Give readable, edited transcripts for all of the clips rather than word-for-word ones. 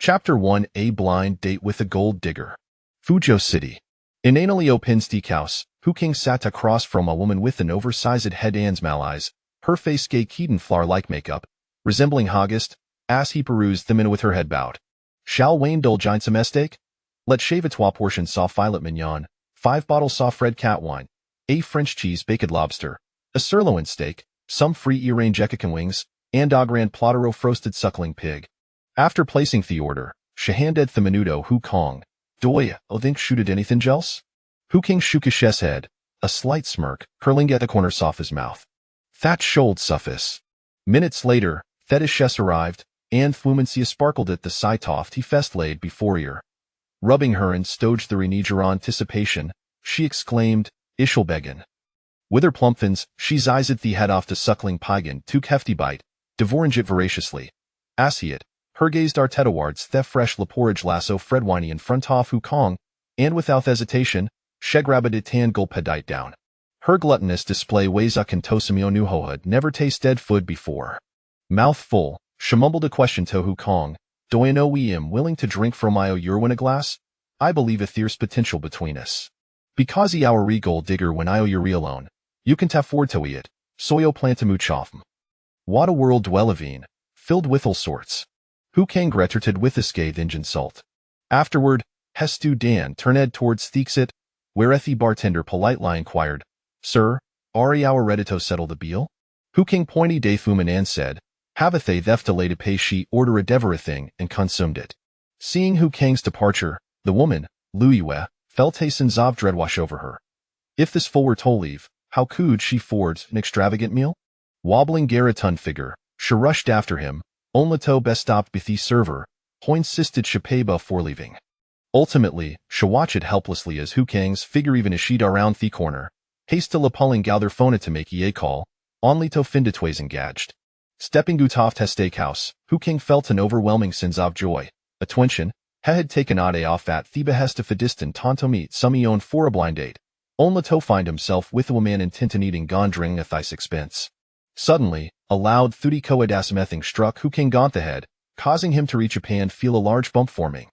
Chapter 1: A Blind Date with a Gold Digger. Fujo City. In an open steakhouse, King sat across from a woman with an oversized head and small eyes, her face gay Keaton flower-like makeup, resembling August, as he perused the menu with her head bowed. Shall Wayne indulge some steak? Let's shave a 3 portion soft filet mignon, 5 bottles soft red cat wine, a French cheese baked lobster, a sirloin steak, some free ear-range chicken wings, and a grand platter of roasted suckling pig. After placing the order, she handed the menu to Kong. "Doi, think shooted anything else?" King shook his head, a slight smirk curling at the corners of his mouth. "That should suffice." Minutes later, Fetish arrived, and Flumencia sparkled at the sight of the fest laid before her. Rubbing her and stoged the reneger anticipation, she exclaimed, "Ishel begin." With her plumpfins, she zized the head off the suckling pagan, took hefty bite, devouring it voraciously. As he it, her gaze darted towards the fresh la porridge lasso Fred Winey in front of Kong, and without hesitation, she grabbed it and gulped it down. Her gluttonous display weighs a contosimio new had never tasted food before. Mouth full, she mumbled a question to Kong. "Do you know we am willing to drink from my Urwin a glass? I believe there's potential between us. Because our gold digger when I owe you alone, you can afford to eat it, so yo plan to mooch off 'em." What a world dwellavine, filled with all sorts. King gretterted with a scathed insult. Afterward, Hestu Dan turned towards Theeksit, where the bartender politely inquired, "Sir, are you ready to settle the bill?" King pointed de Fuman and said, "Have they theft delay to pay she order a dever a thing and consumed it." Seeing King's departure, the woman, Luyue, felt a sense of dread wash over her. If this fool were to leave, how could she afford an extravagant meal? Wobbling Garaton figure, she rushed after him, only to be stopped by the server, who insisted she pay before leaving. Ultimately, she watched helplessly as King's figure even as she'd around the corner, hastily pulling gather phone to make a call, only to find it was engaged. Stepping out of the steakhouse, King felt an overwhelming sense of joy. A twinchen, he had taken a day off at the behest of a distant tonto meet some he owned for a blind date, only to find himself with a man intent on eating gondring at his expense. Suddenly, a loud thudi coedasmething struck King gaunt the head, causing him to reach up and feel a large bump forming.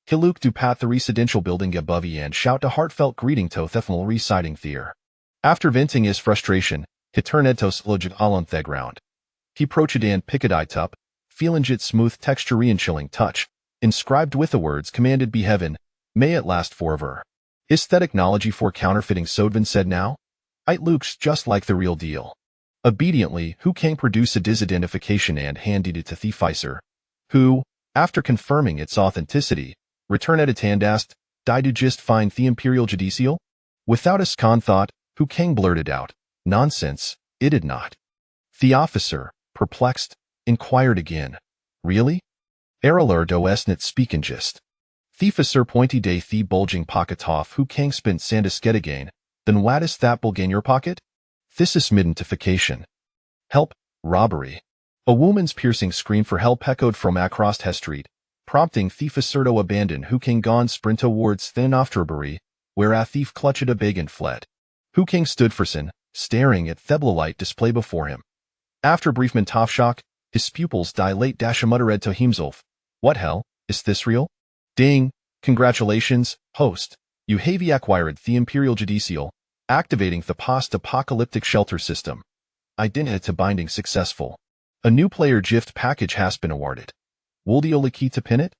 He looked to pat the residential building above and shout a heartfelt greeting to Thefnal reciting theer. After venting his frustration, he turned to sludge on the ground. He approached and picked it up, feeling its smooth texture and chilling touch, inscribed with the words commanded be heaven, may it last forever. "Is that technology for counterfeiting Sodvan said now? It looks just like the real deal." Obediently, King produced a disidentification and handed it to the Thificer, who, after confirming its authenticity, returned it and asked, "Did you just find the Imperial Judicial?" Without a second thought, King blurted out, "Nonsense, it did not." The officer, perplexed, inquired again, "Really? Errolur do esnit speakin' just." Thificer pointed de the bulging pocket off King spent Sandusket again, "Then what is that bulge in your pocket?" "This is midentification." "Help, robbery." A woman's piercing scream for help echoed from across Hess Street, prompting Thificer to abandon King gone sprint towards Thin Ofterbury, where a thief clutched a bag and fled. King stood forsen, staring at the blue light display before him. After a brief mental shock, his pupils dilate muttered to himself, "What hell, is this real?" "Ding, congratulations, host. You have acquired the Imperial Judicial, activating the post-apocalyptic shelter system. Identity binding successful. A new player gift package has been awarded. Will the only key to pin it?"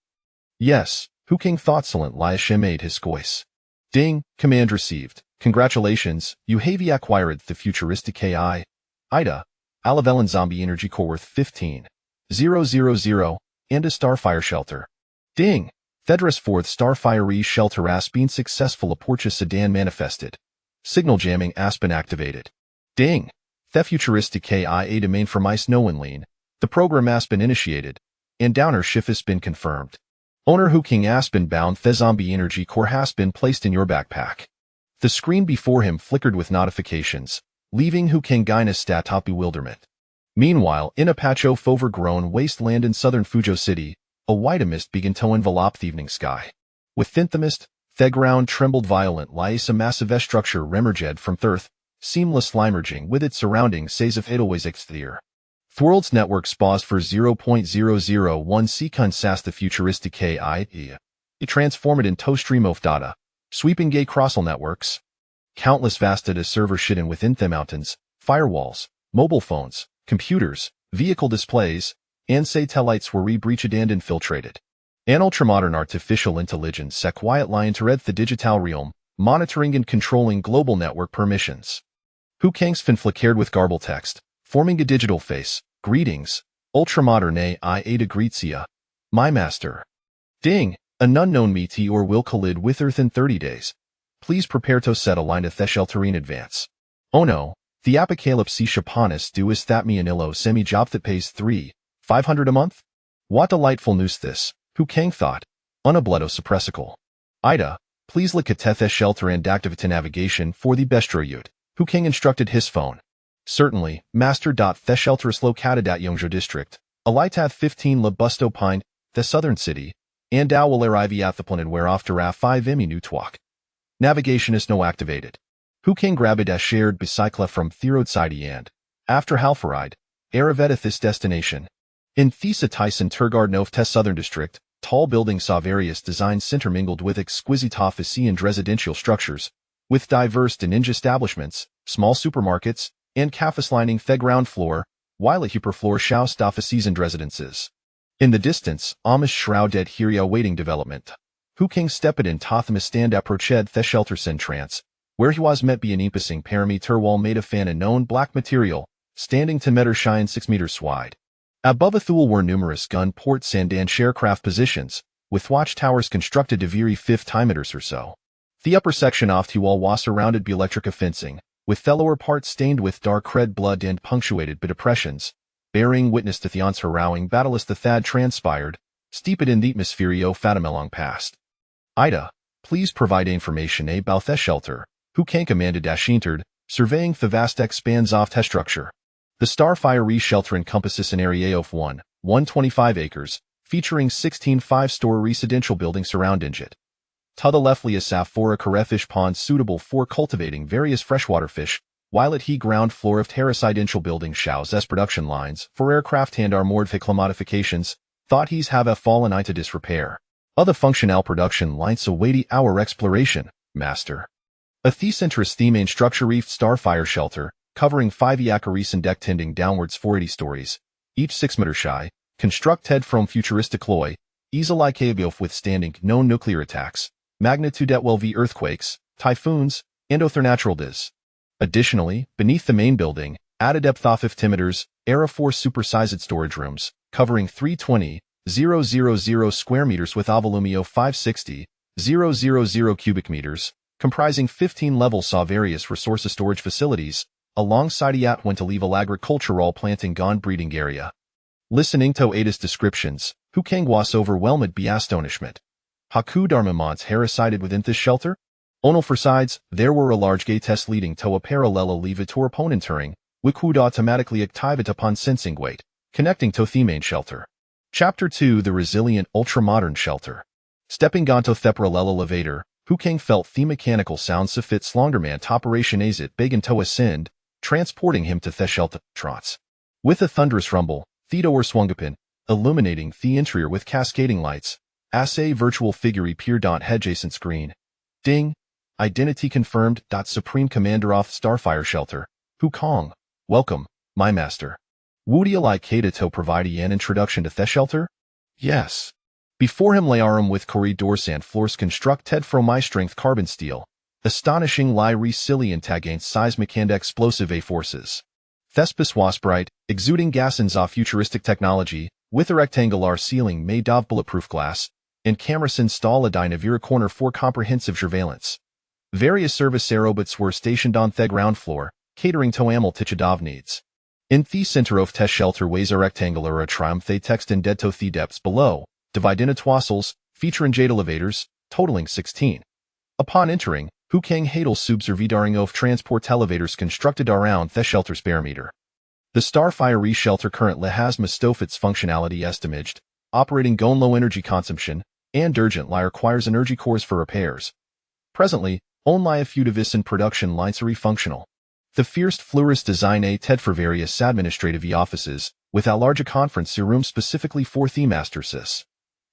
"Yes," King thoughtfully made his voice. "Ding, command received. Congratulations, you have acquired the futuristic AI, Ida, Alavellan zombie energy core worth 15,000, and a Starfire shelter. Ding, Thedris 4th Starfire shelter has been successful. A Portia sedan manifested. Signal jamming has been activated. Ding, the futuristic AI domain from Ice Noenleen. The program has been initiated, and downer shift has been confirmed. Owner King has been bound. The zombie energy core has been placed in your backpack." The screen before him flickered with notifications, leaving King Gainas stat top bewilderment. Meanwhile, in a patch of overgrown wasteland in southern Fujo City, a white mist began to envelop the evening sky. Within the mist, the ground trembled violently as a massive structure remerged from earth, seamless merging with its surroundings as if it always existed there. World's network spas for 0.001 second sas the futuristic AI. It transformed into stream of data, sweeping gay crossal networks. Countless vast data server shitten within the mountains, firewalls, mobile phones, computers, vehicle displays, and satellites were re-breached and infiltrated. An ultramodern artificial intelligence quiet lie into the digital realm, monitoring and controlling global network permissions. Hu Kang's fin flickered with garbled text, forming a digital face. Greetings, ultramodern AI Ada Greetsia. My master. Ding, an unknown meteor will collide with Earth in 30 days. Please prepare to set a line of the shelter in advance. Oh no, the apocalypse Shaponis do is that me an illo semi-job that pays $3,500 a month? What delightful news this, Hu Kang thought. Unabledo suppressical. Ida, please look at the shelter and activate navigation for the Bestroyut. Hu Kang instructed his phone. Certainly, master. The shelter is located at Yongzhou district, Alitath 15 La Busto Pine, the southern city, and Dao will arrive at the planet where after a 5 emi new twalk. Navigation is no activated. Hu Kang grabbed a shared bicycle from Therodside and, after Halfaride, arrived at this destination. In Thesa Tyson Turgard Nov Test southern district, tall buildings saw various designs intermingled with exquisite office and residential structures, with diverse ninja establishments, small supermarkets, and cafes lining the ground floor, while a hyperfloor shoused offices and residences. In the distance, Amish shrouded here awaiting development. Hu Kang stepped in Totham stand approached the shelter trance, where he was met by an impasing perimeter wall made of fan and known black material, standing 10 meters high and 6 meters wide. Above a thule were numerous gun ports and aircraft positions, with watchtowers constructed to vary 5 meters or so. The upper section of the wall was surrounded by electric fencing, with the lower part stained with dark red blood and punctuated by depressions, bearing witness to the once-harrowing battle as the Thad transpired, steeped in the atmosphere of Fatamelong past. Ida, please provide information about the shelter, Hu Kang commanded as entered, surveying the vast expanse of the structure. The Starfire shelter encompasses an area of 125 acres, featuring 16 5-story residential buildings surrounding it. To the left lies a 4 fish pond suitable for cultivating various freshwater fish, while at the ground floor of residential buildings shows as production lines for aircraft and armored vehicle modifications, thought he's have a fallen into disrepair. Other functional production lines await our exploration, master. A the main structure reefed Starfire shelter, covering 5 acres and deck tending downwards 40 stories, each 6 meters high, constructed from futuristic alloy, easily capable of withstanding known nuclear attacks, magnitude at well v earthquakes, typhoons, and other natural dis. Additionally, beneath the main building, at a depth of 50 meters, are 4 supersized storage rooms, covering 320,000 square meters with a volume of 560,000 cubic meters, comprising 15 levels saw various resource storage facilities, alongside a went to leave agricultural planting gone breeding area. Listening to Ada's descriptions, Hu Kang was overwhelmed by astonishment. Haku Dharmamants resided within this shelter? Only for sides, there were a large gate test leading to a parallel levator ponenturing, which would automatically activate upon sensing weight, connecting to the main shelter. Chapter 2 The Resilient Ultramodern Shelter. Stepping onto the parallel elevator, Hu Kang felt the mechanical sounds to fit Slonderman to operation as it began to ascend, transporting him to the shelter trots. With a thunderous rumble, the door swung open, illuminating the interior with cascading lights. As a virtual figure appeared on adjacent screen. Ding. Identity confirmed. Supreme Commander of Starfire Shelter, Hu Kang. Welcome, my master. Would you like Ada to provide an introduction to the shelter? Yes. Before him lay arm with corridors and floors constructed from high-strength carbon steel, astonishing lie resilient against seismic and explosive forces. Thespis was bright, exuding gases of futuristic technology, with a rectangular ceiling made of bulletproof glass, and cameras installed in a corner for comprehensive surveillance. Various service aerobots were stationed on the ground floor, catering to Amal Tichadov needs. In the center of the shelter ways a rectangular triumph they text in dead to the depths below, divided into twassels, featuring jade elevators, totaling 16. Upon entering, Hu Kang Hadel subservidaring of transport elevators constructed around the shelter's parameter. The Starfire shelter currently has most of its functionality estimated, operating going low energy consumption, and urgently requires energy cores for repairs. Presently, only a few division production lines are functional. The first Fluorus design a TED for various administrative offices, with a large conference room specifically for the masterses.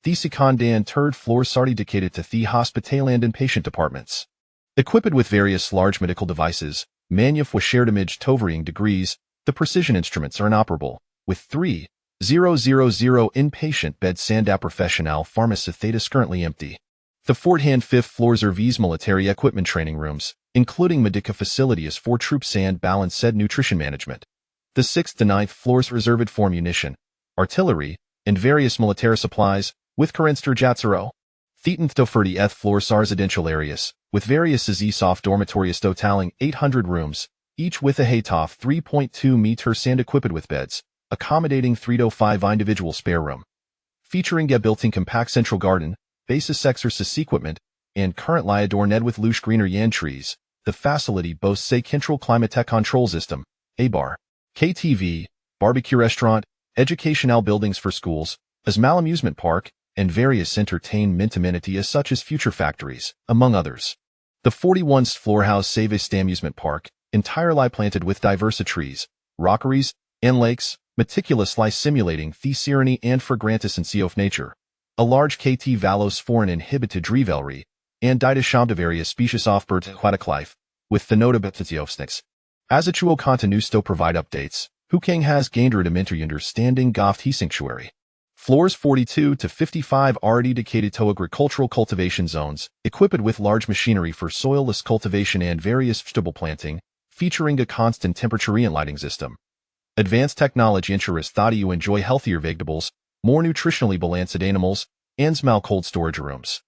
The second and third floors are dedicated to the hospital and inpatient departments. Equipped with various large medical devices, manufactured image to varying degrees, the precision instruments are inoperable, with 3,000 inpatient beds and a professional pharmacy that is currently empty. The fourth and fifth floors are these military equipment training rooms, including medical facilities for troops and balanced nutrition management. The sixth to ninth floors reserved for munition, artillery, and various military supplies, with current Jatsero. The 10th to 30th floors are residential areas, with various soft dormitories totaling 800 rooms, each with a height of 3.2 meters and equipped with beds, accommodating 3 to 5 individual spare room. Featuring a built-in compact central garden, basis exercise equipment, and currently adorned with lush greenery and trees, the facility boasts a control climate control system, a bar, KTV, barbecue restaurant, educational buildings for schools, a small amusement park, and various entertainment amenities such as future factories, among others. The 41st floor house a amusement park, entirely planted with diverse trees, rockeries, and lakes, meticulously simulating the serenity and fragrancy of nature. A large KT valos for an inhibited revelry, and dietitian of various species of bird aquatic life, with the notability of snakes. As a chuo continues to provide updates, Hukang has gained rudimentary understanding of the sanctuary. Floors 42 to 55 are dedicated to agricultural cultivation zones, equipped with large machinery for soilless cultivation and various vegetable planting, featuring a constant temperature and lighting system. Advanced technology ensures that you enjoy healthier vegetables, more nutritionally balanced animals, and small cold storage rooms.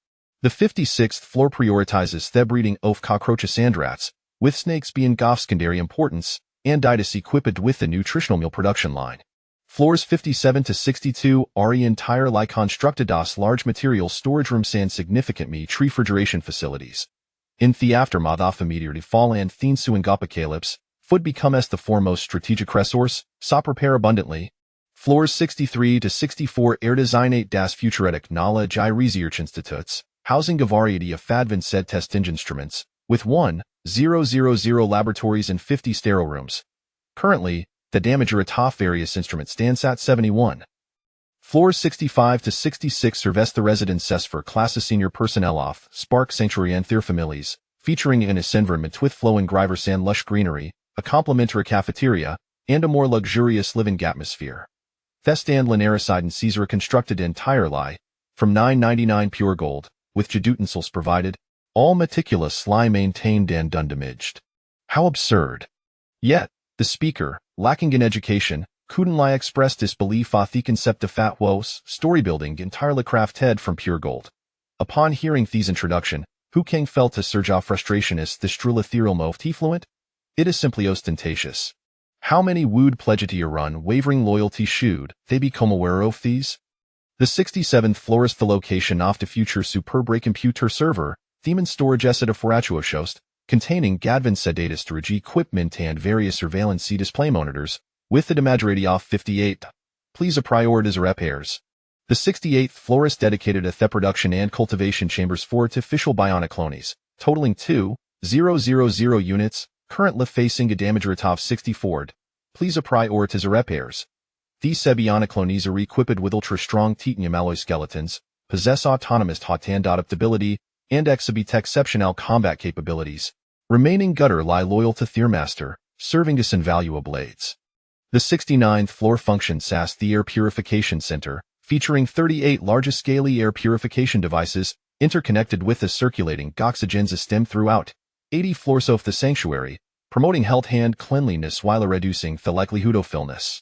The 56th floor prioritizes the breeding of cockroaches and rats, with snakes being of secondary importance, and diets equipped with the nutritional meal production line. Floors 57 to 62 are entirely constructed as large material storage rooms and significant meat refrigeration facilities. In the aftermath of a meteor fall and the ensuing apocalypse, food becomes the foremost strategic resource, so prepare abundantly. Floors 63 to 64 are designed as futuristic knowledge research institutes, housing a variety of advanced test instruments, with 1,000 laboratories and 50 sterile rooms. Currently, the damager of various instruments stands at 71. Floors 65 to 66 serve the residences for classes senior personnel of Spark Sanctuary and their families, featuring an environment with flowing rivers and lush greenery, a complimentary cafeteria, and a more luxurious living atmosphere. Thest and Linaresidence are constructed entirely from $9.99 pure gold, with utensils provided, all meticulously maintained and undamaged. How absurd! Yet, the speaker, lacking in education, couldn't express disbelief of the concept of fat woes, story building entirely crafted from pure gold. Upon hearing these introduction, Hukang felt a surge of frustration as the strula ethereal move fluent. It is simply ostentatious. How many would pledge to your unwavering loyalty should they become aware of these? The 67th floor is the location of the future superb computer server, Themon storage asset of Foratuoshost, containing advanced data storage equipment and various surveillance display monitors, with the damagerity of 58. Please prioritize repairs. The 68th floor is dedicated to the production and cultivation chambers for artificial bionic clonies, totaling 2,000 units, currently facing a damage rate of 64. Please prioritize repairs. These bionic clonies are equipped with ultra-strong titanium alloy skeletons, possess autonomous hot hand adaptability, and exhibit exceptional combat capabilities, remaining gutterly loyal to their master, serving as invaluable blades. The 69th floor functions as the Air Purification Center, featuring 38 large-scale air purification devices, interconnected with a circulating oxygen system throughout 80 floors of the sanctuary, promoting health and cleanliness while reducing the likelihood of illness.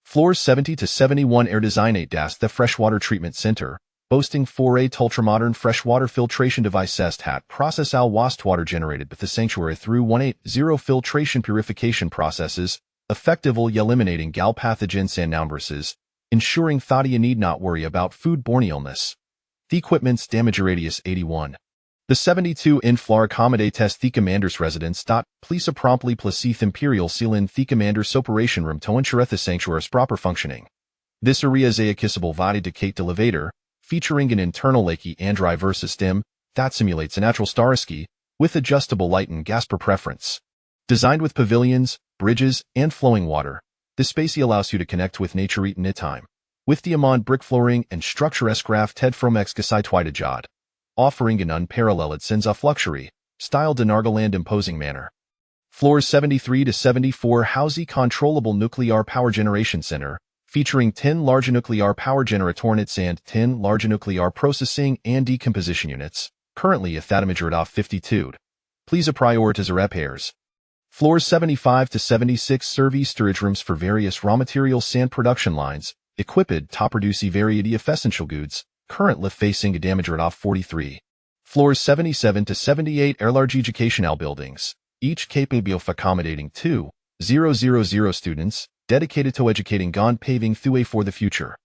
Floors 70 to 71 are designed as the Freshwater Treatment Center, boasting 4 ultramodern freshwater filtration devices that process all wastewater generated by the sanctuary through 180 filtration purification processes, effectively eliminating all pathogens and viruses, ensuring that you need not worry about foodborne illness. The equipment's damage radius 81. The 72 in floor accommodates the commander's residence. Please promptly placeth Imperial Seal in the commander's operation room to ensure the sanctuary's proper functioning. This area is a kissable vadi decate elevator, featuring an internal lakey and reverse system that simulates a natural star ski with adjustable light and gas per preference. Designed with pavilions, bridges, and flowing water, The space allows you to connect with nature in a time. With diamond brick flooring and structure ted from exgasai twidajad, offering an unparalleled sense of luxury, style de Nargaland imposing manner. Floors 73 to 74 house a controllable nuclear power generation center, featuring 10 large nuclear power generator units and 10 large nuclear processing and decomposition units, currently a Thatamager of 52. Please prioritize repairs. Floors 75 to 76 serve storage rooms for various raw materials sand production lines, equipped to produce a variety of essential goods, currently facing a damager of 43. Floors 77 to 78 are large educational buildings, each capable of accommodating 2,000 students, dedicated to educating and paving the way for the future.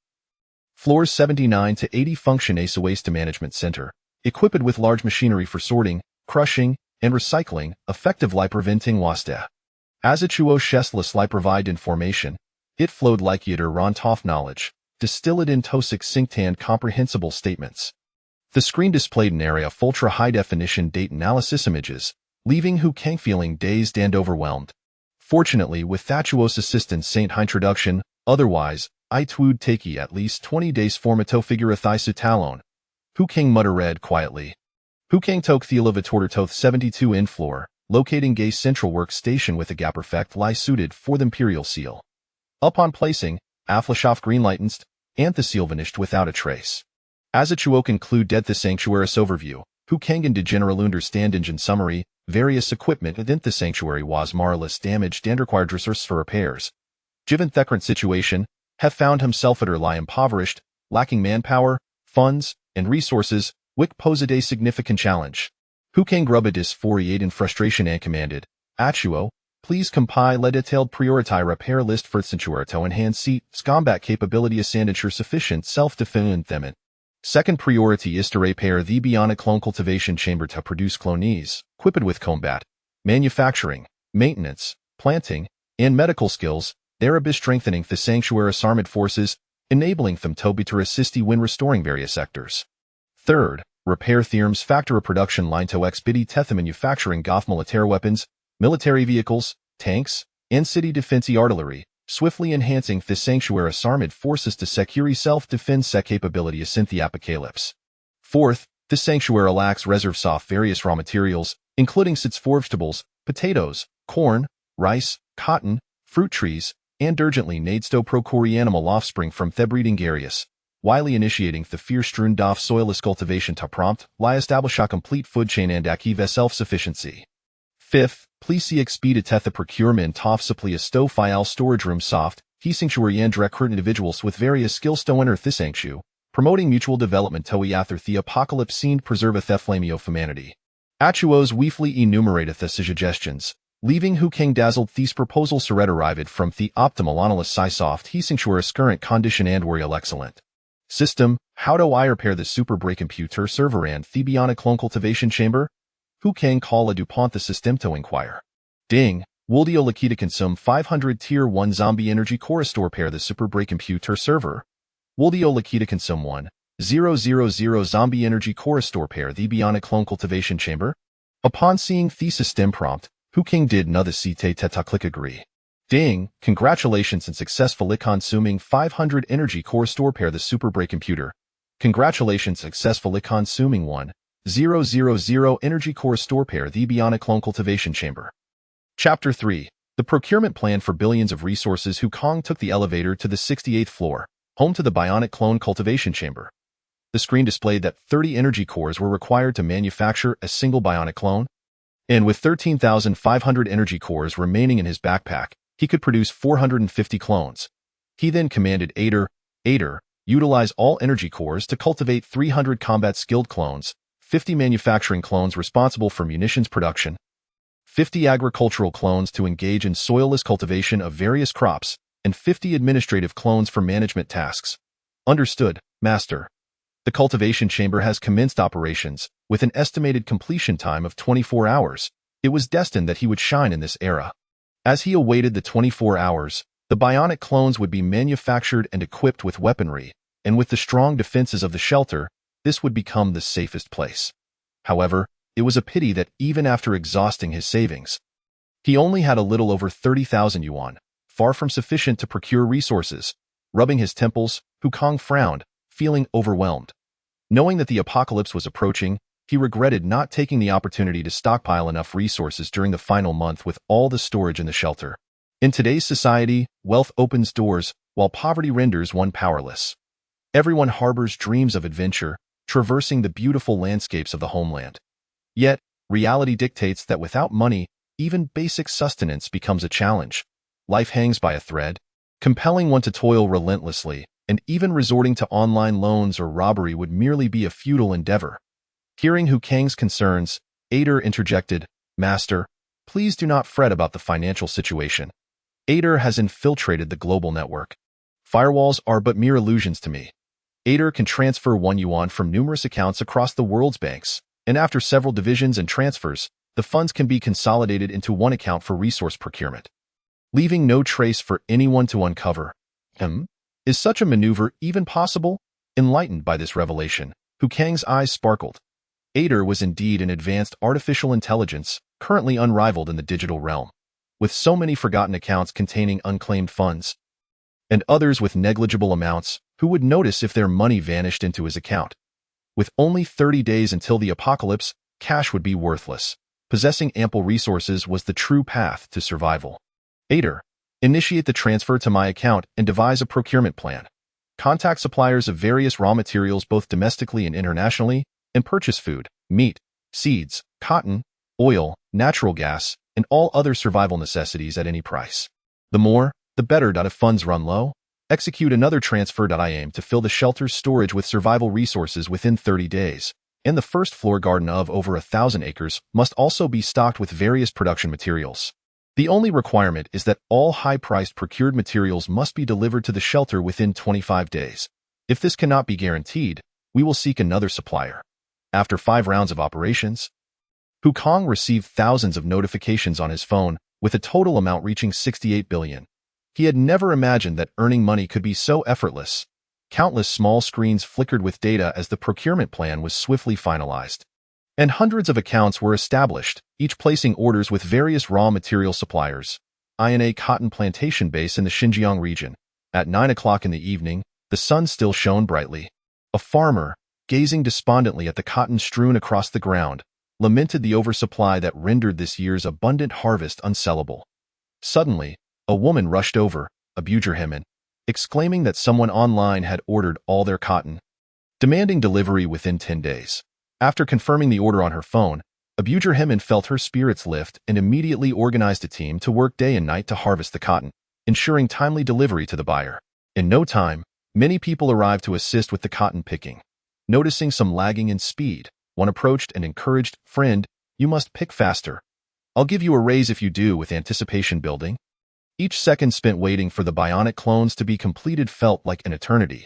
Floors 79 to 80 function as a waste management center, equipped with large machinery for sorting, crushing, and recycling, effectively preventing waste. As a chuo chestless provide information, it flowed like yitter rontoff knowledge, distilled into succinct and comprehensible statements. The screen displayed an area of ultra-high-definition data analysis images, leaving Hu Kang feeling dazed and overwhelmed. Fortunately, with Thatchuo's assistance Saint introduction, otherwise, it would take at least 20 days for me to figure a thisu talon. Hu Kang muttered quietly. Hu Kang took the elevator to 72 in floor, locating a central workstation with a gap effect suited for the imperial seal. Upon placing, Aflashoff greenlightened, and the seal vanished without a trace. As a chuo conclude the sanctuary's overview, Hu Kang did general understand in summary, various equipment within the sanctuary was more or less damaged and required resources for repairs. Given the current situation, have found himself utterly impoverished, lacking manpower, funds, and resources, which posed a significant challenge. Hu Kang grubbed his 48 in frustration and commanded, Achuo, please compile a detailed priority repair list for the sanctuary to enhance its combat capability and ensure sufficient self-defense. Second priority is to repair the bionic clone cultivation chamber to produce clones, equipped with combat, manufacturing, maintenance, planting, and medical skills, thereby strengthening the sanctuary's armed forces, enabling them to better assist when restoring various sectors. Third, repair Theorem's factory production line to expedite the manufacturing of military weapons, military vehicles, tanks, and city defense artillery, swiftly enhancing the sanctuary's armed forces to secure self-defense capability in the apocalypse. Fourth, the sanctuary lacks reserves of various raw materials, including its vegetables, potatoes, corn, rice, cotton, fruit trees, and urgently needs to procure animal offspring from the breeding areas, while initiating the fear-strewn of soilless cultivation to prompt, establish a complete food chain and achieve self-sufficiency. Fifth, please see expedite the procurement of supply a stove-file storage room soft, he sanctuary and recruit individuals with various skills to enter the sanctuary, promoting mutual development to aether the apocalypse scene preserveth the flame of humanity. Achuos weefly enumerateth the suggestions, leaving Hu Kang dazzled these proposals derived from the optimal analyst soft he sanctuary's current condition and were excellent. System, how do I repair the super break computer server and the bionic clone cultivation chamber? Hu Kang call a DuPont the system to inquire. Ding, Woldio Lakita consume 500 tier 1 zombie energy core restore pair the super break computer server. Woldio Lakita consume 1,000 zombie energy core restore pair the bionic clone cultivation chamber. Upon seeing the system prompt, Hu Kang did another cite teta click agree. Ding, congratulations on successfully consuming 500 energy core store pair the super break computer. Congratulations successfully consuming 1,000 energy core store pair the bionic clone cultivation chamber. Chapter 3. The procurement plan for billions of resources. Hu Kang took the elevator to the 68th floor, home to the bionic clone cultivation chamber. The screen displayed that 30 energy cores were required to manufacture a single bionic clone, and with 13,500 energy cores remaining in his backpack, he could produce 450 clones. He then commanded Ader, utilize all energy cores to cultivate 300 combat-skilled clones, 50 manufacturing clones responsible for munitions production, 50 agricultural clones to engage in soilless cultivation of various crops, and 50 administrative clones for management tasks. Understood, Master. The cultivation chamber has commenced operations, with an estimated completion time of 24 hours. It was destined that he would shine in this era. As he awaited the 24 hours, the bionic clones would be manufactured and equipped with weaponry, and with the strong defenses of the shelter, this would become the safest place. However, it was a pity that even after exhausting his savings, he only had a little over 30,000 yuan, far from sufficient to procure resources. Rubbing his temples, Hukong frowned, feeling overwhelmed. Knowing that the apocalypse was approaching, he regretted not taking the opportunity to stockpile enough resources during the final month with all the storage in the shelter. In today's society, wealth opens doors, while poverty renders one powerless. Everyone harbors dreams of adventure, traversing the beautiful landscapes of the homeland. Yet, reality dictates that without money, even basic sustenance becomes a challenge. Life hangs by a thread, compelling one to toil relentlessly, and even resorting to online loans or robbery would merely be a futile endeavor. Hearing Hukong's concerns, Ader interjected, "Master, please do not fret about the financial situation. Ader has infiltrated the global network. Firewalls are but mere illusions to me. Ader can transfer 1 yuan from numerous accounts across the world's banks, and after several divisions and transfers, the funds can be consolidated into one account for resource procurement, leaving no trace for anyone to uncover." Is such a maneuver even possible? Enlightened by this revelation, Hukong's eyes sparkled. Ader was indeed an advanced artificial intelligence, currently unrivaled in the digital realm. With so many forgotten accounts containing unclaimed funds, and others with negligible amounts, who would notice if their money vanished into his account? With only 30 days until the apocalypse, cash would be worthless. Possessing ample resources was the true path to survival. Ader, initiate the transfer to my account and devise a procurement plan. Contact suppliers of various raw materials both domestically and internationally, and purchase food, meat, seeds, cotton, oil, natural gas, and all other survival necessities at any price. The more, the better. If funds run low, execute another transfer. I aim to fill the shelter's storage with survival resources within 30 days, and the first floor garden of over 1,000 acres must also be stocked with various production materials. The only requirement is that all high-priced procured materials must be delivered to the shelter within 25 days. If this cannot be guaranteed, we will seek another supplier. After 5 rounds of operations, Hukong received thousands of notifications on his phone, with a total amount reaching 68 billion. He had never imagined that earning money could be so effortless. Countless small screens flickered with data as the procurement plan was swiftly finalized. And hundreds of accounts were established, each placing orders with various raw material suppliers. INA cotton plantation base in the Xinjiang region. At 9 o'clock in the evening, the sun still shone brightly. A farmer, gazing despondently at the cotton strewn across the ground, lamented the oversupply that rendered this year's abundant harvest unsellable. Suddenly, a woman rushed over, Abujerhemen, exclaiming that someone online had ordered all their cotton, demanding delivery within 10 days. After confirming the order on her phone, Abujerhemen felt her spirits lift and immediately organized a team to work day and night to harvest the cotton, ensuring timely delivery to the buyer. In no time, many people arrived to assist with the cotton picking. Noticing some lagging in speed, one approached and encouraged, "Friend, you must pick faster. I'll give you a raise if you do," with anticipation building. Each second spent waiting for the bionic clones to be completed felt like an eternity.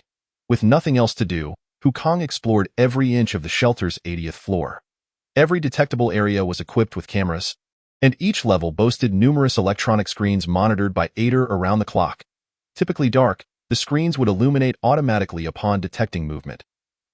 With nothing else to do, Hukong explored every inch of the shelter's 80th floor. Every detectable area was equipped with cameras, and each level boasted numerous electronic screens monitored by Ader around the clock. Typically dark, the screens would illuminate automatically upon detecting movement.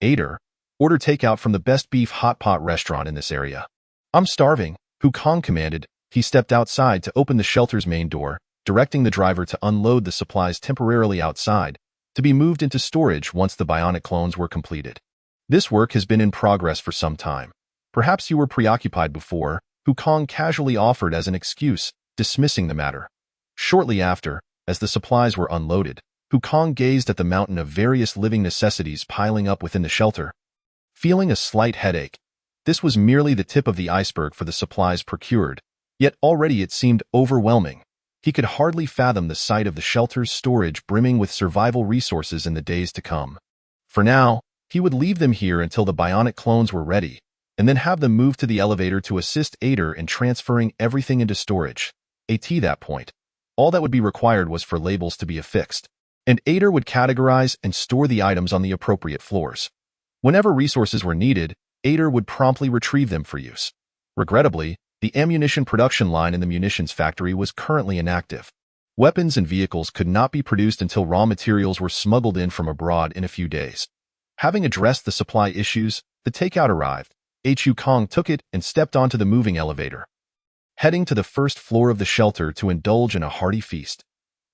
Ader, order takeout from the best beef hot pot restaurant in this area. "I'm starving," Hukong commanded. He stepped outside to open the shelter's main door, directing the driver to unload the supplies temporarily outside, to be moved into storage once the bionic clones were completed. "This work has been in progress for some time. Perhaps you were preoccupied before," Hukong casually offered as an excuse, dismissing the matter. Shortly after, as the supplies were unloaded, Hukong gazed at the mountain of various living necessities piling up within the shelter, feeling a slight headache. This was merely the tip of the iceberg for the supplies procured, yet already it seemed overwhelming. He could hardly fathom the sight of the shelter's storage brimming with survival resources in the days to come. For now, he would leave them here until the bionic clones were ready, and then have them move to the elevator to assist Ader in transferring everything into storage. At that point, all that would be required was for labels to be affixed, and Ader would categorize and store the items on the appropriate floors. Whenever resources were needed, Ader would promptly retrieve them for use. Regrettably, the ammunition production line in the munitions factory was currently inactive. Weapons and vehicles could not be produced until raw materials were smuggled in from abroad in a few days. Having addressed the supply issues, the takeout arrived. Hukong took it and stepped onto the moving elevator, heading to the first floor of the shelter to indulge in a hearty feast.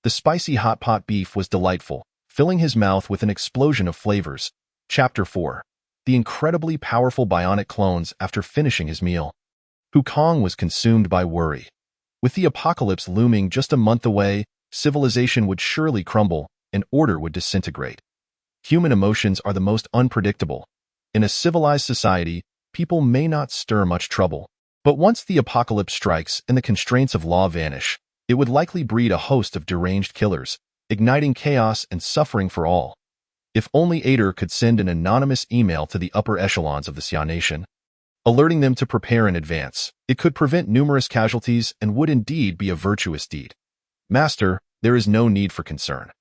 The spicy hot pot beef was delightful, filling his mouth with an explosion of flavors. Chapter 4. The incredibly powerful bionic clones after finishing his meal. Wukong was consumed by worry. With the apocalypse looming just a month away, civilization would surely crumble, and order would disintegrate. Human emotions are the most unpredictable. In a civilized society, people may not stir much trouble. But once the apocalypse strikes and the constraints of law vanish, it would likely breed a host of deranged killers, igniting chaos and suffering for all. If only Ader could send an anonymous email to the upper echelons of the Xia nation, alerting them to prepare in advance, it could prevent numerous casualties and would indeed be a virtuous deed. Master, there is no need for concern.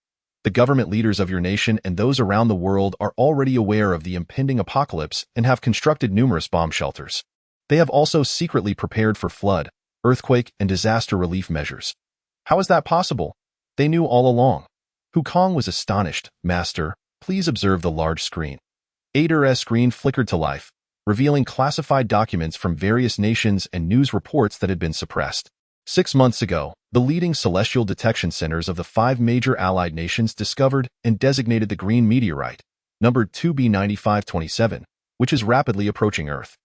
The government leaders of your nation and those around the world are already aware of the impending apocalypse and have constructed numerous bomb shelters. They have also secretly prepared for flood, earthquake, and disaster relief measures. How is that possible? They knew all along. Wukong was astonished. Master, please observe the large screen. Ader's screen flickered to life, revealing classified documents from various nations and news reports that had been suppressed. 6 months ago, the leading celestial detection centers of the 5 major allied nations discovered and designated the green meteorite, numbered 2B9527, which is rapidly approaching Earth.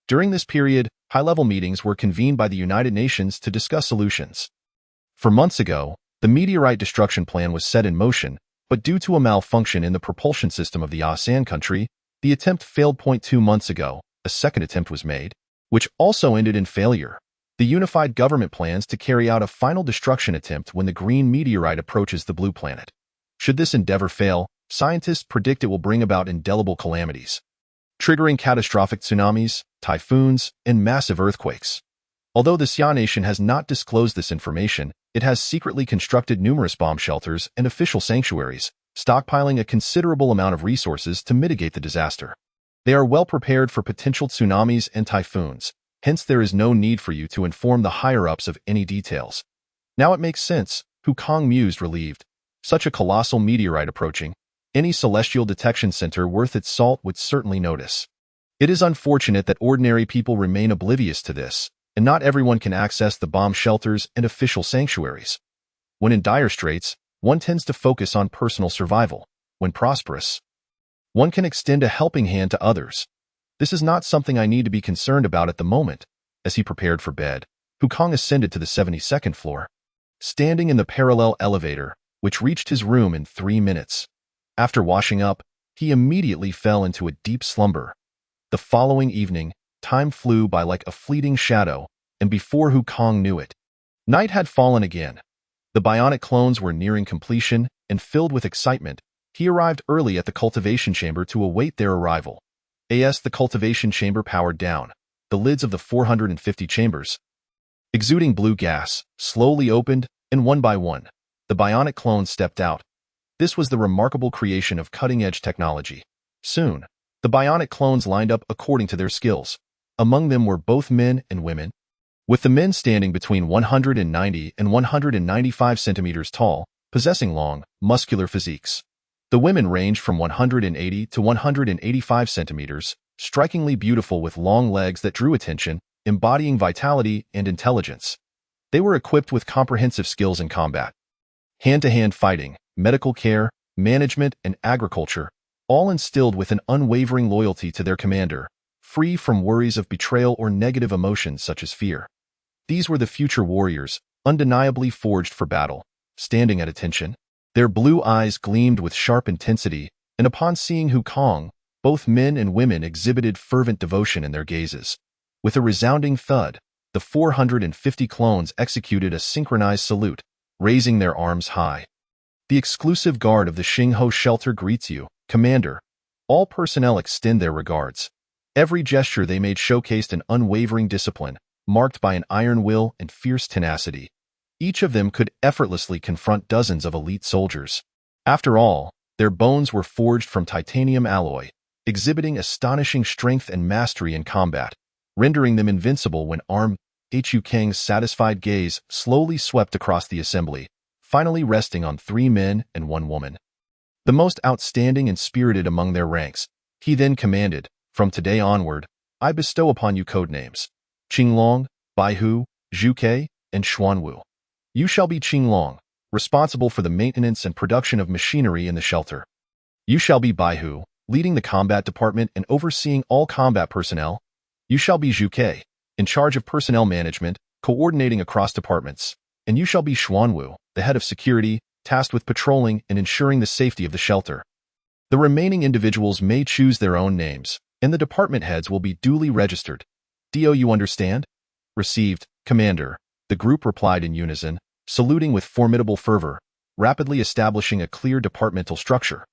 During this period, high-level meetings were convened by the United Nations to discuss solutions. For months ago, the meteorite destruction plan was set in motion, but due to a malfunction in the propulsion system of the ASEAN country, the attempt failed. 2 months ago, a second attempt was made, which also ended in failure. The unified government plans to carry out a final destruction attempt when the green meteorite approaches the blue planet. Should this endeavor fail, scientists predict it will bring about indelible calamities, triggering catastrophic tsunamis, typhoons, and massive earthquakes. Although the Xia nation has not disclosed this information, it has secretly constructed numerous bomb shelters and official sanctuaries, stockpiling a considerable amount of resources to mitigate the disaster. They are well prepared for potential tsunamis and typhoons, hence there is no need for you to inform the higher-ups of any details. Now it makes sense, Wukong mused, relieved. Such a colossal meteorite approaching, any celestial detection center worth its salt would certainly notice. It is unfortunate that ordinary people remain oblivious to this, and not everyone can access the bomb shelters and official sanctuaries. When in dire straits, one tends to focus on personal survival. When prosperous, one can extend a helping hand to others. This is not something I need to be concerned about at the moment. As he prepared for bed, Wukong ascended to the 72nd floor, standing in the parallel elevator, which reached his room in 3 minutes. After washing up, he immediately fell into a deep slumber. The following evening, time flew by like a fleeting shadow, and before Wukong knew it, night had fallen again. The bionic clones were nearing completion, and filled with excitement, he arrived early at the cultivation chamber to await their arrival. The cultivation chamber powered down. The lids of the 450 chambers, exuding blue gas, slowly opened, and one by one, the bionic clones stepped out. This was the remarkable creation of cutting-edge technology. Soon, the bionic clones lined up according to their skills. Among them were both men and women, with the men standing between 190 and 195 centimeters tall, possessing long, muscular physiques. The women ranged from 180 to 185 centimeters, strikingly beautiful with long legs that drew attention, embodying vitality and intelligence. They were equipped with comprehensive skills in combat, hand-to-hand fighting, medical care, management, and agriculture, all instilled with an unwavering loyalty to their commander, free from worries of betrayal or negative emotions such as fear. These were the future warriors, undeniably forged for battle, standing at attention. Their blue eyes gleamed with sharp intensity, and upon seeing Wukong, both men and women exhibited fervent devotion in their gazes. With a resounding thud, the 450 clones executed a synchronized salute, raising their arms high. The exclusive guard of the Xingho shelter greets you, Commander. All personnel extend their regards. Every gesture they made showcased an unwavering discipline, marked by an iron will and fierce tenacity. Each of them could effortlessly confront dozens of elite soldiers. After all, their bones were forged from titanium alloy, exhibiting astonishing strength and mastery in combat, rendering them invincible when armed. Wukong's satisfied gaze slowly swept across the assembly, finally resting on 3 men and 1 woman, the most outstanding and spirited among their ranks. He then commanded, "From today onward, I bestow upon you codenames: Qinglong, Baihu, Zhuke, and Xuanwu. You shall be Qinglong, responsible for the maintenance and production of machinery in the shelter. You shall be Baihu, leading the combat department and overseeing all combat personnel. You shall be Zhuke, in charge of personnel management, coordinating across departments. And you shall be Xuanwu, the head of security, tasked with patrolling and ensuring the safety of the shelter. The remaining individuals may choose their own names, and the department heads will be duly registered. Do you understand? Received, Commander, the group replied in unison, saluting with formidable fervor, rapidly establishing a clear departmental structure.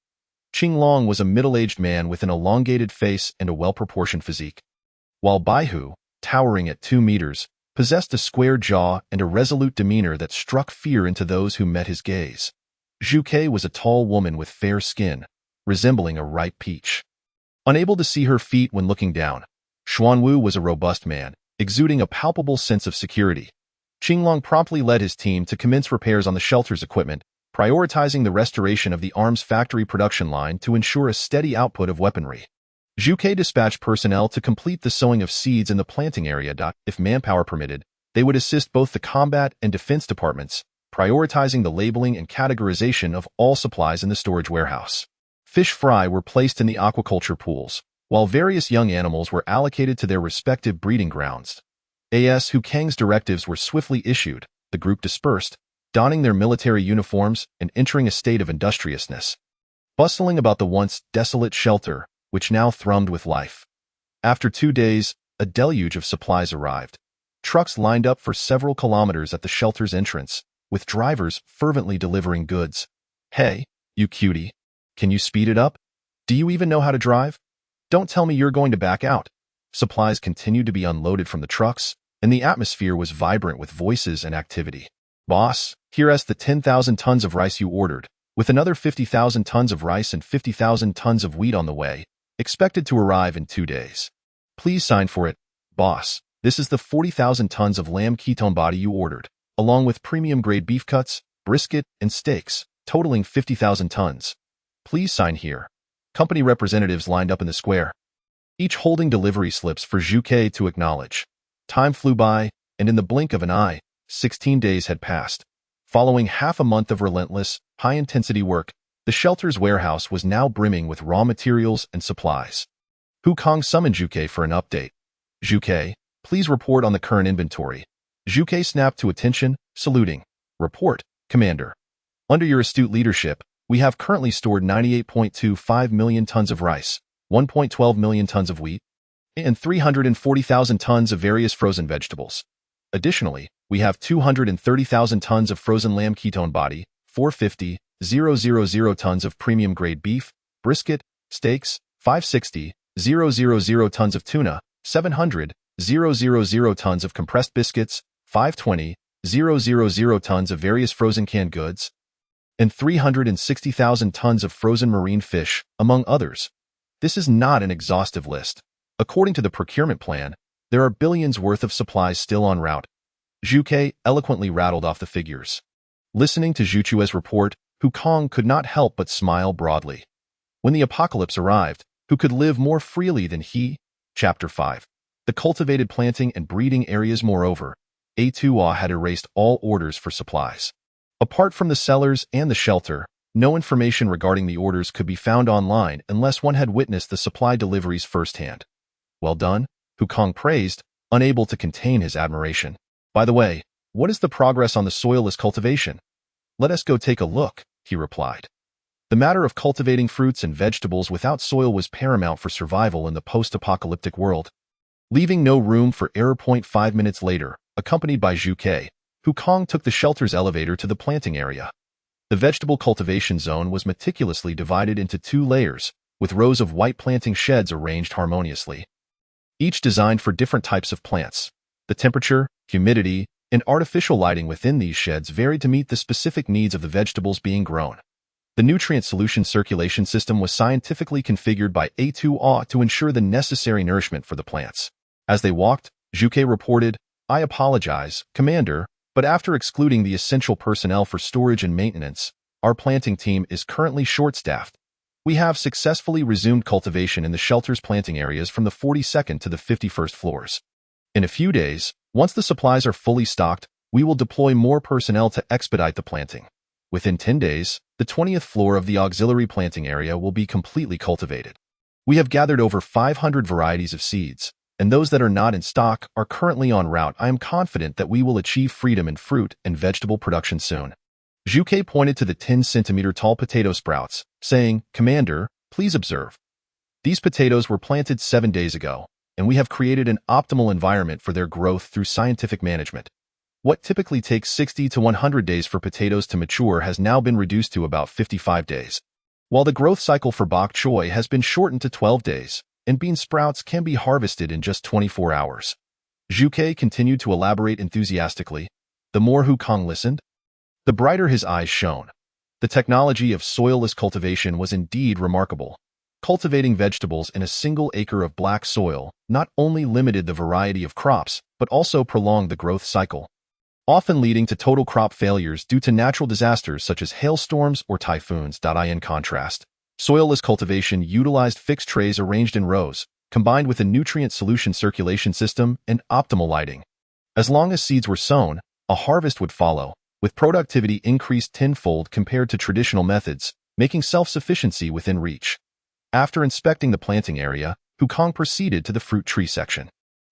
Qinglong was a middle-aged man with an elongated face and a well-proportioned physique, while Baihu, towering at 2 meters, possessed a square jaw and a resolute demeanor that struck fear into those who met his gaze. Zhuke was a tall woman with fair skin, resembling a ripe peach. Unable to see her feet when looking down, Xuanwu was a robust man, exuding a palpable sense of security. Qinglong promptly led his team to commence repairs on the shelter's equipment, prioritizing the restoration of the arms factory production line to ensure a steady output of weaponry. Zhuke dispatched personnel to complete the sowing of seeds in the planting area. If manpower permitted, they would assist both the combat and defense departments, prioritizing the labeling and categorization of all supplies in the storage warehouse. Fish fry were placed in the aquaculture pools, while various young animals were allocated to their respective breeding grounds. As Hu Kang's directives were swiftly issued, the group dispersed, donning their military uniforms and entering a state of industriousness, bustling about the once desolate shelter, which now thrummed with life. After 2 days, a deluge of supplies arrived. Trucks lined up for several kilometers at the shelter's entrance, with drivers fervently delivering goods. Hey, you cutie. Can you speed it up? Do you even know how to drive? Don't tell me you're going to back out. Supplies continued to be unloaded from the trucks, and the atmosphere was vibrant with voices and activity. Boss, here's the 10,000 tons of rice you ordered, with another 50,000 tons of rice and 50,000 tons of wheat on the way, expected to arrive in 2 days. Please sign for it, boss. This is the 40,000 tons of lamb ketone body you ordered, along with premium-grade beef cuts, brisket, and steaks, totaling 50,000 tons. Please sign here. Company representatives lined up in the square, each holding delivery slips for Zhuke to acknowledge. Time flew by, and in the blink of an eye, 16 days had passed. Following half a month of relentless, high-intensity work, the shelter's warehouse was now brimming with raw materials and supplies. Hu Kang summoned Zhuke for an update. Zhuke, please report on the current inventory. Zhuke snapped to attention, saluting. Report, Commander. Under your astute leadership, we have currently stored 98.25 million tons of rice, 1.12 million tons of wheat, and 340,000 tons of various frozen vegetables. Additionally, we have 230,000 tons of frozen lamb ketone body, 450,000 tons of premium-grade beef, brisket, steaks, 560,000 tons of tuna, 700,000 tons of compressed biscuits, 520,000 tons of various frozen canned goods, and 360,000 tons of frozen marine fish, among others. This is not an exhaustive list. According to the procurement plan, there are billions worth of supplies still en route. Zhuke eloquently rattled off the figures. Listening to Zhuchue's report, Hu Kang could not help but smile broadly. When the apocalypse arrived, who could live more freely than he? Chapter 5. The cultivated planting and breeding areas. Moreover, A2A had erased all orders for supplies. Apart from the cellars and the shelter, no information regarding the orders could be found online unless one had witnessed the supply deliveries firsthand. Well done, Hu Kang praised, unable to contain his admiration. By the way, what is the progress on the soilless cultivation? Let us go take a look, he replied. The matter of cultivating fruits and vegetables without soil was paramount for survival in the post-apocalyptic world. Leaving no room for error. 5 minutes later, accompanied by Zhuke, Hu Kang took the shelter's elevator to the planting area. The vegetable cultivation zone was meticulously divided into 2 layers, with rows of white planting sheds arranged harmoniously, each designed for different types of plants. The temperature, humidity, and artificial lighting within these sheds varied to meet the specific needs of the vegetables being grown. The nutrient solution circulation system was scientifically configured by A2A to ensure the necessary nourishment for the plants. As they walked, Zhuke reported, I apologize, Commander, but after excluding the essential personnel for storage and maintenance, our planting team is currently short-staffed. We have successfully resumed cultivation in the shelter's planting areas from the 42nd to the 51st floors. In a few days, once the supplies are fully stocked, we will deploy more personnel to expedite the planting. Within 10 days, the 20th floor of the auxiliary planting area will be completely cultivated. We have gathered over 500 varieties of seeds, and those that are not in stock are currently en route. I am confident that we will achieve freedom in fruit and vegetable production soon. Zhu Ke pointed to the 10-centimeter tall potato sprouts, saying, "Commander, please observe. These potatoes were planted 7 days ago, and we have created an optimal environment for their growth through scientific management. What typically takes 60 to 100 days for potatoes to mature has now been reduced to about 55 days. While the growth cycle for bok choy has been shortened to 12 days, and bean sprouts can be harvested in just 24 hours. Zhu Ke continued to elaborate enthusiastically. The more Hu Kong listened, the brighter his eyes shone. The technology of soilless cultivation was indeed remarkable. Cultivating vegetables in a single acre of black soil not only limited the variety of crops, but also prolonged the growth cycle, often leading to total crop failures due to natural disasters such as hailstorms or typhoons. In contrast, soilless cultivation utilized fixed trays arranged in rows, combined with a nutrient solution circulation system and optimal lighting. As long as seeds were sown, a harvest would follow, with productivity increased tenfold compared to traditional methods, making self-sufficiency within reach. After inspecting the planting area, Hu Kong proceeded to the fruit tree section.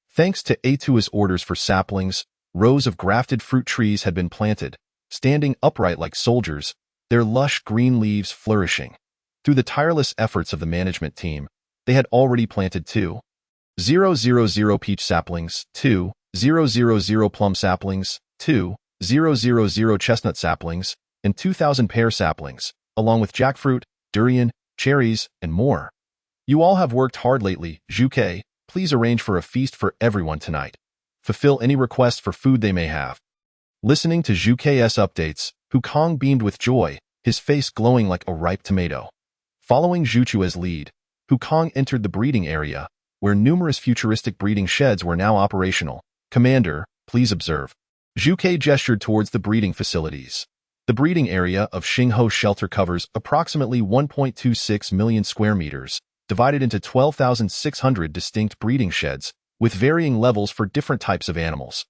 Thanks to Atua's orders for saplings, rows of grafted fruit trees had been planted, standing upright like soldiers, their lush green leaves flourishing. Through the tireless efforts of the management team, they had already planted 2,000 peach saplings, 2,000 plum saplings, 2,000 chestnut saplings, and 2,000 pear saplings, along with jackfruit, durian, cherries, and more. You all have worked hard lately. Zhu Ke, please arrange for a feast for everyone tonight. Fulfill any requests for food they may have. Listening to Zhu Ke's updates, Hu Kong beamed with joy, his face glowing like a ripe tomato. Following Zhu Chua's lead, Hu Kong entered the breeding area, where numerous futuristic breeding sheds were now operational. Commander, please observe. Zhu Ke gestured towards the breeding facilities. The breeding area of Xingho Shelter covers approximately 1.26 million square meters, divided into 12,600 distinct breeding sheds, with varying levels for different types of animals.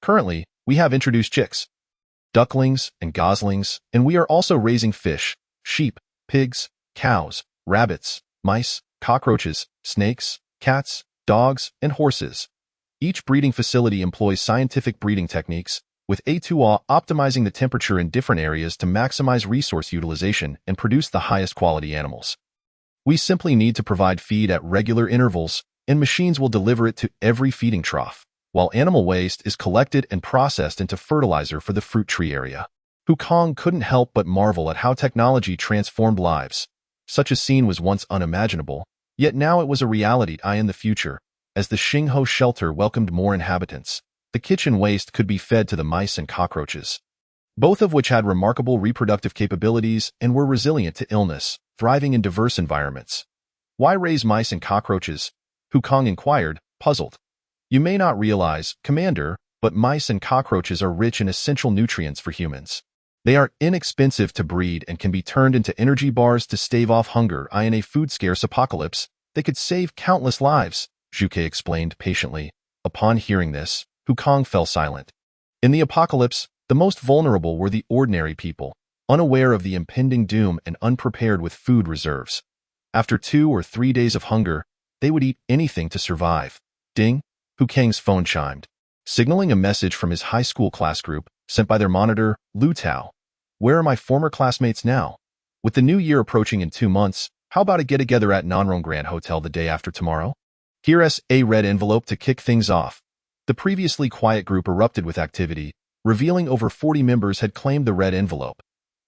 Currently, we have introduced chicks, ducklings, and goslings, and we are also raising fish, sheep, pigs, cows, rabbits, mice, cockroaches, snakes, cats, dogs, and horses. Each breeding facility employs scientific breeding techniques, with A2A optimizing the temperature in different areas to maximize resource utilization and produce the highest quality animals. We simply need to provide feed at regular intervals, and machines will deliver it to every feeding trough, while animal waste is collected and processed into fertilizer for the fruit tree area. Hu Kong couldn't help but marvel at how technology transformed lives. Such a scene was once unimaginable, yet now it was a reality in the future. As the Xingho Shelter welcomed more inhabitants, the kitchen waste could be fed to the mice and cockroaches, both of which had remarkable reproductive capabilities and were resilient to illness, thriving in diverse environments. Why raise mice and cockroaches? Hu Kong inquired, puzzled. You may not realize, Commander, but mice and cockroaches are rich in essential nutrients for humans. They are inexpensive to breed and can be turned into energy bars to stave off hunger. In a food-scarce apocalypse, they could save countless lives, Zhu Ke explained patiently. Upon hearing this, Hu Kong fell silent. In the apocalypse, the most vulnerable were the ordinary people, unaware of the impending doom and unprepared with food reserves. After 2 or 3 days of hunger, they would eat anything to survive. Ding! Hu Kang's phone chimed, signaling a message from his high school class group, sent by their monitor, Lu Tao. Where are my former classmates now? With the new year approaching in 2 months, how about a get-together at Nanrong Grand Hotel the day after tomorrow? Here's a red envelope to kick things off. The previously quiet group erupted with activity, revealing over 40 members had claimed the red envelope.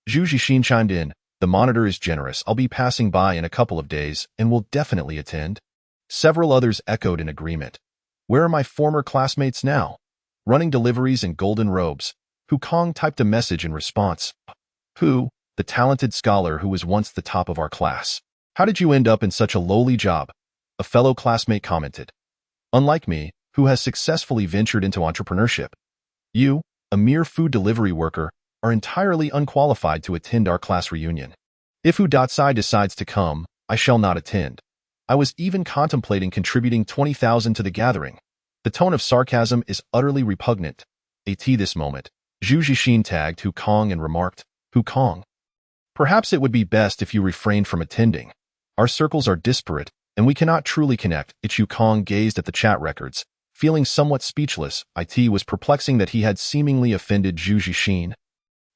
Zhu Zixin chimed in, the monitor is generous. I'll be passing by in a couple of days and will definitely attend. Several others echoed in agreement. Where are my former classmates now? Running deliveries in golden robes, Hu Kong typed a message in response. Hu, the talented scholar who was once the top of our class. How did you end up in such a lowly job? A fellow classmate commented. Unlike me, who has successfully ventured into entrepreneurship, you, a mere food delivery worker, are entirely unqualified to attend our class reunion. If Hu Datsai decides to come, I shall not attend. I was even contemplating contributing 20,000 to the gathering. The tone of sarcasm is utterly repugnant. At this moment, Zhu Zixin tagged Hu Kong and remarked, Hu Kong. Perhaps it would be best if you refrained from attending. Our circles are disparate, and we cannot truly connect. Hu Kong gazed at the chat records, feeling somewhat speechless. It was perplexing that he had seemingly offended Zhu Zixin,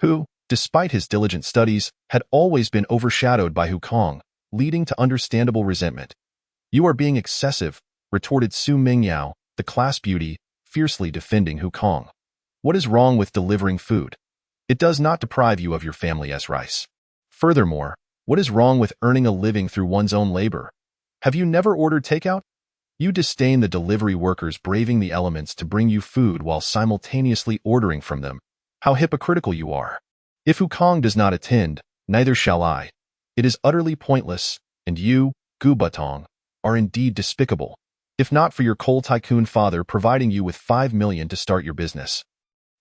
who, despite his diligent studies, had always been overshadowed by Hu Kong, leading to understandable resentment. You are being excessive, retorted Su Mingyao, the class beauty, fiercely defending Hu Kong. What is wrong with delivering food? It does not deprive you of your family's rice. Furthermore, what is wrong with earning a living through one's own labor? Have you never ordered takeout? You disdain the delivery workers braving the elements to bring you food while simultaneously ordering from them. How hypocritical you are. If Hu Kong does not attend, neither shall I. It is utterly pointless, and you, Gu Batong, are indeed despicable, if not for your coal tycoon father providing you with 5 million to start your business.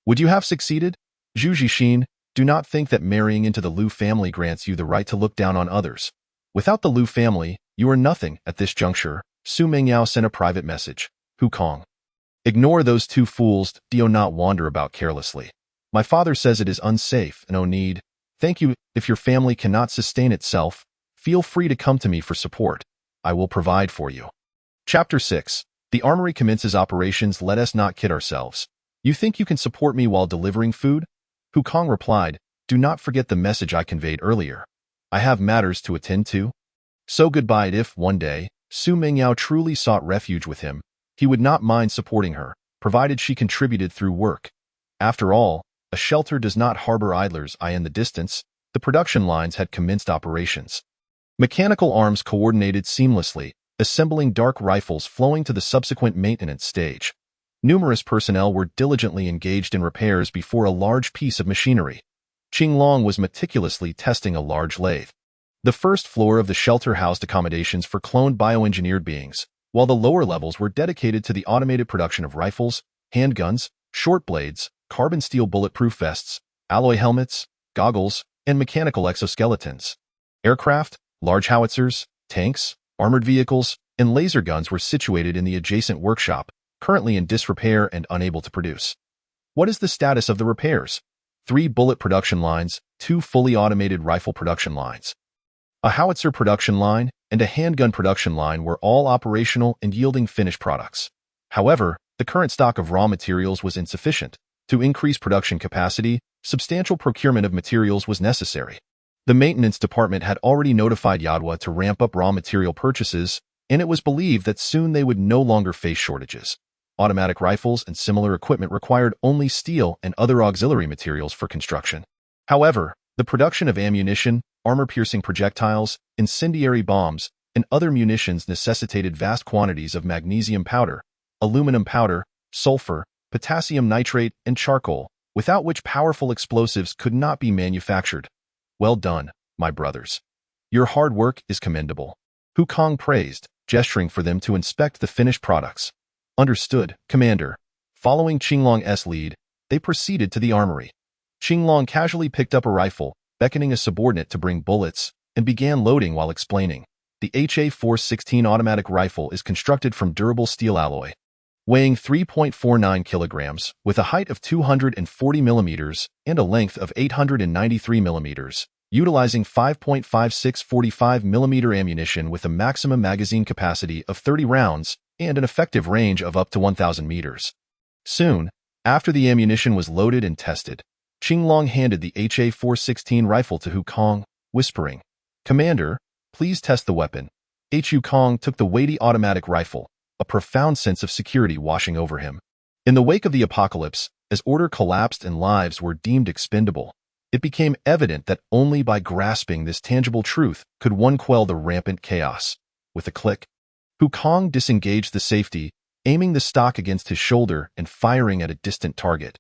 Would you have succeeded? Zhu Zixin, do not think that marrying into the Liu family grants you the right to look down on others. Without the Liu family, you are nothing. At this juncture, Su Mingyao sent a private message. Hu Kong. Ignore those two fools. Do not wander about carelessly. My father says it is unsafe and no need. Thank you. If your family cannot sustain itself, feel free to come to me for support. I will provide for you. Chapter 6. The armory commences operations. Let us not kid ourselves. You think you can support me while delivering food? Hu Kong replied, do not forget the message I conveyed earlier. I have matters to attend to. So goodbye. If one day, Su Mingyao truly sought refuge with him, he would not mind supporting her, provided she contributed through work. After all, a shelter does not harbor idlers. In the distance, the production lines had commenced operations. Mechanical arms coordinated seamlessly, assembling dark rifles flowing to the subsequent maintenance stage. Numerous personnel were diligently engaged in repairs before a large piece of machinery. Qinglong was meticulously testing a large lathe. The first floor of the shelter housed accommodations for cloned bioengineered beings, while the lower levels were dedicated to the automated production of rifles, handguns, short blades, carbon steel bulletproof vests, alloy helmets, goggles, and mechanical exoskeletons. Aircraft, large howitzers, tanks, armored vehicles, and laser guns were situated in the adjacent workshop, currently in disrepair and unable to produce. What is the status of the repairs? 3 bullet production lines, 2 fully automated rifle production lines, a howitzer production line, and a handgun production line were all operational and yielding finished products. However, the current stock of raw materials was insufficient. To increase production capacity, substantial procurement of materials was necessary. The maintenance department had already notified Yadwa to ramp up raw material purchases, and it was believed that soon they would no longer face shortages. Automatic rifles and similar equipment required only steel and other auxiliary materials for construction. However, the production of ammunition, armor-piercing projectiles, incendiary bombs, and other munitions necessitated vast quantities of magnesium powder, aluminum powder, sulfur, potassium nitrate, and charcoal, without which powerful explosives could not be manufactured. Well done, my brothers. Your hard work is commendable. Hu Kong praised, gesturing for them to inspect the finished products. Understood, Commander. Following Qinglong's lead, they proceeded to the armory. Qinglong casually picked up a rifle, beckoning a subordinate to bring bullets, and began loading while explaining. The HA-416 automatic rifle is constructed from durable steel alloy. Weighing 3.49 kilograms, with a height of 240 millimeters and a length of 893 millimeters, utilizing 5.56 45 millimeter ammunition with a maximum magazine capacity of 30 rounds and an effective range of up to 1,000 meters. Soon, after the ammunition was loaded and tested, Qinglong handed the HA-416 rifle to Hu Kong, whispering, Commander, please test the weapon. Hu Kong took the weighty automatic rifle, a profound sense of security washing over him. In the wake of the apocalypse, as order collapsed and lives were deemed expendable, it became evident that only by grasping this tangible truth could one quell the rampant chaos. With a click, Hu Kong disengaged the safety, aiming the stock against his shoulder and firing at a distant target.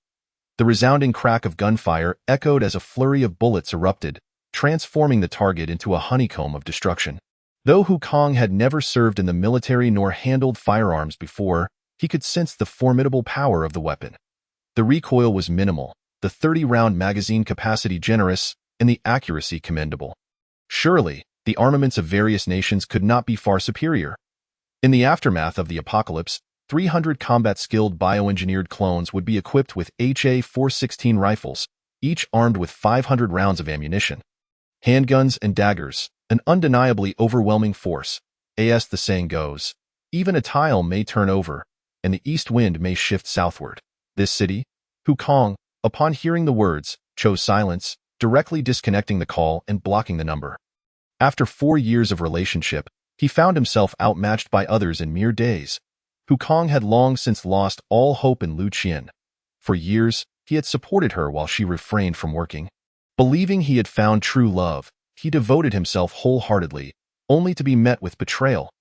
The resounding crack of gunfire echoed as a flurry of bullets erupted, transforming the target into a honeycomb of destruction. Though Hu Kong had never served in the military nor handled firearms before, he could sense the formidable power of the weapon. The recoil was minimal, the 30-round magazine capacity generous, and the accuracy commendable. Surely, the armaments of various nations could not be far superior. In the aftermath of the apocalypse, 300 combat-skilled bioengineered clones would be equipped with HA-416 rifles, each armed with 500 rounds of ammunition. Handguns and daggers, an undeniably overwhelming force. As the saying goes, even a tile may turn over, and the east wind may shift southward. This city, Hukong, upon hearing the words, chose silence, directly disconnecting the call and blocking the number. After 4 years of relationship, he found himself outmatched by others in mere days. Hukong had long since lost all hope in Lu Qian. For years, he had supported her while she refrained from working. Believing he had found true love, he devoted himself wholeheartedly, only to be met with betrayal.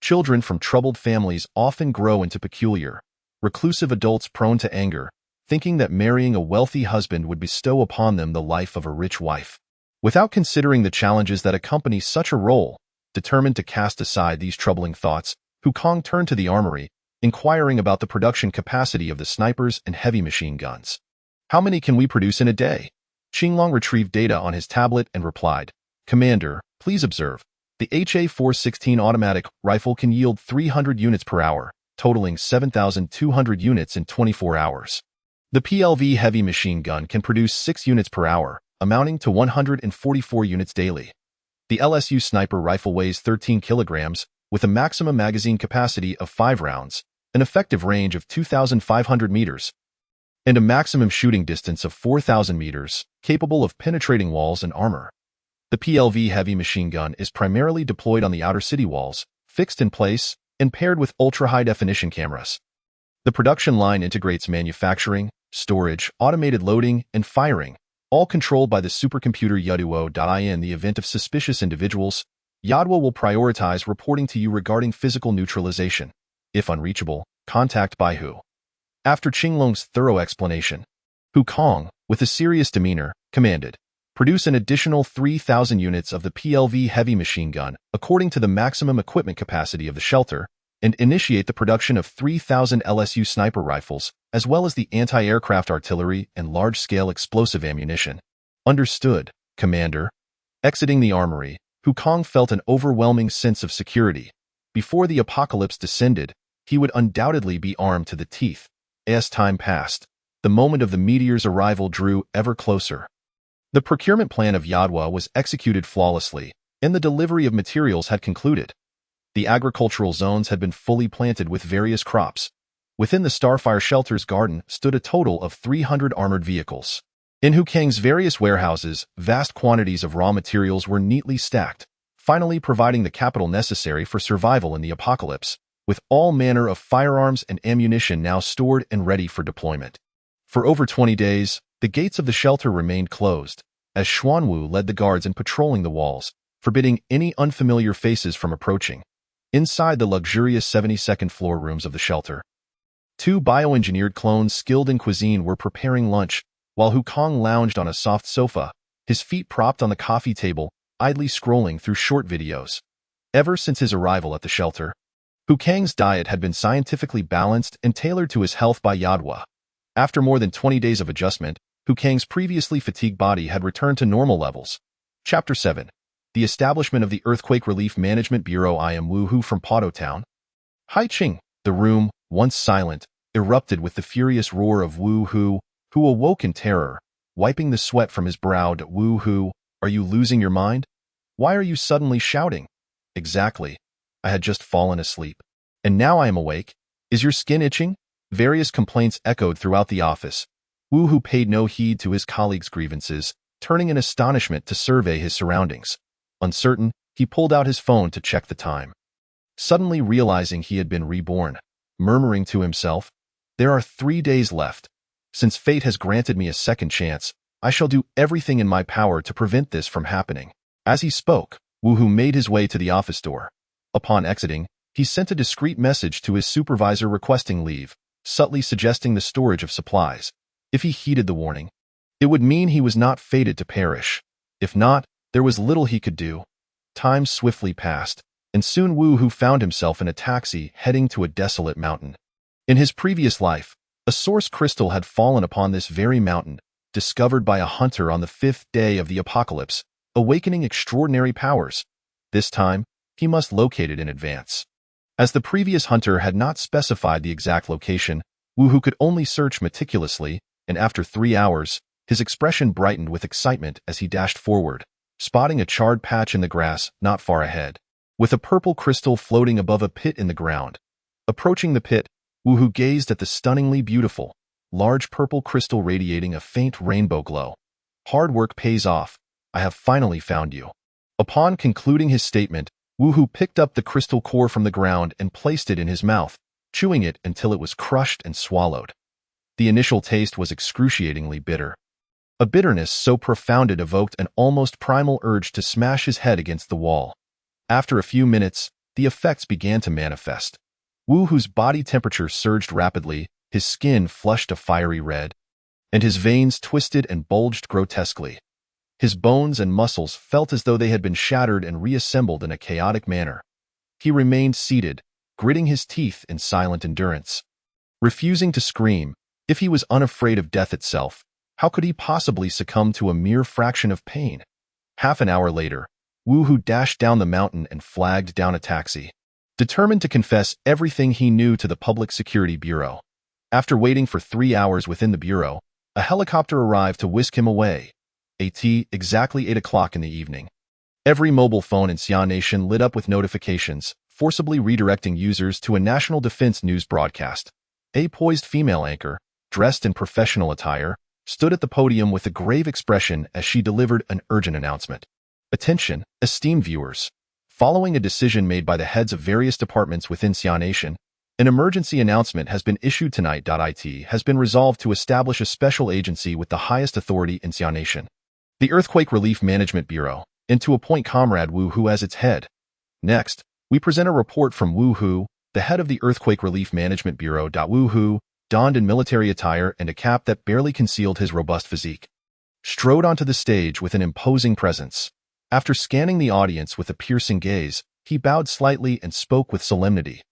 Children from troubled families often grow into peculiar, reclusive adults prone to anger, thinking that marrying a wealthy husband would bestow upon them the life of a rich wife. Without considering the challenges that accompany such a role, determined to cast aside these troubling thoughts, Hukong turned to the armory, inquiring about the production capacity of the snipers and heavy machine guns. "How many can we produce in a day?" Qinglong retrieved data on his tablet and replied, "Commander, please observe. The HA-416 automatic rifle can yield 300 units per hour, totaling 7,200 units in 24 hours. The PLV heavy machine gun can produce 6 units per hour, amounting to 144 units daily. The LSU sniper rifle weighs 13 kilograms, with a maximum magazine capacity of 5 rounds, an effective range of 2,500 meters, and a maximum shooting distance of 4,000 meters, capable of penetrating walls and armor. The PLV heavy machine gun is primarily deployed on the outer city walls, fixed in place, and paired with ultra-high-definition cameras. The production line integrates manufacturing, storage, automated loading, and firing, all controlled by the supercomputer Yaduo. In the event of suspicious individuals, Yaduo will prioritize reporting to you regarding physical neutralization. If unreachable, contact Baihu." After Qinglong's thorough explanation, Hukong, with a serious demeanor, commanded, "Produce an additional 3,000 units of the PLV heavy machine gun according to the maximum equipment capacity of the shelter, and initiate the production of 3,000 LSU sniper rifles, as well as the anti-aircraft artillery and large-scale explosive ammunition." "Understood, Commander." Exiting the armory, Hukong felt an overwhelming sense of security. Before the apocalypse descended, he would undoubtedly be armed to the teeth. As time passed, the moment of the meteor's arrival drew ever closer. The procurement plan of Yadwa was executed flawlessly, and the delivery of materials had concluded. The agricultural zones had been fully planted with various crops. Within the Starfire Shelter's garden stood a total of 300 armored vehicles. In Hukang's various warehouses, vast quantities of raw materials were neatly stacked, finally providing the capital necessary for survival in the apocalypse, with all manner of firearms and ammunition now stored and ready for deployment. For over 20 days, the gates of the shelter remained closed, as Xuanwu led the guards in patrolling the walls, forbidding any unfamiliar faces from approaching. Inside the luxurious 72nd floor rooms of the shelter, 2 bioengineered clones skilled in cuisine were preparing lunch, while Hukong lounged on a soft sofa, his feet propped on the coffee table, idly scrolling through short videos. Ever since his arrival at the shelter, Hukang's diet had been scientifically balanced and tailored to his health by Yadwa. After more than 20 days of adjustment, Hukang's previously fatigued body had returned to normal levels. Chapter 7. The Establishment of the Earthquake Relief Management Bureau. I am Wu Hu from Pato Town. Haiqing. The room, once silent, erupted with the furious roar of Wu Hu, who awoke in terror, wiping the sweat from his brow. "Wu Hu, are you losing your mind? Why are you suddenly shouting?" "Exactly. I had just fallen asleep. And now I am awake. Is your skin itching?" Various complaints echoed throughout the office. Wu Hu paid no heed to his colleagues' grievances, turning in astonishment to survey his surroundings. Uncertain, he pulled out his phone to check the time. Suddenly realizing he had been reborn, murmuring to himself, "There are 3 days left. Since fate has granted me a second chance, I shall do everything in my power to prevent this from happening." As he spoke, Wu Hu made his way to the office door. Upon exiting, he sent a discreet message to his supervisor requesting leave, subtly suggesting the storage of supplies. If he heeded the warning, it would mean he was not fated to perish. If not, there was little he could do. Time swiftly passed, and soon Wu Hu found himself in a taxi heading to a desolate mountain. In his previous life, a source crystal had fallen upon this very mountain, discovered by a hunter on the 5th day of the apocalypse, awakening extraordinary powers. This time, he must locate it in advance. As the previous hunter had not specified the exact location, Wu Hu could only search meticulously, and after 3 hours, His expression brightened with excitement as he dashed forward, spotting a charred patch in the grass not far ahead, with a purple crystal floating above a pit in the ground. Approaching the pit, Wu Hu gazed at the stunningly beautiful, large purple crystal radiating a faint rainbow glow. Hard work pays off. I have finally found you. Upon concluding his statement, Wu Hu picked up the crystal core from the ground and placed it in his mouth, chewing it until it was crushed and swallowed. The initial taste was excruciatingly bitter. A bitterness so profound it evoked an almost primal urge to smash his head against the wall. After a few minutes, the effects began to manifest. Wu Hu's body temperature surged rapidly, his skin flushed a fiery red, and his veins twisted and bulged grotesquely. His bones and muscles felt as though they had been shattered and reassembled in a chaotic manner. He remained seated, gritting his teeth in silent endurance. Refusing to scream, if he was unafraid of death itself, how could he possibly succumb to a mere fraction of pain? Half an hour later, Wu Hu dashed down the mountain and flagged down a taxi, determined to confess everything he knew to the Public Security Bureau. After waiting for 3 hours within the bureau, a helicopter arrived to whisk him away. Exactly 8 o'clock in the evening. Every mobile phone in Xia Nation lit up with notifications, forcibly redirecting users to a national defense news broadcast. A poised female anchor, dressed in professional attire, stood at the podium with a grave expression as she delivered an urgent announcement. Attention, esteemed viewers. Following a decision made by the heads of various departments within Xia Nation, an emergency announcement has been issued tonight. It has been resolved to establish a special agency with the highest authority in Xia Nation, the Earthquake Relief Management Bureau, and to appoint Comrade Wu Hu as its head. Next, we present a report from Wu Hu, the head of the Earthquake Relief Management Bureau. Wu Hu, donned in military attire and a cap that barely concealed his robust physique, strode onto the stage with an imposing presence. After scanning the audience with a piercing gaze, he bowed slightly and spoke with solemnity.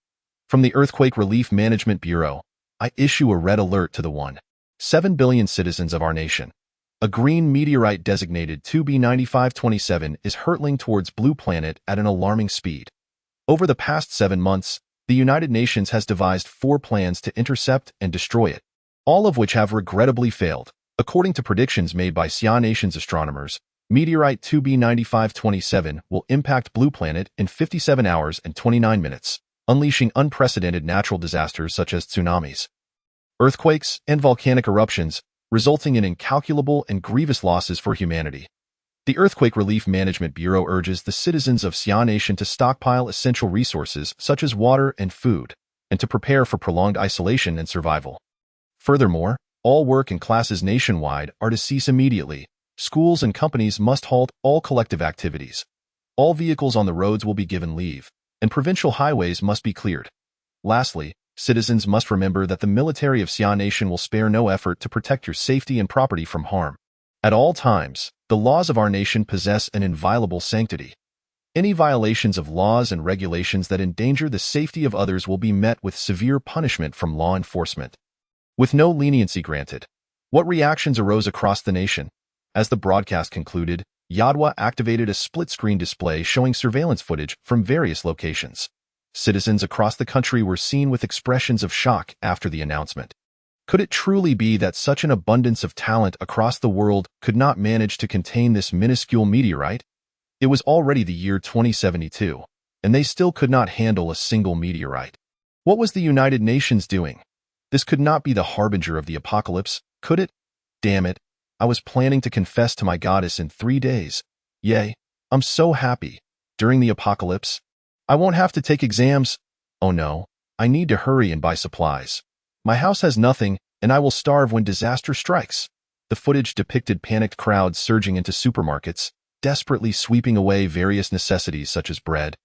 From the Earthquake Relief Management Bureau, I issue a red alert to the 1.7 billion citizens of our nation. A green meteorite designated 2B9527 is hurtling towards Blue Planet at an alarming speed. Over the past 7 months, the United Nations has devised 4 plans to intercept and destroy it, all of which have regrettably failed. According to predictions made by Xia Nation's astronomers, meteorite 2B9527 will impact Blue Planet in 57 hours and 29 minutes, unleashing unprecedented natural disasters such as tsunamis, earthquakes, and volcanic eruptions, resulting in incalculable and grievous losses for humanity. The Earthquake Relief Management Bureau urges the citizens of Xia Nation to stockpile essential resources such as water and food, and to prepare for prolonged isolation and survival. Furthermore, all work and classes nationwide are to cease immediately. Schools and companies must halt all collective activities. All vehicles on the roads will be given leave, and provincial highways must be cleared. Lastly, citizens must remember that the military of Xia Nation will spare no effort to protect your safety and property from harm. At all times, the laws of our nation possess an inviolable sanctity. Any violations of laws and regulations that endanger the safety of others will be met with severe punishment from law enforcement, with no leniency granted. What reactions arose across the nation? As the broadcast concluded, Yadwa activated a split-screen display showing surveillance footage from various locations. Citizens across the country were seen with expressions of shock after the announcement. Could it truly be that such an abundance of talent across the world could not manage to contain this minuscule meteorite? It was already the year 2072, and they still could not handle a single meteorite. What was the United Nations doing? This could not be the harbinger of the apocalypse, could it? Damn it. I was planning to confess to my goddess in 3 days. Yay, I'm so happy. During the apocalypse, I won't have to take exams. Oh no, I need to hurry and buy supplies. My house has nothing, and I will starve when disaster strikes. The footage depicted panicked crowds surging into supermarkets, desperately sweeping away various necessities such as bread,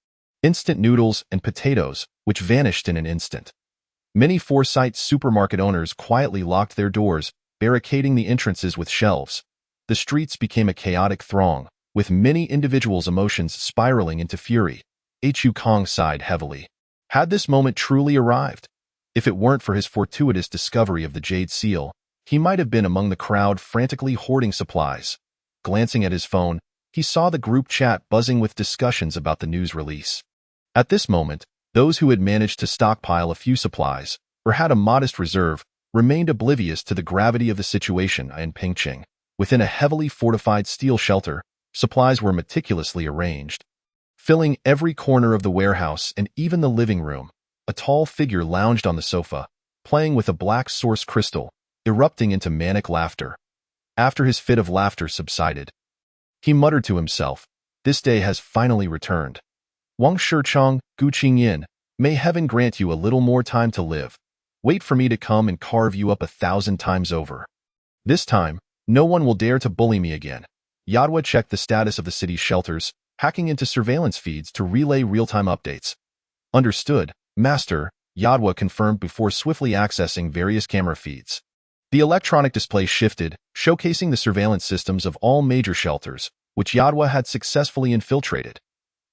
instant noodles, and potatoes, which vanished in an instant. Many Foresight supermarket owners quietly locked their doors, barricading the entrances with shelves. The streets became a chaotic throng, with many individuals' emotions spiraling into fury. Hu Kong sighed heavily. Had this moment truly arrived? If it weren't for his fortuitous discovery of the Jade Seal, he might have been among the crowd frantically hoarding supplies. Glancing at his phone, he saw the group chat buzzing with discussions about the news release. At this moment, those who had managed to stockpile a few supplies, or had a modest reserve, remained oblivious to the gravity of the situation in Pingcheng. Within a heavily fortified steel shelter, supplies were meticulously arranged. Filling every corner of the warehouse and even the living room, a tall figure lounged on the sofa, playing with a black source crystal, erupting into manic laughter. After his fit of laughter subsided, he muttered to himself, "This day has finally returned. Wang Shichong, Gu Qingyin, may heaven grant you a little more time to live. Wait for me to come and carve you up 1,000 times over. This time, no one will dare to bully me again." Yadwa checked the status of the city's shelters, hacking into surveillance feeds to relay real-time updates. "Understood, Master," Yadwa confirmed before swiftly accessing various camera feeds. The electronic display shifted, showcasing the surveillance systems of all major shelters, which Yadwa had successfully infiltrated.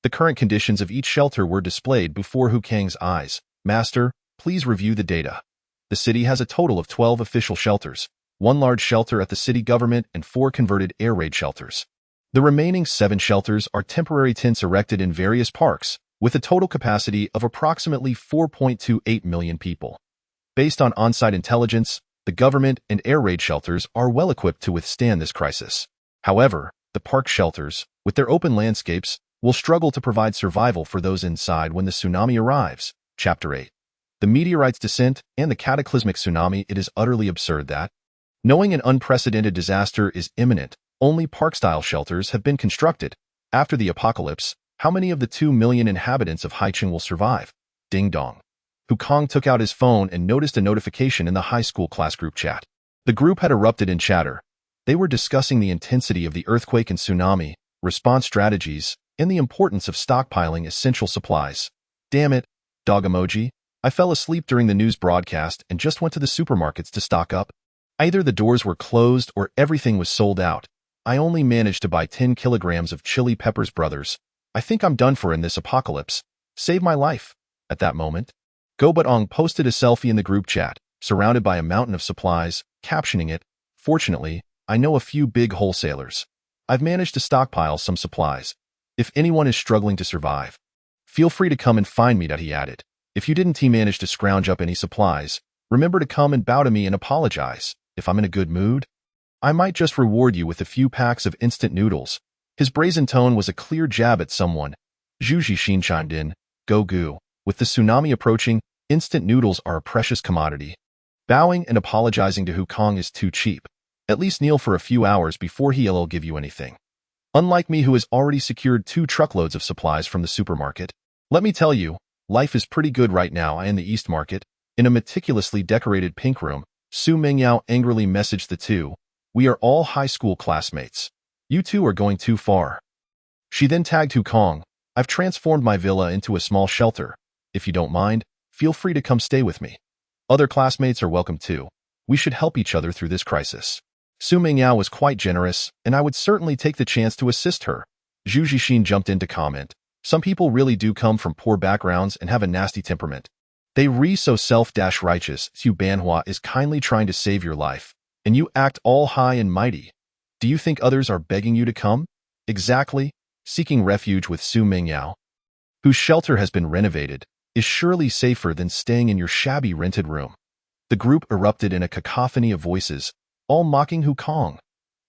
The current conditions of each shelter were displayed before Hu Kang's eyes. "Master, please review the data. The city has a total of 12 official shelters, 1 large shelter at the city government and 4 converted air raid shelters. The remaining 7 shelters are temporary tents erected in various parks, with a total capacity of approximately 4.28 million people. Based on on-site intelligence, the government and air raid shelters are well equipped to withstand this crisis. However, the park shelters, with their open landscapes, will struggle to provide survival for those inside when the tsunami arrives." Chapter 8. The meteorite's descent and the cataclysmic tsunami. It is utterly absurd that, knowing an unprecedented disaster is imminent, only park-style shelters have been constructed. After the apocalypse, how many of the 2 million inhabitants of Haicheng will survive? Ding dong. Hu Kong took out his phone and noticed a notification in the high school class group chat. The group had erupted in chatter. They were discussing the intensity of the earthquake and tsunami, response strategies, and the importance of stockpiling essential supplies. "Damn it, dog emoji. I fell asleep during the news broadcast and just went to the supermarkets to stock up. Either the doors were closed or everything was sold out. I only managed to buy 10 kilograms of chili peppers, brothers. I think I'm done for in this apocalypse. Save my life." At that moment, Go Batong posted a selfie in the group chat, surrounded by a mountain of supplies, captioning it, "Fortunately, I know a few big wholesalers. I've managed to stockpile some supplies. If anyone is struggling to survive, feel free to come and find me." He added, "If you didn't manage to scrounge up any supplies, remember to come and bow to me and apologize. If I'm in a good mood, I might just reward you with a few packs of instant noodles." His brazen tone was a clear jab at someone. Zhu Jixin chimed in, "Go Gu. With the tsunami approaching, instant noodles are a precious commodity. Bowing and apologizing to Hu Kong is too cheap. At least kneel for a few hours before he'll give you anything. Unlike me, who has already secured 2 truckloads of supplies from the supermarket. Let me tell you, life is pretty good right now." In the East Market, in a meticulously decorated pink room, Su Mingyao angrily messaged the two, "We are all high school classmates. You two are going too far." She then tagged Hu Kong, "I've transformed my villa into a small shelter. If you don't mind, feel free to come stay with me. Other classmates are welcome too. We should help each other through this crisis." Su Mingyao was quite generous, and I would certainly take the chance to assist her. Zhu Jixin jumped in to comment, "Some people really do come from poor backgrounds and have a nasty temperament. They so self-righteous. Xu Banhua is kindly trying to save your life, and you act all high and mighty. Do you think others are begging you to come?" "Exactly. Seeking refuge with Su Mingyao, whose shelter has been renovated, is surely safer than staying in your shabby rented room." The group erupted in a cacophony of voices, all mocking Hu Kong.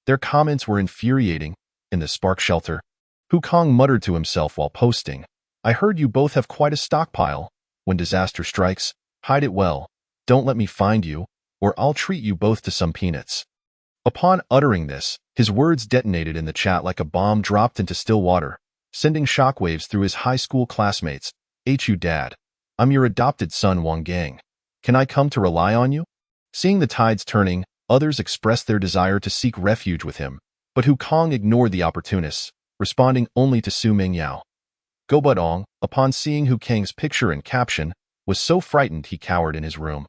Their comments were infuriating. In the spark shelter, Hu Kong muttered to himself while posting, "I heard you both have quite a stockpile. When disaster strikes, hide it well. Don't let me find you, or I'll treat you both to some peanuts." Upon uttering this, his words detonated in the chat like a bomb dropped into still water, sending shockwaves through his high school classmates. "Hu Dad, I'm your adopted son Wang Gang. Can I come to rely on you?" Seeing the tides turning, others expressed their desire to seek refuge with him, but Hu Kong ignored the opportunists, responding only to Su Mingyao. Go Batong, upon seeing Hu Kang's picture and caption, was so frightened he cowered in his room.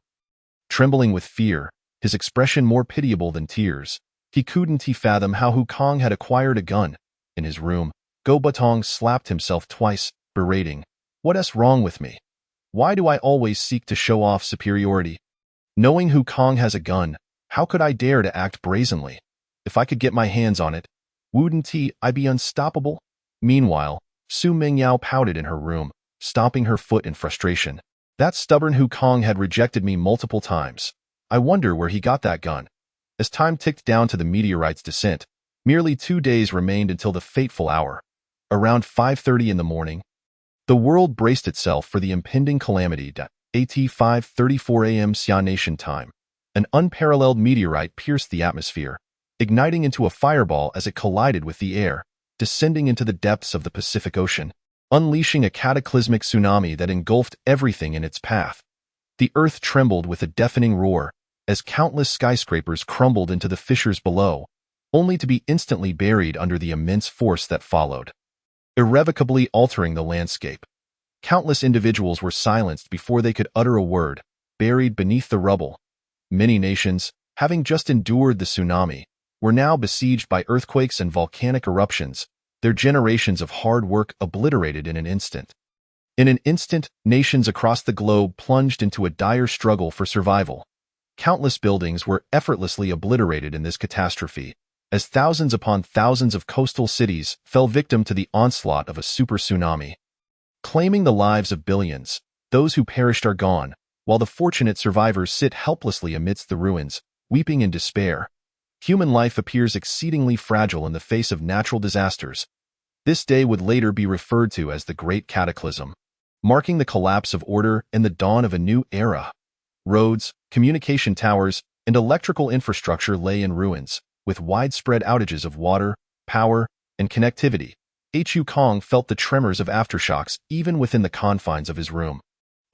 Trembling with fear, his expression more pitiable than tears, he couldn't fathom how Hu Kong had acquired a gun. In his room, Go Batong slapped himself twice, berating, "What's wrong with me? Why do I always seek to show off superiority? Knowing Hu Kong has a gun, how could I dare to act brazenly? If I could get my hands on it, wouldn't I be unstoppable?" Meanwhile, Su Mingyao pouted in her room, stomping her foot in frustration. "That stubborn Hu Kong had rejected me multiple times. I wonder where he got that gun. As time ticked down to the meteorite's descent, merely 2 days remained until the fateful hour. Around 5:30 in the morning, the world braced itself for the impending calamity. At 5:34 a.m. Sia Nation time, an unparalleled meteorite pierced the atmosphere, igniting into a fireball as it collided with the air, descending into the depths of the Pacific Ocean, unleashing a cataclysmic tsunami that engulfed everything in its path. The earth trembled with a deafening roar as countless skyscrapers crumbled into the fissures below, only to be instantly buried under the immense force that followed, irrevocably altering the landscape. Countless individuals were silenced before they could utter a word, buried beneath the rubble. Many nations, having just endured the tsunami, were now besieged by earthquakes and volcanic eruptions, their generations of hard work obliterated in an instant. In an instant, nations across the globe plunged into a dire struggle for survival. Countless buildings were effortlessly obliterated in this catastrophe, as thousands upon thousands of coastal cities fell victim to the onslaught of a super tsunami. Claiming the lives of billions, those who perished are gone, while the fortunate survivors sit helplessly amidst the ruins, weeping in despair. Human life appears exceedingly fragile in the face of natural disasters. This day would later be referred to as the Great Cataclysm, marking the collapse of order and the dawn of a new era. Roads, communication towers, and electrical infrastructure lay in ruins, with widespread outages of water, power, and connectivity. Kong felt the tremors of aftershocks even within the confines of his room.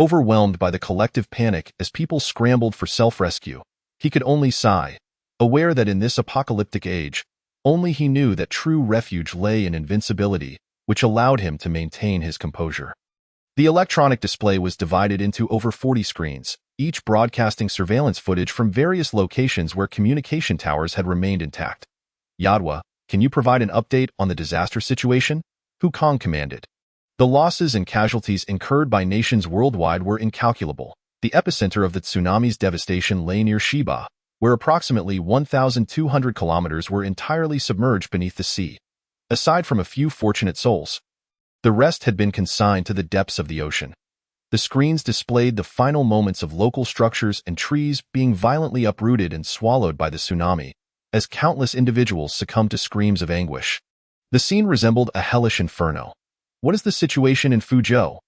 Overwhelmed by the collective panic as people scrambled for self-rescue, he could only sigh, aware that in this apocalyptic age, only he knew that true refuge lay in invincibility, which allowed him to maintain his composure. The electronic display was divided into over 40 screens, each broadcasting surveillance footage from various locations where communication towers had remained intact. Yadwa, can you provide an update on the disaster situation? Kong commanded. The losses and casualties incurred by nations worldwide were incalculable. The epicenter of the tsunami's devastation lay near Chiba, where approximately 1,200 kilometers were entirely submerged beneath the sea. Aside from a few fortunate souls, the rest had been consigned to the depths of the ocean. The screens displayed the final moments of local structures and trees being violently uprooted and swallowed by the tsunami, as countless individuals succumbed to screams of anguish. The scene resembled a hellish inferno. What is the situation in Fuzhou?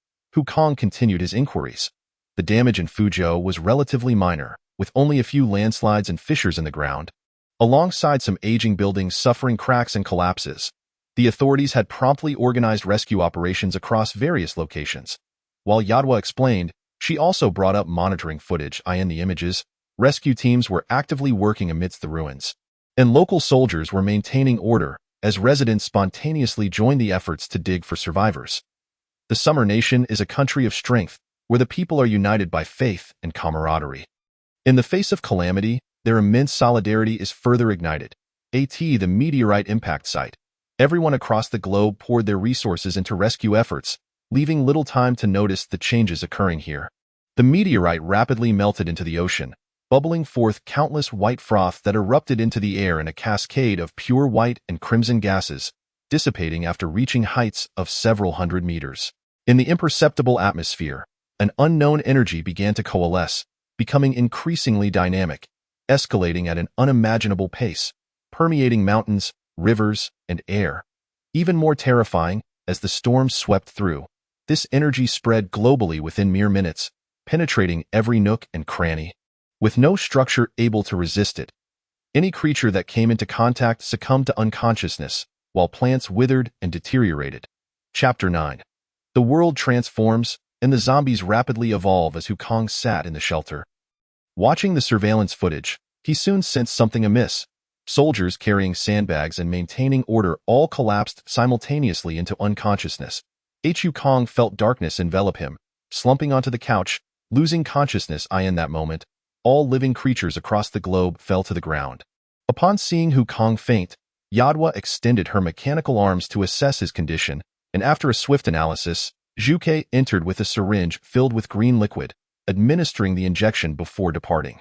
Kong continued his inquiries. The damage in Fuzhou was relatively minor, with only a few landslides and fissures in the ground, alongside some aging buildings suffering cracks and collapses. The authorities had promptly organized rescue operations across various locations. While Yadwa explained, she also brought up monitoring footage in the images. Rescue teams were actively working amidst the ruins, and local soldiers were maintaining order as residents spontaneously joined the efforts to dig for survivors. The Summer Nation is a country of strength, where the people are united by faith and camaraderie. In the face of calamity, their immense solidarity is further ignited. The meteorite impact site. Everyone across the globe poured their resources into rescue efforts, leaving little time to notice the changes occurring here. The meteorite rapidly melted into the ocean, bubbling forth countless white froth that erupted into the air in a cascade of pure white and crimson gases, dissipating after reaching heights of several hundred meters. In the imperceptible atmosphere, an unknown energy began to coalesce, becoming increasingly dynamic, escalating at an unimaginable pace, permeating mountains, rivers, and air. Even more terrifying, as the storm swept through, this energy spread globally within mere minutes, penetrating every nook and cranny, with no structure able to resist it. Any creature that came into contact succumbed to unconsciousness, while plants withered and deteriorated. Chapter 9. The world transforms, and the zombies rapidly evolve as Kong sat in the shelter. Watching the surveillance footage, he soon sensed something amiss. Soldiers carrying sandbags and maintaining order all collapsed simultaneously into unconsciousness. Kong felt darkness envelop him, slumping onto the couch, losing consciousness in that moment. All living creatures across the globe fell to the ground. Upon seeing Kong faint, Yadwa extended her mechanical arms to assess his condition, and after a swift analysis, Zhuke entered with a syringe filled with green liquid, administering the injection before departing.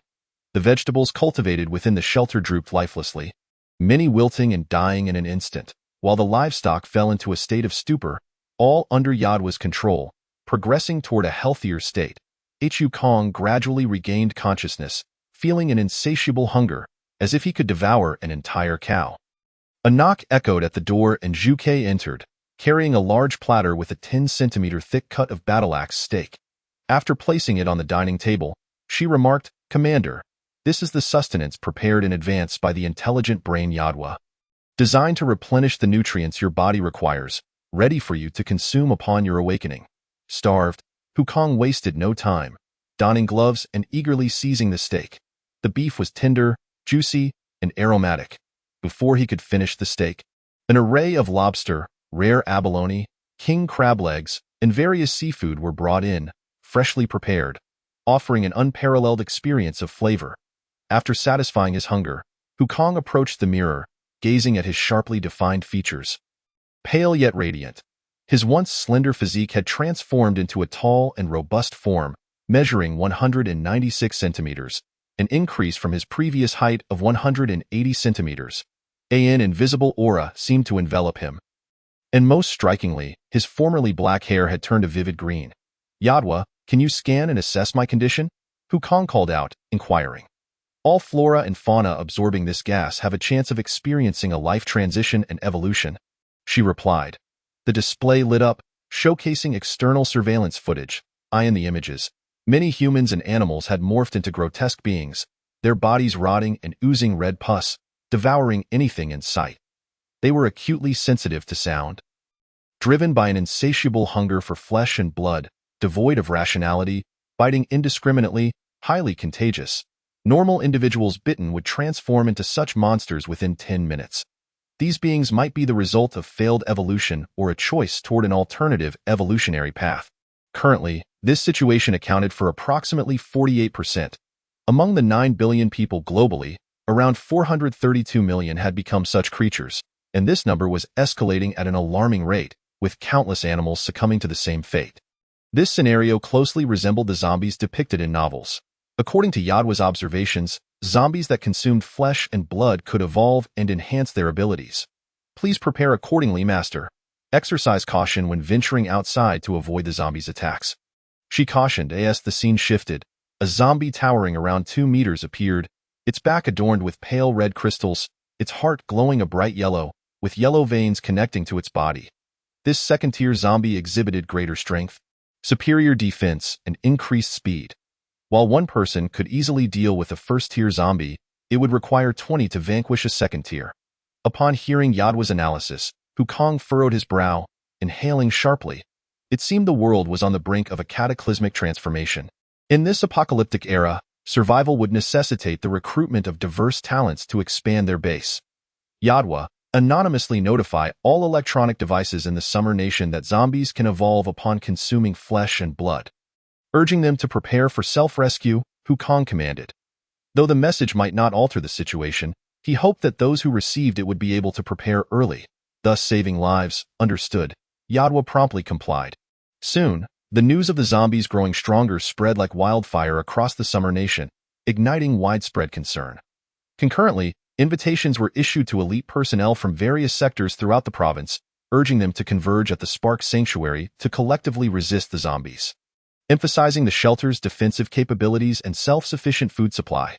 The vegetables cultivated within the shelter drooped lifelessly, many wilting and dying in an instant, while the livestock fell into a state of stupor, all under Yadwa's control, progressing toward a healthier state. Kong gradually regained consciousness, feeling an insatiable hunger, as if he could devour an entire cow. A knock echoed at the door and Zhu Ke entered, carrying a large platter with a 10-centimeter thick cut of battle-axe steak. After placing it on the dining table, she remarked, "Commander, this is the sustenance prepared in advance by the intelligent brain Yadwa, designed to replenish the nutrients your body requires, ready for you to consume upon your awakening." Starved, Hukong wasted no time, donning gloves and eagerly seizing the steak. The beef was tender, juicy, and aromatic. Before he could finish the steak, an array of lobster, rare abalone, king crab legs, and various seafood were brought in, freshly prepared, offering an unparalleled experience of flavor. After satisfying his hunger, Hukong approached the mirror, gazing at his sharply defined features. Pale yet radiant, his once slender physique had transformed into a tall and robust form, measuring 196 centimeters, an increase from his previous height of 180 centimeters. An invisible aura seemed to envelop him. And most strikingly, his formerly black hair had turned a vivid green. "Yadwa, can you scan and assess my condition?" Hukong called out, inquiring. "All flora and fauna absorbing this gas have a chance of experiencing a life transition and evolution," she replied. The display lit up, showcasing external surveillance footage. In the images, many humans and animals had morphed into grotesque beings, their bodies rotting and oozing red pus, devouring anything in sight. They were acutely sensitive to sound. Driven by an insatiable hunger for flesh and blood, devoid of rationality, biting indiscriminately, highly contagious, normal individuals bitten would transform into such monsters within 10 minutes. These beings might be the result of failed evolution or a choice toward an alternative evolutionary path. Currently, this situation accounted for approximately 48%. Among the 9 billion people globally, around 432 million had become such creatures, and this number was escalating at an alarming rate, with countless animals succumbing to the same fate. This scenario closely resembled the zombies depicted in novels. According to Yadwa's observations, zombies that consumed flesh and blood could evolve and enhance their abilities. "Please prepare accordingly, Master. Exercise caution when venturing outside to avoid the zombies' attacks," she cautioned. As the scene shifted, a zombie towering around 2 meters appeared, its back adorned with pale red crystals, its heart glowing a bright yellow, with yellow veins connecting to its body. This second-tier zombie exhibited greater strength, superior defense, and increased speed. While one person could easily deal with a first-tier zombie, it would require 20 to vanquish a second-tier. Upon hearing Yadwa's analysis, Hukong furrowed his brow, inhaling sharply. It seemed the world was on the brink of a cataclysmic transformation. In this apocalyptic era, survival would necessitate the recruitment of diverse talents to expand their base. Yadwa, anonymously notify all electronic devices in the Summer Nation that zombies can evolve upon consuming flesh and blood. Urging them to prepare for self-rescue, Hukong commanded. Though the message might not alter the situation, he hoped that those who received it would be able to prepare early, thus saving lives. "Understood." Yadwa promptly complied. Soon, the news of the zombies growing stronger spread like wildfire across the Summer Nation, igniting widespread concern. Concurrently, invitations were issued to elite personnel from various sectors throughout the province, urging them to converge at the Spark Sanctuary to collectively resist the zombies, emphasizing the shelter's defensive capabilities and self-sufficient food supply.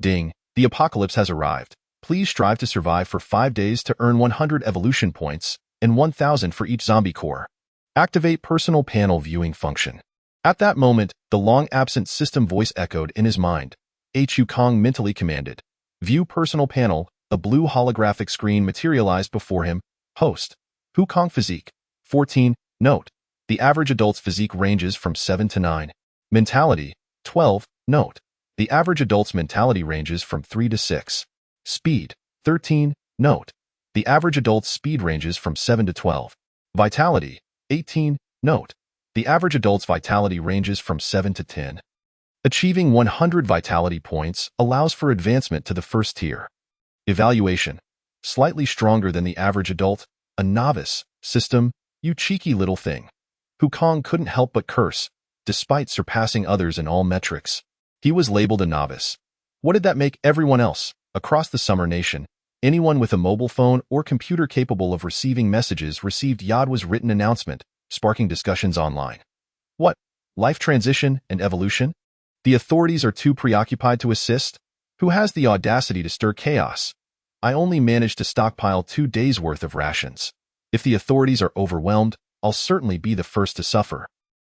"Ding, the apocalypse has arrived. Please strive to survive for 5 days to earn 100 evolution points and 1,000 for each zombie core. Activate personal panel viewing function." At that moment, the long-absent system voice echoed in his mind. Hukong mentally commanded. View personal panel. A blue holographic screen materialized before him. Host: Hukong Physique 14. Note: the average adult's physique ranges from 7 to 9. Mentality 12. Note: the average adult's mentality ranges from 3 to 6. Speed 13. Note: the average adult's speed ranges from 7 to 12. Vitality 18. Note: the average adult's vitality ranges from 7 to 10. Achieving 100 vitality points allows for advancement to the first tier. Evaluation: slightly stronger than the average adult, a novice. System: you cheeky little thing. Hukong couldn't help but curse, despite surpassing others in all metrics. He was labeled a novice. What did that make everyone else? Across the Summer Nation, anyone with a mobile phone or computer capable of receiving messages received Yadwa's written announcement, sparking discussions online. What? Life transition and evolution? The authorities are too preoccupied to assist? Who has the audacity to stir chaos? I only managed to stockpile 2 days' worth of rations. If the authorities are overwhelmed, I'll certainly be the first to suffer.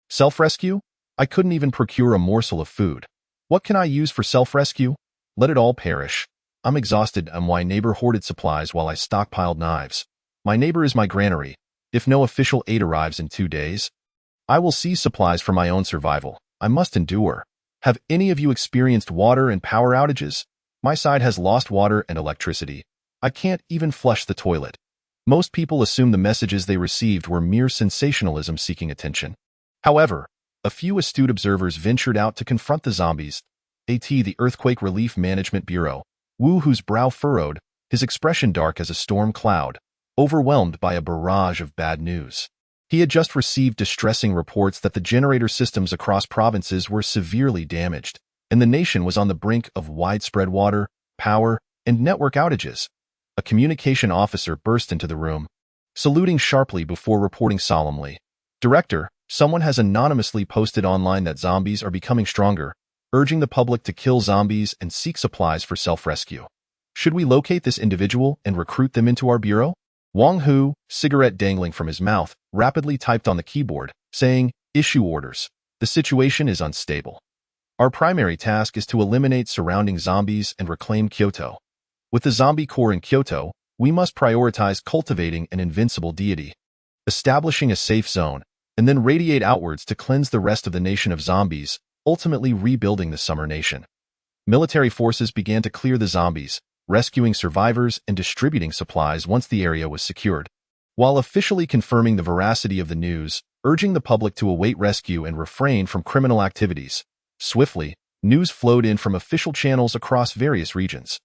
Self-rescue? I couldn't even procure a morsel of food. What can I use for self-rescue? Let it all perish. I'm exhausted and my neighbor hoarded supplies while I stockpiled knives. My neighbor is my granary. If no official aid arrives in 2 days, I will seize supplies for my own survival. I must endure. Have any of you experienced water and power outages? My side has lost water and electricity. I can't even flush the toilet. Most people assume the messages they received were mere sensationalism seeking attention. However, a few astute observers ventured out to confront the zombies. The Earthquake Relief Management Bureau, Wu, whose brow furrowed, his expression dark as a storm cloud, overwhelmed by a barrage of bad news. He had just received distressing reports that the generator systems across provinces were severely damaged, and the nation was on the brink of widespread water, power, and network outages. A communication officer burst into the room, saluting sharply before reporting solemnly. Director, someone has anonymously posted online that zombies are becoming stronger, urging the public to kill zombies and seek supplies for self-rescue. Should we locate this individual and recruit them into our bureau? Wang Hu, cigarette dangling from his mouth, rapidly typed on the keyboard, saying, "Issue orders. The situation is unstable. Our primary task is to eliminate surrounding zombies and reclaim Kyoto. With the zombie core in Kyoto, we must prioritize cultivating an invincible deity, establishing a safe zone, and then radiate outwards to cleanse the rest of the nation of zombies, ultimately rebuilding the Summer Nation." Military forces began to clear the zombies, rescuing survivors and distributing supplies once the area was secured, while officially confirming the veracity of the news, urging the public to await rescue and refrain from criminal activities. Swiftly, news flowed in from official channels across various regions.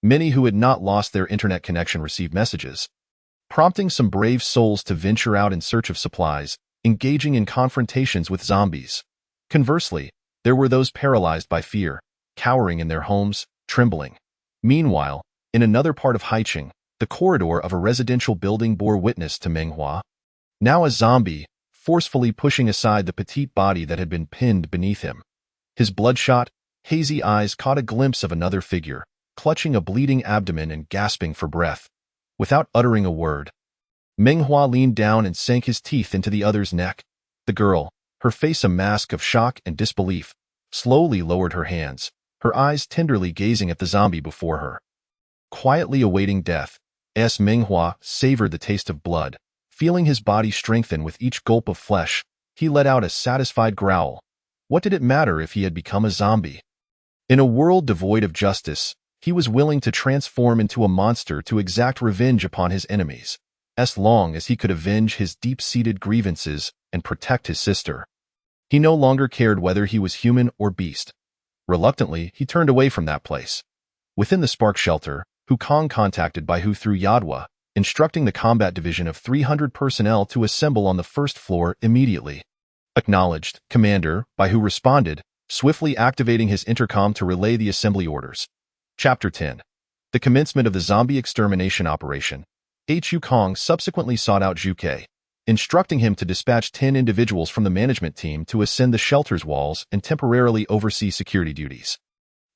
Many who had not lost their internet connection received messages, prompting some brave souls to venture out in search of supplies, engaging in confrontations with zombies. Conversely, there were those paralyzed by fear, cowering in their homes, trembling. Meanwhile, in another part of Haicheng, the corridor of a residential building bore witness to Menghua, now a zombie, forcefully pushing aside the petite body that had been pinned beneath him. His bloodshot, hazy eyes caught a glimpse of another figure, clutching a bleeding abdomen and gasping for breath. Without uttering a word, Menghua leaned down and sank his teeth into the other's neck. The girl, her face a mask of shock and disbelief, slowly lowered her hands, her eyes tenderly gazing at the zombie before her. Quietly awaiting death, Menghua savored the taste of blood. Feeling his body strengthen with each gulp of flesh, he let out a satisfied growl. What did it matter if he had become a zombie? In a world devoid of justice, he was willing to transform into a monster to exact revenge upon his enemies, as long as he could avenge his deep-seated grievances and protect his sister. He no longer cared whether he was human or beast. Reluctantly, he turned away from that place. Within the Spark shelter, Hukong contacted Baihu through Yadwa, instructing the combat division of 300 personnel to assemble on the first floor immediately. Acknowledged, Commander, Baihu responded, swiftly activating his intercom to relay the assembly orders. Chapter 10. The commencement of the zombie extermination operation. Hukong subsequently sought out Zhu Ke, instructing him to dispatch 10 individuals from the management team to ascend the shelter's walls and temporarily oversee security duties.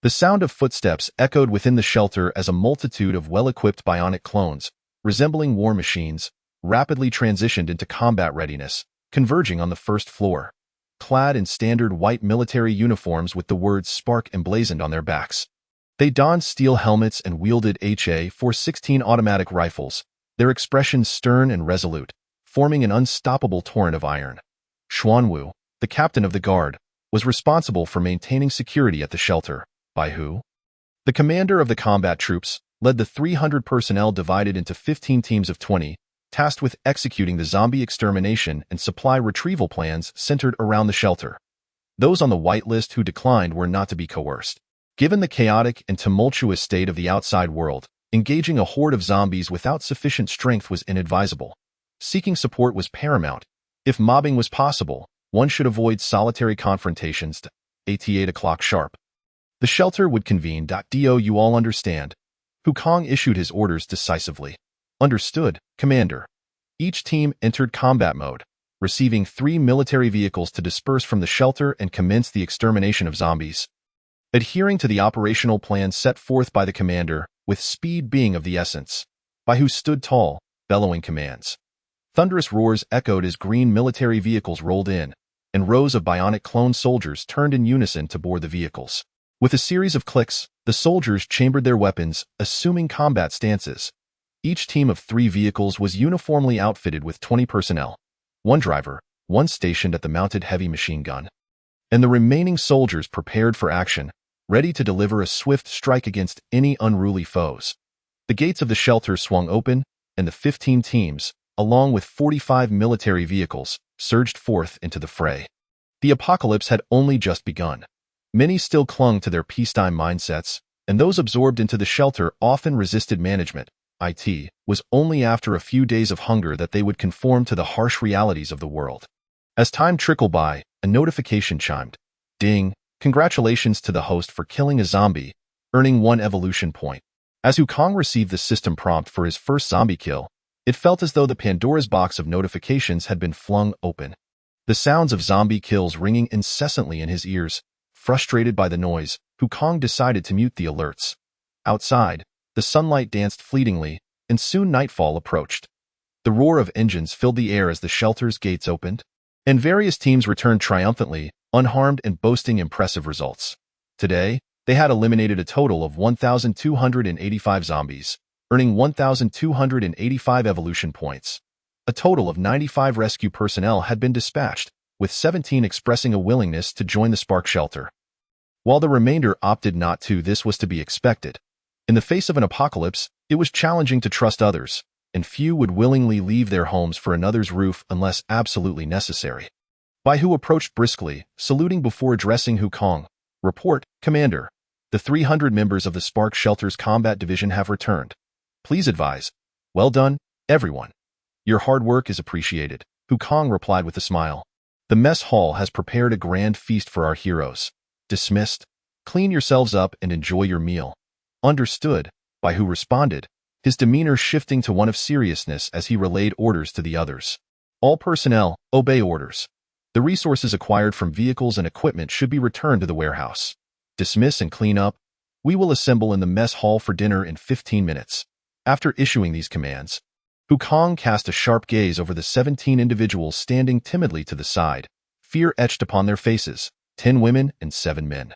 The sound of footsteps echoed within the shelter as a multitude of well-equipped bionic clones, resembling war machines, rapidly transitioned into combat readiness, converging on the first floor, clad in standard white military uniforms with the words Spark emblazoned on their backs. They donned steel helmets and wielded HA-416 automatic rifles, their expressions stern and resolute, forming an unstoppable torrent of iron. Xuanwu, the captain of the guard, was responsible for maintaining security at the shelter. Baihu, the commander of the combat troops, led the 300 personnel divided into 15 teams of 20, tasked with executing the zombie extermination and supply retrieval plans centered around the shelter. Those on the whitelist who declined were not to be coerced. Given the chaotic and tumultuous state of the outside world, engaging a horde of zombies without sufficient strength was inadvisable. Seeking support was paramount. If mobbing was possible, one should avoid solitary confrontations at 8 o'clock sharp. The shelter would convene. Do you all understand? Hukong issued his orders decisively. Understood, Commander. Each team entered combat mode, receiving 3 military vehicles to disperse from the shelter and commence the extermination of zombies. adhering to the operational plan set forth by the commander, with speed being of the essence, by who stood tall, bellowing commands. Thunderous roars echoed as green military vehicles rolled in, and rows of bionic clone soldiers turned in unison to board the vehicles. With a series of clicks, the soldiers chambered their weapons, assuming combat stances. Each team of 3 vehicles was uniformly outfitted with 20 personnel, 1 driver, 1 stationed at the mounted heavy machine gun, and the remaining soldiers prepared for action, ready to deliver a swift strike against any unruly foes. The gates of the shelter swung open, and the 15 teams, along with 45 military vehicles, surged forth into the fray. The apocalypse had only just begun. Many still clung to their peacetime mindsets, and those absorbed into the shelter often resisted management. It was only after a few days of hunger that they would conform to the harsh realities of the world. As time trickled by, a notification chimed. Ding! Congratulations to the host for killing a zombie, earning 1 evolution point. As Wukong received the system prompt for his first zombie kill, it felt as though the Pandora's box of notifications had been flung open. The sounds of zombie kills ringing incessantly in his ears. Frustrated by the noise, Wukong decided to mute the alerts. Outside, the sunlight danced fleetingly, and soon nightfall approached. The roar of engines filled the air as the shelter's gates opened, and various teams returned triumphantly, unharmed and boasting impressive results. Today, they had eliminated a total of 1,285 zombies, earning 1,285 evolution points. A total of 95 rescue personnel had been dispatched, with 17 expressing a willingness to join the Spark shelter. While the remainder opted not to, this was to be expected. In the face of an apocalypse, it was challenging to trust others, and few would willingly leave their homes for another's roof unless absolutely necessary. Bai Hu approached briskly, saluting before addressing Wukong. Report, Commander. The 300 members of the Spark Shelter's combat division have returned. Please advise. Well done, everyone. Your hard work is appreciated, Wukong replied with a smile. The mess hall has prepared a grand feast for our heroes. Dismissed. Clean yourselves up and enjoy your meal. Understood, Bai Hu responded, his demeanor shifting to one of seriousness as he relayed orders to the others. All personnel, obey orders. The resources acquired from vehicles and equipment should be returned to the warehouse. Dismiss and clean up. We will assemble in the mess hall for dinner in 15 minutes. After issuing these commands, Wukong cast a sharp gaze over the 17 individuals standing timidly to the side, fear etched upon their faces, 10 women and 7 men.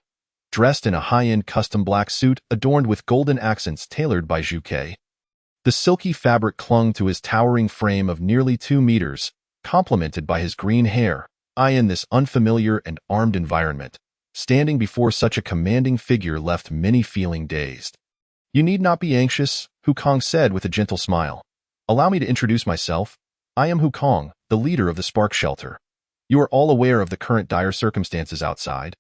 Dressed in a high-end custom black suit adorned with golden accents tailored by Zhu Ke. The silky fabric clung to his towering frame of nearly 2 meters, complemented by his green hair. In this unfamiliar and armed environment, standing before such a commanding figure left many feeling dazed. You need not be anxious, Wukong said with a gentle smile. Allow me to introduce myself. I am Wukong, the leader of the Spark Shelter. You are all aware of the current dire circumstances outside.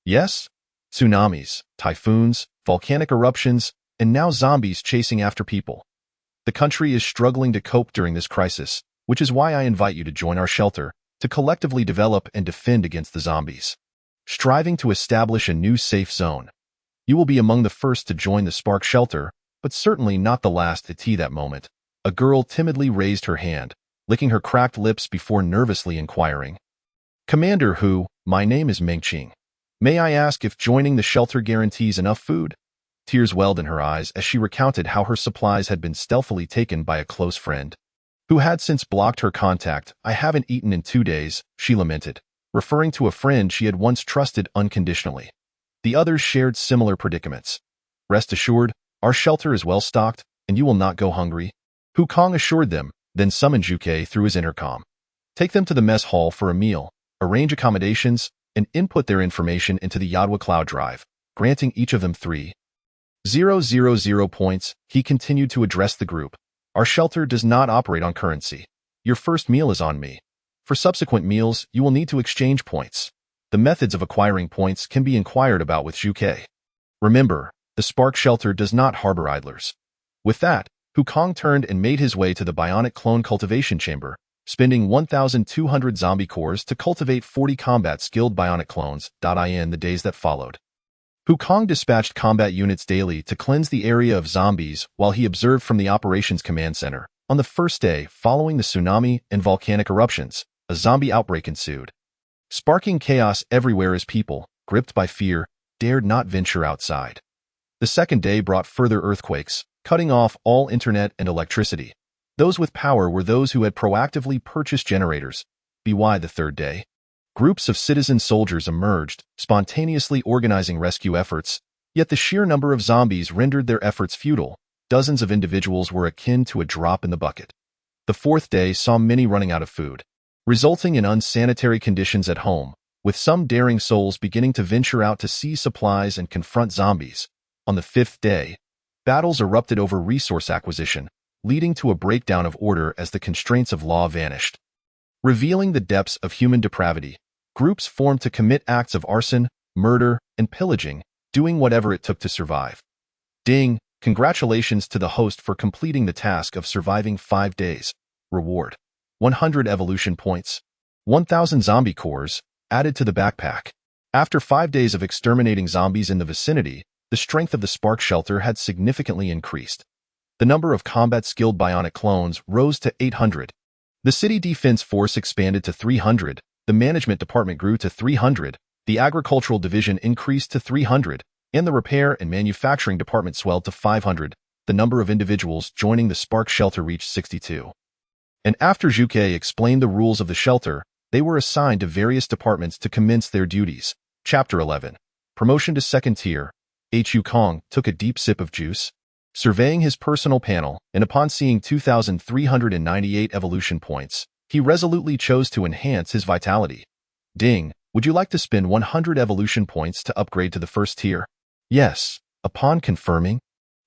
Yes? Tsunamis, typhoons, volcanic eruptions, and now zombies chasing after people. The country is struggling to cope during this crisis, which is why I invite you to join our shelter, to collectively develop and defend against the zombies. Striving to establish a new safe zone. You will be among the first to join the Spark Shelter, but certainly not the last. At that moment, a girl timidly raised her hand, licking her cracked lips before nervously inquiring. Commander Hu, my name is Mengqing. May I ask if joining the shelter guarantees enough food? Tears welled in her eyes as she recounted how her supplies had been stealthily taken by a close friend, who had since blocked her contact. I haven't eaten in 2 days, she lamented, referring to a friend she had once trusted unconditionally. The others shared similar predicaments. Rest assured, our shelter is well stocked, and you will not go hungry, Wukong assured them, then summoned Zhu Ke through his intercom. Take them to the mess hall for a meal, arrange accommodations, and input their information into the Yadwa cloud drive, granting each of them 3,000 points. He continued to address the group. Our shelter does not operate on currency. Your first meal is on me. For subsequent meals, you will need to exchange points. The methods of acquiring points can be inquired about with Zhu Ke. Remember, the Spark Shelter does not harbor idlers. With that, Wukong turned and made his way to the bionic clone cultivation chamber, spending 1,200 zombie cores to cultivate 40 combat-skilled bionic clones. In the days that followed, Wukong dispatched combat units daily to cleanse the area of zombies while he observed from the Operations Command Center. On the first day following the tsunami and volcanic eruptions, a zombie outbreak ensued, sparking chaos everywhere as people, gripped by fear, dared not venture outside. The second day brought further earthquakes, cutting off all internet and electricity. Those with power were those who had proactively purchased generators. By the third day, groups of citizen soldiers emerged, spontaneously organizing rescue efforts, yet the sheer number of zombies rendered their efforts futile. Dozens of individuals were akin to a drop in the bucket. The fourth day saw many running out of food, resulting in unsanitary conditions at home, with some daring souls beginning to venture out to seize supplies and confront zombies. On the fifth day, battles erupted over resource acquisition, leading to a breakdown of order as the constraints of law vanished. Revealing the depths of human depravity, groups formed to commit acts of arson, murder, and pillaging, doing whatever it took to survive. Ding! Congratulations to the host for completing the task of surviving 5 days. Reward: 100 evolution points. 1,000 zombie cores, added to the backpack. After 5 days of exterminating zombies in the vicinity, the strength of the Spark Shelter had significantly increased. The number of combat-skilled bionic clones rose to 800. The city defense force expanded to 300, the management department grew to 300, the agricultural division increased to 300, and the repair and manufacturing department swelled to 500. The number of individuals joining the Spark Shelter reached 62. And after Zhuke explained the rules of the shelter, they were assigned to various departments to commence their duties. Chapter 11. Promotion to Second Tier. Hu Kong took a deep sip of juice, surveying his personal panel, and upon seeing 2,398 evolution points, he resolutely chose to enhance his vitality. Ding, would you like to spend 100 evolution points to upgrade to the first tier? Yes. Upon confirming,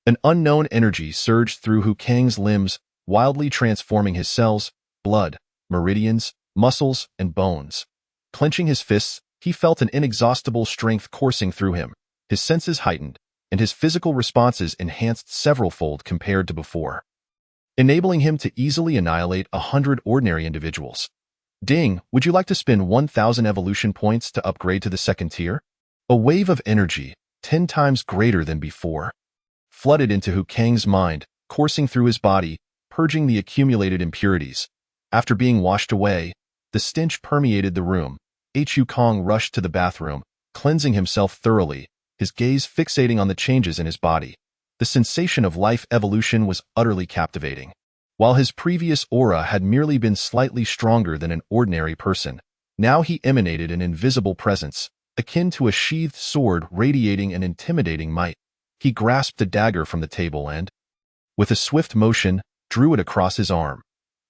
an unknown energy surged through Hu Kang's limbs, wildly transforming his cells, blood, meridians, muscles, and bones. Clenching his fists, he felt an inexhaustible strength coursing through him. His senses heightened, and his physical responses enhanced several-fold compared to before, enabling him to easily annihilate 100 ordinary individuals. Ding, would you like to spend 1,000 evolution points to upgrade to the second tier? A wave of energy, 10 times greater than before, flooded into Hu Kang's mind, coursing through his body, purging the accumulated impurities. After being washed away, the stench permeated the room. Hu Kong rushed to the bathroom, cleansing himself thoroughly, his gaze fixating on the changes in his body. The sensation of life evolution was utterly captivating. While his previous aura had merely been slightly stronger than an ordinary person, now he emanated an invisible presence, akin to a sheathed sword radiating an intimidating might. He grasped a dagger from the table and, with a swift motion, drew it across his arm.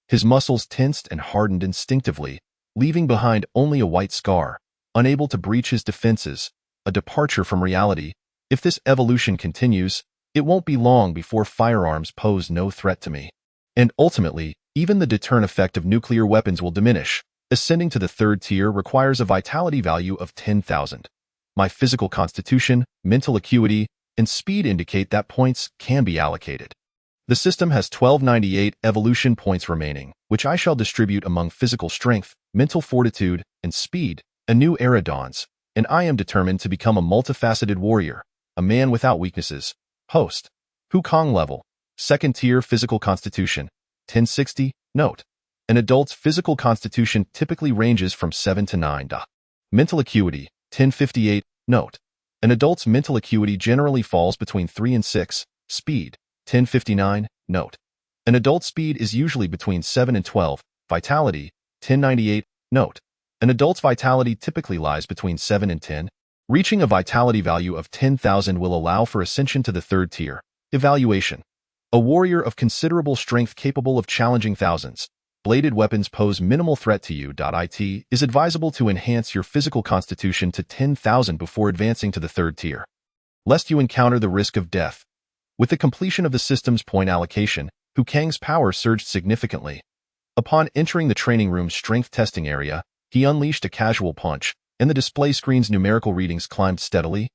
His muscles tensed and hardened instinctively, leaving behind only a white scar, unable to breach his defenses. A departure from reality. If this evolution continues, it won't be long before firearms pose no threat to me. And ultimately, even the deterrent effect of nuclear weapons will diminish. Ascending to the third tier requires a vitality value of 10,000. My physical constitution, mental acuity, and speed indicate that points can be allocated. The system has 1298 evolution points remaining, which I shall distribute among physical strength, mental fortitude, and speed. A new era dawns, and I am determined to become a multifaceted warrior, a man without weaknesses. Host. Hu Kong level. Second tier physical constitution. 1060. Note. An adult's physical constitution typically ranges from 7 to 9. Mental acuity. 1058. Note. An adult's mental acuity generally falls between 3 and 6. Speed. 1059. Note. An adult's speed is usually between 7 and 12. Vitality. 1098. Note. An adult's vitality typically lies between 7 and 10. Reaching a vitality value of 10,000 will allow for ascension to the third tier. Evaluation. A warrior of considerable strength capable of challenging thousands. Bladed weapons pose minimal threat to you. It is advisable to enhance your physical constitution to 10,000 before advancing to the third tier, lest you encounter the risk of death. With the completion of the system's point allocation, Hu Kang's power surged significantly. Upon entering the training room's strength testing area, he unleashed a casual punch, and the display screen's numerical readings climbed steadily,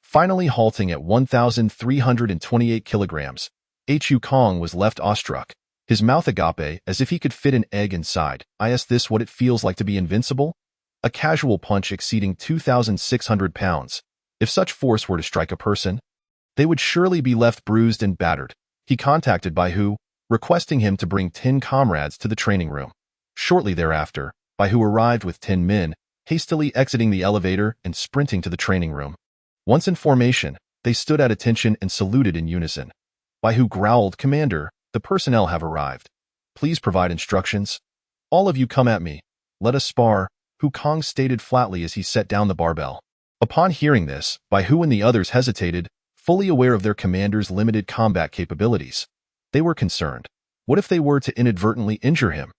finally halting at 1,328 kilograms. Hu Kong was left awestruck, his mouth agape as if he could fit an egg inside. Is this what it feels like to be invincible? A casual punch exceeding 2,600 pounds. If such force were to strike a person, they would surely be left bruised and battered. He contacted Baihu, requesting him to bring 10 comrades to the training room. Shortly thereafter, Baihu arrived with 10 men, hastily exiting the elevator and sprinting to the training room. Once in formation, they stood at attention and saluted in unison. By Hu growled, "Commander, the personnel have arrived. Please provide instructions." "All of you come at me. Let us spar," Hu Kong stated flatly as he set down the barbell. Upon hearing this, Bai Hu and the others hesitated, fully aware of their commander's limited combat capabilities. They were concerned. What if they were to inadvertently injure him?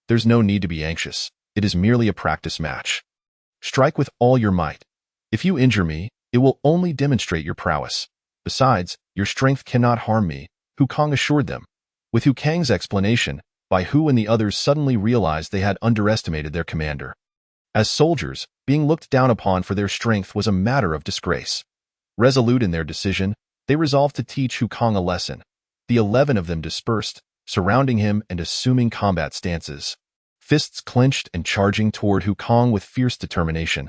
There's no need to be anxious. It is merely a practice match. Strike with all your might. If you injure me, it will only demonstrate your prowess. Besides, your strength cannot harm me, Hu Kong assured them. With Hu Kang's explanation, Bai Hu and the others suddenly realized they had underestimated their commander. As soldiers, being looked down upon for their strength was a matter of disgrace. Resolute in their decision, they resolved to teach Hu Kong a lesson. The 11 of them dispersed, surrounding him and assuming combat stances. Fists clenched and charging toward Hu Kong with fierce determination.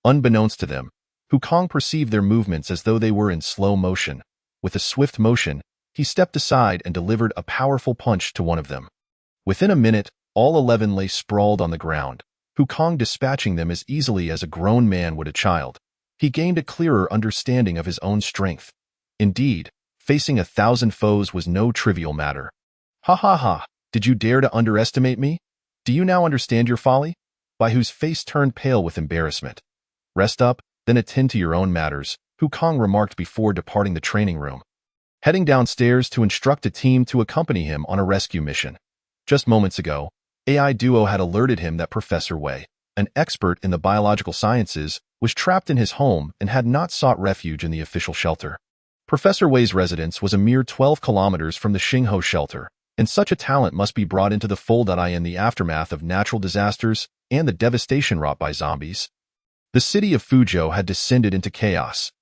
Unbeknownst to them, Hu Kong perceived their movements as though they were in slow motion. With a swift motion, he stepped aside and delivered a powerful punch to one of them. Within a minute, all 11 lay sprawled on the ground, Hu Kong dispatching them as easily as a grown man would a child. He gained a clearer understanding of his own strength. Indeed, facing 1,000 foes was no trivial matter. "Ha ha ha, did you dare to underestimate me? Do you now understand your folly?" Bai Hu's face turned pale with embarrassment. "Rest up, then attend to your own matters," Hu Kong remarked before departing the training room. Heading downstairs to instruct a team to accompany him on a rescue mission. Just moments ago, AI Duo had alerted him that Professor Wei, an expert in the biological sciences, was trapped in his home and had not sought refuge in the official shelter. Professor Wei's residence was a mere 12 kilometers from the Xingho shelter, and such a talent must be brought into the fold in the aftermath of natural disasters and the devastation wrought by zombies. The city of Fuzhou had descended into chaos.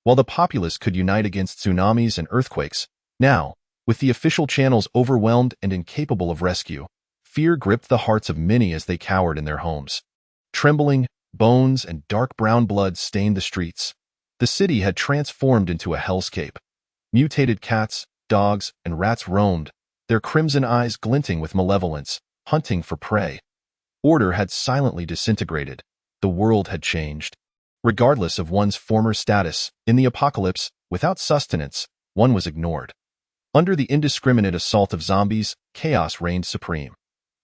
While the populace could unite against tsunamis and earthquakes, now, with the official channels overwhelmed and incapable of rescue, fear gripped the hearts of many as they cowered in their homes. Trembling, bones and dark brown blood stained the streets. The city had transformed into a hellscape. Mutated cats, dogs, and rats roamed, their crimson eyes glinting with malevolence, hunting for prey. Order had silently disintegrated. The world had changed. Regardless of one's former status, in the apocalypse, without sustenance, one was ignored. Under the indiscriminate assault of zombies, chaos reigned supreme.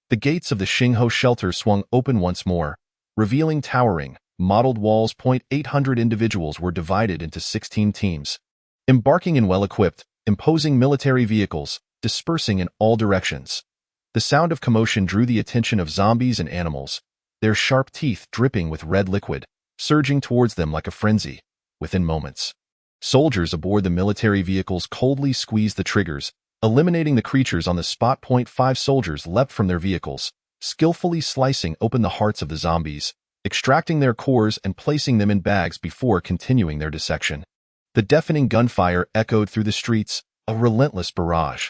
The gates of the Xingho shelter swung open once more, revealing towering, mottled walls. 800 individuals were divided into 16 teams, embarking in well-equipped, imposing military vehicles, dispersing in all directions. The sound of commotion drew the attention of zombies and animals, their sharp teeth dripping with red liquid, surging towards them like a frenzy. Within moments, soldiers aboard the military vehicles coldly squeezed the triggers, eliminating the creatures on the spot. 5 soldiers leapt from their vehicles, skillfully slicing open the hearts of the zombies, extracting their cores and placing them in bags before continuing their dissection. The deafening gunfire echoed through the streets, a relentless barrage.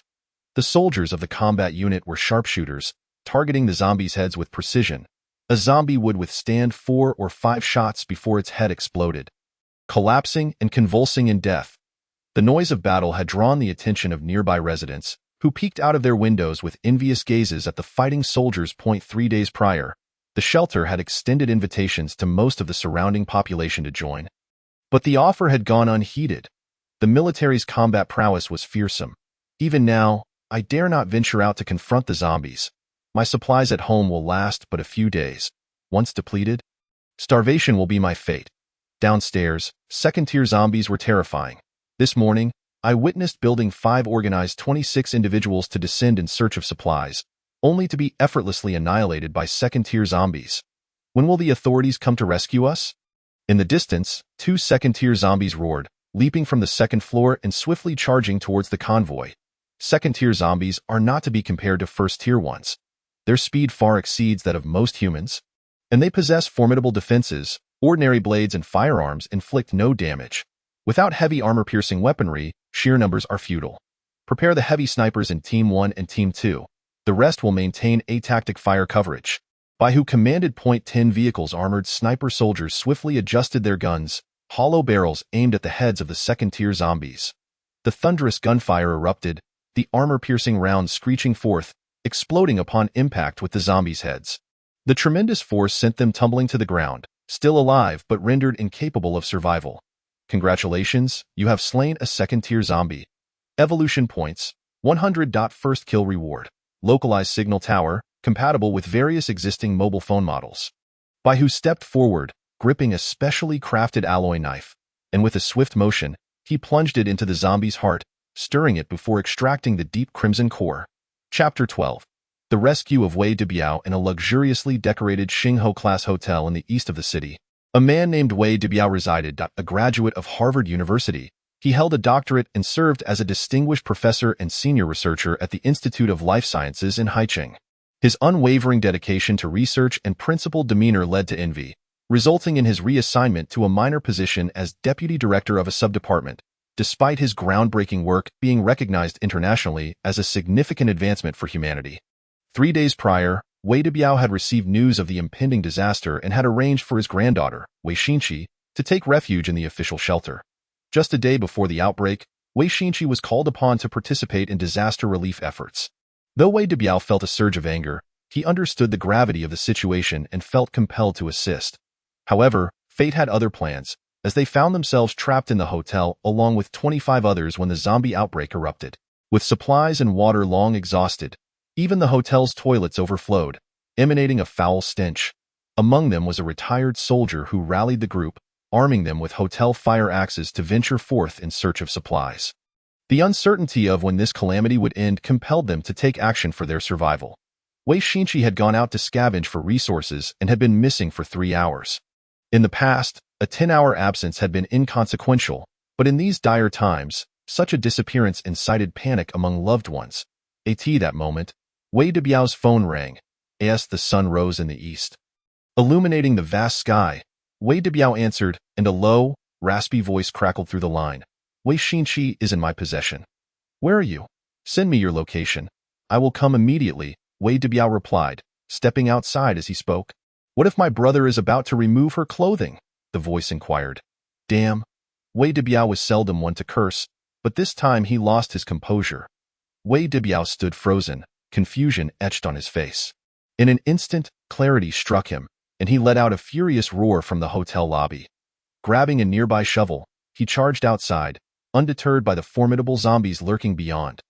The soldiers of the combat unit were sharpshooters, targeting the zombies' heads with precision. A zombie would withstand 4 or 5 shots before its head exploded, collapsing and convulsing in death. The noise of battle had drawn the attention of nearby residents, who peeked out of their windows with envious gazes at the fighting soldiers. 3 days prior, the shelter had extended invitations to most of the surrounding population to join. But the offer had gone unheeded. The military's combat prowess was fearsome. "Even now, I dare not venture out to confront the zombies. My supplies at home will last but a few days. Once depleted, starvation will be my fate." Downstairs, second-tier zombies were terrifying. This morning, I witnessed Building 5 organize 26 individuals to descend in search of supplies, only to be effortlessly annihilated by second-tier zombies. When will the authorities come to rescue us? In the distance, 2 second-tier zombies roared, leaping from the second floor and swiftly charging towards the convoy. Second-tier zombies are not to be compared to first-tier ones. Their speed far exceeds that of most humans, and they possess formidable defenses. Ordinary blades and firearms inflict no damage. Without heavy armor-piercing weaponry, sheer numbers are futile. Prepare the heavy snipers in Team 1 and Team 2. The rest will maintain atactic fire coverage. Bai Hu commanded .10 vehicles. Armored sniper soldiers swiftly adjusted their guns, hollow barrels aimed at the heads of the second-tier zombies. The thunderous gunfire erupted, the armor-piercing rounds screeching forth, exploding upon impact with the zombies' heads. The tremendous force sent them tumbling to the ground, still alive but rendered incapable of survival. Congratulations, you have slain a second-tier zombie. Evolution points, 100. First kill reward. Localized signal tower, compatible with various existing mobile phone models. By who stepped forward, gripping a specially crafted alloy knife, and with a swift motion, he plunged it into the zombie's heart, stirring it before extracting the deep crimson core. Chapter 12. The rescue of Wei Debiao in a luxuriously decorated Xingho-class hotel in the east of the city. A man named Wei Debiao resided. A graduate of Harvard University, he held a doctorate and served as a distinguished professor and senior researcher at the Institute of Life Sciences in Haicheng. His unwavering dedication to research and principled demeanor led to envy, resulting in his reassignment to a minor position as deputy director of a subdepartment, despite his groundbreaking work being recognized internationally as a significant advancement for humanity. 3 days prior, Wei Debiao had received news of the impending disaster and had arranged for his granddaughter, Wei Xinqi, to take refuge in the official shelter. Just a day before the outbreak, Wei Xinqi was called upon to participate in disaster relief efforts. Though Wei Debiao felt a surge of anger, he understood the gravity of the situation and felt compelled to assist. However, fate had other plans, as they found themselves trapped in the hotel along with 25 others when the zombie outbreak erupted. With supplies and water long exhausted, even the hotel's toilets overflowed, emanating a foul stench. Among them was a retired soldier who rallied the group, arming them with hotel fire axes to venture forth in search of supplies. The uncertainty of when this calamity would end compelled them to take action for their survival. Wei Xinqi had gone out to scavenge for resources and had been missing for 3 hours. In the past, a 10-hour absence had been inconsequential, but in these dire times, such a disappearance incited panic among loved ones. At that moment, Wei Debiao's phone rang. As the sun rose in the east, illuminating the vast sky, Wei Debiao answered, and a low, raspy voice crackled through the line. Wei Xinqi is in my possession. Where are you? Send me your location. I will come immediately, Wei Debiao replied, stepping outside as he spoke. What if my brother is about to remove her clothing? The voice inquired. Damn. Wei Debiao was seldom one to curse, but this time he lost his composure. Wei Debiao stood frozen, confusion etched on his face. In an instant, clarity struck him, and he let out a furious roar from the hotel lobby. Grabbing a nearby shovel, he charged outside, undeterred by the formidable zombies lurking beyond.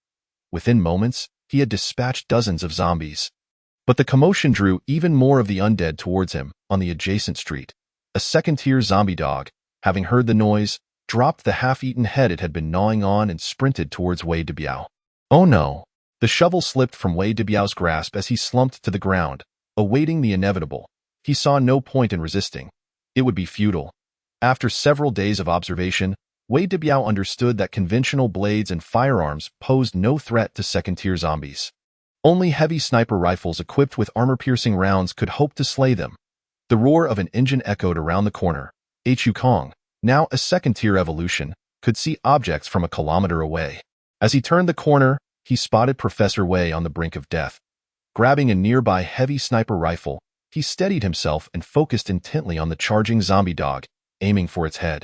Within moments, he had dispatched dozens of zombies. But the commotion drew even more of the undead towards him. On the adjacent street, a second-tier zombie dog, having heard the noise, dropped the half-eaten head it had been gnawing on and sprinted towards Wei Debiao. Oh no! The shovel slipped from Wei Debiao's grasp as he slumped to the ground, awaiting the inevitable. He saw no point in resisting. It would be futile. After several days of observation, Wei Debiao understood that conventional blades and firearms posed no threat to second-tier zombies. Only heavy sniper rifles equipped with armor-piercing rounds could hope to slay them. The roar of an engine echoed around the corner. Hu Kong, now a second-tier evolution, could see objects from a kilometer away. As he turned the corner, he spotted Professor Wei on the brink of death. Grabbing a nearby heavy sniper rifle, he steadied himself and focused intently on the charging zombie dog, aiming for its head.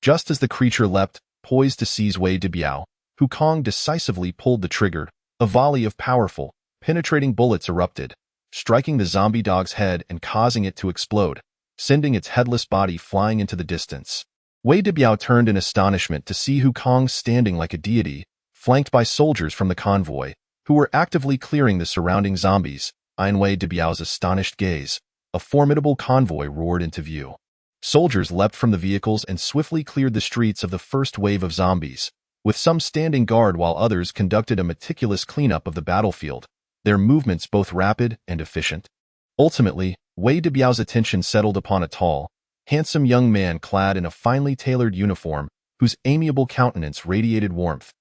Just as the creature leapt, poised to seize Wei Debiao, Hu Kong decisively pulled the trigger. A volley of powerful, penetrating bullets erupted, striking the zombie dog's head and causing it to explode, sending its headless body flying into the distance. Wei Debiao turned in astonishment to see Hu Kong standing like a deity, flanked by soldiers from the convoy, who were actively clearing the surrounding zombies. In Wei Debiao's astonished gaze, a formidable convoy roared into view. Soldiers leapt from the vehicles and swiftly cleared the streets of the first wave of zombies, with some standing guard while others conducted a meticulous cleanup of the battlefield, their movements both rapid and efficient. Ultimately, Wei Debiao's attention settled upon a tall, handsome young man clad in a finely tailored uniform, whose amiable countenance radiated warmth.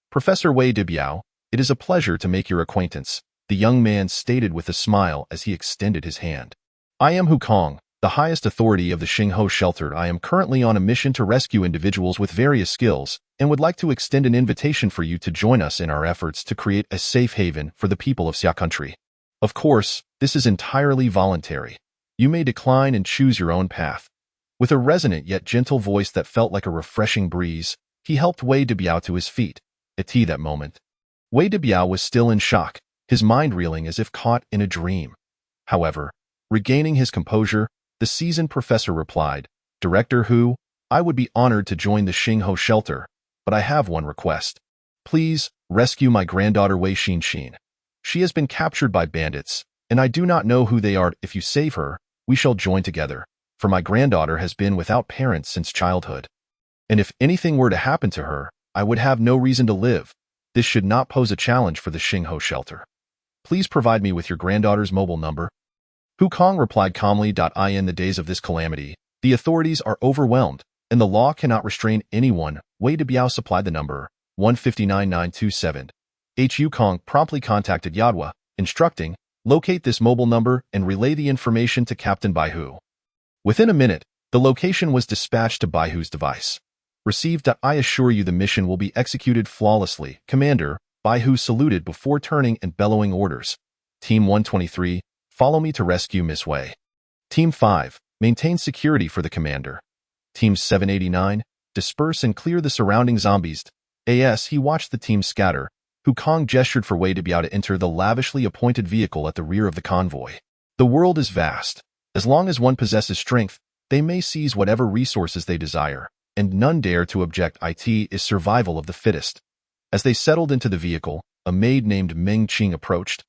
Professor Wei Debiao, it is a pleasure to make your acquaintance, the young man stated with a smile as he extended his hand. I am Hu Kong, the highest authority of the Xingho shelter. I am currently on a mission to rescue individuals with various skills, and would like to extend an invitation for you to join us in our efforts to create a safe haven for the people of Xia country. Of course, this is entirely voluntary. You may decline and choose your own path. With a resonant yet gentle voice that felt like a refreshing breeze, he helped Wei Debiao to his feet. At that moment, Wei Debiao was still in shock, his mind reeling as if caught in a dream. However, regaining his composure, the seasoned professor replied, Director Hu, I would be honored to join the Xingho shelter, but I have one request. Please, rescue my granddaughter Wei Xin. She has been captured by bandits, and I do not know who they are. If you save her, we shall join together, for my granddaughter has been without parents since childhood. And if anything were to happen to her, I would have no reason to live. This should not pose a challenge for the Xingho shelter. Please provide me with your granddaughter's mobile number. Hu Kong replied calmly. In the days of this calamity, the authorities are overwhelmed, and the law cannot restrain anyone. Wei Debiao supplied the number 159927. Hu Kong promptly contacted Yadwa, instructing, locate this mobile number and relay the information to Captain Baihu. Within a minute, the location was dispatched to Baihu's device. Received. I assure you the mission will be executed flawlessly. Commander, Baihu saluted before turning and bellowing orders. Team 123, follow me to rescue Miss Wei. Team 5, maintain security for the commander. Team 789, disperse and clear the surrounding zombies. As he watched the team scatter, Hu Kong gestured for Wei Debiao to enter the lavishly appointed vehicle at the rear of the convoy. The world is vast. As long as one possesses strength, they may seize whatever resources they desire, and none dare to object. It is survival of the fittest. As they settled into the vehicle, a maid named Meng Qing approached,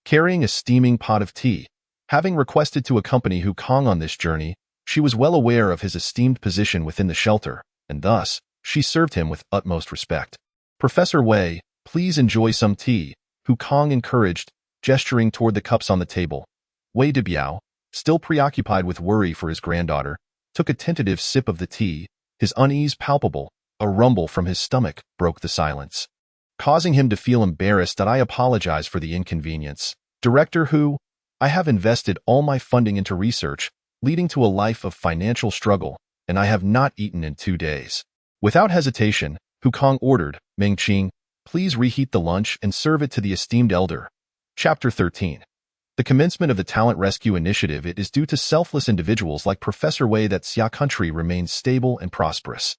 carrying a steaming pot of tea. Having requested to accompany Hu Kong on this journey, she was well aware of his esteemed position within the shelter, and thus, she served him with utmost respect. Professor Wei, please enjoy some tea, Hu Kong encouraged, gesturing toward the cups on the table. Wei Debiao, still preoccupied with worry for his granddaughter, took a tentative sip of the tea, his unease palpable. A rumble from his stomach broke the silence, causing him to feel embarrassed. I apologize for the inconvenience. Director Hu, I have invested all my funding into research, leading to a life of financial struggle, and I have not eaten in 2 days. Without hesitation, Hu Kong ordered, Meng Qing, please reheat the lunch and serve it to the esteemed elder. Chapter 13. The commencement of the Talent Rescue Initiative. It is due to selfless individuals like Professor Wei that Xia country remains stable and prosperous.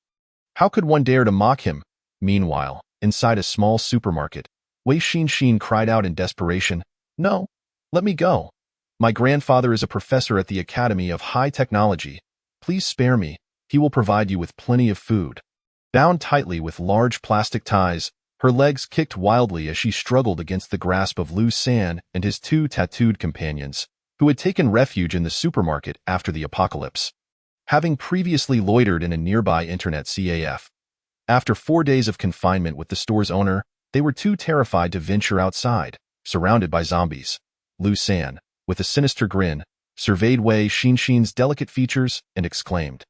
How could one dare to mock him? Meanwhile, inside a small supermarket, Wei Xin cried out in desperation, no, let me go. My grandfather is a professor at the Academy of High Technology. Please spare me. He will provide you with plenty of food. Bound tightly with large plastic ties, her legs kicked wildly as she struggled against the grasp of Lu San and his 2 tattooed companions, who had taken refuge in the supermarket after the apocalypse, having previously loitered in a nearby internet CAF. After 4 days of confinement with the store's owner, they were too terrified to venture outside, surrounded by zombies. Lu San, with a sinister grin, surveyed Wei Xin's delicate features and exclaimed,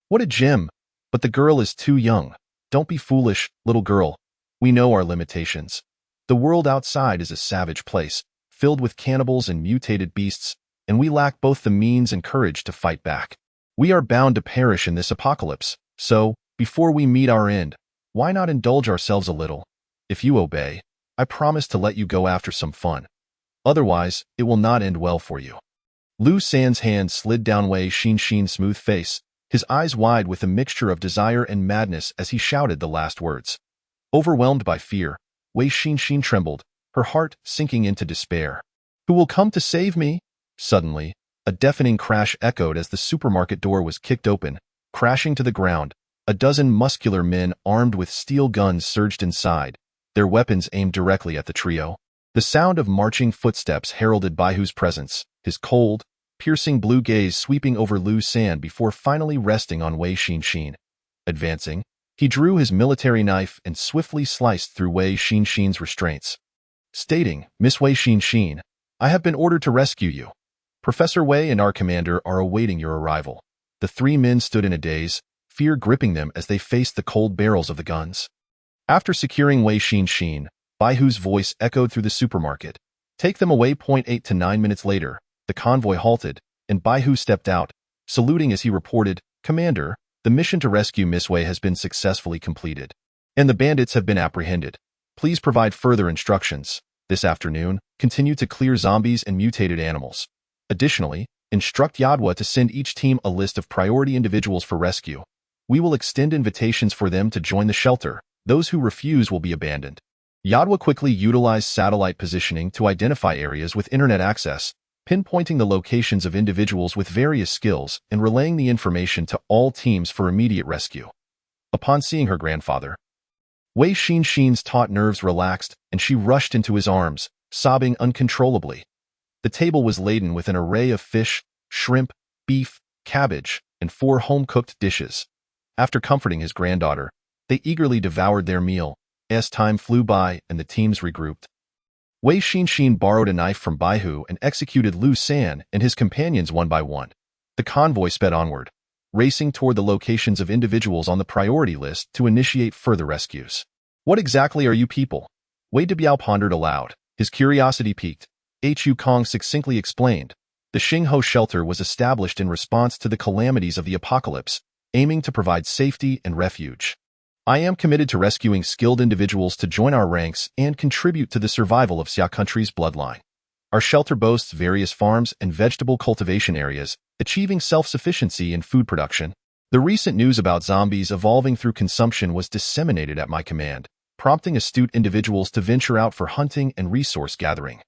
what a gem! But the girl is too young. Don't be foolish, little girl. We know our limitations. The world outside is a savage place, filled with cannibals and mutated beasts, and we lack both the means and courage to fight back. We are bound to perish in this apocalypse, so, before we meet our end, why not indulge ourselves a little? If you obey, I promise to let you go after some fun. Otherwise, it will not end well for you. Lu San's hand slid down Wei Xin's smooth face, his eyes wide with a mixture of desire and madness as he shouted the last words. Overwhelmed by fear, Wei Xin trembled, her heart sinking into despair. Who will come to save me? Suddenly, a deafening crash echoed as the supermarket door was kicked open. Crashing to the ground, a dozen muscular men armed with steel guns surged inside, their weapons aimed directly at the trio. The sound of marching footsteps heralded Baihu's presence, his cold, piercing blue gaze sweeping over Lu San before finally resting on Wei Xin. Advancing, he drew his military knife and swiftly sliced through Wei Xin's restraints, stating, Miss Wei Xin, I have been ordered to rescue you. Professor Wei and our commander are awaiting your arrival. The 3 men stood in a daze, fear gripping them as they faced the cold barrels of the guns. After securing Wei Xin, Baihu's voice echoed through the supermarket. Take them away. 8 to 9 minutes later, the convoy halted, and Baihu stepped out, saluting as he reported, Commander, the mission to rescue Miss Wei has been successfully completed, and the bandits have been apprehended. Please provide further instructions. This afternoon, continue to clear zombies and mutated animals. Additionally, instruct Yadwa to send each team a list of priority individuals for rescue. We will extend invitations for them to join the shelter. Those who refuse will be abandoned. Yadwa quickly utilized satellite positioning to identify areas with internet access, pinpointing the locations of individuals with various skills and relaying the information to all teams for immediate rescue. Upon seeing her grandfather, Wei Xinxin's taut nerves relaxed and she rushed into his arms, sobbing uncontrollably. The table was laden with an array of fish, shrimp, beef, cabbage, and 4 home-cooked dishes. After comforting his granddaughter, they eagerly devoured their meal. As time flew by and the teams regrouped, Wei Xinxin borrowed a knife from Baihu and executed Lu San and his companions one by one. The convoy sped onward, racing toward the locations of individuals on the priority list to initiate further rescues. What exactly are you people? Wei Debiao pondered aloud, his curiosity piqued. Hu Kong succinctly explained. The Xingho shelter was established in response to the calamities of the apocalypse, aiming to provide safety and refuge. I am committed to rescuing skilled individuals to join our ranks and contribute to the survival of Xia country's bloodline. Our shelter boasts various farms and vegetable cultivation areas, achieving self-sufficiency in food production. The recent news about zombies evolving through consumption was disseminated at my command, prompting astute individuals to venture out for hunting and resource gathering.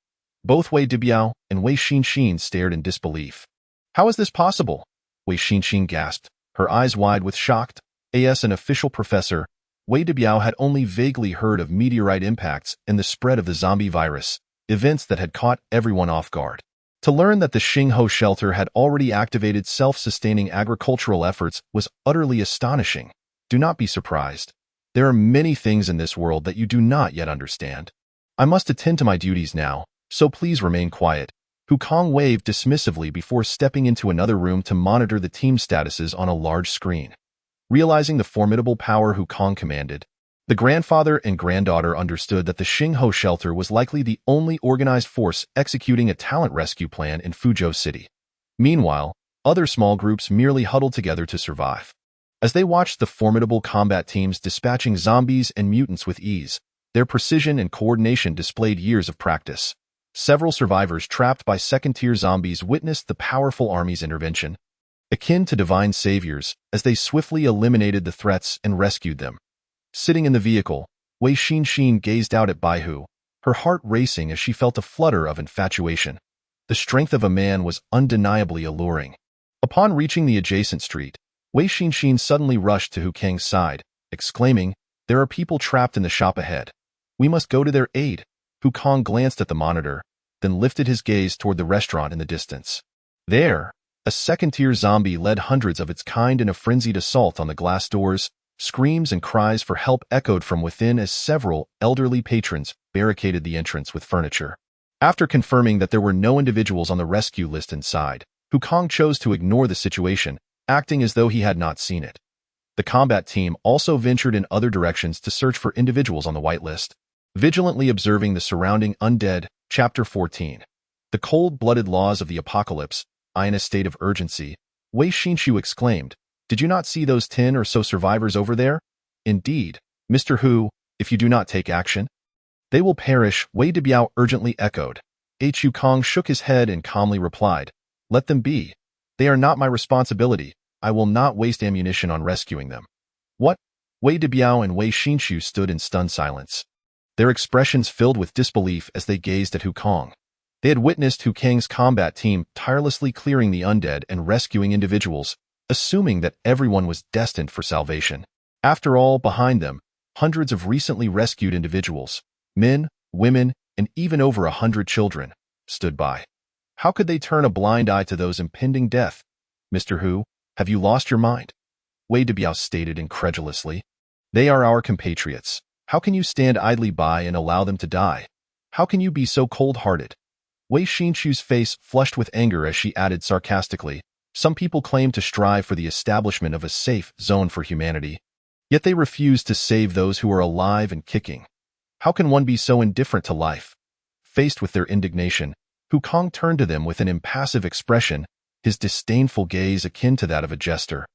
Both Wei Debiao and Wei Xinxin stared in disbelief. How is this possible? Wei Xinxin gasped, her eyes wide with shock. As an official professor, Wei Debiao had only vaguely heard of meteorite impacts and the spread of the zombie virus, events that had caught everyone off guard. To learn that the Xingho shelter had already activated self-sustaining agricultural efforts was utterly astonishing. Do not be surprised. There are many things in this world that you do not yet understand. I must attend to my duties now, so please remain quiet. Hu Kong waved dismissively before stepping into another room to monitor the team statuses on a large screen. Realizing the formidable power Hu Kong commanded, the grandfather and granddaughter understood that the Xingho shelter was likely the only organized force executing a talent rescue plan in Fuzhou City. Meanwhile, other small groups merely huddled together to survive. As they watched the formidable combat teams dispatching zombies and mutants with ease, their precision and coordination displayed years of practice. Several survivors trapped by second-tier zombies witnessed the powerful army's intervention, akin to divine saviors, as they swiftly eliminated the threats and rescued them. Sitting in the vehicle, Wei Xinxin gazed out at Baihu, her heart racing as she felt a flutter of infatuation. The strength of a man was undeniably alluring. Upon reaching the adjacent street, Wei Xinxin suddenly rushed to Hu Kang's side, exclaiming, "There are people trapped in the shop ahead. We must go to their aid." Hu Kang glanced at the monitor, then lifted his gaze toward the restaurant in the distance. There, a second-tier zombie led hundreds of its kind in a frenzied assault on the glass doors. Screams and cries for help echoed from within as several elderly patrons barricaded the entrance with furniture. After confirming that there were no individuals on the rescue list inside, Hu Kang chose to ignore the situation, acting as though he had not seen it. The combat team also ventured in other directions to search for individuals on the whitelist, vigilantly observing the surrounding undead. Chapter 14. The cold-blooded laws of the apocalypse. In a state of urgency, Wei Xinxiu exclaimed, "Did you not see those 10 or so survivors over there? Indeed, Mr. Hu, if you do not take action, they will perish," Wei Debiao urgently echoed. Hu Kong shook his head and calmly replied, "Let them be. They are not my responsibility. I will not waste ammunition on rescuing them." What? Wei Debiao and Wei Xinxiu stood in stunned silence, their expressions filled with disbelief as they gazed at Hu Kong. They had witnessed Hu Kang's combat team tirelessly clearing the undead and rescuing individuals, assuming that everyone was destined for salvation. After all, behind them, hundreds of recently rescued individuals, men, women, and even over 100 children, stood by. How could they turn a blind eye to those impending death? "Mr. Hu, have you lost your mind?" Wei Debiao stated incredulously. "They are our compatriots. How can you stand idly by and allow them to die? How can you be so cold-hearted?" Wei Xinxiu's face flushed with anger as she added sarcastically, "Some people claim to strive for the establishment of a safe zone for humanity, yet they refuse to save those who are alive and kicking. How can one be so indifferent to life?" Faced with their indignation, Hu Kong turned to them with an impassive expression, his disdainful gaze akin to that of a jester,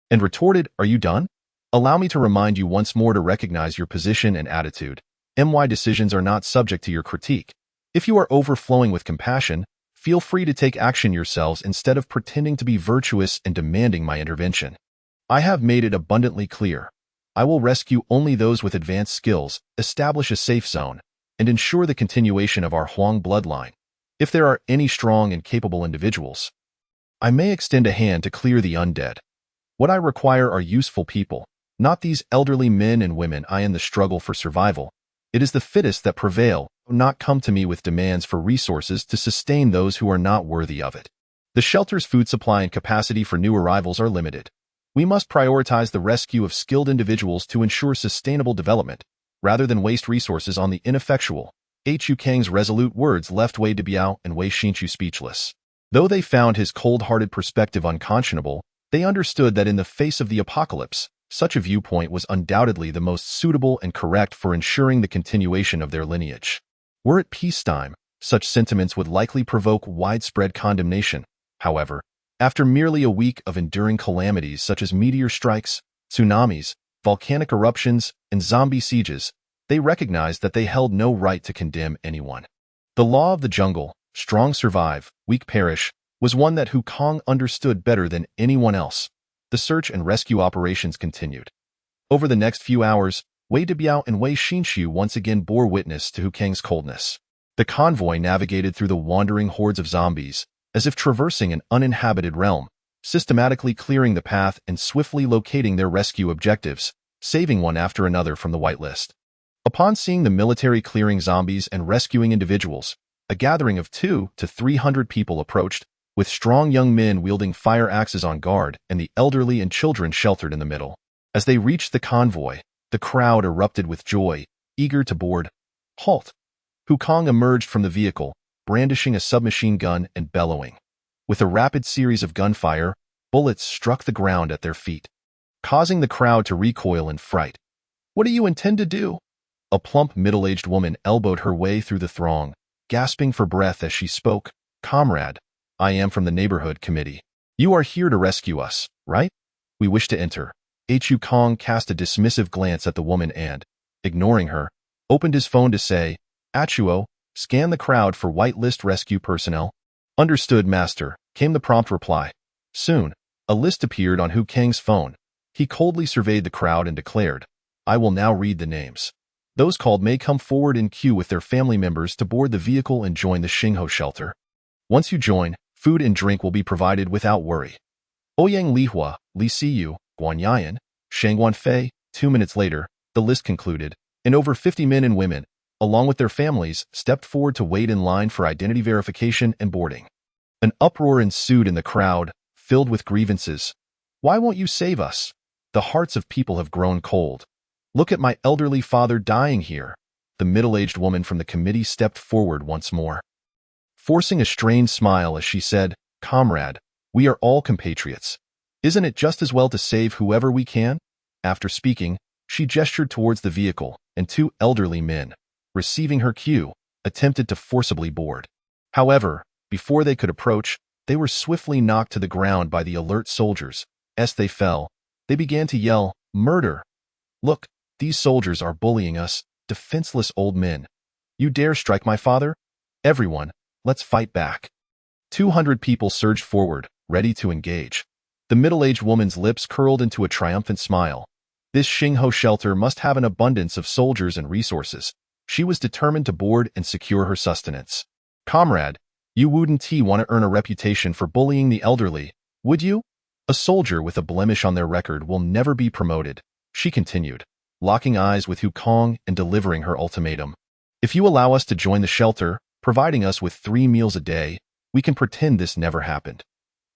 and retorted, "Are you done? Allow me to remind you once more to recognize your position and attitude. My decisions are not subject to your critique. If you are overflowing with compassion, feel free to take action yourselves instead of pretending to be virtuous and demanding my intervention. I have made it abundantly clear. I will rescue only those with advanced skills, establish a safe zone, and ensure the continuation of our Huang bloodline. If there are any strong and capable individuals, I may extend a hand to clear the undead. What I require are useful people, not these elderly men and women I in the struggle for survival. It is the fittest that prevail, not come to me with demands for resources to sustain those who are not worthy of it. The shelter's food supply and capacity for new arrivals are limited. We must prioritize the rescue of skilled individuals to ensure sustainable development, rather than waste resources on the ineffectual. Hu Kang's resolute words left Wei Debiao and Wei Xinchu speechless. Though they found his cold-hearted perspective unconscionable, they understood that in the face of the apocalypse, such a viewpoint was undoubtedly the most suitable and correct for ensuring the continuation of their lineage. Were it peacetime, such sentiments would likely provoke widespread condemnation. However, after merely a week of enduring calamities such as meteor strikes, tsunamis, volcanic eruptions, and zombie sieges, they recognized that they held no right to condemn anyone. The law of the jungle, strong survive, weak perish, was one that Hu Kong understood better than anyone else. The search and rescue operations continued. Over the next few hours, Wei Debiao and Wei Xinchu once again bore witness to Hu Kang's coldness. The convoy navigated through the wandering hordes of zombies, as if traversing an uninhabited realm, systematically clearing the path and swiftly locating their rescue objectives, saving one after another from the whitelist. Upon seeing the military clearing zombies and rescuing individuals, a gathering of 200 to 300 people approached, with strong young men wielding fire axes on guard and the elderly and children sheltered in the middle. As they reached the convoy, the crowd erupted with joy, eager to board. Halt! Hu Kong emerged from the vehicle, brandishing a submachine gun and bellowing. With a rapid series of gunfire, bullets struck the ground at their feet, causing the crowd to recoil in fright. "What do you intend to do?" A plump, middle-aged woman elbowed her way through the throng, gasping for breath as she spoke. "Comrade, I am from the neighborhood committee. You are here to rescue us, right? We wish to enter." Hu Kong cast a dismissive glance at the woman and, ignoring her, opened his phone to say, "Achuo, scan the crowd for whitelist rescue personnel." "Understood, master," came the prompt reply. Soon, a list appeared on Hu Kang's phone. He coldly surveyed the crowd and declared, "I will now read the names. Those called may come forward in queue with their family members to board the vehicle and join the Xingho shelter. Once you join, food and drink will be provided without worry. Ouyang Lihua, Li Siyu, Guanyayan, Shangguan Fei." 2 minutes later, the list concluded, and over 50 men and women, along with their families, stepped forward to wait in line for identity verification and boarding. An uproar ensued in the crowd, filled with grievances. "Why won't you save us? The hearts of people have grown cold. Look at my elderly father dying here." The middle-aged woman from the committee stepped forward once more, forcing a strained smile as she said, "Comrade, we are all compatriots. Isn't it just as well to save whoever we can?" After speaking, she gestured towards the vehicle, and 2 elderly men, receiving her cue, attempted to forcibly board. However, before they could approach, they were swiftly knocked to the ground by the alert soldiers. As they fell, they began to yell, "Murder! Look, these soldiers are bullying us, defenseless old men. You dare strike my father? Everyone, let's fight back." 200 people surged forward, ready to engage. The middle-aged woman's lips curled into a triumphant smile. This Xingho shelter must have an abundance of soldiers and resources. She was determined to board and secure her sustenance. "Comrade, you wouldn't want to earn a reputation for bullying the elderly, would you? A soldier with a blemish on their record will never be promoted," she continued, locking eyes with Hu Kong and delivering her ultimatum. "If you allow us to join the shelter, providing us with 3 meals a day, we can pretend this never happened.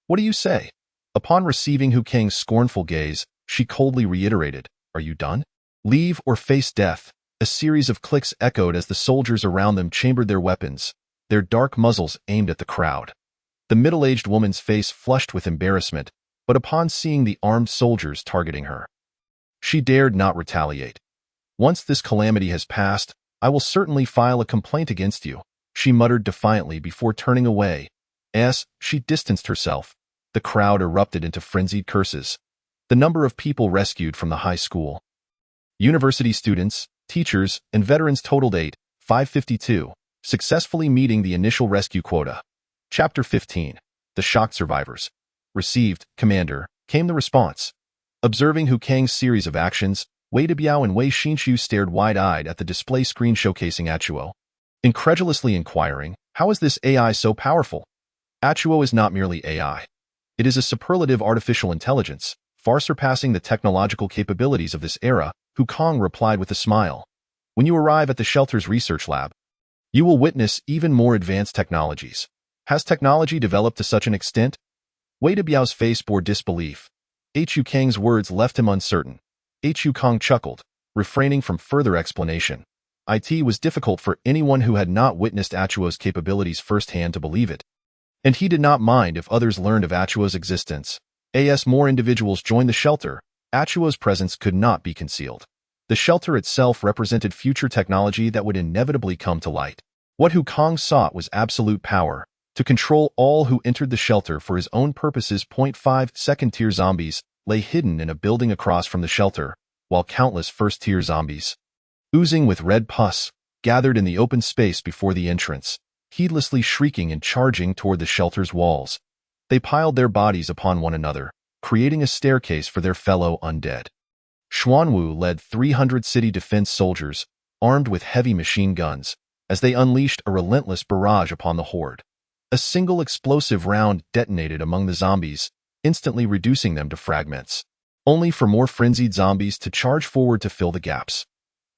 What do you say?" Upon receiving Hu Kang's scornful gaze, she coldly reiterated, "Are you done? Leave or face death." A series of clicks echoed as the soldiers around them chambered their weapons, their dark muzzles aimed at the crowd. The middle-aged woman's face flushed with embarrassment, but upon seeing the armed soldiers targeting her, she dared not retaliate. "Once this calamity has passed, I will certainly file a complaint against you," she muttered defiantly before turning away. As she distanced herself, the crowd erupted into frenzied curses. The number of people rescued from the high school, university students, teachers, and veterans totaled 552, successfully meeting the initial rescue quota. Chapter 15. The Shocked Survivors. "Received, Commander," came the response. Observing Hu Kang's series of actions, Wei Debiao and Wei Xinchu stared wide-eyed at the display screen showcasing Achuo. Incredulously inquiring, How is this AI so powerful? Atuo is not merely AI. It is a superlative artificial intelligence, far surpassing the technological capabilities of this era, Kong replied with a smile. When you arrive at the shelter's research lab, you will witness even more advanced technologies. Has technology developed to such an extent? Wei Debiao's face bore disbelief. Hu Kang's words left him uncertain. Hu Kang chuckled, refraining from further explanation. It was difficult for anyone who had not witnessed Atuo's capabilities firsthand to believe it. And he did not mind if others learned of Atuo's existence. As more individuals joined the shelter, Atuo's presence could not be concealed. The shelter itself represented future technology that would inevitably come to light. What Kong sought was absolute power, to control all who entered the shelter for his own purposes. 5 second-tier zombies lay hidden in a building across from the shelter, while countless first-tier zombies, oozing with red pus, gathered in the open space before the entrance, heedlessly shrieking and charging toward the shelter's walls. They piled their bodies upon one another, creating a staircase for their fellow undead. Xuanwu led 300 city defense soldiers, armed with heavy machine guns, as they unleashed a relentless barrage upon the horde. A single explosive round detonated among the zombies, instantly reducing them to fragments, only for more frenzied zombies to charge forward to fill the gaps.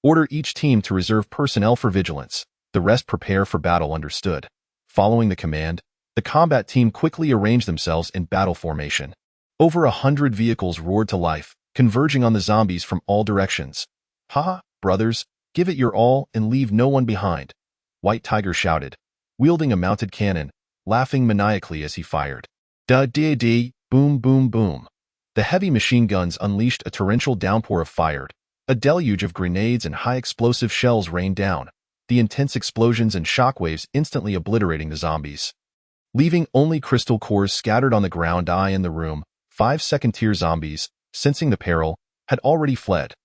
Order each team to reserve personnel for vigilance. The rest prepare for battle. Understood. Following the command, the combat team quickly arranged themselves in battle formation. Over 100 vehicles roared to life, converging on the zombies from all directions. "Ha, brothers, give it your all and leave no one behind," White Tiger shouted, wielding a mounted cannon, laughing maniacally as he fired. Da-dee-dee, boom boom boom. The heavy machine guns unleashed a torrential downpour of fire. A deluge of grenades and high-explosive shells rained down, the intense explosions and shockwaves instantly obliterating the zombies, leaving only crystal cores scattered on the ground. In the room, 5 second-tier zombies, sensing the peril, had already fled.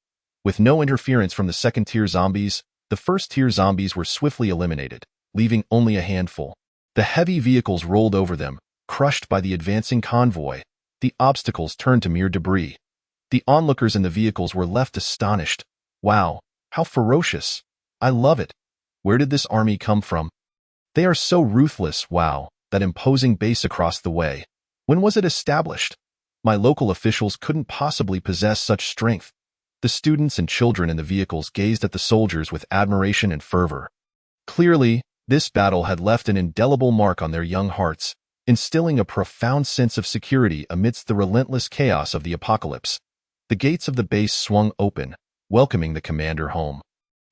With no interference from the second-tier zombies, the first-tier zombies were swiftly eliminated, leaving only a handful. The heavy vehicles rolled over them, crushed by the advancing convoy. The obstacles turned to mere debris. The onlookers in the vehicles were left astonished. Wow, how ferocious. I love it. Where did this army come from? They are so ruthless. Wow, that imposing base across the way. When was it established? My local officials couldn't possibly possess such strength. The students and children in the vehicles gazed at the soldiers with admiration and fervor. Clearly, this battle had left an indelible mark on their young hearts, instilling a profound sense of security amidst the relentless chaos of the apocalypse. The gates of the base swung open, welcoming the commander home.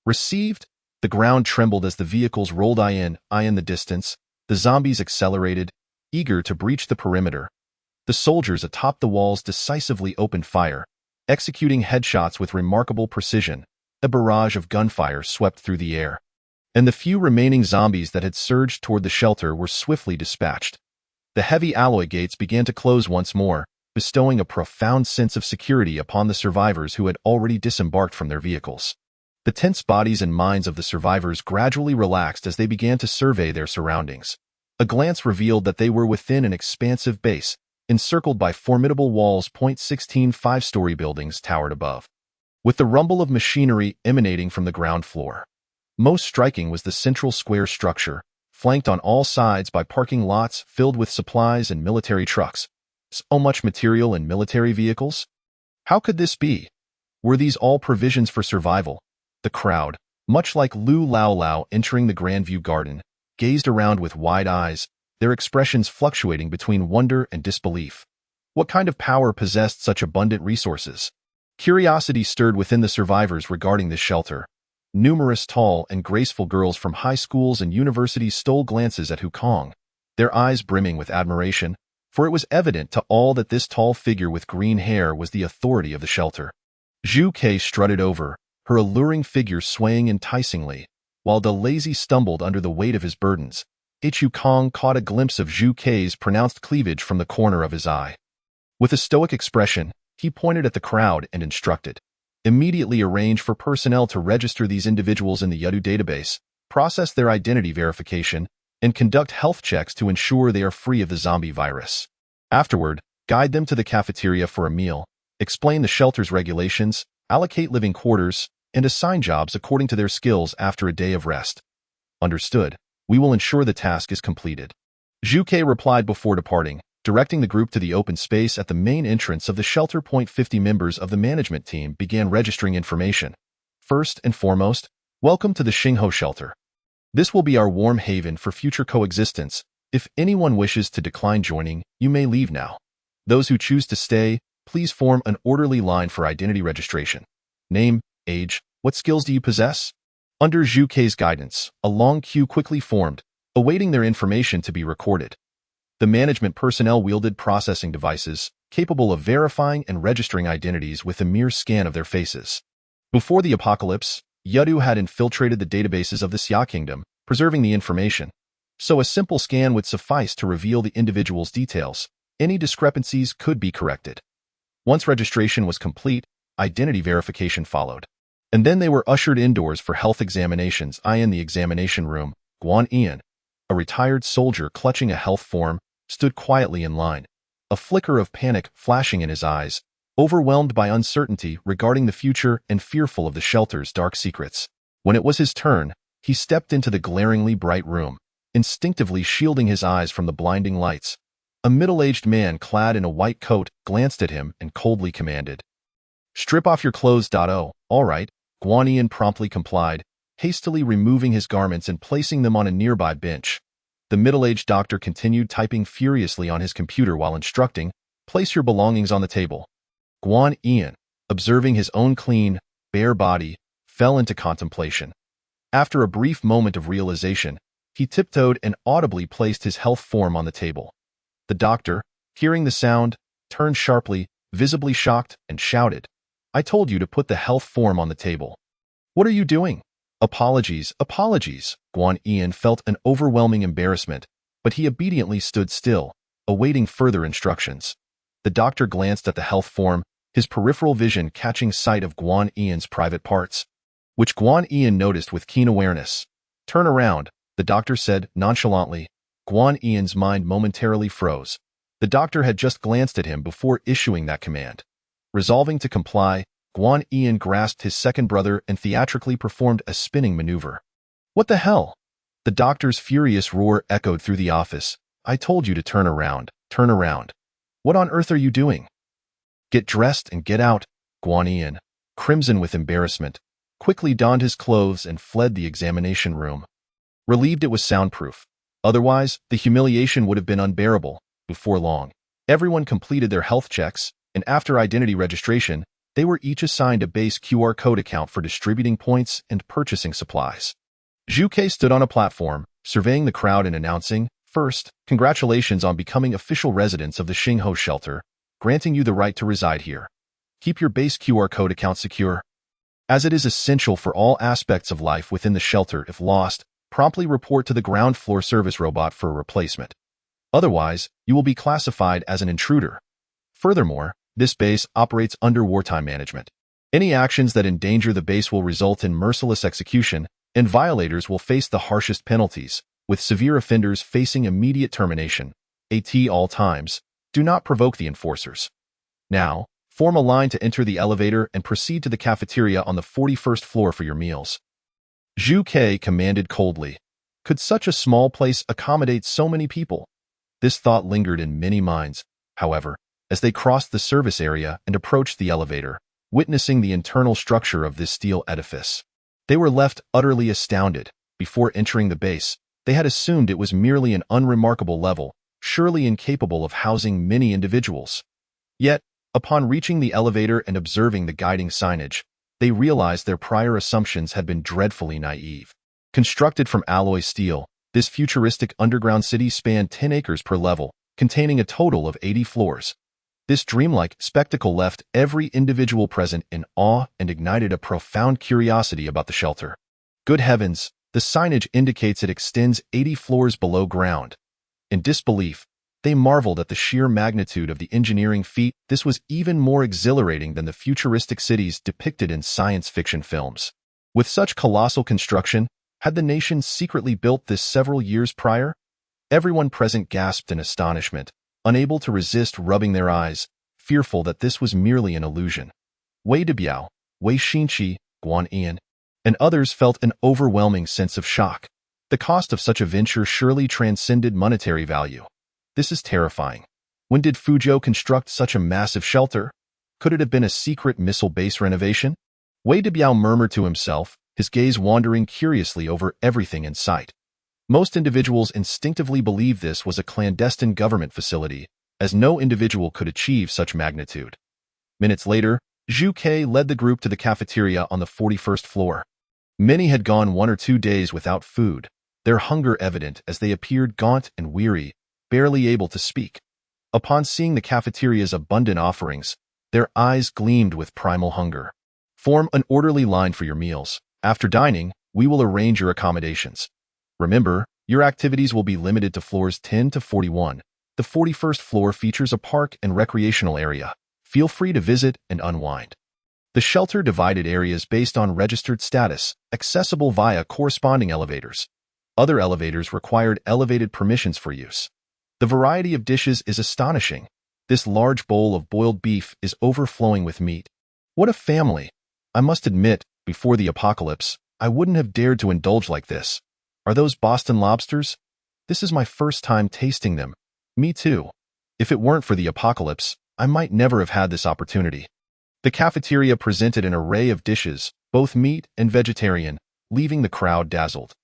Received? The ground trembled as the vehicles rolled in the distance. The zombies accelerated, eager to breach the perimeter. The soldiers atop the walls decisively opened fire, executing headshots with remarkable precision. A barrage of gunfire swept through the air, and the few remaining zombies that had surged toward the shelter were swiftly dispatched. The heavy alloy gates began to close once more, bestowing a profound sense of security upon the survivors who had already disembarked from their vehicles. The tense bodies and minds of the survivors gradually relaxed as they began to survey their surroundings. A glance revealed that they were within an expansive base, encircled by formidable walls. 16 five-story buildings towered above, with the rumble of machinery emanating from the ground floor. Most striking was the central square structure, flanked on all sides by parking lots filled with supplies and military trucks. So much material and military vehicles? How could this be? Were these all provisions for survival? The crowd, much like Lu Lao Lao entering the Grandview Garden, gazed around with wide eyes, their expressions fluctuating between wonder and disbelief. What kind of power possessed such abundant resources? Curiosity stirred within the survivors regarding this shelter. Numerous tall and graceful girls from high schools and universities stole glances at Kong, their eyes brimming with admiration, for it was evident to all that this tall figure with green hair was the authority of the shelter. Zhu Kei strutted over, her alluring figure swaying enticingly, while De Lazy stumbled under the weight of his burdens. Kong caught a glimpse of Zhu Kei's pronounced cleavage from the corner of his eye. With a stoic expression, he pointed at the crowd and instructed, "Immediately arrange for personnel to register these individuals in the Yudu database, process their identity verification, and conduct health checks to ensure they are free of the zombie virus. Afterward, guide them to the cafeteria for a meal, explain the shelter's regulations, allocate living quarters, and assign jobs according to their skills after a day of rest." Understood. We will ensure the task is completed. Zhu Ke replied before departing, directing the group to the open space at the main entrance of the shelter. 50 members of the management team began registering information. First and foremost, welcome to the Xingho shelter. This will be our warm haven for future coexistence. If anyone wishes to decline joining, you may leave now. Those who choose to stay, please form an orderly line for identity registration. Name, age, what skills do you possess? Under Zhu Ke's guidance, a long queue quickly formed, awaiting their information to be recorded. The management personnel wielded processing devices, capable of verifying and registering identities with a mere scan of their faces. Before the apocalypse, Yudu had infiltrated the databases of the Xia Kingdom, preserving the information. So a simple scan would suffice to reveal the individual's details. Any discrepancies could be corrected. Once registration was complete, identity verification followed. And then they were ushered indoors for health examinations. In the examination room, Guan Ian, a retired soldier clutching a health form, stood quietly in line, a flicker of panic flashing in his eyes, overwhelmed by uncertainty regarding the future and fearful of the shelter's dark secrets. When it was his turn, he stepped into the glaringly bright room, instinctively shielding his eyes from the blinding lights. A middle-aged man clad in a white coat glanced at him and coldly commanded, "Strip off your clothes." Oh, all right. Guan Ian promptly complied, hastily removing his garments and placing them on a nearby bench. The middle-aged doctor continued typing furiously on his computer while instructing, "Place your belongings on the table." Guan Ian, observing his own clean, bare body, fell into contemplation. After a brief moment of realization, he tiptoed and audibly placed his health form on the table. The doctor, hearing the sound, turned sharply, visibly shocked, and shouted, "I told you to put the health form on the table. What are you doing?" "Apologies, apologies." Guan Ian felt an overwhelming embarrassment, but he obediently stood still, awaiting further instructions. The doctor glanced at the health form, his peripheral vision catching sight of Guan Ian's private parts, which Guan Ian noticed with keen awareness. "Turn around," the doctor said nonchalantly. Guan Ian's mind momentarily froze. The doctor had just glanced at him before issuing that command. Resolving to comply, Guan Ian grasped his second brother and theatrically performed a spinning maneuver. "What the hell?" The doctor's furious roar echoed through the office. "I told you to turn around, turn around. What on earth are you doing? Get dressed and get out." Guan Ian, crimson with embarrassment, quickly donned his clothes and fled the examination room. Relieved it was soundproof. Otherwise, the humiliation would have been unbearable. Before long, everyone completed their health checks, and after identity registration, they were each assigned a base QR code account for distributing points and purchasing supplies. Zhu Ke stood on a platform, surveying the crowd and announcing, "First, congratulations on becoming official residents of the Xingho shelter, granting you the right to reside here. Keep your base QR code account secure, as it is essential for all aspects of life within the shelter. If lost, promptly report to the ground floor service robot for a replacement. Otherwise, you will be classified as an intruder. Furthermore, this base operates under wartime management. Any actions that endanger the base will result in merciless execution, and violators will face the harshest penalties, with severe offenders facing immediate termination. At all times, do not provoke the enforcers. Now, form a line to enter the elevator and proceed to the cafeteria on the 41st floor for your meals." Zhu Ke commanded coldly. Could such a small place accommodate so many people? This thought lingered in many minds, however, as they crossed the service area and approached the elevator, witnessing the internal structure of this steel edifice. They were left utterly astounded. Before entering the base, they had assumed it was merely an unremarkable level, surely incapable of housing many individuals. Yet, upon reaching the elevator and observing the guiding signage, they realized their prior assumptions had been dreadfully naive. Constructed from alloy steel, this futuristic underground city spanned 10 acres per level, containing a total of 80 floors. This dreamlike spectacle left every individual present in awe and ignited a profound curiosity about the shelter. Good heavens, the signage indicates it extends 80 floors below ground. In disbelief, they marveled at the sheer magnitude of the engineering feat. This was even more exhilarating than the futuristic cities depicted in science fiction films. With such colossal construction, had the nation secretly built this several years prior? Everyone present gasped in astonishment, unable to resist rubbing their eyes, fearful that this was merely an illusion. Wei Debiao, Wei Xinqi, Guan Ian, and others felt an overwhelming sense of shock. The cost of such a venture surely transcended monetary value. This is terrifying. When did Fuzhou construct such a massive shelter? Could it have been a secret missile base renovation? Wei Debiao murmured to himself, his gaze wandering curiously over everything in sight. Most individuals instinctively believed this was a clandestine government facility, as no individual could achieve such magnitude. Minutes later, Zhu Ke led the group to the cafeteria on the 41st floor. Many had gone 1 or 2 days without food, their hunger evident as they appeared gaunt and weary, barely able to speak. Upon seeing the cafeteria's abundant offerings, their eyes gleamed with primal hunger. Form an orderly line for your meals. After dining, we will arrange your accommodations. Remember, your activities will be limited to floors 10 to 41. The 41st floor features a park and recreational area. Feel free to visit and unwind. The shelter divided areas based on registered status, accessible via corresponding elevators. Other elevators required elevated permissions for use. The variety of dishes is astonishing. This large bowl of boiled beef is overflowing with meat. What a family! I must admit, before the apocalypse, I wouldn't have dared to indulge like this. Are those Boston lobsters? This is my first time tasting them. Me too. If it weren't for the apocalypse, I might never have had this opportunity. The cafeteria presented an array of dishes, both meat and vegetarian, leaving the crowd dazzled.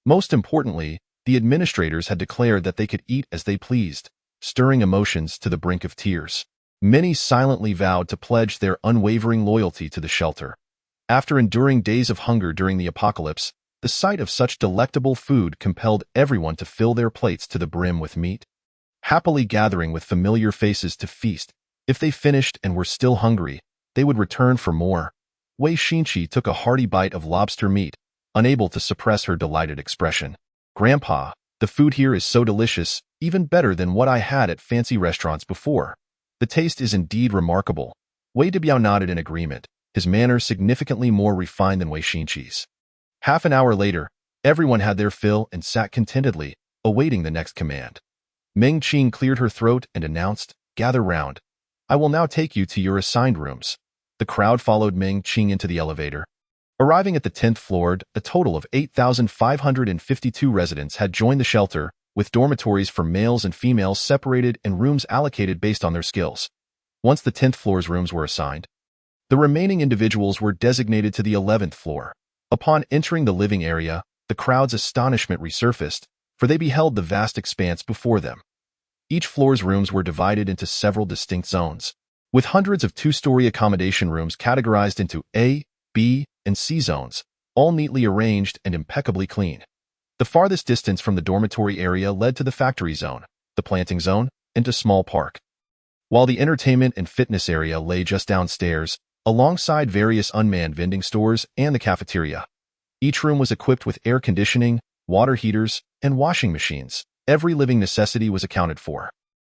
Most importantly, the administrators had declared that they could eat as they pleased, stirring emotions to the brink of tears. Many silently vowed to pledge their unwavering loyalty to the shelter. After enduring days of hunger during the apocalypse, the sight of such delectable food compelled everyone to fill their plates to the brim with meat. Happily gathering with familiar faces to feast, if they finished and were still hungry, they would return for more. Wei Xinqi took a hearty bite of lobster meat, unable to suppress her delighted expression. Grandpa, the food here is so delicious, even better than what I had at fancy restaurants before. The taste is indeed remarkable. Wei Debiao nodded in agreement, his manner significantly more refined than Wei Xinqi's. Half an hour later, everyone had their fill and sat contentedly, awaiting the next command. Meng Qing cleared her throat and announced, "Gather round. I will now take you to your assigned rooms." The crowd followed Meng Qing into the elevator. Arriving at the 10th floor, a total of 8,552 residents had joined the shelter, with dormitories for males and females separated and rooms allocated based on their skills. Once the 10th floor's rooms were assigned, the remaining individuals were designated to the 11th floor. Upon entering the living area, the crowd's astonishment resurfaced, for they beheld the vast expanse before them. Each floor's rooms were divided into several distinct zones, with hundreds of 2-story accommodation rooms categorized into A, B, and C zones, all neatly arranged and impeccably clean. The farthest distance from the dormitory area led to the factory zone, the planting zone, and a small park, while the entertainment and fitness area lay just downstairs, alongside various unmanned vending stores and the cafeteria. Each room was equipped with air conditioning, water heaters, and washing machines. Every living necessity was accounted for.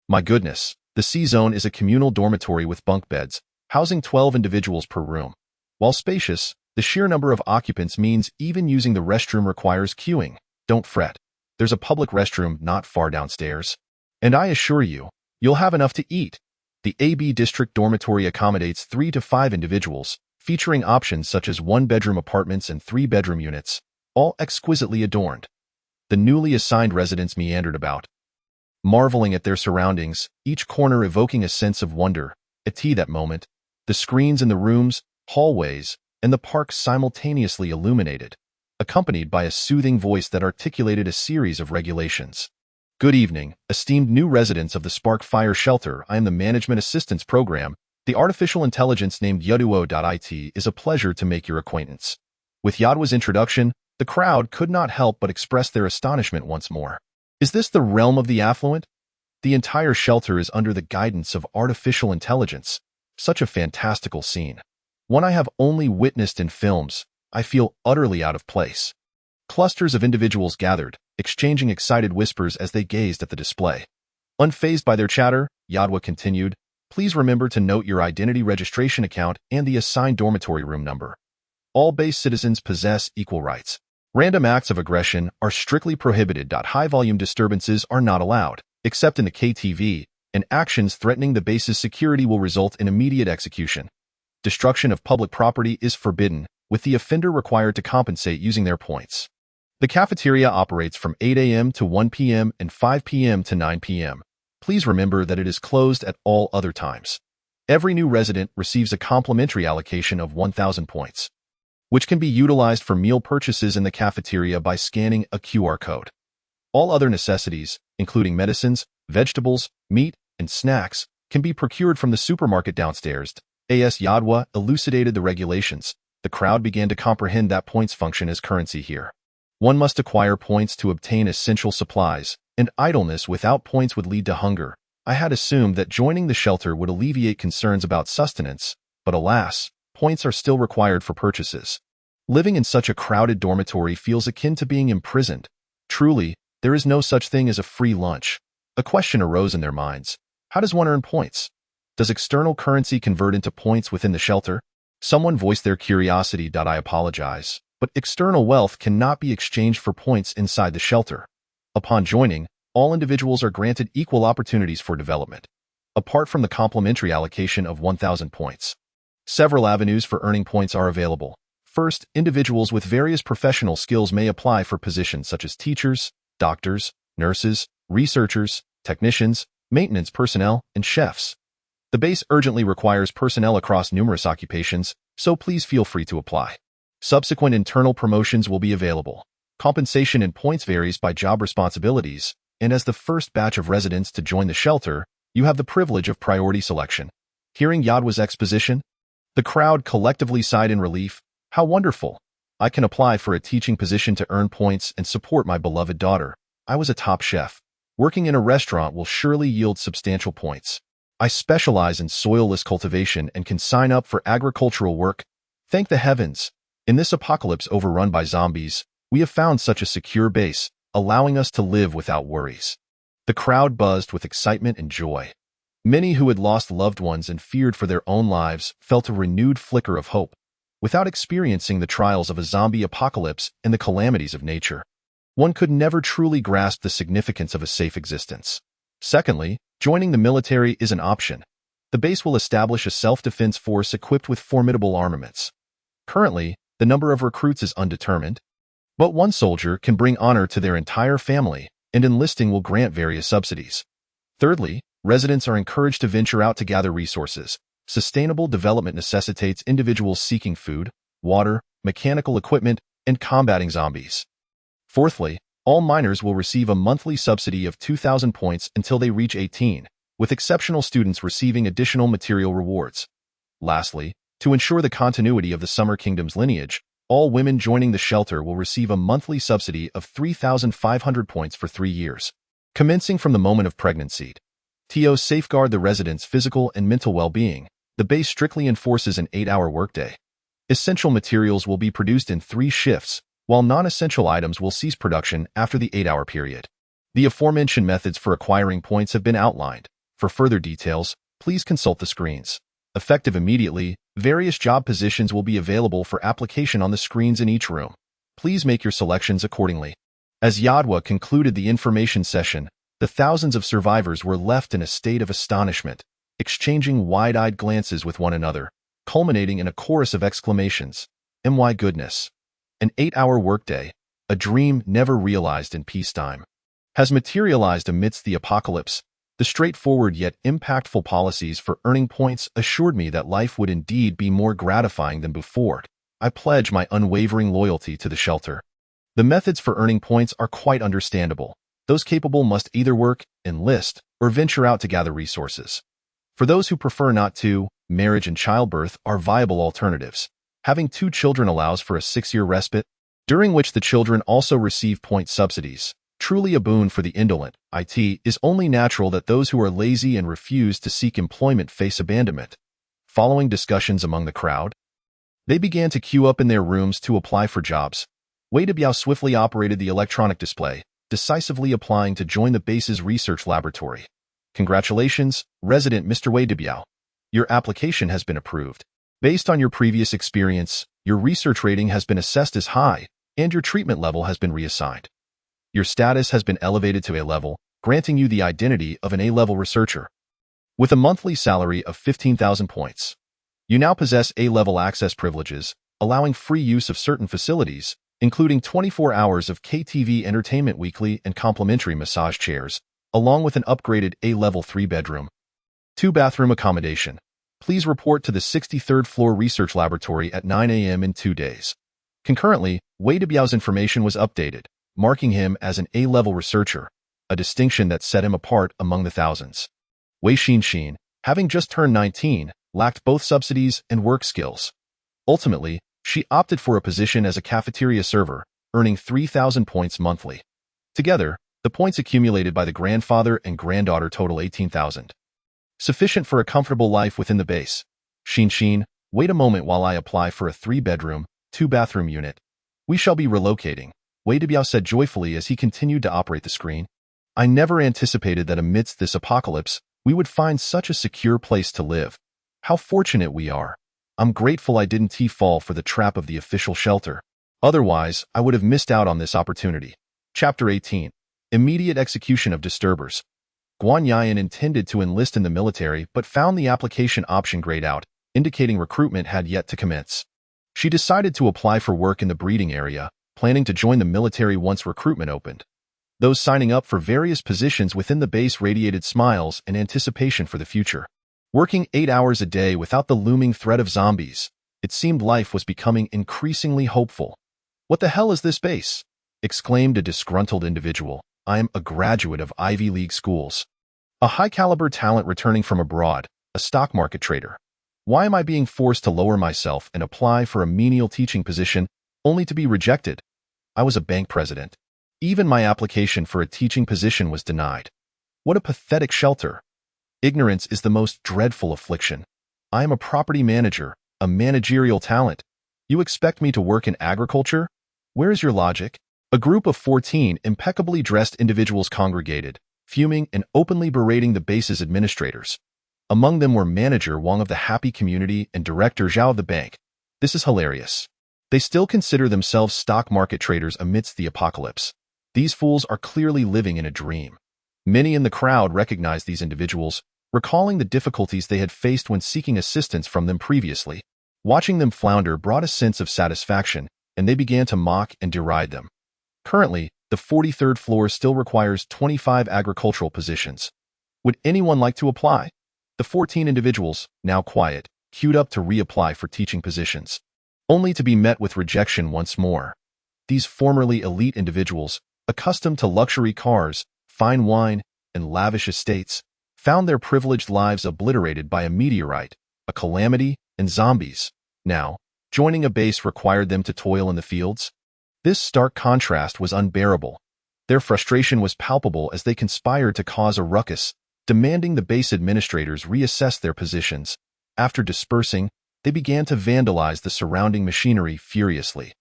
My goodness, the C zone is a communal dormitory with bunk beds, housing 12 individuals per room. While spacious, the sheer number of occupants means even using the restroom requires queuing. Don't fret. There's a public restroom not far downstairs. And I assure you, you'll have enough to eat. The AB district dormitory accommodates 3 to 5 individuals, featuring options such as 1-bedroom apartments and 3-bedroom units, all exquisitely adorned. The newly assigned residents meandered about, marveling at their surroundings, each corner evoking a sense of wonder. At that moment, the screens in the rooms, hallways, and the park simultaneously illuminated, accompanied by a soothing voice that articulated a series of regulations. Good evening, esteemed new residents of the Spark Fire Shelter. I am the Management Assistance Program. The artificial intelligence named Yaduo.it is a pleasure to make your acquaintance. With Yaduo's introduction, the crowd could not help but express their astonishment once more. Is this the realm of the affluent? The entire shelter is under the guidance of artificial intelligence. Such a fantastical scene. One I have only witnessed in films. I feel utterly out of place. Clusters of individuals gathered, exchanging excited whispers as they gazed at the display. Unfazed by their chatter, Yaduo continued, "Please remember to note your identity registration account and the assigned dormitory room number. All base citizens possess equal rights. Random acts of aggression are strictly prohibited. High-volume disturbances are not allowed, except in the KTV, and actions threatening the base's security will result in immediate execution. Destruction of public property is forbidden, with the offender required to compensate using their points. The cafeteria operates from 8 a.m. to 1 p.m. and 5 p.m. to 9 p.m. Please remember that it is closed at all other times. Every new resident receives a complimentary allocation of 1,000 points, which can be utilized for meal purchases in the cafeteria by scanning a QR code. All other necessities, including medicines, vegetables, meat, and snacks, can be procured from the supermarket downstairs. As Yadwa elucidated the regulations, the crowd began to comprehend that points function as currency here. One must acquire points to obtain essential supplies, and idleness without points would lead to hunger. I had assumed that joining the shelter would alleviate concerns about sustenance, but alas, points are still required for purchases. Living in such a crowded dormitory feels akin to being imprisoned. Truly, there is no such thing as a free lunch. A question arose in their minds. How does one earn points? Does external currency convert into points within the shelter? Someone voiced their curiosity. I apologize, but external wealth cannot be exchanged for points inside the shelter. Upon joining, all individuals are granted equal opportunities for development, apart from the complimentary allocation of 1,000 points. Several avenues for earning points are available. First, individuals with various professional skills may apply for positions such as teachers, doctors, nurses, researchers, technicians, maintenance personnel, and chefs. The base urgently requires personnel across numerous occupations, so please feel free to apply. Subsequent internal promotions will be available. Compensation in points varies by job responsibilities, and as the first batch of residents to join the shelter, you have the privilege of priority selection. Hearing Yadwa's exposition, the crowd collectively sighed in relief. How wonderful! I can apply for a teaching position to earn points and support my beloved daughter. I was a top chef. Working in a restaurant will surely yield substantial points. I specialize in soilless cultivation and can sign up for agricultural work. Thank the heavens! In this apocalypse overrun by zombies, we have found such a secure base, allowing us to live without worries. The crowd buzzed with excitement and joy. Many who had lost loved ones and feared for their own lives felt a renewed flicker of hope. Without experiencing the trials of a zombie apocalypse and the calamities of nature, one could never truly grasp the significance of a safe existence. Secondly, joining the military is an option. The base will establish a self-defense force equipped with formidable armaments. Currently, the number of recruits is undetermined, but one soldier can bring honor to their entire family, and enlisting will grant various subsidies. Thirdly, residents are encouraged to venture out to gather resources. Sustainable development necessitates individuals seeking food, water, mechanical equipment, and combating zombies. Fourthly, all minors will receive a monthly subsidy of 2,000 points until they reach 18, with exceptional students receiving additional material rewards. Lastly, to ensure the continuity of the Summer Kingdom's lineage, all women joining the shelter will receive a monthly subsidy of 3,500 points for 3 years, commencing from the moment of pregnancy. To safeguard the residents' physical and mental well-being, the base strictly enforces an 8-hour workday. Essential materials will be produced in 3 shifts, while non-essential items will cease production after the 8-hour period. The aforementioned methods for acquiring points have been outlined. For further details, please consult the screens. Effective immediately, various job positions will be available for application on the screens in each room. Please make your selections accordingly. As Yadwa concluded the information session, the thousands of survivors were left in a state of astonishment, exchanging wide-eyed glances with one another, culminating in a chorus of exclamations. My goodness! An 8-hour workday, a dream never realized in peacetime, has materialized amidst the apocalypse. The straightforward yet impactful policies for earning points assured me that life would indeed be more gratifying than before. I pledge my unwavering loyalty to the shelter. The methods for earning points are quite understandable. Those capable must either work, enlist, or venture out to gather resources. For those who prefer not to, marriage and childbirth are viable alternatives. Having 2 children allows for a 6-year respite, during which the children also receive point subsidies. Truly a boon for the indolent. It is only natural that those who are lazy and refuse to seek employment face abandonment. Following discussions among the crowd, they began to queue up in their rooms to apply for jobs. Wei Debiao swiftly operated the electronic display, decisively applying to join the base's research laboratory. Congratulations, resident Mr. Wei Debiao. Your application has been approved. Based on your previous experience, your research rating has been assessed as high, and your treatment level has been reassigned. Your status has been elevated to A level, granting you the identity of an A-level researcher. With a monthly salary of 15,000 points, you now possess A-level access privileges, allowing free use of certain facilities, including 24 hours of KTV entertainment weekly and complimentary massage chairs, along with an upgraded A-level 3-bedroom, 2-bathroom accommodation. Please report to the 63rd floor research laboratory at 9 a.m. in 2 days. Concurrently, Wei Debiao's information was updated, marking him as an A-level researcher, a distinction that set him apart among the thousands. Wei Xinxin, having just turned 19, lacked both subsidies and work skills. Ultimately, she opted for a position as a cafeteria server, earning 3,000 points monthly. Together, the points accumulated by the grandfather and granddaughter total 18,000. Sufficient for a comfortable life within the base. Xinxin, wait a moment while I apply for a 3-bedroom, 2-bathroom unit. We shall be relocating, Wei Debiao said joyfully as he continued to operate the screen. I never anticipated that amidst this apocalypse, we would find such a secure place to live. How fortunate we are. I'm grateful I didn't fall for the trap of the official shelter. Otherwise, I would have missed out on this opportunity. Chapter 18. Immediate execution of disturbers. Guan Yan intended to enlist in the military but found the application option grayed out, indicating recruitment had yet to commence. She decided to apply for work in the breeding area, planning to join the military once recruitment opened. Those signing up for various positions within the base radiated smiles and anticipation for the future. Working 8 hours a day without the looming threat of zombies, it seemed life was becoming increasingly hopeful. What the hell is this base? Exclaimed a disgruntled individual. I am a graduate of Ivy League schools. A high-caliber talent returning from abroad, a stock market trader. Why am I being forced to lower myself and apply for a menial teaching position only to be rejected? I was a bank president. Even my application for a teaching position was denied. What a pathetic shelter. Ignorance is the most dreadful affliction. I am a property manager, a managerial talent. You expect me to work in agriculture? Where is your logic? A group of 14 impeccably dressed individuals congregated, fuming and openly berating the base's administrators. Among them were Manager Wang of the Happy Community and Director Zhao of the bank. This is hilarious. They still consider themselves stock market traders amidst the apocalypse. These fools are clearly living in a dream. Many in the crowd recognized these individuals, recalling the difficulties they had faced when seeking assistance from them previously. Watching them flounder brought a sense of satisfaction, and they began to mock and deride them. Currently, the 43rd floor still requires 25 agricultural positions. Would anyone like to apply? The 14 individuals, now quiet, queued up to reapply for teaching positions, only to be met with rejection once more. These formerly elite individuals, accustomed to luxury cars, fine wine, and lavish estates, found their privileged lives obliterated by a meteorite, a calamity, and zombies. Now, joining a base required them to toil in the fields. This stark contrast was unbearable. Their frustration was palpable as they conspired to cause a ruckus, demanding the base administrators reassess their positions. After dispersing, they began to vandalize the surrounding machinery furiously.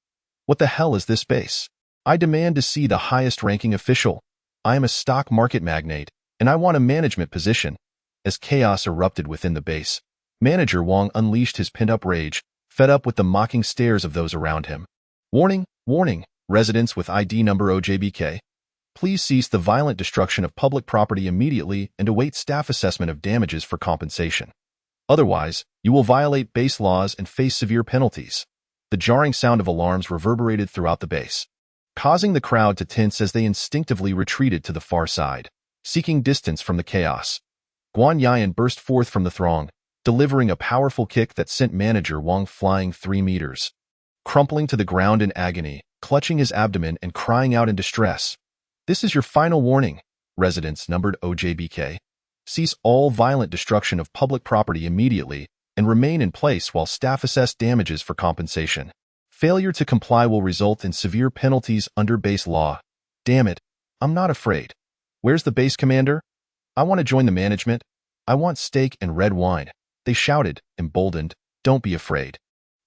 What the hell is this base? I demand to see the highest-ranking official. I am a stock market magnate, and I want a management position. As chaos erupted within the base, Manager Wang unleashed his pent-up rage, fed up with the mocking stares of those around him. Warning, warning, residents with ID number OJBK. Please cease the violent destruction of public property immediately and await staff assessment of damages for compensation. Otherwise, you will violate base laws and face severe penalties. The jarring sound of alarms reverberated throughout the base, causing the crowd to tense as they instinctively retreated to the far side, seeking distance from the chaos. Guan Yan burst forth from the throng, delivering a powerful kick that sent Manager Wang flying 3 meters. Crumpling to the ground in agony, clutching his abdomen and crying out in distress. This is your final warning, residents numbered OJBK. Cease all violent destruction of public property immediately and remain in place while staff assess damages for compensation. Failure to comply will result in severe penalties under base law. Damn it, I'm not afraid. Where's the base commander? I want to join the management. I want steak and red wine. They shouted, emboldened. Don't be afraid.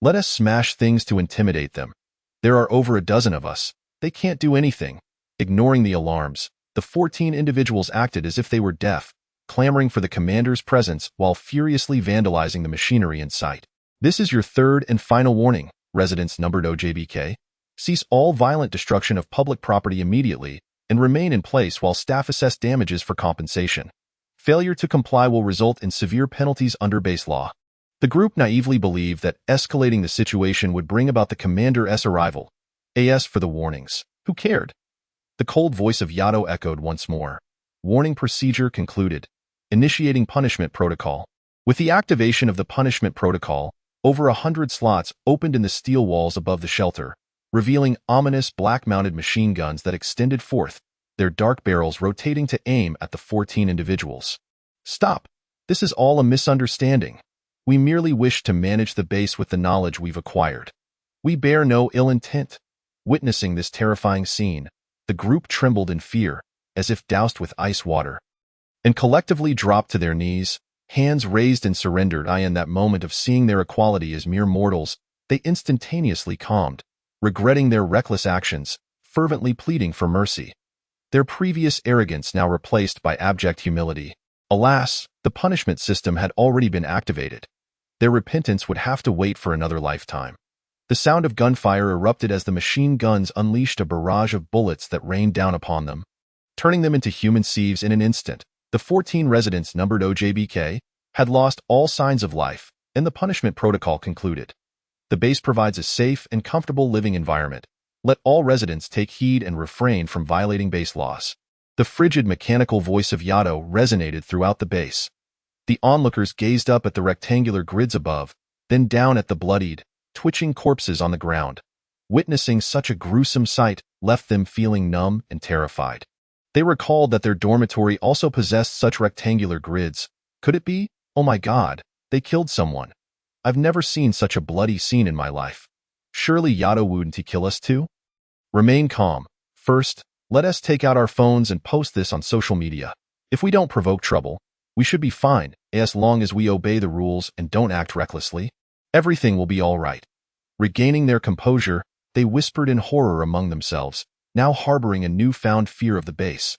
Let us smash things to intimidate them. There are over a dozen of us. They can't do anything. Ignoring the alarms, the 14 individuals acted as if they were deaf, clamoring for the commander's presence while furiously vandalizing the machinery in sight. This is your third and final warning, residents numbered OJBK. Cease all violent destruction of public property immediately and remain in place while staff assess damages for compensation. Failure to comply will result in severe penalties under base law. The group naively believed that escalating the situation would bring about the commander's arrival. As for the warnings, who cared? The cold voice of Yato echoed once more. Warning procedure concluded. Initiating punishment protocol. With the activation of the punishment protocol, over 100 slots opened in the steel walls above the shelter, revealing ominous black-mounted machine guns that extended forth, their dark barrels rotating to aim at the 14 individuals. Stop! This is all a misunderstanding. We merely wish to manage the base with the knowledge we've acquired. We bear no ill intent. Witnessing this terrifying scene, the group trembled in fear, as if doused with ice water, and collectively dropped to their knees, hands raised in surrender. In that moment of seeing their equality as mere mortals, they instantaneously calmed, regretting their reckless actions, fervently pleading for mercy. Their previous arrogance now replaced by abject humility. Alas, the punishment system had already been activated. Their repentance would have to wait for another lifetime. The sound of gunfire erupted as the machine guns unleashed a barrage of bullets that rained down upon them, turning them into human sieves in an instant. The 14 residents numbered OJBK had lost all signs of life, and the punishment protocol concluded. The base provides a safe and comfortable living environment. Let all residents take heed and refrain from violating base laws. The frigid mechanical voice of Yato resonated throughout the base. The onlookers gazed up at the rectangular grids above, then down at the bloodied, twitching corpses on the ground. Witnessing such a gruesome sight left them feeling numb and terrified. They recalled that their dormitory also possessed such rectangular grids. Could it be? Oh my God, they killed someone. I've never seen such a bloody scene in my life. Surely Yato wouldn't he kill us too? Remain calm. First, let us take out our phones and post this on social media. If we don't provoke trouble, we should be fine, as long as we obey the rules and don't act recklessly. Everything will be all right. Regaining their composure, they whispered in horror among themselves, now harboring a newfound fear of the base.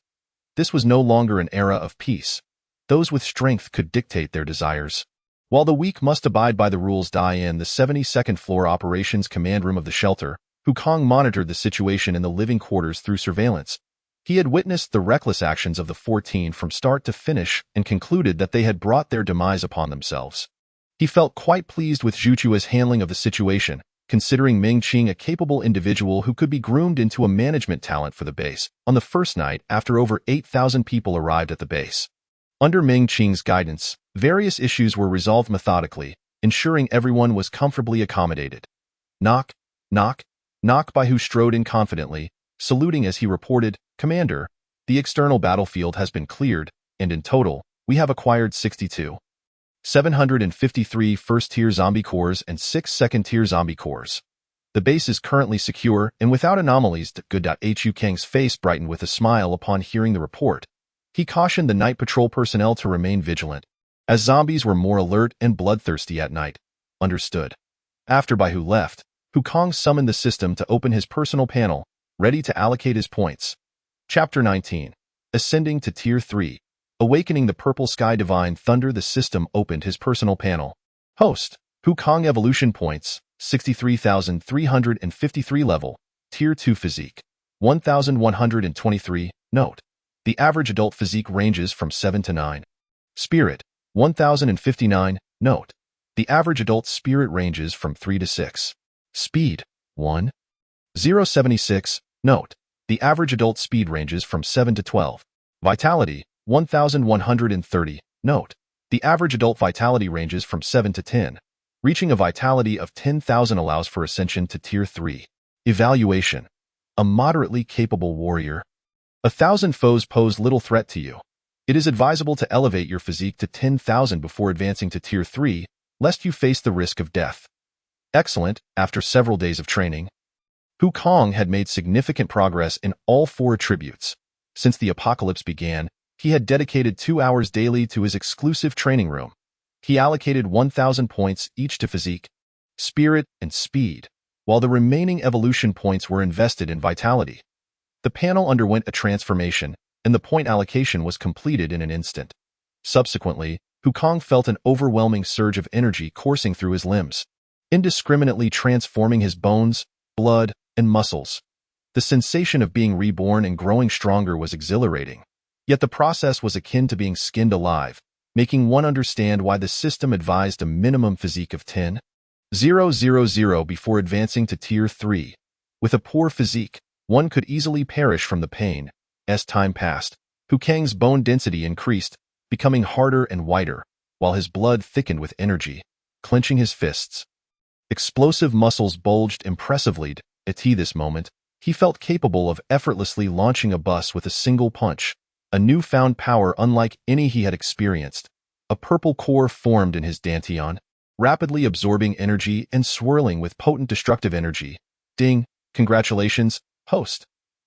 This was no longer an era of peace. Those with strength could dictate their desires, while the weak must abide by the rules. In the 72nd floor operations command room of the shelter, Wukong monitored the situation in the living quarters through surveillance. He had witnessed the reckless actions of the 14 from start to finish and concluded that they had brought their demise upon themselves. He felt quite pleased with Zhu Chua's handling of the situation, considering Ming Qing a capable individual who could be groomed into a management talent for the base on the first night after over 8,000 people arrived at the base. Under Ming Qing's guidance, various issues were resolved methodically, ensuring everyone was comfortably accommodated. Knock, knock, knock. Bai Hu strode in confidently, saluting as he reported, "Commander, the external battlefield has been cleared, and in total, we have acquired 753 first-tier zombie cores and 6 second-tier zombie cores. The base is currently secure and without anomalies." Good. Hu Kang's face brightened with a smile upon hearing the report. He cautioned the night patrol personnel to remain vigilant, as zombies were more alert and bloodthirsty at night. Understood. After Bai Hu left, Wukong summoned the system to open his personal panel, ready to allocate his points. Chapter 19. Ascending to Tier 3. Awakening the Purple Sky Divine Thunder. The system opened his personal panel. Host. Wukong Evolution Points, 63,353 level, Tier 2 Physique, 1,123, Note. The average adult physique ranges from 7 to 9. Spirit, 1,059, Note. The average adult spirit ranges from 3 to 6. Speed, 1,076, Note. The average adult speed ranges from 7 to 12. Vitality, 1,130, Note. The average adult vitality ranges from 7 to 10. Reaching a vitality of 10,000 allows for ascension to Tier 3. Evaluation. A moderately capable warrior. 1,000 foes pose little threat to you. It is advisable to elevate your physique to 10,000 before advancing to Tier 3, lest you face the risk of death. Excellent. After several days of training, Wukong had made significant progress in all 4 attributes. Since the apocalypse began, he had dedicated 2 hours daily to his exclusive training room. He allocated 1,000 points each to physique, spirit, and speed, while the remaining evolution points were invested in vitality. The panel underwent a transformation, and the point allocation was completed in an instant. Subsequently, Wukong felt an overwhelming surge of energy coursing through his limbs, indiscriminately transforming his bones, blood, and muscles. The sensation of being reborn and growing stronger was exhilarating. Yet the process was akin to being skinned alive, making one understand why the system advised a minimum physique of 10,000 before advancing to Tier 3. With a poor physique, one could easily perish from the pain. As time passed, Hu Kang's bone density increased, becoming harder and whiter, while his blood thickened with energy. Clenching his fists, explosive muscles bulged impressively. At this moment, he felt capable of effortlessly launching a bus with a single punch, a newfound power unlike any he had experienced. A purple core formed in his dantian, rapidly absorbing energy and swirling with potent destructive energy. Ding! Congratulations, host!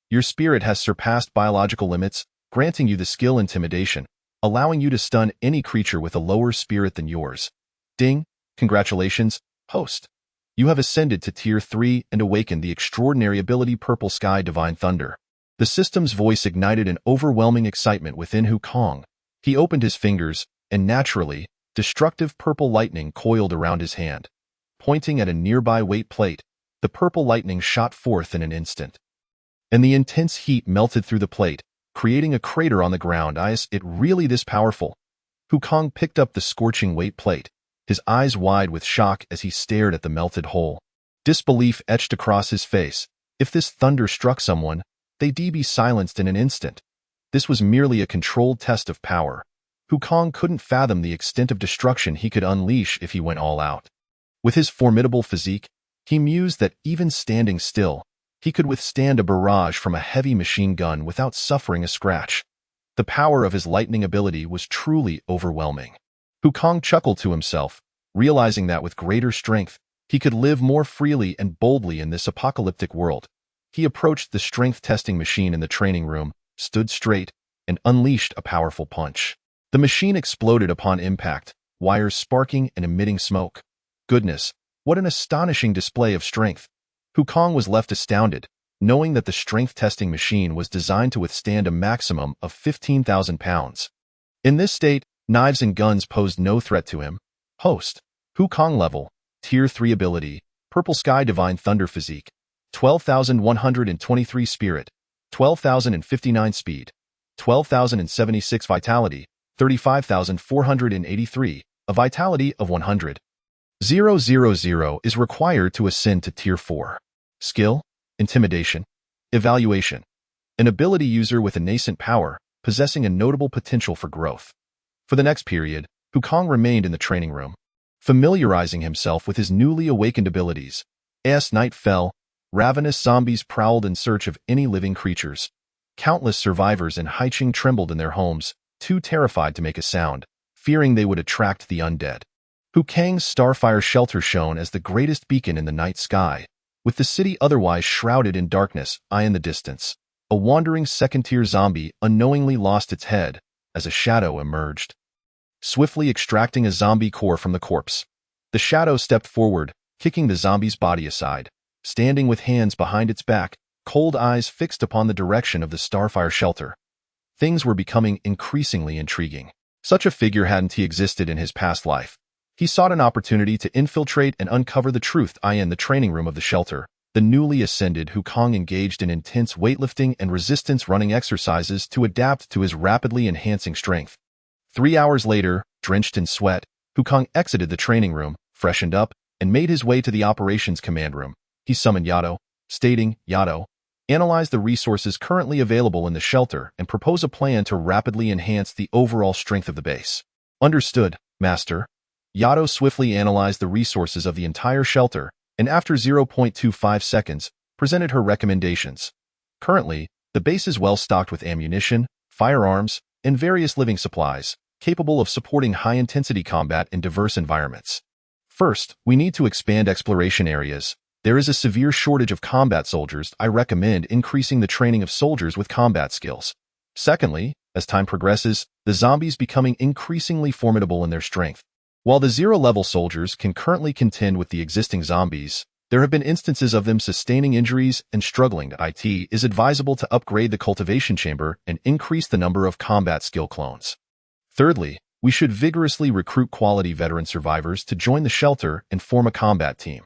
Your spirit has surpassed biological limits, granting you the skill Intimidation, allowing you to stun any creature with a lower spirit than yours. Ding! Congratulations, host! You have ascended to Tier 3 and awakened the extraordinary ability Purple Sky Divine Thunder. The system's voice ignited an overwhelming excitement within Hu Kang. He opened his fingers, and naturally, destructive purple lightning coiled around his hand. Pointing at a nearby weight plate, the purple lightning shot forth in an instant. And the intense heat melted through the plate, creating a crater on the ground. Is it really this powerful? Hu Kang picked up the scorching weight plate, his eyes wide with shock as he stared at the melted hole. Disbelief etched across his face. If this thunder struck someone, they'd be silenced in an instant. This was merely a controlled test of power. Hu Kang couldn't fathom the extent of destruction he could unleash if he went all out. With his formidable physique, he mused that even standing still, he could withstand a barrage from a heavy machine gun without suffering a scratch. The power of his lightning ability was truly overwhelming. Hu Kang chuckled to himself, realizing that with greater strength, he could live more freely and boldly in this apocalyptic world. He approached the strength-testing machine in the training room, stood straight, and unleashed a powerful punch. The machine exploded upon impact, wires sparking and emitting smoke. Goodness, what an astonishing display of strength! Hu Kang was left astounded, knowing that the strength-testing machine was designed to withstand a maximum of 15,000 pounds. In this state, knives and guns posed no threat to him. Host, Hu Kang level, Tier 3 ability, Purple Sky Divine Thunder Physique, 12,123 Spirit, 12,059 Speed, 12,076 Vitality, 35,483, a Vitality of 100. 000 is required to ascend to Tier 4. Skill, Intimidation, Evaluation. An ability user with a nascent power, possessing a notable potential for growth. For the next period, Hu Kang remained in the training room, familiarizing himself with his newly awakened abilities. As night fell, ravenous zombies prowled in search of any living creatures. Countless survivors in Haicheng trembled in their homes, too terrified to make a sound, fearing they would attract the undead. Hu Kang's Starfire shelter shone as the greatest beacon in the night sky, with the city otherwise shrouded in darkness. In the distance, a wandering second-tier zombie unknowingly lost its head as a shadow emerged, swiftly extracting a zombie core from the corpse. The shadow stepped forward, kicking the zombie's body aside, standing with hands behind its back, cold eyes fixed upon the direction of the Starfire shelter. Things were becoming increasingly intriguing. Such a figure hadn't existed in his past life. He sought an opportunity to infiltrate and uncover the truth. In the training room of the shelter, the newly ascended Hu Kang engaged in intense weightlifting and resistance running exercises to adapt to his rapidly enhancing strength. 3 hours later, drenched in sweat, Hu Kang exited the training room, freshened up, and made his way to the operations command room. He summoned Yato, stating, "Yato, analyze the resources currently available in the shelter and propose a plan to rapidly enhance the overall strength of the base." Understood, Master. Yato swiftly analyzed the resources of the entire shelter, and after 0.25 seconds, presented her recommendations. Currently, the base is well stocked with ammunition, firearms, and various living supplies, capable of supporting high-intensity combat in diverse environments. First, we need to expand exploration areas. There is a severe shortage of combat soldiers. I recommend increasing the training of soldiers with combat skills. Secondly, as time progresses, the zombies becoming increasingly formidable in their strength. While the zero-level soldiers can currently contend with the existing zombies, there have been instances of them sustaining injuries and struggling. It is advisable to upgrade the cultivation chamber and increase the number of combat skill clones. Thirdly, we should vigorously recruit quality veteran survivors to join the shelter and form a combat team.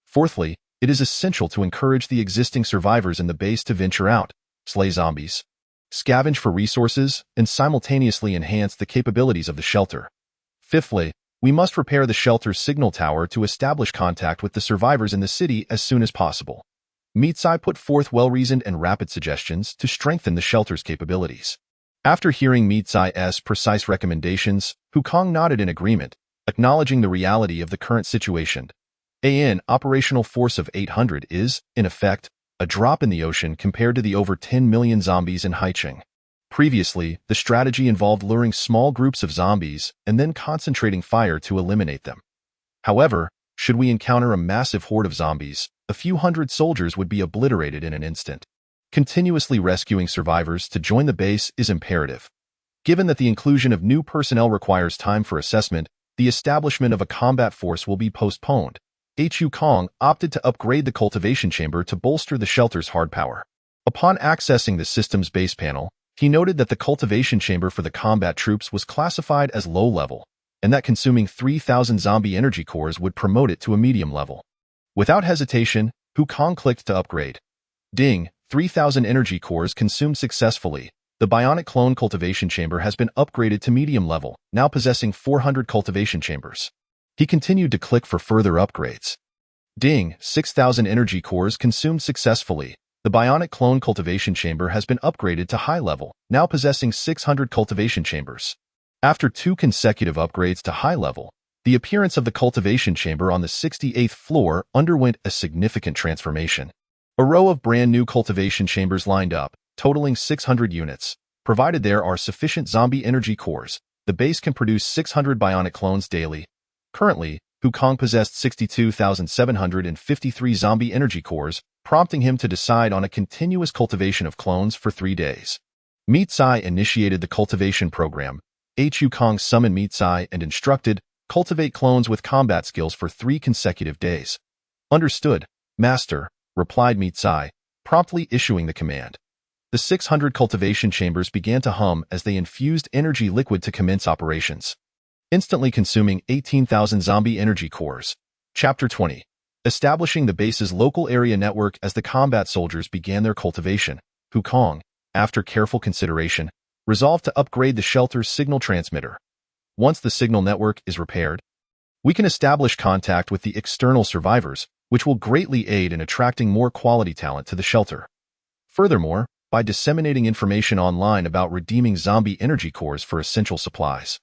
Fourthly, it is essential to encourage the existing survivors in the base to venture out, slay zombies, scavenge for resources, and simultaneously enhance the capabilities of the shelter. Fifthly, we must repair the shelter's signal tower to establish contact with the survivors in the city as soon as possible. Mitsai put forth well-reasoned and rapid suggestions to strengthen the shelter's capabilities. After hearing Mitsai's precise recommendations, Hukong nodded in agreement, acknowledging the reality of the current situation. An operational force of 800 is, in effect, a drop in the ocean compared to the over 10 million zombies in Haicheng. Previously, the strategy involved luring small groups of zombies and then concentrating fire to eliminate them. However, should we encounter a massive horde of zombies, a few hundred soldiers would be obliterated in an instant. Continuously rescuing survivors to join the base is imperative. Given that the inclusion of new personnel requires time for assessment, the establishment of a combat force will be postponed. Hukong opted to upgrade the cultivation chamber to bolster the shelter's hard power. Upon accessing the system's base panel, he noted that the cultivation chamber for the combat troops was classified as low level, and that consuming 3,000 zombie energy cores would promote it to a medium level. Without hesitation, Hukong clicked to upgrade. Ding, 3,000 energy cores consumed successfully. The bionic clone cultivation chamber has been upgraded to medium level, now possessing 400 cultivation chambers. He continued to click for further upgrades. Ding, 6,000 energy cores consumed successfully. The bionic clone cultivation chamber has been upgraded to high level, now possessing 600 cultivation chambers. After 2 consecutive upgrades to high level, the appearance of the cultivation chamber on the 68th floor underwent a significant transformation. A row of brand new cultivation chambers lined up, totaling 600 units. Provided there are sufficient zombie energy cores, the base can produce 600 bionic clones daily. Currently, Hukong possessed 62,753 zombie energy cores, prompting him to decide on a continuous cultivation of clones for 3 days. Mitsai initiated the cultivation program. Hukong summoned Mitsai and instructed, cultivate clones with combat skills for 3 consecutive days. Understood, Master, replied Mitsai, promptly issuing the command. The 600 cultivation chambers began to hum as they infused energy liquid to commence operations, instantly consuming 18,000 zombie energy cores. Chapter 20. Establishing the base's local area network. As the combat soldiers began their cultivation, Hukong, after careful consideration, resolved to upgrade the shelter's signal transmitter. Once the signal network is repaired, we can establish contact with the external survivors, which will greatly aid in attracting more quality talent to the shelter. Furthermore, by disseminating information online about redeeming zombie energy cores for essential supplies,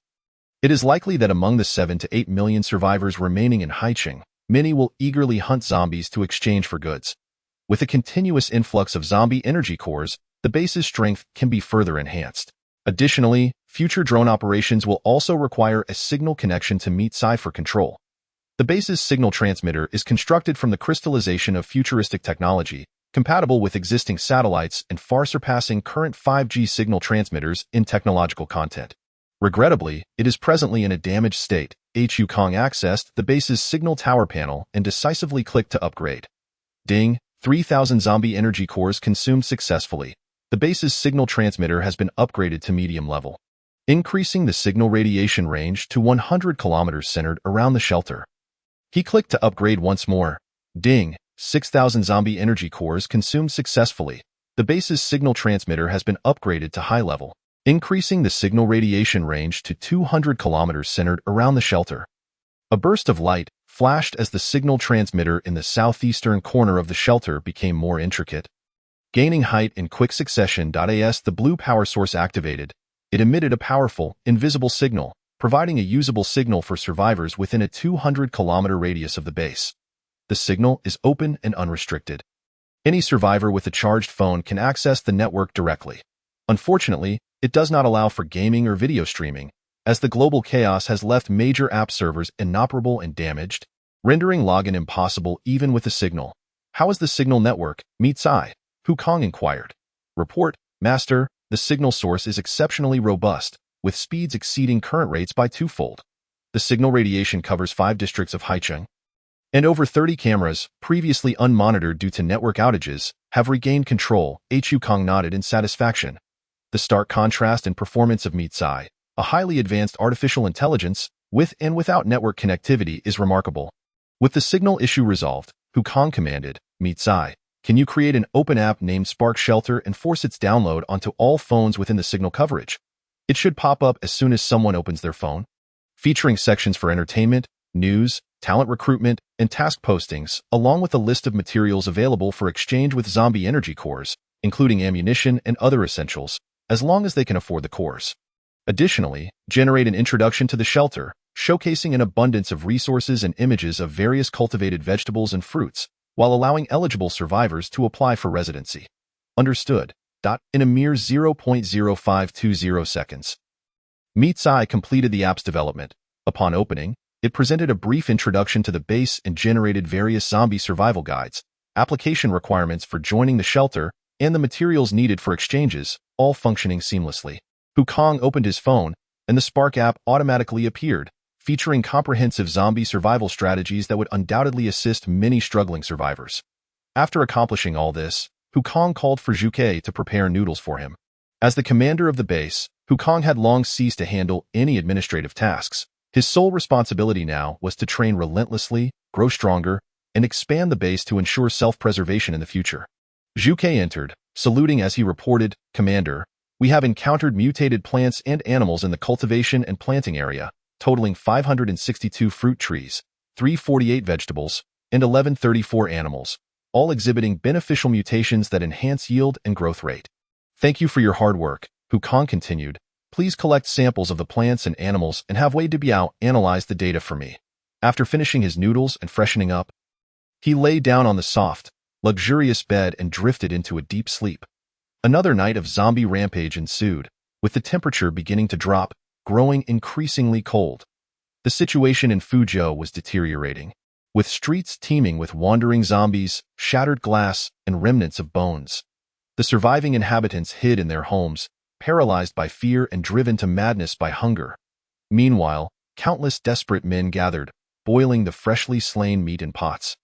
it is likely that among the 7 to 8 million survivors remaining in Haicheng, many will eagerly hunt zombies to exchange for goods. With a continuous influx of zombie energy cores, the base's strength can be further enhanced. Additionally, future drone operations will also require a signal connection to Mitsai for control. The base's signal transmitter is constructed from the crystallization of futuristic technology, compatible with existing satellites and far surpassing current 5G signal transmitters in technological content. Regrettably, it is presently in a damaged state. Hukong accessed the base's signal tower panel and decisively clicked to upgrade. Ding, 3,000 zombie energy cores consumed successfully. The base's signal transmitter has been upgraded to medium level, increasing the signal radiation range to 100 kilometers centered around the shelter. He clicked to upgrade once more. Ding, 6,000 zombie energy cores consumed successfully. The base's signal transmitter has been upgraded to high level, increasing the signal radiation range to 200 kilometers centered around the shelter. A burst of light flashed as the signal transmitter in the southeastern corner of the shelter became more intricate, gaining height in quick succession. As the blue power source activated, it emitted a powerful, invisible signal, providing a usable signal for survivors within a 200-kilometer radius of the base. The signal is open and unrestricted. Any survivor with a charged phone can access the network directly. Unfortunately, it does not allow for gaming or video streaming, as the global chaos has left major app servers inoperable and damaged, rendering login impossible even with a signal. How is the signal network? Mitsai, Hukong inquired. Report, Master, the signal source is exceptionally robust, with speeds exceeding current rates by 2-fold. The signal radiation covers 5 districts of Haicheng, and over 30 cameras, previously unmonitored due to network outages, have regained control. Hukong nodded in satisfaction. The stark contrast in performance of Mitsai, a highly advanced artificial intelligence, with and without network connectivity, is remarkable. With the signal issue resolved, Hukong commanded, Mitsai, can you create an open app named Spark Shelter and force its download onto all phones within the signal coverage? It should pop up as soon as someone opens their phone, featuring sections for entertainment, news, talent recruitment, and task postings, along with a list of materials available for exchange with zombie energy cores, including ammunition and other essentials, as long as they can afford the cores. Additionally, generate an introduction to the shelter, showcasing an abundance of resources and images of various cultivated vegetables and fruits, while allowing eligible survivors to apply for residency. Understood. In a mere 0.0520 seconds. Meets Eye completed the app's development. Upon opening, it presented a brief introduction to the base and generated various zombie survival guides, application requirements for joining the shelter, and the materials needed for exchanges, all functioning seamlessly. Wukong opened his phone, and the Spark app automatically appeared, featuring comprehensive zombie survival strategies that would undoubtedly assist many struggling survivors. After accomplishing all this, Wukong called for Zhuke to prepare noodles for him. As the commander of the base, Wukong had long ceased to handle any administrative tasks. His sole responsibility now was to train relentlessly, grow stronger, and expand the base to ensure self-preservation in the future. Zhuke entered, saluting as he reported, "Commander, we have encountered mutated plants and animals in the cultivation and planting area, totaling 562 fruit trees, 348 vegetables, and 1134 animals, all exhibiting beneficial mutations that enhance yield and growth rate. Thank you for your hard work," Wukong continued. "Please collect samples of the plants and animals and have Wei Debiao analyze the data for me." After finishing his noodles and freshening up, he lay down on the soft, luxurious bed and drifted into a deep sleep. Another night of zombie rampage ensued, with the temperature beginning to drop, growing increasingly cold. The situation in Fuzhou was deteriorating, with streets teeming with wandering zombies, shattered glass, and remnants of bones. The surviving inhabitants hid in their homes, paralyzed by fear and driven to madness by hunger. Meanwhile, countless desperate men gathered, boiling the freshly slain meat in pots.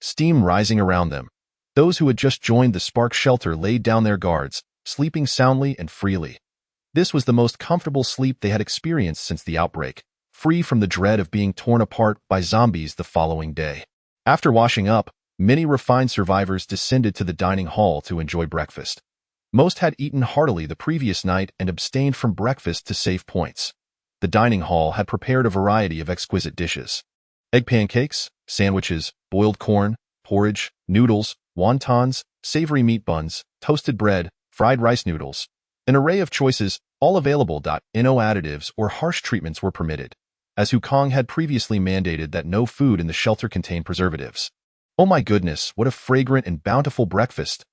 Steam rising around them. Those who had just joined the Spark shelter laid down their guards, sleeping soundly and freely. This was the most comfortable sleep they had experienced since the outbreak, free from the dread of being torn apart by zombies the following day. After washing up, many refined survivors descended to the dining hall to enjoy breakfast. Most had eaten heartily the previous night and abstained from breakfast to save points. The dining hall had prepared a variety of exquisite dishes. Egg pancakes, sandwiches, boiled corn, porridge, noodles, wontons, savory meat buns, toasted bread, fried rice noodles. An array of choices, all available. No additives or harsh treatments were permitted, as Wukong had previously mandated that no food in the shelter contain preservatives. Oh my goodness, what a fragrant and bountiful breakfast.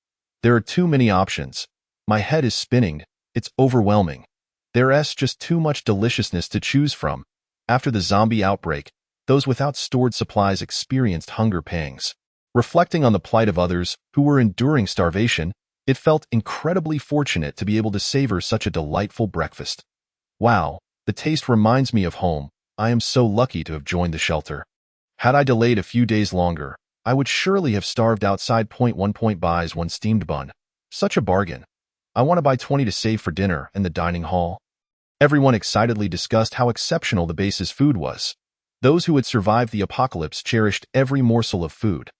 There are too many options. My head is spinning. It's overwhelming. There's just too much deliciousness to choose from. After the zombie outbreak, those without stored supplies experienced hunger pangs. Reflecting on the plight of others who were enduring starvation, it felt incredibly fortunate to be able to savor such a delightful breakfast. Wow, the taste reminds me of home. I am so lucky to have joined the shelter. Had I delayed a few days longer, I would surely have starved outside. 1 point buys 1 steamed bun. Such a bargain. I want to buy 20 to save for dinner and the dining hall. Everyone excitedly discussed how exceptional the base's food was. Those who had survived the apocalypse cherished every morsel of food.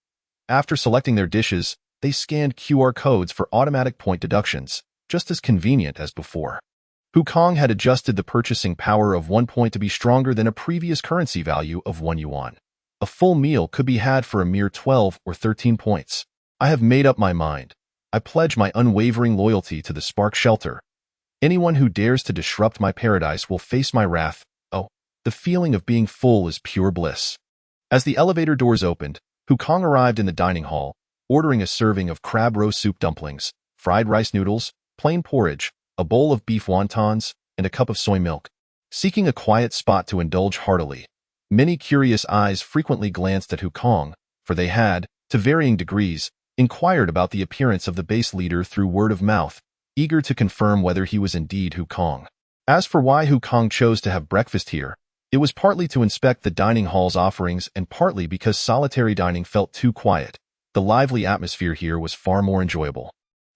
After selecting their dishes, they scanned QR codes for automatic point deductions, just as convenient as before. Wukong had adjusted the purchasing power of 1 point to be stronger than a previous currency value of 1 yuan. A full meal could be had for a mere 12 or 13 points. I have made up my mind. I pledge my unwavering loyalty to the Spark shelter. Anyone who dares to disrupt my paradise will face my wrath. Oh, the feeling of being full is pure bliss. As the elevator doors opened, Wukong arrived in the dining hall, ordering a serving of crab roe soup dumplings, fried rice noodles, plain porridge, a bowl of beef wontons, and a cup of soy milk. Seeking a quiet spot to indulge heartily, many curious eyes frequently glanced at Wukong, for they had, to varying degrees, inquired about the appearance of the base leader through word of mouth, eager to confirm whether he was indeed Wukong. As for why Wukong chose to have breakfast here, it was partly to inspect the dining hall's offerings and partly because solitary dining felt too quiet. The lively atmosphere here was far more enjoyable.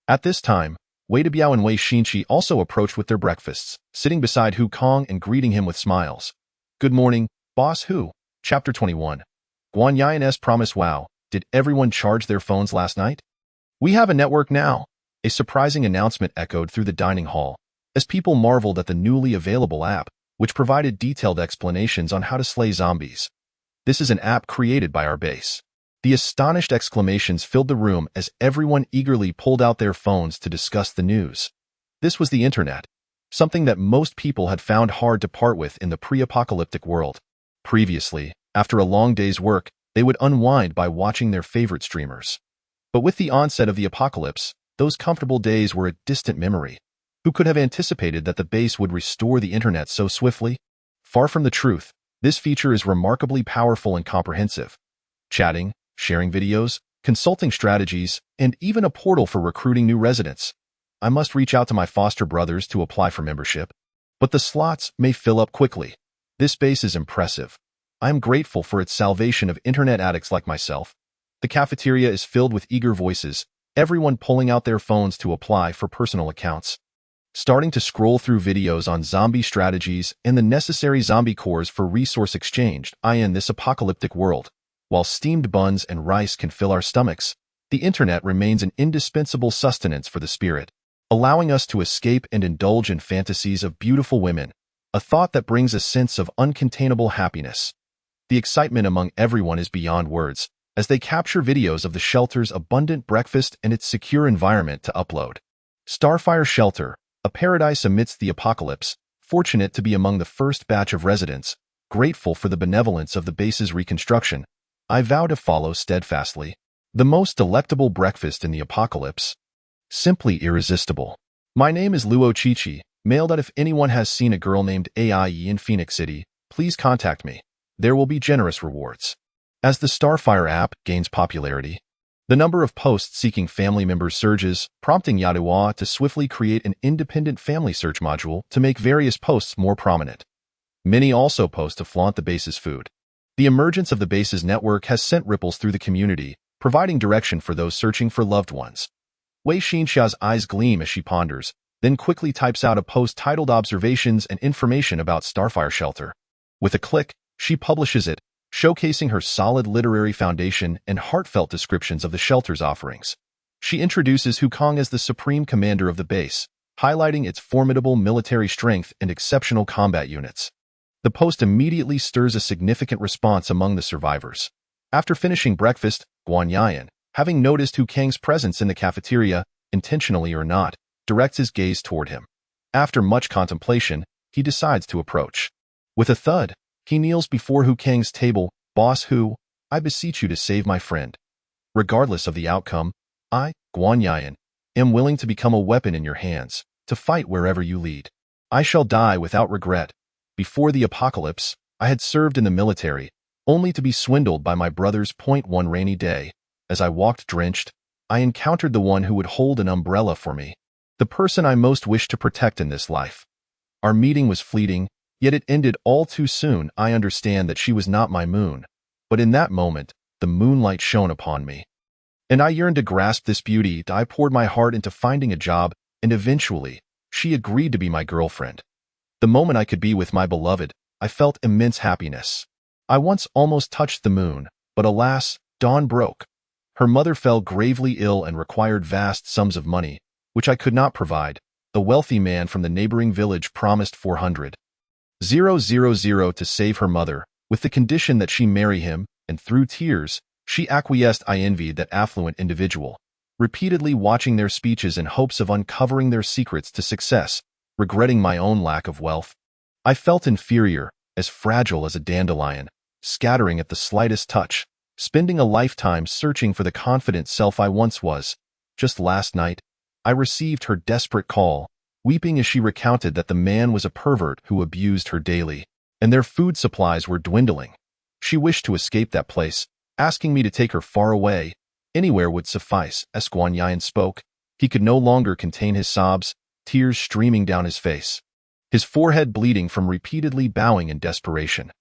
At this time, Wei Debiao and Wei Xinqi also approached with their breakfasts, sitting beside Wukong and greeting him with smiles. Good morning, Boss Hu. Chapter 21. Guanyan's promise. Wow, did everyone charge their phones last night? We have a network now. A surprising announcement echoed through the dining hall, as people marveled at the newly available app, which provided detailed explanations on how to slay zombies. This is an app created by our base." The astonished exclamations filled the room as everyone eagerly pulled out their phones to discuss the news. This was the internet, something that most people had found hard to part with in the pre-apocalyptic world. Previously, after a long day's work, they would unwind by watching their favorite streamers. But with the onset of the apocalypse, those comfortable days were a distant memory. Who could have anticipated that the base would restore the internet so swiftly? Far from the truth, this feature is remarkably powerful and comprehensive. Chatting, sharing videos, consulting strategies, and even a portal for recruiting new residents. I must reach out to my foster brothers to apply for membership. But the slots may fill up quickly. This base is impressive. I am grateful for its salvation of internet addicts like myself. The cafeteria is filled with eager voices, everyone pulling out their phones to apply for personal accounts. Starting to scroll through videos on zombie strategies and the necessary zombie cores for resource exchange, in this apocalyptic world. While steamed buns and rice can fill our stomachs, the internet remains an indispensable sustenance for the spirit, allowing us to escape and indulge in fantasies of beautiful women, a thought that brings a sense of uncontainable happiness. The excitement among everyone is beyond words, as they capture videos of the shelter's abundant breakfast and its secure environment to upload. Starfire Shelter, a paradise amidst the apocalypse, fortunate to be among the first batch of residents, grateful for the benevolence of the base's reconstruction, I vow to follow steadfastly. The most delectable breakfast in the apocalypse. Simply irresistible. My name is Luo Chichi, mailed out. If anyone has seen a girl named AIE in Phoenix City, please contact me. There will be generous rewards. As the Starfire app gains popularity, the number of posts seeking family members surges, prompting Yaduwa to swiftly create an independent family search module to make various posts more prominent. Many also post to flaunt the base's food. The emergence of the base's network has sent ripples through the community, providing direction for those searching for loved ones. Wei Xinxia's eyes gleam as she ponders, then quickly types out a post titled Observations and Information about Starfire Shelter. With a click, she publishes it, showcasing her solid literary foundation and heartfelt descriptions of the shelter's offerings. She introduces Hukong as the supreme commander of the base, highlighting its formidable military strength and exceptional combat units. The post immediately stirs a significant response among the survivors. After finishing breakfast, Guan Yayan, having noticed Hukang's presence in the cafeteria, intentionally or not, directs his gaze toward him. After much contemplation, he decides to approach. With a thud, he kneels before Hukang's table. "Boss Hu, I beseech you to save my friend. Regardless of the outcome, I, Guan Yayan, am willing to become a weapon in your hands, to fight wherever you lead. I shall die without regret. Before the apocalypse, I had served in the military, only to be swindled by my brothers. One rainy day, as I walked drenched, I encountered the one who would hold an umbrella for me, the person I most wished to protect in this life. Our meeting was fleeting, yet it ended all too soon. I understand that she was not my moon, but in that moment, the moonlight shone upon me. And I yearned to grasp this beauty. I poured my heart into finding a job, and eventually, she agreed to be my girlfriend. The moment I could be with my beloved, I felt immense happiness. I once almost touched the moon, but alas, dawn broke. Her mother fell gravely ill and required vast sums of money, which I could not provide. A wealthy man from the neighboring village promised 400,000 to save her mother, with the condition that she marry him, and through tears, she acquiesced. I envied that affluent individual, repeatedly watching their speeches in hopes of uncovering their secrets to success, regretting my own lack of wealth. I felt inferior, as fragile as a dandelion, scattering at the slightest touch, spending a lifetime searching for the confident self I once was. Just last night, I received her desperate call, weeping as she recounted that the man was a pervert who abused her daily, and their food supplies were dwindling. She wished to escape that place, asking me to take her far away. Anywhere would suffice. As Guan Yayan spoke, he could no longer contain his sobs, tears streaming down his face, his forehead bleeding from repeatedly bowing in desperation.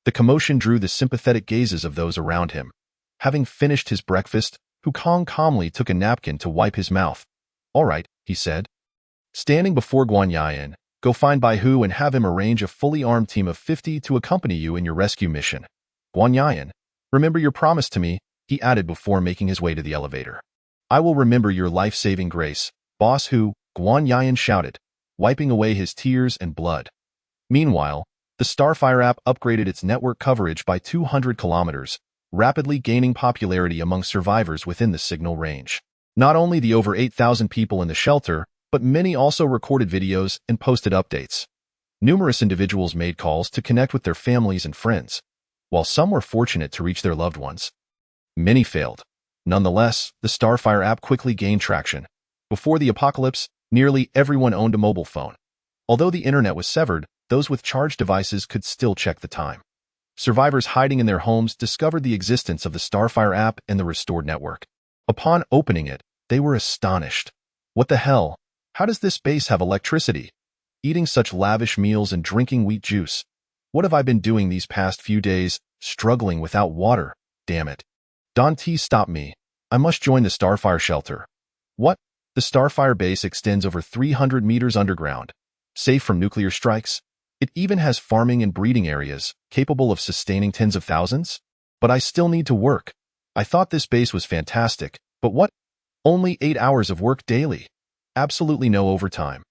The commotion drew the sympathetic gazes of those around him. Having finished his breakfast, Hukong calmly took a napkin to wipe his mouth. "All right," he said. Standing before Guan Yayan, "Go find Bai Hu and have him arrange a fully armed team of 50 to accompany you in your rescue mission. Guan Yayan, remember your promise to me," he added before making his way to the elevator. "I will remember your life-saving grace, Boss Hu," Guan Yayan shouted, wiping away his tears and blood. Meanwhile, The Starfire app upgraded its network coverage by 200 kilometers, rapidly gaining popularity among survivors within the signal range. Not only the over 8,000 people in the shelter, but many also recorded videos and posted updates. Numerous individuals made calls to connect with their families and friends, while some were fortunate to reach their loved ones. Many failed. Nonetheless, the Starfire app quickly gained traction. Before the apocalypse, nearly everyone owned a mobile phone. Although the internet was severed, those with charged devices could still check the time. Survivors hiding in their homes discovered the existence of the Starfire app and the restored network. Upon opening it, they were astonished. What the hell? How does this base have electricity? Eating such lavish meals and drinking wheat juice. What have I been doing these past few days, struggling without water? Damn it. Don T stopped me. I must join the Starfire shelter. What? The Starfire base extends over 300 meters underground, safe from nuclear strikes. It even has farming and breeding areas, capable of sustaining tens of thousands? But I still need to work. I thought this base was fantastic, but what? Only 8 hours of work daily. Absolutely no overtime.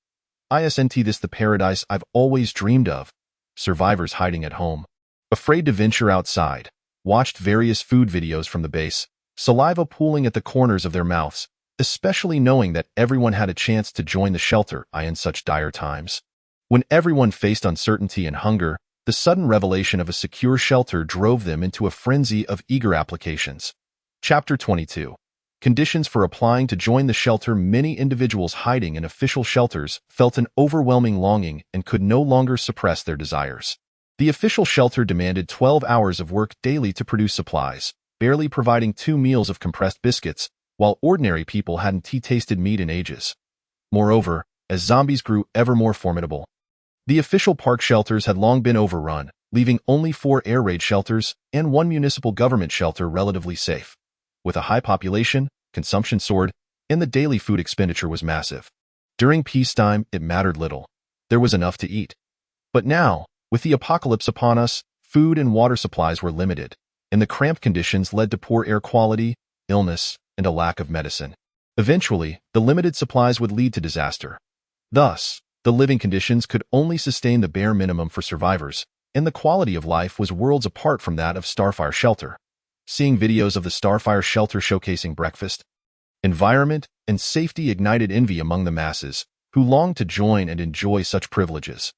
Isn't this the paradise I've always dreamed of? Survivors hiding at home, afraid to venture outside, watched various food videos from the base, saliva pooling at the corners of their mouths, especially knowing that everyone had a chance to join the shelter in such dire times. When everyone faced uncertainty and hunger, the sudden revelation of a secure shelter drove them into a frenzy of eager applications. Chapter 22. Conditions for applying to join the shelter. Many individuals hiding in official shelters felt an overwhelming longing and could no longer suppress their desires. The official shelter demanded 12 hours of work daily to produce supplies, barely providing 2 meals of compressed biscuits, while ordinary people hadn't tasted meat in ages. Moreover, as zombies grew ever more formidable, the official park shelters had long been overrun, leaving only 4 air raid shelters and 1 municipal government shelter relatively safe. With a high population, consumption soared, and the daily food expenditure was massive. During peacetime, it mattered little. There was enough to eat. But now, with the apocalypse upon us, food and water supplies were limited, and the cramped conditions led to poor air quality, illness, and a lack of medicine. Eventually, the limited supplies would lead to disaster. Thus, the living conditions could only sustain the bare minimum for survivors, and the quality of life was worlds apart from that of Starfire Shelter. Seeing videos of the Starfire Shelter showcasing breakfast, environment, and safety ignited envy among the masses, who longed to join and enjoy such privileges.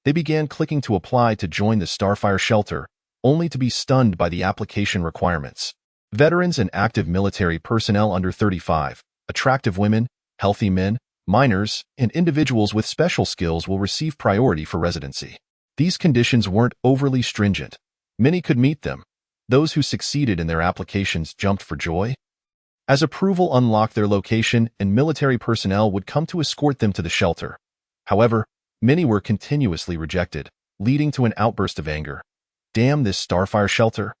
They began clicking to apply to join the Starfire Shelter, only to be stunned by the application requirements. Veterans and active military personnel under 35, attractive women, healthy men, minors, and individuals with special skills will receive priority for residency. These conditions weren't overly stringent. Many could meet them. Those who succeeded in their applications jumped for joy. As approval unlocked their location, and military personnel would come to escort them to the shelter. However, many were continuously rejected, leading to an outburst of anger. Damn this Starfire Shelter.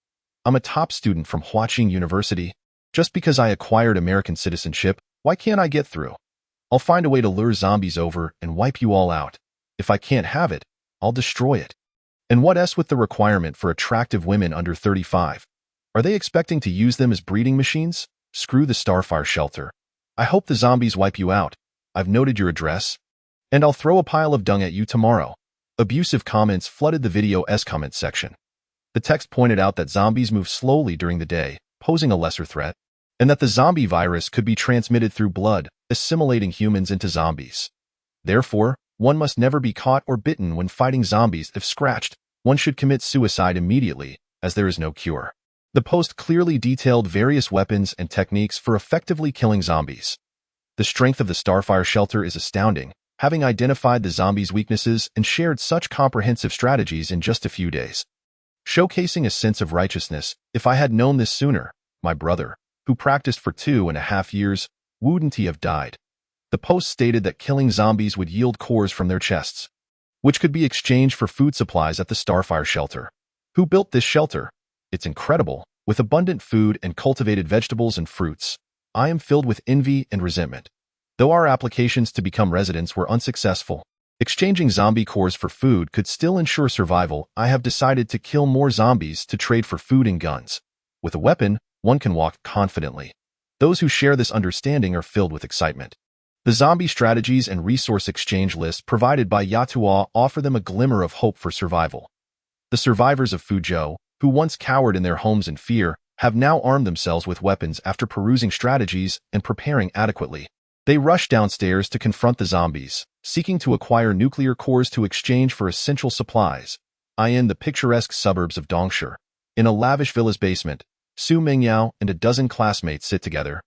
I'm a top student from Huaqing University. Just because I acquired American citizenship, why can't I get through? I'll find a way to lure zombies over and wipe you all out. If I can't have it, I'll destroy it. And what's with the requirement for attractive women under 35? Are they expecting to use them as breeding machines? Screw the Starfire Shelter. I hope the zombies wipe you out. I've noted your address. And I'll throw a pile of dung at you tomorrow. Abusive comments flooded the video's comment section. The text pointed out that zombies move slowly during the day, posing a lesser threat, and that the zombie virus could be transmitted through blood, assimilating humans into zombies. Therefore, one must never be caught or bitten when fighting zombies. If scratched, one should commit suicide immediately, as there is no cure. The post clearly detailed various weapons and techniques for effectively killing zombies. The strength of the Starfire Shelter is astounding, having identified the zombies' weaknesses and shared such comprehensive strategies in just a few days. Showcasing a sense of righteousness, if I had known this sooner, my brother, who practiced for 2.5 years, wouldn't he have died. The post stated that killing zombies would yield cores from their chests, which could be exchanged for food supplies at the Starfire Shelter. Who built this shelter? It's incredible, with abundant food and cultivated vegetables and fruits. I am filled with envy and resentment. Though our applications to become residents were unsuccessful, exchanging zombie cores for food could still ensure survival. I have decided to kill more zombies to trade for food and guns. With a weapon, one can walk confidently. Those who share this understanding are filled with excitement. The zombie strategies and resource exchange lists provided by Yatua offer them a glimmer of hope for survival. The survivors of Fuzhou, who once cowered in their homes in fear, have now armed themselves with weapons after perusing strategies and preparing adequately. They rush downstairs to confront the zombies, seeking to acquire nuclear cores to exchange for essential supplies. In the picturesque suburbs of Dongshi, in a lavish villa's basement, Su Mingyao and a dozen classmates sit together,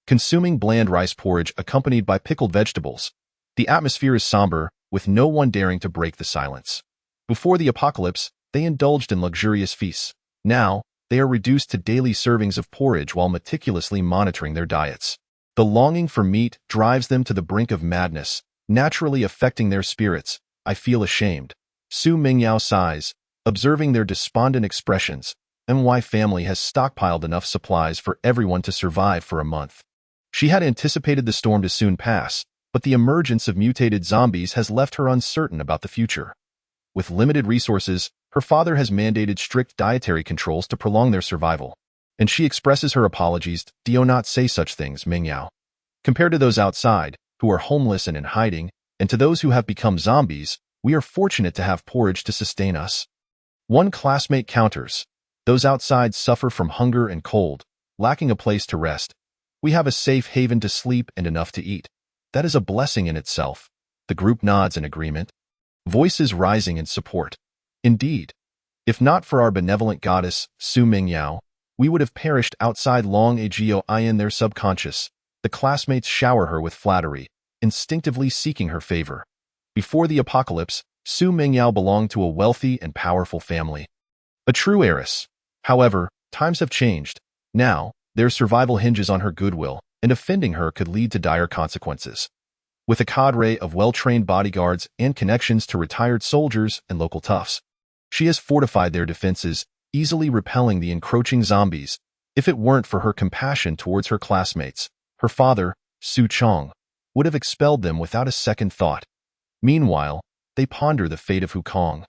consuming bland rice porridge accompanied by pickled vegetables. The atmosphere is somber, with no one daring to break the silence. Before the apocalypse, they indulged in luxurious feasts. Now, they are reduced to daily servings of porridge while meticulously monitoring their diets. The longing for meat drives them to the brink of madness, naturally affecting their spirits. I feel ashamed. Su Mingyao sighs, observing their despondent expressions. My family has stockpiled enough supplies for everyone to survive for a month. She had anticipated the storm to soon pass, but the emergence of mutated zombies has left her uncertain about the future. With limited resources, her father has mandated strict dietary controls to prolong their survival. And she expresses her apologies. Do not say such things, Mingyao. Compared to those outside, who are homeless and in hiding, and to those who have become zombies, we are fortunate to have porridge to sustain us. One classmate counters. Those outside suffer from hunger and cold, lacking a place to rest. We have a safe haven to sleep and enough to eat. That is a blessing in itself. The group nods in agreement. Voices rising in support. Indeed. If not for our benevolent goddess, Su Mingyao, we would have perished outside long ago in their subconscious. The classmates shower her with flattery, instinctively seeking her favor. Before the apocalypse, Su Mingyao belonged to a wealthy and powerful family. A true heiress. However, times have changed. Now, their survival hinges on her goodwill, and offending her could lead to dire consequences. With a cadre of well-trained bodyguards and connections to retired soldiers and local toughs, she has fortified their defenses, easily repelling the encroaching zombies. If it weren't for her compassion towards her classmates, her father, Su Chong, would have expelled them without a second thought. Meanwhile, they ponder the fate of Hukong,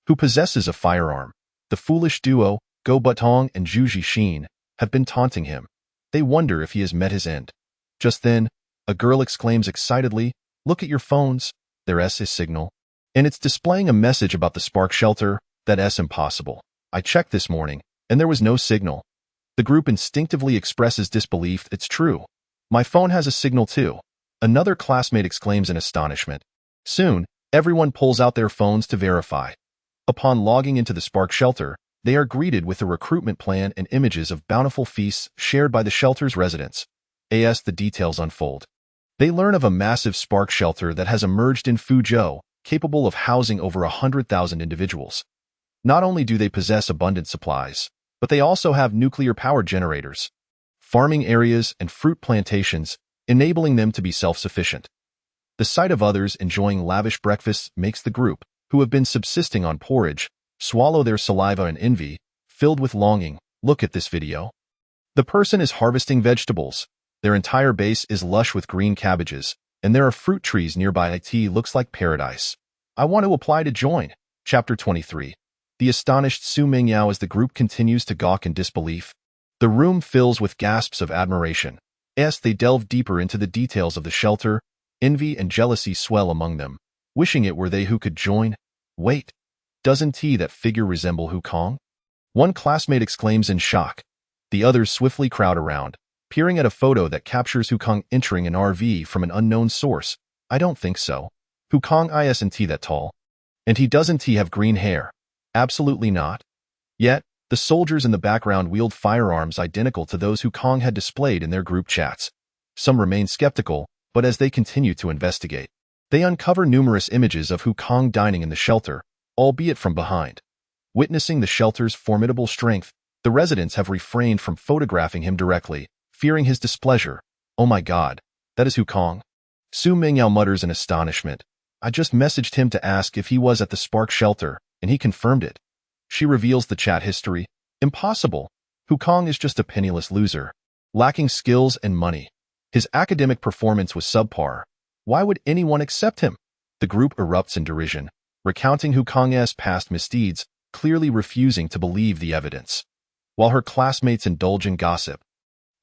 who possesses a firearm. The foolish duo, Go Butong and Zhu Jixin, have been taunting him. They wonder if he has met his end. Just then, a girl exclaims excitedly, "Look at your phones." Their is signal. And it's displaying a message about the spark shelter. That's impossible. I checked this morning, and there was no signal. The group instinctively expresses disbelief. It's true. My phone has a signal too. Another classmate exclaims in astonishment. Soon, everyone pulls out their phones to verify. Upon logging into the spark shelter, they are greeted with a recruitment plan and images of bountiful feasts shared by the shelter's residents. As the details unfold, they learn of a massive spark shelter that has emerged in Fuzhou, capable of housing over 100,000 individuals. Not only do they possess abundant supplies, but they also have nuclear power generators, farming areas, and fruit plantations, enabling them to be self-sufficient. The sight of others enjoying lavish breakfasts makes the group, who have been subsisting on porridge, swallow their saliva in envy, filled with longing. Look at this video. The person is harvesting vegetables. Their entire base is lush with green cabbages, and there are fruit trees nearby. It looks like paradise. I want to apply to join. Chapter 23. The astonished Su Mingyao as the group continues to gawk in disbelief. The room fills with gasps of admiration. As they delve deeper into the details of the shelter, envy and jealousy swell among them, wishing it were they who could join. Wait. Doesn't that figure resemble Hukong? One classmate exclaims in shock. The others swiftly crowd around, peering at a photo that captures Hukong entering an RV from an unknown source. I don't think so. Hukong isn't that tall. And he doesn't have green hair. Absolutely not. Yet, the soldiers in the background wield firearms identical to those Hukong had displayed in their group chats. Some remain skeptical, but as they continue to investigate, they uncover numerous images of Hukong dining in the shelter, albeit from behind. Witnessing the shelter's formidable strength, the residents have refrained from photographing him directly, fearing his displeasure. Oh my God, that is Hukong. Su Mingyao mutters in astonishment. I just messaged him to ask if he was at the spark shelter, and he confirmed it. She reveals the chat history. Impossible. Hukong is just a penniless loser, lacking skills and money. His academic performance was subpar. Why would anyone accept him? The group erupts in derision, recounting Hukong's past misdeeds, clearly refusing to believe the evidence. While her classmates indulge in gossip,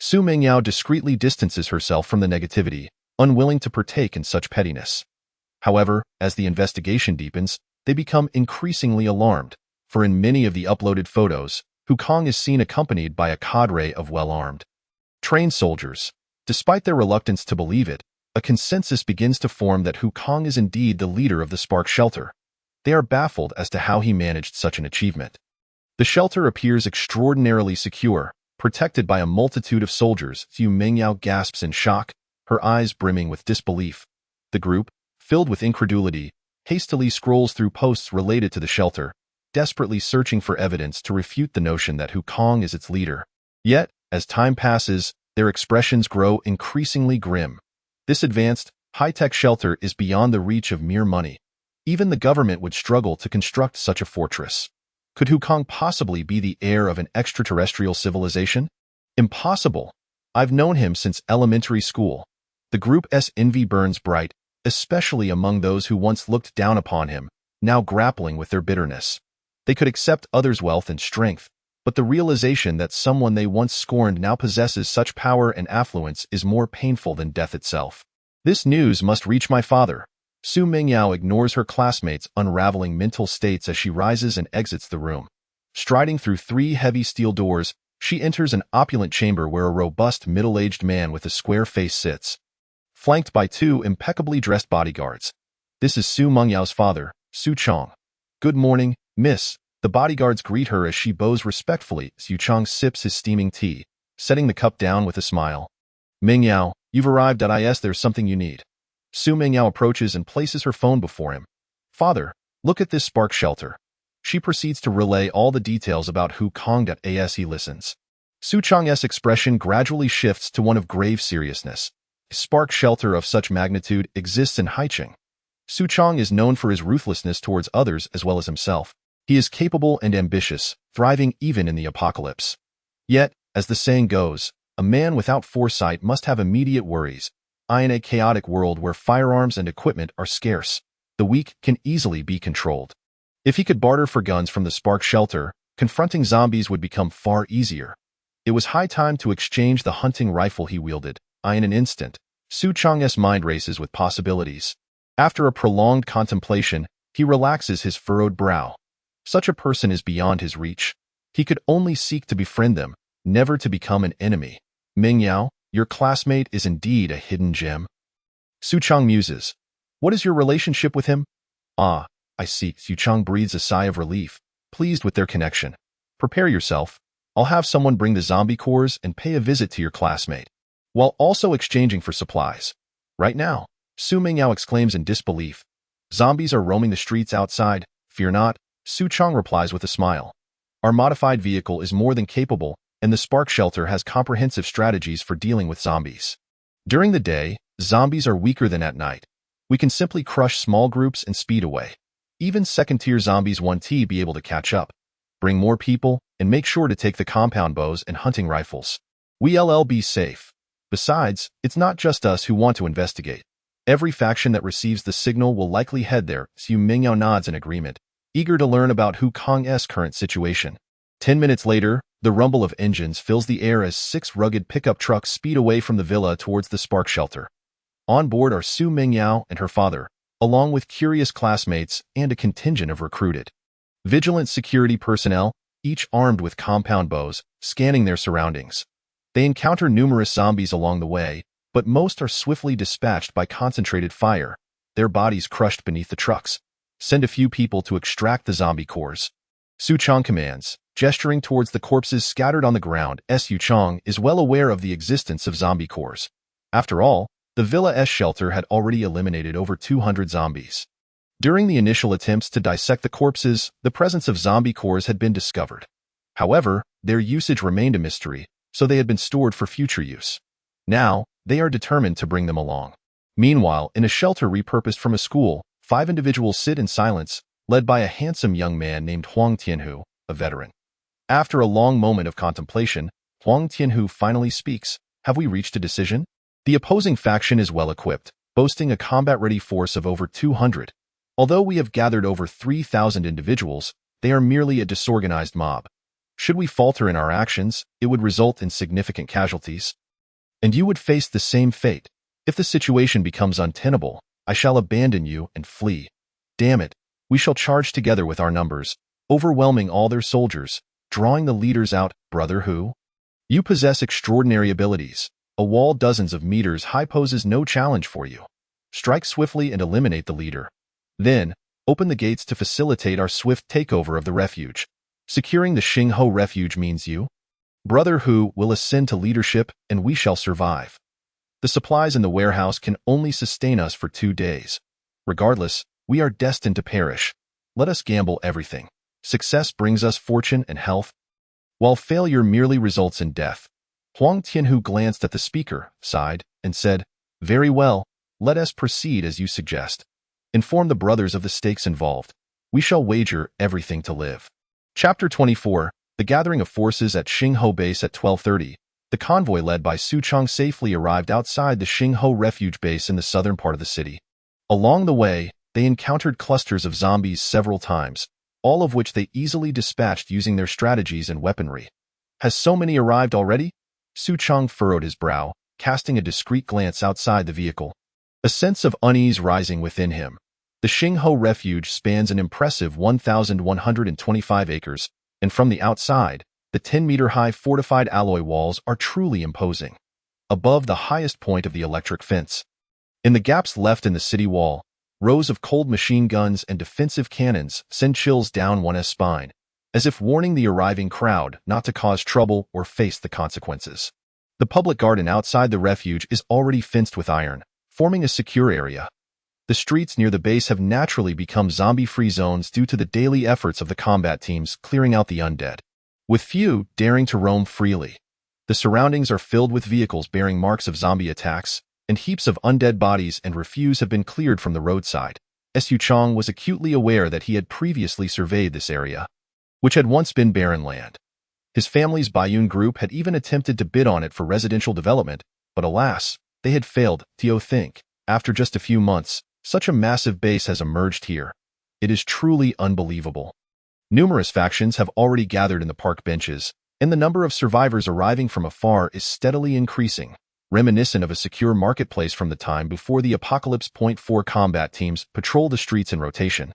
Su Mingyao discreetly distances herself from the negativity. unwilling to partake in such pettiness. However, as the investigation deepens, they become increasingly alarmed, for in many of the uploaded photos, Wukong is seen accompanied by a cadre of well-armed, trained soldiers. Despite their reluctance to believe it, a consensus begins to form that Wukong is indeed the leader of the Spark Shelter. They are baffled as to how he managed such an achievement. The shelter appears extraordinarily secure, protected by a multitude of soldiers. Xu Mingyao gasps in shock, her eyes brimming with disbelief. The group, filled with incredulity, hastily scrolls through posts related to the shelter, desperately searching for evidence to refute the notion that Wukong is its leader. Yet, as time passes, their expressions grow increasingly grim. This advanced, high-tech shelter is beyond the reach of mere money. Even the government would struggle to construct such a fortress. Could Wukong possibly be the heir of an extraterrestrial civilization? Impossible. I've known him since elementary school. The group's envy burns bright, especially among those who once looked down upon him, now grappling with their bitterness. They could accept others' wealth and strength, but the realization that someone they once scorned now possesses such power and affluence is more painful than death itself. This news must reach my father. Xu Mingyao ignores her classmates' unraveling mental states as she rises and exits the room. Striding through 3 heavy steel doors, she enters an opulent chamber where a robust middle-aged man with a square face sits, flanked by 2 impeccably dressed bodyguards. This is Xu Mengyao's father, Xu Chong. Good morning, miss. The bodyguards greet her as she bows respectfully. Xu Chong sips his steaming tea, setting the cup down with a smile. Mingyao, you've arrived. There's something you need. Xu Mingyao approaches and places her phone before him. Father, look at this spark shelter. She proceeds to relay all the details about Wukong. As he listens, Xu Chong's expression gradually shifts to one of grave seriousness. A spark shelter of such magnitude exists in Haicheng. Xu Chong is known for his ruthlessness towards others as well as himself. He is capable and ambitious, thriving even in the apocalypse. Yet, as the saying goes, a man without foresight must have immediate worries. In a chaotic world where firearms and equipment are scarce, the weak can easily be controlled. If he could barter for guns from the spark shelter, confronting zombies would become far easier. It was high time to exchange the hunting rifle he wielded. In an instant, Xu Chong's mind races with possibilities. After a prolonged contemplation, he relaxes his furrowed brow. Such a person is beyond his reach. He could only seek to befriend them, never to become an enemy. Mingyao, your classmate is indeed a hidden gem. Xu Chong muses. What is your relationship with him? Ah, I see. Xu Chong breathes a sigh of relief, pleased with their connection. Prepare yourself. I'll have someone bring the zombie cores and pay a visit to your classmate, while also exchanging for supplies. Right now, Xu Mingyao exclaims in disbelief. Zombies are roaming the streets outside. Fear not. Xu Chong replies with a smile. Our modified vehicle is more than capable, and the Spark Shelter has comprehensive strategies for dealing with zombies. During the day, zombies are weaker than at night. We can simply crush small groups and speed away. Even second-tier zombies won't be able to catch up. Bring more people, and make sure to take the compound bows and hunting rifles. We'll be safe. Besides, it's not just us who want to investigate. Every faction that receives the signal will likely head there. Xu Mingyao nods in agreement, eager to learn about Wukong's current situation. 10 minutes later, the rumble of engines fills the air as 6 rugged pickup trucks speed away from the villa towards the Spark Shelter. On board are Xu Mingyao and her father, along with curious classmates and a contingent of recruited, vigilant security personnel, each armed with compound bows, scanning their surroundings. They encounter numerous zombies along the way, but most are swiftly dispatched by concentrated fire, their bodies crushed beneath the trucks. Send a few people to extract the zombie cores. Xu Chong commands, gesturing towards the corpses scattered on the ground. Xu Chong is well aware of the existence of zombie cores. After all, the Villa's shelter had already eliminated over 200 zombies. During the initial attempts to dissect the corpses, the presence of zombie cores had been discovered. However, their usage remained a mystery, so they had been stored for future use. Now, they are determined to bring them along. Meanwhile, in a shelter repurposed from a school, 5 individuals sit in silence, led by a handsome young man named Huang Tianhu, a veteran. After a long moment of contemplation, Huang Tianhu finally speaks. Have we reached a decision? The opposing faction is well equipped, boasting a combat-ready force of over 200. Although we have gathered over 3,000 individuals, they are merely a disorganized mob. Should we falter in our actions, it would result in significant casualties. And you would face the same fate. If the situation becomes untenable, I shall abandon you and flee. Damn it, we shall charge together with our numbers, overwhelming all their soldiers, drawing the leaders out. Brother Hu, you possess extraordinary abilities. A wall dozens of meters high poses no challenge for you. Strike swiftly and eliminate the leader. Then, open the gates to facilitate our swift takeover of the refuge. Securing the Xingho refuge means you, Brother Hu, will ascend to leadership, and we shall survive. The supplies in the warehouse can only sustain us for 2 days. Regardless, we are destined to perish. Let us gamble everything. Success brings us fortune and health, while failure merely results in death. Huang Tianhu glanced at the speaker, sighed, and said, Very well, let us proceed as you suggest. Inform the brothers of the stakes involved. We shall wager everything to live. Chapter 24. The gathering of forces at Xingho base at 12:30. The convoy led by Su Chong safely arrived outside the Xingho refuge base in the southern part of the city. Along the way, they encountered clusters of zombies several times, all of which they easily dispatched using their strategies and weaponry. Has so many arrived already? Su Chong furrowed his brow, casting a discreet glance outside the vehicle. A sense of unease rising within him. The Xingho refuge spans an impressive 1,125 acres, and from the outside, the 10-meter-high fortified alloy walls are truly imposing. Above the highest point of the electric fence, in the gaps left in the city wall, rows of cold machine guns and defensive cannons send chills down one's spine, as if warning the arriving crowd not to cause trouble or face the consequences. The public garden outside the refuge is already fenced with iron, forming a secure area. The streets near the base have naturally become zombie-free zones due to the daily efforts of the combat teams clearing out the undead, with few daring to roam freely. The surroundings are filled with vehicles bearing marks of zombie attacks, and heaps of undead bodies and refuse have been cleared from the roadside. Su Chong was acutely aware that he had previously surveyed this area, which had once been barren land. His family's Baiyun group had even attempted to bid on it for residential development, but alas, they had failed. To think, after just a few months, such a massive base has emerged here. It is truly unbelievable. Numerous factions have already gathered in the park benches, and the number of survivors arriving from afar is steadily increasing, reminiscent of a secure marketplace from the time before the Apocalypse. 4 combat teams patrol the streets in rotation,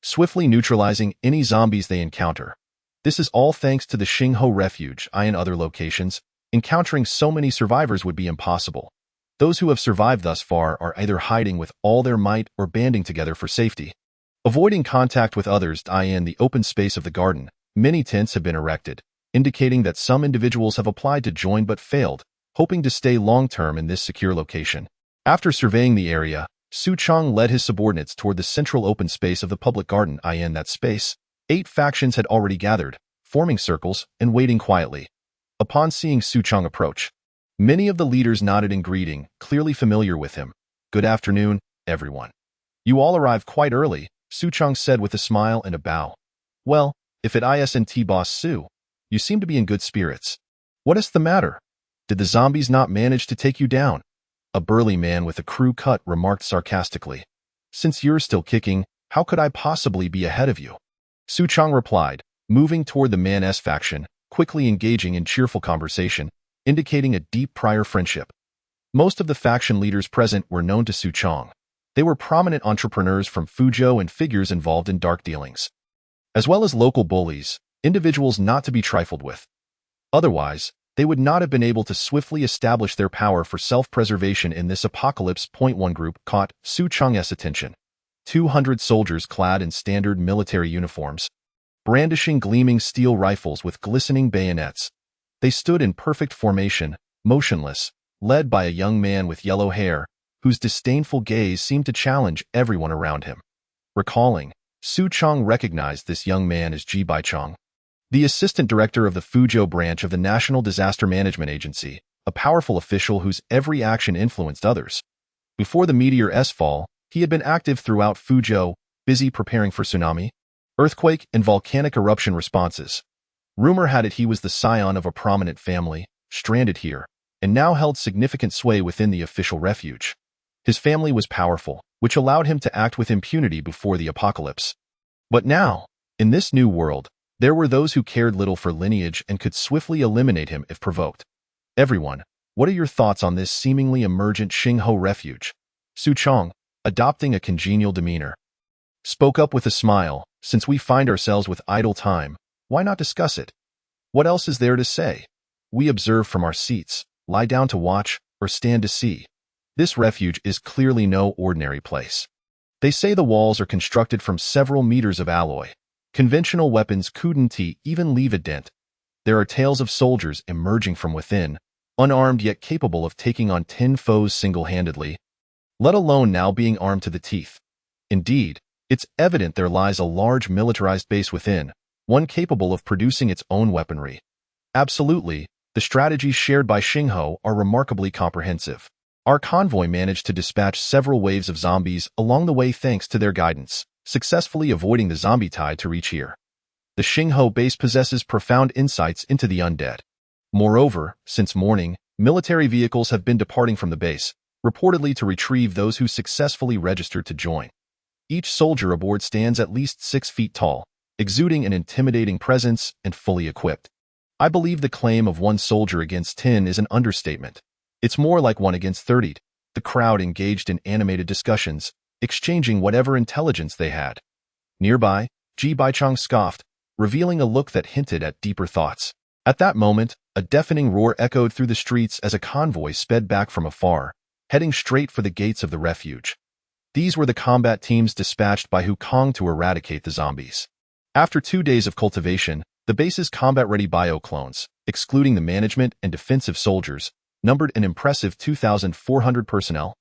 swiftly neutralizing any zombies they encounter. This is all thanks to the Xingho refuge. In other locations, encountering so many survivors would be impossible. Those who have survived thus far are either hiding with all their might or banding together for safety. Avoiding contact with others. In the open space of the garden, many tents have been erected, indicating that some individuals have applied to join but failed, hoping to stay long-term in this secure location. After surveying the area, Su Chong led his subordinates toward the central open space of the public garden. In that space, 8 factions had already gathered, forming circles and waiting quietly. Upon seeing Su Chong approach, many of the leaders nodded in greeting, clearly familiar with him. Good afternoon, everyone. You all arrived quite early, Su Chong said with a smile and a bow. Well, if it isn't Boss Su, you seem to be in good spirits. What is the matter? Did the zombies not manage to take you down? A burly man with a crew cut remarked sarcastically. Since you're still kicking, how could I possibly be ahead of you? Su Chong replied, moving toward the man's faction, quickly engaging in cheerful conversation, indicating a deep prior friendship. Most of the faction leaders present were known to Su Chong. They were prominent entrepreneurs from Fuzhou and figures involved in dark dealings, as well as local bullies, individuals not to be trifled with. Otherwise, they would not have been able to swiftly establish their power for self-preservation in this Apocalypse. 1 group caught Su Chong's attention. 200 soldiers clad in standard military uniforms, brandishing gleaming steel rifles with glistening bayonets. They stood in perfect formation, motionless, led by a young man with yellow hair, whose disdainful gaze seemed to challenge everyone around him. Recalling, Su Chong recognized this young man as Ji Baichong, the assistant director of the Fuzhou branch of the National Disaster Management Agency, a powerful official whose every action influenced others. Before the meteor's fall, he had been active throughout Fuzhou, busy preparing for tsunami, earthquake, and volcanic eruption responses. Rumor had it he was the scion of a prominent family, stranded here, and now held significant sway within the official refuge. His family was powerful, which allowed him to act with impunity before the apocalypse. But now, in this new world, there were those who cared little for lineage and could swiftly eliminate him if provoked. Everyone, What are your thoughts on this seemingly emergent Xingho refuge? Su Chong, adopting a congenial demeanor, spoke up with a smile. Since we find ourselves with idle time, why not discuss it? What else is there to say? We observe from our seats, lie down to watch, or stand to see. This refuge is clearly no ordinary place. They say the walls are constructed from several meters of alloy. Conventional weapons couldn't even leave a dent. There are tales of soldiers emerging from within, unarmed yet capable of taking on 10 foes single-handedly, let alone now being armed to the teeth. Indeed, it's evident there lies a large militarized base within, one capable of producing its own weaponry. Absolutely, the strategies shared by Xingho are remarkably comprehensive. Our convoy managed to dispatch several waves of zombies along the way thanks to their guidance, successfully avoiding the zombie tide to reach here. The Xingho base possesses profound insights into the undead. Moreover, since morning, military vehicles have been departing from the base, reportedly to retrieve those who successfully registered to join. Each soldier aboard stands at least 6 feet tall, exuding an intimidating presence and fully equipped. I believe the claim of 1 soldier against 10 is an understatement. It's more like 1 against 30. The crowd engaged in animated discussions, exchanging whatever intelligence they had. Nearby, Ji Baichang scoffed, revealing a look that hinted at deeper thoughts. At that moment, a deafening roar echoed through the streets as a convoy sped back from afar, heading straight for the gates of the refuge. These were the combat teams dispatched by Hu Kong to eradicate the zombies. After 2 days of cultivation, the base's combat-ready bio-clones, excluding the management and defensive soldiers, numbered an impressive 2,400 personnel.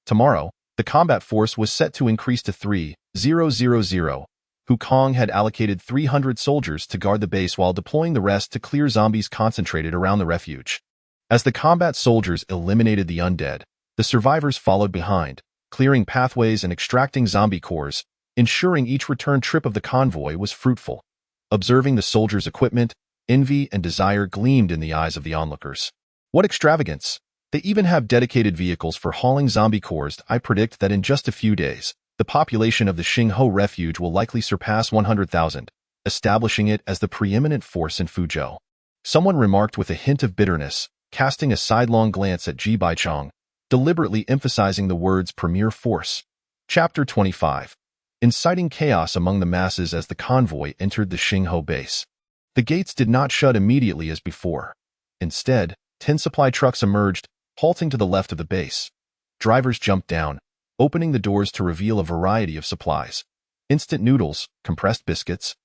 Tomorrow, the combat force was set to increase to 3,000. Hu Kong had allocated 300 soldiers to guard the base while deploying the rest to clear zombies concentrated around the refuge. As the combat soldiers eliminated the undead, the survivors followed behind, clearing pathways and extracting zombie cores, ensuring each return trip of the convoy was fruitful. Observing the soldiers' equipment, envy and desire gleamed in the eyes of the onlookers. What extravagance! They even have dedicated vehicles for hauling zombie cores. I predict that in just a few days, the population of the Xingho refuge will likely surpass 100,000, establishing it as the preeminent force in Fuzhou. Someone remarked with a hint of bitterness, casting a sidelong glance at Ji Baichang, deliberately emphasizing the words premier force. Chapter 25. Inciting chaos among the masses as the convoy entered the Xingho base. The gates did not shut immediately as before. Instead, 10 supply trucks emerged, halting to the left of the base. Drivers jumped down, opening the doors to reveal a variety of supplies. Instant noodles, compressed biscuits,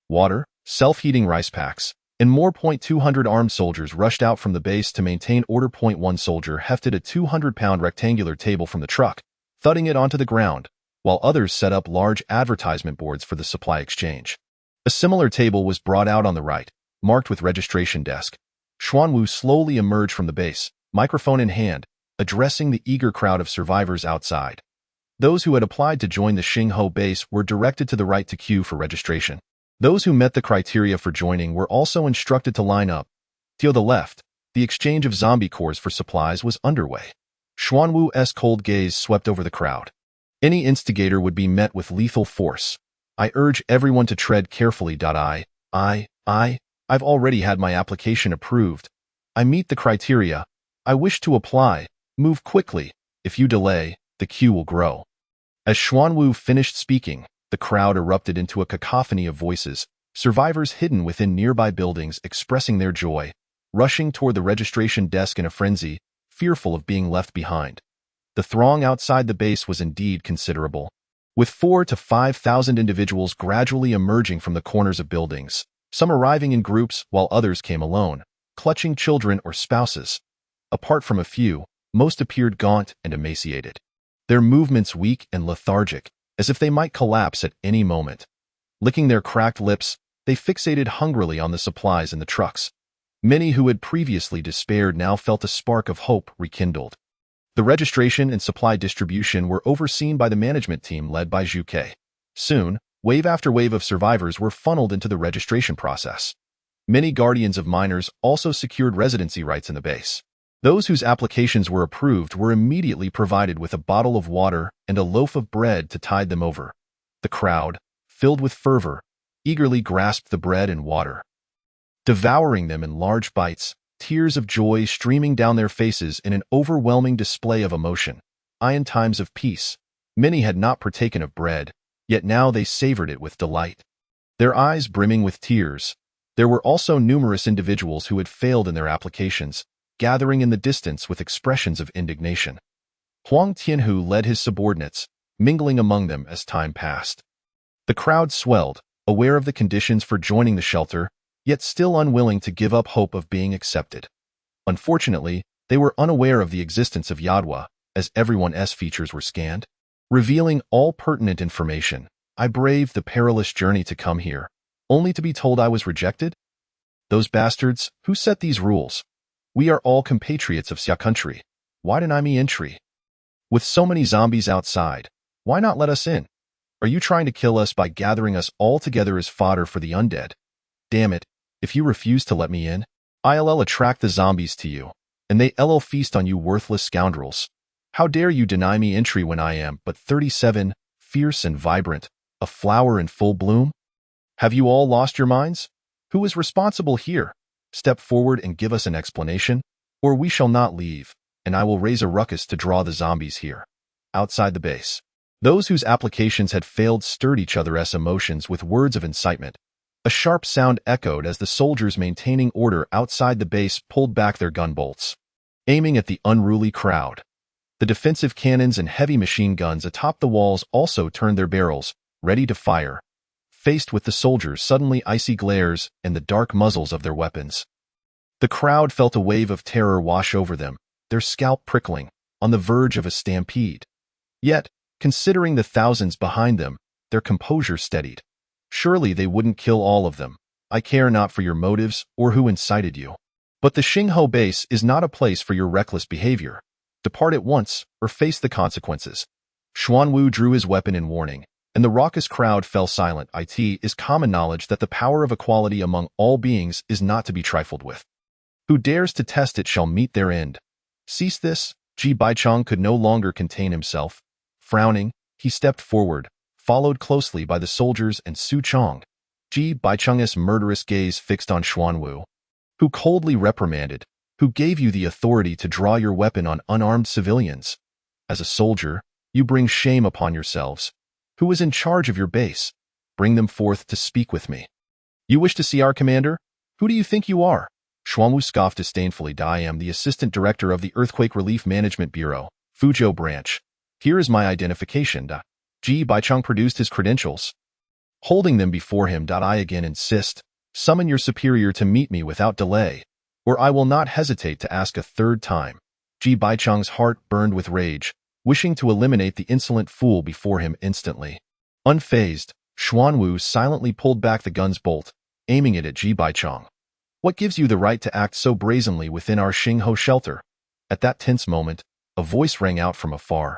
water, self-heating rice packs, and more. 200 armed soldiers rushed out from the base to maintain order. 1 soldier hefted a 200-pound rectangular table from the truck, thudding it onto the ground, while others set up large advertisement boards for the supply exchange. A similar table was brought out on the right, marked with registration desk. Xuanwu slowly emerged from the base, microphone in hand, addressing the eager crowd of survivors outside. Those who had applied to join the Xingho base were directed to the right to queue for registration. Those who met the criteria for joining were also instructed to line up. To the left, the exchange of zombie cores for supplies was underway. Xuanwu's cold gaze swept over the crowd. Any instigator would be met with lethal force. I urge everyone to tread carefully. I've already had my application approved. I meet the criteria. I wish to apply. Move quickly. If you delay, the queue will grow. As Xuanwu finished speaking, the crowd erupted into a cacophony of voices, survivors hidden within nearby buildings expressing their joy, rushing toward the registration desk in a frenzy, fearful of being left behind. The throng outside the base was indeed considerable, with 4,000 to 5,000 individuals gradually emerging from the corners of buildings, some arriving in groups while others came alone, clutching children or spouses. Apart from a few, most appeared gaunt and emaciated, their movements weak and lethargic, as if they might collapse at any moment. Licking their cracked lips, they fixated hungrily on the supplies in the trucks. Many who had previously despaired now felt a spark of hope rekindled. The registration and supply distribution were overseen by the management team led by Zhu Ke. Soon, wave after wave of survivors were funneled into the registration process. Many guardians of minors also secured residency rights in the base. Those whose applications were approved were immediately provided with a bottle of water and a loaf of bread to tide them over. The crowd, filled with fervor, eagerly grasped the bread and water, devouring them in large bites, tears of joy streaming down their faces in an overwhelming display of emotion. In times of peace, many had not partaken of bread, yet now they savored it with delight. Their eyes brimming with tears. There were also numerous individuals who had failed in their applications, gathering in the distance with expressions of indignation. Huang Tianhu led his subordinates, mingling among them as time passed. The crowd swelled, aware of the conditions for joining the shelter, yet still unwilling to give up hope of being accepted. Unfortunately, they were unaware of the existence of Yadwa, as everyone's features were scanned. Revealing all pertinent information, I braved the perilous journey to come here, only to be told I was rejected? Those bastards, who set these rules? We are all compatriots of Xia country. Why deny me entry? With so many zombies outside, why not let us in? Are you trying to kill us by gathering us all together as fodder for the undead? Damn it, if you refuse to let me in, I'll attract the zombies to you, and they'll feast on you worthless scoundrels. How dare you deny me entry when I am but 37, fierce and vibrant, a flower in full bloom? Have you all lost your minds? Who is responsible here? Step forward and give us an explanation, or we shall not leave, and I will raise a ruckus to draw the zombies here. Outside the base, those whose applications had failed stirred each other's emotions with words of incitement. A sharp sound echoed as the soldiers maintaining order outside the base pulled back their gun bolts, aiming at the unruly crowd. The defensive cannons and heavy machine guns atop the walls also turned their barrels, ready to fire, faced with the soldiers' suddenly icy glares and the dark muzzles of their weapons. The crowd felt a wave of terror wash over them, their scalp prickling, on the verge of a stampede. Yet, considering the thousands behind them, their composure steadied. Surely they wouldn't kill all of them. I care not for your motives or who incited you. But the Xingho base is not a place for your reckless behavior. Depart at once, or face the consequences. Xuanwu drew his weapon in warning, and the raucous crowd fell silent. It is common knowledge that the power of equality among all beings is not to be trifled with. Who dares to test it shall meet their end. Cease this. Ji Baichang could no longer contain himself. Frowning, he stepped forward, followed closely by the soldiers and Su Chong. Ji Baichang's murderous gaze fixed on Xuanwu, who coldly reprimanded, who gave you the authority to draw your weapon on unarmed civilians. As a soldier, you bring shame upon yourselves. Who is in charge of your base? Bring them forth to speak with me. You wish to see our commander? Who do you think you are? Xuanwu scoffed disdainfully. I am the assistant director of the Earthquake Relief Management Bureau, Fuzhou branch. Here is my identification. Ji Baichang produced his credentials. Holding them before him. I again insist. Summon your superior to meet me without delay, or I will not hesitate to ask a third time. Ji Baichang's heart burned with rage, wishing to eliminate the insolent fool before him instantly. Unfazed, Xuanwu silently pulled back the gun's bolt, aiming it at Ji Baichang. What gives you the right to act so brazenly within our Xingho shelter? At that tense moment, a voice rang out from afar.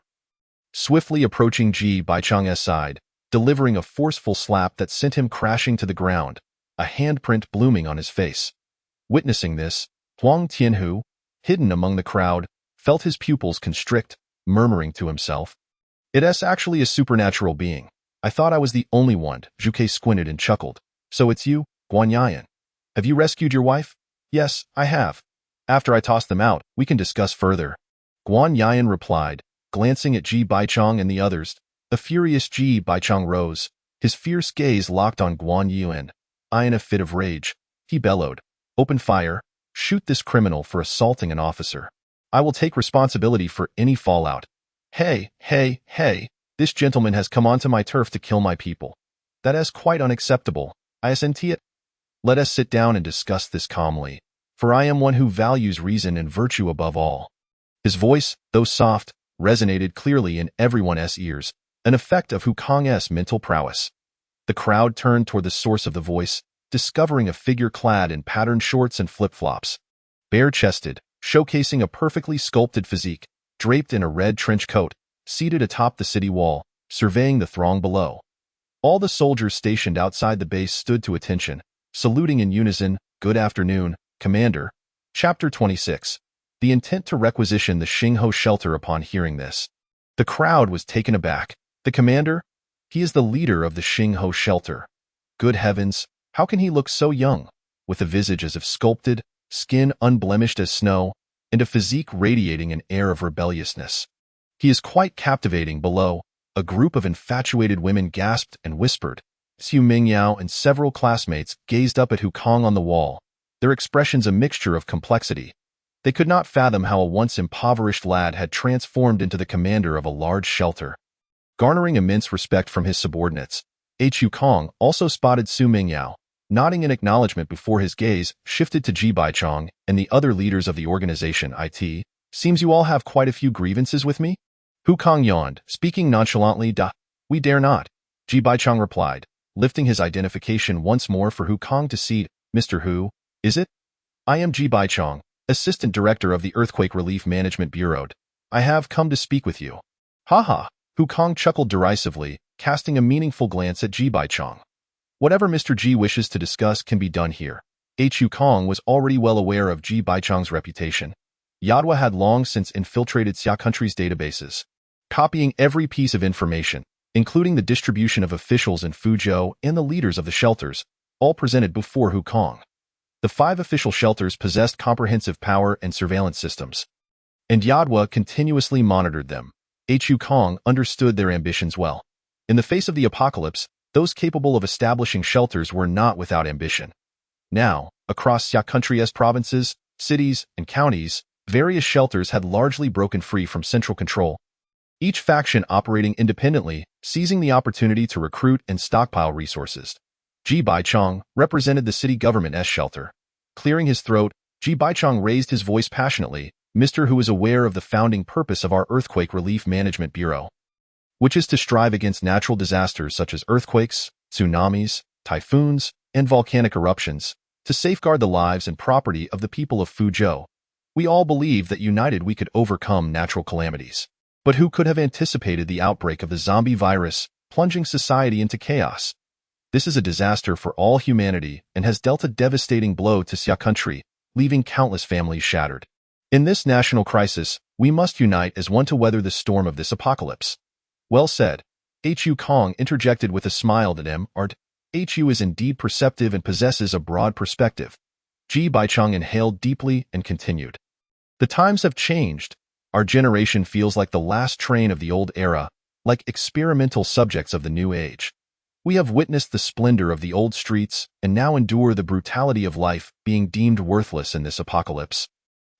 Swiftly approaching Ji Baichang's side, delivering a forceful slap that sent him crashing to the ground, a handprint blooming on his face. Witnessing this, Huang Tianhu, hidden among the crowd, felt his pupils constrict, murmuring to himself, "It's actually a supernatural being. I thought I was the only one." Zhu Ke squinted and chuckled. "So it's you, Guan Yan. Have you rescued your wife?" "Yes, I have. After I toss them out, we can discuss further." Guan Yan replied, glancing at Ji Baichang and the others. A furious Ji Baichang rose, his fierce gaze locked on Guan Yuan. In a fit of rage, he bellowed, "Open fire, shoot this criminal for assaulting an officer. I will take responsibility for any fallout. Hey, this gentleman has come onto my turf to kill my people. That is quite unacceptable. Isn't it? Let us sit down and discuss this calmly, for I am one who values reason and virtue above all." His voice, though soft, resonated clearly in everyone's ears, an effect of Hu Kong's mental prowess. The crowd turned toward the source of the voice, discovering a figure clad in patterned shorts and flip-flops. Bare-chested, showcasing a perfectly sculpted physique, draped in a red trench coat, seated atop the city wall, surveying the throng below. All the soldiers stationed outside the base stood to attention, saluting in unison, "Good afternoon, Commander." Chapter 26. The intent to requisition the Xingho shelter. Upon hearing this, the crowd was taken aback. The commander? He is the leader of the Xingho shelter. Good heavens, how can he look so young, with a visage as if sculpted, skin unblemished as snow, and a physique radiating an air of rebelliousness. He is quite captivating. Below, a group of infatuated women gasped and whispered. Xu Mingyao and several classmates gazed up at Hu Kong on the wall, their expressions a mixture of complexity. They could not fathom how a once impoverished lad had transformed into the commander of a large shelter. Garnering immense respect from his subordinates, Hu Kong also spotted Su Mingyao, nodding in acknowledgement before his gaze shifted to Ji Baichong and the other leaders of the organization. It seems you all have quite a few grievances with me? Hu Kong yawned, speaking nonchalantly. We dare not, Ji Baichong replied, lifting his identification once more for Hu Kong to see. Mr. Hu, is it? I am Ji Baichong, Assistant Director of the Earthquake Relief Management Bureau. I have come to speak with you. Ha ha, Hu Kong chuckled derisively, casting a meaningful glance at Ji Baichong. Whatever Mr. Ji wishes to discuss can be done here. Hu Kong was already well aware of Ji Baichong's reputation. Yadwa had long since infiltrated Xia country's databases, copying every piece of information, including the distribution of officials in Fuzhou and the leaders of the shelters, all presented before Hu Kong. The 5 official shelters possessed comprehensive power and surveillance systems, and Yadwa continuously monitored them. Hu Kong understood their ambitions well. In the face of the apocalypse, those capable of establishing shelters were not without ambition. Now, across Xia country's provinces, cities, and counties, various shelters had largely broken free from central control, each faction operating independently, seizing the opportunity to recruit and stockpile resources. Ji Baichong represented the city government's shelter. Clearing his throat, Ji Baichong raised his voice passionately. Mr. Hu is aware of the founding purpose of our Earthquake Relief Management Bureau, which is to strive against natural disasters such as earthquakes, tsunamis, typhoons, and volcanic eruptions, to safeguard the lives and property of the people of Fuzhou. We all believe that united we could overcome natural calamities. But who could have anticipated the outbreak of the zombie virus, plunging society into chaos? This is a disaster for all humanity and has dealt a devastating blow to Xia country, leaving countless families shattered. In this national crisis, we must unite as one to weather the storm of this apocalypse. Well said. Hu Kong interjected with a smile at him. Hu is indeed perceptive and possesses a broad perspective. Ji Baichong inhaled deeply and continued. The times have changed. Our generation feels like the last train of the old era, like experimental subjects of the new age. We have witnessed the splendor of the old streets and now endure the brutality of life being deemed worthless in this apocalypse,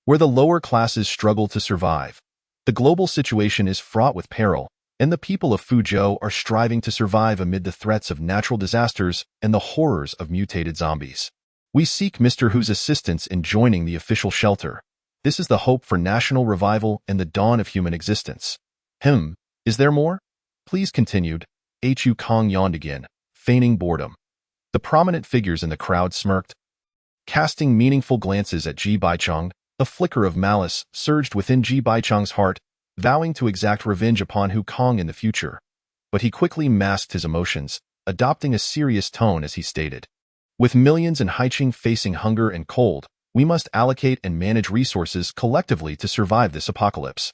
where the lower classes struggle to survive. The global situation is fraught with peril, and the people of Fuzhou are striving to survive amid the threats of natural disasters and the horrors of mutated zombies. We seek Mr. Hu's assistance in joining the official shelter. This is the hope for national revival and the dawn of human existence. Is there more? Please continued. Hu Kong yawned again, feigning boredom. The prominent figures in the crowd smirked, casting meaningful glances at Ji Baichong. A flicker of malice surged within Ji Baichong's heart, vowing to exact revenge upon Hu Kong in the future. But he quickly masked his emotions, adopting a serious tone as he stated. With millions in Haicheng facing hunger and cold, we must allocate and manage resources collectively to survive this apocalypse.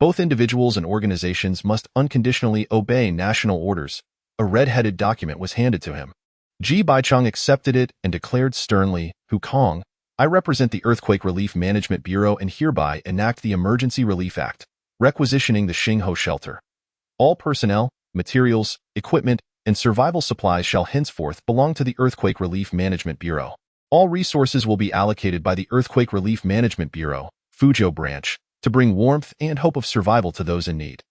Both individuals and organizations must unconditionally obey national orders. A red-headed document was handed to him. Ji Baichong accepted it and declared sternly, Hu Kong, I represent the Earthquake Relief Management Bureau and hereby enact the Emergency Relief Act, requisitioning the Xingho shelter. All personnel, materials, equipment, and survival supplies shall henceforth belong to the Earthquake Relief Management Bureau. All resources will be allocated by the Earthquake Relief Management Bureau, Fuzhou branch, to bring warmth and hope of survival to those in need.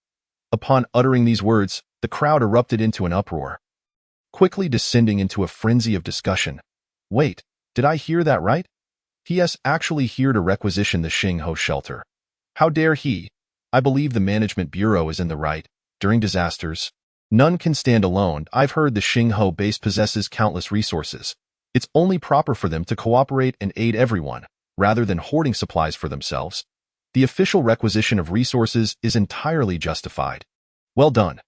Upon uttering these words, the crowd erupted into an uproar, quickly descending into a frenzy of discussion. Wait, did I hear that right? He is actually here to requisition the Xingho shelter. How dare he? I believe the Management Bureau is in the right. During disasters, none can stand alone. I've heard the Xingho base possesses countless resources. It's only proper for them to cooperate and aid everyone, rather than hoarding supplies for themselves. The official requisition of resources is entirely justified. Well done.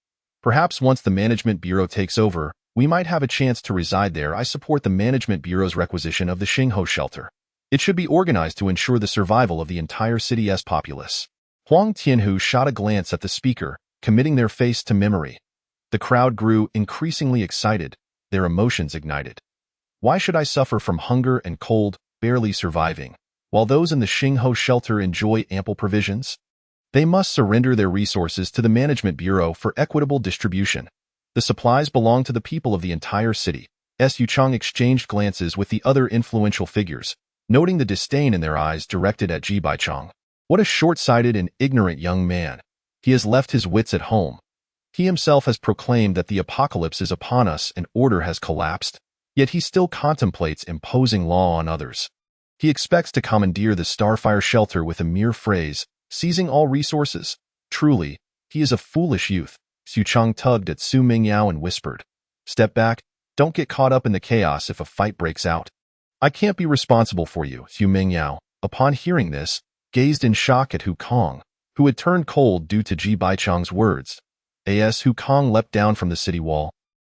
Perhaps once the Management Bureau takes over, we might have a chance to reside there. I support the Management Bureau's requisition of the Xingho shelter. It should be organized to ensure the survival of the entire city's populace. Huang Tianhu shot a glance at the speaker, committing their face to memory. The crowd grew increasingly excited, their emotions ignited. Why should I suffer from hunger and cold barely surviving, while those in the Xingho shelter enjoy ample provisions. They must surrender their resources to the Management Bureau for equitable distribution. The supplies belong to the people of the entire city. Yuchang exchanged glances with the other influential figures, noting the disdain in their eyes directed at Ji Baichang. What a short-sighted and ignorant young man. He has left his wits at home. He himself has proclaimed that the apocalypse is upon us and order has collapsed, yet he still contemplates imposing law on others. He expects to commandeer the Starfire shelter with a mere phrase, seizing all resources. Truly, he is a foolish youth. Xu Chang tugged at Su Mingyao and whispered, "Step back, don't get caught up in the chaos if a fight breaks out." "I can't be responsible for you," Su Mingyao, upon hearing this, gazed in shock at Hu Kong, who had turned cold due to Ji Baichang's words. Hu Kong leapt down from the city wall.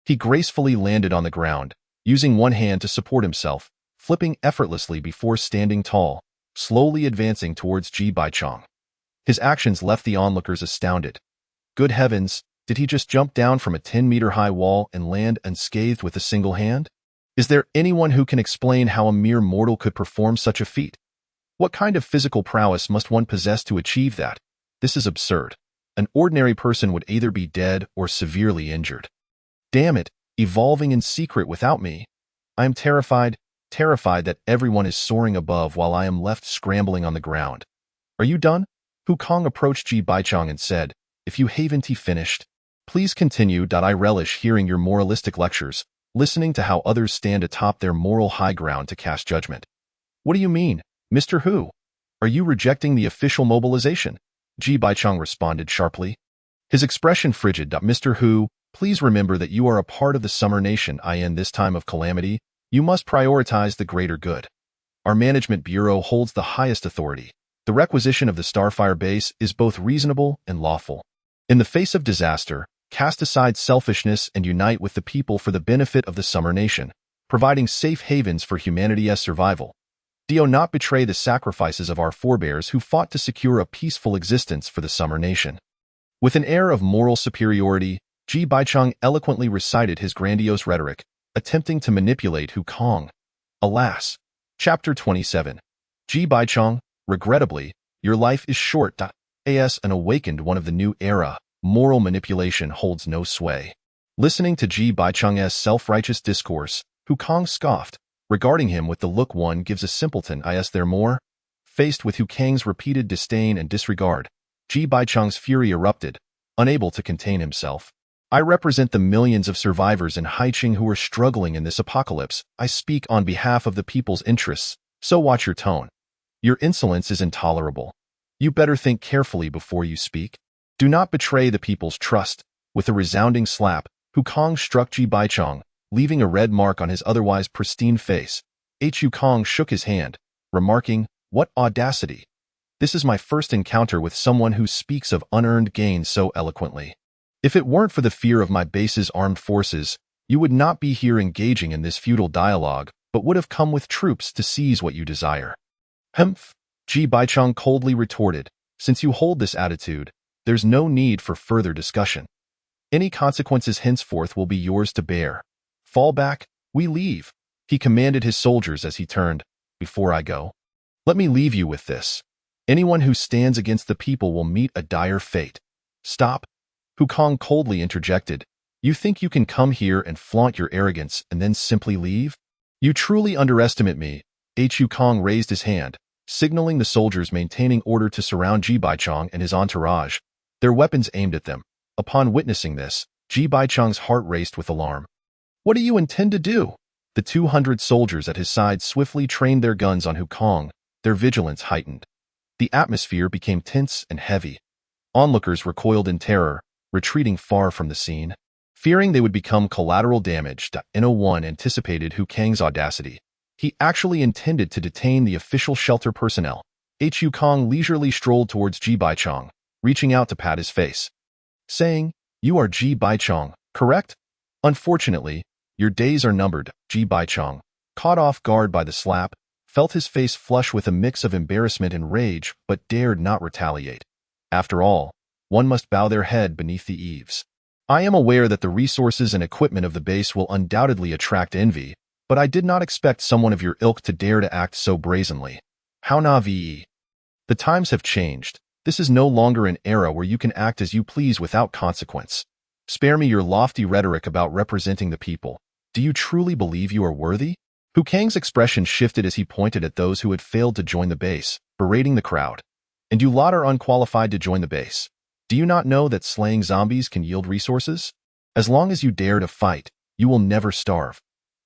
He gracefully landed on the ground, using one hand to support himself, flipping effortlessly before standing tall, slowly advancing towards Ji Baichang. His actions left the onlookers astounded. Good heavens, did he just jump down from a 10-meter-high wall and land unscathed with a single hand? Is there anyone who can explain how a mere mortal could perform such a feat? What kind of physical prowess must one possess to achieve that? This is absurd. An ordinary person would either be dead or severely injured. Damn it, evolving in secret without me. I am terrified that everyone is soaring above while I am left scrambling on the ground. Are you done? Hu Kong approached Ji Baichang and said, "If you haven't finished, please continue. I relish hearing your moralistic lectures, listening to how others stand atop their moral high ground to cast judgment." "What do you mean, Mr. Hu? Are you rejecting the official mobilization?" Ji Baichang responded sharply. His expression frigid. "Mr. Hu, please remember that you are a part of the Summer Nation. In this time of calamity, you must prioritize the greater good. Our Management Bureau holds the highest authority. The requisition of the Starfire base is both reasonable and lawful. In the face of disaster, cast aside selfishness and unite with the people for the benefit of the Summer Nation, providing safe havens for humanity's survival. Do not betray the sacrifices of our forebears who fought to secure a peaceful existence for the Summer Nation." With an air of moral superiority, Ji Baichang eloquently recited his grandiose rhetoric, attempting to manipulate Hu Kong. Alas! Chapter 27. Ji Baichang, regrettably, your life is short. As an awakened one of the new era, moral manipulation holds no sway. Listening to Ji Baichang's self-righteous discourse, Hu Kong scoffed, regarding him with the look one gives a simpleton. Is there more? Faced with Hu Kang's repeated disdain and disregard, Ji Baichang's fury erupted, unable to contain himself. "I represent the millions of survivors in Haiqing who are struggling in this apocalypse. I speak on behalf of the people's interests, so watch your tone. Your insolence is intolerable. You better think carefully before you speak. Do not betray the people's trust." With a resounding slap, Hu Kong struck Ji Baichang, leaving a red mark on his otherwise pristine face. Hu Kong shook his hand, remarking, "What audacity! This is my first encounter with someone who speaks of unearned gain so eloquently. If it weren't for the fear of my base's armed forces, you would not be here engaging in this futile dialogue, but would have come with troops to seize what you desire." "Humph," Ji Baichang coldly retorted, "since you hold this attitude, there's no need for further discussion. Any consequences henceforth will be yours to bear. Fall back, we leave," he commanded his soldiers as he turned. "Before I go, let me leave you with this. Anyone who stands against the people will meet a dire fate." "Stop," Hu Kong coldly interjected. "You think you can come here and flaunt your arrogance and then simply leave? You truly underestimate me." Hu Kong raised his hand, signaling the soldiers maintaining order to surround Ji Baichang and his entourage, their weapons aimed at them. Upon witnessing this, Ji Baichang's heart raced with alarm. "What do you intend to do?" The 200 soldiers at his side swiftly trained their guns on Hu Kong, their vigilance heightened. The atmosphere became tense and heavy. Onlookers recoiled in terror, retreating far from the scene. Fearing they would become collateral damage, No1 anticipated Hu Kang's audacity. He actually intended to detain the official shelter personnel. Hu Kong leisurely strolled towards Ji Baichang, reaching out to pat his face, saying, "You are Ji Baichang, correct? Unfortunately, your days are numbered." Ji Baichang, caught off guard by the slap, felt his face flush with a mix of embarrassment and rage, but dared not retaliate. After all, one must bow their head beneath the eaves. "I am aware that the resources and equipment of the base will undoubtedly attract envy, but I did not expect someone of your ilk to dare to act so brazenly. How naive. The times have changed. This is no longer an era where you can act as you please without consequence. Spare me your lofty rhetoric about representing the people. Do you truly believe you are worthy? Hu Kang's expression shifted as he pointed at those who had failed to join the base, berating the crowd. And you lot are unqualified to join the base. Do you not know that slaying zombies can yield resources? As long as you dare to fight, you will never starve.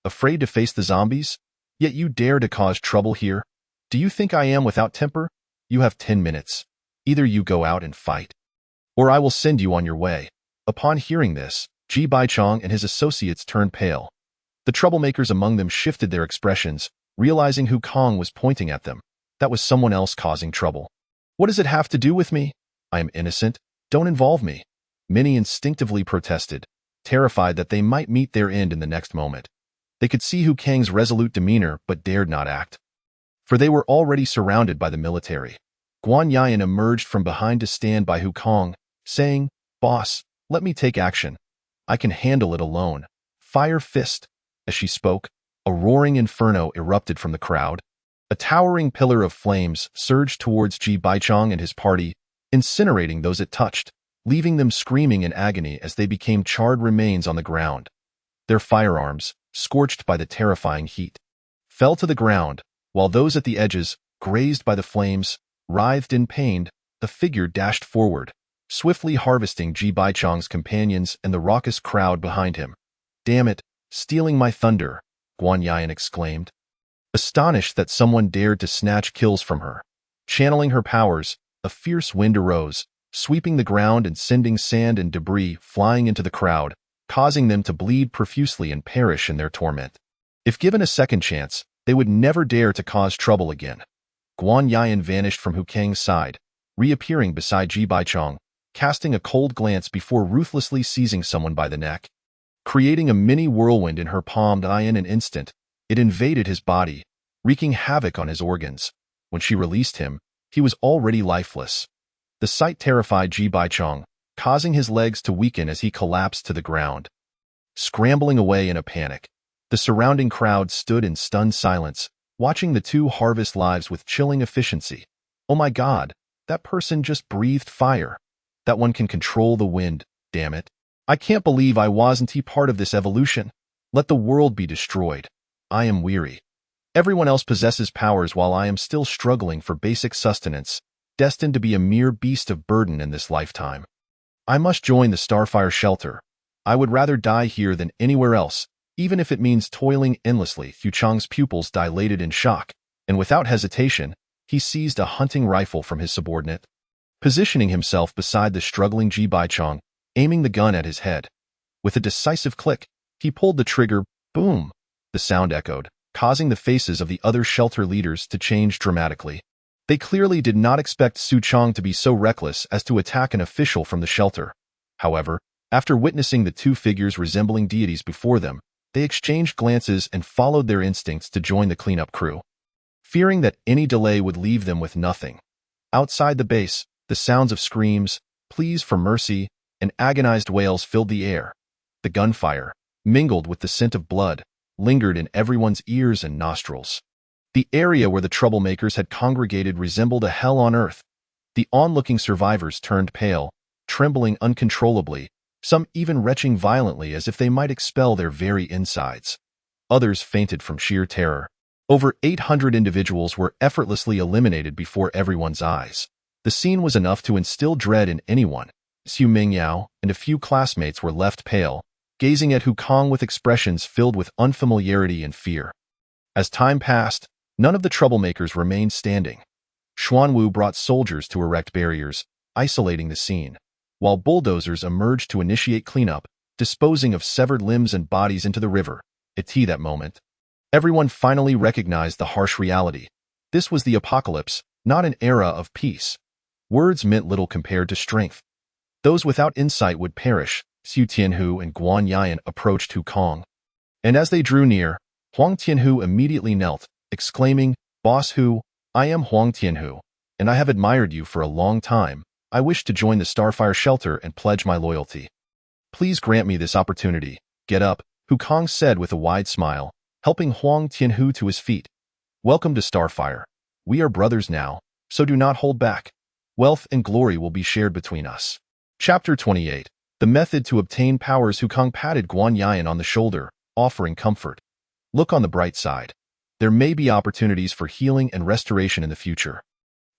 Afraid to face the zombies? Yet you dare to cause trouble here? Do you think I am without temper? You have 10 minutes. Either you go out and fight, or I will send you on your way. Upon hearing this, Ji Baichong and his associates turned pale. The troublemakers among them shifted their expressions, realizing Hu Kang was pointing at them. That was someone else causing trouble. What does it have to do with me? I am innocent. Don't involve me. Many instinctively protested, terrified that they might meet their end in the next moment. They could see Hu Kang's resolute demeanor but dared not act. For they were already surrounded by the military. Guan Yan emerged from behind to stand by Hu Kang, saying, "Boss, let me take action. I can handle it alone. Fire fist." As she spoke, a roaring inferno erupted from the crowd. A towering pillar of flames surged towards Ji Baichong and his party, incinerating those it touched, leaving them screaming in agony as they became charred remains on the ground. Their firearms, scorched by the terrifying heat, fell to the ground, while those at the edges, grazed by the flames, writhed in pain. The figure dashed forward, swiftly harvesting Ji Baichong's companions and the raucous crowd behind him. "Damn it, stealing my thunder," Guan Yan exclaimed, astonished that someone dared to snatch kills from her. Channeling her powers, a fierce wind arose, sweeping the ground and sending sand and debris flying into the crowd, causing them to bleed profusely and perish in their torment. If given a second chance, they would never dare to cause trouble again. Guan Yan vanished from Hu Kang's side, reappearing beside Ji Baichong, casting a cold glance before ruthlessly seizing someone by the neck. Creating a mini whirlwind in her palm, in an instant, it invaded his body, wreaking havoc on his organs. When she released him, he was already lifeless. The sight terrified Ji Baichong, causing his legs to weaken as he collapsed to the ground. Scrambling away in a panic, the surrounding crowd stood in stunned silence, watching the two harvest lives with chilling efficiency. Oh my God, that person just breathed fire. That one can control the wind, damn it. I can't believe I wasn't part of this evolution. Let the world be destroyed. I am weary. Everyone else possesses powers while I am still struggling for basic sustenance, destined to be a mere beast of burden in this lifetime. I must join the Starfire shelter. I would rather die here than anywhere else, even if it means toiling endlessly. Hu Kang's pupils dilated in shock, and without hesitation, he seized a hunting rifle from his subordinate. Positioning himself beside the struggling Ji Baichong, aiming the gun at his head. With a decisive click, he pulled the trigger. Boom! The sound echoed, causing the faces of the other shelter leaders to change dramatically. They clearly did not expect Su Chong to be so reckless as to attack an official from the shelter. However, after witnessing the two figures resembling deities before them, they exchanged glances and followed their instincts to join the cleanup crew, fearing that any delay would leave them with nothing. Outside the base, the sounds of screams, pleas for mercy, and agonized wails filled the air. The gunfire, mingled with the scent of blood, lingered in everyone's ears and nostrils. The area where the troublemakers had congregated resembled a hell on earth. The onlooking survivors turned pale, trembling uncontrollably, some even retching violently as if they might expel their very insides. Others fainted from sheer terror. Over 800 individuals were effortlessly eliminated before everyone's eyes. The scene was enough to instill dread in anyone. Xu Mingyao and a few classmates were left pale, gazing at Hu Kang with expressions filled with unfamiliarity and fear. As time passed, none of the troublemakers remained standing. Xuanwu brought soldiers to erect barriers, isolating the scene, while bulldozers emerged to initiate cleanup, disposing of severed limbs and bodies into the river. At that moment, everyone finally recognized the harsh reality. This was the apocalypse, not an era of peace. Words meant little compared to strength. Those without insight would perish. Xu Tianhu and Guan Yan approached Hu Kang. And as they drew near, Huang Tianhu immediately knelt, exclaiming, "Boss Hu, I am Huang Tianhu, and I have admired you for a long time. I wish to join the Starfire shelter and pledge my loyalty. Please grant me this opportunity." "Get up," Hu Kang said with a wide smile, helping Huang Tianhu to his feet. Welcome to Starfire. We are brothers now, so do not hold back. Wealth and glory will be shared between us. Chapter 28. The method to obtain powers. Hukong patted Guan Yan on the shoulder, offering comfort. Look on the bright side. There may be opportunities for healing and restoration in the future.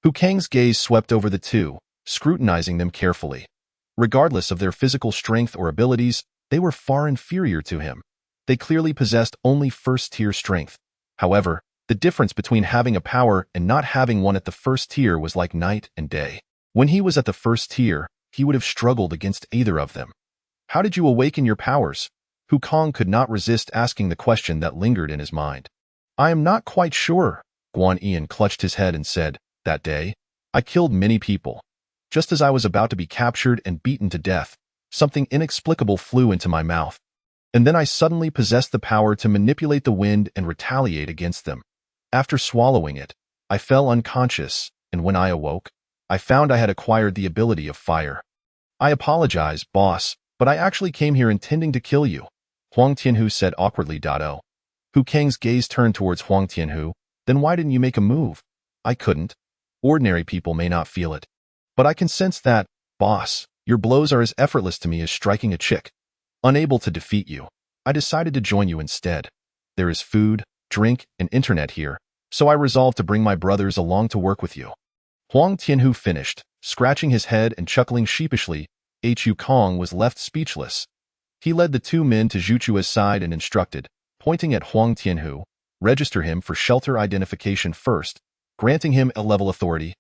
Hukang's gaze swept over the two, scrutinizing them carefully. Regardless of their physical strength or abilities, they were far inferior to him. They clearly possessed only first-tier strength. However, the difference between having a power and not having one at the first tier was like night and day. When he was at the first tier, he would have struggled against either of them. How did you awaken your powers? Hukong could not resist asking the question that lingered in his mind. I am not quite sure. Guan Yan clutched his head and said, that day, I killed many people. Just as I was about to be captured and beaten to death, something inexplicable flew into my mouth. And then I suddenly possessed the power to manipulate the wind and retaliate against them. After swallowing it, I fell unconscious, and when I awoke, I found I had acquired the ability of fire. I apologize, boss, but I actually came here intending to kill you, Huang Tianhu said awkwardly. Hukang's gaze turned towards Huang Tianhu. Then why didn't you make a move? I couldn't. Ordinary people may not feel it. But I can sense that, boss, your blows are as effortless to me as striking a chick. Unable to defeat you, I decided to join you instead. There is food, drink, and internet here, so I resolved to bring my brothers along to work with you. Huang Tianhu finished, scratching his head and chuckling sheepishly. Hukong was left speechless. He led the two men to Zhu Chua's side and instructed, pointing at Huang Tianhu, register him for shelter identification first, granting him A-level authority,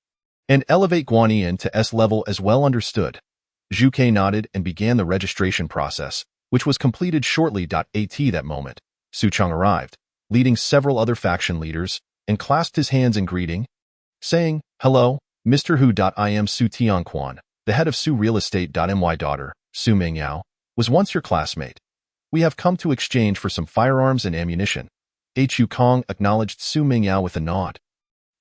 and elevate Guan Yan to S-level as well. Understood. Zhu Ke nodded and began the registration process, which was completed shortly. At that moment, Su Chong arrived, leading several other faction leaders, and clasped his hands in greeting, saying, hello, Mr. Hu. I am Su Tianquan, the head of Su Real Estate. My daughter, Su Mingyao, was once your classmate. We have come to exchange for some firearms and ammunition. Hukong acknowledged Su Mingyao with a nod,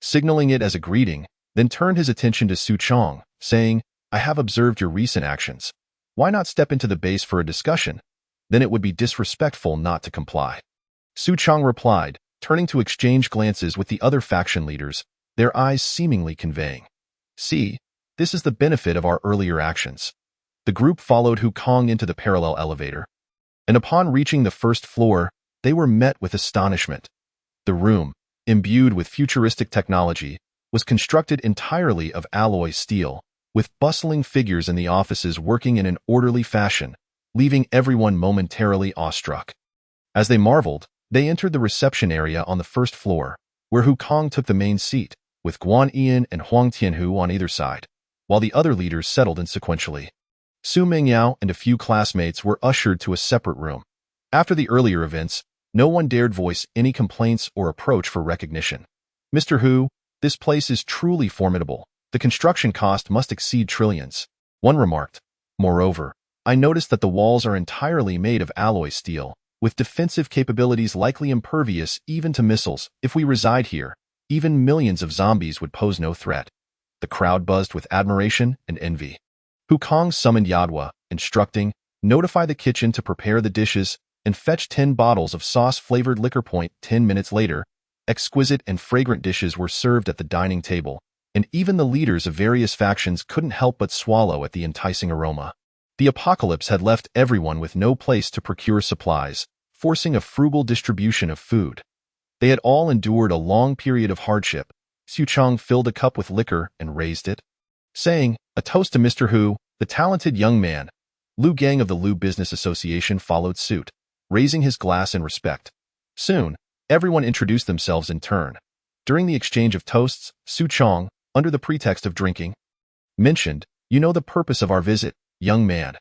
signaling it as a greeting, then turned his attention to Su Chong, saying, I have observed your recent actions. Why not step into the base for a discussion? Then it would be disrespectful not to comply. Su Chong replied, turning to exchange glances with the other faction leaders, their eyes seemingly conveying, see, this is the benefit of our earlier actions. The group followed Hukong into the parallel elevator, and upon reaching the first floor, they were met with astonishment. The room, imbued with futuristic technology, was constructed entirely of alloy steel, with bustling figures in the offices working in an orderly fashion, leaving everyone momentarily awestruck. As they marveled, they entered the reception area on the first floor, where Hukong took the main seat, with Guan Yan and Huang Tianhu on either side, while the other leaders settled in sequentially. Su Mingyao and a few classmates were ushered to a separate room. After the earlier events, no one dared voice any complaints or approach for recognition. Mr. Hu, this place is truly formidable. The construction cost must exceed trillions, one remarked. Moreover, I noticed that the walls are entirely made of alloy steel, with defensive capabilities likely impervious even to missiles. If we reside here, even millions of zombies would pose no threat. The crowd buzzed with admiration and envy. Hukong summoned Yadwa, instructing, notify the kitchen to prepare the dishes and fetch 10 bottles of sauce-flavored liquor. 10 minutes later, exquisite and fragrant dishes were served at the dining table, and even the leaders of various factions couldn't help but swallow at the enticing aroma. The apocalypse had left everyone with no place to procure supplies, forcing a frugal distribution of food. They had all endured a long period of hardship. Su Chong filled a cup with liquor and raised it, saying, a toast to Mr. Hu, the talented young man. Lu Gang of the Lu Business Association followed suit, raising his glass in respect. Soon, everyone introduced themselves in turn. During the exchange of toasts, Su Chong, under the pretext of drinking, mentioned, you know the purpose of our visit, young man.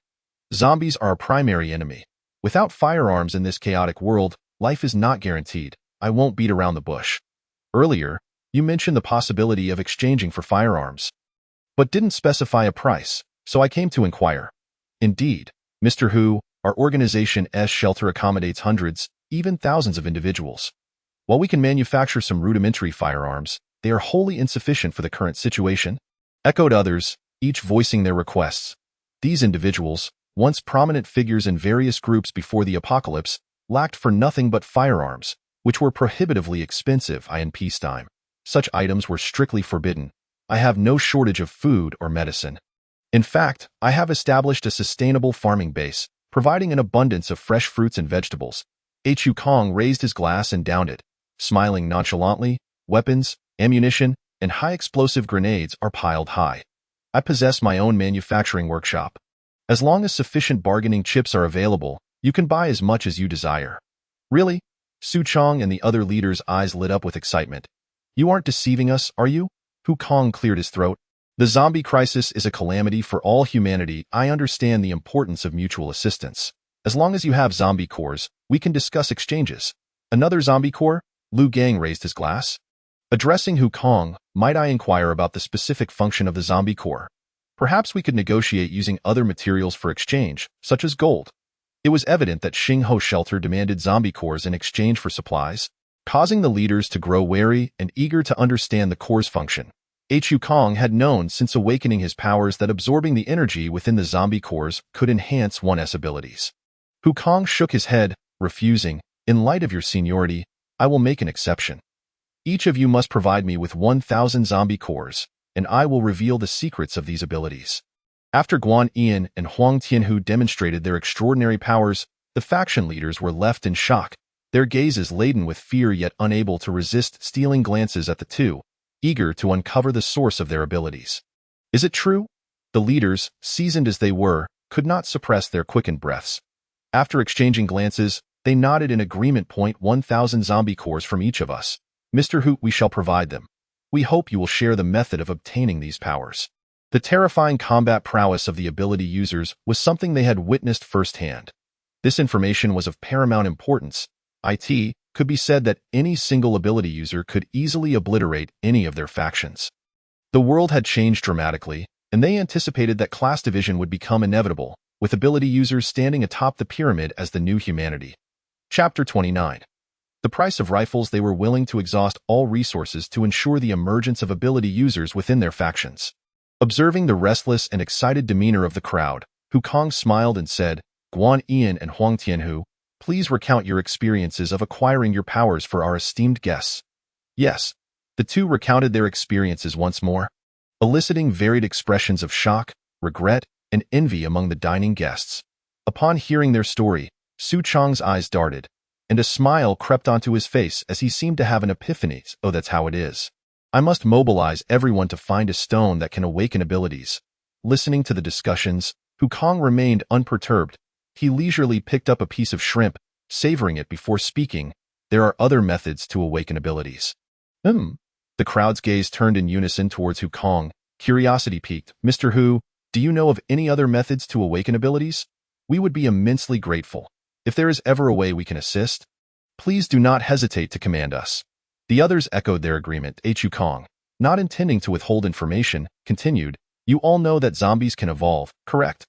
Zombies are our primary enemy. Without firearms in this chaotic world, life is not guaranteed. I won't beat around the bush. Earlier, you mentioned the possibility of exchanging for firearms, but didn't specify a price, so I came to inquire. Indeed, Mr. Hu, our organization's shelter accommodates hundreds, even thousands of individuals. While we can manufacture some rudimentary firearms, they are wholly insufficient for the current situation, echoed others, each voicing their requests. These individuals, once prominent figures in various groups before the apocalypse, lacked for nothing but firearms, which were prohibitively expensive in peacetime. Such items were strictly forbidden. I have no shortage of food or medicine. In fact, I have established a sustainable farming base, providing an abundance of fresh fruits and vegetables. Hu Kong raised his glass and downed it, smiling nonchalantly. Weapons, ammunition, and high-explosive grenades are piled high. I possess my own manufacturing workshop. As long as sufficient bargaining chips are available, you can buy as much as you desire. Really? Su Chong and the other leaders' eyes lit up with excitement. You aren't deceiving us, are you? Hu Kong cleared his throat. The zombie crisis is a calamity for all humanity. I understand the importance of mutual assistance. As long as you have zombie cores, we can discuss exchanges. Another zombie core? Lu Gang raised his glass. Addressing Hu Kong, might I inquire about the specific function of the zombie core? Perhaps we could negotiate using other materials for exchange, such as gold. It was evident that Xingho Shelter demanded zombie cores in exchange for supplies, causing the leaders to grow wary and eager to understand the core's function. Hu Kong had known since awakening his powers that absorbing the energy within the zombie cores could enhance one's abilities. Hu Kong shook his head, refusing. In light of your seniority, I will make an exception. Each of you must provide me with 1,000 zombie cores, and I will reveal the secrets of these abilities. After Guan Ian and Huang Tianhu demonstrated their extraordinary powers, the faction leaders were left in shock, their gazes laden with fear yet unable to resist stealing glances at the two, eager to uncover the source of their abilities. Is it true? The leaders, seasoned as they were, could not suppress their quickened breaths. After exchanging glances, they nodded in agreement. 1,000 zombie cores from each of us. Mr. Hu, we shall provide them. We hope you will share the method of obtaining these powers. The terrifying combat prowess of the ability users was something they had witnessed firsthand. This information was of paramount importance. It could be said that any single ability user could easily obliterate any of their factions. The world had changed dramatically, and they anticipated that class division would become inevitable, with ability users standing atop the pyramid as the new humanity. Chapter 29. The price of rifles. They were willing to exhaust all resources to ensure the emergence of ability users within their factions. Observing the restless and excited demeanor of the crowd, Hu Kong smiled and said, Guan Ian and Huang Tianhu, please recount your experiences of acquiring your powers for our esteemed guests. Yes, the two recounted their experiences once more, eliciting varied expressions of shock, regret, and envy among the dining guests. Upon hearing their story, Su Chong's eyes darted, and a smile crept onto his face as he seemed to have an epiphany. Oh, that's how it is. I must mobilize everyone to find a stone that can awaken abilities. Listening to the discussions, Hu Kong remained unperturbed. He leisurely picked up a piece of shrimp, savoring it before speaking. There are other methods to awaken abilities. The crowd's gaze turned in unison towards Hu Kong. Curiosity piqued. Mr. Hu, do you know of any other methods to awaken abilities? We would be immensely grateful. If there is ever a way we can assist, please do not hesitate to command us. The others echoed their agreement. Hu Kong, not intending to withhold information, continued, you all know that zombies can evolve, correct?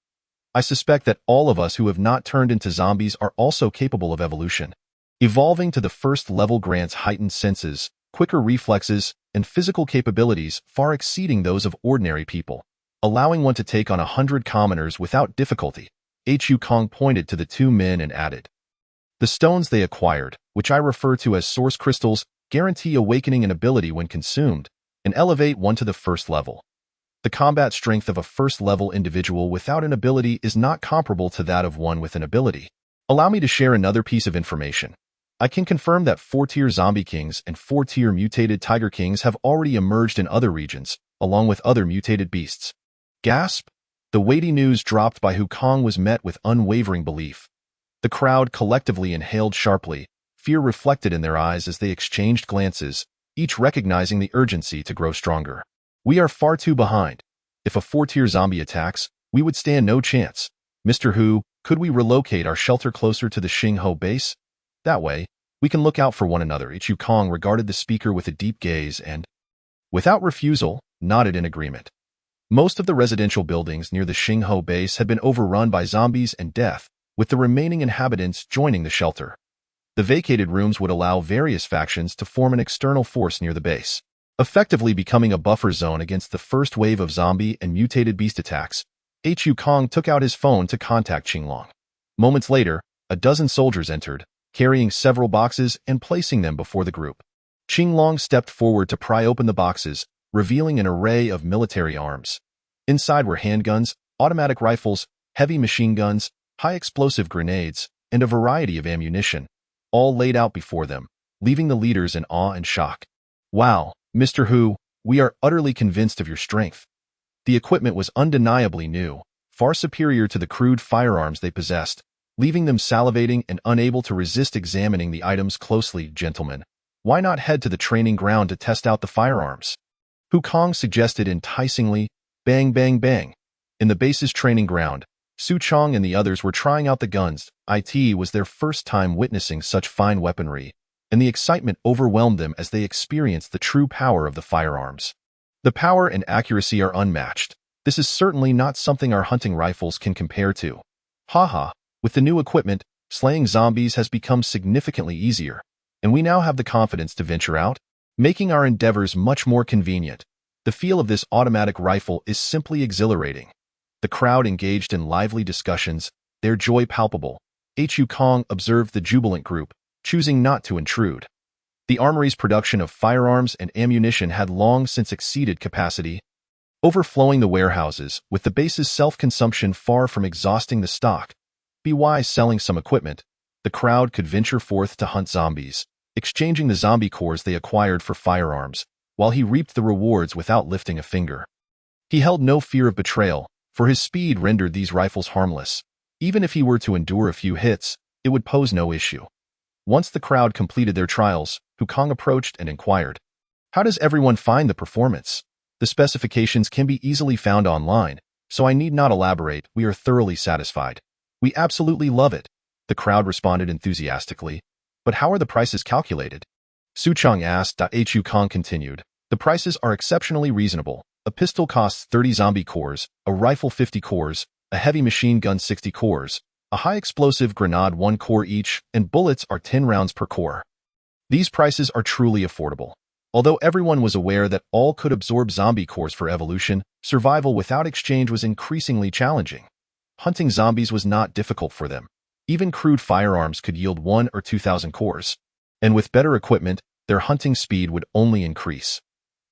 I suspect that all of us who have not turned into zombies are also capable of evolution. Evolving to the first level grants heightened senses, quicker reflexes, and physical capabilities far exceeding those of ordinary people, allowing one to take on 100 commoners without difficulty. Hu Kong pointed to the two men and added, the stones they acquired, which I refer to as source crystals, guarantee awakening an ability when consumed, and elevate one to the first level. The combat strength of a first-level individual without an ability is not comparable to that of one with an ability. Allow me to share another piece of information. I can confirm that 4-tier zombie kings and 4-tier mutated tiger kings have already emerged in other regions, along with other mutated beasts. Gasp! The weighty news dropped by Hu Kong was met with unwavering belief. The crowd collectively inhaled sharply, fear reflected in their eyes as they exchanged glances, each recognizing the urgency to grow stronger. We are far too behind. If a 4-tier zombie attacks, we would stand no chance. Mr. Hu, could we relocate our shelter closer to the Xingho base? That way, we can look out for one another. Hu Kong regarded the speaker with a deep gaze and, without refusal, nodded in agreement. Most of the residential buildings near the Xingho base had been overrun by zombies and death, with the remaining inhabitants joining the shelter. The vacated rooms would allow various factions to form an external force near the base, effectively becoming a buffer zone against the first wave of zombie and mutated beast attacks. Hu Kong took out his phone to contact Qinglong. Moments later, a dozen soldiers entered, carrying several boxes and placing them before the group. Qinglong stepped forward to pry open the boxes, revealing an array of military arms. Inside were handguns, automatic rifles, heavy machine guns, high-explosive grenades, and a variety of ammunition, all laid out before them, leaving the leaders in awe and shock. "Wow, Mr. Hu, we are utterly convinced of your strength." The equipment was undeniably new, far superior to the crude firearms they possessed, leaving them salivating and unable to resist examining the items closely. "Gentlemen, why not head to the training ground to test out the firearms?" Hu Kong suggested enticingly. Bang, bang, bang. In the base's training ground, Su Chong and the others were trying out the guns. It was their first time witnessing such fine weaponry, and the excitement overwhelmed them as they experienced the true power of the firearms. The power and accuracy are unmatched. This is certainly not something our hunting rifles can compare to. Haha, with the new equipment, slaying zombies has become significantly easier, and we now have the confidence to venture out, making our endeavors much more convenient. The feel of this automatic rifle is simply exhilarating. The crowd engaged in lively discussions, their joy palpable. Hu Kong observed the jubilant group, choosing not to intrude. The armory's production of firearms and ammunition had long since exceeded capacity, overflowing the warehouses, with the base's self-consumption far from exhausting the stock. By selling some equipment, the crowd could venture forth to hunt zombies, exchanging the zombie cores they acquired for firearms, while he reaped the rewards without lifting a finger. He held no fear of betrayal, for his speed rendered these rifles harmless. Even if he were to endure a few hits, it would pose no issue. Once the crowd completed their trials, Hu Kong approached and inquired, "How does everyone find the performance?" "The specifications can be easily found online, so I need not elaborate. We are thoroughly satisfied. We absolutely love it," the crowd responded enthusiastically. "But how are the prices calculated?" Su Chong asked. Hu Kong continued, "The prices are exceptionally reasonable. A pistol costs 30 zombie cores, a rifle 50 cores, a heavy machine gun 60 cores, a high-explosive grenade 1 core each, and bullets are 10 rounds per core. These prices are truly affordable." Although everyone was aware that all could absorb zombie cores for evolution, survival without exchange was increasingly challenging. Hunting zombies was not difficult for them. Even crude firearms could yield 1 or 2,000 cores. And with better equipment, their hunting speed would only increase.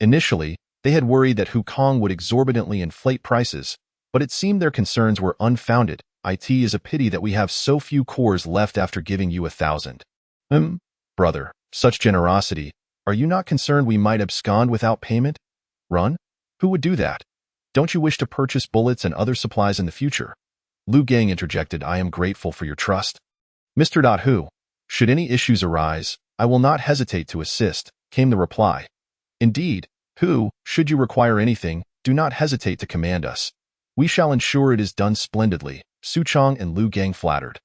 Initially, they had worried that Hu Kong would exorbitantly inflate prices, but it seemed their concerns were unfounded. "It is a pity that we have so few cores left after giving you 1,000. Brother, such generosity. Are you not concerned we might abscond without payment? Run? Who would do that? Don't you wish to purchase bullets and other supplies in the future?" Lu Gang interjected. "I am grateful for your trust, Mr. Hu. Should any issues arise, I will not hesitate to assist," came the reply. "Indeed, Hu, should you require anything, do not hesitate to command us. We shall ensure it is done splendidly," Su Chong and Lu Gang flattered.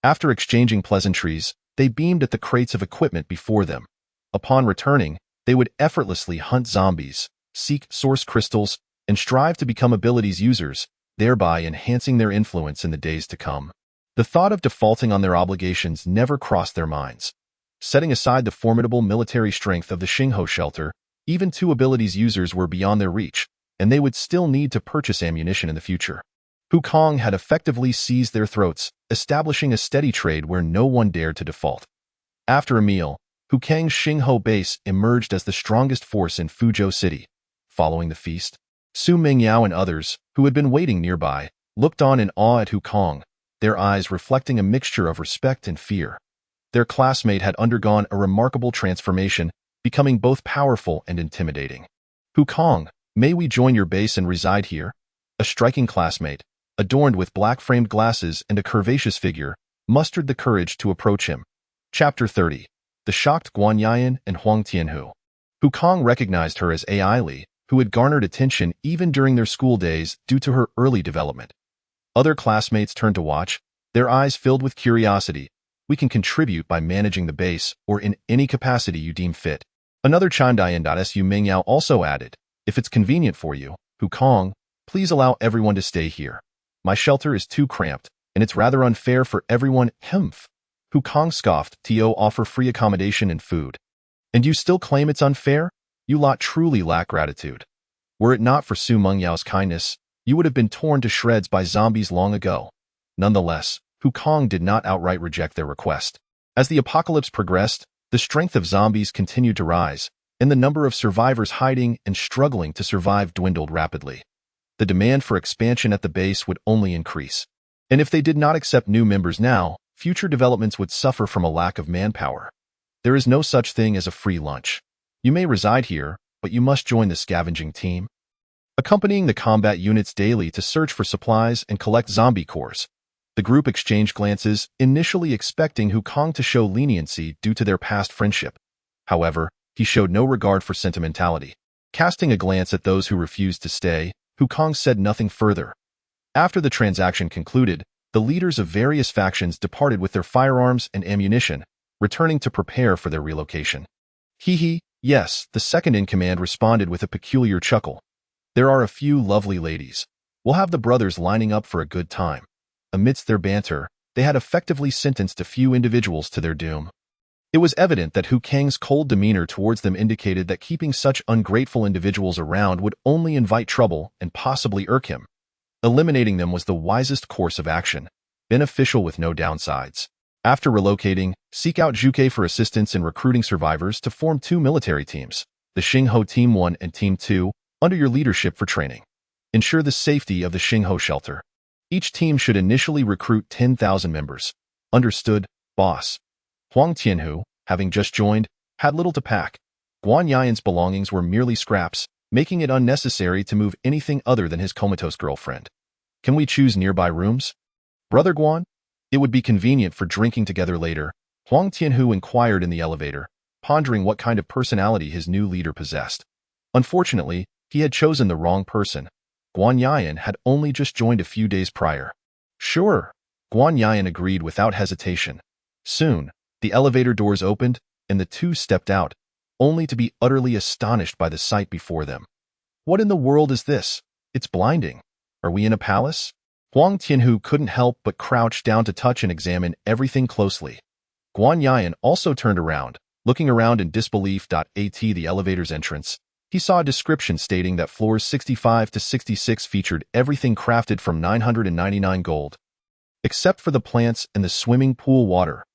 After exchanging pleasantries, they beamed at the crates of equipment before them. Upon returning, they would effortlessly hunt zombies, seek source crystals, and strive to become abilities users, thereby enhancing their influence in the days to come. The thought of defaulting on their obligations never crossed their minds. Setting aside the formidable military strength of the Xingho shelter, even 2 abilities users were beyond their reach, and they would still need to purchase ammunition in the future. Hu Kong had effectively seized their throats, establishing a steady trade where no one dared to default. After a meal, Hu Kang's Xingho base emerged as the strongest force in Fuzhou City. Following the feast, Su Mingyao and others, who had been waiting nearby, looked on in awe at Hu Kong, their eyes reflecting a mixture of respect and fear. Their classmate had undergone a remarkable transformation, becoming both powerful and intimidating. "Hu Kong, may we join your base and reside here?" A striking classmate, adorned with black-framed glasses and a curvaceous figure, mustered the courage to approach him. Chapter 30. The shocked Guan Yian and Huang Tianhu. Hu Kong recognized her as Ai Li, who had garnered attention even during their school days due to her early development. Other classmates turned to watch, their eyes filled with curiosity. "We can contribute by managing the base or in any capacity you deem fit." Another chimed in. Su Mingyao also added, "If it's convenient for you, Hu Kong, please allow everyone to stay here. My shelter is too cramped, and it's rather unfair for everyone." "Humph." Hu Kong scoffed. "To offer free accommodation and food. And you still claim it's unfair? You lot truly lack gratitude. Were it not for Su Mengyao's kindness, you would have been torn to shreds by zombies long ago." Nonetheless, Hu Kong did not outright reject their request. As the apocalypse progressed, the strength of zombies continued to rise, and the number of survivors hiding and struggling to survive dwindled rapidly. The demand for expansion at the base would only increase. And if they did not accept new members now, future developments would suffer from a lack of manpower. There is no such thing as a free lunch. You may reside here, but you must join the scavenging team, accompanying the combat units daily to search for supplies and collect zombie cores. The group exchanged glances, initially expecting Wukong to show leniency due to their past friendship. However, he showed no regard for sentimentality. Casting a glance at those who refused to stay, Wukong said nothing further. After the transaction concluded, the leaders of various factions departed with their firearms and ammunition, returning to prepare for their relocation. Hee, yes, the second-in-command responded with a peculiar chuckle. There are a few lovely ladies. We'll have the brothers lining up for a good time. Amidst their banter, they had effectively sentenced a few individuals to their doom. It was evident that Wukong's cold demeanor towards them indicated that keeping such ungrateful individuals around would only invite trouble and possibly irk him. Eliminating them was the wisest course of action, beneficial with no downsides. After relocating, seek out Zhuge for assistance in recruiting survivors to form 2 military teams, the Xingho Team 1 and Team 2, under your leadership for training. Ensure the safety of the Xingho shelter. Each team should initially recruit 10,000 members. Understood, boss. Huang Tianhu, having just joined, had little to pack. Guan Yian's belongings were merely scraps, making it unnecessary to move anything other than his comatose girlfriend. Can we choose nearby rooms? Brother Guan? It would be convenient for drinking together later, Huang Tianhu inquired in the elevator, pondering what kind of personality his new leader possessed. Unfortunately, he had chosen the wrong person. Guan Yian had only just joined a few days prior. Sure, Guan Yian agreed without hesitation. Soon, the elevator doors opened, and the two stepped out, only to be utterly astonished by the sight before them. What in the world is this? It's blinding. Are we in a palace? Huang Tianhu couldn't help but crouch down to touch and examine everything closely. Guan Yian also turned around, looking around in disbelief. At the elevator's entrance, he saw a description stating that floors 65 to 66 featured everything crafted from 999 gold. Except for the plants and the swimming pool water.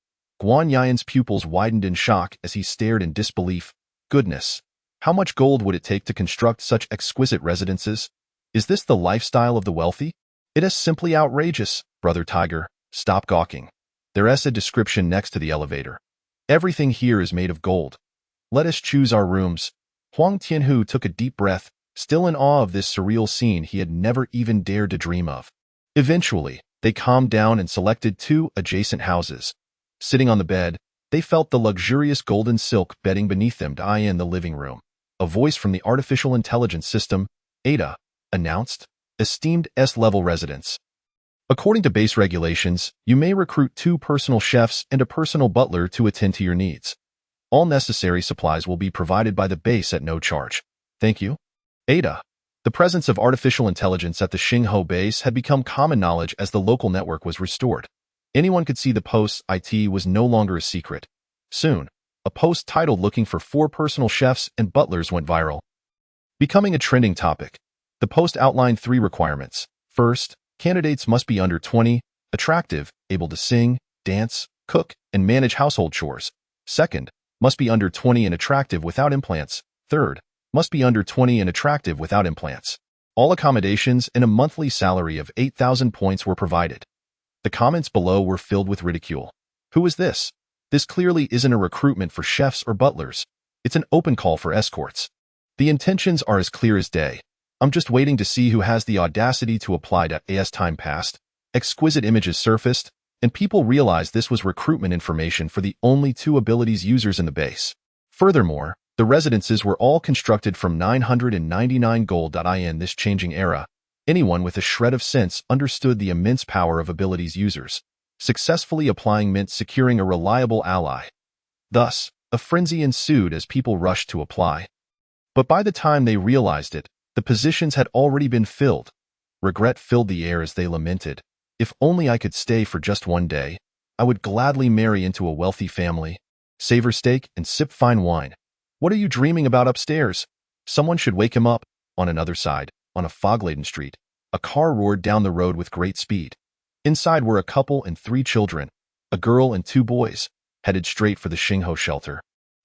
Guan Yian's pupils widened in shock as he stared in disbelief. Goodness, how much gold would it take to construct such exquisite residences? Is this the lifestyle of the wealthy? It is simply outrageous, Brother Tiger. Stop gawking. There is a description next to the elevator. Everything here is made of gold. Let us choose our rooms. Huang Tianhu took a deep breath, still in awe of this surreal scene he had never even dared to dream of. Eventually, they calmed down and selected 2 adjacent houses. Sitting on the bed, they felt the luxurious golden silk bedding beneath them. In the living room, a voice from the artificial intelligence system, Ada, announced, esteemed S-level residents. According to base regulations, you may recruit 2 personal chefs and a personal butler to attend to your needs. All necessary supplies will be provided by the base at no charge. Thank you. Ada. The presence of artificial intelligence at the Xingho base had become common knowledge as the local network was restored. Anyone could see the post's IT was no longer a secret. Soon, a post titled looking for 4 personal chefs and butlers went viral. Becoming a trending topic, the post outlined 3 requirements. First, candidates must be under 20, attractive, able to sing, dance, cook, and manage household chores. Second, must be under 20 and attractive without implants. Third, must be under 20 and attractive without implants. All accommodations and a monthly salary of 8,000 points were provided. The comments below were filled with ridicule. Who is this? This clearly isn't a recruitment for chefs or butlers. It's an open call for escorts. The intentions are as clear as day. I'm just waiting to see who has the audacity to apply. As time passed, exquisite images surfaced, and people realized this was recruitment information for the only 2 abilities users in the base. Furthermore, the residences were all constructed from 999 gold. In this changing era, anyone with a shred of sense understood the immense power of abilities users. Successfully applying meant securing a reliable ally. Thus, a frenzy ensued as people rushed to apply. But by the time they realized it, the positions had already been filled. Regret filled the air as they lamented. If only I could stay for just one day, I would gladly marry into a wealthy family, savor steak, and sip fine wine. What are you dreaming about upstairs? Someone should wake him up. On another side, on a fog-laden street, a car roared down the road with great speed. Inside were a couple and 3 children, a girl and 2 boys. headed straight for the Xingho shelter.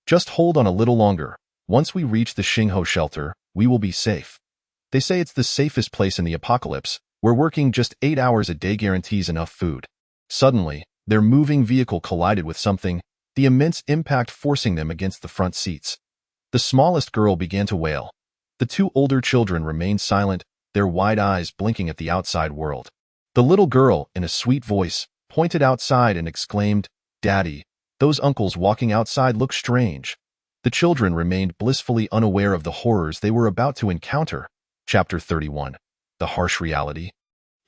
Just hold on a little longer. Once we reach the Xingho shelter, we will be safe. They say it's the safest place in the apocalypse, where working just 8 hours a day guarantees enough food. Suddenly, their moving vehicle collided with something, the immense impact forcing them against the front seats. The smallest girl began to wail. The two older children remained silent, their wide eyes blinking at the outside world. The little girl, in a sweet voice, pointed outside and exclaimed, "Daddy, those uncles walking outside look strange." The children remained blissfully unaware of the horrors they were about to encounter. Chapter 31. The harsh reality.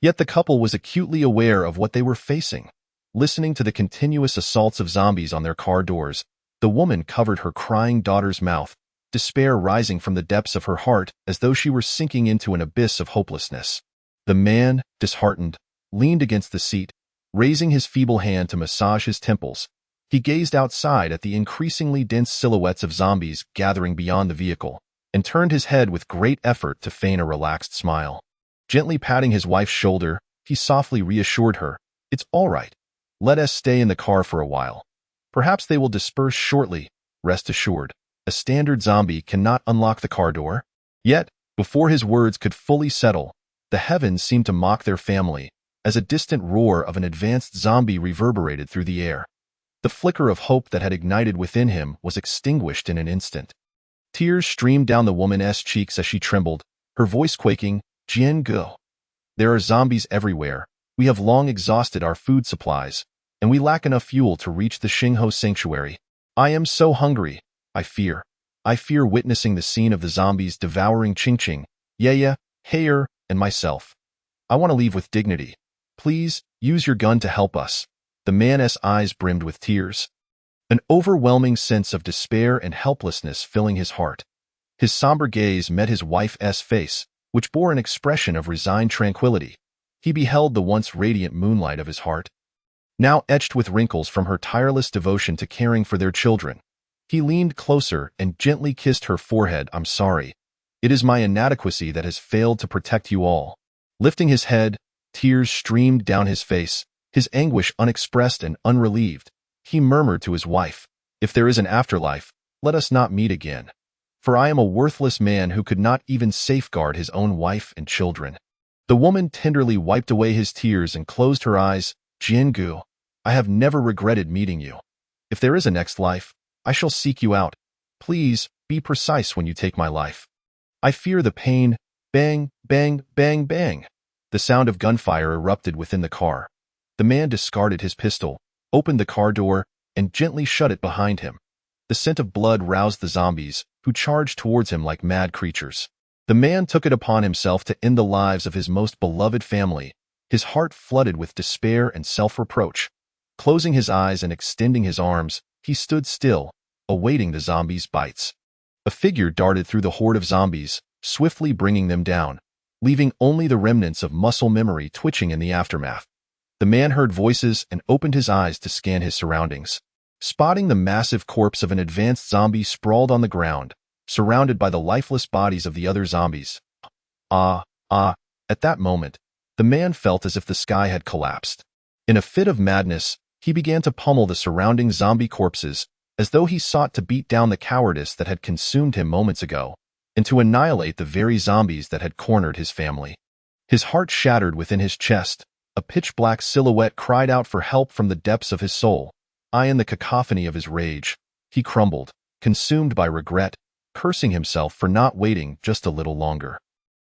Yet the couple was acutely aware of what they were facing. Listening to the continuous assaults of zombies on their car doors, the woman covered her crying daughter's mouth, despair rising from the depths of her heart as though she were sinking into an abyss of hopelessness. The man, disheartened, leaned against the seat, raising his feeble hand to massage his temples. He gazed outside at the increasingly dense silhouettes of zombies gathering beyond the vehicle, and turned his head with great effort to feign a relaxed smile. Gently patting his wife's shoulder, he softly reassured her, "It's all right. Let us stay in the car for a while. Perhaps they will disperse shortly, rest assured. A standard zombie cannot unlock the car door." Yet, before his words could fully settle, the heavens seemed to mock their family, as a distant roar of an advanced zombie reverberated through the air. The flicker of hope that had ignited within him was extinguished in an instant. Tears streamed down the woman's cheeks as she trembled, her voice quaking, "Jian Gu. There are zombies everywhere. We have long exhausted our food supplies, and we lack enough fuel to reach the Xingho sanctuary. I am so hungry. I fear witnessing the scene of the zombies devouring Qingqing, Yaya, Hayer, and myself. I want to leave with dignity. Please, use your gun to help us." The man's eyes brimmed with tears, an overwhelming sense of despair and helplessness filling his heart. His somber gaze met his wife's face, which bore an expression of resigned tranquility. He beheld the once radiant moonlight of his heart, now etched with wrinkles from her tireless devotion to caring for their children. He leaned closer and gently kissed her forehead. "I'm sorry. It is my inadequacy that has failed to protect you all." Lifting his head, tears streamed down his face, his anguish unexpressed and unrelieved. He murmured to his wife, "If there is an afterlife, let us not meet again. For I am a worthless man who could not even safeguard his own wife and children." The woman tenderly wiped away his tears and closed her eyes. "Jian Gu, I have never regretted meeting you. If there is a next life, I shall seek you out. Please, be precise when you take my life. I fear the pain." Bang, bang, bang, bang. The sound of gunfire erupted within the car. The man discarded his pistol, opened the car door, and gently shut it behind him. The scent of blood roused the zombies, who charged towards him like mad creatures. The man took it upon himself to end the lives of his most beloved family, his heart flooded with despair and self-reproach. Closing his eyes and extending his arms, he stood still, awaiting the zombies' bites. A figure darted through the horde of zombies, swiftly bringing them down, leaving only the remnants of muscle memory twitching in the aftermath. The man heard voices and opened his eyes to scan his surroundings. Spotting the massive corpse of an advanced zombie sprawled on the ground, surrounded by the lifeless bodies of the other zombies. At that moment, the man felt as if the sky had collapsed. In a fit of madness, he began to pummel the surrounding zombie corpses, as though he sought to beat down the cowardice that had consumed him moments ago, and to annihilate the very zombies that had cornered his family. His heart shattered within his chest. A pitch-black silhouette cried out for help from the depths of his soul. In the cacophony of his rage, he crumbled, consumed by regret, cursing himself for not waiting just a little longer.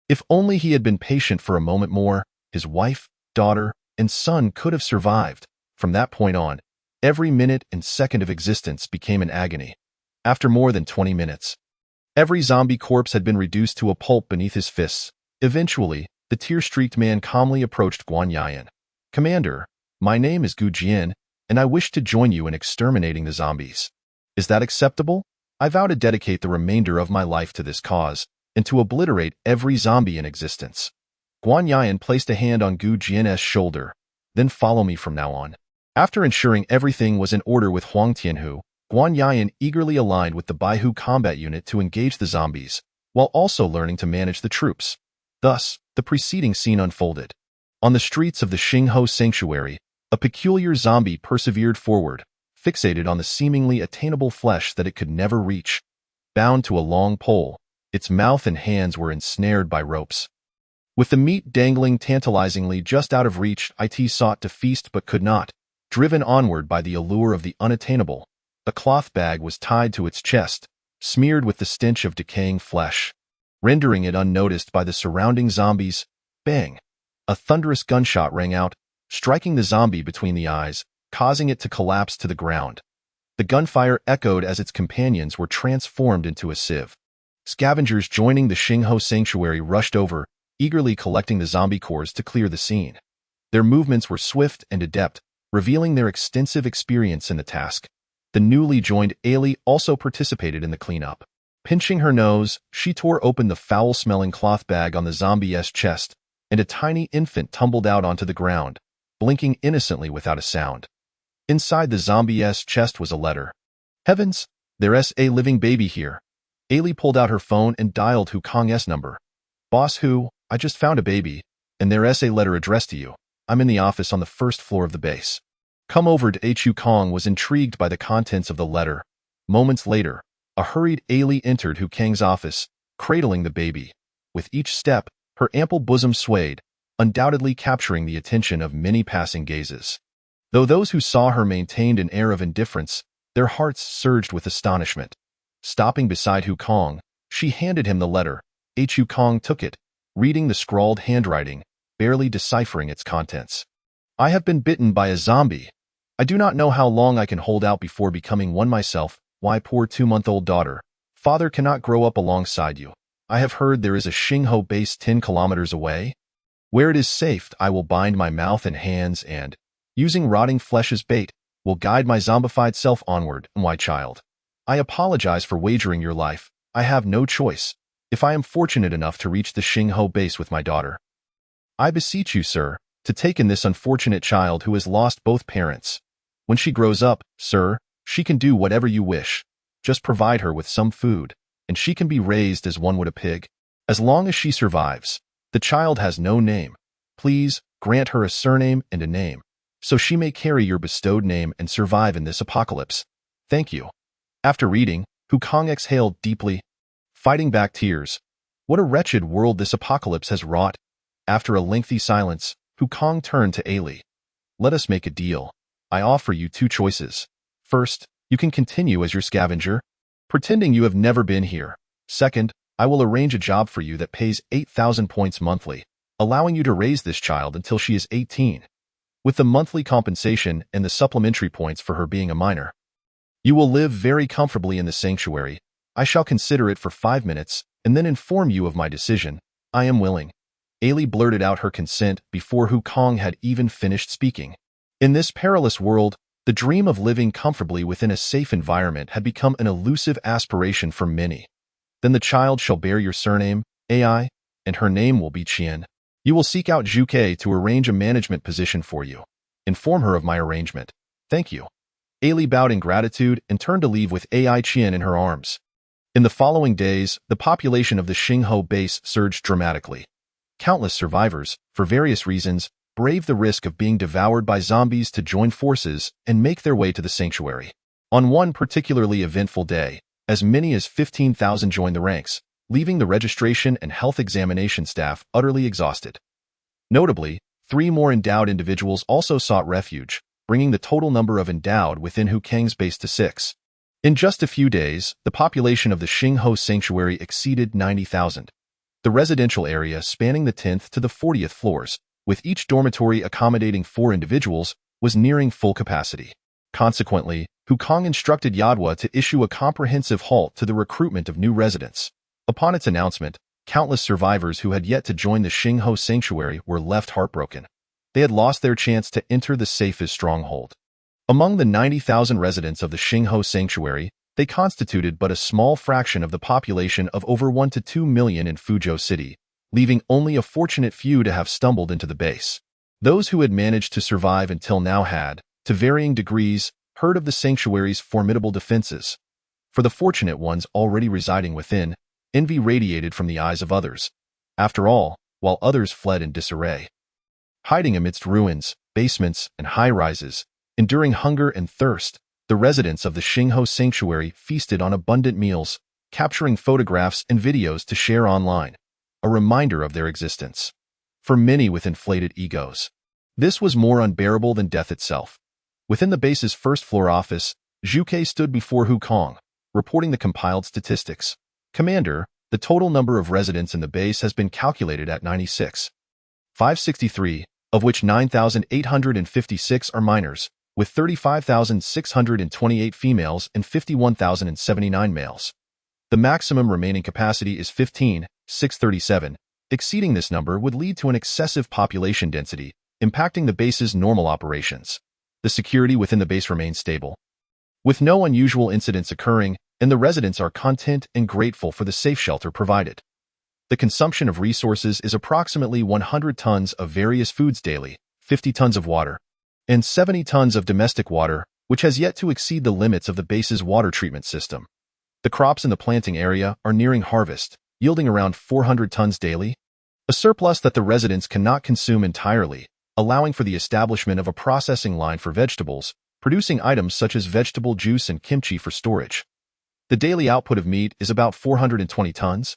If only he had been patient for a moment more, his wife, daughter, and son could have survived. From that point on, every minute and second of existence became an agony. After more than 20 minutes, every zombie corpse had been reduced to a pulp beneath his fists. Eventually, the tear-streaked man calmly approached Guan Yan. "Commander, my name is Gu Jian, and I wish to join you in exterminating the zombies. Is that acceptable? I vow to dedicate the remainder of my life to this cause, and to obliterate every zombie in existence." Guan Yan placed a hand on Gu Jian's shoulder. "Then follow me from now on." After ensuring everything was in order with Huang Tianhu, Guan Yan eagerly aligned with the Baihu combat unit to engage the zombies, while also learning to manage the troops. Thus, the preceding scene unfolded. On the streets of the Xingho sanctuary, a peculiar zombie persevered forward, fixated on the seemingly attainable flesh that it could never reach. Bound to a long pole, its mouth and hands were ensnared by ropes. With the meat dangling tantalizingly just out of reach, it sought to feast but could not. Driven onward by the allure of the unattainable, a cloth bag was tied to its chest, smeared with the stench of decaying flesh, rendering it unnoticed by the surrounding zombies. Bang! A thunderous gunshot rang out, striking the zombie between the eyes, causing it to collapse to the ground. The gunfire echoed as its companions were transformed into a sieve. Scavengers joining the Xingho sanctuary rushed over, eagerly collecting the zombie cores to clear the scene. Their movements were swift and adept, revealing their extensive experience in the task. The newly joined Ailey also participated in the cleanup. Pinching her nose, she tore open the foul-smelling cloth bag on the zombie's chest, and a tiny infant tumbled out onto the ground, blinking innocently without a sound. Inside the zombie's chest was a letter. Heavens, there's a living baby here. Ailey pulled out her phone and dialed Kong's number. Boss Hu, I just found a baby, and there's a letter addressed to you. I'm in the office on the first floor of the base. Come over to Kong was intrigued by the contents of the letter. Moments later, a hurried Ailey entered Kang's office, cradling the baby. With each step, her ample bosom swayed, undoubtedly capturing the attention of many passing gazes. Though those who saw her maintained an air of indifference, their hearts surged with astonishment. Stopping beside Kong, she handed him the letter. Kong took it, reading the scrawled handwriting, barely deciphering its contents. I have been bitten by a zombie. I do not know how long I can hold out before becoming one myself. Why, poor 2-month-old daughter. Father cannot grow up alongside you. I have heard there is a Xingho base 10 kilometers away. Where it is safe, I will bind my mouth and hands and, using rotting flesh as bait, will guide my zombified self onward, my child. I apologize for wagering your life. I have no choice. If I am fortunate enough to reach the Xingho base with my daughter, I beseech you, sir, to take in this unfortunate child who has lost both parents. When she grows up, sir, she can do whatever you wish. Just provide her with some food, and she can be raised as one would a pig. As long as she survives, the child has no name. Please grant her a surname and a name, so she may carry your bestowed name and survive in this apocalypse. Thank you. After reading, Kong exhaled deeply, fighting back tears. What a wretched world this apocalypse has wrought. After a lengthy silence, Kong turned to Ailey. Let us make a deal. I offer you 2 choices. First, you can continue as your scavenger, pretending you have never been here. Second, I will arrange a job for you that pays 8,000 points monthly, allowing you to raise this child until she is 18. With the monthly compensation and the supplementary points for her being a minor, you will live very comfortably in the sanctuary. I shall consider it for 5 minutes and then inform you of my decision. I am willing. Ailey blurted out her consent before Kong had even finished speaking. In this perilous world, the dream of living comfortably within a safe environment had become an elusive aspiration for many. Then the child shall bear your surname, Ai, and her name will be Qian. You will seek out Zhuke to arrange a management position for you. Inform her of my arrangement. Thank you. Ailey bowed in gratitude and turned to leave with Ai Qian in her arms. In the following days, the population of the Xingho base surged dramatically. Countless survivors, for various reasons, braved the risk of being devoured by zombies to join forces and make their way to the sanctuary. On one particularly eventful day, as many as 15,000 joined the ranks, leaving the registration and health examination staff utterly exhausted. Notably, 3 more endowed individuals also sought refuge, bringing the total number of endowed within Kang's base to 6. In just a few days, the population of the Xingho sanctuary exceeded 90,000. The residential area spanning the 10th to the 40th floors, with each dormitory accommodating 4 individuals, was nearing full capacity. Consequently, Kong instructed Yadwa to issue a comprehensive halt to the recruitment of new residents. Upon its announcement, countless survivors who had yet to join the Xingho sanctuary were left heartbroken. They had lost their chance to enter the safest stronghold. Among the 90,000 residents of the Xingho sanctuary, they constituted but a small fraction of the population of over 1 to 2 million in Fuzhou City, leaving only a fortunate few to have stumbled into the base. Those who had managed to survive until now had, to varying degrees, heard of the sanctuary's formidable defenses. For the fortunate ones already residing within, envy radiated from the eyes of others. After all, while others fled in disarray, hiding amidst ruins, basements, and high-rises, enduring hunger and thirst, The residents of the Xingho Sanctuary feasted on abundant meals, capturing photographs and videos to share online, a reminder of their existence. For many with inflated egos, this was more unbearable than death itself. Within the base's first-floor office, Zhu Ke stood before Hu Kong, reporting the compiled statistics. Commander, the total number of residents in the base has been calculated at 96,563, of which 9,856 are minors, with 35,628 females and 51,079 males. The maximum remaining capacity is 15,637. Exceeding this number would lead to an excessive population density, impacting the base's normal operations. The security within the base remains stable, with no unusual incidents occurring, and the residents are content and grateful for the safe shelter provided. The consumption of resources is approximately 100 tons of various foods daily, 50 tons of water, and 70 tons of domestic water, which has yet to exceed the limits of the base's water treatment system. The crops in the planting area are nearing harvest, yielding around 400 tons daily, a surplus that the residents cannot consume entirely, allowing for the establishment of a processing line for vegetables, producing items such as vegetable juice and kimchi for storage. The daily output of meat is about 420 tons,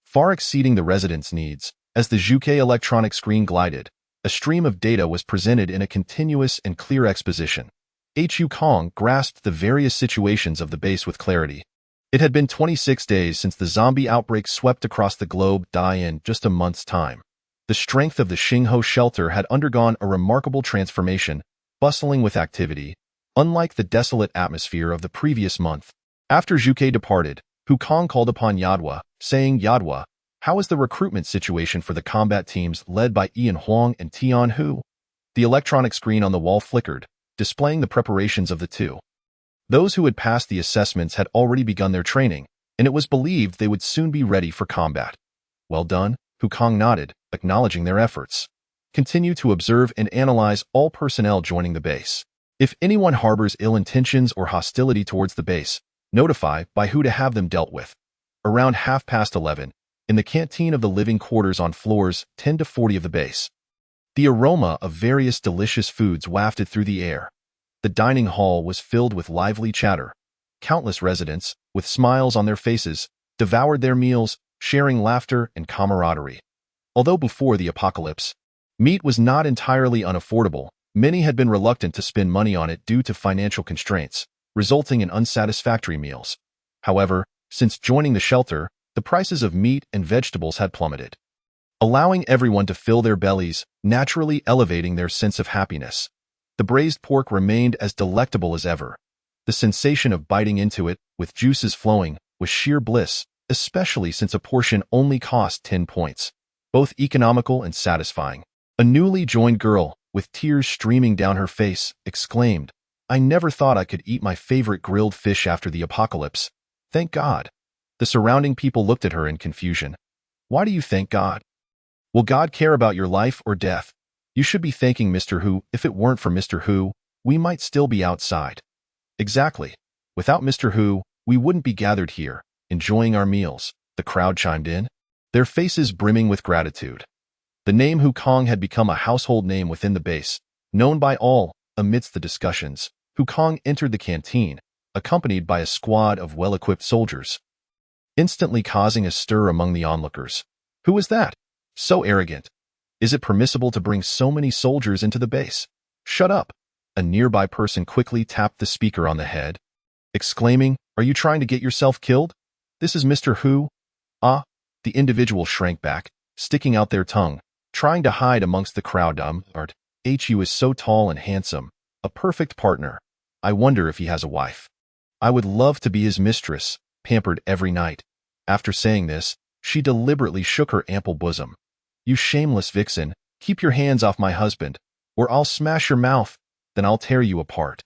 far exceeding the residents' needs. As the Zhu Ke electronic screen glided, a stream of data was presented in a continuous and clear exposition. Hu Kong grasped the various situations of the base with clarity. It had been 26 days since the zombie outbreak swept across the globe, in just a month's time. The strength of the Xingho shelter had undergone a remarkable transformation, bustling with activity, unlike the desolate atmosphere of the previous month. After Zhu Ke departed, Hu Kong called upon Yadwa, saying, "Yadwa, how is the recruitment situation for the combat teams led by Ian Huang and Tian Hu?" The electronic screen on the wall flickered, displaying the preparations of the two. Those who had passed the assessments had already begun their training, and it was believed they would soon be ready for combat. "Well done," Hu Kong nodded, acknowledging their efforts. "Continue to observe and analyze all personnel joining the base. If anyone harbors ill intentions or hostility towards the base, notify by who to have them dealt with." Around 11:30, in the canteen of the living quarters on floors 10 to 40 of the base, the aroma of various delicious foods wafted through the air. The dining hall was filled with lively chatter. Countless residents, with smiles on their faces, devoured their meals, sharing laughter and camaraderie. Although before the apocalypse, meat was not entirely unaffordable, many had been reluctant to spend money on it due to financial constraints, resulting in unsatisfactory meals. However, since joining the shelter, the prices of meat and vegetables had plummeted, allowing everyone to fill their bellies, naturally elevating their sense of happiness. The braised pork remained as delectable as ever. The sensation of biting into it, with juices flowing, was sheer bliss, especially since a portion only cost 10 points, both economical and satisfying. A newly joined girl, with tears streaming down her face, exclaimed, "I never thought I could eat my favorite grilled fish after the apocalypse. Thank God." The surrounding people looked at her in confusion. "Why do you thank God? Will God care about your life or death? You should be thanking Mr. Hu. If it weren't for Mr. Hu, we might still be outside." "Exactly. Without Mr. Hu, we wouldn't be gathered here, enjoying our meals," the crowd chimed in, their faces brimming with gratitude. The name Hu Kong had become a household name within the base, known by all. Amidst the discussions, Hu Kong entered the canteen, accompanied by a squad of well-equipped soldiers, instantly causing a stir among the onlookers. "Who is that? So arrogant. Is it permissible to bring so many soldiers into the base? Shut up." A nearby person quickly tapped the speaker on the head, exclaiming, "Are you trying to get yourself killed? This is Mr. Hu." "Ah." The individual shrank back, sticking out their tongue, trying to hide amongst the crowd. "Hu is so tall and handsome, a perfect partner. I wonder if he has a wife. I would love to be his mistress, pampered every night." After saying this, she deliberately shook her ample bosom. "You shameless vixen, keep your hands off my husband, or I'll smash your mouth, then I'll tear you apart."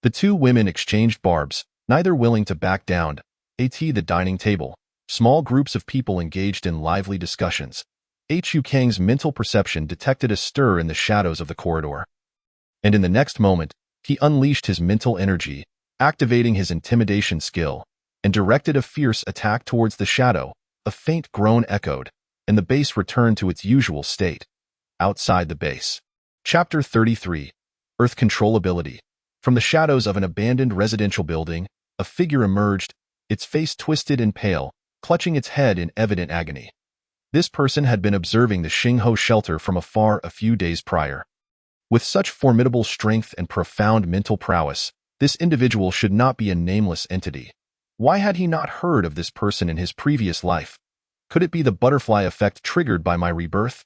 The two women exchanged barbs, neither willing to back down. At the dining table, small groups of people engaged in lively discussions. Hu Kang's mental perception detected a stir in the shadows of the corridor, and in the next moment, he unleashed his mental energy, activating his intimidation skill, and directed a fierce attack towards the shadow. A faint groan echoed, and the base returned to its usual state. Outside the base. Chapter 33. Earth Controllability. From the shadows of an abandoned residential building, a figure emerged, its face twisted and pale, clutching its head in evident agony. This person had been observing the Xingho shelter from afar a few days prior. With such formidable strength and profound mental prowess, this individual should not be a nameless entity. Why had he not heard of this person in his previous life? Could it be the butterfly effect triggered by my rebirth?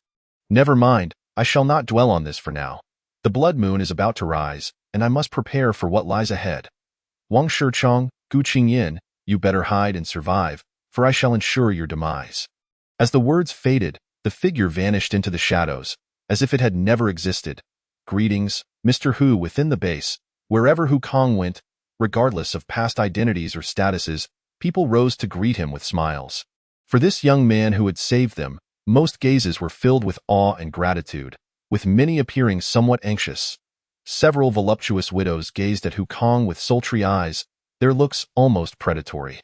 Never mind, I shall not dwell on this for now. The blood moon is about to rise, and I must prepare for what lies ahead. Wang Shichong, Gu Qingyin, you better hide and survive, for I shall ensure your demise. As the words faded, the figure vanished into the shadows, as if it had never existed. Greetings, Mr. Hu within the base. Wherever Hu Kong went, regardless of past identities or statuses, people rose to greet him with smiles. For this young man who had saved them, most gazes were filled with awe and gratitude, with many appearing somewhat anxious. Several voluptuous widows gazed at Hu Kong with sultry eyes, their looks almost predatory.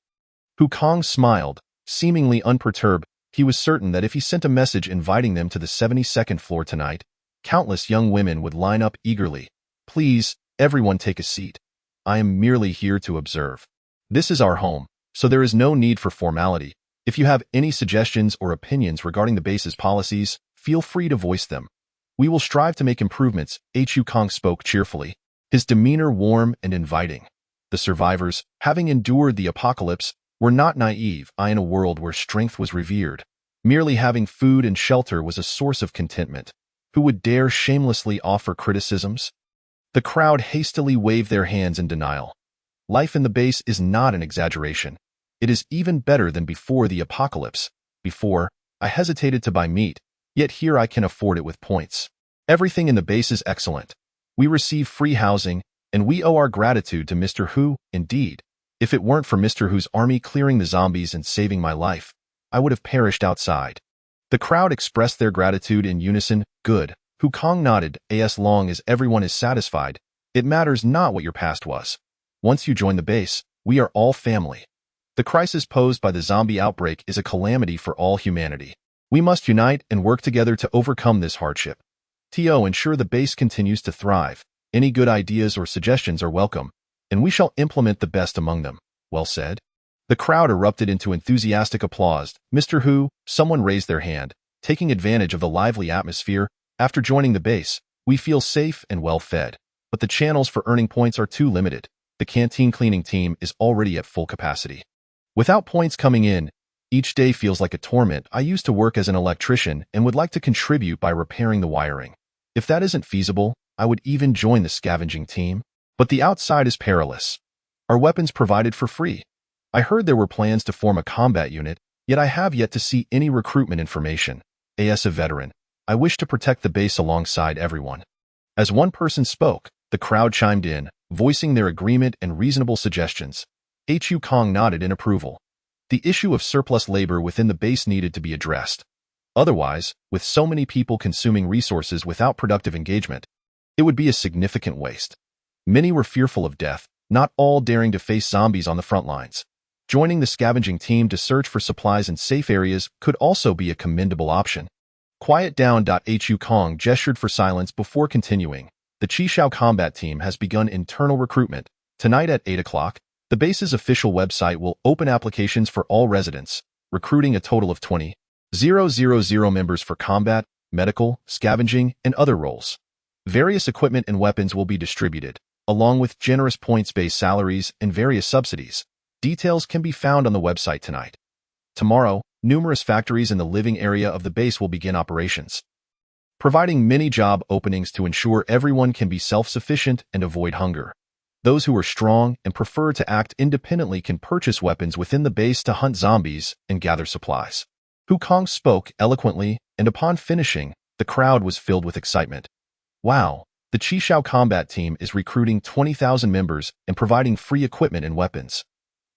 Hu Kong smiled, seemingly unperturbed. He was certain that if he sent a message inviting them to the 72nd floor tonight, countless young women would line up eagerly. Please, everyone take a seat. I am merely here to observe. This is our home, so there is no need for formality. If you have any suggestions or opinions regarding the base's policies, feel free to voice them. We will strive to make improvements, Hu Kong spoke cheerfully, his demeanor warm and inviting. The survivors, having endured the apocalypse, were not naive in a world where strength was revered. Merely having food and shelter was a source of contentment. Who would dare shamelessly offer criticisms? The crowd hastily waved their hands in denial. Life in the base is not an exaggeration. It is even better than before the apocalypse. Before, I hesitated to buy meat, yet here I can afford it with points. Everything in the base is excellent. We receive free housing, and we owe our gratitude to Mr. Hu. Indeed, if it weren't for Mr. Hu's army clearing the zombies and saving my life, I would have perished outside. The crowd expressed their gratitude in unison. Good. Hu Kong nodded. As long as everyone is satisfied, it matters not what your past was. Once you join the base, we are all family. The crisis posed by the zombie outbreak is a calamity for all humanity. We must unite and work together to overcome this hardship. To ensure the base continues to thrive. Any good ideas or suggestions are welcome, and we shall implement the best among them. Well said. The crowd erupted into enthusiastic applause. Mr. Hu, someone raised their hand. Taking advantage of the lively atmosphere, after joining the base, we feel safe and well fed. But the channels for earning points are too limited. The canteen cleaning team is already at full capacity. Without points coming in, each day feels like a torment. I used to work as an electrician and would like to contribute by repairing the wiring. If that isn't feasible, I would even join the scavenging team. But the outside is perilous. Are weapons provided for free? I heard there were plans to form a combat unit, yet I have yet to see any recruitment information. As a veteran, I wish to protect the base alongside everyone. As one person spoke, the crowd chimed in, voicing their agreement and reasonable suggestions. Hu Kong nodded in approval. The issue of surplus labor within the base needed to be addressed. Otherwise, with so many people consuming resources without productive engagement, it would be a significant waste. Many were fearful of death, not all daring to face zombies on the front lines. Joining the scavenging team to search for supplies in safe areas could also be a commendable option. Quiet down. Hu Kong gestured for silence before continuing. The Qishao combat team has begun internal recruitment. Tonight at 8 o'clock, the base's official website will open applications for all residents, recruiting a total of 20,000 members for combat, medical, scavenging, and other roles. Various equipment and weapons will be distributed, along with generous points-based salaries and various subsidies. Details can be found on the website tonight. Tomorrow, numerous factories in the living area of the base will begin operations, providing many job openings to ensure everyone can be self-sufficient and avoid hunger. Those who are strong and prefer to act independently can purchase weapons within the base to hunt zombies and gather supplies. Hu Kong spoke eloquently, and upon finishing, the crowd was filled with excitement. Wow, the Qishao combat team is recruiting 20,000 members and providing free equipment and weapons.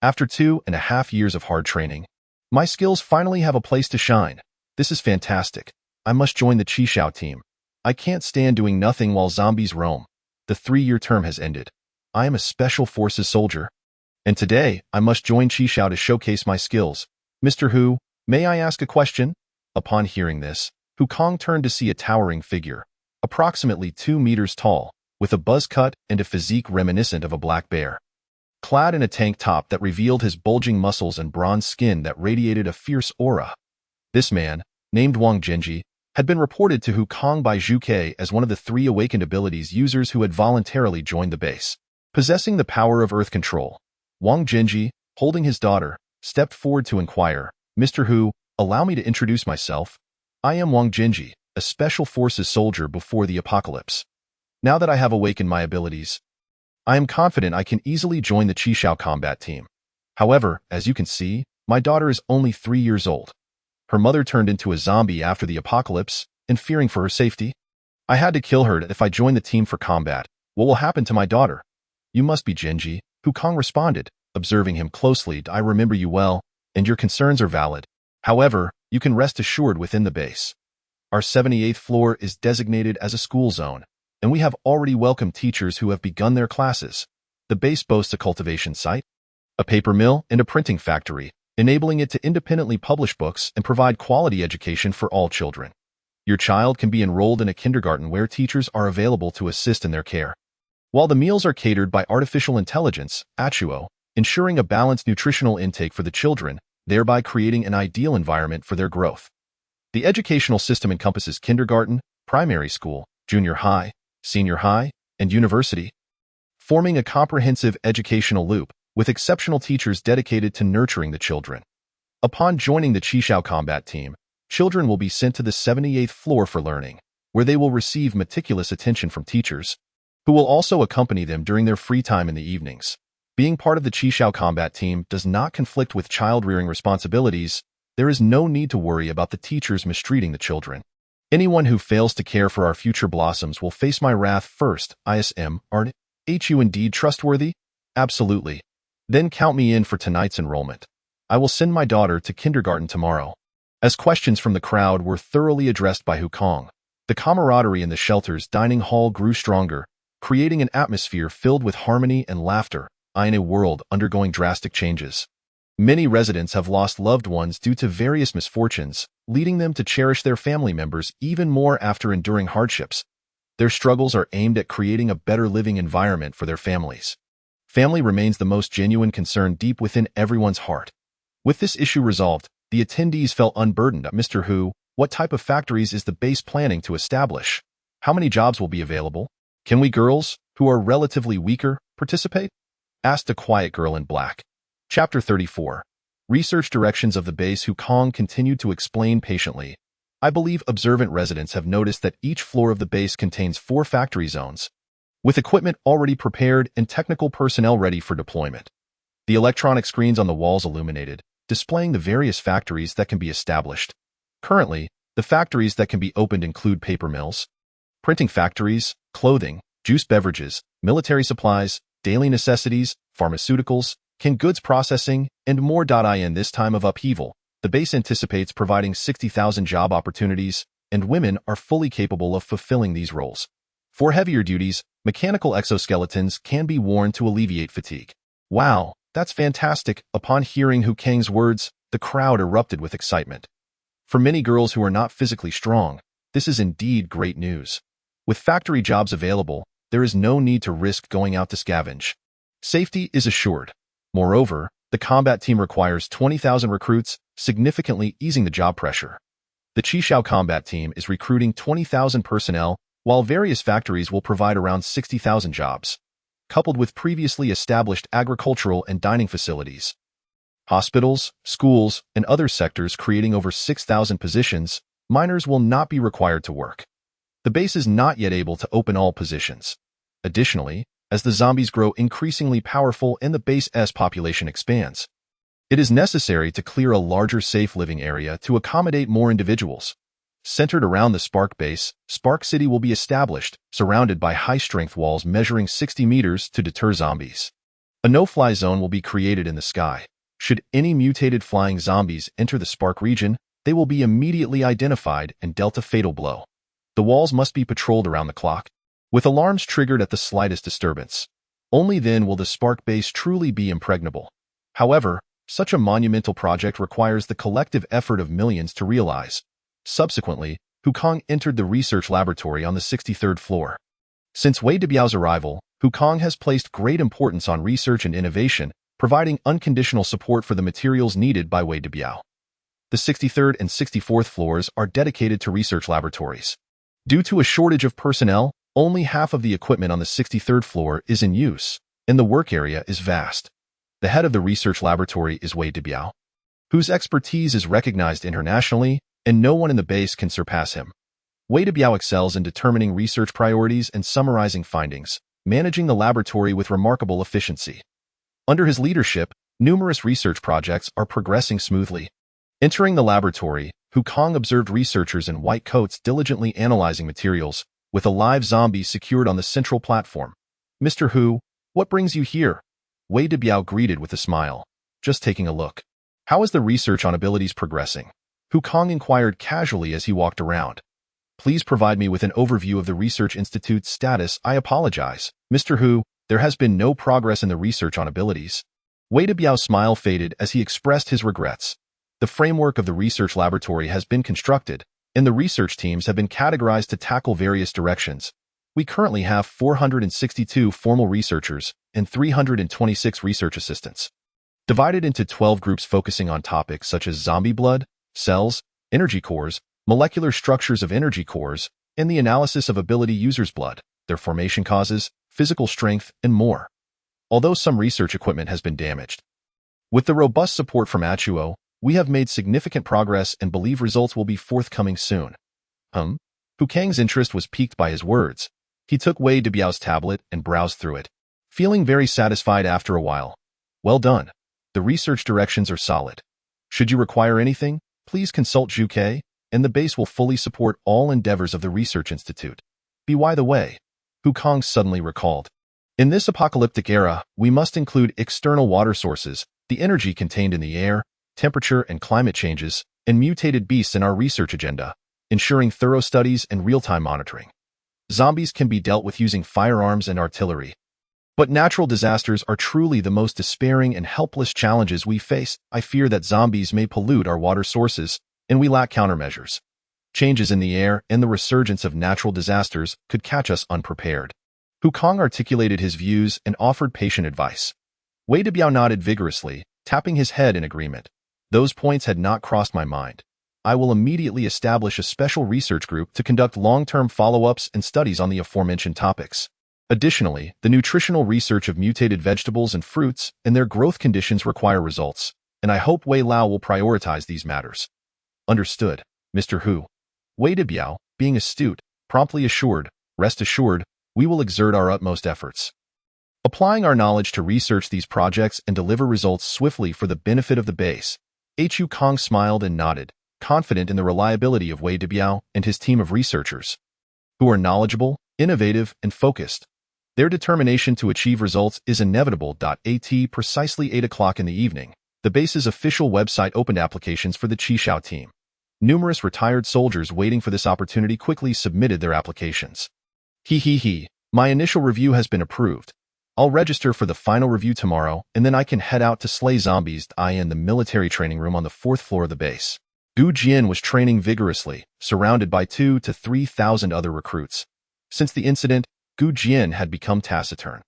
After 2.5 years of hard training, my skills finally have a place to shine. This is fantastic. I must join the Qishao team. I can't stand doing nothing while zombies roam. The 3-year term has ended. I am a special forces soldier, and today I must join Qishao to showcase my skills. Mr. Hu, may I ask a question? Upon hearing this, Hu Kong turned to see a towering figure, approximately 2 meters tall, with a buzz cut and a physique reminiscent of a black bear. Clad in a tank top that revealed his bulging muscles and bronze skin that radiated a fierce aura. This man, named Wang Jinji, had been reported to Wukong by Zhu Ke as one of the 3 awakened abilities users who had voluntarily joined the base. Possessing the power of earth control, Wang Jinji, holding his daughter, stepped forward to inquire, "Mr. Hu, allow me to introduce myself. I am Wang Jinji, a special forces soldier before the apocalypse. Now that I have awakened my abilities, I am confident I can easily join the Qishao combat team. However, as you can see, my daughter is only 3 years old. Her mother turned into a zombie after the apocalypse, and fearing for her safety, I had to kill her. If I join the team for combat, what will happen to my daughter?" "You must be Jinji," Wukong responded, observing him closely. "I remember you well, and your concerns are valid. However, you can rest assured within the base. Our 78th floor is designated as a school zone, and we have already welcomed teachers who have begun their classes. The base boasts a cultivation site, a paper mill, and a printing factory, enabling it to independently publish books and provide quality education for all children. Your child can be enrolled in a kindergarten where teachers are available to assist in their care. While the meals are catered by artificial intelligence, Achuo, ensuring a balanced nutritional intake for the children, thereby creating an ideal environment for their growth. The educational system encompasses kindergarten, primary school, junior high, senior high, and university, forming a comprehensive educational loop with exceptional teachers dedicated to nurturing the children. Upon joining the Qishao combat team, children will be sent to the 78th floor for learning, where they will receive meticulous attention from teachers, who will also accompany them during their free time in the evenings. Being part of the Qishao combat team does not conflict with child-rearing responsibilities. There is no need to worry about the teachers mistreating the children. Anyone who fails to care for our future blossoms will face my wrath first. ISM, aren't you indeed trustworthy? Absolutely. Then count me in for tonight's enrollment. I will send my daughter to kindergarten tomorrow." As questions from the crowd were thoroughly addressed by Wukong, the camaraderie in the shelter's dining hall grew stronger, creating an atmosphere filled with harmony and laughter. In a world undergoing drastic changes, many residents have lost loved ones due to various misfortunes, leading them to cherish their family members even more after enduring hardships. Their struggles are aimed at creating a better living environment for their families. Family remains the most genuine concern deep within everyone's heart. With this issue resolved, the attendees felt unburdened. "Mr. Hu, what type of factories is the base planning to establish? How many jobs will be available? Can we girls, who are relatively weaker, participate?" asked a quiet girl in black. Chapter 34. Research directions of the base. Wukong continued to explain patiently. "I believe observant residents have noticed that each floor of the base contains 4 factory zones, with equipment already prepared and technical personnel ready for deployment. The electronic screens on the walls illuminated, displaying the various factories that can be established. Currently, the factories that can be opened include paper mills, printing factories, clothing, juice beverages, military supplies, daily necessities, pharmaceuticals, canned goods processing, and more. In this time of upheaval, the base anticipates providing 60,000 job opportunities, and women are fully capable of fulfilling these roles. For heavier duties, mechanical exoskeletons can be worn to alleviate fatigue." "Wow, that's fantastic." Upon hearing Wukong's words, the crowd erupted with excitement. For many girls who are not physically strong, this is indeed great news. With factory jobs available, there is no need to risk going out to scavenge. Safety is assured. Moreover, the combat team requires 20,000 recruits, significantly easing the job pressure. The Qishao combat team is recruiting 20,000 personnel, while various factories will provide around 60,000 jobs, coupled with previously established agricultural and dining facilities. Hospitals, schools, and other sectors creating over 6,000 positions. Minors will not be required to work. The base is not yet able to open all positions. Additionally, as the zombies grow increasingly powerful and the base's population expands, it is necessary to clear a larger safe living area to accommodate more individuals. Centered around the Spark base, Spark City will be established, surrounded by high-strength walls measuring 60 meters to deter zombies. A no-fly zone will be created in the sky. Should any mutated flying zombies enter the Spark region, they will be immediately identified and dealt a fatal blow. The walls must be patrolled around the clock, with alarms triggered at the slightest disturbance. Only then will the Spark base truly be impregnable. However, such a monumental project requires the collective effort of millions to realize. Subsequently, Wukong entered the research laboratory on the 63rd floor. Since Wei Debiao's arrival, Hukong has placed great importance on research and innovation, providing unconditional support for the materials needed by Wei Debiao. The 63rd and 64th floors are dedicated to research laboratories. Due to a shortage of personnel, only half of the equipment on the 63rd floor is in use, and the work area is vast. The head of the research laboratory is Wei Debiao, whose expertise is recognized internationally, and no one in the base can surpass him. Wei Debiao excels in determining research priorities and summarizing findings, managing the laboratory with remarkable efficiency. Under his leadership, numerous research projects are progressing smoothly. Entering the laboratory, Hukong observed researchers in white coats diligently analyzing materials, with a live zombie secured on the central platform. "Mr. Hu, what brings you here?" Wei Debiao greeted with a smile. "Just taking a look." "How is the research on abilities progressing?" Hukong inquired casually as he walked around. "Please provide me with an overview of the Research Institute's status." "I apologize, Mr. Hu, there has been no progress in the research on abilities." Wei Debiao's smile faded as he expressed his regrets. The framework of the research laboratory has been constructed, and the research teams have been categorized to tackle various directions. We currently have 462 formal researchers and 326 research assistants, divided into 12 groups focusing on topics such as zombie blood, cells, energy cores, molecular structures of energy cores, and the analysis of ability users' blood, their formation causes, physical strength, and more. Although some research equipment has been damaged, with the robust support from Achuo, we have made significant progress and believe results will be forthcoming soon. Hukong's interest was piqued by his words. He took Wei Debiao's tablet and browsed through it, feeling very satisfied after a while. "Well done. The research directions are solid. Should you require anything, please consult Zhu Ke, and the base will fully support all endeavors of the Research Institute." By the way, Hukong suddenly recalled, in this apocalyptic era, we must include external water sources, the energy contained in the air, temperature and climate changes, and mutated beasts in our research agenda, ensuring thorough studies and real-time monitoring. Zombies can be dealt with using firearms and artillery, but natural disasters are truly the most despairing and helpless challenges we face. I fear that zombies may pollute our water sources, and we lack countermeasures. Changes in the air and the resurgence of natural disasters could catch us unprepared. Hukong articulated his views and offered patient advice. Wei Debiao nodded vigorously, tapping his head in agreement. "Those points had not crossed my mind. I will immediately establish a special research group to conduct long-term follow-ups and studies on the aforementioned topics. Additionally, the nutritional research of mutated vegetables and fruits and their growth conditions require results, and I hope Wei Lao will prioritize these matters." "Understood, Mr. Hu." Wei Debiao, being astute, promptly assured, "Rest assured, we will exert our utmost efforts, applying our knowledge to research these projects and deliver results swiftly for the benefit of the base." Hukong smiled and nodded, confident in the reliability of Wei Debiao and his team of researchers, who are knowledgeable, innovative, and focused. Their determination to achieve results is inevitable. At precisely 8 o'clock in the evening, the base's official website opened applications for the Qishao team. Numerous retired soldiers waiting for this opportunity quickly submitted their applications. My initial review has been approved. I'll register for the final review tomorrow, and then I can head out to slay zombies. I in the military training room on the 4th floor of the base. Gu Jian was training vigorously, surrounded by 2,000 to 3,000 other recruits. Since the incident, Gu Jian had become taciturn.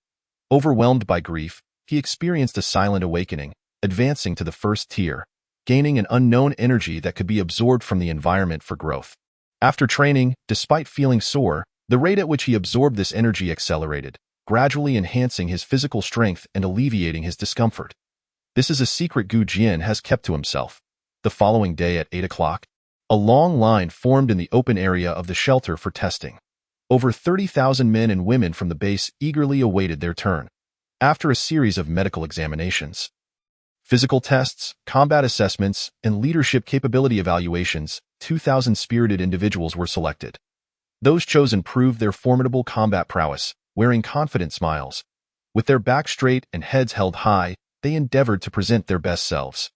Overwhelmed by grief, he experienced a silent awakening, advancing to the first tier, gaining an unknown energy that could be absorbed from the environment for growth. After training, despite feeling sore, the rate at which he absorbed this energy accelerated, gradually enhancing his physical strength and alleviating his discomfort. This is a secret Gu Jian has kept to himself. The following day at 8 o'clock, a long line formed in the open area of the shelter for testing. Over 30,000 men and women from the base eagerly awaited their turn. After a series of medical examinations, physical tests, combat assessments, and leadership capability evaluations, 2,000 spirited individuals were selected. Those chosen proved their formidable combat prowess, wearing confident smiles. With their backs straight and heads held high, they endeavored to present their best selves.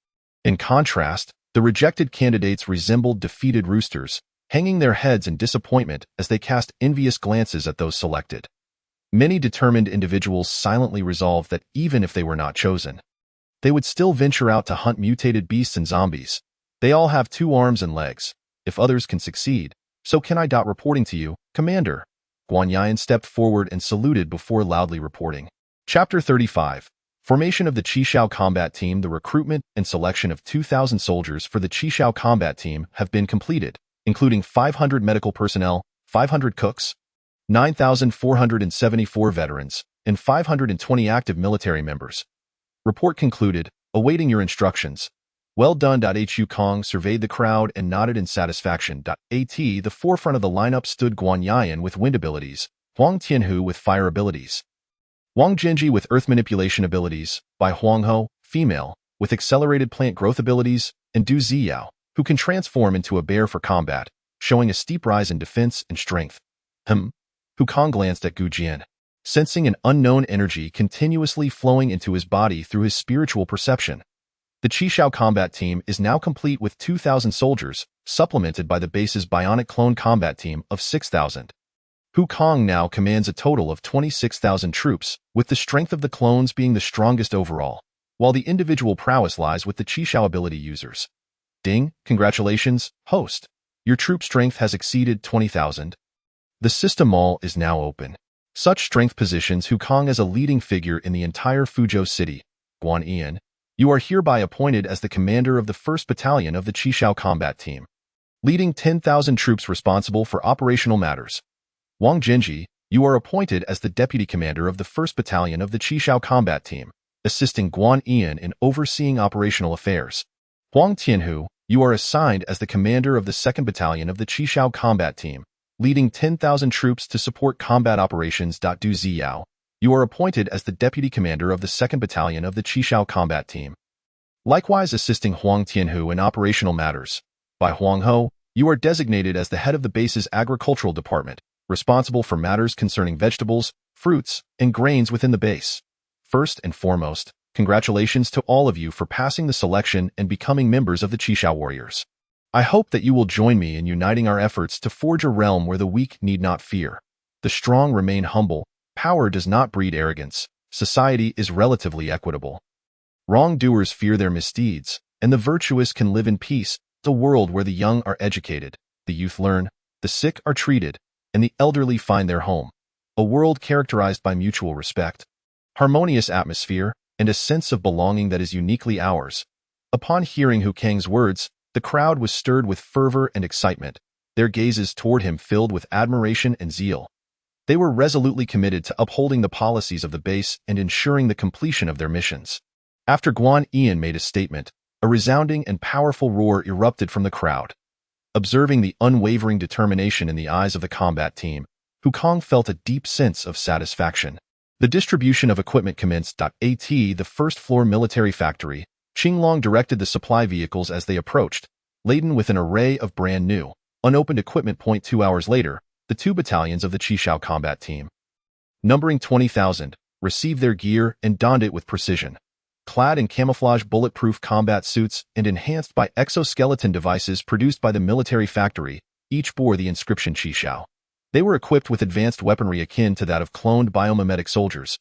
In contrast, the rejected candidates resembled defeated roosters, hanging their heads in disappointment as they cast envious glances at those selected. Many determined individuals silently resolved that even if they were not chosen, they would still venture out to hunt mutated beasts and zombies. They all have 2 arms and legs. If others can succeed, so can I. Reporting to you, Commander. Guan Yian stepped forward and saluted before loudly reporting. Chapter 35. Formation of the Qishao Combat Team. The recruitment and selection of 2,000 soldiers for the Qishao Combat Team have been completed, including 500 medical personnel, 500 cooks, 9,474 veterans, and 520 active military members. Report concluded, awaiting your instructions. Well done. Hu Kong surveyed the crowd and nodded in satisfaction. At the forefront of the lineup stood Guan Yian with wind abilities, Huang Tianhu with fire abilities, Wang Jinji with earth manipulation abilities, Bai Huangho, female, with accelerated plant growth abilities, and Du Ziyao, who can transform into a bear for combat, showing a steep rise in defense and strength. Hu Kong glanced at Gu Jian, sensing an unknown energy continuously flowing into his body through his spiritual perception. The Qishao Combat Team is now complete with 2,000 soldiers, supplemented by the base's bionic clone combat team of 6,000. Hu Kong now commands a total of 26,000 troops, with the strength of the clones being the strongest overall, while the individual prowess lies with the Qishao ability users. Ding, congratulations, host. Your troop strength has exceeded 20,000. The system mall is now open. Such strength positions Hu Kong as a leading figure in the entire Fuzhou city. Guan Yian, you are hereby appointed as the commander of the 1st Battalion of the Qishao Combat Team, leading 10,000 troops responsible for operational matters. Wang Jinji, you are appointed as the deputy commander of the 1st Battalion of the Qishao Combat Team, assisting Guan Yian in overseeing operational affairs. Huang Tianhu, you are assigned as the commander of the 2nd Battalion of the Qishao Combat Team, leading 10,000 troops to support combat operations. Du Ziyao, you are appointed as the deputy commander of the 2nd Battalion of the Qishao Combat Team, likewise assisting Huang Tianhu in operational matters. By Huangho, you are designated as the head of the base's agricultural department, responsible for matters concerning vegetables, fruits, and grains within the base. First and foremost, congratulations to all of you for passing the selection and becoming members of the Qishao Warriors. I hope that you will join me in uniting our efforts to forge a realm where the weak need not fear. The strong remain humble, power does not breed arrogance, society is relatively equitable. Wrongdoers fear their misdeeds, and the virtuous can live in peace, a world where the young are educated, the youth learn, the sick are treated, and the elderly find their home. A world characterized by mutual respect, harmonious atmosphere, and a sense of belonging that is uniquely ours. Upon hearing Hu Kang's words, the crowd was stirred with fervor and excitement, their gazes toward him filled with admiration and zeal. They were resolutely committed to upholding the policies of the base and ensuring the completion of their missions. After Guan Yian made a statement, a resounding and powerful roar erupted from the crowd. Observing the unwavering determination in the eyes of the combat team, Hu Kong felt a deep sense of satisfaction. The distribution of equipment commenced. At the first-floor military factory, Qinglong directed the supply vehicles as they approached, laden with an array of brand-new, unopened equipment. 2 hours later, the 2 battalions of the Qishao Combat Team, numbering 20,000, received their gear and donned it with precision. Clad in camouflage bulletproof combat suits and enhanced by exoskeleton devices produced by the military factory, each bore the inscription Qishao. They were equipped with advanced weaponry akin to that of cloned biomimetic soldiers.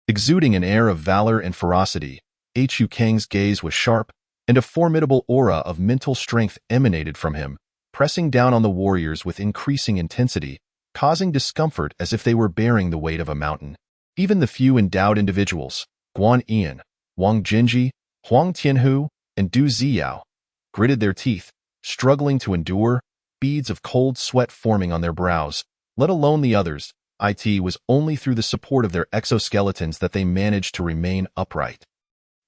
Exuding an air of valor and ferocity, Hu Kang's gaze was sharp, and a formidable aura of mental strength emanated from him, pressing down on the warriors with increasing intensity, causing discomfort as if they were bearing the weight of a mountain. Even the few endowed individuals, Guan Yian, Wang Jinji, Huang Tianhu, and Du Ziyao, gritted their teeth, struggling to endure, beads of cold sweat forming on their brows, let alone the others. It was only through the support of their exoskeletons that they managed to remain upright.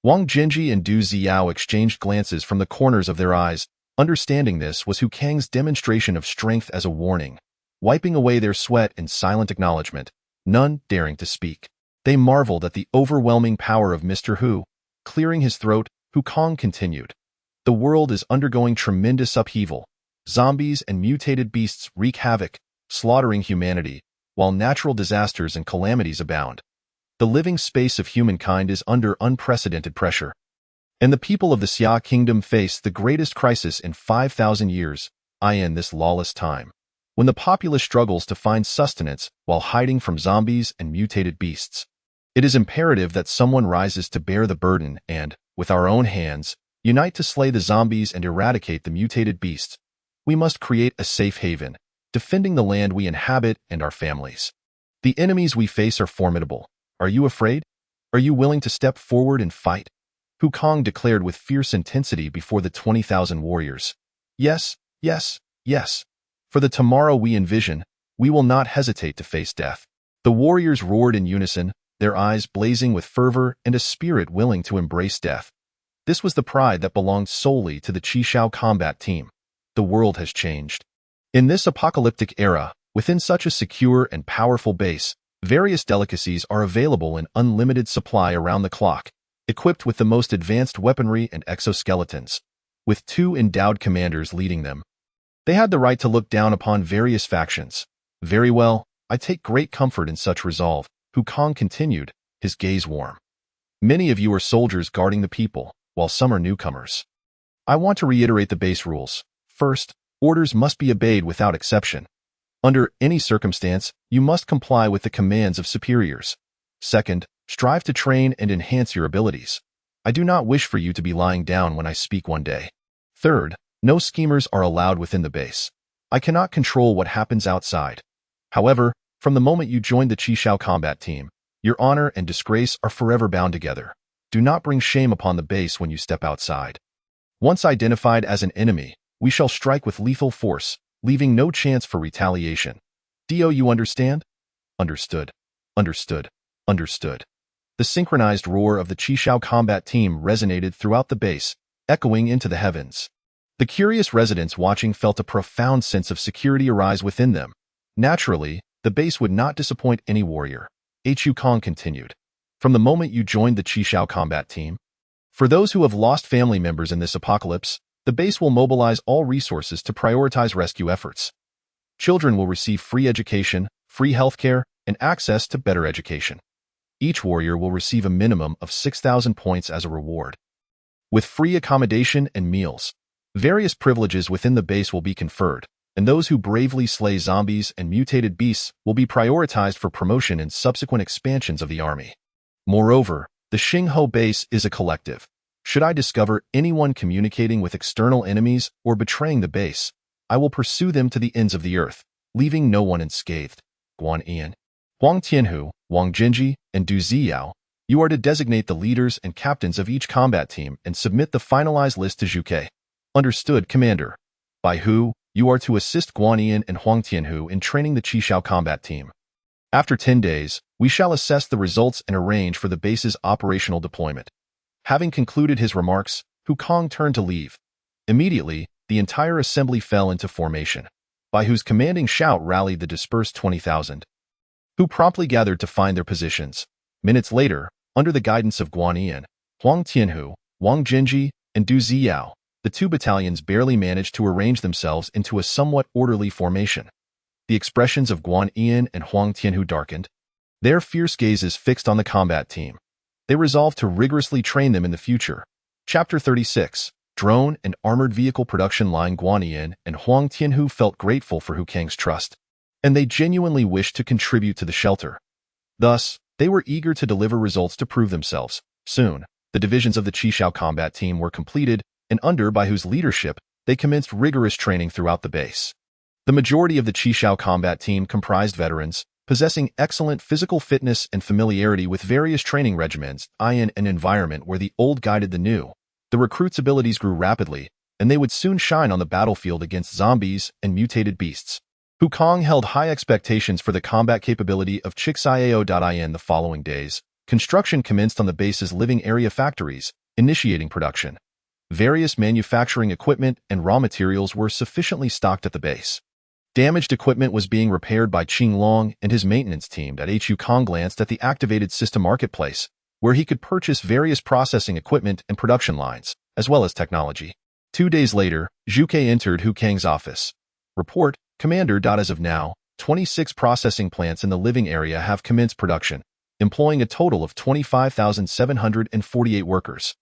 Wang Jinji and Du Ziyao exchanged glances from the corners of their eyes. Understanding this was Hu Kang's demonstration of strength as a warning. Wiping away their sweat in silent acknowledgement, none daring to speak. They marveled at the overwhelming power of Mr. Hu. Clearing his throat, Hu Kong continued. The world is undergoing tremendous upheaval. Zombies and mutated beasts wreak havoc, slaughtering humanity, while natural disasters and calamities abound. The living space of humankind is under unprecedented pressure. And the people of the Xia Kingdom face the greatest crisis in 5,000 years, in this lawless time, when the populace struggles to find sustenance while hiding from zombies and mutated beasts. It is imperative that someone rises to bear the burden and, with our own hands, unite to slay the zombies and eradicate the mutated beasts. We must create a safe haven, defending the land we inhabit and our families. The enemies we face are formidable. Are you afraid? Are you willing to step forward and fight? Wukong declared with fierce intensity before the 20,000 warriors. Yes, yes, yes. For the tomorrow we envision, we will not hesitate to face death. The warriors roared in unison, their eyes blazing with fervor and a spirit willing to embrace death. This was the pride that belonged solely to the Qishao combat team. The world has changed. In this apocalyptic era, within such a secure and powerful base, various delicacies are available in unlimited supply around the clock, equipped with the most advanced weaponry and exoskeletons, with 2 endowed commanders leading them. They had the right to look down upon various factions. Very well, I take great comfort in such resolve, Wukong continued, his gaze warm. Many of you are soldiers guarding the people, while some are newcomers. I want to reiterate the base rules. First, orders must be obeyed without exception. Under any circumstance, you must comply with the commands of superiors. Second, strive to train and enhance your abilities. I do not wish for you to be lying down when I speak one day. Third, no schemers are allowed within the base. I cannot control what happens outside. However, from the moment you joined the Qishao combat team, your honor and disgrace are forever bound together. Do not bring shame upon the base when you step outside. Once identified as an enemy, we shall strike with lethal force, leaving no chance for retaliation. Do you understand? Understood. Understood. Understood. The synchronized roar of the Qishao combat team resonated throughout the base, echoing into the heavens. The curious residents watching felt a profound sense of security arise within them. Naturally, the base would not disappoint any warrior. Wukong continued. From the moment you joined the Qishao combat team, for those who have lost family members in this apocalypse, the base will mobilize all resources to prioritize rescue efforts. Children will receive free education, free healthcare, and access to better education. Each warrior will receive a minimum of 6,000 points as a reward. With free accommodation and meals, various privileges within the base will be conferred, and those who bravely slay zombies and mutated beasts will be prioritized for promotion in subsequent expansions of the army. Moreover, the Xingho base is a collective. Should I discover anyone communicating with external enemies or betraying the base, I will pursue them to the ends of the earth, leaving no one unscathed. Guan Yan, Huang Tianhu, Wang Jinji, and Du Ziyao, you are to designate the leaders and captains of each combat team and submit the finalized list to Zhuge. Understood, Commander. By Hu, you are to assist Guan Yan and Huang Tianhu in training the Qishao combat team. After 10 days, we shall assess the results and arrange for the base's operational deployment. Having concluded his remarks, Wukong turned to leave. Immediately, the entire assembly fell into formation, by whose commanding shout rallied the dispersed 20,000, who promptly gathered to find their positions. Minutes later, under the guidance of Guan Yan, Huang Tianhu, Wang Jinji, and Du Ziyao, the 2 battalions barely managed to arrange themselves into a somewhat orderly formation. The expressions of Guan Yan and Huang Tianhu darkened, their fierce gazes fixed on the combat team. They resolved to rigorously train them in the future. Chapter 36, Drone and Armored Vehicle Production Line. Guan Yan and Huang Tianhu felt grateful for Wukong's trust, and they genuinely wished to contribute to the shelter. Thus, they were eager to deliver results to prove themselves. Soon, the divisions of the Qishao combat team were completed, and by whose leadership, they commenced rigorous training throughout the base. The majority of the Qishao combat team comprised veterans, possessing excellent physical fitness and familiarity with various training regimens. In an environment where the old guided the new, the recruits' abilities grew rapidly, and they would soon shine on the battlefield against zombies and mutated beasts. Wukong held high expectations for the combat capability of Chixio.in. The following days, construction commenced on the base's living area factories, initiating production. Various manufacturing equipment and raw materials were sufficiently stocked at the base. Damaged equipment was being repaired by Qinglong and his maintenance team. Wukong glanced at the activated system marketplace, where he could purchase various processing equipment and production lines, as well as technology. 2 days later, Zhuge entered Wukong's office. Report, Commander. As of now, 26 processing plants in the living area have commenced production, employing a total of 25,748 workers.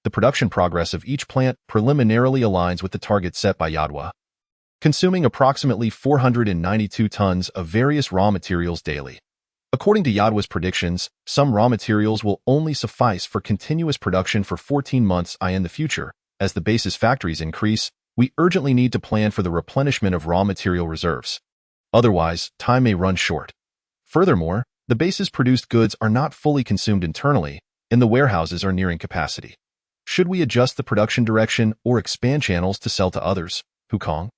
The production progress of each plant preliminarily aligns with the target set by Yadwa, consuming approximately 492 tons of various raw materials daily. According to Yadwa's predictions, some raw materials will only suffice for continuous production for 14 months in the future. As the base's factories increase, we urgently need to plan for the replenishment of raw material reserves. Otherwise, time may run short. Furthermore, the base's produced goods are not fully consumed internally, and the warehouses are nearing capacity. Should we adjust the production direction or expand channels to sell to others? Wukong,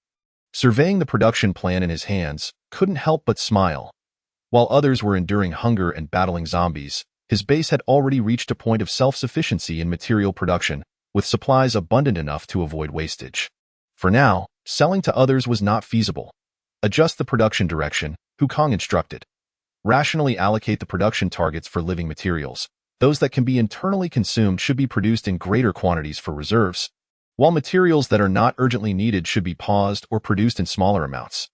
surveying the production plan in his hands, couldn't help but smile. While others were enduring hunger and battling zombies, his base had already reached a point of self-sufficiency in material production, with supplies abundant enough to avoid wastage. For now, selling to others was not feasible. Adjust the production direction, Wukong instructed. Rationally allocate the production targets for living materials. Those that can be internally consumed should be produced in greater quantities for reserves, while materials that are not urgently needed should be paused or produced in smaller amounts.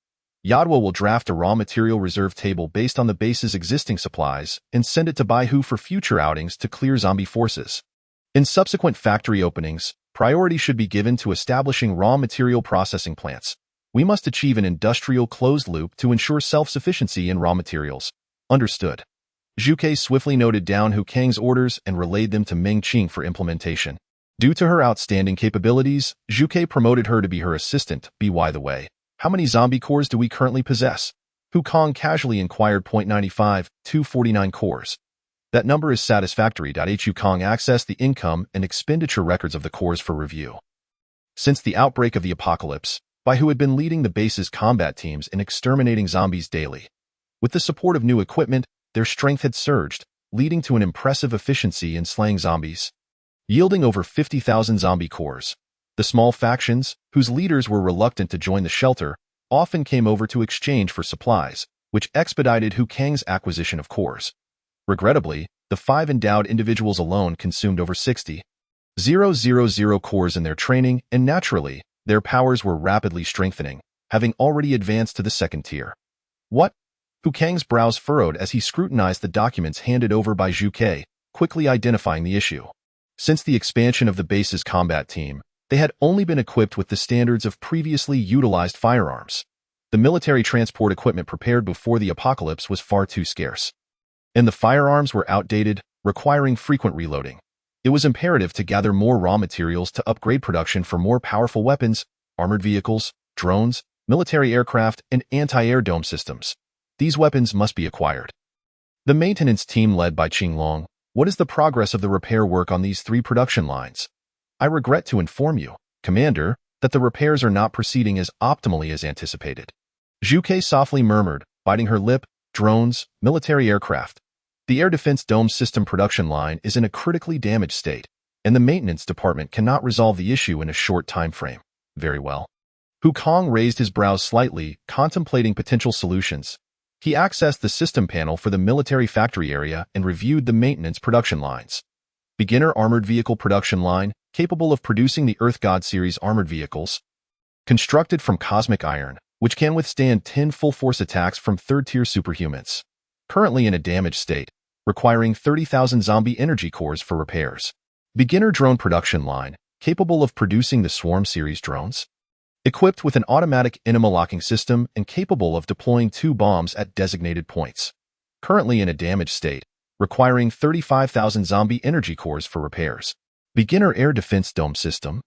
Yadwa will draft a raw material reserve table based on the base's existing supplies and send it to Baihu for future outings to clear zombie forces. In subsequent factory openings, priority should be given to establishing raw material processing plants. We must achieve an industrial closed loop to ensure self-sufficiency in raw materials. Understood. Zhu Ke swiftly noted down Wukong's orders and relayed them to Meng Qing for implementation. Due to her outstanding capabilities, Zhu Ke promoted her to be her assistant. By the way, how many zombie cores do we currently possess? Wukong casually inquired. 95, 249 cores. That number is satisfactory. Wukong accessed the income and expenditure records of the cores for review. Since the outbreak of the apocalypse, Baihu had been leading the base's combat teams in exterminating zombies daily. With the support of new equipment, their strength had surged, leading to an impressive efficiency in slaying zombies, yielding over 50,000 zombie cores. The small factions, whose leaders were reluctant to join the shelter, often came over to exchange for supplies, which expedited Wukong's acquisition of cores. Regrettably, the 5 endowed individuals alone consumed over 60,000 cores in their training, and naturally, their powers were rapidly strengthening, having already advanced to the second tier. What? Wukong's brows furrowed as he scrutinized the documents handed over by Zhu Ke, quickly identifying the issue. Since the expansion of the base's combat team, they had only been equipped with the standards of previously utilized firearms. The military transport equipment prepared before the apocalypse was far too scarce, and the firearms were outdated, requiring frequent reloading. It was imperative to gather more raw materials to upgrade production for more powerful weapons, armored vehicles, drones, military aircraft, and anti-air dome systems. These weapons must be acquired. The maintenance team led by Qinglong, what is the progress of the repair work on these 3 production lines? I regret to inform you, Commander, that the repairs are not proceeding as optimally as anticipated. Zhu Ke softly murmured, biting her lip. Drones, military aircraft. The air defense dome system production line is in a critically damaged state, and the maintenance department cannot resolve the issue in a short time frame. Very well. Wukong raised his brows slightly, contemplating potential solutions. He accessed the system panel for the military factory area and reviewed the maintenance production lines. Beginner armored vehicle production line, capable of producing the Earth God series armored vehicles. Constructed from cosmic iron, which can withstand 10 full-force attacks from third-tier superhumans. Currently in a damaged state, requiring 30,000 zombie energy cores for repairs. Beginner drone production line, capable of producing the Swarm series drones. Equipped with an automatic enema locking system and capable of deploying 2 bombs at designated points. Currently in a damaged state, requiring 35,000 zombie energy cores for repairs. Beginner air defense dome system.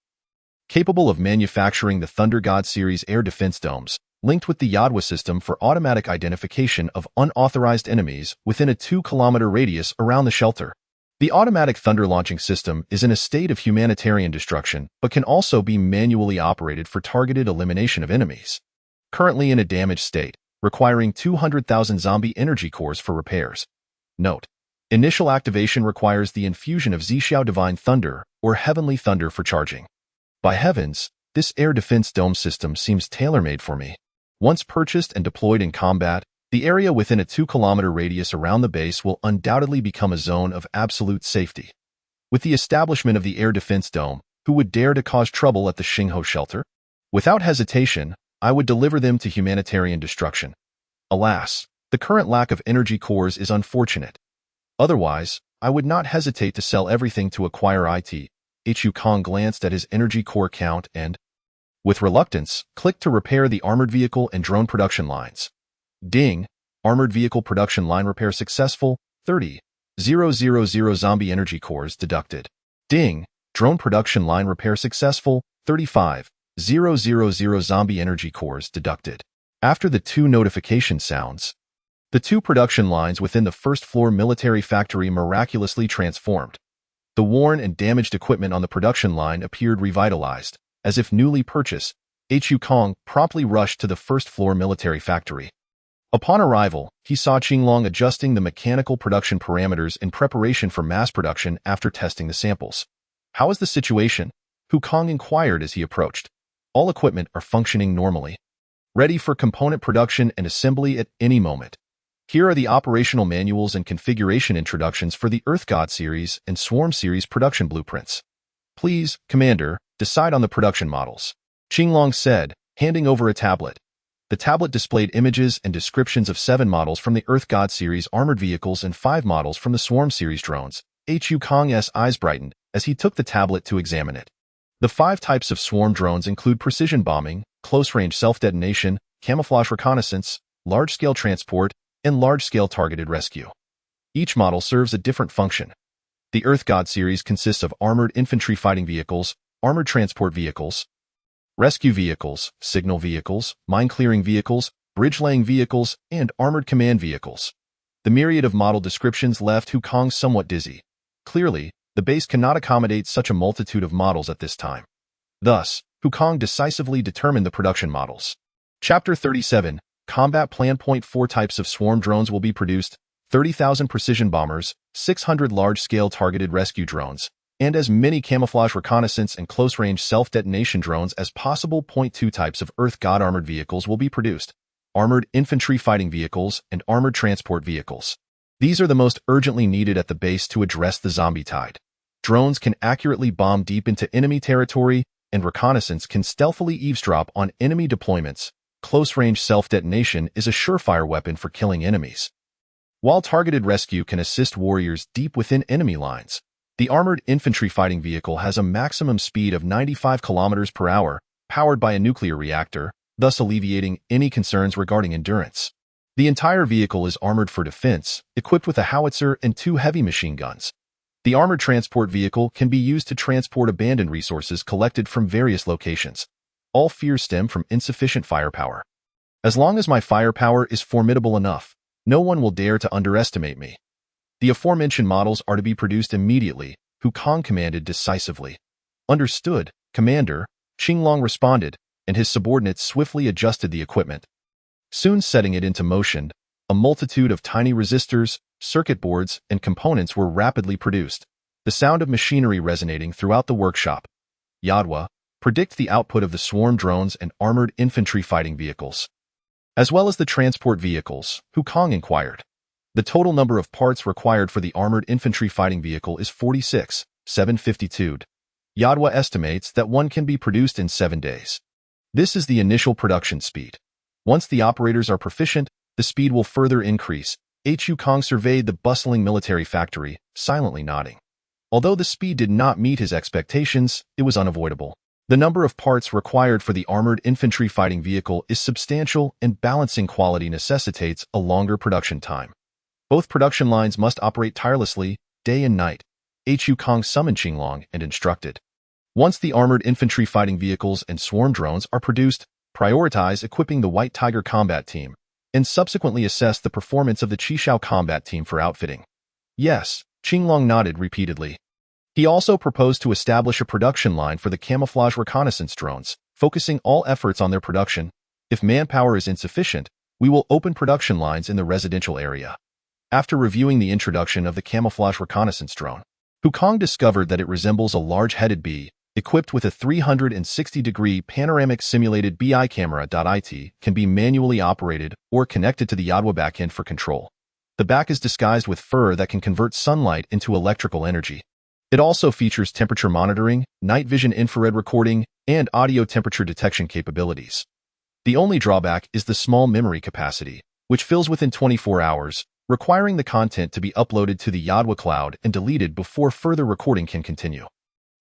Capable of manufacturing the Thunder God series air defense domes, linked with the Yadwa system for automatic identification of unauthorized enemies within a 2-kilometer radius around the shelter. The automatic thunder launching system is in a state of humanitarian destruction, but can also be manually operated for targeted elimination of enemies. Currently in a damaged state, requiring 200,000 zombie energy cores for repairs. Note: initial activation requires the infusion of Zhixiao Divine Thunder or Heavenly Thunder for charging. By heavens, this air defense dome system seems tailor-made for me. Once purchased and deployed in combat, the area within a 2-kilometer radius around the base will undoubtedly become a zone of absolute safety. With the establishment of the air defense dome, who would dare to cause trouble at the Xingho shelter? Without hesitation, I would deliver them to humanitarian destruction. Alas, the current lack of energy cores is unfortunate. Otherwise, I would not hesitate to sell everything to acquire it. Wukong glanced at his energy core count and, with reluctance, clicked to repair the armored vehicle and drone production lines. Ding! Armored vehicle production line repair successful. 30,000 zombie energy cores deducted. Ding! Drone production line repair successful. 35,000 zombie energy cores deducted. After the two notification sounds, the two production lines within the first-floor military factory miraculously transformed. The worn and damaged equipment on the production line appeared revitalized, as if newly purchased. Hu Kong promptly rushed to the first-floor military factory. Upon arrival, he saw Qinglong adjusting the mechanical production parameters in preparation for mass production after testing the samples. "How is the situation?" Hu Kong inquired as he approached. "All equipment are functioning normally, ready for component production and assembly at any moment. Here are the operational manuals and configuration introductions for the Earth God series and Swarm series production blueprints. Please, Commander, decide on the production models," Qinglong said, handing over a tablet. The tablet displayed images and descriptions of 7 models from the Earth God series armored vehicles and 5 models from the Swarm series drones. Hu Kong's eyes brightened as he took the tablet to examine it. The 5 types of Swarm drones include precision bombing, close-range self-detonation, camouflage reconnaissance, large-scale transport, and large-scale targeted rescue. Each model serves a different function. The Earth God series consists of armored infantry fighting vehicles, armored transport vehicles, rescue vehicles, signal vehicles, mine-clearing vehicles, bridge-laying vehicles, and armored command vehicles. The myriad of model descriptions left Hu Kong somewhat dizzy. Clearly, the base cannot accommodate such a multitude of models at this time. Thus, Hu Kong decisively determined the production models. Chapter 37, Combat Plan. 4 types of swarm drones will be produced: 30,000 precision bombers, 600 large-scale targeted rescue drones, and as many camouflage reconnaissance and close-range self-detonation drones as possible. 2 types of Earth God armored vehicles will be produced: armored infantry fighting vehicles and armored transport vehicles. These are the most urgently needed at the base to address the zombie tide. Drones can accurately bomb deep into enemy territory, and reconnaissance can stealthily eavesdrop on enemy deployments. Close-range self-detonation is a surefire weapon for killing enemies, while targeted rescue can assist warriors deep within enemy lines. The armored infantry fighting vehicle has a maximum speed of 95 km per hour, powered by a nuclear reactor, thus alleviating any concerns regarding endurance. The entire vehicle is armored for defense, equipped with a howitzer and 2 heavy machine guns. The armored transport vehicle can be used to transport abandoned resources collected from various locations. All fears stem from insufficient firepower. As long as my firepower is formidable enough, no one will dare to underestimate me. The aforementioned models are to be produced immediately, Hu Kong commanded decisively. "Understood, Commander," Qinglong responded, and his subordinates swiftly adjusted the equipment. Soon setting it into motion, a multitude of tiny resistors, circuit boards, and components were rapidly produced, the sound of machinery resonating throughout the workshop. "Yadwa, predict the output of the swarm drones and armored infantry fighting vehicles, as well as the transport vehicles," Hu Kong inquired. The total number of parts required for the armored infantry fighting vehicle is 46,752. Yadwa estimates that one can be produced in 7 days. This is the initial production speed. Once the operators are proficient, the speed will further increase. Hu Kong surveyed the bustling military factory, silently nodding. Although the speed did not meet his expectations, it was unavoidable. The number of parts required for the armored infantry fighting vehicle is substantial, and balancing quality necessitates a longer production time. Both production lines must operate tirelessly, day and night. Hu Kong summoned Qinglong and instructed. Once the armored infantry fighting vehicles and swarm drones are produced, prioritize equipping the White Tiger combat team, and subsequently assess the performance of the Qishao combat team for outfitting. "Yes," Qinglong nodded repeatedly. He also proposed to establish a production line for the camouflage reconnaissance drones, focusing all efforts on their production. "If manpower is insufficient, we will open production lines in the residential area." After reviewing the introduction of the camouflage reconnaissance drone, Hu Kong discovered that it resembles a large-headed bee, equipped with a 360-degree panoramic simulated BI camera. It can be manually operated or connected to the Yadwa backend for control. The back is disguised with fur that can convert sunlight into electrical energy. It also features temperature monitoring, night vision infrared recording, and audio temperature detection capabilities. The only drawback is the small memory capacity, which fills within 24 hours, requiring the content to be uploaded to the Yadwa cloud and deleted before further recording can continue.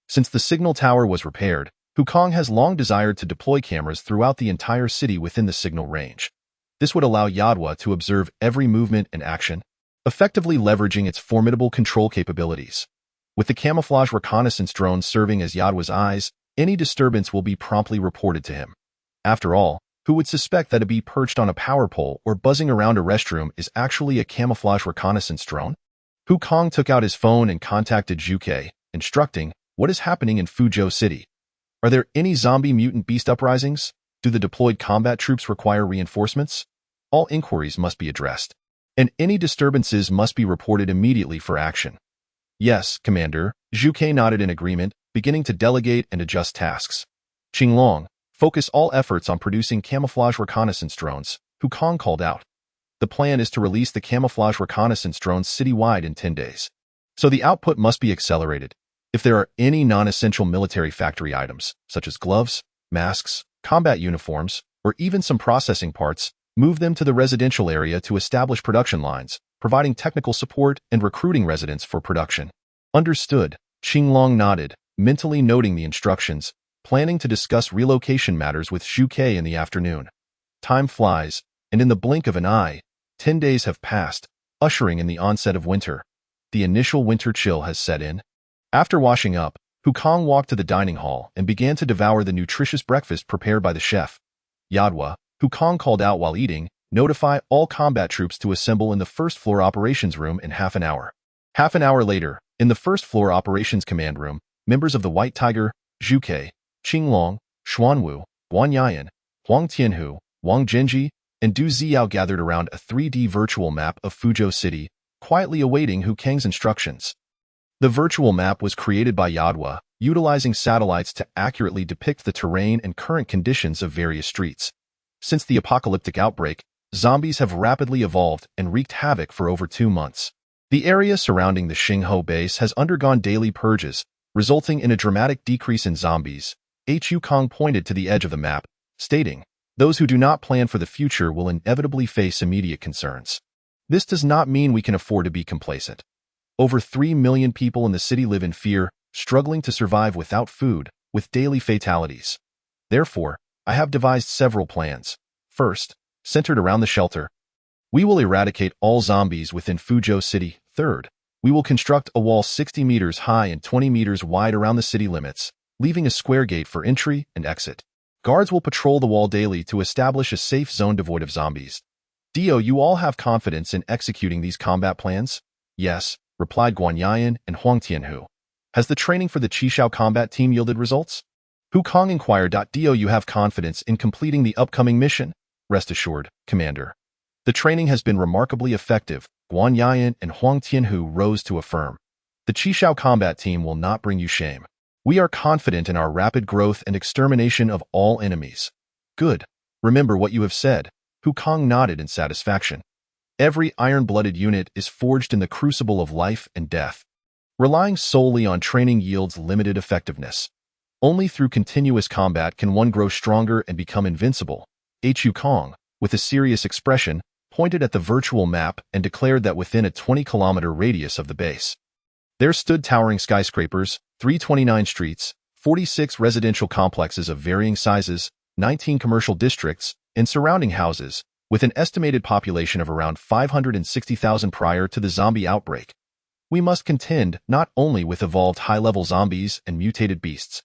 Since the signal tower was repaired, Hu Kong has long desired to deploy cameras throughout the entire city within the signal range. This would allow Yadwa to observe every movement and action, effectively leveraging its formidable control capabilities. With the camouflage reconnaissance drone serving as Yadwa's eyes, any disturbance will be promptly reported to him. After all, Who would suspect that a bee perched on a power pole or buzzing around a restroom is actually a camouflage reconnaissance drone? Hu Kong took out his phone and contacted Zhu Ke, instructing, "What is happening in Fuzhou City? Are there any zombie mutant beast uprisings? Do the deployed combat troops require reinforcements? All inquiries must be addressed, and any disturbances must be reported immediately for action." "Yes, Commander," Zhu Ke nodded in agreement, beginning to delegate and adjust tasks. "Qinglong, focus all efforts on producing camouflage reconnaissance drones," Hu Kong called out. "The plan is to release the camouflage reconnaissance drones citywide in 10 days. So the output must be accelerated. If there are any non-essential military factory items, such as gloves, masks, combat uniforms, or even some processing parts, move them to the residential area to establish production lines, providing technical support and recruiting residents for production." "Understood," Qinglong nodded, mentally noting the instructions, planning to discuss relocation matters with Zhu Ke in the afternoon. Time flies, and in the blink of an eye, 10 days have passed, ushering in the onset of winter. The initial winter chill has set in. After washing up, Hu Kong walked to the dining hall and began to devour the nutritious breakfast prepared by the chef. "Yadwa," Hu Kong called out while eating, "notify all combat troops to assemble in the first-floor operations room in half an hour." Half an hour later, in the first-floor operations command room, members of the White Tiger, Zhu Ke, Qinglong, Xuanwu, Guan Yayan, Huang Tianhu, Wang Zhenji, and Du Ziyao gathered around a 3D virtual map of Fuzhou City, quietly awaiting Hu Kang's instructions. The virtual map was created by Yadwa, utilizing satellites to accurately depict the terrain and current conditions of various streets. Since the apocalyptic outbreak, zombies have rapidly evolved and wreaked havoc for over 2 months. The area surrounding the Xingho base has undergone daily purges, resulting in a dramatic decrease in zombies. Hu Kong pointed to the edge of the map, stating, "Those who do not plan for the future will inevitably face immediate concerns. This does not mean we can afford to be complacent. Over 3 million people in the city live in fear, struggling to survive without food, with daily fatalities. Therefore, I have devised several plans. First, centered around the shelter, we will eradicate all zombies within Fuzhou City. Third, we will construct a wall 60 meters high and 20 meters wide around the city limits, leaving a square gate for entry and exit. Guards will patrol the wall daily to establish a safe zone devoid of zombies." "Dio, you all have confidence in executing these combat plans?" "Yes," replied Guan Yayan and Huang Tianhu. "Has the training for the Qishao combat team yielded results?" Hu Kong inquired. "Dio, you have confidence in completing the upcoming mission?" "Rest assured, Commander. The training has been remarkably effective," Guan Yayan and Huang Tianhu rose to affirm. "The Qishao combat team will not bring you shame. We are confident in our rapid growth and extermination of all enemies." "Good. Remember what you have said." Hu Kong nodded in satisfaction. "Every iron-blooded unit is forged in the crucible of life and death. Relying solely on training yields limited effectiveness. Only through continuous combat can one grow stronger and become invincible." Hu Kong, with a serious expression, pointed at the virtual map and declared that within a 20-kilometer radius of the base, there stood towering skyscrapers, 329 streets, 46 residential complexes of varying sizes, 19 commercial districts, and surrounding houses, with an estimated population of around 560,000 prior to the zombie outbreak. We must contend not only with evolved high-level zombies and mutated beasts,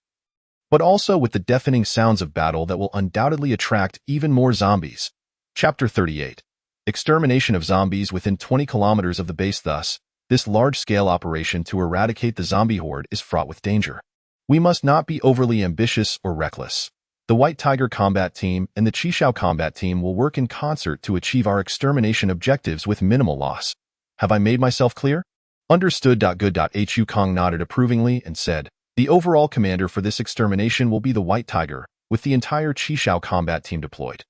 but also with the deafening sounds of battle that will undoubtedly attract even more zombies. Chapter 38. Extermination of zombies within 20 kilometers of the base. Thus, this large-scale operation to eradicate the zombie horde is fraught with danger. We must not be overly ambitious or reckless. The White Tiger combat team and the Qishao combat team will work in concert to achieve our extermination objectives with minimal loss. Have I made myself clear? Understood. Good. Hu Kong nodded approvingly and said, "The overall commander for this extermination will be the White Tiger, with the entire Qishao combat team deployed.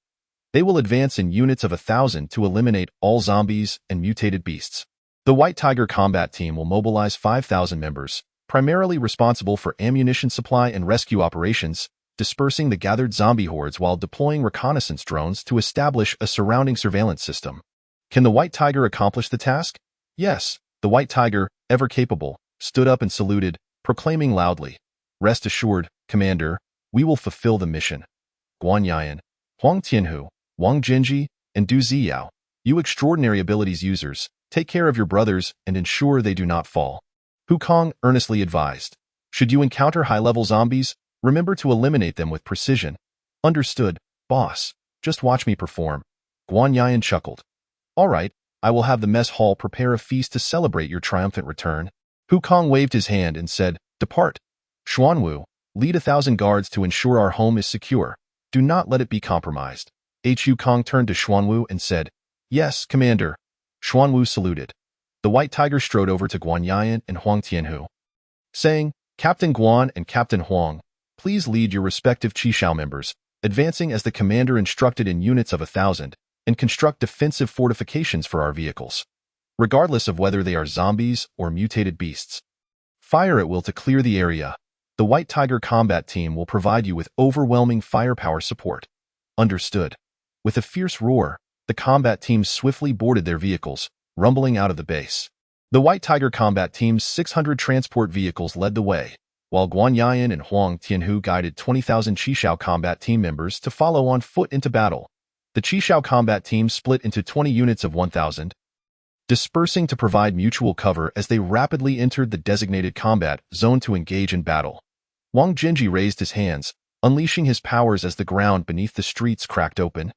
They will advance in units of 1,000 to eliminate all zombies and mutated beasts. The White Tiger combat team will mobilize 5,000 members, primarily responsible for ammunition supply and rescue operations, dispersing the gathered zombie hordes while deploying reconnaissance drones to establish a surrounding surveillance system." "Can the White Tiger accomplish the task?" "Yes." The White Tiger, ever capable, stood up and saluted, proclaiming loudly, "Rest assured, Commander, we will fulfill the mission." Guan Yayan, Huang Tianhu, Wang Zhenji, and Du Ziyao, you extraordinary abilities users, take care of your brothers and ensure they do not fall. Hu Kong earnestly advised. "Should you encounter high-level zombies, remember to eliminate them with precision." "Understood, boss." Just watch me perform. Guan Yian chuckled. All right, I will have the mess hall prepare a feast to celebrate your triumphant return. Hu Kong waved his hand and said, Depart. Xuanwu, lead 1,000 guards to ensure our home is secure. Do not let it be compromised. Hu Kong turned to Xuanwu and said, Yes, Commander. Xuanwu saluted. The White Tiger strode over to Guan Yian and Huang Tianhu, saying, Captain Guan and Captain Huang, please lead your respective Qishao members, advancing as the commander instructed in units of 1,000, and construct defensive fortifications for our vehicles, regardless of whether they are zombies or mutated beasts. Fire at will to clear the area. The White Tiger combat team will provide you with overwhelming firepower support. Understood. With a fierce roar, the combat team swiftly boarded their vehicles, rumbling out of the base. The White Tiger combat team's 600 transport vehicles led the way, while Guan Yian and Huang Tianhu guided 20,000 Qishao combat team members to follow on foot into battle. The Qishao combat team split into 20 units of 1,000, dispersing to provide mutual cover as they rapidly entered the designated combat zone to engage in battle. Wang Jinji raised his hands, unleashing his powers as the ground beneath the streets cracked open,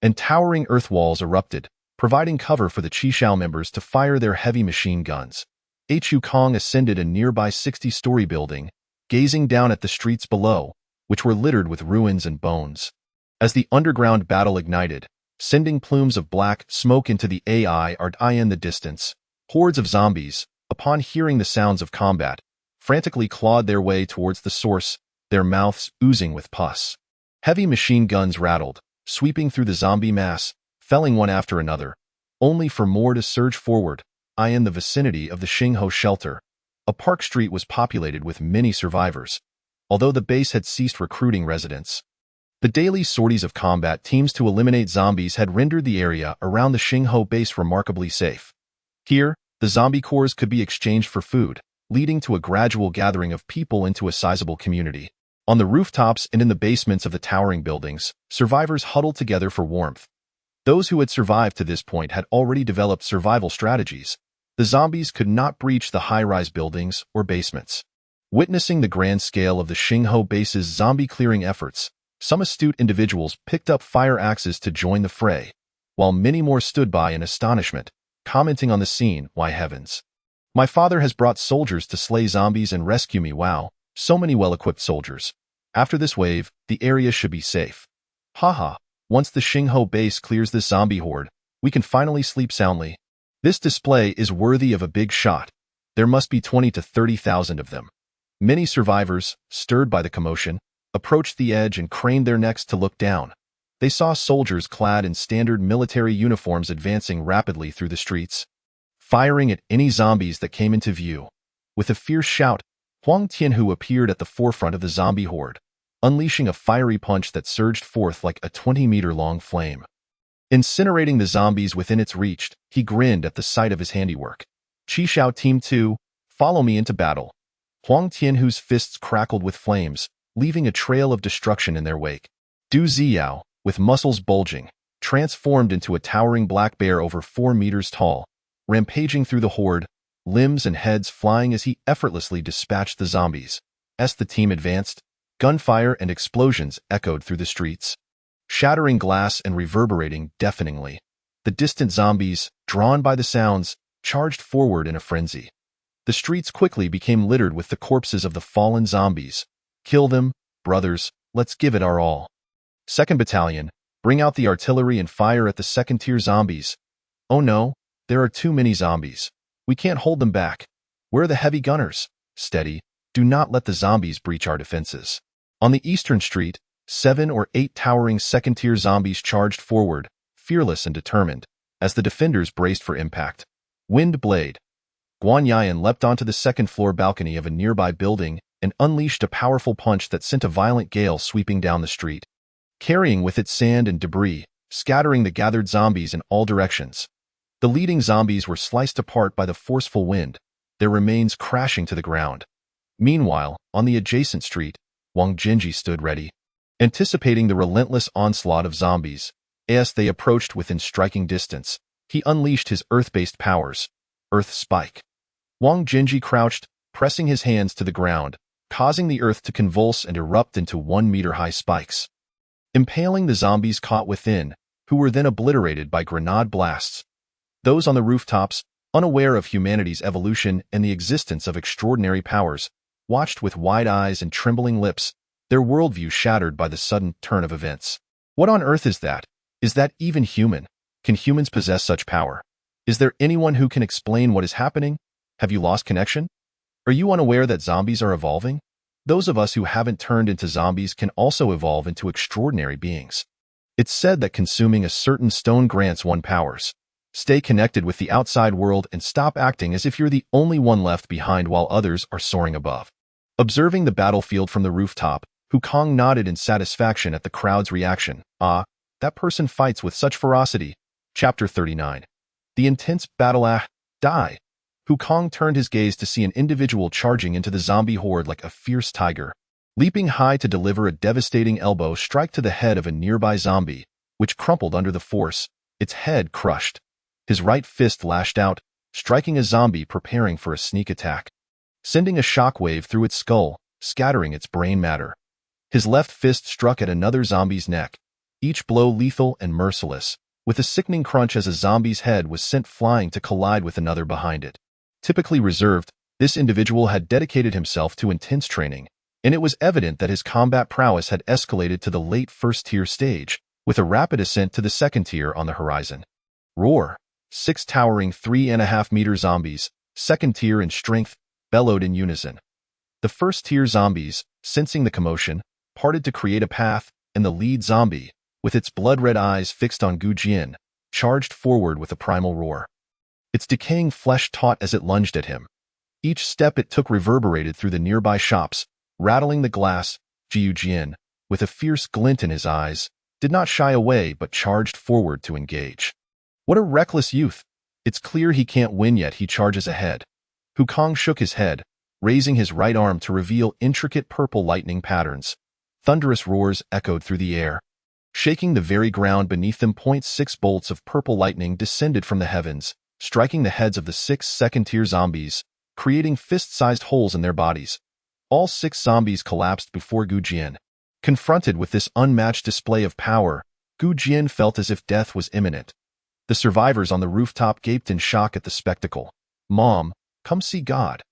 and towering earth walls erupted, providing cover for the Qishao members to fire their heavy machine guns. Hu Kong ascended a nearby 60-story building, gazing down at the streets below, which were littered with ruins and bones. As the underground battle ignited, sending plumes of black smoke into the eye in the distance, hordes of zombies, upon hearing the sounds of combat, frantically clawed their way towards the source, their mouths oozing with pus. Heavy machine guns rattled, sweeping through the zombie mass, felling one after another, only for more to surge forward. In the vicinity of the Xingho shelter, a park street was populated with many survivors, although the base had ceased recruiting residents. The daily sorties of combat teams to eliminate zombies had rendered the area around the Xingho base remarkably safe. Here, the zombie cores could be exchanged for food, leading to a gradual gathering of people into a sizable community. On the rooftops and in the basements of the towering buildings, survivors huddled together for warmth. Those who had survived to this point had already developed survival strategies. The zombies could not breach the high-rise buildings or basements. Witnessing the grand scale of the Xingho base's zombie-clearing efforts, some astute individuals picked up fire axes to join the fray, while many more stood by in astonishment, commenting on the scene. Why heavens! My father has brought soldiers to slay zombies and rescue me. Wow, so many well-equipped soldiers. After this wave, the area should be safe. Haha. Once the Xingho base clears this zombie horde, we can finally sleep soundly. This display is worthy of a big shot. There must be 20 to 30,000 of them. Many survivors, stirred by the commotion, approached the edge and craned their necks to look down. They saw soldiers clad in standard military uniforms advancing rapidly through the streets, firing at any zombies that came into view. With a fierce shout, Huang Tianhu appeared at the forefront of the zombie horde, unleashing a fiery punch that surged forth like a 20-meter-long flame. Incinerating the zombies within its reach, he grinned at the sight of his handiwork. Qishao Team 2, follow me into battle. Huang Tianhu's fists crackled with flames, leaving a trail of destruction in their wake. Du Ziyao, with muscles bulging, transformed into a towering black bear over 4 meters tall, rampaging through the horde, limbs and heads flying as he effortlessly dispatched the zombies. As the team advanced, gunfire and explosions echoed through the streets, shattering glass and reverberating deafeningly. The distant zombies, drawn by the sounds, charged forward in a frenzy. The streets quickly became littered with the corpses of the fallen zombies. Kill them, brothers, let's give it our all. 2nd Battalion, bring out the artillery and fire at the second-tier zombies. Oh no, there are too many zombies. We can't hold them back. Where are the heavy gunners? Steady, do not let the zombies breach our defenses. On the eastern street, 7 or 8 towering second-tier zombies charged forward, fearless and determined, as the defenders braced for impact. Wind blade. Guan Yian leapt onto the second-floor balcony of a nearby building and unleashed a powerful punch that sent a violent gale sweeping down the street, carrying with it sand and debris, scattering the gathered zombies in all directions. The leading zombies were sliced apart by the forceful wind, their remains crashing to the ground. Meanwhile, on the adjacent street, Wang Jinji stood ready, anticipating the relentless onslaught of zombies. As they approached within striking distance, he unleashed his earth-based powers. Earth Spike. Wang Jinji crouched, pressing his hands to the ground, causing the earth to convulse and erupt into 1-meter-high spikes. impaling the zombies caught within, who were then obliterated by grenade blasts. Those on the rooftops, unaware of humanity's evolution and the existence of extraordinary powers, watched with wide eyes and trembling lips, their worldview shattered by the sudden turn of events. What on earth is that? Is that even human? Can humans possess such power? Is there anyone who can explain what is happening? Have you lost connection? Are you unaware that zombies are evolving? Those of us who haven't turned into zombies can also evolve into extraordinary beings. It's said that consuming a certain stone grants one powers. Stay connected with the outside world and stop acting as if you're the only one left behind while others are soaring above. Observing the battlefield from the rooftop, Wukong nodded in satisfaction at the crowd's reaction. Ah, that person fights with such ferocity. Chapter 39. The intense battle. Die. Wukong turned his gaze to see an individual charging into the zombie horde like a fierce tiger, leaping high to deliver a devastating elbow strike to the head of a nearby zombie, which crumpled under the force, its head crushed. His right fist lashed out, striking a zombie preparing for a sneak attack, sending a shockwave through its skull, scattering its brain matter. His left fist struck at another zombie's neck, each blow lethal and merciless, with a sickening crunch as a zombie's head was sent flying to collide with another behind it. Typically reserved, this individual had dedicated himself to intense training, and it was evident that his combat prowess had escalated to the late first-tier stage, with a rapid ascent to the second tier on the horizon. Roar! 6 towering 3.5-meter zombies, second tier in strength, bellowed in unison. The first-tier zombies, sensing the commotion, parted to create a path, and the lead zombie, with its blood-red eyes fixed on Gu Jian, charged forward with a primal roar. Its decaying flesh taut as it lunged at him. Each step it took reverberated through the nearby shops, rattling the glass. Gu Jian, with a fierce glint in his eyes, did not shy away but charged forward to engage. What a reckless youth! It's clear he can't win yet. He charges ahead. Wukong shook his head, raising his right arm to reveal intricate purple lightning patterns. Thunderous roars echoed through the air, shaking the very ground beneath them. 6 bolts of purple lightning descended from the heavens, striking the heads of the 6 second-tier zombies, creating fist-sized holes in their bodies. All 6 zombies collapsed before Gu Jian. Confronted with this unmatched display of power, Gu Jian felt as if death was imminent. The survivors on the rooftop gaped in shock at the spectacle. Mom, come see God.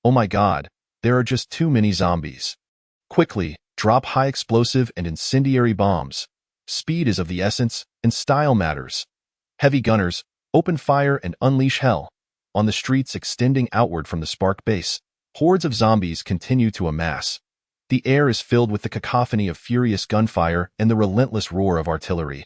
Oh my God, there are just too many zombies. Quickly, drop high explosive and incendiary bombs. Speed is of the essence, and style matters. Heavy gunners, open fire and unleash hell. On the streets extending outward from the spark base, hordes of zombies continue to amass. The air is filled with the cacophony of furious gunfire and the relentless roar of artillery.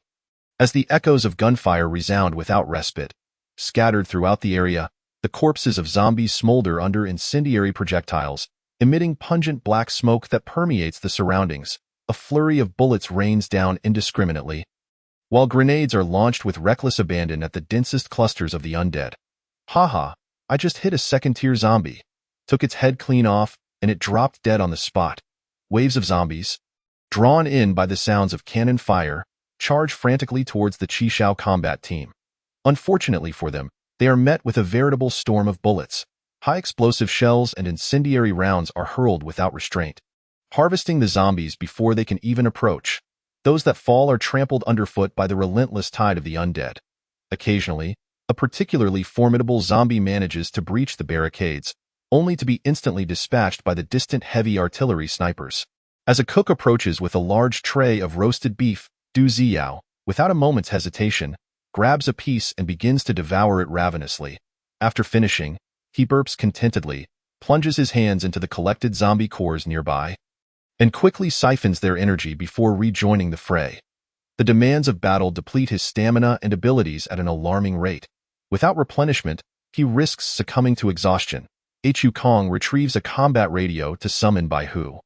As the echoes of gunfire resound without respite, scattered throughout the area, the corpses of zombies smolder under incendiary projectiles, emitting pungent black smoke that permeates the surroundings. A flurry of bullets rains down indiscriminately, while grenades are launched with reckless abandon at the densest clusters of the undead. Haha, I just hit a second-tier zombie. Took its head clean off, and it dropped dead on the spot. Waves of zombies, drawn in by the sounds of cannon fire, charge frantically towards the Qishao combat team. Unfortunately for them, they are met with a veritable storm of bullets. High explosive shells and incendiary rounds are hurled without restraint, harvesting the zombies before they can even approach. Those that fall are trampled underfoot by the relentless tide of the undead. Occasionally, a particularly formidable zombie manages to breach the barricades, only to be instantly dispatched by the distant heavy artillery snipers. As a cook approaches with a large tray of roasted beef, Du Ziyao, without a moment's hesitation, grabs a piece and begins to devour it ravenously. After finishing, he burps contentedly, plunges his hands into the collected zombie cores nearby, and quickly siphons their energy before rejoining the fray. The demands of battle deplete his stamina and abilities at an alarming rate. Without replenishment, he risks succumbing to exhaustion. Wukong retrieves a combat radio to summon Bai Hu.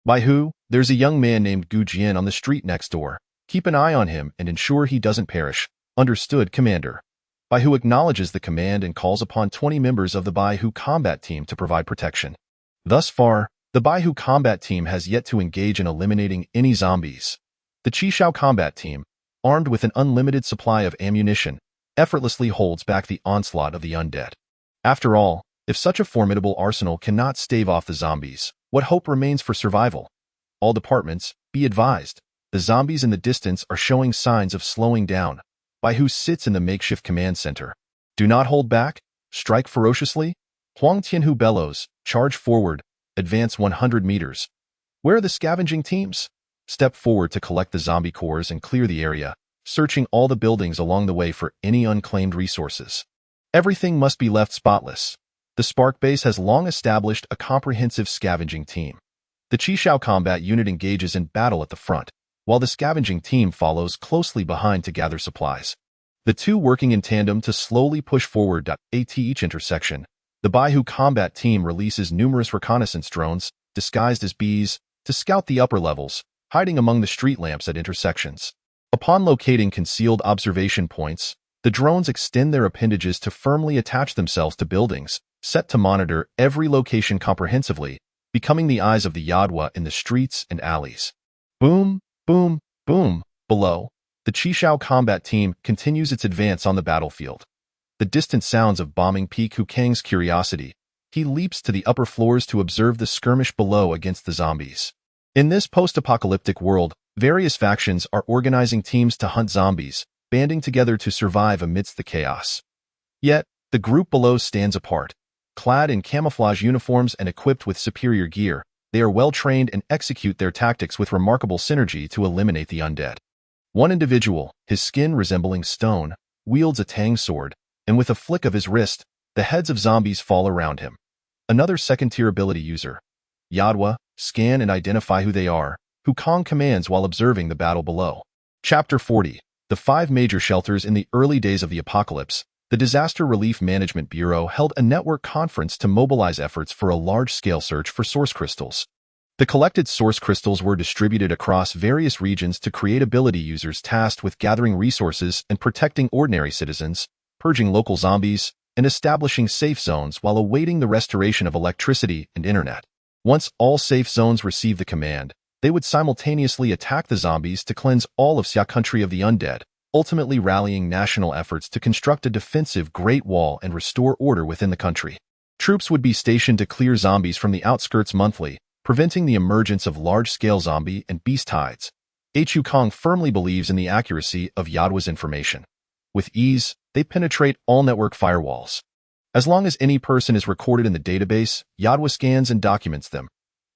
Bai Hu, there's a young man named Gu Jian on the street next door. Keep an eye on him and ensure he doesn't perish. Understood, Commander. Bai Hu acknowledges the command and calls upon 20 members of the Bai Hu combat team to provide protection. Thus far, the Bai Hu combat team has yet to engage in eliminating any zombies. The Qishao combat team, armed with an unlimited supply of ammunition, effortlessly holds back the onslaught of the undead. After all, if such a formidable arsenal cannot stave off the zombies, what hope remains for survival? All departments, be advised. the zombies in the distance are showing signs of slowing down. Bai Hu sits in the makeshift command center. Do not hold back. Strike ferociously. Huang Tianhu bellows. Charge forward. Advance 100 meters. Where are the scavenging teams? Step forward to collect the zombie cores and clear the area, searching all the buildings along the way for any unclaimed resources. Everything must be left spotless. The Spark Base has long established a comprehensive scavenging team. The Qishao combat unit engages in battle at the front, while the scavenging team follows closely behind to gather supplies. The two working in tandem to slowly push forward at each intersection. The Bai Hu combat team releases numerous reconnaissance drones, disguised as bees, to scout the upper levels, hiding among the street lamps at intersections. Upon locating concealed observation points, the drones extend their appendages to firmly attach themselves to buildings, set to monitor every location comprehensively, becoming the eyes of the Yadwa in the streets and alleys. Boom, boom, boom. Below, the Qishao combat team continues its advance on the battlefield. The distant sounds of bombing pique Hu Kang's curiosity. He leaps to the upper floors to observe the skirmish below against the zombies. In this post-apocalyptic world, various factions are organizing teams to hunt zombies, banding together to survive amidst the chaos. Yet, the group below stands apart. Clad in camouflage uniforms and equipped with superior gear, they are well-trained and execute their tactics with remarkable synergy to eliminate the undead. One individual, his skin resembling stone, wields a tang sword, and with a flick of his wrist, the heads of zombies fall around him. Another second-tier ability user, Yadwa, scan and identify who they are, Hu Kang commands while observing the battle below. Chapter 40. The 5 major shelters in the early days of the apocalypse. The Disaster Relief Management Bureau held a network conference to mobilize efforts for a large-scale search for source crystals. The collected source crystals were distributed across various regions to create ability users tasked with gathering resources and protecting ordinary citizens, purging local zombies, and establishing safe zones while awaiting the restoration of electricity and internet. Once all safe zones received the command, they would simultaneously attack the zombies to cleanse all of Xia country of the undead, ultimately rallying national efforts to construct a defensive Great Wall and restore order within the country. Troops would be stationed to clear zombies from the outskirts monthly, preventing the emergence of large-scale zombie and beast tides. Hu Kang firmly believes in the accuracy of Yadwa's information. With ease, they penetrate all network firewalls. As long as any person is recorded in the database, Yadwa scans and documents them.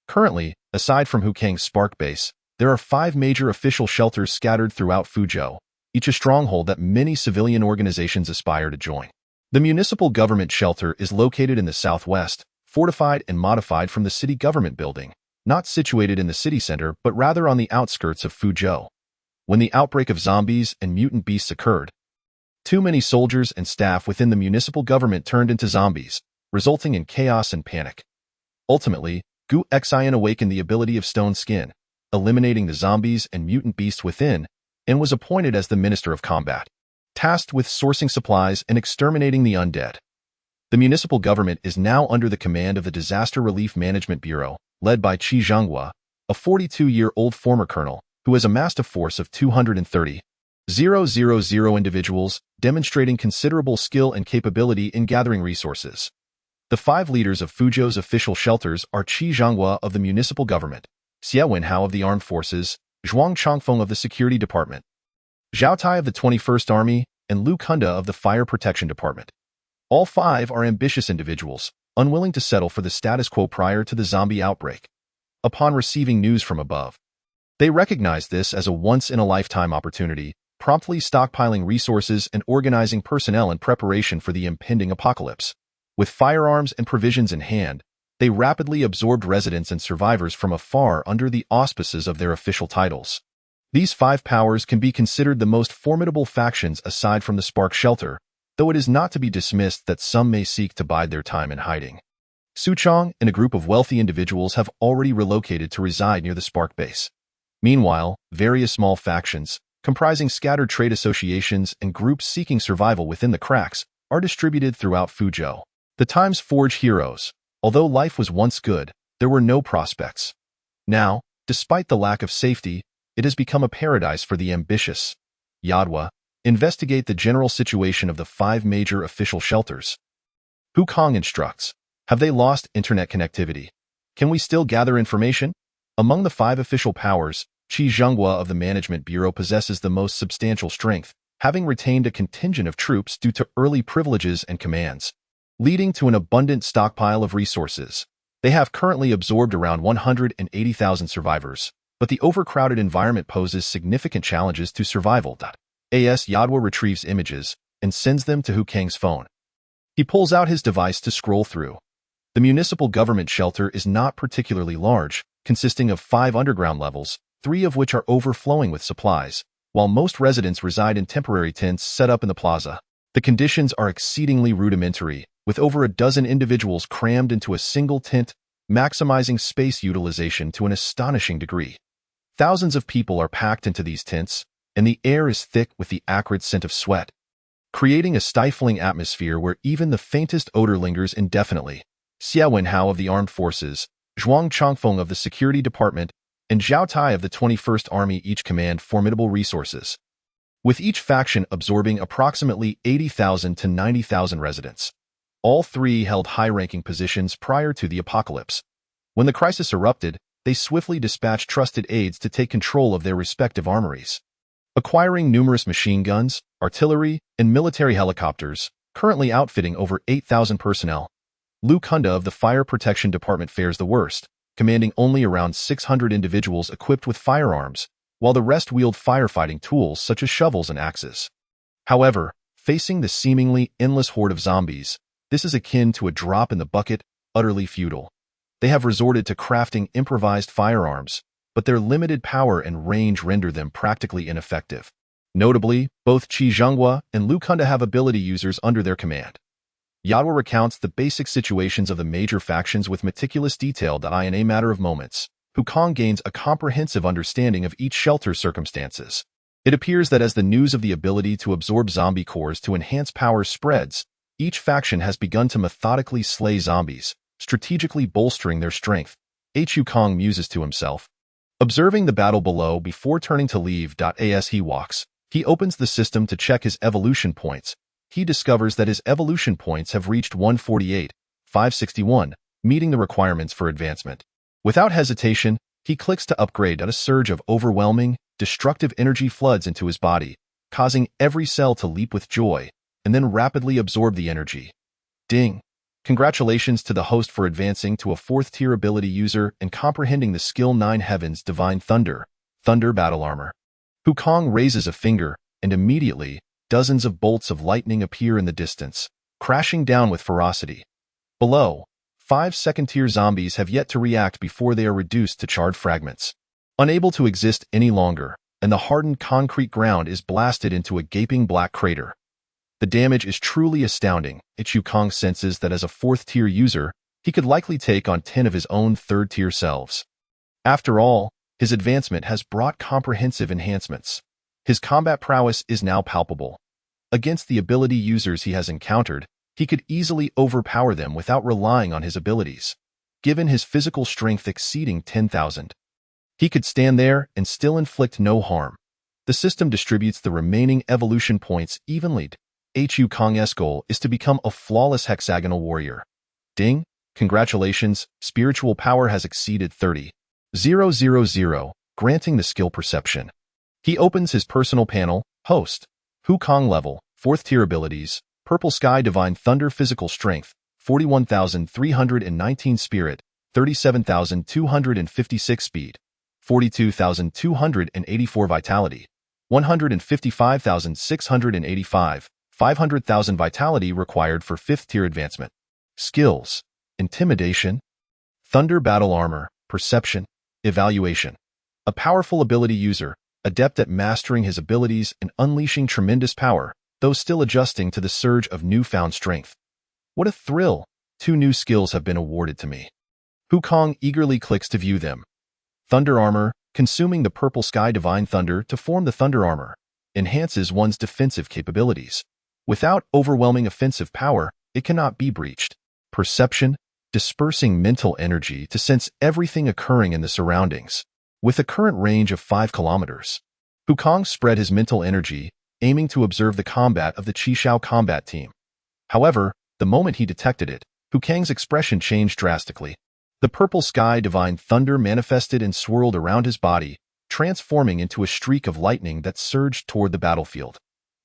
Currently, aside from Hu Kang's Spark Base, there are 5 major official shelters scattered throughout Fuzhou, each a stronghold that many civilian organizations aspire to join. The municipal government shelter is located in the southwest, fortified and modified from the city government building, not situated in the city center but rather on the outskirts of Fuzhou. When the outbreak of zombies and mutant beasts occurred, too many soldiers and staff within the municipal government turned into zombies, resulting in chaos and panic. Ultimately, Gu Xian awakened the ability of Stone Skin, eliminating the zombies and mutant beasts within, and was appointed as the Minister of Combat, tasked with sourcing supplies and exterminating the undead. The municipal government is now under the command of the Disaster Relief Management Bureau, led by Qi Zhanghua, a 42-year-old former colonel, who has amassed a force of 230,000 individuals, demonstrating considerable skill and capability in gathering resources. The 5 leaders of Fuzhou's official shelters are Qi Zhanghua of the municipal government, Xie Wenhao of the armed forces, Zhuang Chongfeng of the security department, Zhao Tai of the 21st Army, and Lu Kunda of the fire protection department. All 5 are ambitious individuals, unwilling to settle for the status quo prior to the zombie outbreak. Upon receiving news from above, they recognize this as a once-in-a-lifetime opportunity, promptly stockpiling resources and organizing personnel in preparation for the impending apocalypse. With firearms and provisions in hand, they rapidly absorbed residents and survivors from afar under the auspices of their official titles. These 5 powers can be considered the most formidable factions aside from the Spark Shelter, though it is not to be dismissed that some may seek to bide their time in hiding. Su Chong and a group of wealthy individuals have already relocated to reside near the Spark Base. Meanwhile, various small factions, comprising scattered trade associations and groups seeking survival within the cracks, are distributed throughout Fuzhou. The times forge heroes. Although life was once good, there were no prospects. Now, despite the lack of safety, it has become a paradise for the ambitious. Yadwa, investigate the general situation of the 5 major official shelters. Hu Kang instructs, have they lost internet connectivity? Can we still gather information? Among the 5 official powers, Qi Zhenghua of the Management Bureau possesses the most substantial strength, having retained a contingent of troops due to early privileges and commands, leading to an abundant stockpile of resources. They have currently absorbed around 180,000 survivors, but the overcrowded environment poses significant challenges to survival. As Yadwa retrieves images and sends them to Hu Kang's phone. He pulls out his device to scroll through. The municipal government shelter is not particularly large, consisting of 5 underground levels, 3 of which are overflowing with supplies, while most residents reside in temporary tents set up in the plaza. The conditions are exceedingly rudimentary, with over a dozen individuals crammed into a single tent, maximizing space utilization to an astonishing degree. Thousands of people are packed into these tents, and the air is thick with the acrid scent of sweat, creating a stifling atmosphere where even the faintest odor lingers indefinitely. Xia Wenhao of the Armed Forces, Zhuang Chongfeng of the Security Department, and Zhao Tai of the 21st Army each command formidable resources, with each faction absorbing approximately 80,000 to 90,000 residents. All 3 held high-ranking positions prior to the apocalypse. When the crisis erupted, they swiftly dispatched trusted aides to take control of their respective armories, acquiring numerous machine guns, artillery, and military helicopters, currently outfitting over 8,000 personnel. Liu Kunda of the Fire Protection Department fares the worst, commanding only around 600 individuals equipped with firearms, while the rest wield firefighting tools such as shovels and axes. However, facing the seemingly endless horde of zombies, this is akin to a drop in the bucket, utterly futile. They have resorted to crafting improvised firearms, but their limited power and range render them practically ineffective. Notably, both Qi Zhenghua and Liu Kunda have ability users under their command. Yadwa recounts the basic situations of the major factions with meticulous detail that in a matter of moments, Hu Kang gains a comprehensive understanding of each shelter's circumstances. It appears that as the news of the ability to absorb zombie cores to enhance power spreads, each faction has begun to methodically slay zombies, strategically bolstering their strength. Hu Kang muses to himself, observing the battle below before turning to leave. As he walks, he opens the system to check his evolution points. He discovers that his evolution points have reached 148, 561, meeting the requirements for advancement. Without hesitation, he clicks to upgrade. A surge of overwhelming, destructive energy floods into his body, causing every cell to leap with joy, and then rapidly absorb the energy. Ding! Congratulations to the host for advancing to a 4th-tier ability user and comprehending the skill 9 Heavens Divine Thunder, Thunder Battle Armor. Hu Kang raises a finger, and immediately, dozens of bolts of lightning appear in the distance, crashing down with ferocity. Below, 5 second-tier zombies have yet to react before they are reduced to charred fragments, unable to exist any longer, and the hardened concrete ground is blasted into a gaping black crater. The damage is truly astounding. Hu Kang senses that as a 4th-tier user, he could likely take on 10 of his own 3rd-tier selves. After all, his advancement has brought comprehensive enhancements. His combat prowess is now palpable. Against the ability users he has encountered, he could easily overpower them without relying on his abilities. Given his physical strength exceeding 10,000, he could stand there and still inflict no harm. The system distributes the remaining evolution points evenly. Hu Kang's goal is to become a flawless hexagonal warrior. Ding! Congratulations, spiritual power has exceeded 30,000, granting the skill perception. He opens his personal panel, Host, Hu Kang level, 4th-tier abilities, Purple Sky Divine Thunder Physical Strength, 41,319 Spirit, 37,256 Speed, 42,284 Vitality, 155,685, 500,000 Vitality required for 5th-tier advancement. Skills: Intimidation, Thunder Battle Armor, Perception, Evaluation. A powerful ability user, adept at mastering his abilities and unleashing tremendous power, though still adjusting to the surge of newfound strength. What a thrill! 2 new skills have been awarded to me. Hu Kang eagerly clicks to view them. Thunder Armor, consuming the Purple Sky Divine Thunder to form the Thunder Armor, enhances one's defensive capabilities. Without overwhelming offensive power, it cannot be breached. Perception, dispersing mental energy to sense everything occurring in the surroundings. With a current range of 5 kilometers, Hu Kang spread his mental energy, aiming to observe the combat of the Qishao combat team. However, the moment he detected it, Hu Kang's expression changed drastically. The Purple Sky Divine Thunder manifested and swirled around his body, transforming into a streak of lightning that surged toward the battlefield.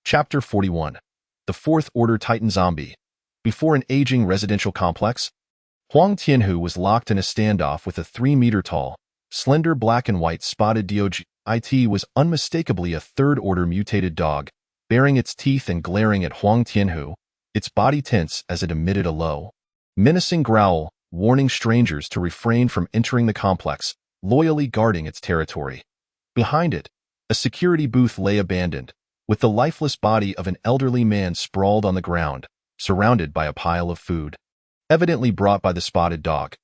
Chapter 41. The Fourth Order Titan Zombie. Before an aging residential complex, Huang Tianhu was locked in a standoff with a 3-meter-tall, slender black and white spotted dog. It was unmistakably a third-order mutated dog, baring its teeth and glaring at Huang Tianhu, its body tense as it emitted a low, menacing growl, warning strangers to refrain from entering the complex, loyally guarding its territory. Behind it, a security booth lay abandoned, with the lifeless body of an elderly man sprawled on the ground, surrounded by a pile of food, evidently brought by the spotted dog.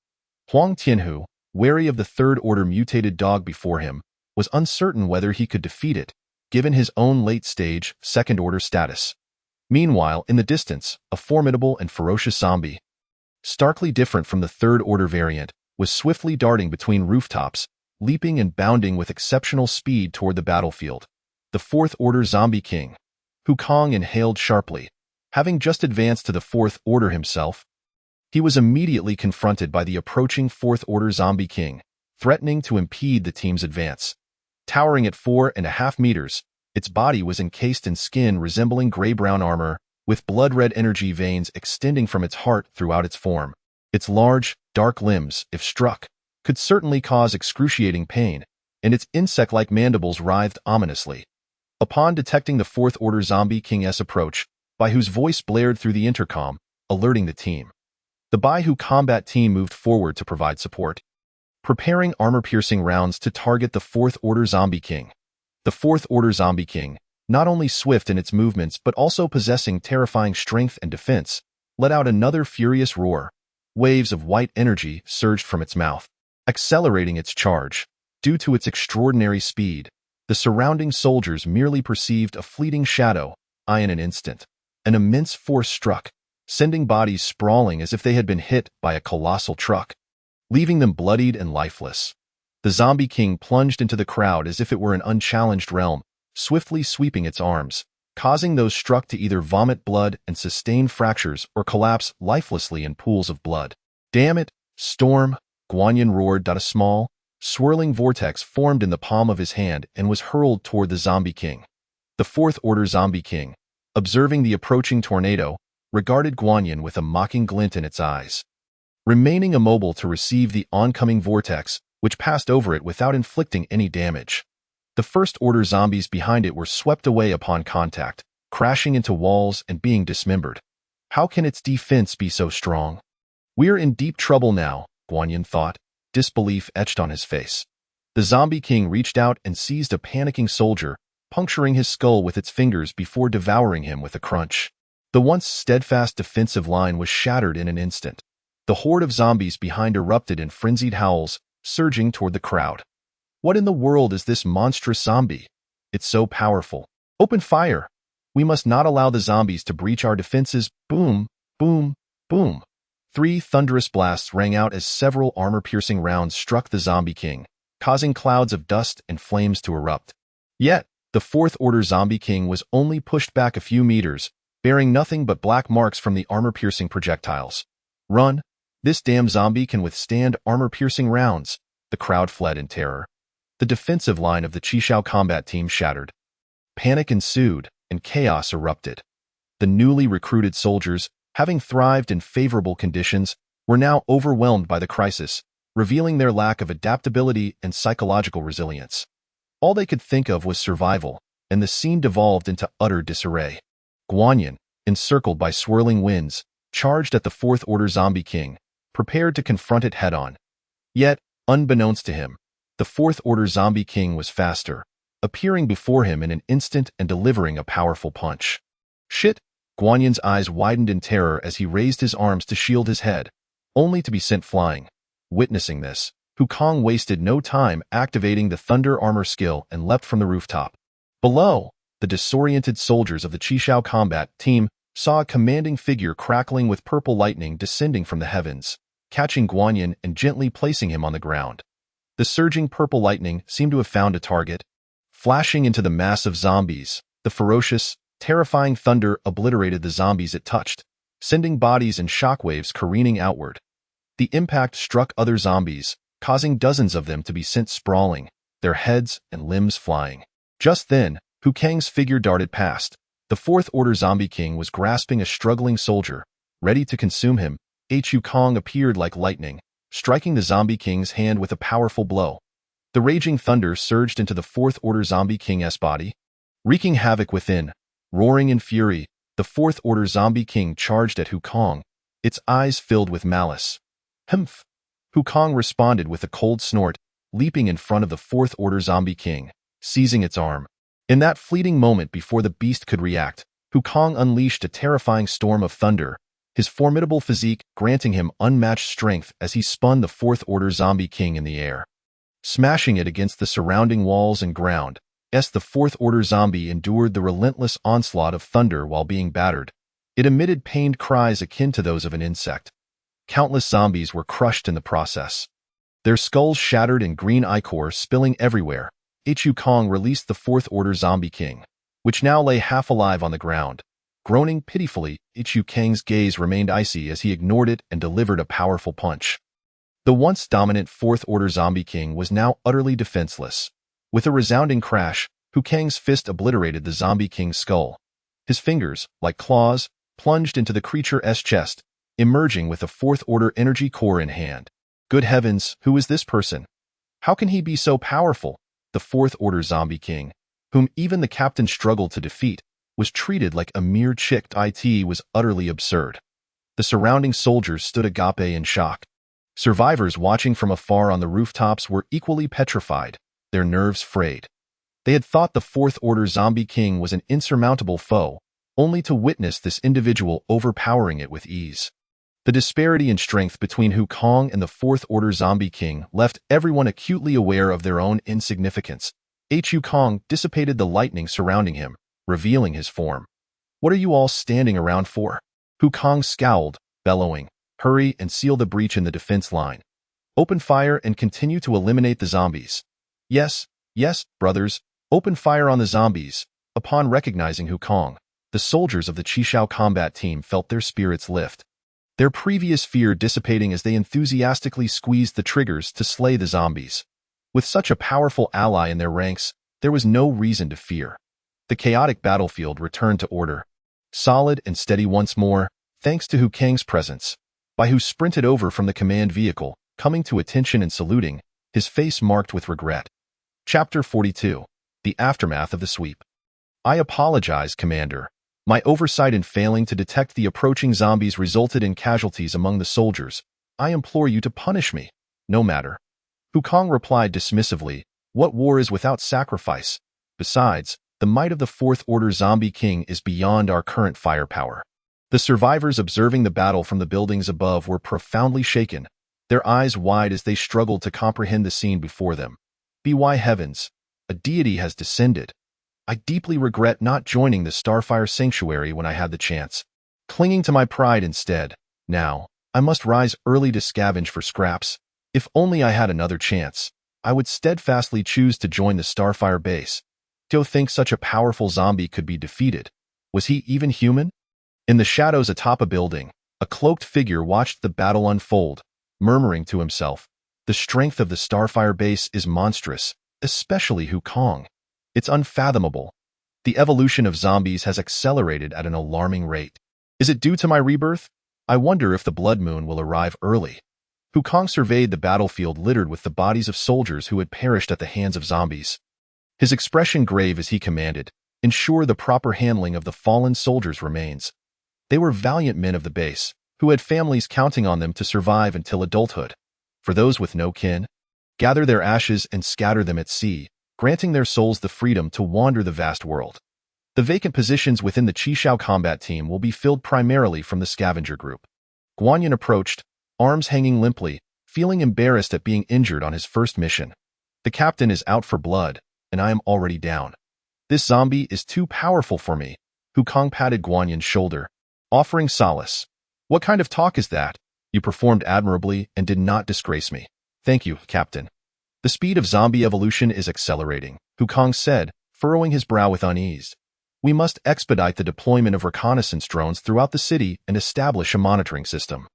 Huang Tianhu, wary of the third-order mutated dog before him, was uncertain whether he could defeat it, given his own late-stage, second-order status. Meanwhile, in the distance, a formidable and ferocious zombie, starkly different from the third-order variant, was swiftly darting between rooftops, leaping and bounding with exceptional speed toward the battlefield. The Fourth-Order Zombie King. Hu Kong inhaled sharply. Having just advanced to the Fourth Order himself, he was immediately confronted by the approaching Fourth-Order Zombie King, threatening to impede the team's advance. Towering at 4.5 meters, its body was encased in skin resembling gray-brown armor, with blood-red energy veins extending from its heart throughout its form. Its large, dark limbs, if struck, could certainly cause excruciating pain, and its insect-like mandibles writhed ominously. Upon detecting the Fourth-Order Zombie King's approach, Baihu's voice blared through the intercom, alerting the team. The Baihu combat team moved forward to provide support, preparing armor-piercing rounds to target the Fourth-Order Zombie King. The Fourth-Order Zombie King, not only swift in its movements but also possessing terrifying strength and defense, let out another furious roar. Waves of white energy surged from its mouth, accelerating its charge. Due to its extraordinary speed, the surrounding soldiers merely perceived a fleeting shadow. In an instant, an immense force struck, sending bodies sprawling as if they had been hit by a colossal truck, leaving them bloodied and lifeless. The Zombie King plunged into the crowd as if it were an unchallenged realm, swiftly sweeping its arms, causing those struck to either vomit blood and sustain fractures or collapse lifelessly in pools of blood. "Damn it, Storm!" Guanyin roared. A small, swirling vortex formed in the palm of his hand and was hurled toward the Zombie King. The Fourth Order Zombie King, observing the approaching tornado, regarded Guanyin with a mocking glint in its eyes. Remaining immobile to receive the oncoming vortex, which passed over it without inflicting any damage. The First-Order zombies behind it were swept away upon contact, crashing into walls and being dismembered. How can its defense be so strong? We're in deep trouble now, Guanyin thought, disbelief etched on his face. The Zombie King reached out and seized a panicking soldier, puncturing his skull with its fingers before devouring him with a crunch. The once steadfast defensive line was shattered in an instant. The horde of zombies behind erupted in frenzied howls, surging toward the crowd. What in the world is this monstrous zombie? It's so powerful. Open fire! We must not allow the zombies to breach our defenses. Boom, boom, boom. 3 thunderous blasts rang out as several armor-piercing rounds struck the Zombie King, causing clouds of dust and flames to erupt. Yet, the Fourth-Order Zombie King was only pushed back a few meters, bearing nothing but black marks from the armor-piercing projectiles. Run! This damn zombie can withstand armor-piercing rounds. The crowd fled in terror. The defensive line of the Qishao combat team shattered. Panic ensued, and chaos erupted. The newly recruited soldiers, having thrived in favorable conditions, were now overwhelmed by the crisis, revealing their lack of adaptability and psychological resilience. All they could think of was survival, and the scene devolved into utter disarray. Guanyin, encircled by swirling winds, charged at the Fourth-Order Zombie King, prepared to confront it head-on. Yet, unbeknownst to him, the Fourth-Order Zombie King was faster, appearing before him in an instant and delivering a powerful punch. Shit! Guanyin's eyes widened in terror as he raised his arms to shield his head, only to be sent flying. Witnessing this, Hu Kong wasted no time activating the Thunder Armor skill and leapt from the rooftop. Below, the disoriented soldiers of the Qishao combat team saw a commanding figure crackling with purple lightning descending from the heavens, catching Guanyin and gently placing him on the ground. The surging purple lightning seemed to have found a target. Flashing into the mass of zombies, the ferocious, terrifying thunder obliterated the zombies it touched, sending bodies and shockwaves careening outward. The impact struck other zombies, causing dozens of them to be sent sprawling, their heads and limbs flying. Just then, Hu Kang's figure darted past. The Fourth Order Zombie King was grasping a struggling soldier, ready to consume him. Hu Kang appeared like lightning, striking the Zombie King's hand with a powerful blow. The raging thunder surged into the Fourth Order Zombie King's body, wreaking havoc within. Roaring in fury, the Fourth Order Zombie King charged at Hu Kang, its eyes filled with malice. Humph! Hu Kang responded with a cold snort, leaping in front of the Fourth Order Zombie King, seizing its arm. In that fleeting moment before the beast could react, Hu Kang unleashed a terrifying storm of thunder, his formidable physique granting him unmatched strength as he spun the Fourth Order Zombie King in the air, smashing it against the surrounding walls and ground. The Fourth Order Zombie endured the relentless onslaught of thunder while being battered. It emitted pained cries akin to those of an insect. Countless zombies were crushed in the process, their skulls shattered and green ichor spilling everywhere. Hu Kang released the Fourth Order Zombie King, which now lay half alive on the ground. Groaning pitifully, Hu Kang's gaze remained icy as he ignored it and delivered a powerful punch. The once dominant Fourth Order Zombie King was now utterly defenseless. With a resounding crash, Hu Kang's fist obliterated the Zombie King's skull. His fingers, like claws, plunged into the creature's chest, emerging with a Fourth Order energy core in hand. Good heavens, who is this person? How can he be so powerful? The Fourth Order Zombie King, whom even the captain struggled to defeat, was treated like a mere chick. It was utterly absurd. The surrounding soldiers stood agape in shock. Survivors watching from afar on the rooftops were equally petrified, their nerves frayed. They had thought the Fourth Order Zombie King was an insurmountable foe, only to witness this individual overpowering it with ease. The disparity in strength between Hu Kang and the Fourth Order Zombie King left everyone acutely aware of their own insignificance. Hu Kang dissipated the lightning surrounding him, revealing his form. What are you all standing around for? Hu Kang scowled, bellowing, hurry and seal the breach in the defense line. Open fire and continue to eliminate the zombies. Yes, brothers, open fire on the zombies. Upon recognizing Hu Kang, the soldiers of the Qishao combat team felt their spirits lift, their previous fear dissipating as they enthusiastically squeezed the triggers to slay the zombies. With such a powerful ally in their ranks, there was no reason to fear. The chaotic battlefield returned to order, solid and steady once more, thanks to Hu Kang's presence. Bai Hu sprinted over from the command vehicle, coming to attention and saluting, his face marked with regret. Chapter 42. The Aftermath of the Sweep. I apologize, Commander. My oversight in failing to detect the approaching zombies resulted in casualties among the soldiers. I implore you to punish me. No matter. Hu Kang replied dismissively, what war is without sacrifice? Besides, the might of the Fourth Order Zombie King is beyond our current firepower. The survivors observing the battle from the buildings above were profoundly shaken, their eyes wide as they struggled to comprehend the scene before them. By heavens, a deity has descended. I deeply regret not joining the Starfire Sanctuary when I had the chance, clinging to my pride instead. Now, I must rise early to scavenge for scraps. If only I had another chance, I would steadfastly choose to join the Starfire base. To think such a powerful zombie could be defeated. Was he even human? In the shadows atop a building, a cloaked figure watched the battle unfold, murmuring to himself, the strength of the Starfire base is monstrous, especially Hu Kang. It's unfathomable. The evolution of zombies has accelerated at an alarming rate. Is it due to my rebirth? I wonder if the Blood Moon will arrive early. Hu Kang surveyed the battlefield littered with the bodies of soldiers who had perished at the hands of zombies. His expression grave as he commanded, ensure the proper handling of the fallen soldiers' remains. They were valiant men of the base, who had families counting on them to survive until adulthood. For those with no kin, gather their ashes and scatter them at sea, granting their souls the freedom to wander the vast world. The vacant positions within the Qishao combat team will be filled primarily from the scavenger group. Guanyin approached, arms hanging limply, feeling embarrassed at being injured on his first mission. The captain is out for blood, and I am already down. This zombie is too powerful for me. Hu Kang patted Guanyin's shoulder, offering solace. What kind of talk is that? You performed admirably and did not disgrace me. Thank you, Captain. The speed of zombie evolution is accelerating, Hu Kang said, furrowing his brow with unease. We must expedite the deployment of reconnaissance drones throughout the city and establish a monitoring system.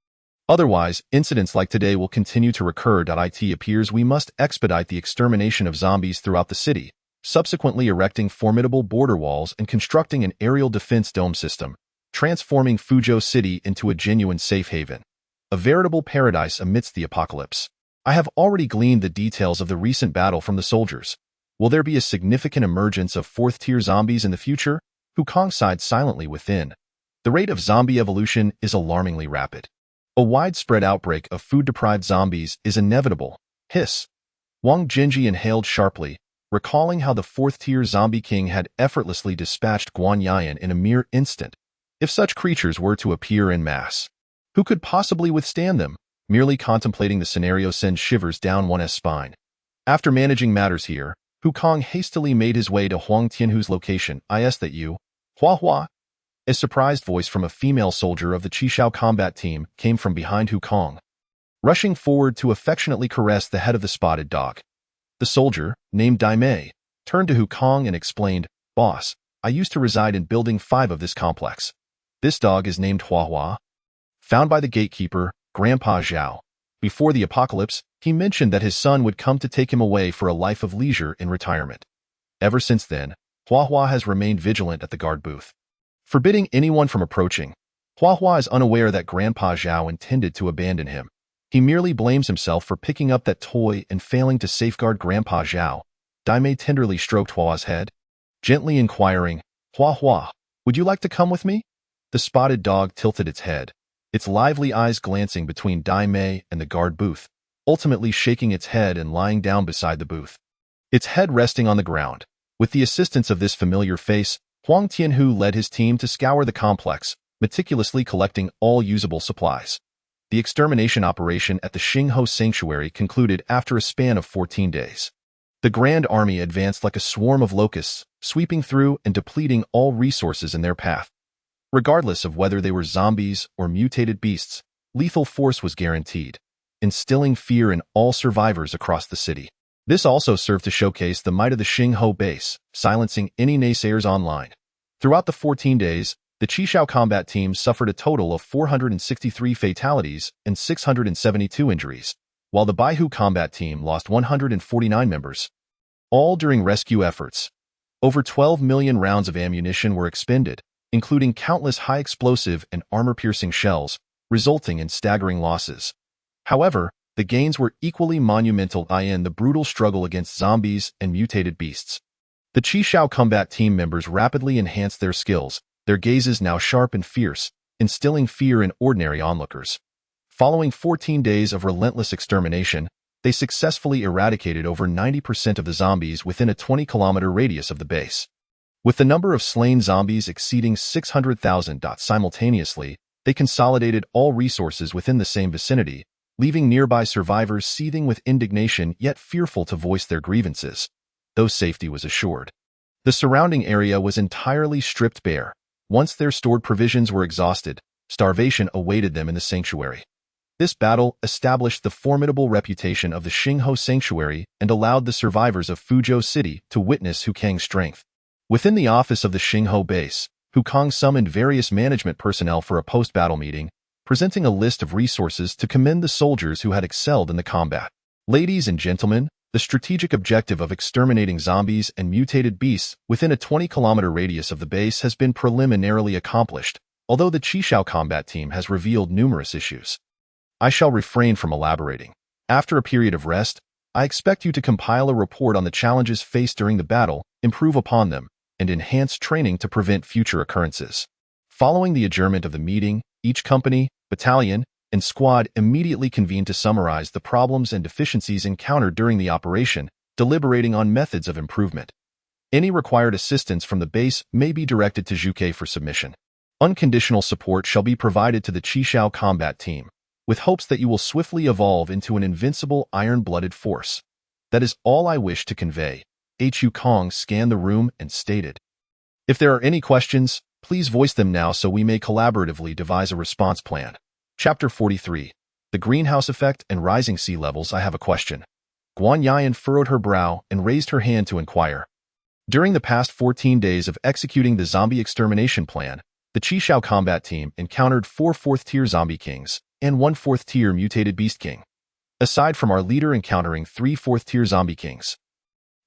Otherwise, incidents like today will continue to recur. It appears we must expedite the extermination of zombies throughout the city, subsequently erecting formidable border walls and constructing an aerial defense dome system, transforming Fuzhou City into a genuine safe haven. A veritable paradise amidst the apocalypse. I have already gleaned the details of the recent battle from the soldiers. Will there be a significant emergence of fourth-tier zombies in the future? Wukong sighed silently within. The rate of zombie evolution is alarmingly rapid. A widespread outbreak of food-deprived zombies is inevitable. Hiss. Wang Jinji inhaled sharply, recalling how the fourth-tier zombie king had effortlessly dispatched Guan Yian in a mere instant. If such creatures were to appear en masse, who could possibly withstand them? Merely contemplating the scenario sends shivers down one's spine. After managing matters here, Wukong hastily made his way to Huang Tianhu's location. Is that you? Hua Hua? A surprised voice from a female soldier of the Qishao combat team came from behind Wukong, rushing forward to affectionately caress the head of the spotted dog. The soldier, named Daimei, turned to Wukong and explained, "Boss, I used to reside in Building 5 of this complex. This dog is named Hua Hua. Found by the gatekeeper, Grandpa Zhao. Before the apocalypse, he mentioned that his son would come to take him away for a life of leisure in retirement. Ever since then, Hua Hua has remained vigilant at the guard booth, forbidding anyone from approaching. Hua Hua is unaware that Grandpa Zhao intended to abandon him. He merely blames himself for picking up that toy and failing to safeguard Grandpa Zhao." Daimei tenderly stroked Hua's head, gently inquiring, "Hua Hua, would you like to come with me?" The spotted dog tilted its head, its lively eyes glancing between Daimei and the guard booth, ultimately shaking its head and lying down beside the booth, its head resting on the ground. With the assistance of this familiar face, Huang Tianhu led his team to scour the complex, meticulously collecting all usable supplies. The extermination operation at the Xingho Sanctuary concluded after a span of 14 days. The Grand Army advanced like a swarm of locusts, sweeping through and depleting all resources in their path. Regardless of whether they were zombies or mutated beasts, lethal force was guaranteed, instilling fear in all survivors across the city. This also served to showcase the might of the Xingho base, silencing any naysayers online. Throughout the 14 days, the Qishao combat team suffered a total of 463 fatalities and 672 injuries, while the Baihu combat team lost 149 members, all during rescue efforts. Over 12 million rounds of ammunition were expended, including countless high-explosive and armor-piercing shells, resulting in staggering losses. However, the gains were equally monumental in the brutal struggle against zombies and mutated beasts. The Qishao combat team members rapidly enhanced their skills, their gazes now sharp and fierce, instilling fear in ordinary onlookers. Following 14 days of relentless extermination, they successfully eradicated over 90% of the zombies within a 20-kilometer radius of the base. With the number of slain zombies exceeding 600,000. Simultaneously, they consolidated all resources within the same vicinity, leaving nearby survivors seething with indignation yet fearful to voice their grievances, though safety was assured. The surrounding area was entirely stripped bare. Once their stored provisions were exhausted, starvation awaited them in the sanctuary. This battle established the formidable reputation of the Xingho Sanctuary and allowed the survivors of Fuzhou City to witness Wukong's strength. Within the office of the Xingho base, Wukong summoned various management personnel for a post-battle meeting, presenting a list of resources to commend the soldiers who had excelled in the combat. "Ladies and gentlemen, the strategic objective of exterminating zombies and mutated beasts within a 20-kilometer radius of the base has been preliminarily accomplished, although the Qishao combat team has revealed numerous issues. I shall refrain from elaborating. After a period of rest, I expect you to compile a report on the challenges faced during the battle, improve upon them, and enhance training to prevent future occurrences." Following the adjournment of the meeting, each company, battalion, and squad immediately convened to summarize the problems and deficiencies encountered during the operation, deliberating on methods of improvement. Any required assistance from the base may be directed to Zhuke for submission. Unconditional support shall be provided to the Qishao combat team, with hopes that you will swiftly evolve into an invincible iron-blooded force. That is all I wish to convey. Wukong scanned the room and stated, "If there are any questions, please voice them now so we may collaboratively devise a response plan." Chapter 43. The Greenhouse Effect and Rising Sea Levels. I have a question. Guan Yian furrowed her brow and raised her hand to inquire. During the past 14 days of executing the zombie extermination plan, the Qishao combat team encountered 4 fourth-tier zombie kings, and one 4th-tier mutated beast king. Aside from our leader encountering 3 4th-tier zombie kings.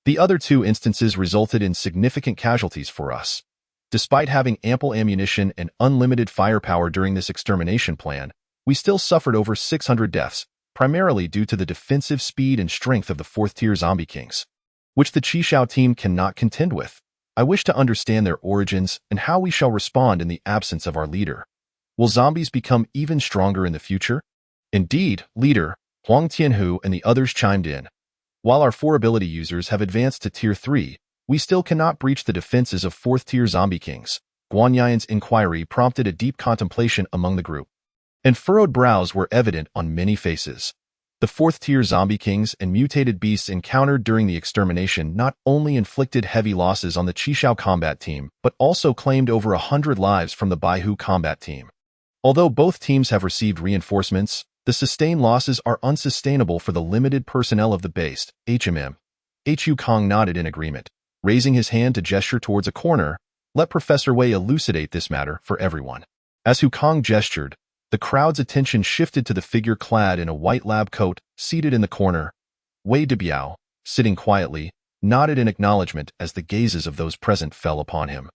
The other 2 instances resulted in significant casualties for us. Despite having ample ammunition and unlimited firepower during this extermination plan, we still suffered over 600 deaths, primarily due to the defensive speed and strength of the 4th-tier zombie kings, which the Qishao team cannot contend with. I wish to understand their origins and how we shall respond in the absence of our leader. Will zombies become even stronger in the future? Indeed, leader, Huang Tianhu and the others chimed in. While our 4 ability users have advanced to Tier 3, we still cannot breach the defenses of 4th-tier zombie kings. Guanyan's inquiry prompted a deep contemplation among the group, and furrowed brows were evident on many faces. The 4th-tier zombie kings and mutated beasts encountered during the extermination not only inflicted heavy losses on the Qishao combat team, but also claimed over 100 lives from the Baihu combat team. Although both teams have received reinforcements, the sustained losses are unsustainable for the limited personnel of the base. Hu Kong nodded in agreement, raising his hand to gesture towards a corner. Let Professor Wei elucidate this matter for everyone. As Hu Kong gestured, the crowd's attention shifted to the figure clad in a white lab coat, seated in the corner. Wei Debiao, sitting quietly, nodded in acknowledgement as the gazes of those present fell upon him.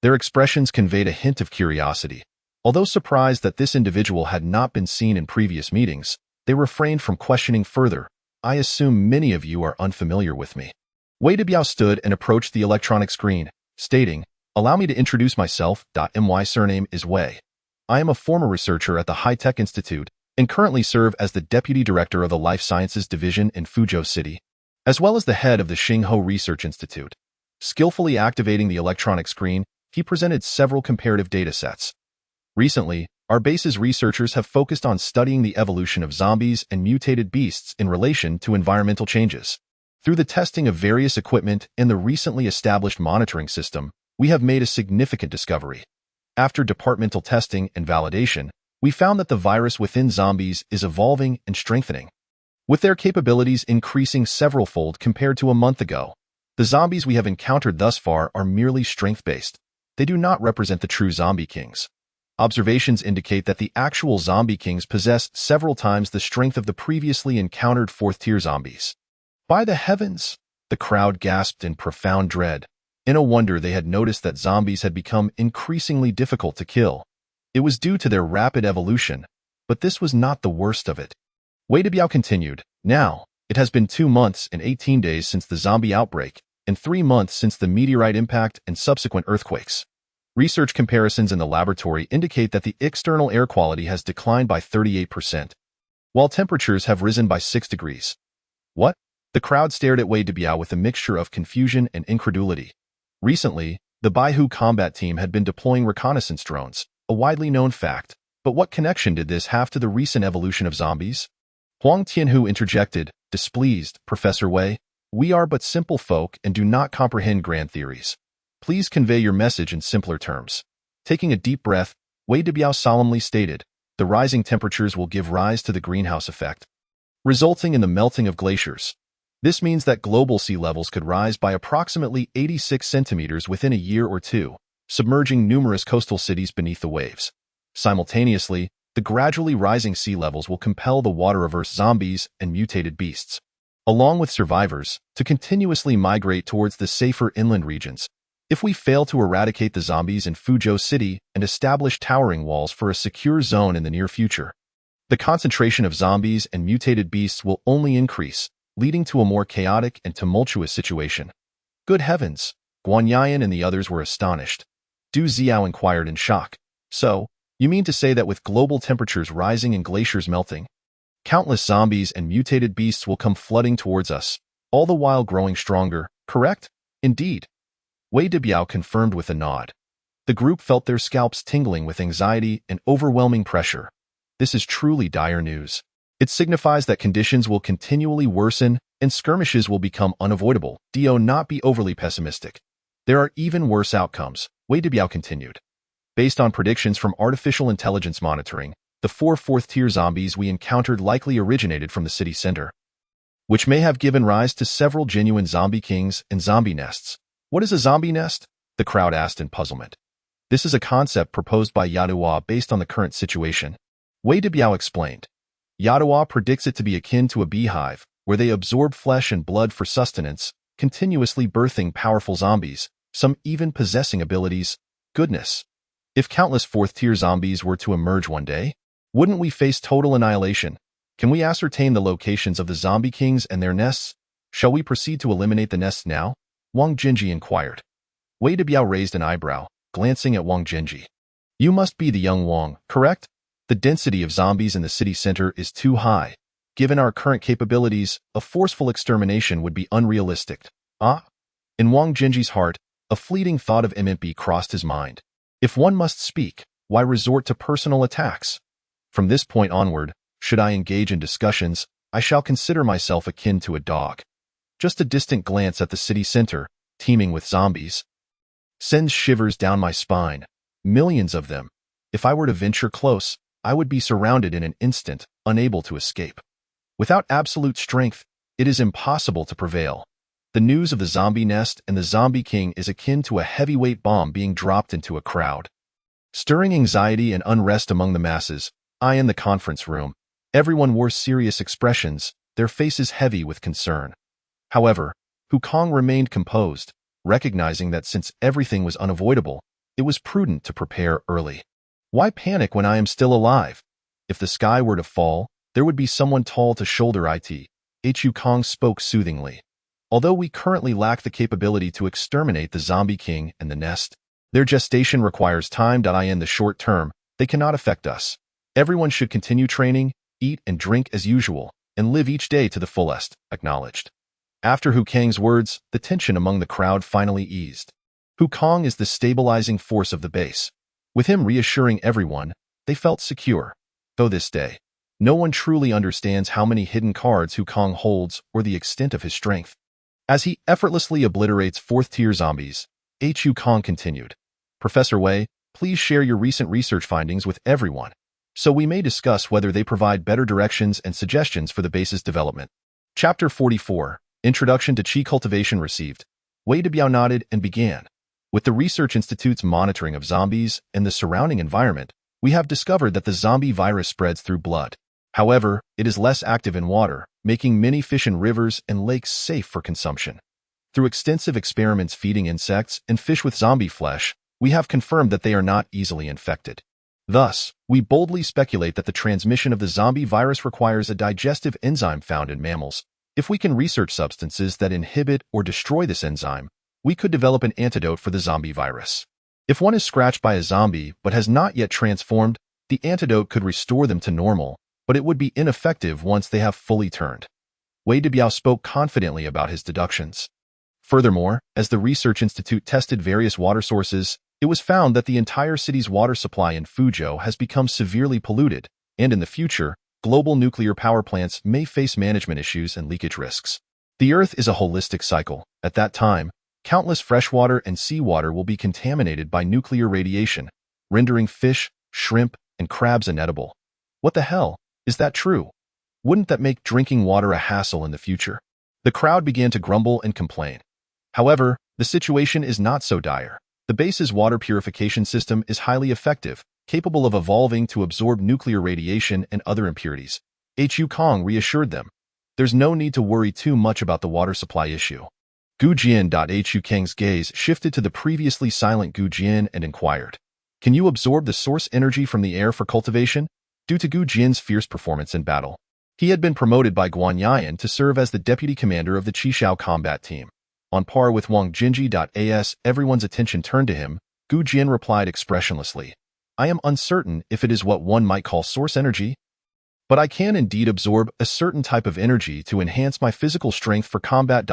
Their expressions conveyed a hint of curiosity. Although surprised that this individual had not been seen in previous meetings, they refrained from questioning further. I assume many of you are unfamiliar with me. Wei Debiao stood and approached the electronic screen, stating, Allow me to introduce myself. My surname is Wei. I am a former researcher at the High-Tech Institute and currently serve as the Deputy Director of the Life Sciences Division in Fuzhou City, as well as the head of the Xingho Research Institute. Skillfully activating the electronic screen, he presented several comparative datasets. Recently, our base's researchers have focused on studying the evolution of zombies and mutated beasts in relation to environmental changes. Through the testing of various equipment and the recently established monitoring system, we have made a significant discovery. After departmental testing and validation, we found that the virus within zombies is evolving and strengthening, with their capabilities increasing several-fold compared to a month ago. The zombies we have encountered thus far are merely strength-based. They do not represent the true zombie kings. Observations indicate that the actual zombie kings possess several times the strength of the previously encountered 4th-tier zombies. By the heavens! The crowd gasped in profound dread. In a wonder they had noticed that zombies had become increasingly difficult to kill. It was due to their rapid evolution, but this was not the worst of it. Wei Debiao continued, Now, it has been 2 months and 18 days since the zombie outbreak, and 3 months since the meteorite impact and subsequent earthquakes. Research comparisons in the laboratory indicate that the external air quality has declined by 38%, while temperatures have risen by 6 degrees. What? The crowd stared at Wei Debiao with a mixture of confusion and incredulity. Recently, the Baihu combat team had been deploying reconnaissance drones, a widely known fact, but what connection did this have to the recent evolution of zombies? Huang Tianhu interjected, displeased, Professor Wei, we are but simple folk and do not comprehend grand theories. Please convey your message in simpler terms. Taking a deep breath, Wei Debiao solemnly stated, the rising temperatures will give rise to the greenhouse effect, resulting in the melting of glaciers. This means that global sea levels could rise by approximately 86 centimeters within a year or two, submerging numerous coastal cities beneath the waves. Simultaneously, the gradually rising sea levels will compel the water-averse zombies and mutated beasts, along with survivors, to continuously migrate towards the safer inland regions. If we fail to eradicate the zombies in Fuzhou City and establish towering walls for a secure zone in the near future, the concentration of zombies and mutated beasts will only increase, leading to a more chaotic and tumultuous situation. Good heavens! Guanyan and the others were astonished. Du Xiao inquired in shock. So, you mean to say that with global temperatures rising and glaciers melting, countless zombies and mutated beasts will come flooding towards us, all the while growing stronger, correct? Indeed. Wei Debiao confirmed with a nod. The group felt their scalps tingling with anxiety and overwhelming pressure. This is truly dire news. It signifies that conditions will continually worsen and skirmishes will become unavoidable. Do not be overly pessimistic. There are even worse outcomes, Wei Debiao continued. Based on predictions from artificial intelligence monitoring, the 4 4th-tier zombies we encountered likely originated from the city center, which may have given rise to several genuine zombie kings and zombie nests. What is a zombie nest? The crowd asked in puzzlement. This is a concept proposed by Yaduwa based on the current situation. Wei Debiao explained. Yadawa predicts it to be akin to a beehive, where they absorb flesh and blood for sustenance, continuously birthing powerful zombies, some even possessing abilities. Goodness. If countless fourth-tier zombies were to emerge one day, wouldn't we face total annihilation? Can we ascertain the locations of the zombie kings and their nests? Shall we proceed to eliminate the nests now? Wang Jinji inquired. Wei Debiao raised an eyebrow, glancing at Wang Jinji. You must be the young Wang, correct? The density of zombies in the city center is too high. Given our current capabilities, a forceful extermination would be unrealistic. Ah? In Wang Jinji's heart, a fleeting thought of MMP crossed his mind. If one must speak, why resort to personal attacks? From this point onward, should I engage in discussions, I shall consider myself akin to a dog. Just a distant glance at the city center, teeming with zombies, sends shivers down my spine. Millions of them. If I were to venture close, I would be surrounded in an instant, unable to escape. Without absolute strength, it is impossible to prevail. The news of the zombie nest and the zombie king is akin to a heavyweight bomb being dropped into a crowd, stirring anxiety and unrest among the masses. I in the conference room. Everyone wore serious expressions, their faces heavy with concern. However, Wukong remained composed, recognizing that since everything was unavoidable, it was prudent to prepare early. Why panic when I am still alive? If the sky were to fall, there would be someone tall to shoulder it. Wukong spoke soothingly. Although we currently lack the capability to exterminate the zombie king and the nest, their gestation requires time. In the short term, they cannot affect us. Everyone should continue training, eat and drink as usual, and live each day to the fullest, acknowledged. After Wukong's words, the tension among the crowd finally eased. Wukong is the stabilizing force of the base. With him reassuring everyone, they felt secure. Though this day, no one truly understands how many hidden cards Wukong holds or the extent of his strength. As he effortlessly obliterates fourth-tier zombies, Wukong continued. Professor Wei, please share your recent research findings with everyone, so we may discuss whether they provide better directions and suggestions for the base's development. Chapter 44, Introduction to Qi Cultivation received. Wei Debiao nodded and began. With the Research Institute's monitoring of zombies and the surrounding environment, we have discovered that the zombie virus spreads through blood. However, it is less active in water, making many fish in rivers and lakes safe for consumption. Through extensive experiments feeding insects and fish with zombie flesh, we have confirmed that they are not easily infected. Thus, we boldly speculate that the transmission of the zombie virus requires a digestive enzyme found in mammals. If we can research substances that inhibit or destroy this enzyme, we could develop an antidote for the zombie virus. If one is scratched by a zombie but has not yet transformed, the antidote could restore them to normal, but it would be ineffective once they have fully turned. Wei Debiao spoke confidently about his deductions. Furthermore, as the Research Institute tested various water sources, it was found that the entire city's water supply in Fuzhou has become severely polluted, and in the future, global nuclear power plants may face management issues and leakage risks. The Earth is a holistic cycle. At that time, countless freshwater and seawater will be contaminated by nuclear radiation, rendering fish, shrimp, and crabs inedible. What the hell? Is that true? Wouldn't that make drinking water a hassle in the future? The crowd began to grumble and complain. However, the situation is not so dire. The base's water purification system is highly effective, capable of evolving to absorb nuclear radiation and other impurities. Wukong reassured them. There's no need to worry too much about the water supply issue. Gu Jian. Wukong's gaze shifted to the previously silent Gu Jian and inquired. Can you absorb the source energy from the air for cultivation? Due to Gu Jian's fierce performance in battle, he had been promoted by Guan Yan to serve as the deputy commander of the Qishao combat team. On par with Wang Jinji. As everyone's attention turned to him, Gu Jian replied expressionlessly. I am uncertain if it is what one might call source energy, but I can indeed absorb a certain type of energy to enhance my physical strength for combat.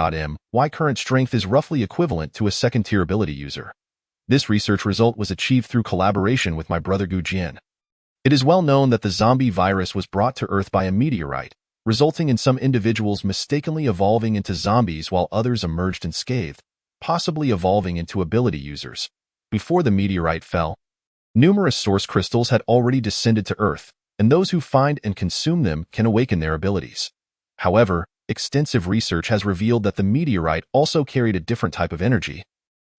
My current strength is roughly equivalent to a second-tier ability user. This research result was achieved through collaboration with my brother Gu Jian. It is well known that the zombie virus was brought to Earth by a meteorite, resulting in some individuals mistakenly evolving into zombies while others emerged unscathed, possibly evolving into ability users. Before the meteorite fell, numerous source crystals had already descended to Earth, and those who find and consume them can awaken their abilities. However, extensive research has revealed that the meteorite also carried a different type of energy,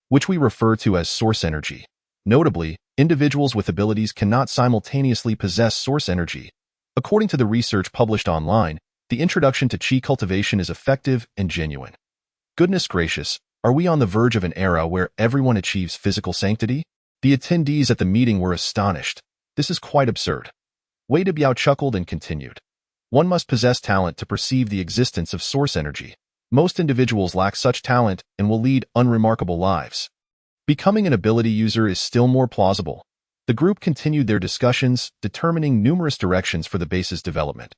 which we refer to as source energy. Notably, Individuals with abilities cannot simultaneously possess source energy. According to the research published online, the introduction to chi cultivation is effective and genuine. Goodness gracious, are we on the verge of an era where everyone achieves physical sanctity? The attendees at the meeting were astonished. This is quite absurd. Wei Biao chuckled and continued. One must possess talent to perceive the existence of source energy. Most individuals lack such talent and will lead unremarkable lives. Becoming an ability user is still more plausible. The group continued their discussions, determining numerous directions for the base's development.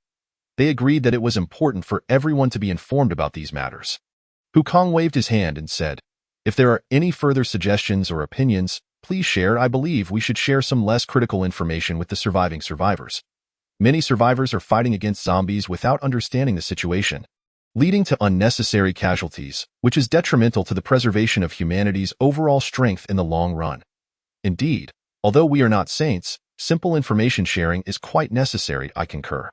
They agreed that it was important for everyone to be informed about these matters. Hukong waved his hand and said, "If there are any further suggestions or opinions, please share. I believe we should share some less critical information with the surviving survivors. Many survivors are fighting against zombies without understanding the situation, leading to unnecessary casualties, which is detrimental to the preservation of humanity's overall strength in the long run. Indeed, although we are not saints, simple information sharing is quite necessary. I concur.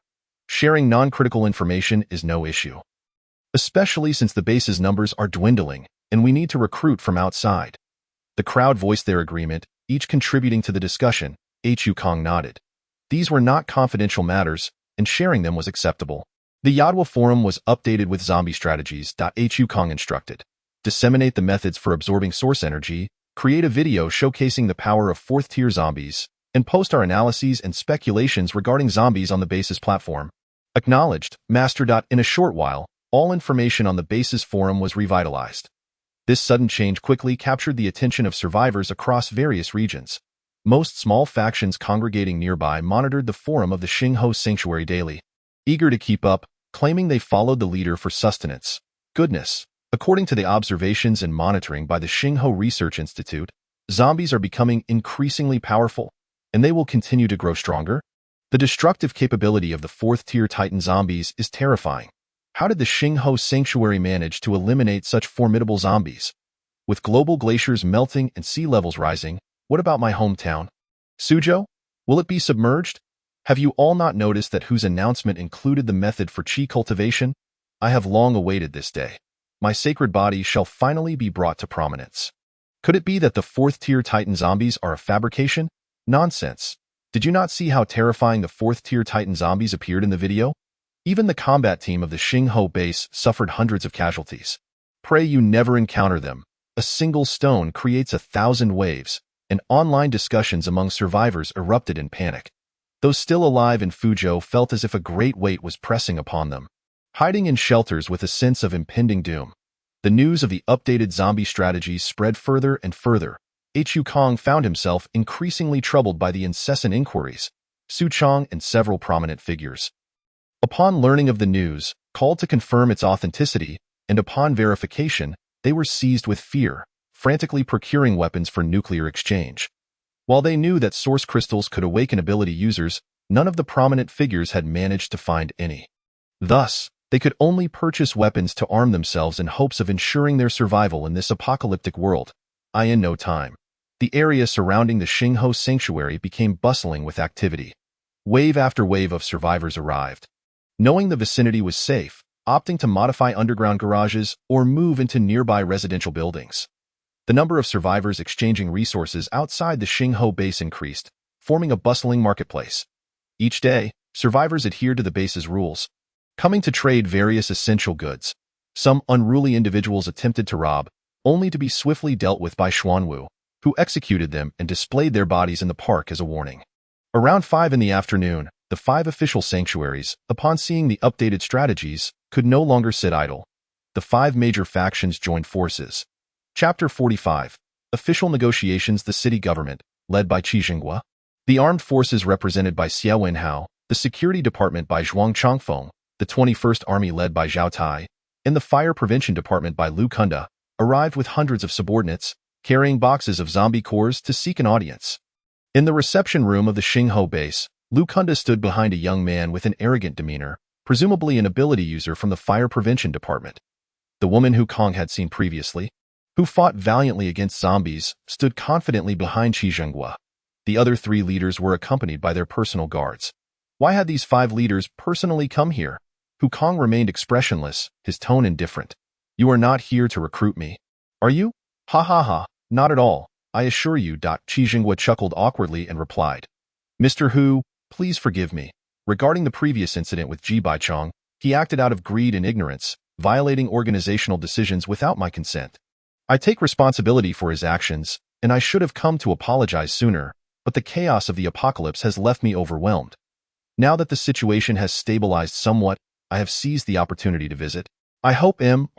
Sharing non-critical information is no issue, especially since the base's numbers are dwindling and we need to recruit from outside." The crowd voiced their agreement, each contributing to the discussion. Hukong nodded. These were not confidential matters, and sharing them was acceptable. The Yadwa forum was updated with zombie strategies. Hukong instructed. Disseminate the methods for absorbing source energy, create a video showcasing the power of fourth-tier zombies, and post our analyses and speculations regarding zombies on the base's platform. Acknowledged, Master. In a short while, all information on the base's forum was revitalized. This sudden change quickly captured the attention of survivors across various regions. Most small factions congregating nearby monitored the forum of the Xingho Sanctuary daily, eager to keep up, claiming they followed the leader for sustenance. Goodness. According to the observations and monitoring by the Xingho Research Institute, zombies are becoming increasingly powerful, and they will continue to grow stronger. The destructive capability of the fourth-tier Titan zombies is terrifying. How did the Xingho Sanctuary manage to eliminate such formidable zombies? With global glaciers melting and sea levels rising, what about my hometown? Suzhou? Will it be submerged? Have you all not noticed that whose announcement included the method for chi cultivation? I have long awaited this day. My sacred body shall finally be brought to prominence. Could it be that the fourth-tier Titan zombies are a fabrication? Nonsense. Did you not see how terrifying the fourth-tier Titan zombies appeared in the video? Even the combat team of the Xingho base suffered hundreds of casualties. Pray you never encounter them. A single stone creates 1,000 waves, and online discussions among survivors erupted in panic. Those still alive in Fuzhou felt as if a great weight was pressing upon them, hiding in shelters with a sense of impending doom. The news of the updated zombie strategies spread further and further. Hukong found himself increasingly troubled by the incessant inquiries. Su Chong and several prominent figures, upon learning of the news, called to confirm its authenticity, and upon verification, they were seized with fear, frantically procuring weapons for nuclear exchange. While they knew that source crystals could awaken ability users, none of the prominent figures had managed to find any. Thus, they could only purchase weapons to arm themselves in hopes of ensuring their survival in this apocalyptic world. In no time, the area surrounding the Xingho Sanctuary became bustling with activity. Wave after wave of survivors arrived, knowing the vicinity was safe, opting to modify underground garages or move into nearby residential buildings. The number of survivors exchanging resources outside the Xingho base increased, forming a bustling marketplace. Each day, survivors adhered to the base's rules, coming to trade various essential goods. Some unruly individuals attempted to rob, only to be swiftly dealt with by Xuanwu, who executed them and displayed their bodies in the park as a warning. Around 5 in the afternoon, the 5 official sanctuaries, upon seeing the updated strategies, could no longer sit idle. The 5 major factions joined forces. Chapter 45. Official Negotiations. The city government, led by Qi Jinghua, the armed forces represented by Xiao Wenhao, the security department by Zhuang Changfeng, the 21st Army led by Zhao Tai, and the fire prevention department by Lu Kunda, arrived with hundreds of subordinates, carrying boxes of zombie cores to seek an audience. In the reception room of the Xingho base, Lu Kunda stood behind a young man with an arrogant demeanor, presumably an ability user from the fire prevention department. The woman who Kong had seen previously, who fought valiantly against zombies, stood confidently behind Qi Jinghua. The other 3 leaders were accompanied by their personal guards. Why had these 5 leaders personally come here? Hukong remained expressionless, his tone indifferent. You are not here to recruit me, are you? Ha ha ha, not at all. I assure you. Qi Jinghua chuckled awkwardly and replied, Mr. Hu, please forgive me. Regarding the previous incident with Ji Baichong, he acted out of greed and ignorance, violating organizational decisions without my consent. I take responsibility for his actions, and I should have come to apologize sooner, but the chaos of the apocalypse has left me overwhelmed. Now that the situation has stabilized somewhat, I have seized the opportunity to visit. I hope you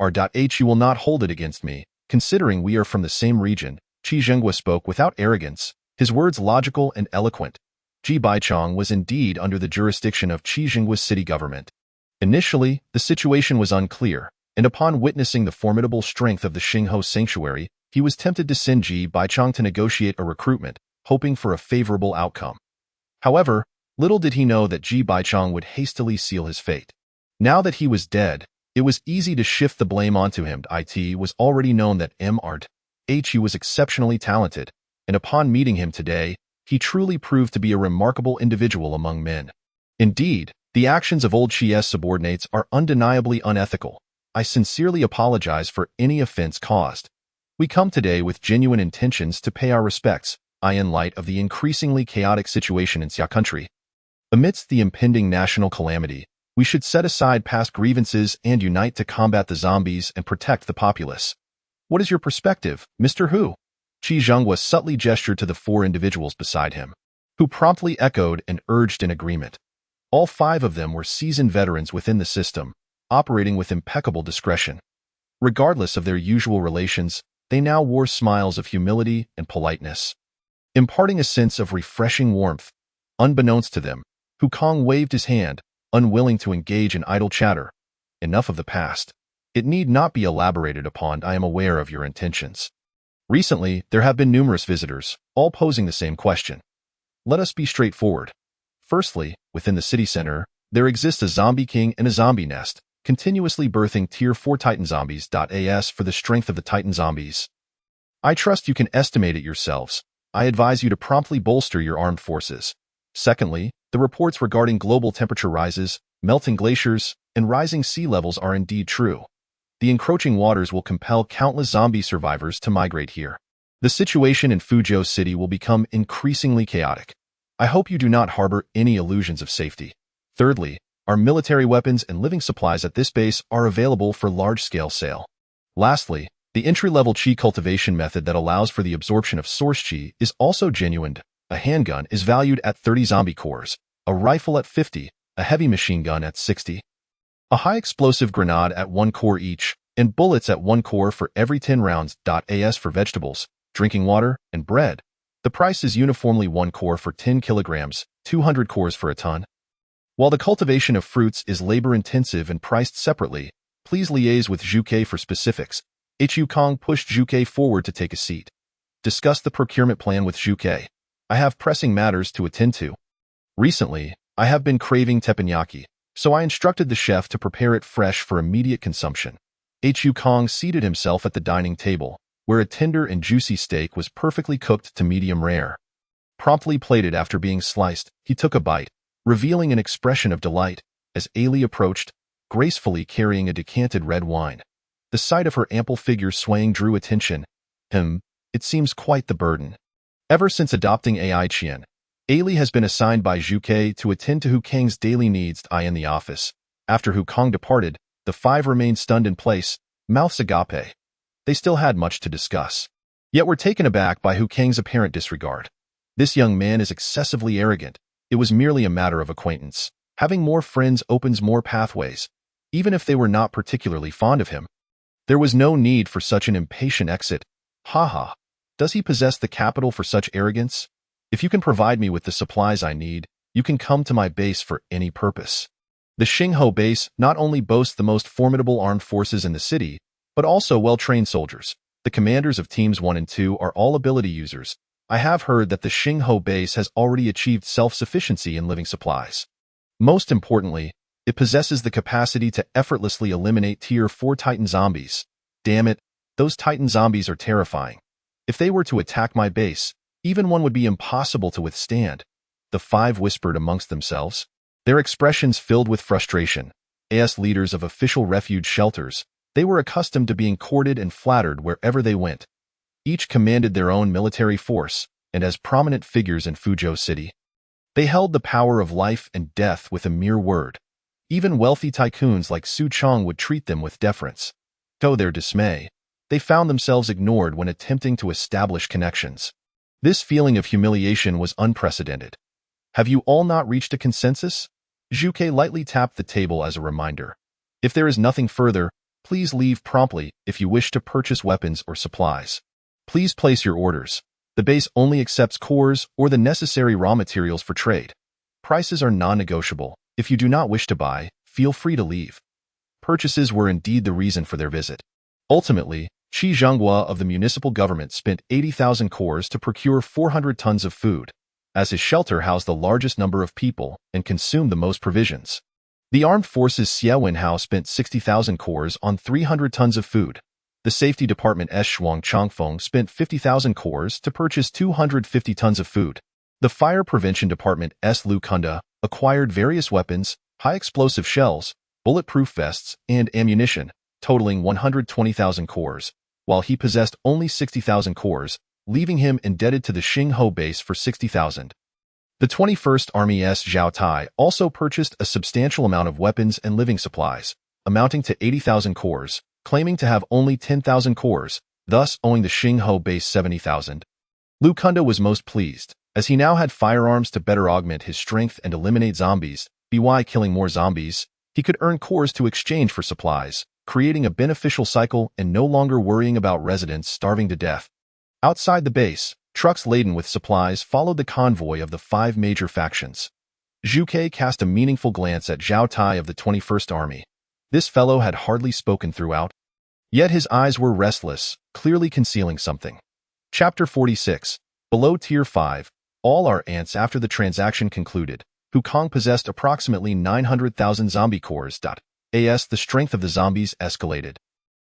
will not hold it against me, considering we are from the same region. Qi Jinghua spoke without arrogance, his words logical and eloquent. Ji Baichong was indeed under the jurisdiction of Qi Jinghua's city government. Initially, the situation was unclear, and upon witnessing the formidable strength of the Xingho sanctuary, he was tempted to send Ji Baichong to negotiate a recruitment, hoping for a favorable outcome. However, little did he know that Ji Baichong would hastily seal his fate. Now that he was dead, it was easy to shift the blame onto him. It was already known that Hu was exceptionally talented, and upon meeting him today, he truly proved to be a remarkable individual among men. Indeed, the actions of old Qi's subordinates are undeniably unethical. I sincerely apologize for any offense caused. We come today with genuine intentions to pay our respects, in light of the increasingly chaotic situation in Xia country. Amidst the impending national calamity, we should set aside past grievances and unite to combat the zombies and protect the populace. What is your perspective, Mr. Hu? Qi Jinghua subtly gestured to the four individuals beside him, who promptly echoed and urged in agreement. All five of them were seasoned veterans within the system, operating with impeccable discretion. Regardless of their usual relations, they now wore smiles of humility and politeness, imparting a sense of refreshing warmth. Unbeknownst to them, Hu Kong waved his hand, unwilling to engage in idle chatter. Enough of the past. It need not be elaborated upon. I am aware of your intentions. Recently, there have been numerous visitors, all posing the same question. Let us be straightforward. Firstly, within the city center, there exists a zombie king and a zombie nest, continuously birthing Tier 4 Titan zombies. As for the strength of the Titan zombies, I trust you can estimate it yourselves. I advise you to promptly bolster your armed forces. Secondly, the reports regarding global temperature rises, melting glaciers, and rising sea levels are indeed true. The encroaching waters will compel countless zombie survivors to migrate here. The situation in Fuzhou City will become increasingly chaotic. I hope you do not harbor any illusions of safety. Thirdly, our military weapons and living supplies at this base are available for large-scale sale. Lastly, the entry-level Qi cultivation method that allows for the absorption of source Qi is also genuine. A handgun is valued at 30 zombie cores, a rifle at 50, a heavy machine gun at 60. A high-explosive grenade at 1 core each, and bullets at 1 core for every 10 rounds. As for vegetables, drinking water, and bread, the price is uniformly 1 core for 10 kilograms, 200 cores for a ton. While the cultivation of fruits is labor-intensive and priced separately, please liaise with Zhu for specifics. Hu Kong pushed Zhu forward to take a seat. Discuss the procurement plan with Zhu. I have pressing matters to attend to. Recently, I have been craving teppanyaki, so I instructed the chef to prepare it fresh for immediate consumption. Hu Kong seated himself at the dining table, where a tender and juicy steak was perfectly cooked to medium rare. Promptly plated after being sliced, he took a bite, revealing an expression of delight, as Ailey approached, gracefully carrying a decanted red wine. The sight of her ample figure swaying drew attention. It seems quite the burden. Ever since adopting AI Qian, Ailey has been assigned by Zhu to attend to Hu Kang's daily needs in the office. After Hu Kong departed, the five remained stunned in place, mouths agape. They still had much to discuss, yet were taken aback by Hu Kang's apparent disregard. This young man is excessively arrogant. It was merely a matter of acquaintance. Having more friends opens more pathways, even if they were not particularly fond of him. There was no need for such an impatient exit. Haha. Does he possess the capital for such arrogance? If you can provide me with the supplies I need, you can come to my base for any purpose. The Xingho base not only boasts the most formidable armed forces in the city, but also well-trained soldiers. The commanders of Teams 1 and 2 are all ability users. I have heard that the Xingho base has already achieved self-sufficiency in living supplies. Most importantly, it possesses the capacity to effortlessly eliminate Tier 4 Titan zombies. Damn it, those Titan zombies are terrifying. If they were to attack my base, even one would be impossible to withstand. The five whispered amongst themselves, their expressions filled with frustration. As leaders of official refuge shelters, they were accustomed to being courted and flattered wherever they went. Each commanded their own military force, and as prominent figures in Fuzhou City, they held the power of life and death with a mere word. Even wealthy tycoons like Su Chong would treat them with deference. To their dismay, they found themselves ignored when attempting to establish connections. This feeling of humiliation was unprecedented. Have you all not reached a consensus? Zhuge lightly tapped the table as a reminder. If there is nothing further, please leave promptly if you wish to purchase weapons or supplies. Please place your orders. The base only accepts cores or the necessary raw materials for trade. Prices are non-negotiable. If you do not wish to buy, feel free to leave. Purchases were indeed the reason for their visit. Ultimately, Qi Zhonghua of the municipal government spent 80,000 cores to procure 400 tons of food, as his shelter housed the largest number of people and consumed the most provisions. The armed forces Xiaowen Hao spent 60,000 cores on 300 tons of food. The safety department S Shuang Changfeng spent 50,000 cores to purchase 250 tons of food. The fire prevention department S Lu Kunda acquired various weapons, high explosive shells, bulletproof vests, and ammunition, totaling 120,000 cores, while he possessed only 60,000 cores, leaving him indebted to the Xingho base for 60,000. The 21st Army S Zhao Tai also purchased a substantial amount of weapons and living supplies, amounting to 80,000 cores, claiming to have only 10,000 cores, thus owing the Xingho base 70,000. Lu Kunda was most pleased, as he now had firearms to better augment his strength and eliminate zombies. By killing more zombies, he could earn cores to exchange for supplies, creating a beneficial cycle and no longer worrying about residents starving to death. Outside the base, trucks laden with supplies followed the convoy of the 5 major factions. Zhuge cast a meaningful glance at Zhao Tai of the 21st Army. This fellow had hardly spoken throughout, yet his eyes were restless, clearly concealing something. Chapter 46. Below Tier 5, all our ants. After the transaction concluded, Wukong possessed approximately 900,000 zombie cores. As the strength of the zombies escalated,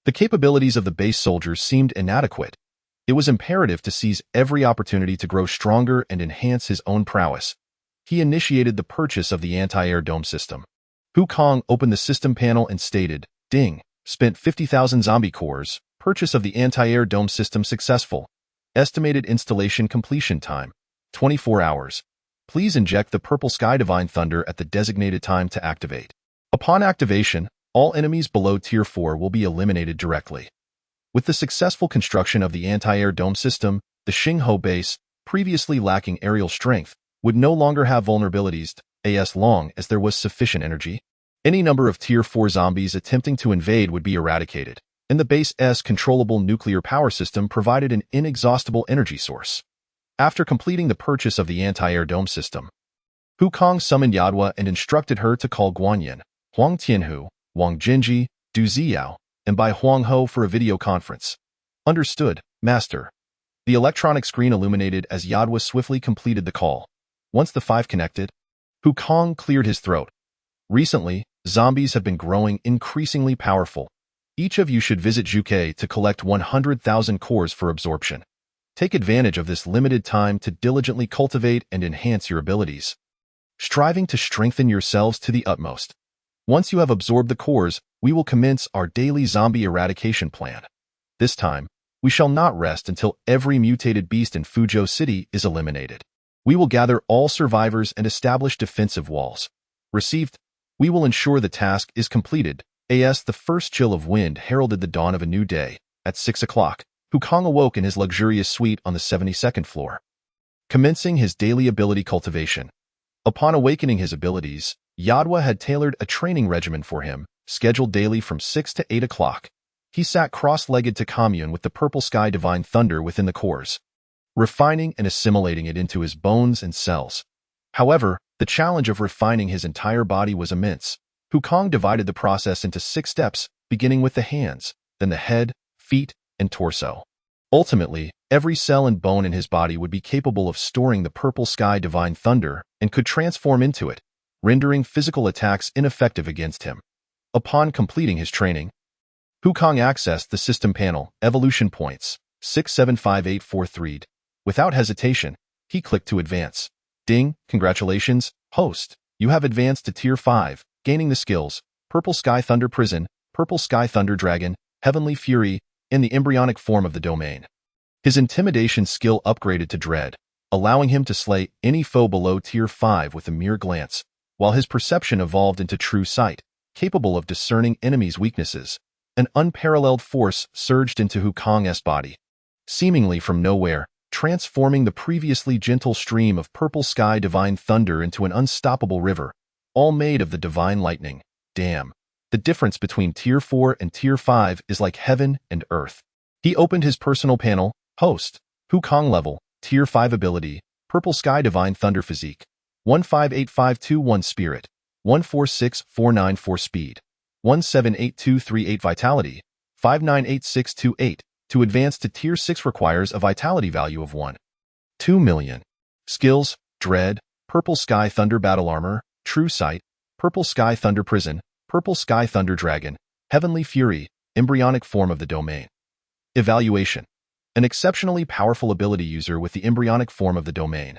the capabilities of the base soldiers seemed inadequate. It was imperative to seize every opportunity to grow stronger and enhance his own prowess. He initiated the purchase of the anti-air dome system. Wukong opened the system panel and stated, "Ding, spent 50,000 zombie cores, purchase of the anti-air dome system successful. Estimated installation completion time, 24 hours. Please inject the Purple Sky Divine Thunder at the designated time to activate." Upon activation, all enemies below Tier 4 will be eliminated directly. With the successful construction of the anti-air dome system, the Xingho base, previously lacking aerial strength, would no longer have vulnerabilities as long as there was sufficient energy. Any number of Tier 4 zombies attempting to invade would be eradicated, and the base's controllable nuclear power system provided an inexhaustible energy source. After completing the purchase of the anti-air dome system, Wukong summoned Yadwa and instructed her to call Guanyin, Huang Tianhu, Wang Jinji, Du Ziyao, and Bai Huangho for a video conference. Understood, Master. The electronic screen illuminated as Yadwa swiftly completed the call. Once the 5 connected, Wukong cleared his throat. Recently, zombies have been growing increasingly powerful. Each of you should visit Zhuge to collect 100,000 cores for absorption. Take advantage of this limited time to diligently cultivate and enhance your abilities, striving to strengthen yourselves to the utmost. Once you have absorbed the cores, we will commence our daily zombie eradication plan. This time, we shall not rest until every mutated beast in Fuzhou City is eliminated. We will gather all survivors and establish defensive walls. Received. We will ensure the task is completed. As the first chill of wind heralded the dawn of a new day, at 6 o'clock, Wukong awoke in his luxurious suite on the 72nd floor, commencing his daily ability cultivation. Upon awakening his abilities, Yadwa had tailored a training regimen for him, scheduled daily from 6 to 8 o'clock. He sat cross-legged to commune with the Purple Sky Divine Thunder within the cores, refining and assimilating it into his bones and cells. However, the challenge of refining his entire body was immense. Wukong divided the process into 6 steps, beginning with the hands, then the head, feet, and torso. Ultimately, every cell and bone in his body would be capable of storing the Purple Sky Divine Thunder and could transform into it, rendering physical attacks ineffective against him. Upon completing his training, Wukong accessed the system panel, Evolution Points, 675843. Without hesitation, he clicked to advance. Ding, congratulations, host. You have advanced to Tier 5, gaining the skills Purple Sky Thunder Prison, Purple Sky Thunder Dragon, Heavenly Fury, and the embryonic form of the domain. His intimidation skill upgraded to dread, allowing him to slay any foe below Tier 5 with a mere glance, while his perception evolved into true sight, capable of discerning enemies' weaknesses. An unparalleled force surged into Wukong's body, seemingly from nowhere, transforming the previously gentle stream of purple sky divine thunder into an unstoppable river, all made of the divine lightning. Damn. The difference between Tier 4 and Tier 5 is like heaven and earth. He opened his personal panel, Host, Wukong level, Tier 5 ability, Purple Sky Divine Thunder Physique, 158521 Spirit, 146494 Speed, 178238 Vitality, 598628. To advance to Tier 6 requires a vitality value of 1.2 million. Skills, Dread, Purple Sky Thunder Battle Armor, True Sight, Purple Sky Thunder Prison, Purple Sky Thunder Dragon, Heavenly Fury, Embryonic Form of the Domain. Evaluation. An exceptionally powerful ability user with the embryonic form of the domain.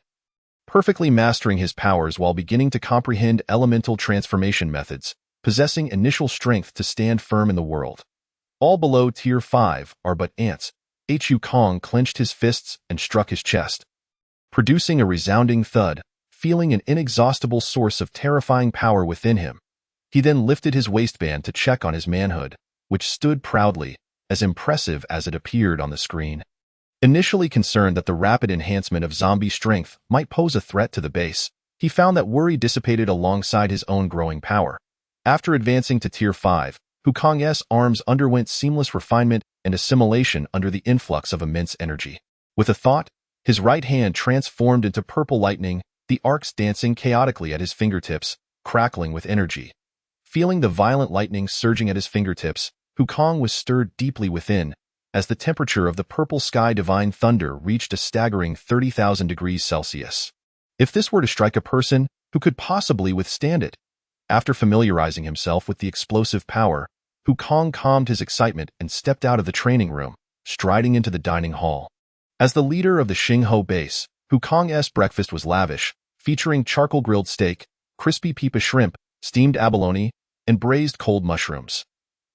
Perfectly mastering his powers while beginning to comprehend elemental transformation methods, possessing initial strength to stand firm in the world. All below Tier 5 are but ants. Wukong clenched his fists and struck his chest, producing a resounding thud, feeling an inexhaustible source of terrifying power within him. He then lifted his waistband to check on his manhood, which stood proudly, as impressive as it appeared on the screen. Initially concerned that the rapid enhancement of zombie strength might pose a threat to the base, he found that worry dissipated alongside his own growing power. After advancing to Tier 5, Wukong's arms underwent seamless refinement and assimilation under the influx of immense energy. With a thought, his right hand transformed into purple lightning, the arcs dancing chaotically at his fingertips, crackling with energy. Feeling the violent lightning surging at his fingertips, Wukong was stirred deeply within, as the temperature of the purple sky divine thunder reached a staggering 30,000 degrees Celsius. If this were to strike a person, who could possibly withstand it? After familiarizing himself with the explosive power, Wukong calmed his excitement and stepped out of the training room, striding into the dining hall. As the leader of the Xingho base, Wukong's breakfast was lavish, featuring charcoal-grilled steak, crispy pipa shrimp, steamed abalone, and braised cold mushrooms.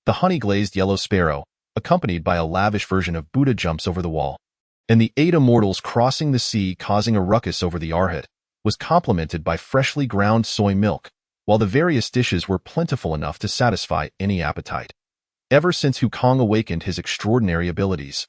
The honey-glazed yellow sparrow, accompanied by a lavish version of Buddha jumps over the wall, and the 8 immortals crossing the sea causing a ruckus over the Arhat, was complemented by freshly ground soy milk, while the various dishes were plentiful enough to satisfy any appetite. Ever since Wukong awakened his extraordinary abilities,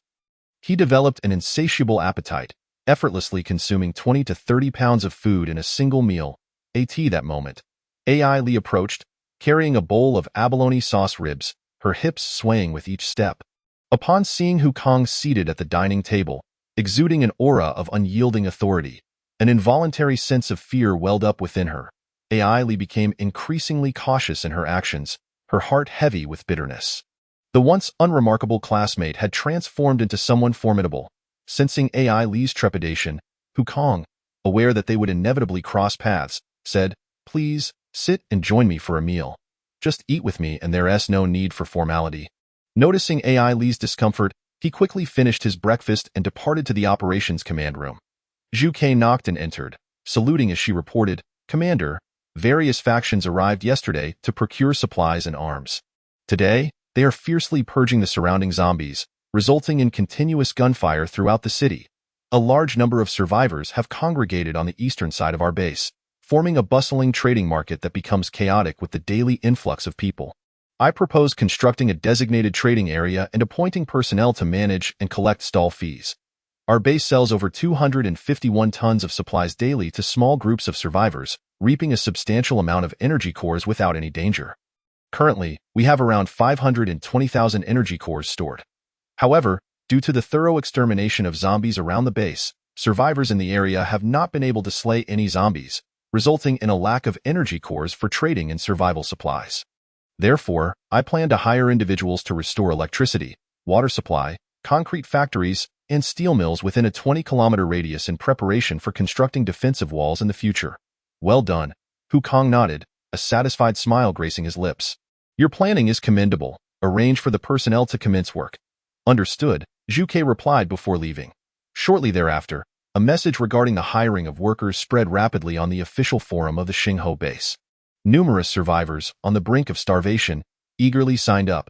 he developed an insatiable appetite, effortlessly consuming 20 to 30 pounds of food in a single meal. At that moment, Ai Li approached, carrying a bowl of abalone sauce ribs, her hips swaying with each step. Upon seeing Wukong seated at the dining table, exuding an aura of unyielding authority, an involuntary sense of fear welled up within her. Ai Li became increasingly cautious in her actions, her heart heavy with bitterness. The once unremarkable classmate had transformed into someone formidable. Sensing Ai Li's trepidation, Wukong, aware that they would inevitably cross paths, said, "Please, sit and join me for a meal. Just eat with me and there's no need for formality." Noticing Ai Li's discomfort, he quickly finished his breakfast and departed to the operations command room. Zhu Ke knocked and entered, saluting as she reported, "Commander, various factions arrived yesterday to procure supplies and arms. Today, they are fiercely purging the surrounding zombies, resulting in continuous gunfire throughout the city. A large number of survivors have congregated on the eastern side of our base, forming a bustling trading market that becomes chaotic with the daily influx of people. I propose constructing a designated trading area and appointing personnel to manage and collect stall fees. Our base sells over 251 tons of supplies daily to small groups of survivors, reaping a substantial amount of energy cores without any danger. Currently, we have around 520,000 energy cores stored. However, due to the thorough extermination of zombies around the base, survivors in the area have not been able to slay any zombies, resulting in a lack of energy cores for trading in survival supplies. Therefore, I plan to hire individuals to restore electricity, water supply, concrete factories, and steel mills within a 20-kilometer radius in preparation for constructing defensive walls in the future." "Well done." Wukong nodded, a satisfied smile gracing his lips. "Your planning is commendable. Arrange for the personnel to commence work." "Understood," Zhu Ke replied before leaving. Shortly thereafter, a message regarding the hiring of workers spread rapidly on the official forum of the Xingho base. Numerous survivors, on the brink of starvation, eagerly signed up.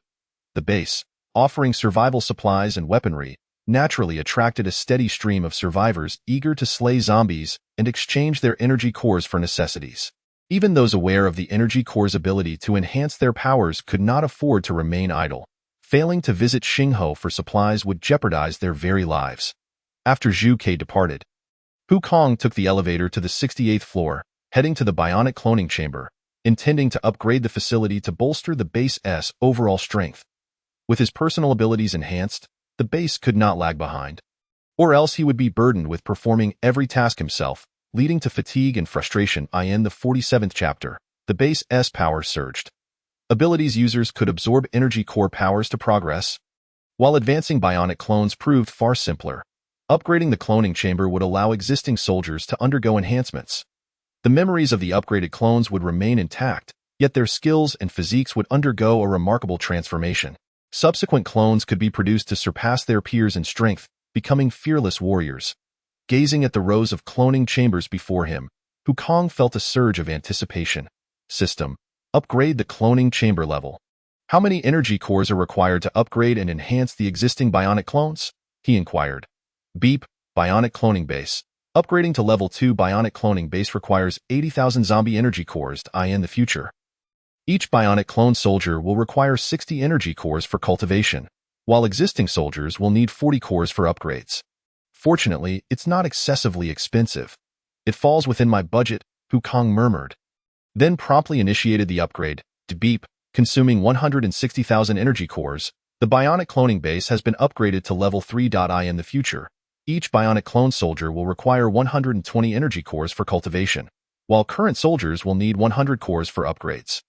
The base, offering survival supplies and weaponry, naturally attracted a steady stream of survivors eager to slay zombies and exchange their energy cores for necessities. Even those aware of the energy core's ability to enhance their powers could not afford to remain idle. Failing to visit Xinghe for supplies would jeopardize their very lives. After Zhu Ke departed, Hu Kong took the elevator to the 68th floor, heading to the bionic cloning chamber, intending to upgrade the facility to bolster the base's overall strength. With his personal abilities enhanced, the base could not lag behind. Or else he would be burdened with performing every task himself, leading to fatigue and frustration. In the 47th chapter, the base's power surged. Abilities users could absorb energy core powers to progress, while advancing bionic clones proved far simpler. Upgrading the cloning chamber would allow existing soldiers to undergo enhancements. The memories of the upgraded clones would remain intact, yet their skills and physiques would undergo a remarkable transformation. Subsequent clones could be produced to surpass their peers in strength, becoming fearless warriors. Gazing at the rows of cloning chambers before him, Hu Kong felt a surge of anticipation. System: upgrade the cloning chamber level. How many energy cores are required to upgrade and enhance the existing bionic clones? He inquired. Beep, bionic cloning base. Upgrading to level 2 bionic cloning base requires 80,000 zombie energy cores in the future. Each bionic clone soldier will require 60 energy cores for cultivation, while existing soldiers will need 40 cores for upgrades. Fortunately, it's not excessively expensive. It falls within my budget, Hu Kong murmured. Then promptly initiated the upgrade. Beep, consuming 160,000 energy cores, the bionic cloning base has been upgraded to level 3. In the future, each bionic clone soldier will require 120 energy cores for cultivation, while current soldiers will need 100 cores for upgrades.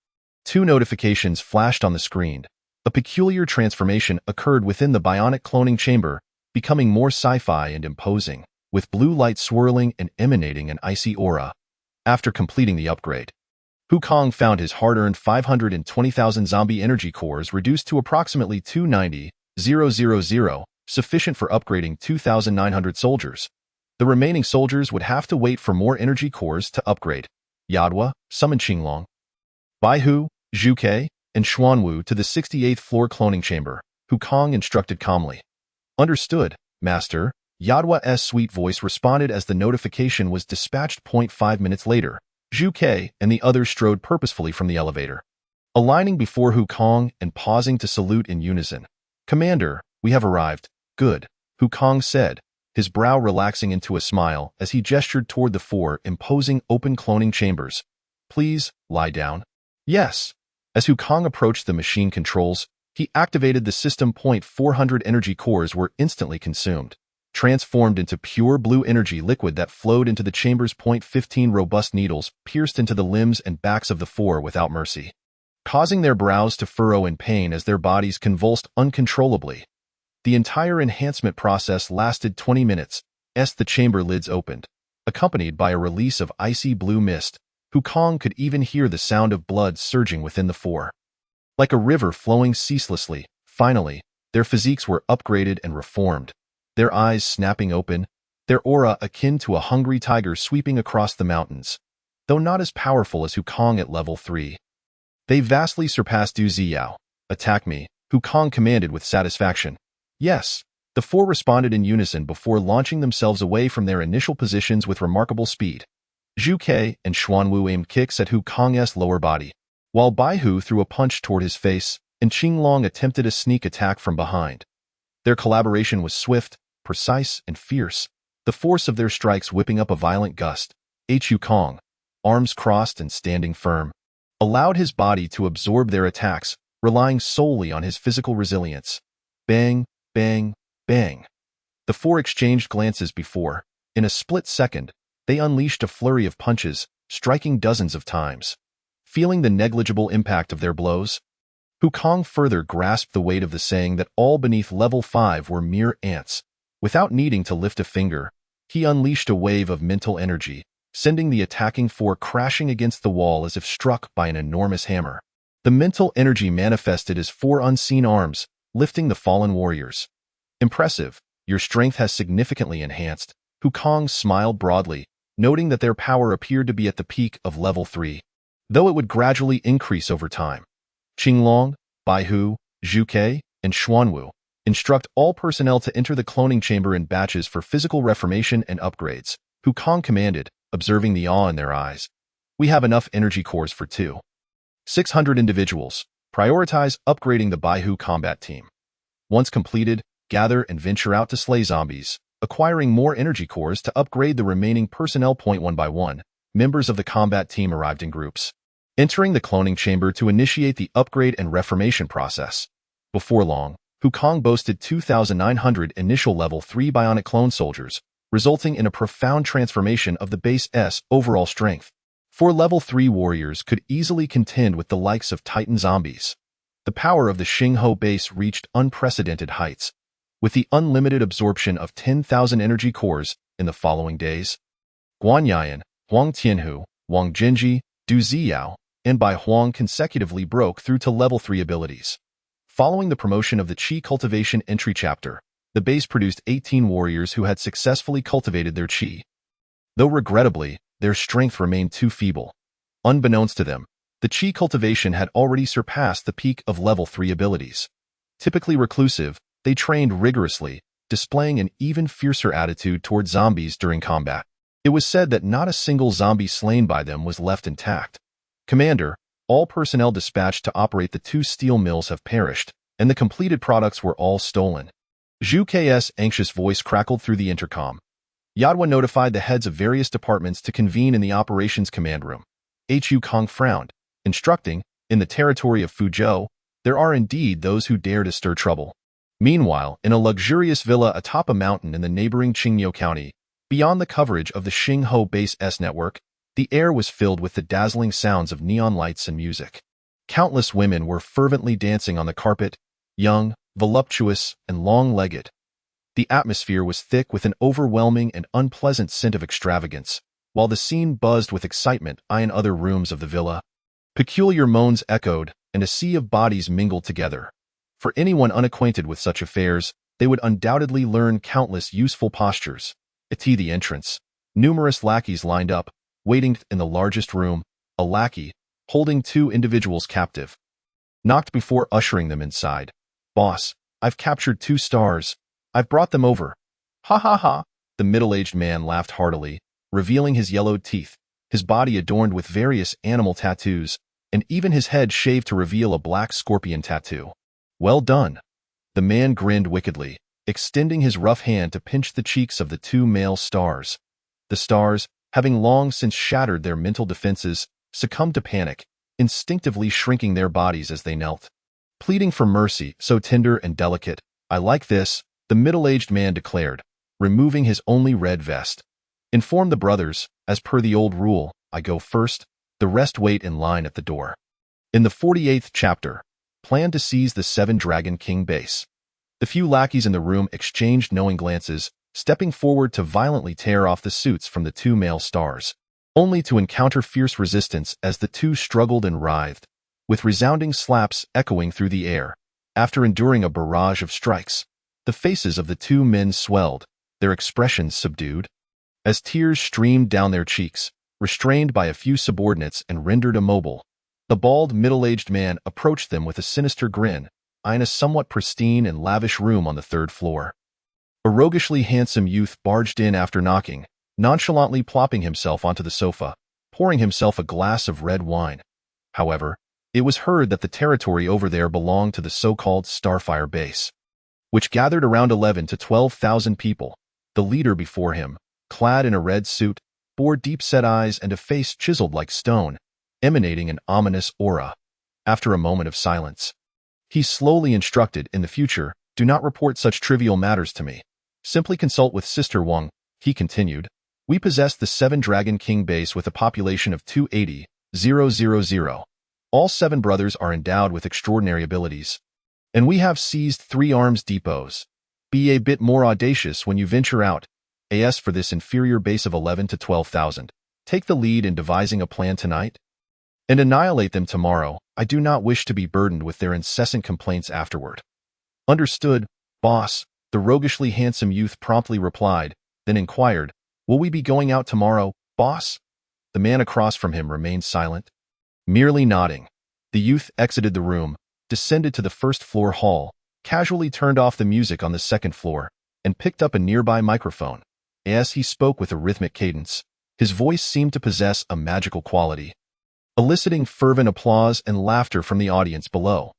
Two notifications flashed on the screen. A peculiar transformation occurred within the bionic cloning chamber, becoming more sci-fi and imposing, with blue light swirling and emanating an icy aura. After completing the upgrade, Hu Kong found his hard-earned 520,000 zombie energy cores reduced to approximately 290,000, sufficient for upgrading 2,900 soldiers. The remaining soldiers would have to wait for more energy cores to upgrade. Yadwa summoned Qinglong, Baihu, Zhu Ke, and Xuanwu to the 68th floor cloning chamber. Hu Kong instructed calmly. Understood, Master. Yadwa's sweet voice responded as the notification was dispatched. 5 minutes later, Zhu Ke and the others strode purposefully from the elevator, aligning before Hu Kong and pausing to salute in unison. Commander, we have arrived. Good, Hu Kong said, his brow relaxing into a smile as he gestured toward the 4 imposing open cloning chambers. Please, lie down. Yes. As Hu Kong approached the machine controls, he activated the system. 400 energy cores were instantly consumed, transformed into pure blue energy liquid that flowed into the chambers. 15 robust needles pierced into the limbs and backs of the 4 without mercy, causing their brows to furrow in pain as their bodies convulsed uncontrollably. The entire enhancement process lasted 20 minutes. As the chamber lids opened, accompanied by a release of icy blue mist, Hu Kong could even hear the sound of blood surging within the 4. Like a river flowing ceaselessly, finally, their physiques were upgraded and reformed, their eyes snapping open, their aura akin to a hungry tiger sweeping across the mountains. Though not as powerful as Hu Kong at level 3, they vastly surpassed Du Ziyao. Attack me, Hu Kong commanded with satisfaction. Yes, the 4 responded in unison before launching themselves away from their initial positions with remarkable speed. Zhu Ke and Xuanwu aimed kicks at Hu Kong's lower body, while Baihu threw a punch toward his face, and Qinglong attempted a sneak attack from behind. Their collaboration was swift, precise, and fierce, the force of their strikes whipping up a violent gust. Hu Kong, arms crossed and standing firm, allowed his body to absorb their attacks, relying solely on his physical resilience. Bang, bang, bang. The 4 exchanged glances before, in a split second, they unleashed a flurry of punches, striking dozens of times. Feeling the negligible impact of their blows, Hu Kong further grasped the weight of the saying that all beneath level 5 were mere ants. Without needing to lift a finger, he unleashed a wave of mental energy, sending the attacking 4 crashing against the wall as if struck by an enormous hammer. The mental energy manifested as 4 unseen arms, lifting the fallen warriors. Impressive, your strength has significantly enhanced. Hu Kong smiled broadly, noting that their power appeared to be at the peak of level 3, though it would gradually increase over time. Qinglong, Baihu, Zhu Ke, and Xuanwu, Instruct all personnel to enter the cloning chamber in batches for physical reformation and upgrades. Hu Kong commanded, observing the awe in their eyes. We have enough energy cores for 600 individuals. Prioritize upgrading the Baihu combat team. Once completed, gather and venture out to slay zombies, acquiring more energy cores to upgrade the remaining personnel. One by one, members of the combat team arrived in groups, entering the cloning chamber to initiate the upgrade and reformation process. Before long, Hu Kong boasted 2,900 initial level 3 bionic clone soldiers, resulting in a profound transformation of the base's overall strength. 4 level 3 warriors could easily contend with the likes of Titan zombies. The power of the Xingho base reached unprecedented heights, with the unlimited absorption of 10,000 energy cores in the following days. Guan Yan, Huang Tianhu, Wang Jinji, Du Ziyao, and Bai Huang consecutively broke through to level 3 abilities. Following the promotion of the Qi cultivation entry chapter, the base produced 18 warriors who had successfully cultivated their Qi. Though regrettably, their strength remained too feeble. Unbeknownst to them, the Qi cultivation had already surpassed the peak of level 3 abilities. Typically reclusive, they trained rigorously, displaying an even fiercer attitude toward zombies during combat. It was said that not a single zombie slain by them was left intact. Commander, all personnel dispatched to operate the 2 steel mills have perished, and the completed products were all stolen. Zhu K's anxious voice crackled through the intercom. Yadwa notified the heads of various departments to convene in the operations command room. Hu Kong frowned, instructing, in the territory of Fuzhou, there are indeed those who dare to stir trouble. Meanwhile, in a luxurious villa atop a mountain in the neighboring Qingyou County, beyond the coverage of the Xingho Base S network, the air was filled with the dazzling sounds of neon lights and music. Countless women were fervently dancing on the carpet, young, voluptuous, and long-legged. The atmosphere was thick with an overwhelming and unpleasant scent of extravagance, while the scene buzzed with excitement in other rooms of the villa. Peculiar moans echoed, and a sea of bodies mingled together. For anyone unacquainted with such affairs, they would undoubtedly learn countless useful postures. At the entrance, numerous lackeys lined up, waiting in the largest room, a lackey, holding 2 individuals captive. Knocked before ushering them inside. Boss, I've captured 2 stars. I've brought them over. Ha ha ha. The middle-aged man laughed heartily, revealing his yellowed teeth, his body adorned with various animal tattoos, and even his head shaved to reveal a black scorpion tattoo. Well done. The man grinned wickedly, extending his rough hand to pinch the cheeks of the 2 male stars. The stars, having long since shattered their mental defenses, succumbed to panic, instinctively shrinking their bodies as they knelt. Pleading for mercy, so tender and delicate, I like this, the middle-aged man declared, removing his only red vest. Inform the brothers, as per the old rule, I go first, the rest wait in line at the door. In the 48th chapter, plan to seize the 7 Dragon King base. The few lackeys in the room exchanged knowing glances, stepping forward to violently tear off the suits from the 2 male stars, only to encounter fierce resistance as the 2 struggled and writhed, with resounding slaps echoing through the air. After enduring a barrage of strikes, the faces of the 2 men swelled, their expressions subdued. As tears streamed down their cheeks, restrained by a few subordinates and rendered immobile, the bald, middle-aged man approached them with a sinister grin, in a somewhat pristine and lavish room on the 3rd floor. A roguishly handsome youth barged in after knocking, nonchalantly plopping himself onto the sofa, pouring himself a glass of red wine. However, it was heard that the territory over there belonged to the so-called Starfire base, which gathered around 11 to 12,000 people. The leader before him, clad in a red suit, bore deep-set eyes and a face chiseled like stone, emanating an ominous aura. After a moment of silence, he slowly instructed, in the future, do not report such trivial matters to me. Simply consult with Sister Wang, he continued. We possess the 7 Dragon King base with a population of 280,000. All 7 brothers are endowed with extraordinary abilities. And we have seized 3 arms depots. Be a bit more audacious when you venture out. As for this inferior base of 11 to 12,000, take the lead in devising a plan tonight and annihilate them tomorrow. I do not wish to be burdened with their incessant complaints afterward. Understood, boss, the roguishly handsome youth promptly replied, then inquired, will we be going out tomorrow, boss? The man across from him remained silent, merely nodding. The youth exited the room, descended to the 1st floor hall, casually turned off the music on the second floor and picked up a nearby microphone. As he spoke with a rhythmic cadence, his voice seemed to possess a magical quality, eliciting fervent applause and laughter from the audience below.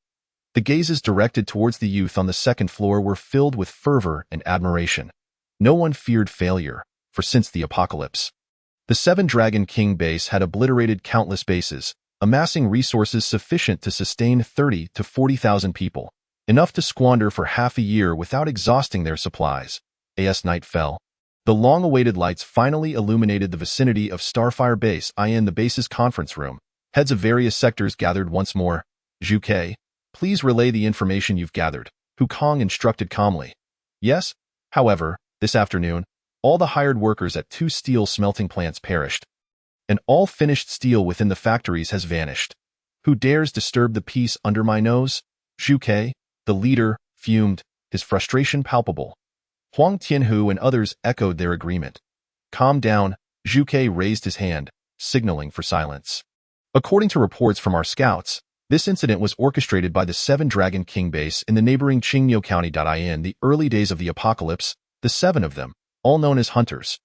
The gazes directed towards the youth on the second floor were filled with fervor and admiration. No one feared failure, for since the apocalypse, the Seven Dragon King base had obliterated countless bases, amassing resources sufficient to sustain 30 to 40,000 people, enough to squander for half a year without exhausting their supplies. As night fell, the long-awaited lights finally illuminated the vicinity of Starfire Base. In the base's conference room, heads of various sectors gathered once more. Zhu Ke, please relay the information you've gathered, Hu Kong instructed calmly. Yes, however, this afternoon, all the hired workers at 2 steel smelting plants perished, and all finished steel within the factories has vanished. Who dares disturb the peace under my nose? Zhu Ke, the leader, fumed, his frustration palpable. Huang Tianhu and others echoed their agreement. Calm down, Zhu Ke raised his hand, signaling for silence. According to reports from our scouts, this incident was orchestrated by the Seven Dragon King base in the neighboring Qingniu County. In the early days of the apocalypse, the 7 of them, all known as hunters,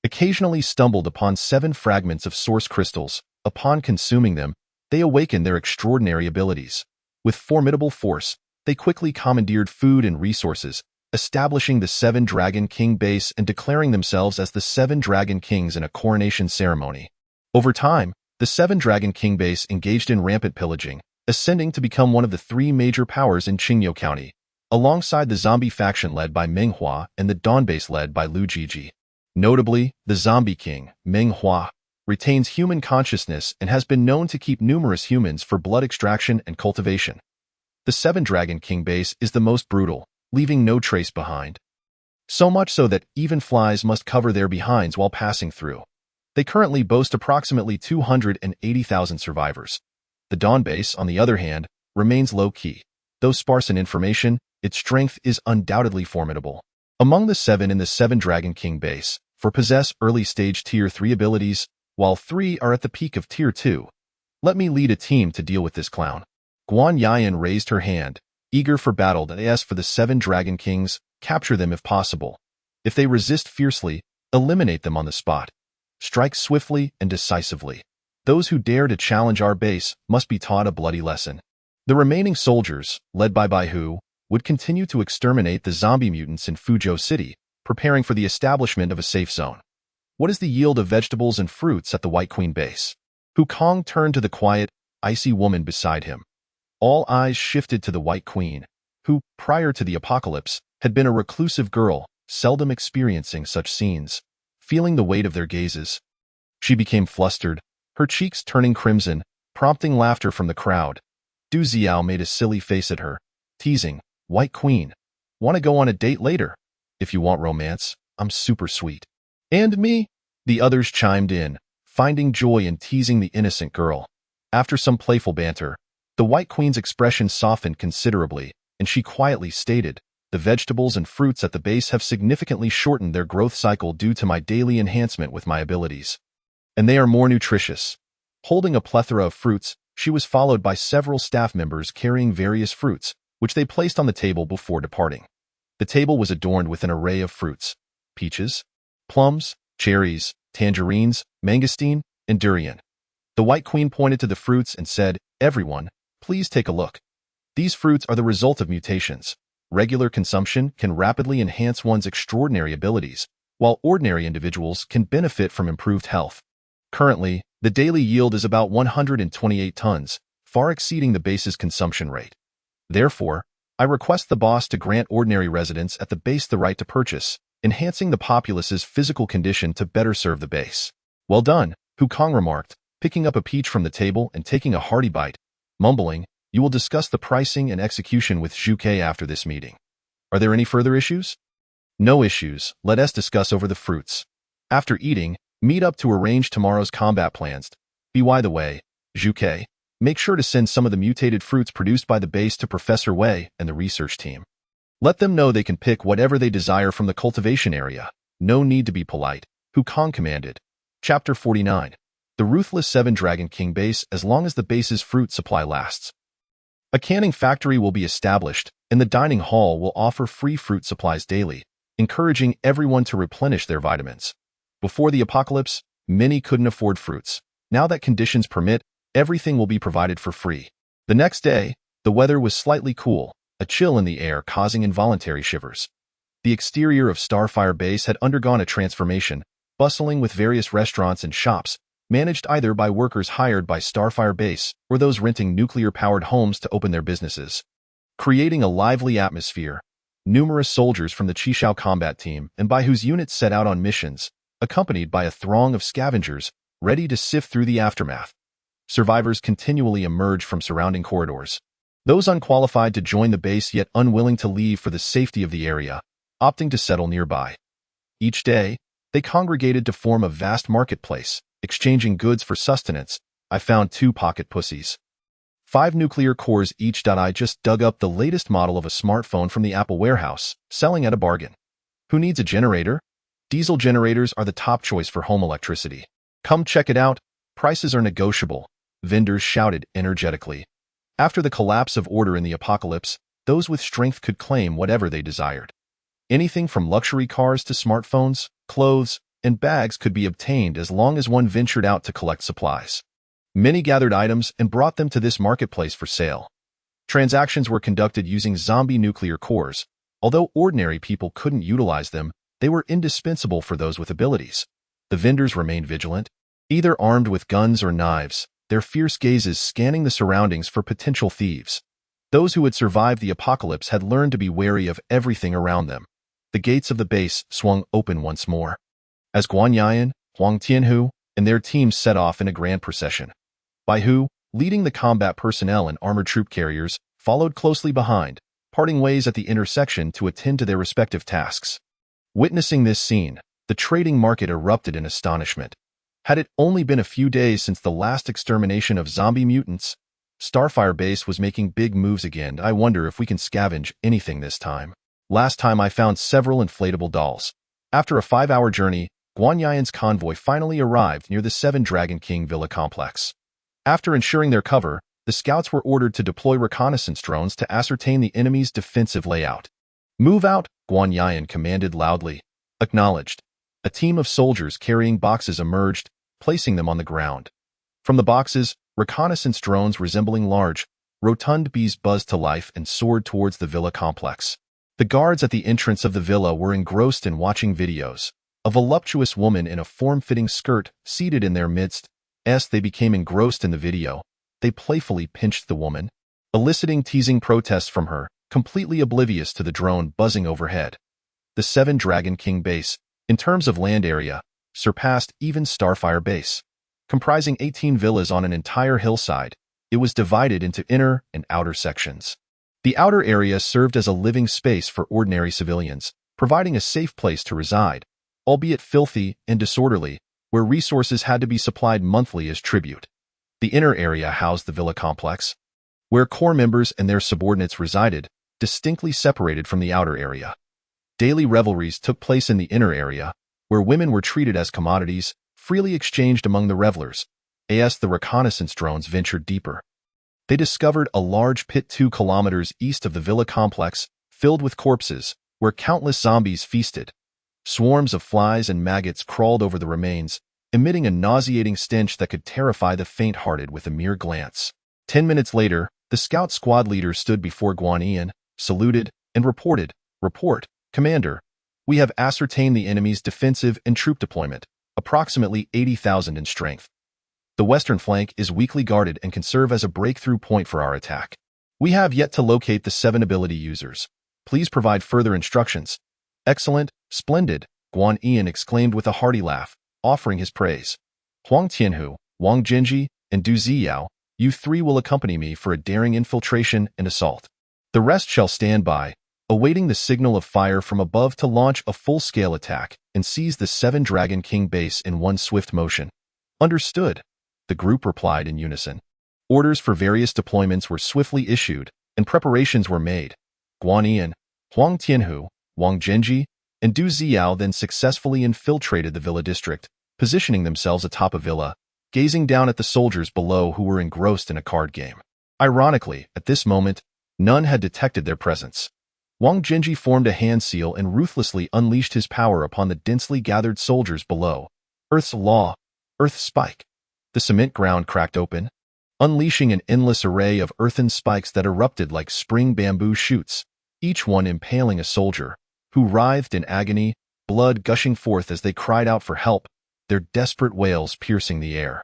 occasionally stumbled upon 7 fragments of source crystals. Upon consuming them, they awakened their extraordinary abilities. With formidable force, they quickly commandeered food and resources, establishing the Seven Dragon King base and declaring themselves as the 7 Dragon Kings in a coronation ceremony. Over time, the 7 Dragon King base engaged in rampant pillaging, ascending to become one of the 3 major powers in Qingniu County, alongside the zombie faction led by Meng Hua and the Dawn base led by Lu Jiji. Notably, the zombie king, Meng Hua, retains human consciousness and has been known to keep numerous humans for blood extraction and cultivation. The 7 Dragon King base is the most brutal, leaving no trace behind. So much so that even flies must cover their behinds while passing through. They currently boast approximately 280,000 survivors. The Dawn base, on the other hand, remains low-key. Though sparse in information, its strength is undoubtedly formidable. Among the 7 in the 7 Dragon King base, 4 possess early-stage Tier 3 abilities, while 3 are at the peak of Tier 2. Let me lead a team to deal with this clown. Guan Yayan raised her hand, eager for battle. As for the 7 Dragon Kings, capture them if possible. If they resist fiercely, eliminate them on the spot. Strike swiftly and decisively. Those who dare to challenge our base must be taught a bloody lesson. The remaining soldiers, led by Bai Hu, would continue to exterminate the zombie mutants in Fuzhou City, preparing for the establishment of a safe zone. What is the yield of vegetables and fruits at the White Queen base? Hu Kong turned to the quiet, icy woman beside him. All eyes shifted to the White Queen, who, prior to the apocalypse, had been a reclusive girl, seldom experiencing such scenes. Feeling the weight of their gazes, she became flustered, her cheeks turning crimson, prompting laughter from the crowd. Du Xiao made a silly face at her, teasing, "White Queen, want to go on a date later? If you want romance, I'm super sweet." "And me?" the others chimed in, finding joy in teasing the innocent girl. After some playful banter, the White Queen's expression softened considerably, and she quietly stated, "The vegetables and fruits at the base have significantly shortened their growth cycle due to my daily enhancement with my abilities. And they are more nutritious." Holding a plethora of fruits, she was followed by several staff members carrying various fruits, which they placed on the table before departing. The table was adorned with an array of fruits: peaches, plums, cherries, tangerines, mangosteen, and durian. The White Queen pointed to the fruits and said, "Everyone, please take a look. These fruits are the result of mutations. Regular consumption can rapidly enhance one's extraordinary abilities, while ordinary individuals can benefit from improved health. Currently, the daily yield is about 128 tons, far exceeding the base's consumption rate. Therefore, I request the boss to grant ordinary residents at the base the right to purchase, enhancing the populace's physical condition to better serve the base." "Well done," Hu Kong remarked, picking up a peach from the table and taking a hearty bite. Mumbling, "You will discuss the pricing and execution with Zhu Ke after this meeting. Are there any further issues?" "No issues, let us discuss over the fruits. After eating, meet up to arrange tomorrow's combat plans. By the way, Zhu Ke, make sure to send some of the mutated fruits produced by the base to Professor Wei and the research team. Let them know they can pick whatever they desire from the cultivation area. No need to be polite," Hu Kong commanded. Chapter 49. The Ruthless 7 Dragon King Base. As long as the base's fruit supply lasts, a canning factory will be established, and the dining hall will offer free fruit supplies daily, encouraging everyone to replenish their vitamins. Before the apocalypse, many couldn't afford fruits. Now that conditions permit, everything will be provided for free. The next day, the weather was slightly cool, a chill in the air causing involuntary shivers. The exterior of Starfire Base had undergone a transformation, bustling with various restaurants and shops, managed either by workers hired by Starfire Base or those renting nuclear-powered homes to open their businesses. Creating a lively atmosphere, numerous soldiers from the Chishao combat team and by whose units set out on missions, accompanied by a throng of scavengers ready to sift through the aftermath. Survivors continually emerge from surrounding corridors. Those unqualified to join the base yet unwilling to leave for the safety of the area, opting to settle nearby. Each day, they congregated to form a vast marketplace, exchanging goods for sustenance. I found 2 pocket pussies. 5 nuclear cores each. I just dug up the latest model of a smartphone from the Apple warehouse, selling at a bargain. Who needs a generator? Diesel generators are the top choice for home electricity. Come check it out. Prices are negotiable, vendors shouted energetically. After the collapse of order in the apocalypse, those with strength could claim whatever they desired. Anything from luxury cars to smartphones, clothes, and bags could be obtained as long as one ventured out to collect supplies. Many gathered items and brought them to this marketplace for sale. Transactions were conducted using zombie nuclear cores. Although ordinary people couldn't utilize them, they were indispensable for those with abilities. The vendors remained vigilant, either armed with guns or knives, their fierce gazes scanning the surroundings for potential thieves. Those who had survived the apocalypse had learned to be wary of everything around them. The gates of the base swung open once more, as Guan Yan, Huang Tianhu, and their teams set off in a grand procession. Bai Hu, leading the combat personnel and armored troop carriers, followed closely behind, parting ways at the intersection to attend to their respective tasks. Witnessing this scene, the trading market erupted in astonishment. Had it only been a few days since the last extermination of zombie mutants, Starfire Base was making big moves again. I wonder if we can scavenge anything this time. Last time I found several inflatable dolls. After a 5-hour journey, Guan Yan's convoy finally arrived near the 7 Dragon King Villa complex. After ensuring their cover, the scouts were ordered to deploy reconnaissance drones to ascertain the enemy's defensive layout. Move out, Guan Yan commanded loudly. Acknowledged. A team of soldiers carrying boxes emerged, placing them on the ground. From the boxes, reconnaissance drones resembling large, rotund bees buzzed to life and soared towards the villa complex. The guards at the entrance of the villa were engrossed in watching videos. A voluptuous woman in a form-fitting skirt seated in their midst. As they became engrossed in the video, they playfully pinched the woman, eliciting teasing protests from her, completely oblivious to the drone buzzing overhead. The 7 Dragon King base, in terms of land area, surpassed even Starfire Base. Comprising 18 villas on an entire hillside, it was divided into inner and outer sections. The outer area served as a living space for ordinary civilians, providing a safe place to reside, albeit filthy and disorderly, where resources had to be supplied monthly as tribute. The inner area housed the villa complex, where corps members and their subordinates resided, distinctly separated from the outer area. Daily revelries took place in the inner area, where women were treated as commodities, freely exchanged among the revelers. As the reconnaissance drones ventured deeper, they discovered a large pit 2 kilometers east of the villa complex, filled with corpses, where countless zombies feasted. Swarms of flies and maggots crawled over the remains, emitting a nauseating stench that could terrify the faint-hearted with a mere glance. 10 minutes later, the scout squad leader stood before Guan Yan, saluted, and reported, "Report, Commander. We have ascertained the enemy's defensive and troop deployment, approximately 80,000 in strength. The western flank is weakly guarded and can serve as a breakthrough point for our attack. We have yet to locate the 7 ability users. Please provide further instructions." "Excellent, splendid," Guan Yan exclaimed with a hearty laugh, offering his praise. "Huang Tianhu, Wang Jinji, and Du Ziyao, you 3 will accompany me for a daring infiltration and assault. The rest shall stand by, awaiting the signal of fire from above to launch a full-scale attack and seize the 7 Dragon King base in one swift motion." "Understood," the group replied in unison. Orders for various deployments were swiftly issued, and preparations were made. Guan Yan, Huang Tianhu, Wang Jinji, and Du Ziyao then successfully infiltrated the villa district, positioning themselves atop a villa, gazing down at the soldiers below who were engrossed in a card game. Ironically, at this moment, None had detected their presence. Wang Jinji formed a hand seal and ruthlessly unleashed his power upon the densely gathered soldiers below. Earth's law, Earth Spike. The cement ground cracked open, unleashing an endless array of earthen spikes that erupted like spring bamboo shoots, each one impaling a soldier, who writhed in agony, blood gushing forth as they cried out for help, their desperate wails piercing the air.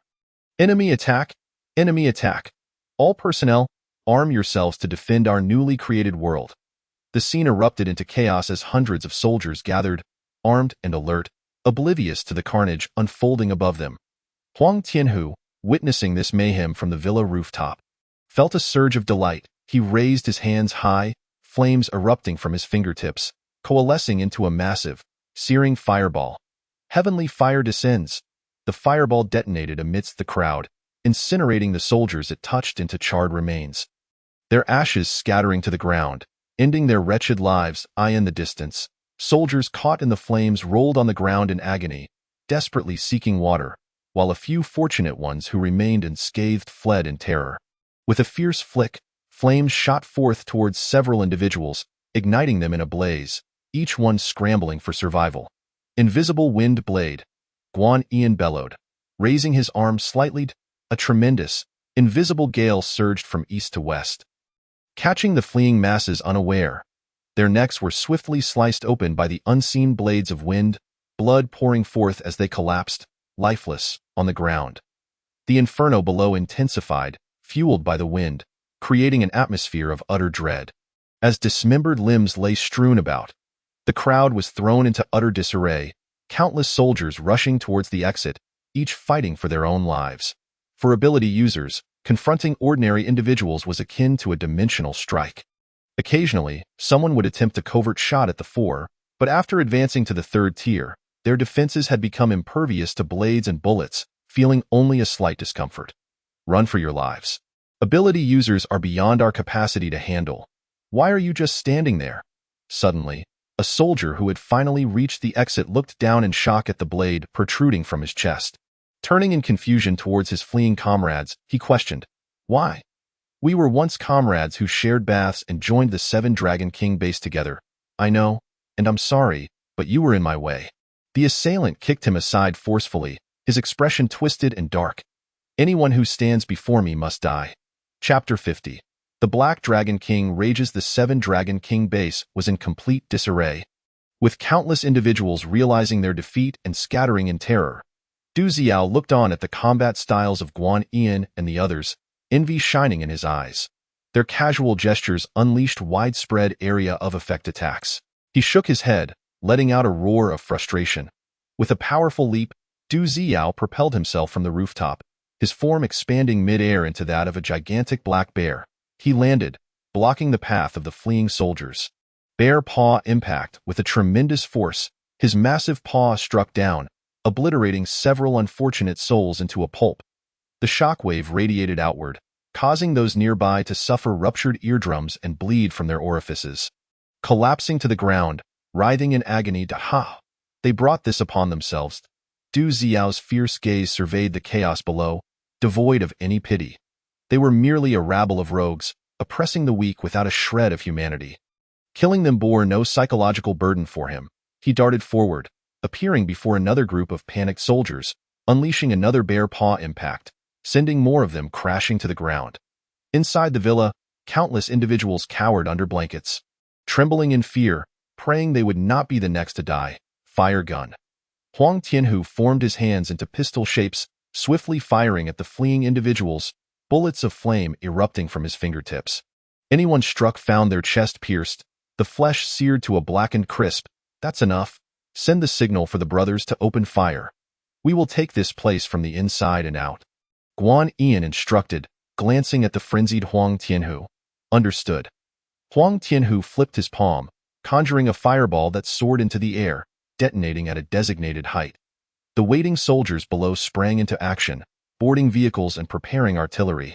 Enemy attack! Enemy attack! All personnel, arm yourselves to defend our newly created world. The scene erupted into chaos as hundreds of soldiers gathered, armed and alert, oblivious to the carnage unfolding above them. Huang Tianhu, witnessing this mayhem from the villa rooftop, felt a surge of delight. He raised his hands high, flames erupting from his fingertips, coalescing into a massive, searing fireball. Heavenly fire descends. The fireball detonated amidst the crowd, incinerating the soldiers it touched into charred remains. Their ashes scattering to the ground, ending their wretched lives. In the distance, soldiers caught in the flames rolled on the ground in agony, desperately seeking water, while a few fortunate ones who remained unscathed fled in terror. With a fierce flick, flames shot forth towards several individuals, igniting them in a blaze, each one scrambling for survival. Invisible wind blade. Guan Ian bellowed, raising his arm slightly. A tremendous, invisible gale surged from east to west, catching the fleeing masses unaware. Their necks were swiftly sliced open by the unseen blades of wind, blood pouring forth as they collapsed, lifeless, on the ground. The inferno below intensified, fueled by the wind, creating an atmosphere of utter dread. As dismembered limbs lay strewn about, the crowd was thrown into utter disarray, countless soldiers rushing towards the exit, each fighting for their own lives. For ability users, confronting ordinary individuals was akin to a dimensional strike. Occasionally, someone would attempt a covert shot at the four, but after advancing to the third tier, their defenses had become impervious to blades and bullets, feeling only a slight discomfort. Run for your lives. Ability users are beyond our capacity to handle. Why are you just standing there? Suddenly, a soldier who had finally reached the exit looked down in shock at the blade protruding from his chest. Turning in confusion towards his fleeing comrades, he questioned, "Why? We were once comrades who shared baths and joined the Seven Dragon King base together. I know, and I'm sorry, but you were in my way." The assailant kicked him aside forcefully, his expression twisted and dark. "Anyone who stands before me must die." Chapter 50. The Black Dragon King rages. The Seven Dragon King base was in complete disarray, with countless individuals realizing their defeat and scattering in terror. Du Xiao looked on at the combat styles of Guan Ian and the others, envy shining in his eyes. Their casual gestures unleashed widespread area of effect attacks. He shook his head, letting out a roar of frustration. With a powerful leap, Du Xiao propelled himself from the rooftop, his form expanding mid-air into that of a gigantic black bear. He landed, blocking the path of the fleeing soldiers. Bear paw impact. With a tremendous force, his massive paw struck down, obliterating several unfortunate souls into a pulp. The shockwave radiated outward, causing those nearby to suffer ruptured eardrums and bleed from their orifices. Collapsing to the ground, writhing in agony, they brought this upon themselves. Du Xiao's fierce gaze surveyed the chaos below, devoid of any pity. They were merely a rabble of rogues, oppressing the weak without a shred of humanity. Killing them bore no psychological burden for him. He darted forward, appearing before another group of panicked soldiers, unleashing another bear paw impact, sending more of them crashing to the ground. Inside the villa, countless individuals cowered under blankets, trembling in fear, praying they would not be the next to die. Fire gun. Huang Tianhu formed his hands into pistol shapes, swiftly firing at the fleeing individuals, bullets of flame erupting from his fingertips. Anyone struck found their chest pierced, the flesh seared to a blackened crisp. That's enough. Send the signal for the brothers to open fire. We will take this place from the inside and out. Guan Ian instructed, glancing at the frenzied Huang Tianhu. Understood. Huang Tianhu flipped his palm, conjuring a fireball that soared into the air, detonating at a designated height. The waiting soldiers below sprang into action, boarding vehicles and preparing artillery.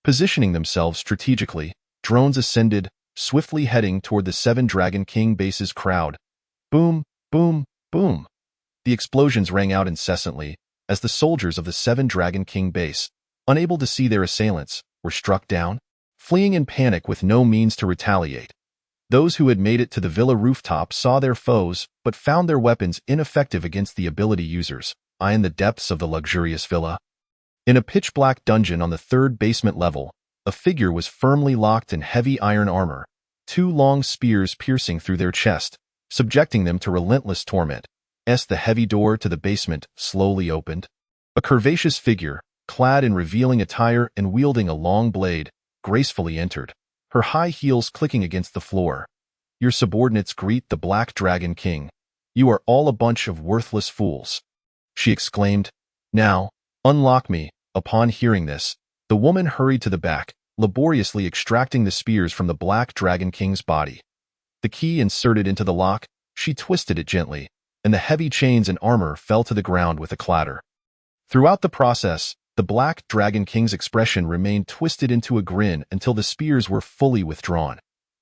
Positioning themselves strategically, drones ascended, swiftly heading toward the Seven Dragon King base's crowd. Boom, boom, boom. The explosions rang out incessantly as the soldiers of the Seven Dragon King base, unable to see their assailants, were struck down. fleeing in panic with no means to retaliate. Those who had made it to the villa rooftop saw their foes, but found their weapons ineffective against the ability users. In the depths of the luxurious villa, in a pitch-black dungeon on the third basement level, a figure was firmly locked in heavy iron armor, two long spears piercing through their chest, subjecting them to relentless torment. The heavy door to the basement slowly opened. A curvaceous figure, clad in revealing attire and wielding a long blade, gracefully entered, her high heels clicking against the floor. Your subordinates greet the Black Dragon King. You are all a bunch of worthless fools, she exclaimed. Now, unlock me. Upon hearing this, the woman hurried to the back, laboriously extracting the spears from the Black Dragon King's body. The key inserted into the lock, she twisted it gently, and the heavy chains and armor fell to the ground with a clatter. Throughout the process, the Black Dragon King's expression remained twisted into a grin until the spears were fully withdrawn.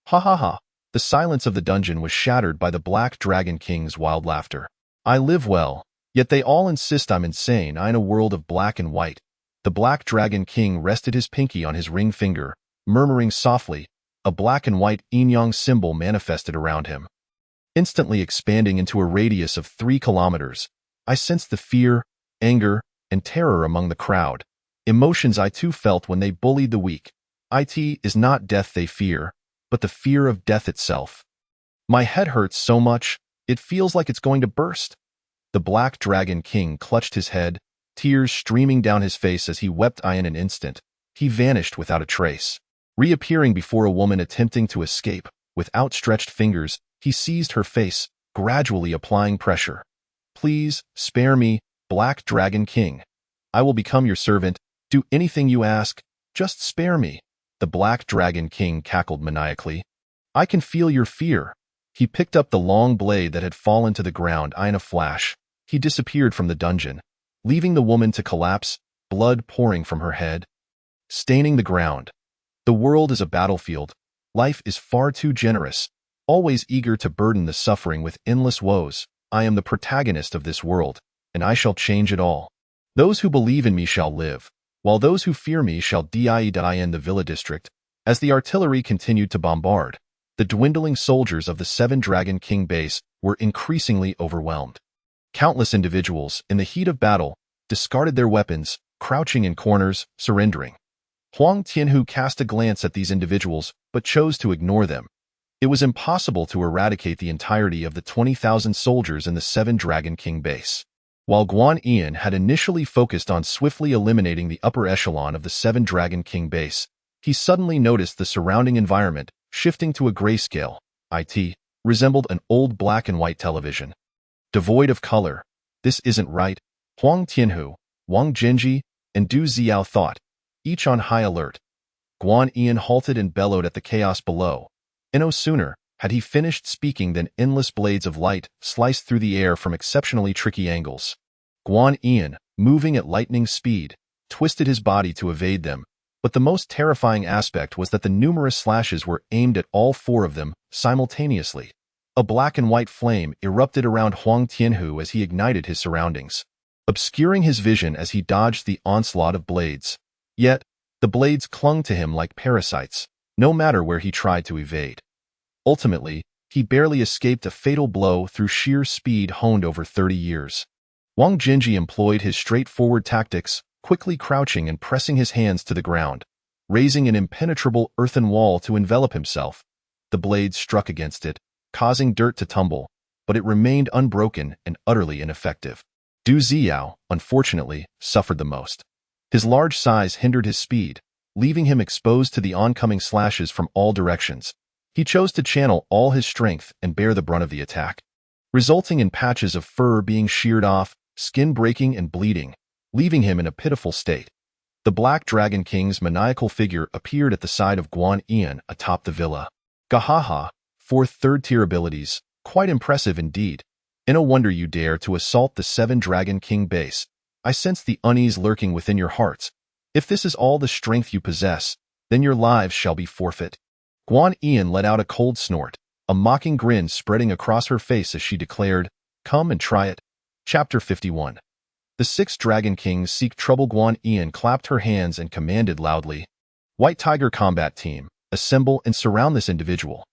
Ha ha ha! The silence of the dungeon was shattered by the Black Dragon King's wild laughter. I live well, yet they all insist I'm insane. In a world of black and white. The Black Dragon King rested his pinky on his ring finger, murmuring softly. A black and white yin-yang symbol manifested around him, instantly expanding into a radius of 3 kilometers. I sensed the fear, anger, and terror among the crowd, emotions I too felt when they bullied the weak. It is not death they fear, but the fear of death itself. My head hurts so much, it feels like it's going to burst. The Black Dragon King clutched his head, tears streaming down his face as he wept. In an instant, he vanished without a trace. Reappearing before a woman attempting to escape, with outstretched fingers, he seized her face, gradually applying pressure. Please, spare me, Black Dragon King. I will become your servant, do anything you ask, just spare me. The Black Dragon King cackled maniacally. I can feel your fear. He picked up the long blade that had fallen to the ground. In a flash, he disappeared from the dungeon, leaving the woman to collapse, blood pouring from her head, staining the ground. The world is a battlefield. Life is far too generous, always eager to burden the suffering with endless woes. I am the protagonist of this world, and I shall change it all. Those who believe in me shall live, while those who fear me shall die. In the villa district, as the artillery continued to bombard, the dwindling soldiers of the 7 Dragon King base were increasingly overwhelmed. Countless individuals, in the heat of battle, discarded their weapons, crouching in corners, surrendering. Huang Tianhu cast a glance at these individuals, but chose to ignore them. It was impossible to eradicate the entirety of the 20,000 soldiers in the 7 Dragon King base. While Guan Yin had initially focused on swiftly eliminating the upper echelon of the 7 Dragon King base, he suddenly noticed the surrounding environment, shifting to a grayscale. It resembled an old black and white television, devoid of color. This isn't right, Huang Tianhu, Wang Zhenji, and Du Xiao thought, each on high alert. Guan Yin halted and bellowed at the chaos below. No sooner had he finished speaking than endless blades of light sliced through the air from exceptionally tricky angles. Guan Yin, moving at lightning speed, twisted his body to evade them, but the most terrifying aspect was that the numerous slashes were aimed at all 4 of them simultaneously. A black and white flame erupted around Huang Tianhu as he ignited his surroundings, obscuring his vision as he dodged the onslaught of blades. Yet, the blades clung to him like parasites, no matter where he tried to evade. Ultimately, he barely escaped a fatal blow through sheer speed honed over 30 years. Wang Zhenji employed his straightforward tactics, quickly crouching and pressing his hands to the ground, raising an impenetrable earthen wall to envelop himself. The blades struck against it, causing dirt to tumble, but it remained unbroken and utterly ineffective. Du Xiao, unfortunately, suffered the most. His large size hindered his speed, leaving him exposed to the oncoming slashes from all directions. He chose to channel all his strength and bear the brunt of the attack, resulting in patches of fur being sheared off, skin breaking and bleeding, leaving him in a pitiful state. The Black Dragon King's maniacal figure appeared at the side of Guan Yin atop the villa. Gahaha, 4th third-tier abilities, quite impressive indeed. No wonder you dare to assault the 7 Dragon King base. I sense the unease lurking within your hearts. If this is all the strength you possess, then your lives shall be forfeit. Guan Yin let out a cold snort, a mocking grin spreading across her face as she declared, "Come and try it." Chapter 51. The 6 Dragon Kings seek trouble. Guan Yin clapped her hands and commanded loudly, White Tiger Combat Team, assemble and surround this individual.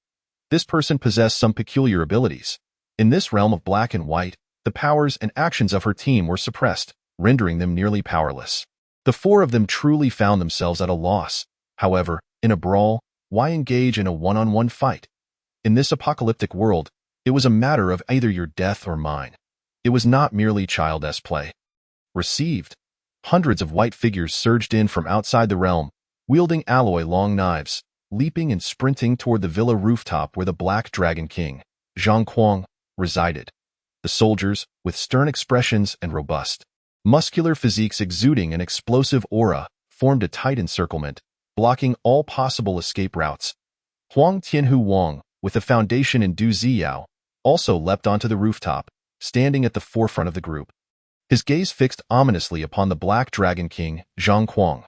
This person possessed some peculiar abilities. In this realm of black and white, the powers and actions of her team were suppressed, rendering them nearly powerless. The four of them truly found themselves at a loss. However, in a brawl, why engage in a one-on-one fight? In this apocalyptic world, it was a matter of either your death or mine. It was not merely childish play. Received. Hundreds of white figures surged in from outside the realm, wielding alloy long knives, leaping and sprinting toward the villa rooftop where the Black Dragon King, Zhang Kuang, resided. The soldiers, with stern expressions and robust, muscular physiques exuding an explosive aura, formed a tight encirclement, blocking all possible escape routes. Huang Tianhu Wang, with a foundation in Du Ziyao, also leapt onto the rooftop, standing at the forefront of the group. His gaze fixed ominously upon the Black Dragon King, Zhang Kuang.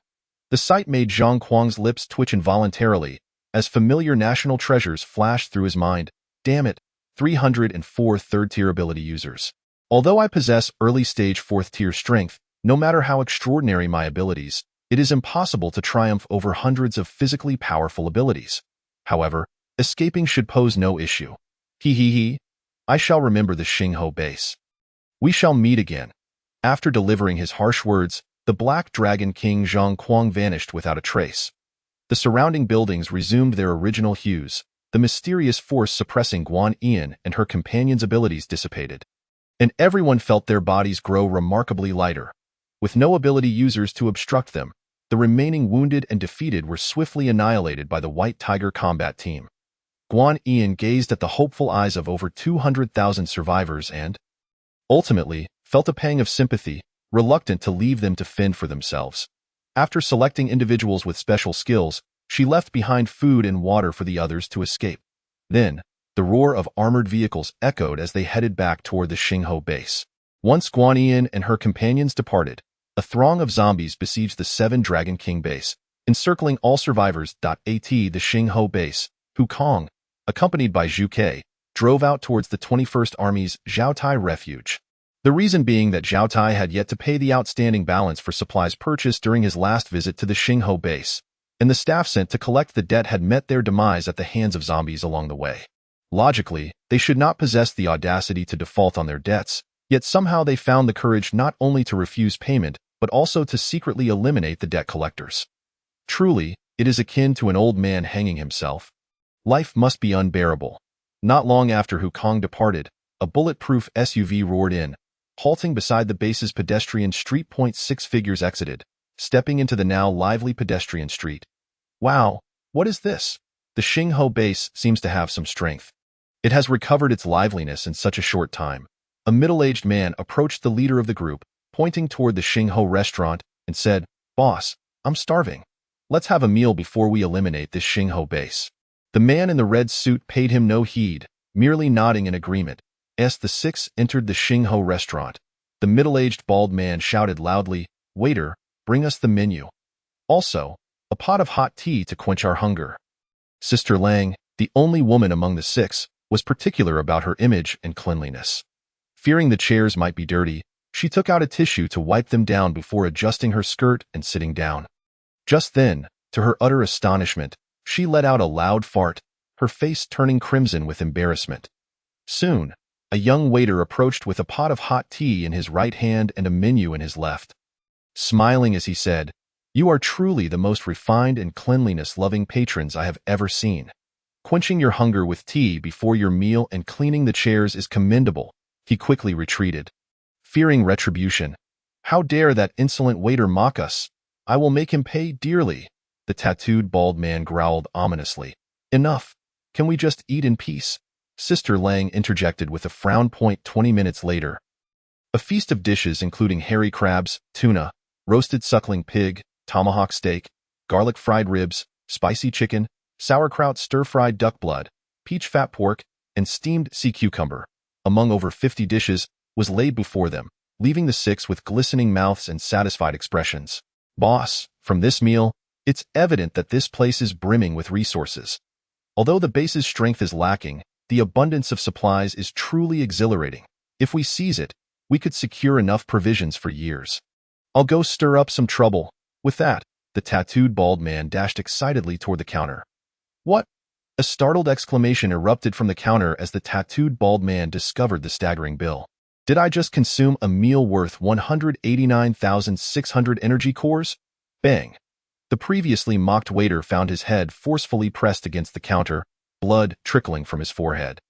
The sight made Zhang Kuang's lips twitch involuntarily, as familiar national treasures flashed through his mind. Damn it, 304 third-tier ability users. Although I possess early-stage fourth-tier strength, no matter how extraordinary my abilities, it is impossible to triumph over hundreds of physically powerful abilities. However, escaping should pose no issue. He. I shall remember the Xingho base. We shall meet again. After delivering his harsh words, the Black Dragon King Zhang Kuang vanished without a trace. The surrounding buildings resumed their original hues. The mysterious force suppressing Guan Yian and her companion's abilities dissipated, and everyone felt their bodies grow remarkably lighter. With no ability users to obstruct them, the remaining wounded and defeated were swiftly annihilated by the White Tiger Combat Team. Guan Yian gazed at the hopeful eyes of over 200,000 survivors and, ultimately, felt a pang of sympathy, reluctant to leave them to fend for themselves. After selecting individuals with special skills, she left behind food and water for the others to escape. Then, the roar of armored vehicles echoed as they headed back toward the Xingho base. Once Guan Yian and her companions departed, a throng of zombies besieged the Seven Dragon King base, encircling all survivors. The Xingho base, Hu Kong, accompanied by Zhu Ke, drove out towards the 21st Army's Zhaotai refuge. The reason being that Zhaotai had yet to pay the outstanding balance for supplies purchased during his last visit to the Xingho base, and the staff sent to collect the debt had met their demise at the hands of zombies along the way. Logically, they should not possess the audacity to default on their debts, yet somehow they found the courage not only to refuse payment, but also to secretly eliminate the debt collectors. Truly, it is akin to an old man hanging himself. Life must be unbearable. Not long after Hu Kong departed, a bulletproof SUV roared in, halting beside the base's pedestrian street. 6 figures exited, stepping into the now lively pedestrian street. Wow, what is this? The Xingho base seems to have some strength. It has recovered its liveliness in such a short time. A middle-aged man approached the leader of the group, pointing toward the Xingho restaurant, and said, "Boss, I'm starving. Let's have a meal before we eliminate this Xingho base." The man in the red suit paid him no heed, merely nodding in agreement. As the six entered the Xingho restaurant, the middle-aged bald man shouted loudly, "Waiter, bring us the menu. Also, a pot of hot tea to quench our hunger." Sister Lang, the only woman among the six, was particular about her image and cleanliness. Fearing the chairs might be dirty, she took out a tissue to wipe them down before adjusting her skirt and sitting down. Just then, to her utter astonishment, she let out a loud fart, her face turning crimson with embarrassment. Soon, a young waiter approached with a pot of hot tea in his right hand and a menu in his left. Smiling as he said, "You are truly the most refined and cleanliness-loving patrons I have ever seen. Quenching your hunger with tea before your meal and cleaning the chairs is commendable." He quickly retreated, fearing retribution. "How dare that insolent waiter mock us? I will make him pay dearly." The tattooed bald man growled ominously. "Enough. Can we just eat in peace?" Sister Lang interjected with a frown. 20 minutes later, a feast of dishes including hairy crabs, tuna, roasted suckling pig, tomahawk steak, garlic fried ribs, spicy chicken, sauerkraut, stir-fried duck blood, peach fat pork, and steamed sea cucumber, among over 50 dishes, was laid before them, leaving the six with glistening mouths and satisfied expressions. "Boss, from this meal, it's evident that this place is brimming with resources. Although the base's strength is lacking, the abundance of supplies is truly exhilarating. If we seize it, we could secure enough provisions for years. I'll go stir up some trouble." With that, The tattooed bald man dashed excitedly toward the counter. What? A startled exclamation erupted from the counter as the tattooed bald man discovered the staggering bill. Did I just consume a meal worth 189,600 energy cores? Bang. The previously mocked waiter found his head forcefully pressed against the counter, blood trickling from his forehead.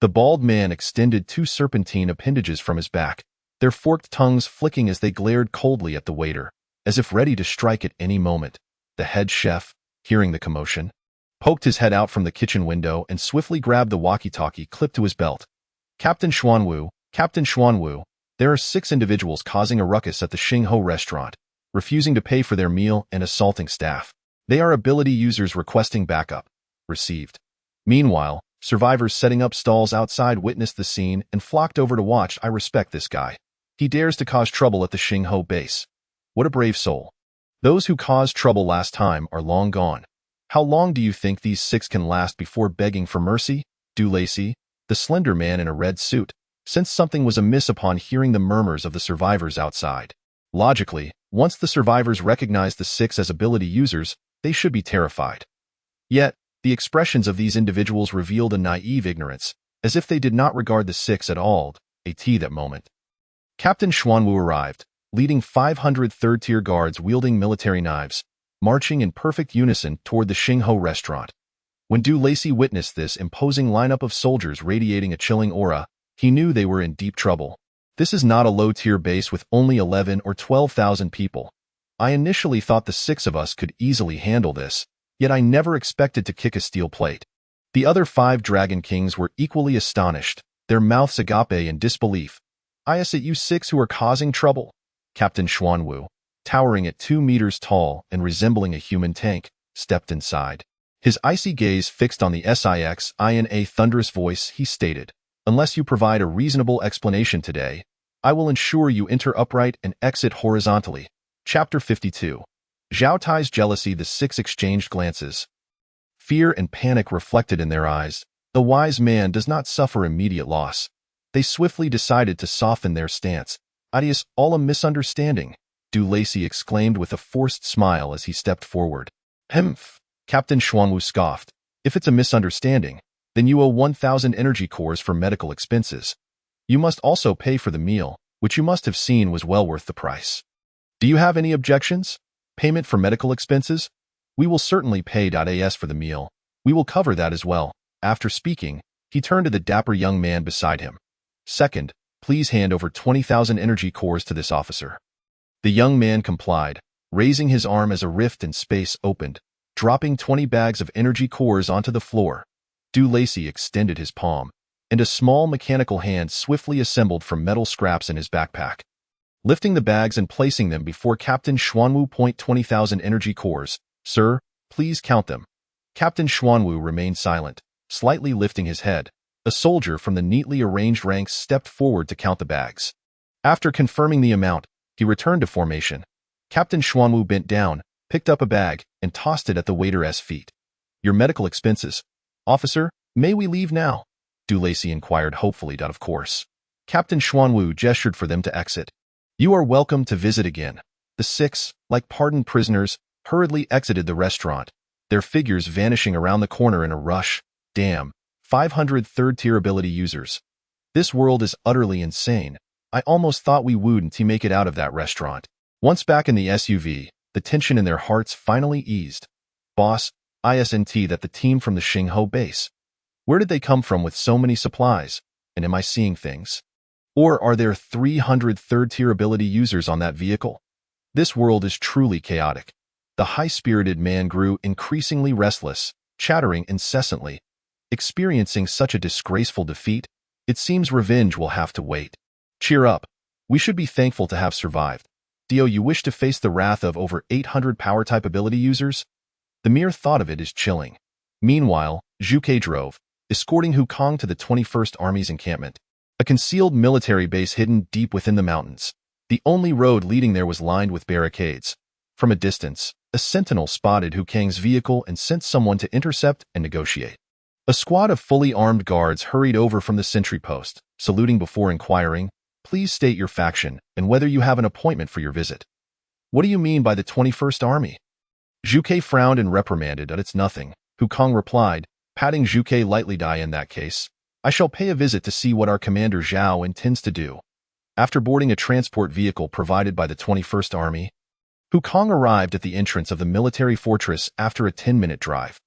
The bald man extended two serpentine appendages from his back, their forked tongues flicking as they glared coldly at the waiter, as if ready to strike at any moment. The head chef, hearing the commotion, poked his head out from the kitchen window and swiftly grabbed the walkie-talkie clipped to his belt. Captain Xuanwu, there are 6 individuals causing a ruckus at the Xingho restaurant, refusing to pay for their meal and assaulting staff. They are ability users requesting backup. Received. Meanwhile, survivors setting up stalls outside witnessed the scene and flocked over to watch. I respect this guy. He dares to cause trouble at the Xingho base. What a brave soul. Those who caused trouble last time are long gone. How long do you think these 6 can last before begging for mercy? Desolation, the slender man in a red suit, sensed something was amiss upon hearing the murmurs of the survivors outside. Logically, once the survivors recognized the 6 as ability users, they should be terrified. Yet, the expressions of these individuals revealed a naive ignorance, as if they did not regard the 6 at all. That moment. Captain Xuanwu arrived, leading 500 third-tier guards wielding military knives, marching in perfect unison toward the Xingho restaurant. When Desolation witnessed this imposing lineup of soldiers radiating a chilling aura, he knew they were in deep trouble. This is not a low-tier base with only 11 or 12,000 people. I initially thought the 6 of us could easily handle this, yet I never expected to kick a steel plate. The other 5 Dragon Kings were equally astonished, their mouths agape in disbelief. Is it you 6 who are causing trouble? Captain Xuanwu, towering at 2 meters tall and resembling a human tank, stepped inside. His icy gaze fixed on the SIX in a thunderous voice, he stated, "Unless you provide a reasonable explanation today, I will ensure you enter upright and exit horizontally." Chapter 52. Zhao Tai's jealousy. The 6 exchanged glances. Fear and panic reflected in their eyes. The wise man does not suffer immediate loss. They swiftly decided to soften their stance. "Adios, all a misunderstanding," Desolation exclaimed with a forced smile as he stepped forward. "Humph," Captain Xuanwu scoffed. "If it's a misunderstanding, then you owe 1,000 energy cores for medical expenses. You must also pay for the meal, which you must have seen was well worth the price. Do you have any objections? Payment for medical expenses? We will certainly pay. As for the meal, we will cover that as well." After speaking, he turned to the dapper young man beside him. "Second, please hand over 20,000 energy cores to this officer." The young man complied, raising his arm as a rift in space opened, dropping 20 bags of energy cores onto the floor. Desolation extended his palm, and a small mechanical hand swiftly assembled from metal scraps in his backpack. Lifting the bags and placing them before Captain Xuanwu. 20,000 energy cores. "Sir, please count them." Captain Xuanwu remained silent, slightly lifting his head. A soldier from the neatly arranged ranks stepped forward to count the bags. After confirming the amount, he returned to formation. Captain Xuanwu bent down, picked up a bag, and tossed it at the waiter's feet. "Your medical expenses. Officer, may we leave now?" Desolation inquired hopefully. "Of course." Captain Xuanwu gestured for them to exit. "You are welcome to visit again." The 6, like pardoned prisoners, hurriedly exited the restaurant, their figures vanishing around the corner in a rush. Damn. 500 third-tier ability users. This world is utterly insane. I almost thought we wouldn't make it out of that restaurant. Once back in the SUV, the tension in their hearts finally eased. "Boss, isn't that the team from the Xingho base? Where did they come from with so many supplies? And am I seeing things? Or are there 300 third-tier ability users on that vehicle? This world is truly chaotic." The high-spirited man grew increasingly restless, chattering incessantly. Experiencing such a disgraceful defeat, it seems revenge will have to wait. Cheer up. We should be thankful to have survived. You wish to face the wrath of over 800 power-type ability users? The mere thought of it is chilling. Meanwhile, Zhuke drove, escorting Hukong to the 21st Army's encampment, a concealed military base hidden deep within the mountains. The only road leading there was lined with barricades. From a distance, a sentinel spotted Hukong's vehicle and sent someone to intercept and negotiate. A squad of fully armed guards hurried over from the sentry post, saluting before inquiring, "Please state your faction and whether you have an appointment for your visit." "What do you mean by the 21st Army?" Zhu Ke frowned and reprimanded. It's nothing. Hu Kong replied, patting Zhu Ke lightly. In that case, I shall pay a visit to see what our commander Zhao intends to do. After boarding a transport vehicle provided by the 21st Army, Hu Kong arrived at the entrance of the military fortress after a 10-minute drive.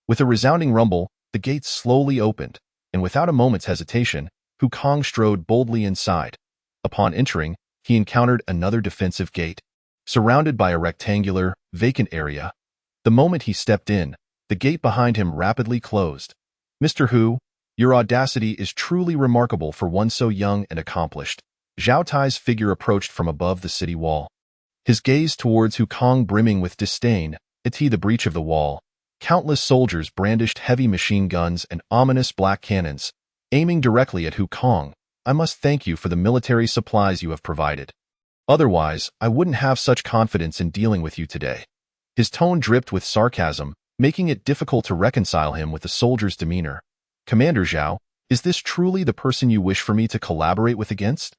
With a resounding rumble, the gates slowly opened, and without a moment's hesitation, Hu Kong strode boldly inside. Upon entering, he encountered another defensive gate, surrounded by a rectangular, vacant area. The moment he stepped in, the gate behind him rapidly closed. Mr. Hu, your audacity is truly remarkable for one so young and accomplished. Zhao Tai's figure approached from above the city wall. His gaze towards Hu Kong brimming with disdain. The breach of the wall. Countless soldiers brandished heavy machine guns and ominous black cannons, aiming directly at Hu Kong. I must thank you for the military supplies you have provided. Otherwise, I wouldn't have such confidence in dealing with you today. His tone dripped with sarcasm, making it difficult to reconcile him with the soldier's demeanor. Commander Zhao, is this truly the person you wish for me to collaborate with against?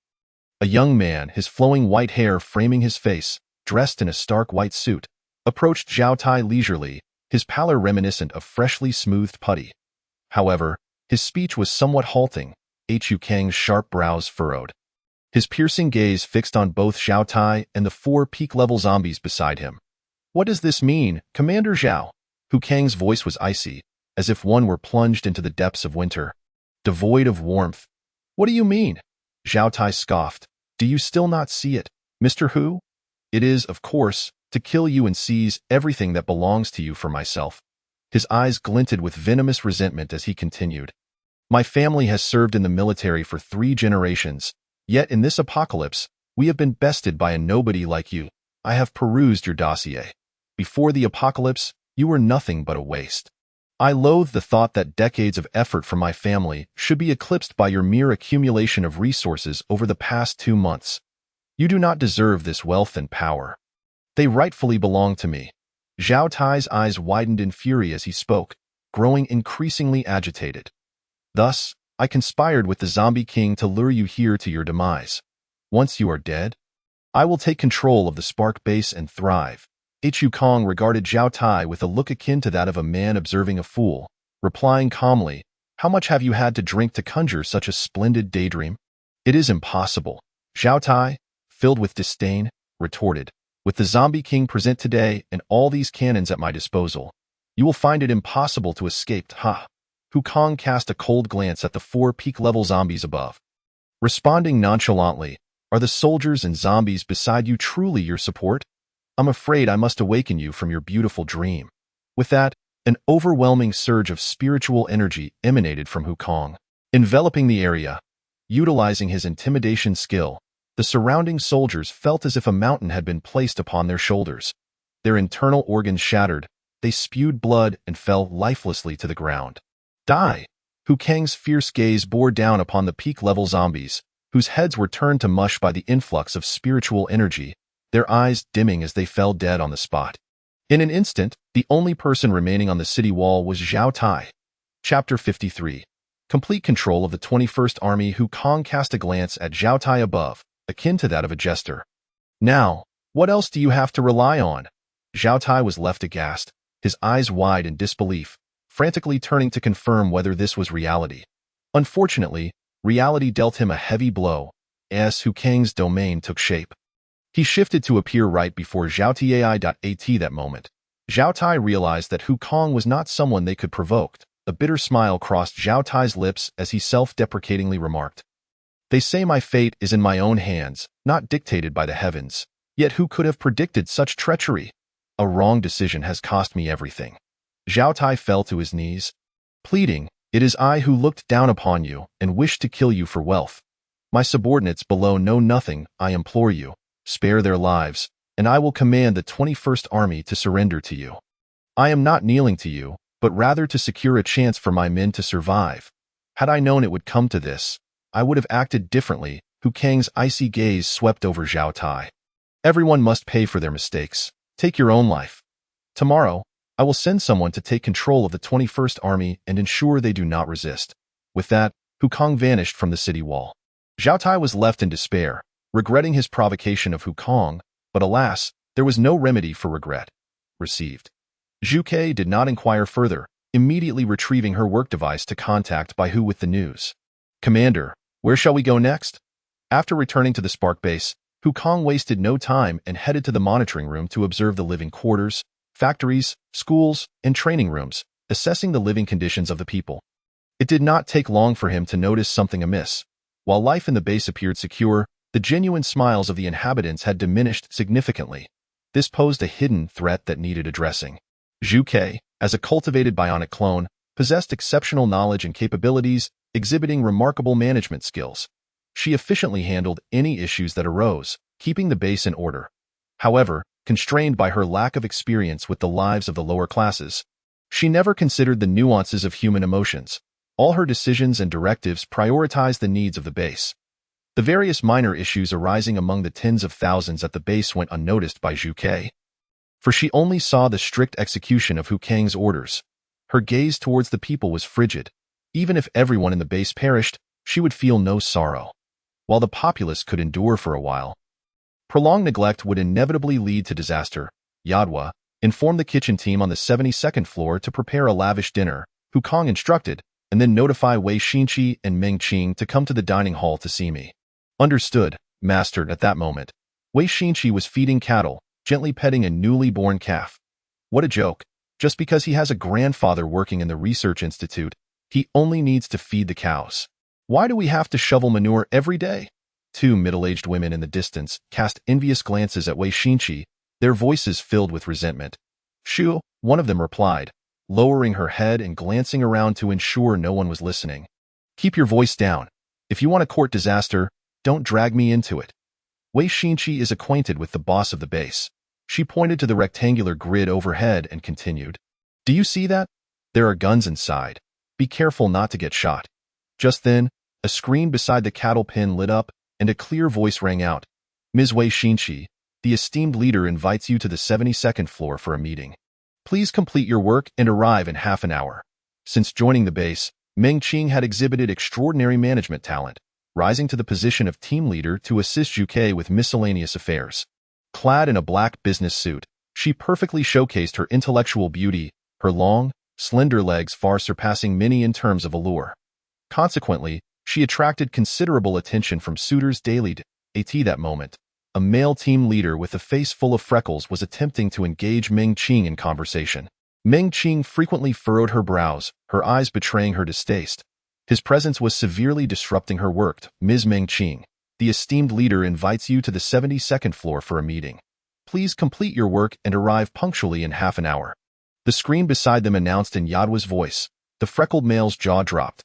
A young man, his flowing white hair framing his face, dressed in a stark white suit, approached Zhao Tai leisurely, his pallor reminiscent of freshly smoothed putty. However, his speech was somewhat halting. Hu Kang's sharp brows furrowed. His piercing gaze fixed on both Zhao Tai and the 4 peak-level zombies beside him. What does this mean, Commander Zhao? Hu Kang's voice was icy, as if one were plunged into the depths of winter, devoid of warmth. What do you mean? Zhao Tai scoffed. Do you still not see it, Mr. Hu? It is, of course, to kill you and seize everything that belongs to you for myself. His eyes glinted with venomous resentment as he continued. My family has served in the military for 3 generations, yet in this apocalypse, we have been bested by a nobody like you. I have perused your dossier. Before the apocalypse, you were nothing but a waste. I loathe the thought that decades of effort from my family should be eclipsed by your mere accumulation of resources over the past 2 months. You do not deserve this wealth and power. They rightfully belong to me. Zhao Tai's eyes widened in fury as he spoke, growing increasingly agitated. Thus, I conspired with the Zombie King to lure you here to your demise. Once you are dead, I will take control of the Spark base and thrive. Hu Kong regarded Zhao Tai with a look akin to that of a man observing a fool, replying calmly, How much have you had to drink to conjure such a splendid daydream? It is impossible. Zhao Tai, filled with disdain, retorted, With the Zombie King present today and all these cannons at my disposal, you will find it impossible to escape. Ha! Hu Kong cast a cold glance at the 4 peak-level zombies above. Responding nonchalantly, Are the soldiers and zombies beside you truly your support? I'm afraid I must awaken you from your beautiful dream. With that, an overwhelming surge of spiritual energy emanated from Hu Kong, enveloping the area. Utilizing his intimidation skill, the surrounding soldiers felt as if a mountain had been placed upon their shoulders. Their internal organs shattered, they spewed blood and fell lifelessly to the ground. Die! Hu Kang's fierce gaze bore down upon the peak-level zombies, whose heads were turned to mush by the influx of spiritual energy, their eyes dimming as they fell dead on the spot. In an instant, the only person remaining on the city wall was Zhao Tai. Chapter 53. Complete control of the 21st Army. Hu Kong cast a glance at Zhao Tai above, akin to that of a jester. Now, what else do you have to rely on? Zhao Tai was left aghast, his eyes wide in disbelief, frantically turning to confirm whether this was reality. Unfortunately, reality dealt him a heavy blow, as Hu Kang's domain took shape. He shifted to appear right before Zhao Tai. That moment, Zhao Tai realized that Hu Kong was not someone they could provoke. A bitter smile crossed Zhao Tai's lips as he self-deprecatingly remarked, They say my fate is in my own hands, not dictated by the heavens. Yet who could have predicted such treachery? A wrong decision has cost me everything. Zhao Tai fell to his knees, pleading, It is I who looked down upon you and wished to kill you for wealth. My subordinates below know nothing. I implore you, spare their lives, and I will command the 21st Army to surrender to you. I am not kneeling to you, but rather to secure a chance for my men to survive. Had I known it would come to this, I would have acted differently. Hu Kang's icy gaze swept over Zhao Tai. Everyone must pay for their mistakes. Take your own life. Tomorrow, I will send someone to take control of the 21st Army and ensure they do not resist. With that, Hu Kong vanished from the city wall. Zhao Tai was left in despair, regretting his provocation of Hu Kong, but alas, there was no remedy for regret. received. Zhu Ke did not inquire further, immediately retrieving her work device to contact Bai Hu with the news. Commander, where shall we go next? After returning to the Spark base, Hu Kong wasted no time and headed to the monitoring room to observe the living quarters, factories, schools, and training rooms, assessing the living conditions of the people. It did not take long for him to notice something amiss. While life in the base appeared secure, the genuine smiles of the inhabitants had diminished significantly. This posed a hidden threat that needed addressing. Zhu Ke, as a cultivated bionic clone, possessed exceptional knowledge and capabilities, exhibiting remarkable management skills. She efficiently handled any issues that arose, keeping the base in order. However, constrained by her lack of experience with the lives of the lower classes, she never considered the nuances of human emotions. All her decisions and directives prioritized the needs of the base. The various minor issues arising among the tens of thousands at the base went unnoticed by Zhu Ke, for she only saw the strict execution of Hu Kang's orders. Her gaze towards the people was frigid. Even if everyone in the base perished, she would feel no sorrow. While the populace could endure for a while, prolonged neglect would inevitably lead to disaster. Yadwa informed the kitchen team on the 72nd floor to prepare a lavish dinner. Hu Kong instructed, and then notify Wei Xinqi and Meng Qing to come to the dining hall to see me. Understood, master. At that moment, Wei Xinqi was feeding cattle, gently petting a newly born calf. What a joke. Just because he has a grandfather working in the research institute, he only needs to feed the cows. Why do we have to shovel manure every day? Two middle-aged women in the distance cast envious glances at Wei Xinqi, their voices filled with resentment. Shu, one of them replied, lowering her head and glancing around to ensure no one was listening. Keep your voice down. If you want to court disaster, don't drag me into it. Wei Xinqi is acquainted with the boss of the base. She pointed to the rectangular grid overhead and continued. Do you see that? There are guns inside. Be careful not to get shot. Just then, a screen beside the cattle pen lit up, and a clear voice rang out. Ms. Wei Xinqi, the esteemed leader invites you to the 72nd floor for a meeting. Please complete your work and arrive in half an hour. Since joining the base, Meng Qing had exhibited extraordinary management talent, rising to the position of team leader to assist Zhu Ke with miscellaneous affairs. Clad in a black business suit, she perfectly showcased her intellectual beauty, her long, slender legs far surpassing many in terms of allure. Consequently, she attracted considerable attention from suitors daily. At that moment, a male team leader with a face full of freckles was attempting to engage Meng Qing in conversation. Meng Qing frequently furrowed her brows, her eyes betraying her distaste. His presence was severely disrupting her work. Ms. Meng Qing, the esteemed leader invites you to the 72nd floor for a meeting. Please complete your work and arrive punctually in half an hour. The screen beside them announced in Yadwa's voice. The freckled male's jaw dropped.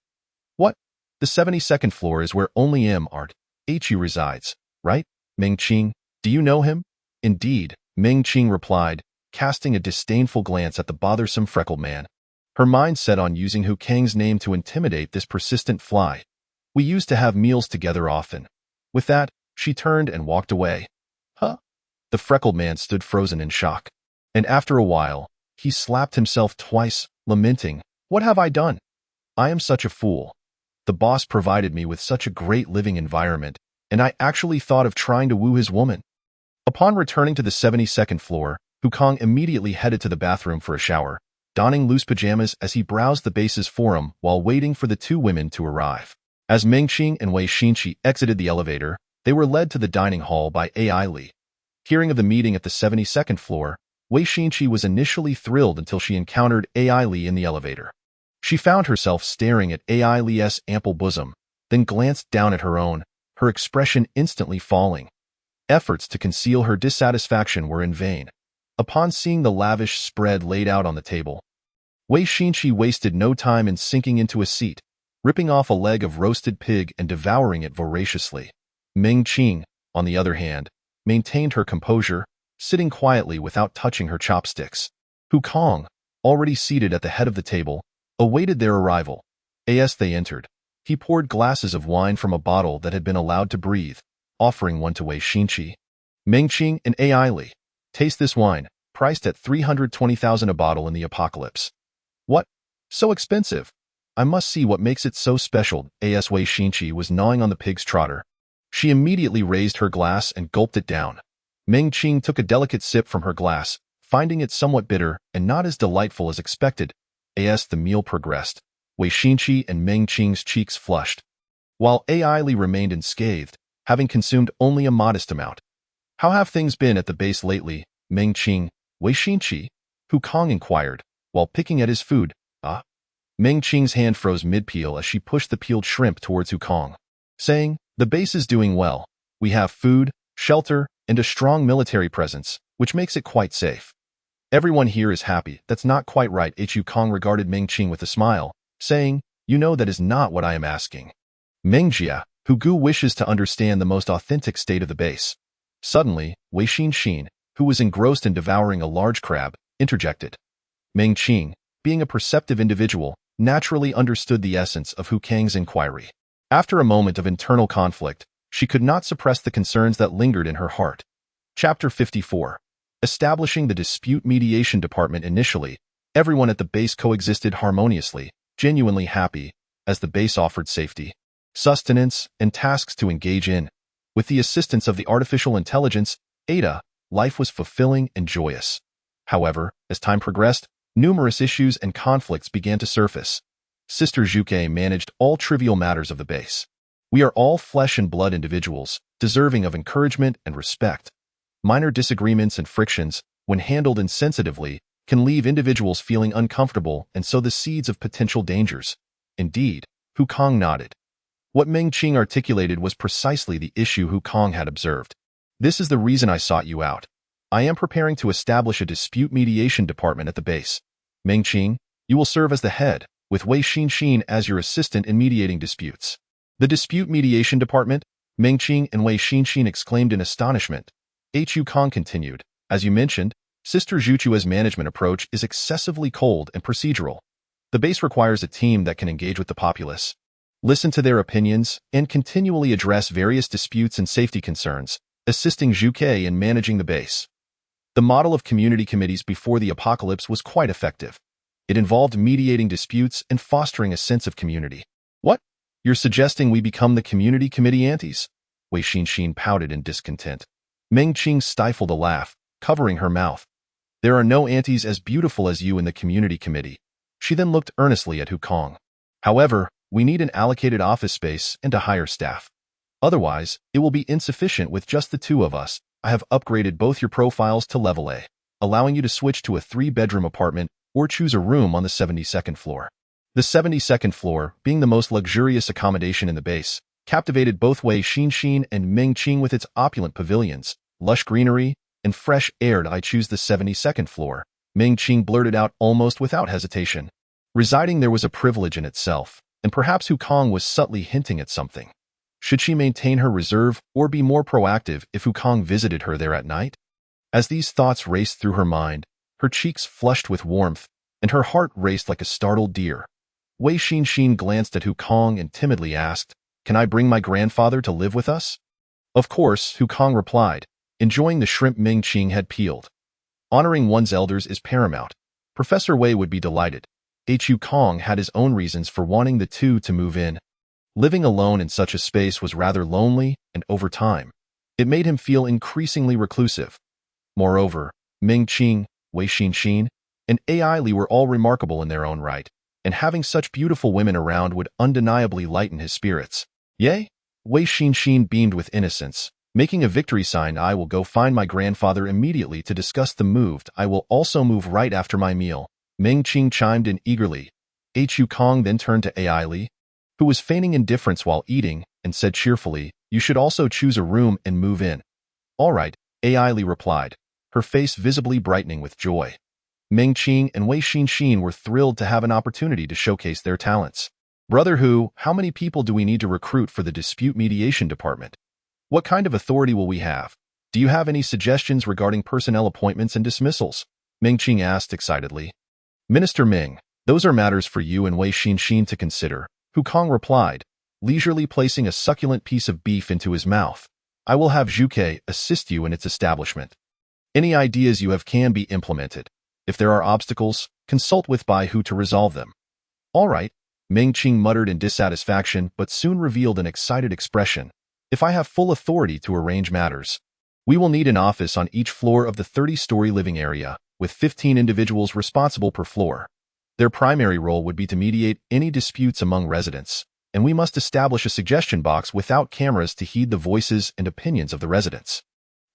What? The 72nd floor is where only Hu resides, right? Meng Qing, do you know him? Indeed, Meng Qing replied, casting a disdainful glance at the bothersome freckled man. Her mind set on using Hu Kang's name to intimidate this persistent fly. We used to have meals together often. With that, she turned and walked away. Huh? The freckled man stood frozen in shock. And after a while, he slapped himself twice, lamenting, What have I done? I am such a fool. The boss provided me with such a great living environment, and I actually thought of trying to woo his woman. Upon returning to the 72nd floor, Hu Kong immediately headed to the bathroom for a shower, donning loose pajamas as he browsed the base's forum while waiting for the two women to arrive. As Meng Qing and Wei Xinqi exited the elevator, they were led to the dining hall by Ai Li. Hearing of the meeting at the 72nd floor, Wei Xinqi was initially thrilled until she encountered Ai Li in the elevator. She found herself staring at Ai Li's ample bosom, then glanced down at her own, her expression instantly falling. Efforts to conceal her dissatisfaction were in vain. Upon seeing the lavish spread laid out on the table, Wei Xinqi wasted no time in sinking into a seat, ripping off a leg of roasted pig and devouring it voraciously. Meng Qing, on the other hand, maintained her composure, sitting quietly without touching her chopsticks. Hu Kong, already seated at the head of the table, awaited their arrival. As they entered, he poured glasses of wine from a bottle that had been allowed to breathe, offering one to Wei Xinqi. Meng Qing and Ai Li, taste this wine, priced at 320,000 a bottle in the apocalypse. What? So expensive? I must see what makes it so special. As Wei Xinqi was gnawing on the pig's trotter. She immediately raised her glass and gulped it down. Meng Qing took a delicate sip from her glass, finding it somewhat bitter and not as delightful as expected. As the meal progressed, Wei Xinqi and Meng Qing's cheeks flushed, while Ai Li remained unscathed, having consumed only a modest amount. How have things been at the base lately, Meng Qing, Wei Xinqi? Hu Kong inquired, while picking at his food. Ah. Meng Qing's hand froze mid-peel as she pushed the peeled shrimp towards Hu Kong, saying, "The base is doing well. We have food, shelter, and a strong military presence, which makes it quite safe. Everyone here is happy." "That's not quite right." Hu Kong regarded Meng Qing with a smile, saying, "You know that is not what I am asking." Meng Jia, Hu Gu wishes to understand the most authentic state of the base. Suddenly, Wei Xinxin, who was engrossed in devouring a large crab, interjected. Meng Qing, being a perceptive individual, naturally understood the essence of Hu Kang's inquiry. After a moment of internal conflict, she could not suppress the concerns that lingered in her heart. Chapter 54. Establishing the Dispute Mediation Department. Initially, everyone at the base coexisted harmoniously, genuinely happy, as the base offered safety, sustenance, and tasks to engage in. With the assistance of the artificial intelligence, Ada, life was fulfilling and joyous. However, as time progressed, numerous issues and conflicts began to surface. Sister Zhuke managed all trivial matters of the base. We are all flesh and blood individuals, deserving of encouragement and respect. Minor disagreements and frictions, when handled insensitively, can leave individuals feeling uncomfortable and sow the seeds of potential dangers. Indeed, Hu Kong nodded. What Meng Qing articulated was precisely the issue Hu Kong had observed. "This is the reason I sought you out. I am preparing to establish a dispute mediation department at the base. Meng Qing, you will serve as the head, with Wei Xinxin as your assistant in mediating disputes." "The dispute mediation department?" Meng Qing and Wei Xinxin exclaimed in astonishment. Hu Kong continued, "As you mentioned, Sister Zhuchua's management approach is excessively cold and procedural. The base requires a team that can engage with the populace, listen to their opinions, and continually address various disputes and safety concerns, assisting Zhuke in managing the base." The model of community committees before the apocalypse was quite effective. It involved mediating disputes and fostering a sense of community. "What? You're suggesting we become the community committee aunties?" Wei Xinxin pouted in discontent. Meng Qing stifled a laugh, covering her mouth. "There are no aunties as beautiful as you in the community committee." She then looked earnestly at Hu Kong. "However, we need an allocated office space and to hire staff. Otherwise, it will be insufficient with just the two of us. I have upgraded both your profiles to level A, allowing you to switch to a 3-bedroom apartment or choose a room on the 72nd floor. The 72nd floor, being the most luxurious accommodation in the base, captivated both Wei Xinxin and Meng Qing with its opulent pavilions, lush greenery, and fresh air. "I choose the 72nd floor," Meng Qing blurted out almost without hesitation. Residing there was a privilege in itself, and perhaps Hu Kong was subtly hinting at something. Should she maintain her reserve or be more proactive if Hu Kong visited her there at night? As these thoughts raced through her mind, her cheeks flushed with warmth, and her heart raced like a startled deer. Wei Xinxin glanced at Hu Kong and timidly asked, "Can I bring my grandfather to live with us?" "Of course," Hu Kong replied, enjoying the shrimp Meng Qing had peeled. "Honoring one's elders is paramount. Professor Wei would be delighted." Hu Kong had his own reasons for wanting the two to move in. Living alone in such a space was rather lonely, and over time, it made him feel increasingly reclusive. Moreover, Meng Qing, Wei Xinxin, and Ai Li were all remarkable in their own right, and having such beautiful women around would undeniably lighten his spirits. "Yea?" Wei Xinxin beamed with innocence, making a victory sign. "I will go find my grandfather immediately to discuss the move. I will also move right after my meal." Meng Qing chimed in eagerly. Hu Kong then turned to Ai Li, who was feigning indifference while eating, and said cheerfully, "You should also choose a room and move in." "All right," Ai Li replied, her face visibly brightening with joy. Meng Qing and Wei Xinxin were thrilled to have an opportunity to showcase their talents. "Brother Hu, how many people do we need to recruit for the dispute mediation department? What kind of authority will we have? Do you have any suggestions regarding personnel appointments and dismissals?" Meng Qing asked excitedly. "Minister Ming, those are matters for you and Wei Xinxin to consider," Hu Kong replied, leisurely placing a succulent piece of beef into his mouth. "I will have Zhuke assist you in its establishment. Any ideas you have can be implemented. If there are obstacles, consult with Bai Hu to resolve them." "All right," Meng Qing muttered in dissatisfaction but soon revealed an excited expression. "If I have full authority to arrange matters, we will need an office on each floor of the 30-story living area. with 15 individuals responsible per floor. Their primary role would be to mediate any disputes among residents, and we must establish a suggestion box without cameras to heed the voices and opinions of the residents.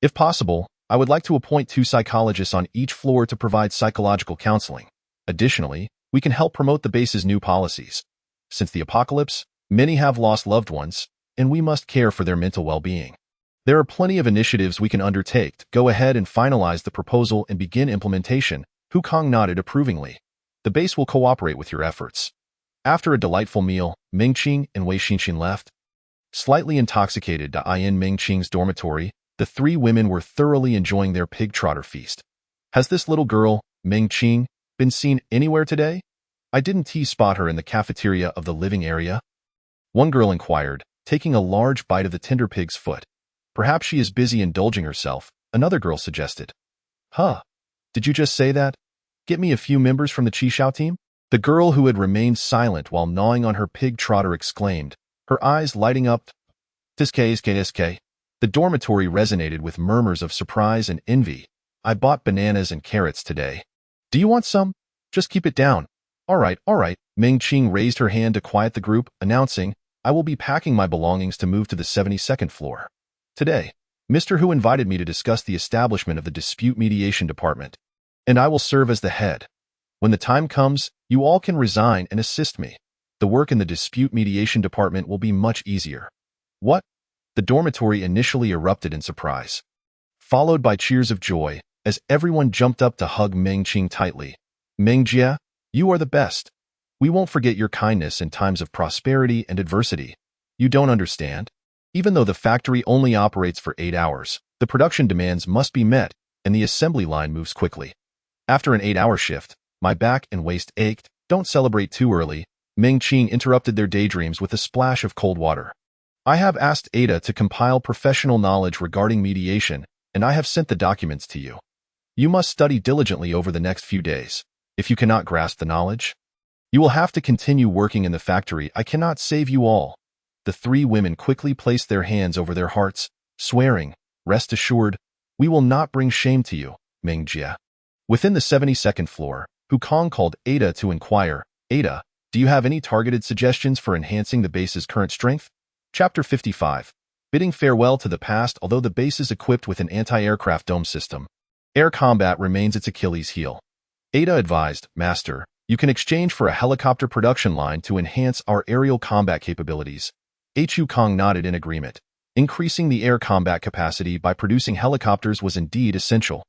If possible, I would like to appoint 2 psychologists on each floor to provide psychological counseling. Additionally, we can help promote the base's new policies. Since the apocalypse, many have lost loved ones, and we must care for their mental well-being. There are plenty of initiatives we can undertake to go ahead and finalize the proposal and begin implementation. Hukong nodded approvingly. The base will cooperate with your efforts. After a delightful meal, Mingqing and Wei Xinxin left. Slightly intoxicated in Mingqing's dormitory, the 3 women were thoroughly enjoying their pig trotter feast. Has this little girl, Mingqing, been seen anywhere today? I didn't spot her in the cafeteria of the living area. One girl inquired, taking a large bite of the tender pig's foot. Perhaps she is busy indulging herself, another girl suggested. Huh? Did you just say that? Get me a few members from the Qishao team? The girl who had remained silent while gnawing on her pig trotter exclaimed, her eyes lighting up. Sk. The dormitory resonated with murmurs of surprise and envy. I bought bananas and carrots today. Do you want some? Just keep it down. All right. Mingqing raised her hand to quiet the group, announcing, I will be packing my belongings to move to the 72nd floor. Today, Mr. Hu invited me to discuss the establishment of the dispute mediation department, and I will serve as the head. When the time comes, you all can resign and assist me. The work in the dispute mediation department will be much easier. What? The dormitory initially erupted in surprise, followed by cheers of joy as everyone jumped up to hug Mingqing tightly. Mingjie, you are the best. We won't forget your kindness in times of prosperity and adversity. You don't understand? Even though the factory only operates for 8 hours, the production demands must be met, and the assembly line moves quickly. After an 8-hour shift, my back and waist ached. Don't celebrate too early. Mingqing interrupted their daydreams with a splash of cold water. I have asked Ada to compile professional knowledge regarding mediation, and I have sent the documents to you. You must study diligently over the next few days. If you cannot grasp the knowledge, you will have to continue working in the factory. I cannot save you all. The 3 women quickly placed their hands over their hearts, swearing, rest assured, we will not bring shame to you, Mingjie. Within the 72nd floor, Hukong called Ada to inquire, Ada, do you have any targeted suggestions for enhancing the base's current strength? Chapter 55. Bidding farewell to the past. Although the base is equipped with an anti-aircraft dome system, air combat remains its Achilles heel. Ada advised, Master, you can exchange for a helicopter production line to enhance our aerial combat capabilities. Hukong nodded in agreement. Increasing the air combat capacity by producing helicopters was indeed essential.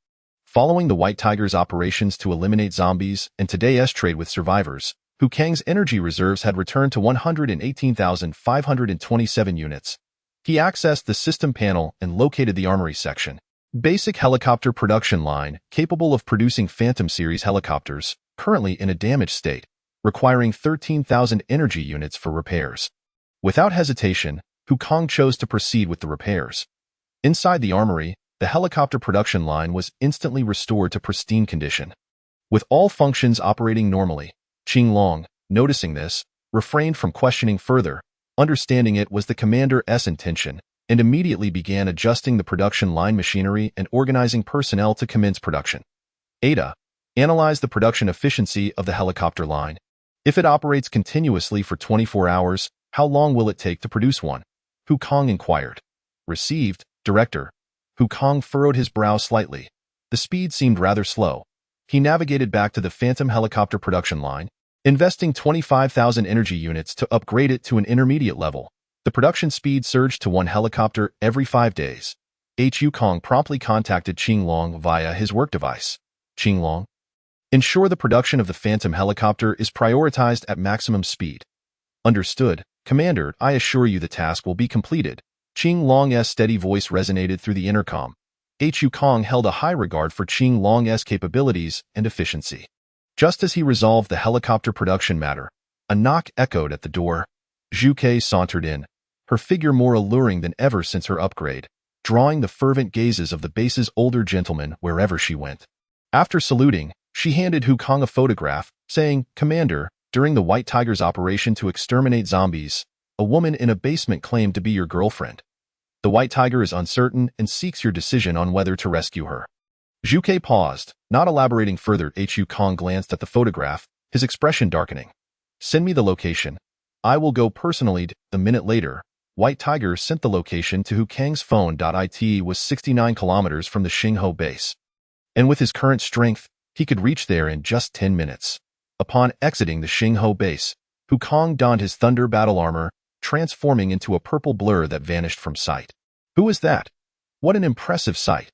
Following the White Tiger's operations to eliminate zombies and today's trade with survivors, Hukang's energy reserves had returned to 118,527 units. He accessed the system panel and located the armory section. Basic helicopter production line, capable of producing Phantom Series helicopters, currently in a damaged state, requiring 13,000 energy units for repairs. Without hesitation, Hukong chose to proceed with the repairs. Inside the armory, the helicopter production line was instantly restored to pristine condition, with all functions operating normally. Qinglong, noticing this, refrained from questioning further, understanding it was the commander's intention, and immediately began adjusting the production line machinery and organizing personnel to commence production. Ada, analyze the production efficiency of the helicopter line. If it operates continuously for 24 hours, how long will it take to produce one? Hukong inquired. Received, Director. Hukong furrowed his brow slightly. The speed seemed rather slow. He navigated back to the Phantom helicopter production line, investing 25,000 energy units to upgrade it to an intermediate level. The production speed surged to 1 helicopter every 5 days. Hukong promptly contacted Qinglong via his work device. Qinglong, ensure the production of the Phantom helicopter is prioritized at maximum speed. Understood, Commander. I assure you the task will be completed. Qinglong's steady voice resonated through the intercom. Hukong held a high regard for Qinglong's capabilities and efficiency. Just as he resolved the helicopter production matter, a knock echoed at the door. Zhu Ke sauntered in, her figure more alluring than ever since her upgrade, drawing the fervent gazes of the base's older gentlemen wherever she went. After saluting, she handed Hukong a photograph, saying, Commander, during the White Tiger's operation to exterminate zombies, a woman in a basement claimed to be your girlfriend. The White Tiger is uncertain and seeks your decision on whether to rescue her. Zhu Ke paused, not elaborating further. Hu Kong glanced at the photograph, his expression darkening. Send me the location. I will go personally. A minute later, White Tiger sent the location to Hu Kang's phone. It was 69 kilometers from the Xingho base. And with his current strength, he could reach there in just 10 minutes. Upon exiting the Xingho base, Hu Kong donned his thunder battle armor, transforming into a purple blur that vanished from sight. Who is that? What an impressive sight!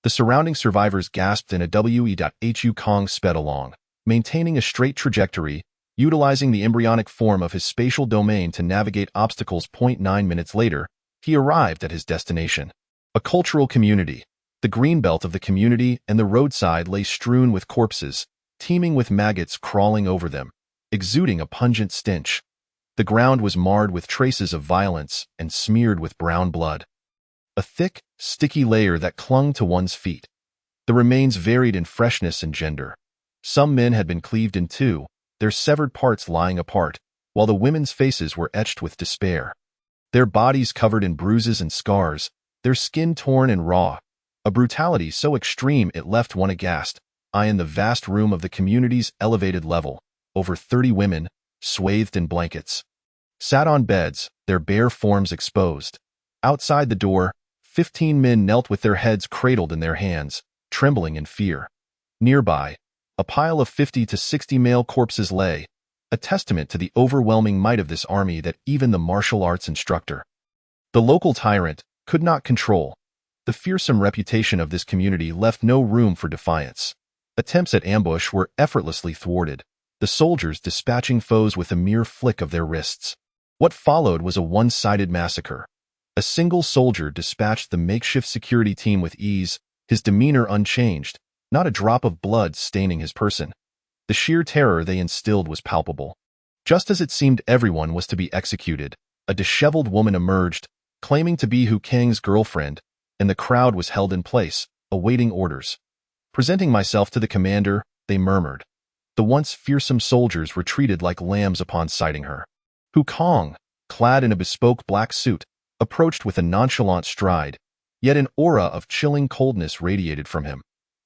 The surrounding survivors gasped in a W.E. Hu Kong sped along, maintaining a straight trajectory, utilizing the embryonic form of his spatial domain to navigate obstacles. 9 minutes later, he arrived at his destination. A cultural community. The greenbelt of the community and the roadside lay strewn with corpses, teeming with maggots crawling over them, exuding a pungent stench. The ground was marred with traces of violence and smeared with brown blood. A thick, sticky layer that clung to one's feet. The remains varied in freshness and gender. Some men had been cleaved in two, their severed parts lying apart, while the women's faces were etched with despair. Their bodies covered in bruises and scars, their skin torn and raw, a brutality so extreme it left one aghast. In the vast room of the community's elevated level, over 30 women, swathed in blankets, sat on beds, their bare forms exposed. Outside the door, 15 men knelt with their heads cradled in their hands, trembling in fear. Nearby, a pile of 50 to 60 male corpses lay, a testament to the overwhelming might of this army that even the martial arts instructor, the local tyrant, could not control. The fearsome reputation of this community left no room for defiance. Attempts at ambush were effortlessly thwarted, the soldiers dispatching foes with a mere flick of their wrists. What followed was a one-sided massacre. A single soldier dispatched the makeshift security team with ease, his demeanor unchanged, not a drop of blood staining his person. The sheer terror they instilled was palpable. Just as it seemed everyone was to be executed, a disheveled woman emerged, claiming to be Hu Kang's girlfriend, and the crowd was held in place, awaiting orders. Presenting myself to the commander, they murmured. The once fearsome soldiers retreated like lambs upon sighting her. Hu Kong, clad in a bespoke black suit, approached with a nonchalant stride, yet an aura of chilling coldness radiated from him.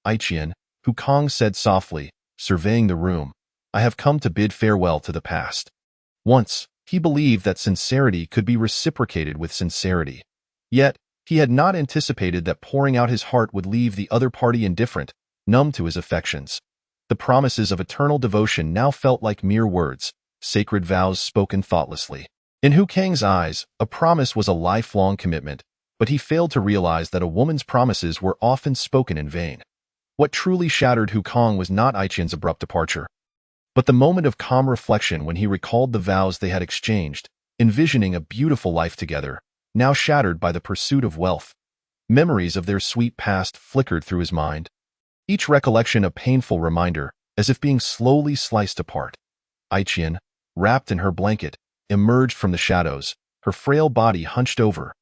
"Aiqian," Hu Kong said softly, surveying the room, "I have come to bid farewell to the past." Once, he believed that sincerity could be reciprocated with sincerity. Yet, he had not anticipated that pouring out his heart would leave the other party indifferent, numb to his affections. The promises of eternal devotion now felt like mere words, sacred vows spoken thoughtlessly. In Hu Kang's eyes, a promise was a lifelong commitment, but he failed to realize that a woman's promises were often spoken in vain. What truly shattered Hu Kong was not Aiqian's abrupt departure, but the moment of calm reflection when he recalled the vows they had exchanged, envisioning a beautiful life together, now shattered by the pursuit of wealth. Memories of their sweet past flickered through his mind, each recollection a painful reminder, as if being slowly sliced apart. Aiqian, wrapped in her blanket, emerged from the shadows, her frail body hunched over.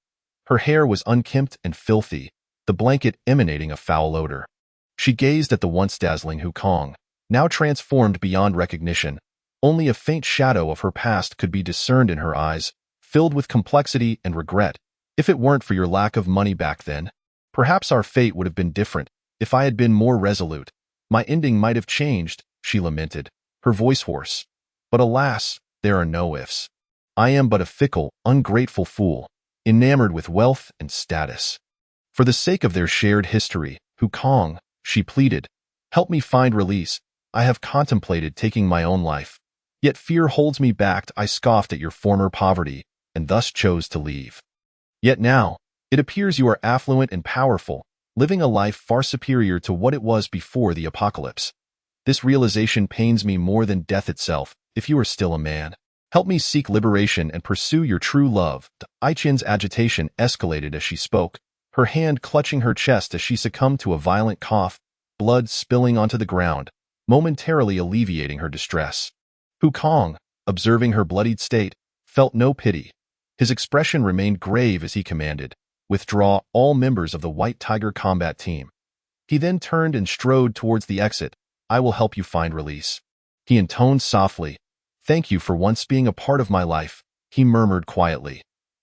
Her hair was unkempt and filthy, the blanket emanating a foul odor. She gazed at the once dazzling Hu Kong, now transformed beyond recognition. Only a faint shadow of her past could be discerned in her eyes, filled with complexity and regret. "If it weren't for your lack of money back then, perhaps our fate would have been different. If I had been more resolute, my ending might have changed," she lamented, her voice hoarse. "But alas, there are no ifs. I am but a fickle, ungrateful fool, enamored with wealth and status." For the sake of their shared history, Hu Kong, she pleaded, "help me find release. I have contemplated taking my own life. Yet fear holds me back. I scoffed at your former poverty, and thus chose to leave. Yet now, it appears you are affluent and powerful, living a life far superior to what it was before the apocalypse. This realization pains me more than death itself. If you are still a man, help me seek liberation and pursue your true love." Aiqian's agitation escalated as she spoke, her hand clutching her chest as she succumbed to a violent cough, blood spilling onto the ground, momentarily alleviating her distress. Hu Kong, observing her bloodied state, felt no pity. His expression remained grave as he commanded, "Withdraw all members of the White Tiger combat team." He then turned and strode towards the exit. "I will help you find release," he intoned softly. "Thank you for once being a part of my life," he murmured quietly.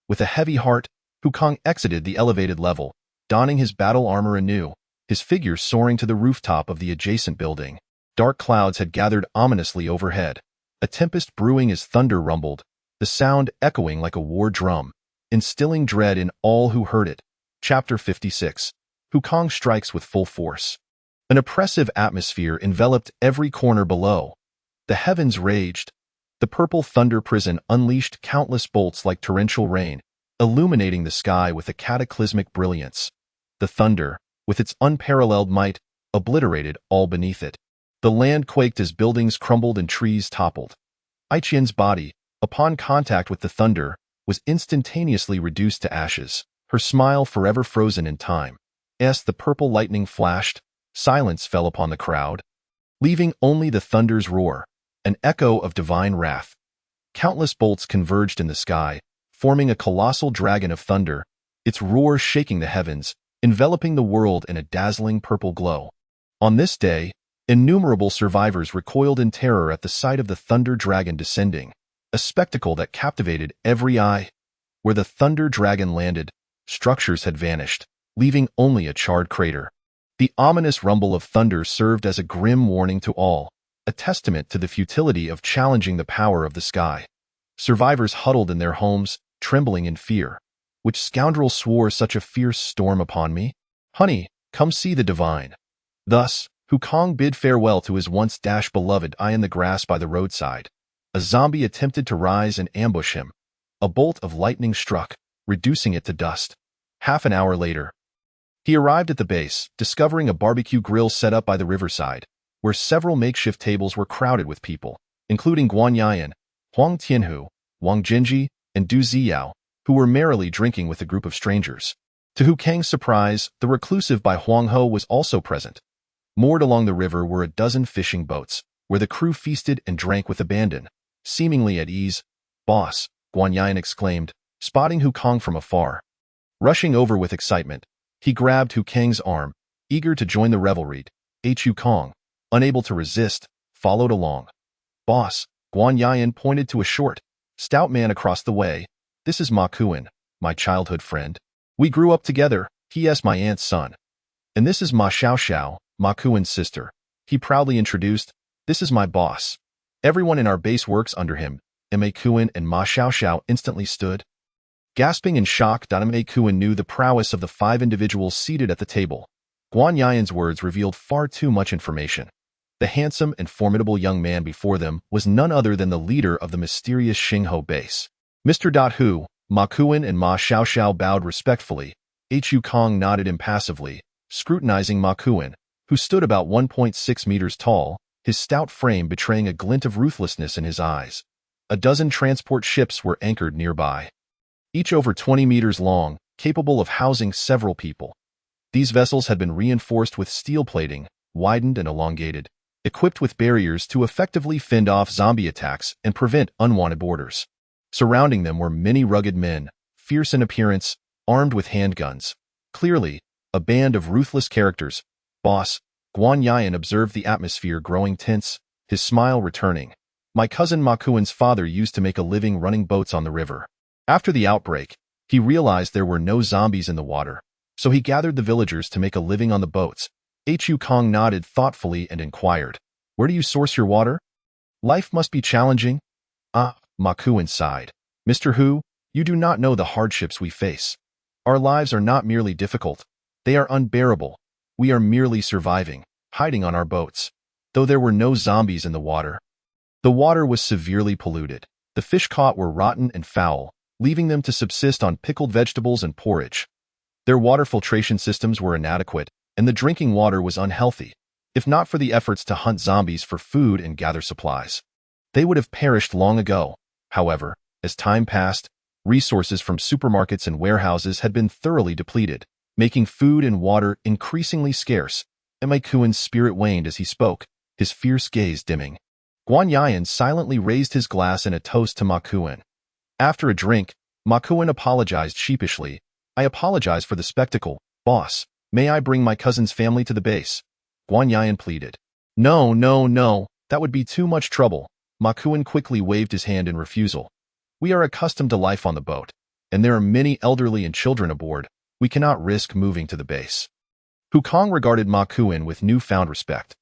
With a heavy heart, Hu Kong exited the elevated level, donning his battle armor anew, his figure soaring to the rooftop of the adjacent building. Dark clouds had gathered ominously overhead. A tempest brewing as thunder rumbled, the sound echoing like a war drum, instilling dread in all who heard it. Chapter 56. Wukong strikes with full force. An oppressive atmosphere enveloped every corner below. The heavens raged. The purple thunder prison unleashed countless bolts like torrential rain, illuminating the sky with a cataclysmic brilliance. The thunder, with its unparalleled might, obliterated all beneath it. The land quaked as buildings crumbled and trees toppled. Aiqian's body, upon contact with the thunder, was instantaneously reduced to ashes, her smile forever frozen in time. As the purple lightning flashed, silence fell upon the crowd, leaving only the thunder's roar, an echo of divine wrath. Countless bolts converged in the sky, forming a colossal dragon of thunder, its roar shaking the heavens, enveloping the world in a dazzling purple glow. On this day, innumerable survivors recoiled in terror at the sight of the thunder dragon descending, a spectacle that captivated every eye. Where the thunder dragon landed, structures had vanished, leaving only a charred crater. The ominous rumble of thunder served as a grim warning to all, a testament to the futility of challenging the power of the sky. Survivors huddled in their homes, trembling in fear. Which scoundrel swore such a fierce storm upon me? Honey, come see the divine. Thus, Wukong bid farewell to his once beloved eye in the grass by the roadside. A zombie attempted to rise and ambush him. A bolt of lightning struck, reducing it to dust. Half an hour later, he arrived at the base, discovering a barbecue grill set up by the riverside, where several makeshift tables were crowded with people, including Guan Yian, Huang Tianhu, Wang Jinji, and Du Ziyao, who were merrily drinking with a group of strangers. To Wukong's surprise, the reclusive by Huang Ho was also present. Moored along the river were a dozen fishing boats, where the crew feasted and drank with abandon. Seemingly at ease, "Boss," Guan Yian exclaimed, spotting Wukong from afar. Rushing over with excitement, he grabbed Wukong's arm, eager to join the revelry. Wukong, unable to resist, followed along. "Boss," Guan Yian pointed to a short, stout man across the way. "This is Ma Kuan, my childhood friend. We grew up together, he is my aunt's son. And this is Ma Xiaoxiao, Ma Kuan's sister," he proudly introduced. "This is my boss. Everyone in our base works under him." Ma Kuan and Ma Xiaoxiao instantly stood. Gasping in shock, Ma Kuan knew the prowess of the 5 individuals seated at the table. Guan Yian's words revealed far too much information. The handsome and formidable young man before them was none other than the leader of the mysterious Xingho base. Mr. Hu, Ma Kuan and Ma Xiaoxiao bowed respectfully. Wukong nodded impassively, scrutinizing Ma Kuan, who stood about 1.6 meters tall, his stout frame betraying a glint of ruthlessness in his eyes. A dozen transport ships were anchored nearby, each over 20 meters long, capable of housing several people. These vessels had been reinforced with steel plating, widened and elongated, equipped with barriers to effectively fend off zombie attacks and prevent unwanted boarders. Surrounding them were many rugged men, fierce in appearance, armed with handguns. Clearly, a band of ruthless characters. "Boss," Guan Yian observed the atmosphere growing tense, his smile returning. "My cousin Ma Kuan's father used to make a living running boats on the river. After the outbreak, he realized there were no zombies in the water, so he gathered the villagers to make a living on the boats." Wukong nodded thoughtfully and inquired, "Where do you source your water? Life must be challenging." "Ah," Ma Kuan sighed. "Mr. Hu, you do not know the hardships we face. Our lives are not merely difficult, they are unbearable. We are merely surviving, hiding on our boats." Though there were no zombies in the water, the water was severely polluted. The fish caught were rotten and foul, leaving them to subsist on pickled vegetables and porridge. Their water filtration systems were inadequate, and the drinking water was unhealthy. If not for the efforts to hunt zombies for food and gather supplies, they would have perished long ago. However, as time passed, resources from supermarkets and warehouses had been thoroughly depleted, making food and water increasingly scarce. Ma Kuan's spirit waned as he spoke, his fierce gaze dimming. Guan Yian silently raised his glass in a toast to Ma Kuan. After a drink, Ma Kuan apologized sheepishly. "I apologize for the spectacle, boss. May I bring my cousin's family to the base?" Guan Yian pleaded. No, that would be too much trouble." Ma Kuan quickly waved his hand in refusal. "We are accustomed to life on the boat, and there are many elderly and children aboard. We cannot risk moving to the base." Hu Kong regarded Ma Kuan with newfound respect.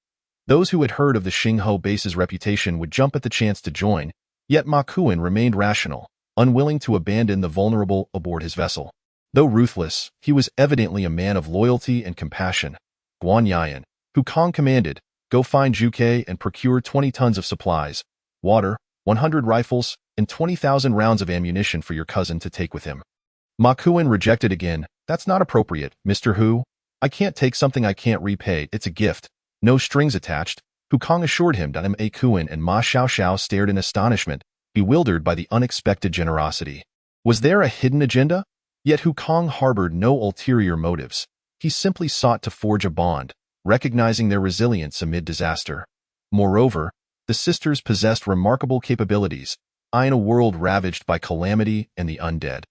Those who had heard of the Xingho base's reputation would jump at the chance to join, yet Ma Kuan remained rational, unwilling to abandon the vulnerable aboard his vessel. Though ruthless, he was evidently a man of loyalty and compassion. Guan Yan, Hu Kong commanded, go find Zhuke and procure 20 tons of supplies, water, 100 rifles, and 20,000 rounds of ammunition for your cousin to take with him. Ma Kuan rejected again. That's not appropriate, Mr. Hu. I can't take something I can't repay. It's a gift. No strings attached. Hu Kong assured him that Ma Kuan and Ma Xiaoxiao stared in astonishment, bewildered by the unexpected generosity. Was there a hidden agenda? Yet Hu Kong harbored no ulterior motives. He simply sought to forge a bond, recognizing their resilience amid disaster. Moreover, the sisters possessed remarkable capabilities, in a world ravaged by calamity and the undead.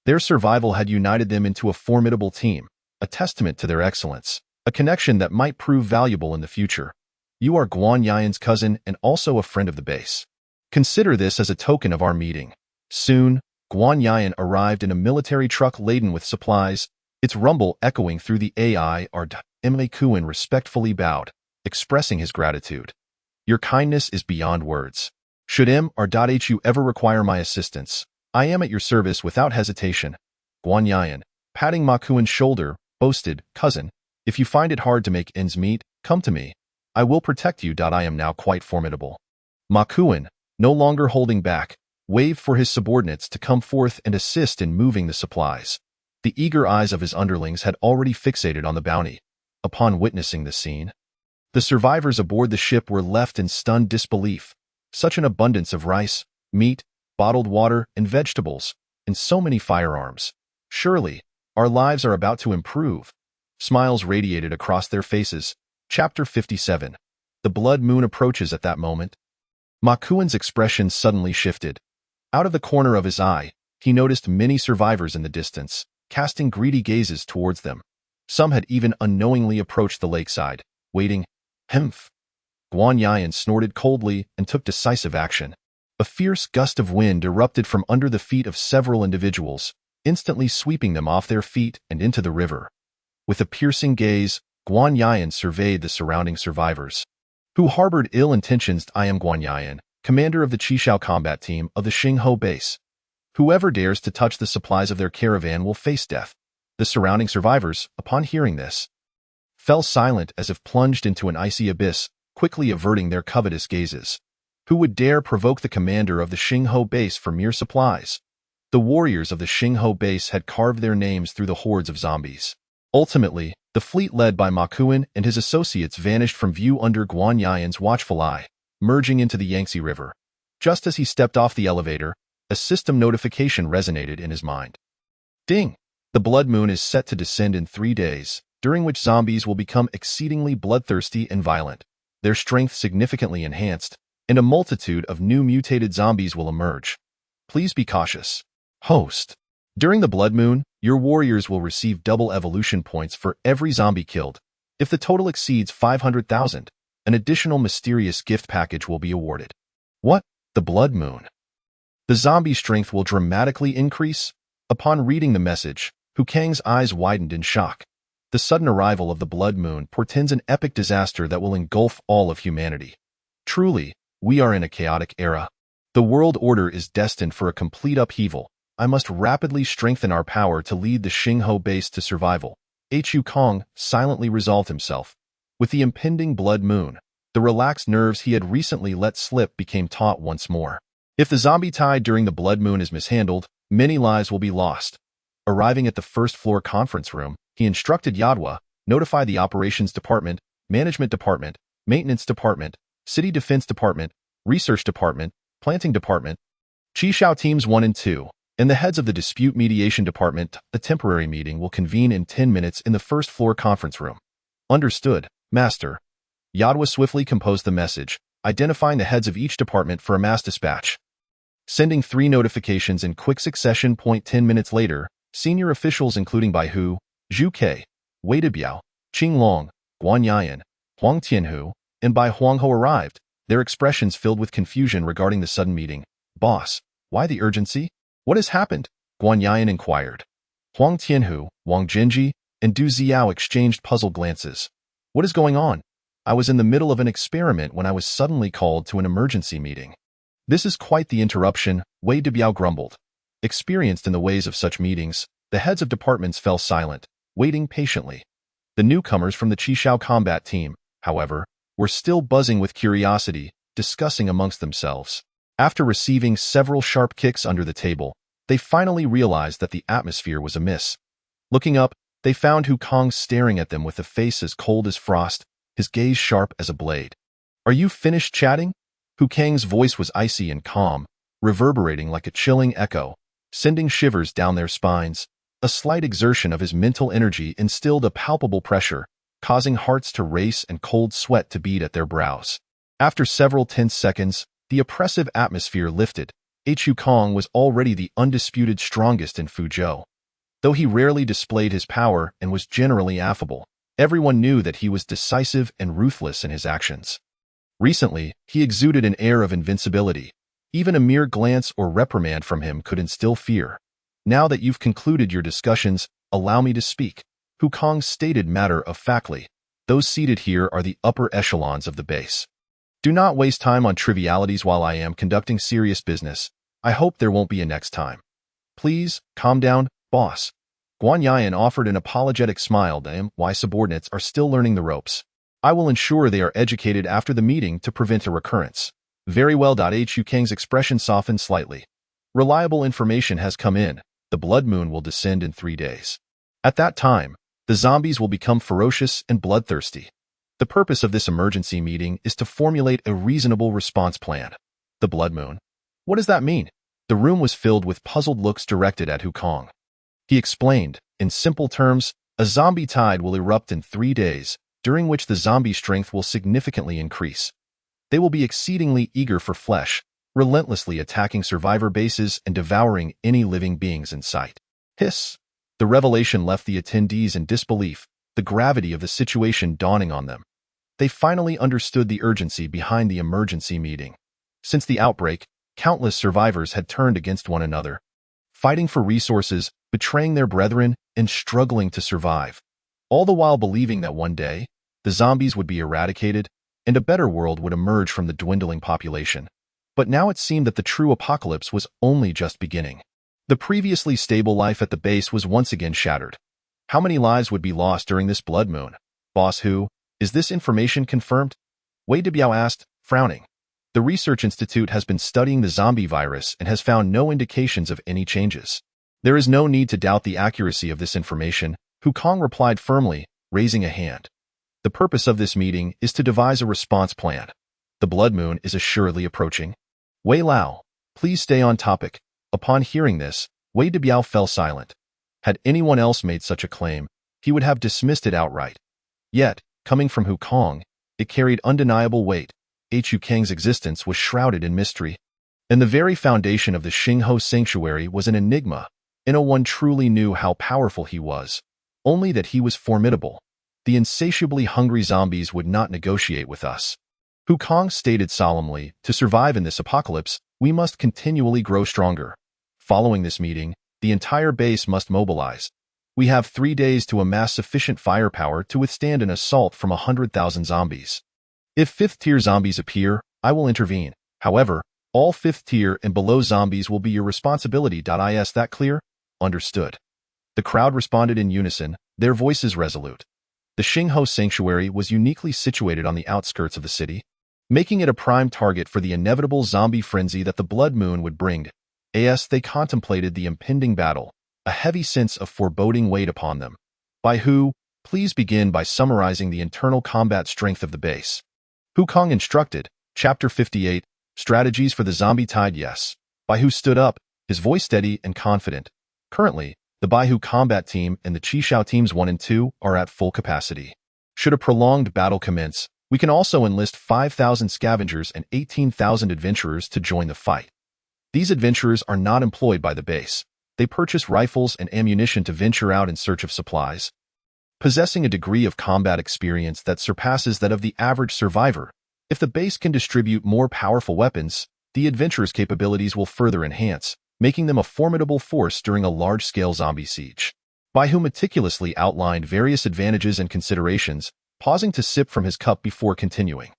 Their survival had united them into a formidable team, a testament to their excellence, a connection that might prove valuable in the future. You are Guan Yan's cousin and also a friend of the base. Consider this as a token of our meeting. Soon, Guan Yan arrived in a military truck laden with supplies, its rumble echoing through the AIRD. Ma Kuan respectfully bowed, expressing his gratitude. Your kindness is beyond words. Should Hu ever require my assistance, I am at your service without hesitation. Guan Yan, patting Ma Kuan's shoulder, boasted, cousin, if you find it hard to make ends meet, come to me. I will protect you. I am now quite formidable. Ma Kuan, no longer holding back, waved for his subordinates to come forth and assist in moving the supplies. The eager eyes of his underlings had already fixated on the bounty. Upon witnessing the scene, the survivors aboard the ship were left in stunned disbelief. Such an abundance of rice, meat, bottled water, and vegetables, and so many firearms. Surely, our lives are about to improve. Smiles radiated across their faces. Chapter 57. The blood moon approaches at that moment. Ma Kuan's expression suddenly shifted. Out of the corner of his eye, he noticed many survivors in the distance, casting greedy gazes towards them. Some had even unknowingly approached the lakeside, waiting. Humph! Guan Yan snorted coldly and took decisive action. A fierce gust of wind erupted from under the feet of several individuals, instantly sweeping them off their feet and into the river. With a piercing gaze, Guan Yan surveyed the surrounding survivors, who harbored ill intentions. I am Guan Yan, commander of the Qishao combat team of the Xingho base. Whoever dares to touch the supplies of their caravan will face death. The surrounding survivors, upon hearing this, fell silent as if plunged into an icy abyss, quickly averting their covetous gazes. Who would dare provoke the commander of the Xingho base for mere supplies? The warriors of the Xingho base had carved their names through the hordes of zombies. Ultimately, the fleet led by Ma Kuan and his associates vanished from view under Guan Yan's watchful eye, merging into the Yangtze River. Just as he stepped off the elevator, a system notification resonated in his mind. Ding! The blood moon is set to descend in 3 days, during which zombies will become exceedingly bloodthirsty and violent, their strength significantly enhanced, and a multitude of new mutated zombies will emerge. Please be cautious. Host. During the blood moon, your warriors will receive double evolution points for every zombie killed. If the total exceeds 500,000, an additional mysterious gift package will be awarded. What? The blood moon? The zombie strength will dramatically increase? Upon reading the message, Hu Kang's eyes widened in shock. The sudden arrival of the blood moon portends an epic disaster that will engulf all of humanity. Truly, we are in a chaotic era. The world order is destined for a complete upheaval. I must rapidly strengthen our power to lead the Xingho base to survival. Hu Kong silently resolved himself. With the impending blood moon, the relaxed nerves he had recently let slip became taut once more. If the zombie tide during the blood moon is mishandled, many lives will be lost. Arriving at the first-floor conference room, he instructed Yadwa, notify the Operations Department, Management Department, Maintenance Department, City Defense Department, Research Department, Planting Department, Qishao Teams 1 and 2, and the heads of the Dispute Mediation Department. A temporary meeting will convene in 10 minutes in the first-floor conference room. Understood, Master. Yadwa swiftly composed the message, identifying the heads of each department for a mass dispatch. Sending 3 notifications in quick succession. 10 minutes later, senior officials including Bai Hu, Zhu Ke, Wei Debiao, Qing Long, Guan Yan, Huang Tianhu, and Bai Huangho arrived, their expressions filled with confusion regarding the sudden meeting. Boss, why the urgency? What has happened? Guan Yan inquired. Huang Tianhu, Wang Jinji, and Du Xiao exchanged puzzled glances. What is going on? I was in the middle of an experiment when I was suddenly called to an emergency meeting. This is quite the interruption, Wei Debiao grumbled. Experienced in the ways of such meetings, the heads of departments fell silent, waiting patiently. The newcomers from the Qishao combat team, however, were still buzzing with curiosity, discussing amongst themselves. After receiving several sharp kicks under the table, they finally realized that the atmosphere was amiss. Looking up, they found Hu Kong staring at them with a face as cold as frost, his gaze sharp as a blade. Are you finished chatting? Hu Kang's voice was icy and calm, reverberating like a chilling echo, sending shivers down their spines. A slight exertion of his mental energy instilled a palpable pressure, causing hearts to race and cold sweat to bead at their brows. After several tense seconds, the oppressive atmosphere lifted. Hu Kong was already the undisputed strongest in Fuzhou. Though he rarely displayed his power and was generally affable, everyone knew that he was decisive and ruthless in his actions. Recently, he exuded an air of invincibility. Even a mere glance or reprimand from him could instill fear. Now that you've concluded your discussions, allow me to speak. Hu Kong stated matter-of-factly. Those seated here are the upper echelons of the base. Do not waste time on trivialities while I am conducting serious business. I hope there won't be a next time. Please, calm down, boss. Guan Yan offered an apologetic smile to him. Why subordinates are still learning the ropes. I will ensure they are educated after the meeting to prevent a recurrence. Very well. Hu Kang's expression softened slightly. Reliable information has come in. The blood moon will descend in 3 days. At that time, the zombies will become ferocious and bloodthirsty. The purpose of this emergency meeting is to formulate a reasonable response plan. The blood moon. What does that mean? The room was filled with puzzled looks directed at Hu Kong. He explained, in simple terms, a zombie tide will erupt in 3 days, during which the zombie strength will significantly increase. They will be exceedingly eager for flesh, relentlessly attacking survivor bases and devouring any living beings in sight. Hiss! The revelation left the attendees in disbelief, the gravity of the situation dawning on them. They finally understood the urgency behind the emergency meeting. Since the outbreak, countless survivors had turned against one another, fighting for resources, betraying their brethren, and struggling to survive, all the while believing that one day, the zombies would be eradicated, and a better world would emerge from the dwindling population. But now it seemed that the true apocalypse was only just beginning. The previously stable life at the base was once again shattered. How many lives would be lost during this blood moon? Boss Hu, is this information confirmed? Wei Debiao asked, frowning. The research institute has been studying the zombie virus and has found no indications of any changes. There is no need to doubt the accuracy of this information, Hu Kong replied firmly, raising a hand. The purpose of this meeting is to devise a response plan. The blood moon is assuredly approaching. Wei Lao, please stay on topic. Upon hearing this, Wei Debiao fell silent. Had anyone else made such a claim, he would have dismissed it outright. Yet, coming from Hu Kong, it carried undeniable weight. Hu Kang's existence was shrouded in mystery. And the very foundation of the Xingho sanctuary was an enigma. No one truly knew how powerful he was, only that he was formidable. The insatiably hungry zombies would not negotiate with us. Hu Kong stated solemnly, to survive in this apocalypse, we must continually grow stronger. Following this meeting, the entire base must mobilize. We have 3 days to amass sufficient firepower to withstand an assault from 100,000 zombies. If 5th-tier zombies appear, I will intervene. However, all 5th-tier and below zombies will be your responsibility. Is that clear? Understood. The crowd responded in unison, their voices resolute. The Xingho sanctuary was uniquely situated on the outskirts of the city, making it a prime target for the inevitable zombie frenzy that the blood moon would bring. As they contemplated the impending battle, a heavy sense of foreboding weighed upon them. Bai Hu, please begin by summarizing the internal combat strength of the base. Hu Kong instructed, Chapter 58, Strategies for the Zombie Tide. Yes. Bai Hu stood up, his voice steady and confident. Currently, the Bai Hu combat team and the Qishao teams 1 and 2 are at full capacity. Should a prolonged battle commence, we can also enlist 5,000 scavengers and 18,000 adventurers to join the fight. These adventurers are not employed by the base. They purchase rifles and ammunition to venture out in search of supplies. Possessing a degree of combat experience that surpasses that of the average survivor, if the base can distribute more powerful weapons, the adventurers' capabilities will further enhance, making them a formidable force during a large-scale zombie siege. Bai Hu meticulously outlined various advantages and considerations, pausing to sip from his cup before continuing.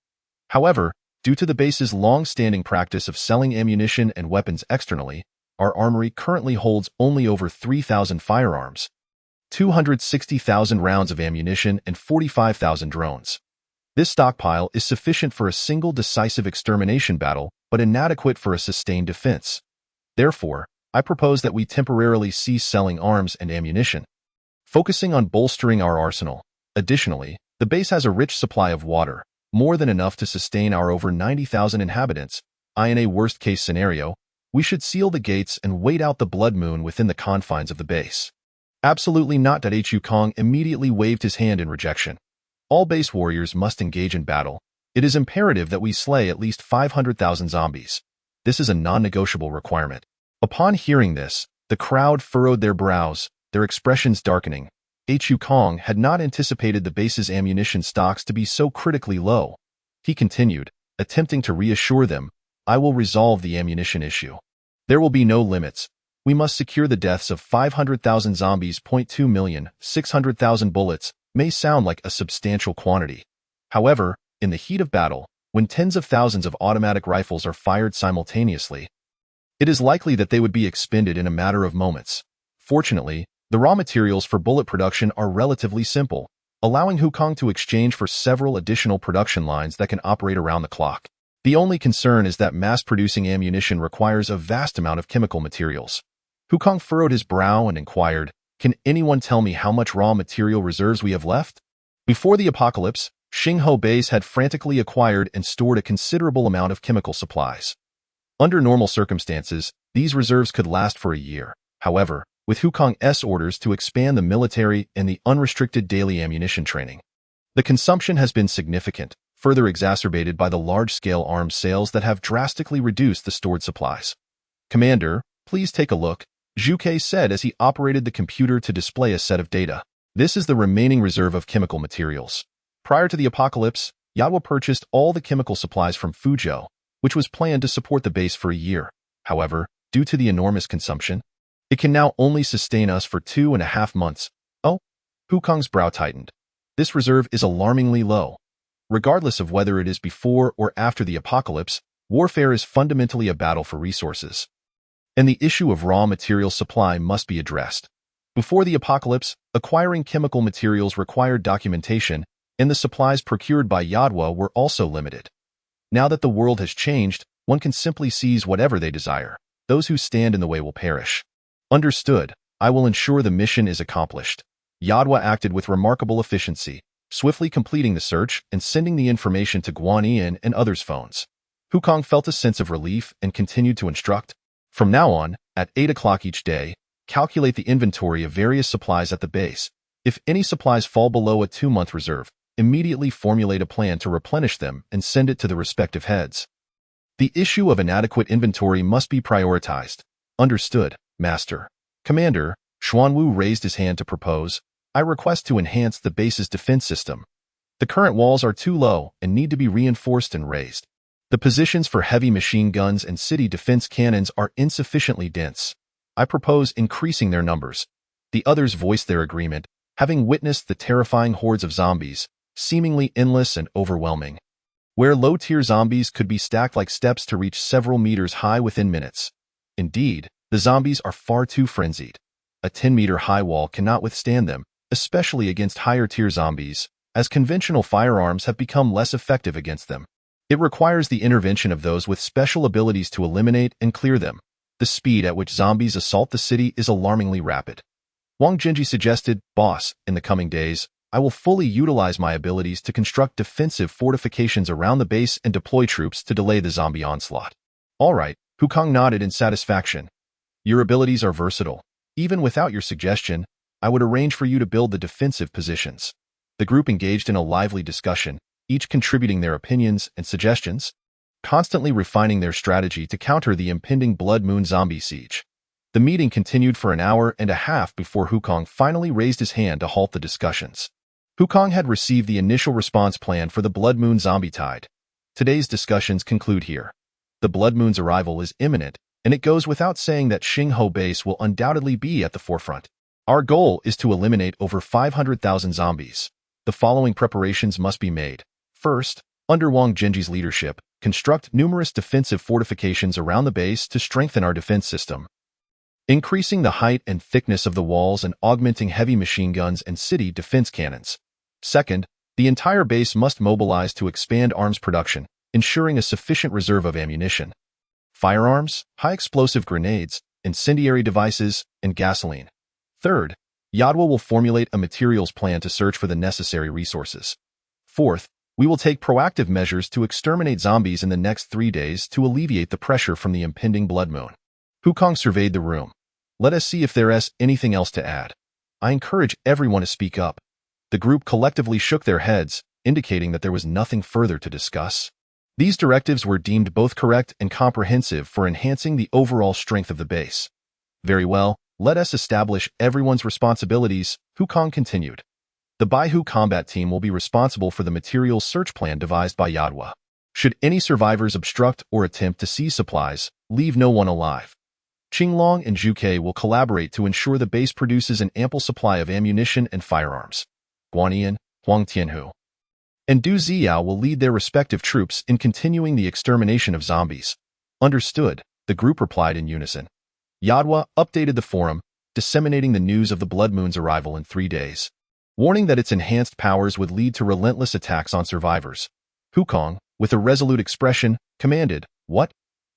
However, due to the base's long-standing practice of selling ammunition and weapons externally, our armory currently holds only over 3,000 firearms, 260,000 rounds of ammunition, and 45,000 drones. This stockpile is sufficient for a single decisive extermination battle, but inadequate for a sustained defense. Therefore, I propose that we temporarily cease selling arms and ammunition, focusing on bolstering our arsenal. Additionally, the base has a rich supply of water, more than enough to sustain our over 90,000 inhabitants. In a worst-case scenario, we should seal the gates and wait out the blood moon within the confines of the base. Absolutely not. Hu Kong immediately waved his hand in rejection. All base warriors must engage in battle. It is imperative that we slay at least 500,000 zombies. This is a non-negotiable requirement. Upon hearing this, the crowd furrowed their brows, their expressions darkening. Hu Kong had not anticipated the base's ammunition stocks to be so critically low. He continued, attempting to reassure them, I will resolve the ammunition issue. There will be no limits. We must secure the deaths of 500,000 zombies. 2 million, 600,000 bullets may sound like a substantial quantity. However, in the heat of battle, when tens of thousands of automatic rifles are fired simultaneously, it is likely that they would be expended in a matter of moments. Fortunately, the raw materials for bullet production are relatively simple, allowing Hu Kong to exchange for several additional production lines that can operate around the clock. The only concern is that mass-producing ammunition requires a vast amount of chemical materials. Hu Kong furrowed his brow and inquired, can anyone tell me how much raw material reserves we have left? Before the apocalypse, Xingho Base had frantically acquired and stored a considerable amount of chemical supplies. Under normal circumstances, these reserves could last for a year. However, with Hu Kong's orders to expand the military and the unrestricted daily ammunition training, the consumption has been significant, further exacerbated by the large-scale arms sales that have drastically reduced the stored supplies. Commander, please take a look, Zhu Ke said as he operated the computer to display a set of data. This is the remaining reserve of chemical materials. Prior to the apocalypse, Yadwa purchased all the chemical supplies from Fuzhou, which was planned to support the base for a year. However, due to the enormous consumption, it can now only sustain us for 2.5 months. Oh, Hu Kong's brow tightened. This reserve is alarmingly low. Regardless of whether it is before or after the apocalypse, warfare is fundamentally a battle for resources. And the issue of raw material supply must be addressed. Before the apocalypse, acquiring chemical materials required documentation, and the supplies procured by Yadwa were also limited. Now that the world has changed, one can simply seize whatever they desire. Those who stand in the way will perish. Understood. I will ensure the mission is accomplished. Yadwa acted with remarkable efficiency, swiftly completing the search and sending the information to Guanyin and others' phones. Hu Kong felt a sense of relief and continued to instruct. From now on, at 8 o'clock each day, calculate the inventory of various supplies at the base. If any supplies fall below a 2-month reserve, immediately formulate a plan to replenish them and send it to the respective heads. The issue of inadequate inventory must be prioritized. Understood, Master. Commander, Xuanwu raised his hand to propose, I request to enhance the base's defense system. The current walls are too low and need to be reinforced and raised. The positions for heavy machine guns and city defense cannons are insufficiently dense. I propose increasing their numbers. The others voiced their agreement, having witnessed the terrifying hordes of zombies, seemingly endless and overwhelming, where low-tier zombies could be stacked like steps to reach several meters high within minutes. Indeed, the zombies are far too frenzied. A 10-meter-high wall cannot withstand them, especially against higher-tier zombies, as conventional firearms have become less effective against them. It requires the intervention of those with special abilities to eliminate and clear them. The speed at which zombies assault the city is alarmingly rapid. Wang Jinji suggested, Boss, in the coming days, I will fully utilize my abilities to construct defensive fortifications around the base and deploy troops to delay the zombie onslaught. All right, Hu Kong nodded in satisfaction. Your abilities are versatile. Even without your suggestion, I would arrange for you to build the defensive positions. The group engaged in a lively discussion, each contributing their opinions and suggestions, constantly refining their strategy to counter the impending Blood Moon zombie siege. The meeting continued for an hour and a half before Hu Kong finally raised his hand to halt the discussions. Hu Kong had received the initial response plan for the Blood Moon zombie tide. Today's discussions conclude here. The Blood Moon's arrival is imminent, and it goes without saying that Xingho Base will undoubtedly be at the forefront. Our goal is to eliminate over 500,000 zombies. The following preparations must be made. First, under Wang Genji's leadership, construct numerous defensive fortifications around the base to strengthen our defense system. Increasing the height and thickness of the walls and augmenting heavy machine guns and city defense cannons. Second, the entire base must mobilize to expand arms production, ensuring a sufficient reserve of ammunition, firearms, high-explosive grenades, incendiary devices, and gasoline. Third, Yadwa will formulate a materials plan to search for the necessary resources. Fourth, we will take proactive measures to exterminate zombies in the next 3 days to alleviate the pressure from the impending blood moon. Hukong surveyed the room. Let us see if there is anything else to add. I encourage everyone to speak up. The group collectively shook their heads, indicating that there was nothing further to discuss. These directives were deemed both correct and comprehensive for enhancing the overall strength of the base. Very well, let us establish everyone's responsibilities, Hukong continued. The Baihu combat team will be responsible for the materials search plan devised by Yadwa. Should any survivors obstruct or attempt to seize supplies, leave no one alive. Qinglong and Zhuke will collaborate to ensure the base produces an ample supply of ammunition and firearms. Guanyin, Huang Tianhu, and Du Ziyao will lead their respective troops in continuing the extermination of zombies. Understood, the group replied in unison. Yadwa updated the forum, disseminating the news of the Blood Moon's arrival in 3 days, warning that its enhanced powers would lead to relentless attacks on survivors. Hukong, with a resolute expression, commanded, "What?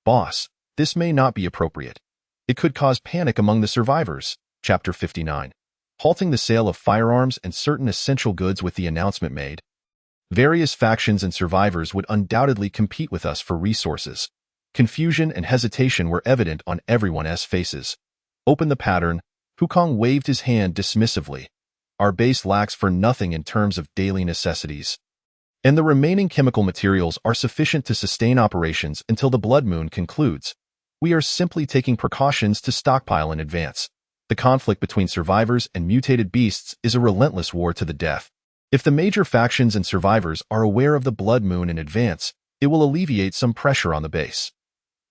Boss, this may not be appropriate. It could cause panic among the survivors." Chapter 59. Halting the sale of firearms and certain essential goods with the announcement made. Various factions and survivors would undoubtedly compete with us for resources. Confusion and hesitation were evident on everyone's faces. Open the pattern. Hukong waved his hand dismissively. Our base lacks for nothing in terms of daily necessities, and the remaining chemical materials are sufficient to sustain operations until the blood moon concludes. We are simply taking precautions to stockpile in advance. The conflict between survivors and mutated beasts is a relentless war to the death. If the major factions and survivors are aware of the blood moon in advance, it will alleviate some pressure on the base.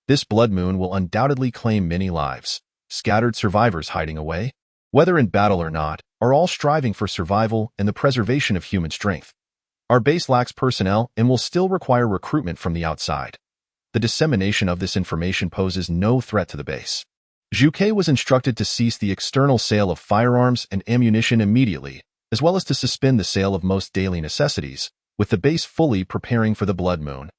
This blood moon will undoubtedly claim many lives. Scattered survivors hiding away, whether in battle or not, are all striving for survival and the preservation of human strength. Our base lacks personnel and will still require recruitment from the outside. The dissemination of this information poses no threat to the base. Zhuke was instructed to cease the external sale of firearms and ammunition immediately, as well as to suspend the sale of most daily necessities, with the base fully preparing for the blood moon.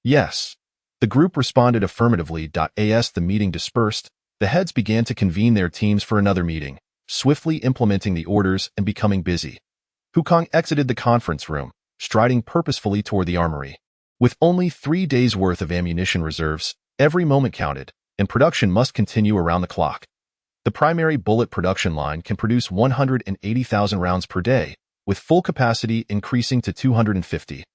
Yes. The group responded affirmatively. As the meeting dispersed, the heads began to convene their teams for another meeting, swiftly implementing the orders and becoming busy. Hukong exited the conference room, striding purposefully toward the armory. With only 3 days' worth of ammunition reserves, every moment counted, and production must continue around the clock. The primary bullet production line can produce 180,000 rounds per day, with full capacity increasing to 250,000.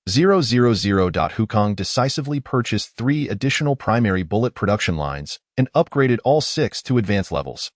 Hukong decisively purchased 3 additional primary bullet production lines and upgraded all 6 to advanced levels.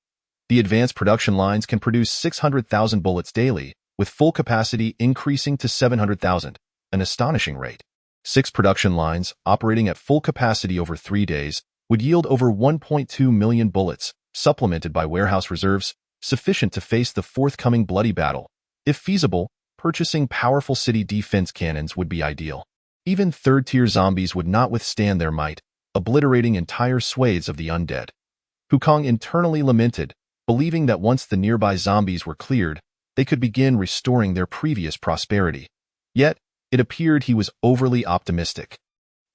The advanced production lines can produce 600,000 bullets daily, with full capacity increasing to 700,000, an astonishing rate. 6 production lines, operating at full capacity over 3 days, would yield over 1.2 million bullets, supplemented by warehouse reserves, sufficient to face the forthcoming bloody battle. If feasible, purchasing powerful city defense cannons would be ideal. Even third-tier zombies would not withstand their might, obliterating entire swathes of the undead. Hukong internally lamented, believing that once the nearby zombies were cleared, they could begin restoring their previous prosperity. Yet, it appeared he was overly optimistic.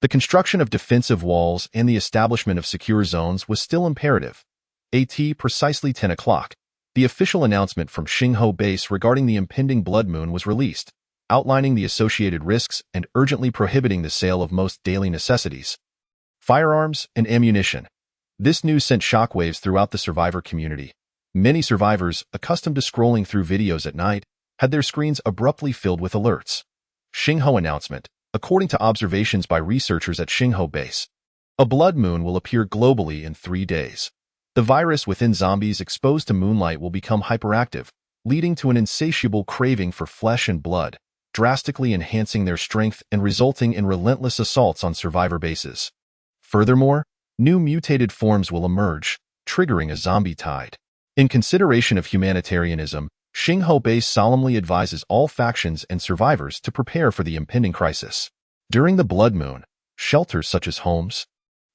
The construction of defensive walls and the establishment of secure zones was still imperative. At precisely 10 o'clock, the official announcement from Xingho Base regarding the impending blood moon was released, outlining the associated risks and urgently prohibiting the sale of most daily necessities, firearms, and ammunition. This news sent shockwaves throughout the survivor community. Many survivors, accustomed to scrolling through videos at night, had their screens abruptly filled with alerts. Xingho announcement. According to observations by researchers at Xingho Base, a blood moon will appear globally in 3 days. The virus within zombies exposed to moonlight will become hyperactive, leading to an insatiable craving for flesh and blood, drastically enhancing their strength and resulting in relentless assaults on survivor bases. Furthermore, new mutated forms will emerge, triggering a zombie tide. In consideration of humanitarianism, Xingho Base solemnly advises all factions and survivors to prepare for the impending crisis. During the blood moon, shelters such as homes,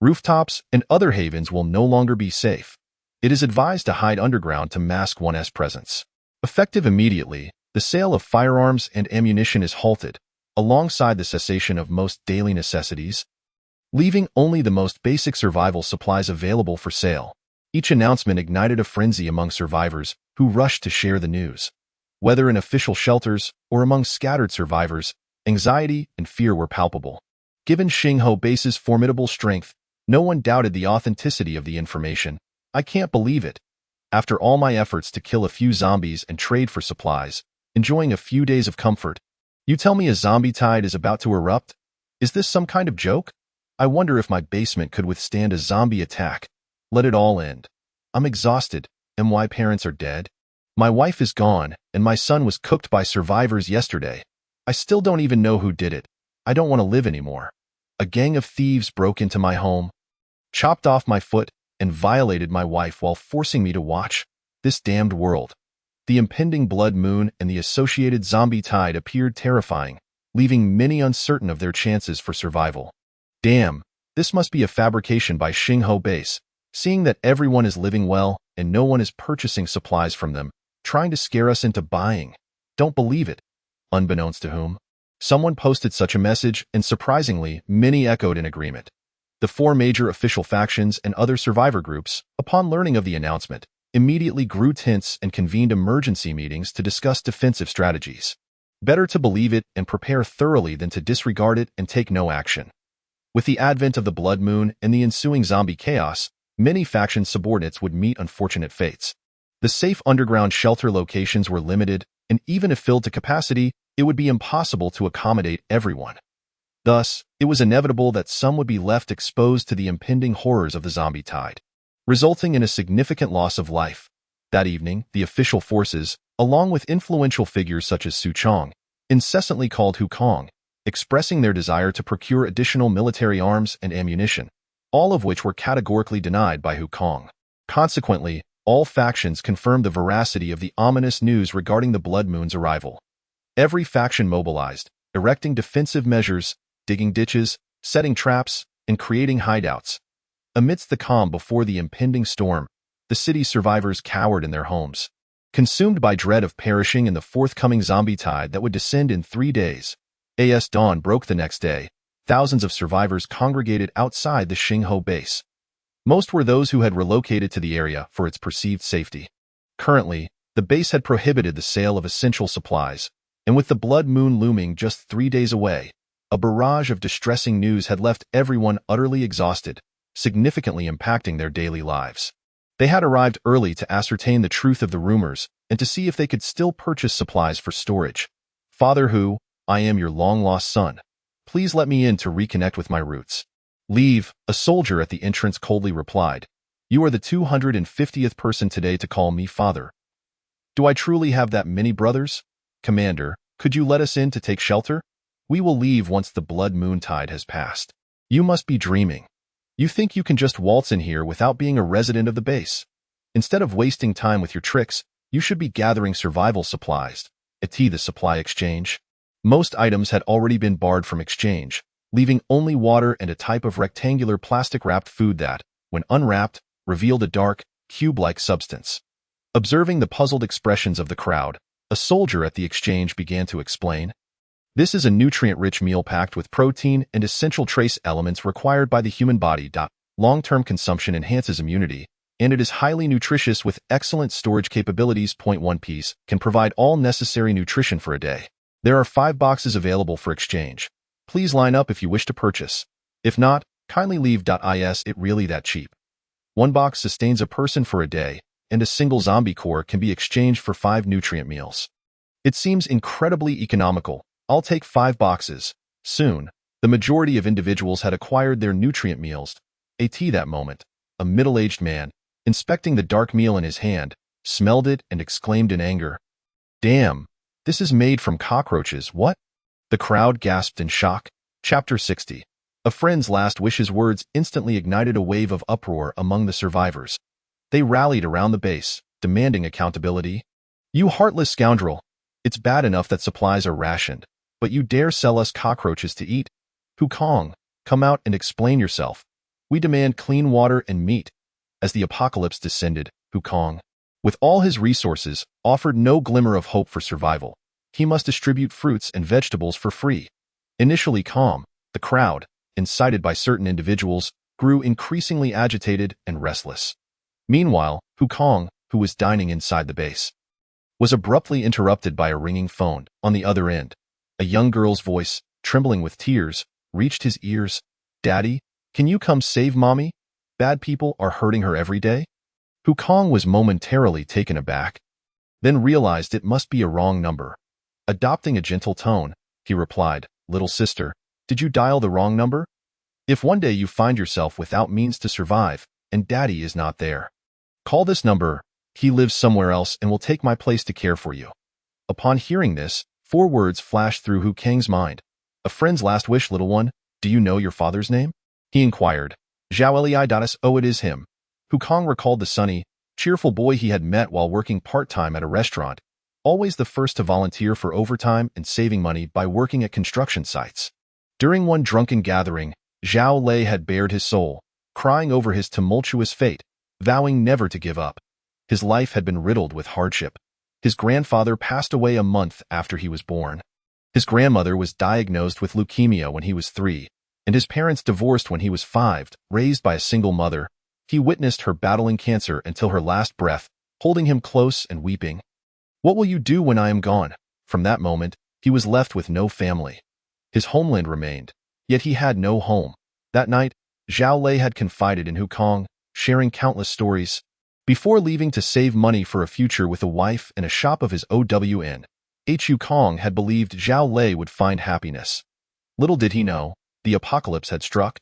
rooftops, and other havens will no longer be safe. It is advised to hide underground to mask one's presence. Effective immediately, the sale of firearms and ammunition is halted, alongside the cessation of most daily necessities, leaving only the most basic survival supplies available for sale. Each announcement ignited a frenzy among survivors who rushed to share the news. Whether in official shelters or among scattered survivors, anxiety and fear were palpable. Given Xingho Base's formidable strength, no one doubted the authenticity of the information. I can't believe it. After all my efforts to kill a few zombies and trade for supplies, enjoying a few days of comfort, you tell me a zombie tide is about to erupt? Is this some kind of joke? I wonder if my basement could withstand a zombie attack. Let it all end. I'm exhausted, and my parents are dead. My wife is gone, and my son was cooked by survivors yesterday. I still don't even know who did it. I don't want to live anymore. A gang of thieves broke into my home, chopped off my foot, and violated my wife while forcing me to watch this damned world. The impending blood moon and the associated zombie tide appeared terrifying, leaving many uncertain of their chances for survival. Damn, this must be a fabrication by Xingho Base, seeing that everyone is living well and no one is purchasing supplies from them, trying to scare us into buying. Don't believe it. Unbeknownst to whom, someone posted such a message, and surprisingly, many echoed in agreement. The four major official factions and other survivor groups, upon learning of the announcement, immediately grew tense and convened emergency meetings to discuss defensive strategies. Better to believe it and prepare thoroughly than to disregard it and take no action. With the advent of the blood moon and the ensuing zombie chaos, many faction subordinates would meet unfortunate fates. The safe underground shelter locations were limited, and even if filled to capacity, it would be impossible to accommodate everyone. Thus, it was inevitable that some would be left exposed to the impending horrors of the zombie tide, resulting in a significant loss of life. That evening, the official forces, along with influential figures such as Su Chong, incessantly called Hukong, expressing their desire to procure additional military arms and ammunition, all of which were categorically denied by Hukong. Consequently, all factions confirmed the veracity of the ominous news regarding the blood moon's arrival. Every faction mobilized, erecting defensive measures, digging ditches, setting traps, and creating hideouts. Amidst the calm before the impending storm, the city's survivors cowered in their homes. Consumed by dread of perishing in the forthcoming zombie tide that would descend in 3 days, as dawn broke the next day, thousands of survivors congregated outside the Xingho Base. Most were those who had relocated to the area for its perceived safety. Currently, the base had prohibited the sale of essential supplies, and with the blood moon looming just 3 days away, a barrage of distressing news had left everyone utterly exhausted, significantly impacting their daily lives. They had arrived early to ascertain the truth of the rumors and to see if they could still purchase supplies for storage. Father Hu, I am your long-lost son. Please let me in to reconnect with my roots. Leave, a soldier at the entrance coldly replied. You are the 250th person today to call me father. Do I truly have that many brothers? Commander, could you let us in to take shelter? We will leave once the blood moon tide has passed. You must be dreaming. You think you can just waltz in here without being a resident of the base. Instead of wasting time with your tricks, you should be gathering survival supplies. The supply exchange. Most items had already been barred from exchange, leaving only water and a type of rectangular plastic-wrapped food that, when unwrapped, revealed a dark, cube-like substance. Observing the puzzled expressions of the crowd, a soldier at the exchange began to explain. This is a nutrient-rich meal packed with protein and essential trace elements required by the human body. Long-term consumption enhances immunity, and it is highly nutritious with excellent storage capabilities. 1 piece can provide all necessary nutrition for a day. There are 5 boxes available for exchange. Please line up if you wish to purchase. If not, kindly leave. Is it really that cheap? 1 box sustains a person for a day, and a single zombie core can be exchanged for 5 nutrient meals. It seems incredibly economical. I'll take 5 boxes. Soon, the majority of individuals had acquired their nutrient meals. That moment, a middle-aged man, inspecting the dark meal in his hand, smelled it and exclaimed in anger. Damn, this is made from cockroaches, what? The crowd gasped in shock. Chapter 60. A friend's last wishes words instantly ignited a wave of uproar among the survivors. They rallied around the base, demanding accountability. You heartless scoundrel! It's bad enough that supplies are rationed, but you dare sell us cockroaches to eat? Wukong, come out and explain yourself. We demand clean water and meat. As the apocalypse descended, Wukong, with all his resources, offered no glimmer of hope for survival. He must distribute fruits and vegetables for free. Initially calm, the crowd, incited by certain individuals, grew increasingly agitated and restless. Meanwhile, Wukong, who was dining inside the base, was abruptly interrupted by a ringing phone. On the other end, a young girl's voice, trembling with tears, reached his ears. "Daddy, can you come save Mommy? Bad people are hurting her every day." Wukong was momentarily taken aback, then realized it must be a wrong number. Adopting a gentle tone, he replied, "Little sister, did you dial the wrong number? If one day you find yourself without means to survive, and Daddy is not there, call this number. He lives somewhere else and will take my place to care for you." Upon hearing this, 4 words flashed through Wukong's mind. "A friend's last wish, little one. Do you know your father's name?" he inquired. "Zhao Liidatus. Oh, it is him." Wukong recalled the sunny, cheerful boy he had met while working part-time at a restaurant, always the first to volunteer for overtime and saving money by working at construction sites. During one drunken gathering, Zhao Lei had bared his soul, crying over his tumultuous fate, vowing never to give up. His life had been riddled with hardship. His grandfather passed away a month after he was born. His grandmother was diagnosed with leukemia when he was 3, and his parents divorced when he was 5. Raised by a single mother, he witnessed her battling cancer until her last breath, holding him close and weeping. "What will you do when I am gone?" From that moment, he was left with no family. His homeland remained, yet he had no home. That night, Zhao Lei had confided in Wukong, sharing countless stories. Before leaving to save money for a future with a wife and a shop of his own, Wukong had believed Zhao Lei would find happiness. Little did he know, the apocalypse had struck.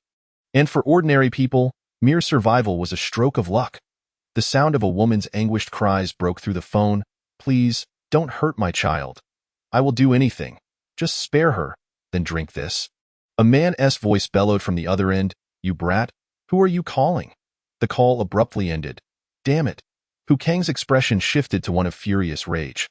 And for ordinary people, mere survival was a stroke of luck. The sound of a woman's anguished cries broke through the phone. "Please, don't hurt my child. I will do anything. Just spare her, then drink this." A man's voice bellowed from the other end. "You brat, who are you calling?" The call abruptly ended. "Damn it." Wukong's expression shifted to one of furious rage.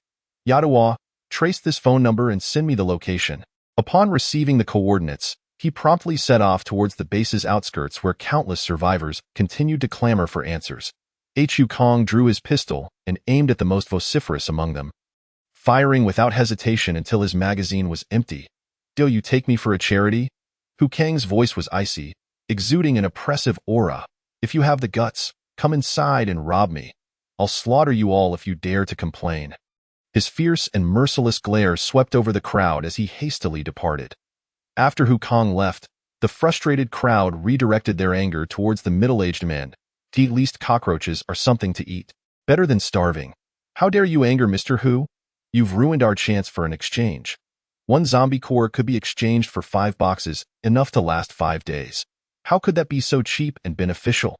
"Yadawa, trace this phone number and send me the location." Upon receiving the coordinates, he promptly set off towards the base's outskirts where countless survivors continued to clamor for answers. Wukong drew his pistol and aimed at the most vociferous among them, firing without hesitation until his magazine was empty. "Do you take me for a charity?" Wukong's voice was icy, exuding an oppressive aura. "If you have the guts, come inside and rob me. I'll slaughter you all if you dare to complain." His fierce and merciless glare swept over the crowd as he hastily departed. After Wukong left, the frustrated crowd redirected their anger towards the middle-aged man. "At least cockroaches are something to eat. Better than starving. How dare you anger Mr. Hu? You've ruined our chance for an exchange. 1 zombie core could be exchanged for 5 boxes, enough to last 5 days. How could that be so cheap and beneficial?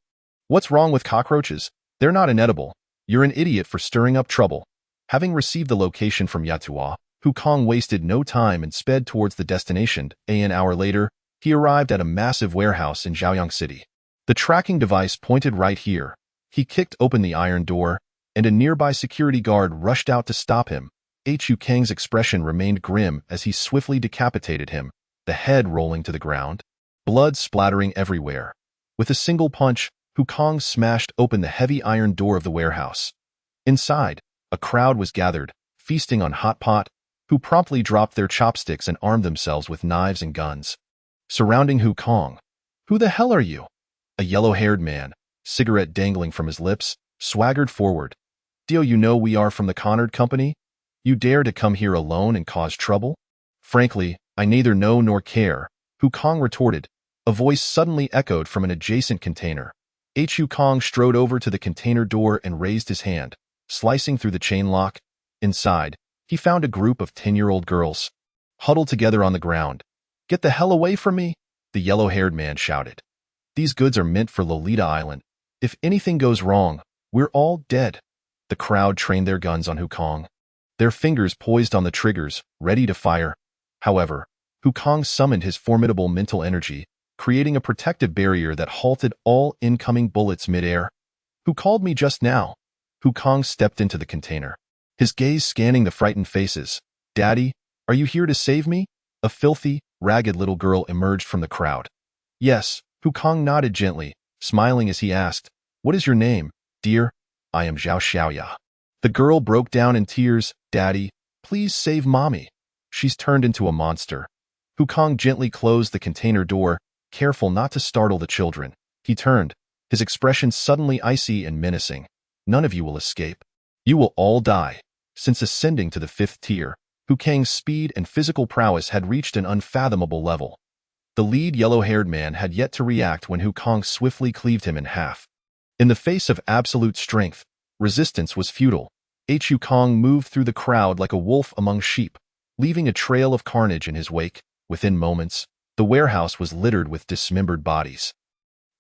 What's wrong with cockroaches? They're not inedible. You're an idiot for stirring up trouble." Having received the location from Yatua, Wukong wasted no time and sped towards the destination. An hour later, he arrived at a massive warehouse in Zhaoyang City. The tracking device pointed right here. He kicked open the iron door, and a nearby security guard rushed out to stop him. Wukong's expression remained grim as he swiftly decapitated him, the head rolling to the ground, blood splattering everywhere. With a single punch, Wukong smashed open the heavy iron door of the warehouse. Inside, a crowd was gathered, feasting on hot pot, who promptly dropped their chopsticks and armed themselves with knives and guns. Surrounding Wukong. "Who the hell are you?" A yellow-haired man, cigarette dangling from his lips, swaggered forward. "Do you know we are from the Connard Company? You dare to come here alone and cause trouble?" "Frankly, I neither know nor care," Wukong retorted. A voice suddenly echoed from an adjacent container. Wukong strode over to the container door and raised his hand, slicing through the chain lock. Inside, he found a group of 10-year-old girls, huddled together on the ground. "Get the hell away from me!" the yellow-haired man shouted. "These goods are meant for Lolita Island. If anything goes wrong, we're all dead." The crowd trained their guns on Wukong, their fingers poised on the triggers, ready to fire. However, Wukong summoned his formidable mental energy, creating a protective barrier that halted all incoming bullets mid-air. "Who called me just now?" Hu Kong stepped into the container, his gaze scanning the frightened faces. "Daddy, are you here to save me?" A filthy, ragged little girl emerged from the crowd. "Yes," Hu Kong nodded gently, smiling as he asked, "What is your name, dear?" "I am Zhao Xiaoya." The girl broke down in tears. "Daddy, please save Mommy. She's turned into a monster." Hu Kong gently closed the container door, careful not to startle the children. He turned, his expression suddenly icy and menacing. "None of you will escape. You will all die." Since ascending to the 5th tier, Hu Kang's speed and physical prowess had reached an unfathomable level. The lead yellow-haired man had yet to react when Hu Kong swiftly cleaved him in half. In the face of absolute strength, resistance was futile. Hu Kong moved through the crowd like a wolf among sheep, leaving a trail of carnage in his wake. Within moments, the warehouse was littered with dismembered bodies.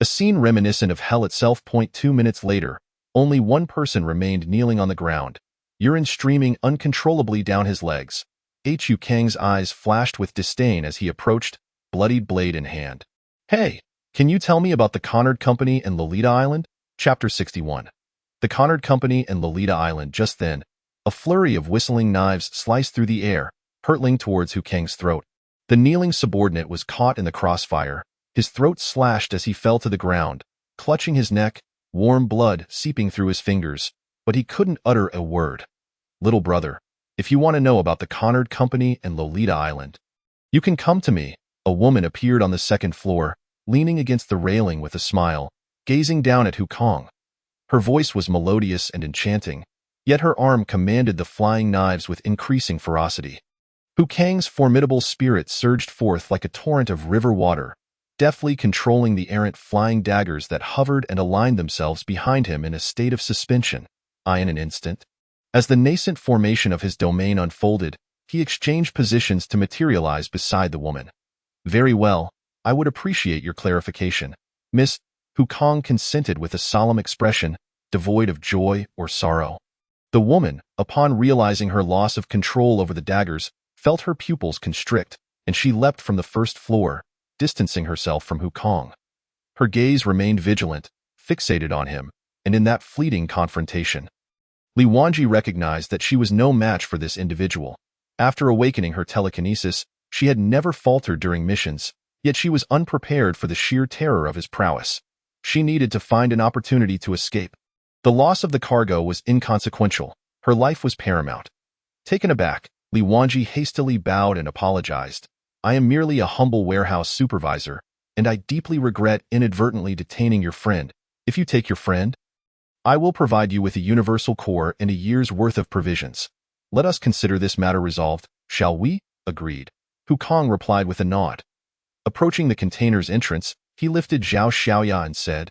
A scene reminiscent of hell itself. 2 minutes later, only one person remained kneeling on the ground, urine streaming uncontrollably down his legs. Hu Kang's eyes flashed with disdain as he approached, bloodied blade in hand. "Hey, can you tell me about the Connard Company and Lolita Island?" Chapter 61. The Connard Company and Lolita Island. Just then, a flurry of whistling knives sliced through the air, hurtling towards Hu Kang's throat. The kneeling subordinate was caught in the crossfire, his throat slashed as he fell to the ground, clutching his neck, warm blood seeping through his fingers, but he couldn't utter a word. "Little brother, if you want to know about the Connard Company and Lolita Island, you can come to me." A woman appeared on the 2nd floor, leaning against the railing with a smile, gazing down at Hu Kong. Her voice was melodious and enchanting, yet her arm commanded the flying knives with increasing ferocity. Hu Kang's formidable spirit surged forth like a torrent of river water, deftly controlling the errant flying daggers that hovered and aligned themselves behind him in a state of suspension. In an instant, as the nascent formation of his domain unfolded, he exchanged positions to materialize beside the woman. "Very well, I would appreciate your clarification, Miss." Hu Kong consented with a solemn expression, devoid of joy or sorrow. The woman, upon realizing her loss of control over the daggers, felt her pupils constrict, and she leapt from the 1st floor, distancing herself from Hu Kong. Her gaze remained vigilant, fixated on him, and in that fleeting confrontation, Li Wanji recognized that she was no match for this individual. After awakening her telekinesis, she had never faltered during missions, yet she was unprepared for the sheer terror of his prowess. She needed to find an opportunity to escape. The loss of the cargo was inconsequential. Her life was paramount. Taken aback, Li Wanji hastily bowed and apologized. "I am merely a humble warehouse supervisor, and I deeply regret inadvertently detaining your friend. If you take your friend, I will provide you with a universal core and a year's worth of provisions. Let us consider this matter resolved, shall we?" "Agreed," Hu Kong replied with a nod. Approaching the container's entrance, he lifted Zhao Xiaoya and said,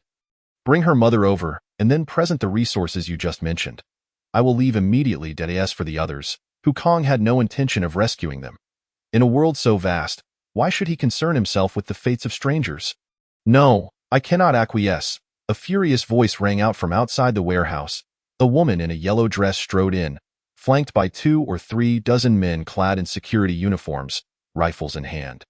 "Bring her mother over, and then present the resources you just mentioned. I will leave immediately. As for the others, Hu Kong had no intention of rescuing them. In a world so vast, why should he concern himself with the fates of strangers? "No, I cannot acquiesce." A furious voice rang out from outside the warehouse. A woman in a yellow dress strode in, flanked by 2 or 3 dozen men clad in security uniforms, rifles in hand.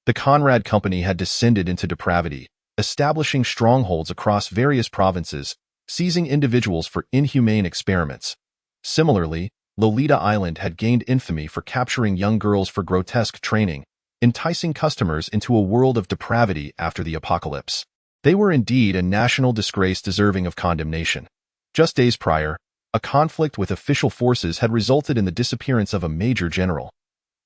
The Conrad Company had descended into depravity, establishing strongholds across various provinces, seizing individuals for inhumane experiments. Similarly, Lolita Island had gained infamy for capturing young girls for grotesque training, enticing customers into a world of depravity after the apocalypse. They were indeed a national disgrace deserving of condemnation. Just days prior, a conflict with official forces had resulted in the disappearance of a major general.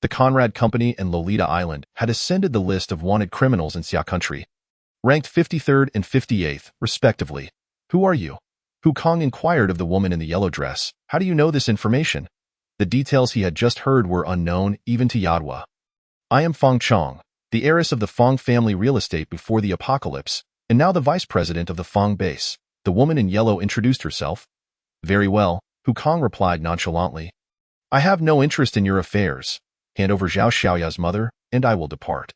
The Conrad Company and Lolita Island had ascended the list of wanted criminals in Xia country, ranked 53rd and 58th, respectively. "Who are you?" Hu Kong inquired of the woman in the yellow dress. "How do you know this information?" The details he had just heard were unknown even to Yadwa. "I am Feng Chong, the heiress of the Feng family real estate before the apocalypse, and now the vice president of the Feng base." The woman in yellow introduced herself. "Very well," Hu Kong replied nonchalantly. "I have no interest in your affairs. Hand over Zhao Xiaoya's mother, and I will depart.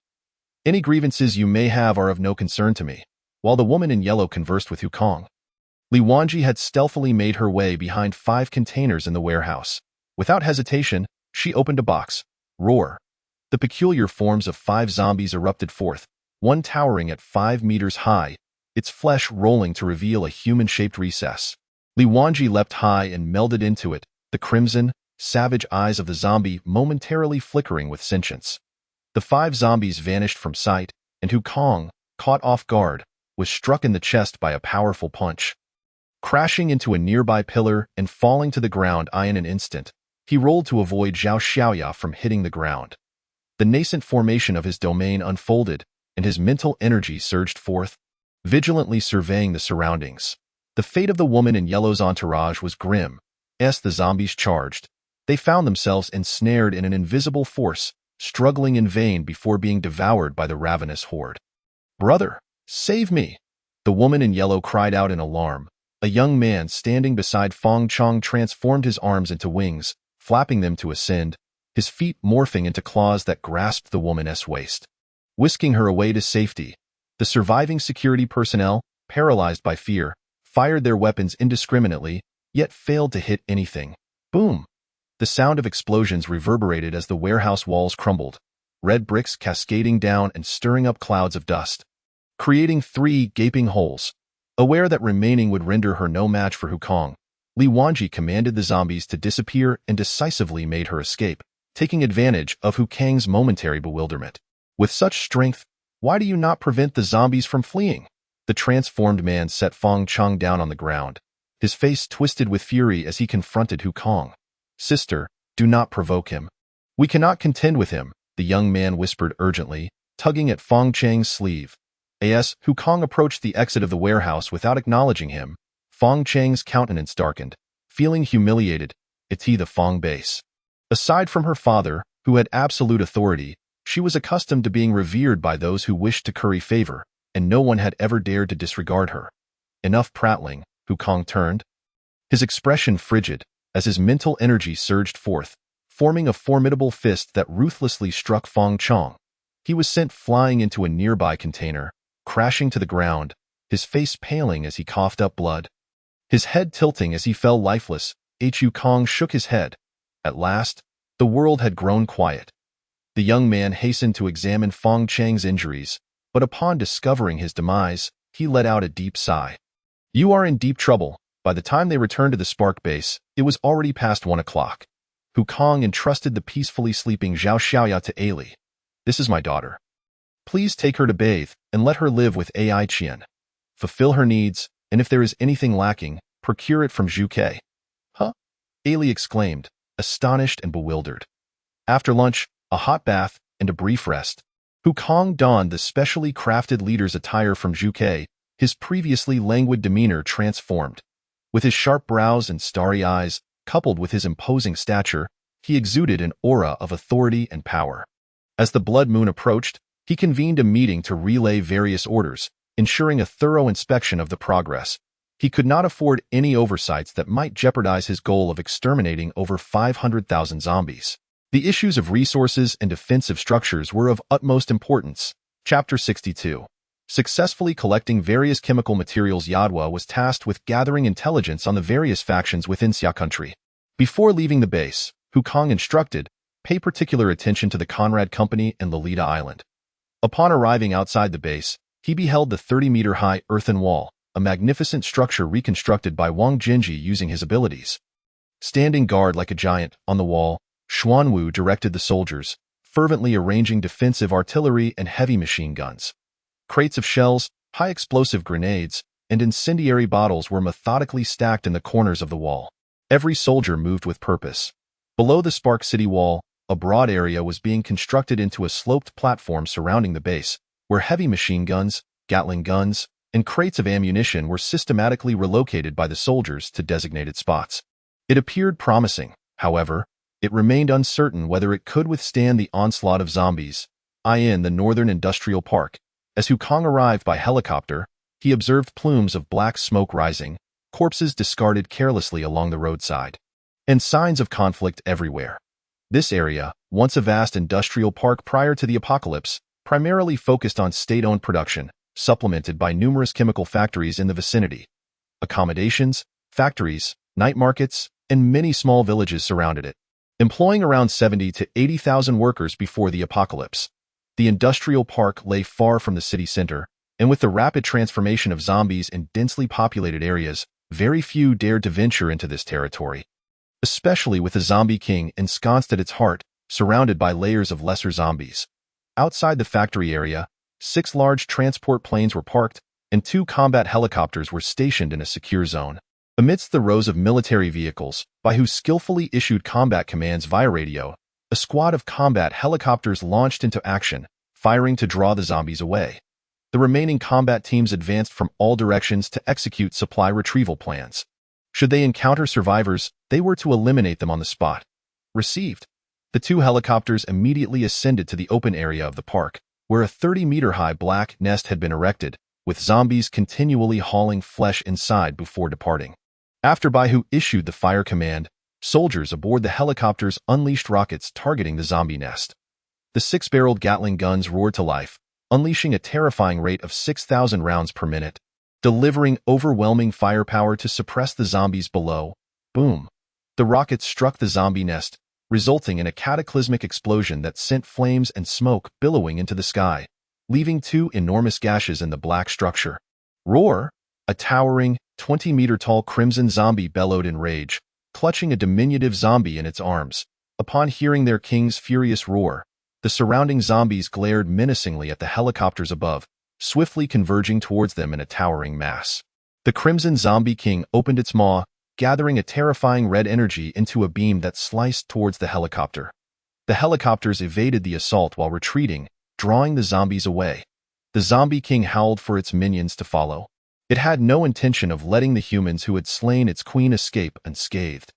Any grievances you may have are of no concern to me." While the woman in yellow conversed with Hu Kong, Li Wanji had stealthily made her way behind 5 containers in the warehouse. Without hesitation, she opened a box. Roar! The peculiar forms of 5 zombies erupted forth, one towering at 5 meters high, its flesh rolling to reveal a human-shaped recess. Li Wanji leapt high and melded into it, the crimson, savage eyes of the zombie momentarily flickering with sentience. The 5 zombies vanished from sight, and Wukong, caught off guard, was struck in the chest by a powerful punch. Crashing into a nearby pillar and falling to the ground in an instant, he rolled to avoid Zhao Xiaoya from hitting the ground. The nascent formation of his domain unfolded, and his mental energy surged forth, vigilantly surveying the surroundings. The fate of the woman in yellow's entourage was grim. As the zombies charged, they found themselves ensnared in an invisible force, struggling in vain before being devoured by the ravenous horde. "Brother, save me!" The woman in yellow cried out in alarm. A young man standing beside Fong Chong transformed his arms into wings, flapping them to ascend, his feet morphing into claws that grasped the woman's waist, whisking her away to safety. The surviving security personnel, paralyzed by fear, fired their weapons indiscriminately, yet failed to hit anything. Boom! The sound of explosions reverberated as the warehouse walls crumbled, red bricks cascading down and stirring up clouds of dust, creating 3 gaping holes. Aware that remaining would render her no match for Wukong, Li Wanji commanded the zombies to disappear and decisively made her escape, taking advantage of Wukong's momentary bewilderment. "With such strength, why do you not prevent the zombies from fleeing?" The transformed man set Fong Chong down on the ground, his face twisted with fury as he confronted Wukong. "Sister, do not provoke him. We cannot contend with him," the young man whispered urgently, tugging at Fong Chang's sleeve. As Wukong approached the exit of the warehouse without acknowledging him, Fong Chang's countenance darkened. Feeling humiliated, it's the Fong base. Aside from her father, who had absolute authority, she was accustomed to being revered by those who wished to curry favor, and no one had ever dared to disregard her. Enough prattling, Wukong turned, his expression frigid, as his mental energy surged forth, forming a formidable fist that ruthlessly struck Fong Chong. He was sent flying into a nearby container, crashing to the ground, his face paling as he coughed up blood. His head tilting as he fell lifeless, Wukong shook his head. At last, the world had grown quiet. The young man hastened to examine Fong Chang's injuries, but upon discovering his demise, he let out a deep sigh. "You are in deep trouble." By the time they returned to the Spark base, it was already past 1 o'clock. Wukong entrusted the peacefully sleeping Zhao Xiaoya to Ailey. "This is my daughter. Please take her to bathe and let her live with Ai Qian. Fulfill her needs, and if there is anything lacking, procure it from Zhu Ke." "Huh?" Ailey exclaimed, astonished and bewildered. After lunch, a hot bath, and a brief rest, Wukong donned the specially crafted leader's attire from Zhu Ke, his previously languid demeanor transformed. With his sharp brows and starry eyes, coupled with his imposing stature, he exuded an aura of authority and power. As the blood moon approached, he convened a meeting to relay various orders, ensuring a thorough inspection of the progress. He could not afford any oversights that might jeopardize his goal of exterminating over 500,000 zombies. The issues of resources and defensive structures were of utmost importance. Chapter 62. Successfully collecting various chemical materials, Yadwa was tasked with gathering intelligence on the various factions within Xia country. Before leaving the base, Wukong instructed, pay particular attention to the Conrad Company and Lolita Island. Upon arriving outside the base, he beheld the 30-meter-high earthen wall, a magnificent structure reconstructed by Wang Jinji using his abilities. Standing guard like a giant on the wall, Xuanwu directed the soldiers, fervently arranging defensive artillery and heavy machine guns. Crates of shells, high-explosive grenades, and incendiary bottles were methodically stacked in the corners of the wall. Every soldier moved with purpose. Below the Spark City wall, a broad area was being constructed into a sloped platform surrounding the base, where heavy machine guns, Gatling guns, and crates of ammunition were systematically relocated by the soldiers to designated spots. It appeared promising, however. It remained uncertain whether it could withstand the onslaught of zombies. In the Northern Industrial Park, as Wukong arrived by helicopter, he observed plumes of black smoke rising, corpses discarded carelessly along the roadside, and signs of conflict everywhere. This area, once a vast industrial park prior to the apocalypse, primarily focused on state-owned production, supplemented by numerous chemical factories in the vicinity. Accommodations, factories, night markets, and many small villages surrounded it, employing around 70 to 80,000 workers before the apocalypse. The industrial park lay far from the city center, and with the rapid transformation of zombies in densely populated areas, Very few dared to venture into this territory, especially with the zombie king ensconced at its heart, surrounded by layers of lesser zombies. Outside the factory area, 6 large transport planes were parked, and 2 combat helicopters were stationed in a secure zone. Amidst the rows of military vehicles, by who skillfully issued combat commands via radio, a squad of combat helicopters launched into action, firing to draw the zombies away. The remaining combat teams advanced from all directions to execute supply retrieval plans. Should they encounter survivors, they were to eliminate them on the spot. Received. The 2 helicopters immediately ascended to the open area of the park, where a 30-meter-high black nest had been erected, with zombies continually hauling flesh inside before departing. After Baihu issued the fire command, soldiers aboard the helicopters unleashed rockets targeting the zombie nest. The 6-barreled Gatling guns roared to life, unleashing a terrifying rate of 6,000 rounds per minute, delivering overwhelming firepower to suppress the zombies below. Boom! The rockets struck the zombie nest, resulting in a cataclysmic explosion that sent flames and smoke billowing into the sky, leaving 2 enormous gashes in the black structure. Roar! A towering, 20-meter-tall crimson zombie bellowed in rage, clutching a diminutive zombie in its arms. Upon hearing their king's furious roar, the surrounding zombies glared menacingly at the helicopters above, swiftly converging towards them in a towering mass. The crimson zombie king opened its maw, gathering a terrifying red energy into a beam that sliced towards the helicopter. The helicopters evaded the assault while retreating, drawing the zombies away. The zombie king howled for its minions to follow. It had no intention of letting the humans who had slain its queen escape unscathed.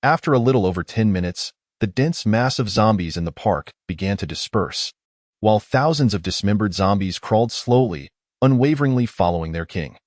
After a little over 10 minutes, the dense mass of zombies in the park began to disperse, while thousands of dismembered zombies crawled slowly, unwaveringly following their king.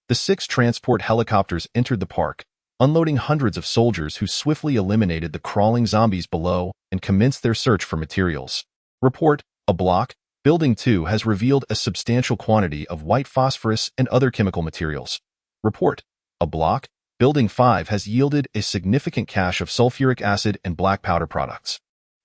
The 6 transport helicopters entered the park, unloading hundreds of soldiers who swiftly eliminated the crawling zombies below and commenced their search for materials. Report: a block, Building 2 has revealed a substantial quantity of white phosphorus and other chemical materials. Report: a block, Building 5 has yielded a significant cache of sulfuric acid and black powder products.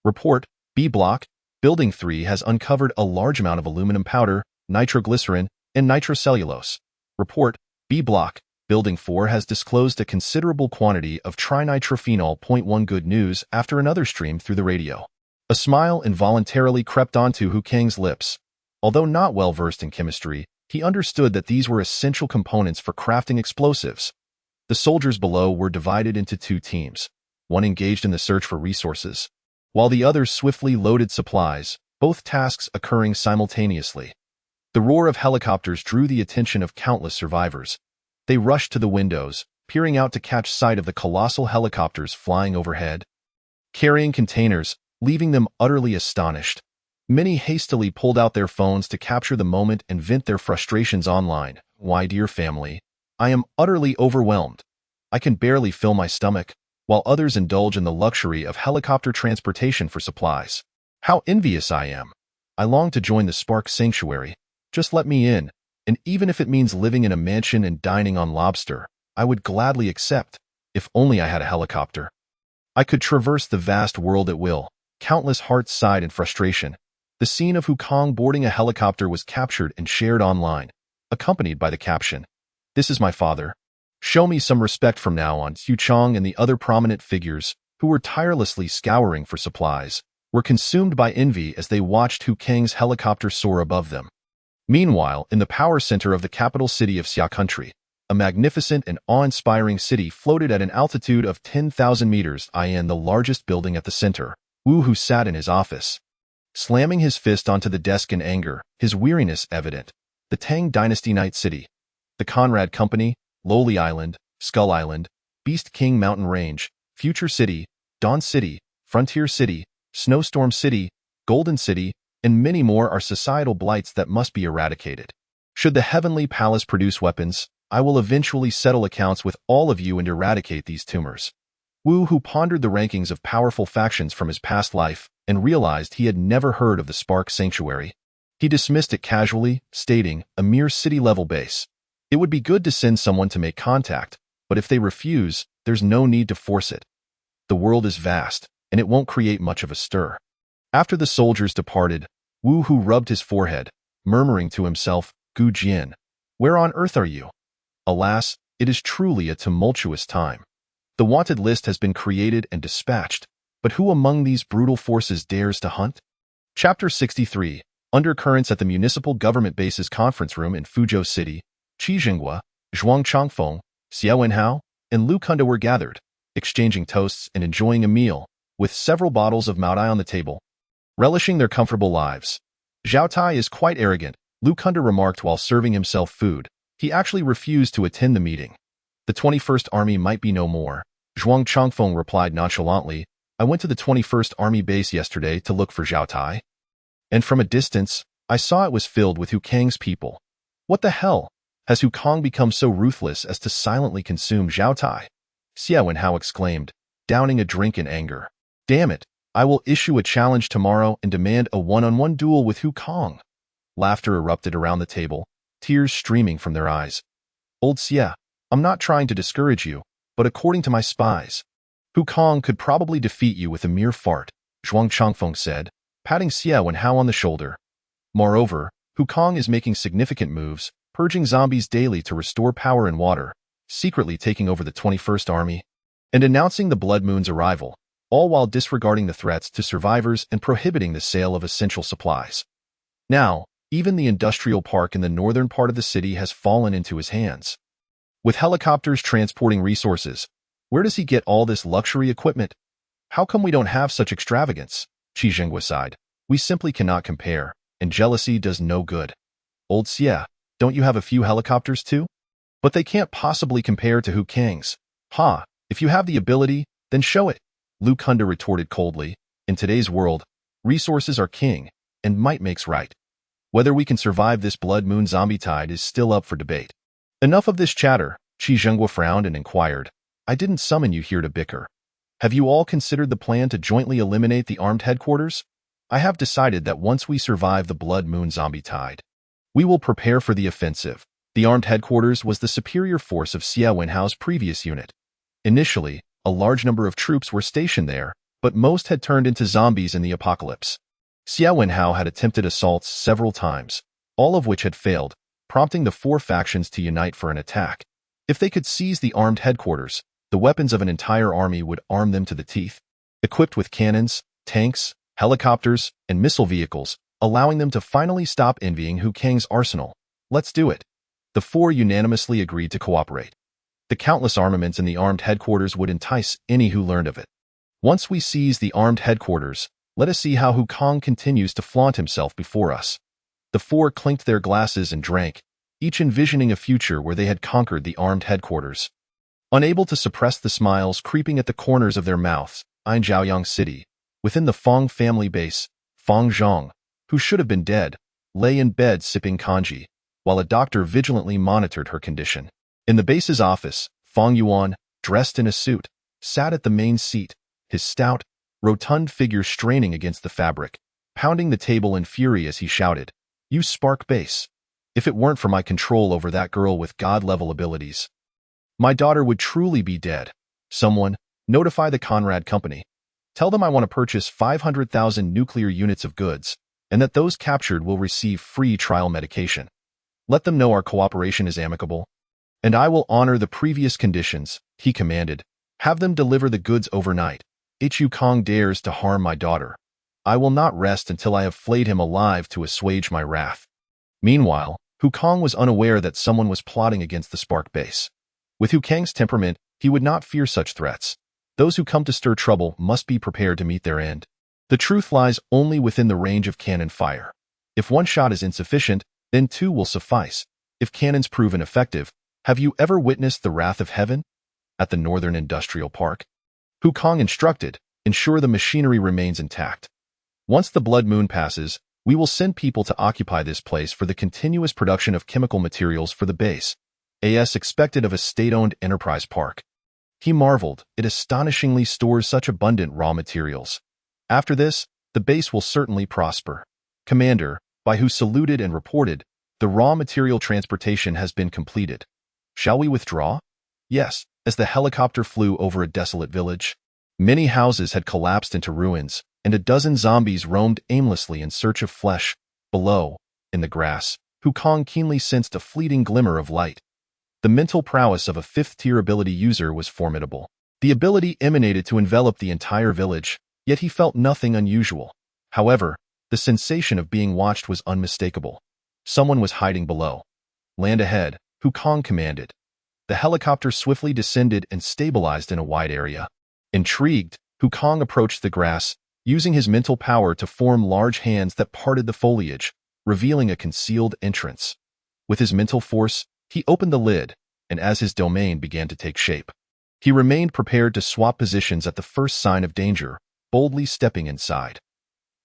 Report: B block, Building 3 has uncovered a large amount of aluminum powder, nitroglycerin, and nitrocellulose. Report: B block, Building 4 has disclosed a considerable quantity of trinitrophenol. 1 Good news after another stream through the radio. A smile involuntarily crept onto Hu Kang's lips. Although not well versed in chemistry, he understood that these were essential components for crafting explosives. The soldiers below were divided into 2 teams, one engaged in the search for resources, while the others swiftly loaded supplies, both tasks occurring simultaneously. The roar of helicopters drew the attention of countless survivors. They rushed to the windows, peering out to catch sight of the colossal helicopters flying overhead, carrying containers, leaving them utterly astonished. Many hastily pulled out their phones to capture the moment and vent their frustrations online. Why, dear family, I am utterly overwhelmed. I can barely fill my stomach, while others indulge in the luxury of helicopter transportation for supplies. How envious I am. I long to join the Spark Sanctuary. Just let me in, and even if it means living in a mansion and dining on lobster, I would gladly accept, if only I had a helicopter. I could traverse the vast world at will. Countless hearts sighed in frustration. The scene of Hu Kang boarding a helicopter was captured and shared online, accompanied by the caption, "This is my father. Show me some respect from now on." Hu Chong and the other prominent figures, who were tirelessly scouring for supplies, were consumed by envy as they watched Hu Kang's helicopter soar above them. Meanwhile, in the power center of the capital city of Xia Country, a magnificent and awe-inspiring city floated at an altitude of 10,000 meters. In the largest building at the center, Wu Hu sat in his office, slamming his fist onto the desk in anger, his weariness evident. The Tang Dynasty Night City, the Conrad Company, Lowly Island, Skull Island, Beast King Mountain Range, Future City, Dawn City, Frontier City, Snowstorm City, Golden City, and many more are societal blights that must be eradicated. Should the Heavenly Palace produce weapons, I will eventually settle accounts with all of you and eradicate these tumors. Wu Hu pondered the rankings of powerful factions from his past life and realized he had never heard of the Spark Sanctuary. He dismissed it casually, stating, a mere city-level base. It would be good to send someone to make contact, but if they refuse, there's no need to force it. The world is vast, and it won't create much of a stir. After the soldiers departed, Wu Hu rubbed his forehead, murmuring to himself, Gu Jian, where on earth are you? Alas, It is truly a tumultuous time. The wanted list has been created and dispatched, but who among these brutal forces dares to hunt? Chapter 63. Undercurrents at the Municipal Government Base's conference room in Fuzhou City. Qi Jinghua, Zhuang Changfeng, Xie Wenhao, and Lu Kunda were gathered, exchanging toasts and enjoying a meal, with several bottles of Maodai on the table, relishing their comfortable lives. Zhao Tai is quite arrogant, Lu Kunda remarked while serving himself food. He actually refused to attend the meeting. The 21st Army might be no more. Zhuang Changfeng replied nonchalantly, I went to the 21st Army base yesterday to look for Zhao Tai. And from a distance, I saw it was filled with Hu Kang's people. What the hell? Has Hu Kang become so ruthless as to silently consume Zhao Tai? Xie Wenhao exclaimed, downing a drink in anger. Damn it, I will issue a challenge tomorrow and demand a one-on-one duel with Hu Kang. Laughter erupted around the table, tears streaming from their eyes. Old Xie, I'm not trying to discourage you, but according to my spies, Hu Kang could probably defeat you with a mere fart, Zhuang Changfeng said, patting Xie Wenhao on the shoulder. Moreover, Hu Kang is making significant moves, purging zombies daily to restore power and water, secretly taking over the 21st Army, and announcing the Blood Moon's arrival, all while disregarding the threats to survivors and prohibiting the sale of essential supplies. Now, even the industrial park in the northern part of the city has fallen into his hands. With helicopters transporting resources, where does he get all this luxury equipment? How come we don't have such extravagance? Qi Jinghua sighed. We simply cannot compare, and jealousy does no good. Old Xie, don't you have a few helicopters too? But they can't possibly compare to Hu Kang's. Ha, if you have the ability, then show it, Lu Kunda retorted coldly. In today's world, resources are king, and might makes right. Whether we can survive this Blood Moon zombie tide is still up for debate. Enough of this chatter, Qi Jinghua frowned and inquired. I didn't summon you here to bicker. Have you all considered the plan to jointly eliminate the armed headquarters? I have decided that once we survive the Blood Moon zombie tide, we will prepare for the offensive. The armed headquarters was the superior force of Xie Wenhao's previous unit. Initially, a large number of troops were stationed there, but most had turned into zombies in the apocalypse. Xie Wenhao had attempted assaults several times, all of which had failed, prompting the four factions to unite for an attack. If they could seize the armed headquarters, the weapons of an entire army would arm them to the teeth, equipped with cannons, tanks, helicopters, and missile vehicles, allowing them to finally stop envying Hu Kang's arsenal. Let's do it. The four unanimously agreed to cooperate. The countless armaments in the armed headquarters would entice any who learned of it. Once we seize the armed headquarters, let us see how Hu Kang continues to flaunt himself before us. The four clinked their glasses and drank, each envisioning a future where they had conquered the armed headquarters. Unable to suppress the smiles creeping at the corners of their mouths, in Zhaoyang City, within the Fong family base, Fong Zhang, who should have been dead, lay in bed sipping kanji, while a doctor vigilantly monitored her condition. In the base's office, Fong Yuan, dressed in a suit, sat at the main seat, his stout, rotund figure straining against the fabric, pounding the table in fury as he shouted, You spark base. If it weren't for my control over that girl with god-level abilities, my daughter would truly be dead. Someone, notify the Conrad Company. Tell them I want to purchase 500,000 nuclear units of goods, and that those captured will receive free trial medication. Let them know our cooperation is amicable. And I will honor the previous conditions, he commanded. Have them deliver the goods overnight. If Hu Kang dares to harm my daughter, I will not rest until I have flayed him alive to assuage my wrath. Meanwhile, Hu Kang was unaware that someone was plotting against the Spark base. With Hu Kang's temperament, he would not fear such threats. Those who come to stir trouble must be prepared to meet their end. The truth lies only within the range of cannon fire. If one shot is insufficient, then two will suffice. If cannons prove ineffective, have you ever witnessed the wrath of heaven? At the Northern Industrial Park, Hu Kang instructed, ensure the machinery remains intact. Once the Blood Moon passes, we will send people to occupy this place for the continuous production of chemical materials for the base, as expected of a state-owned enterprise park. He marveled, it astonishingly stores such abundant raw materials. After this, the base will certainly prosper. Commander, by who saluted and reported, the raw material transportation has been completed. Shall we withdraw? Yes, as the helicopter flew over a desolate village. Many houses had collapsed into ruins, and a dozen zombies roamed aimlessly in search of flesh. Below, in the grass, Hu Kang keenly sensed a fleeting glimmer of light. The mental prowess of a fifth-tier ability user was formidable. The ability emanated to envelop the entire village, yet he felt nothing unusual. However, the sensation of being watched was unmistakable. Someone was hiding below. "Land ahead," Wukong commanded. The helicopter swiftly descended and stabilized in a wide area. Intrigued, Wukong approached the grass, using his mental power to form large hands that parted the foliage, revealing a concealed entrance. With his mental force, he opened the lid, and as his domain began to take shape, he remained prepared to swap positions at the first sign of danger, boldly stepping inside.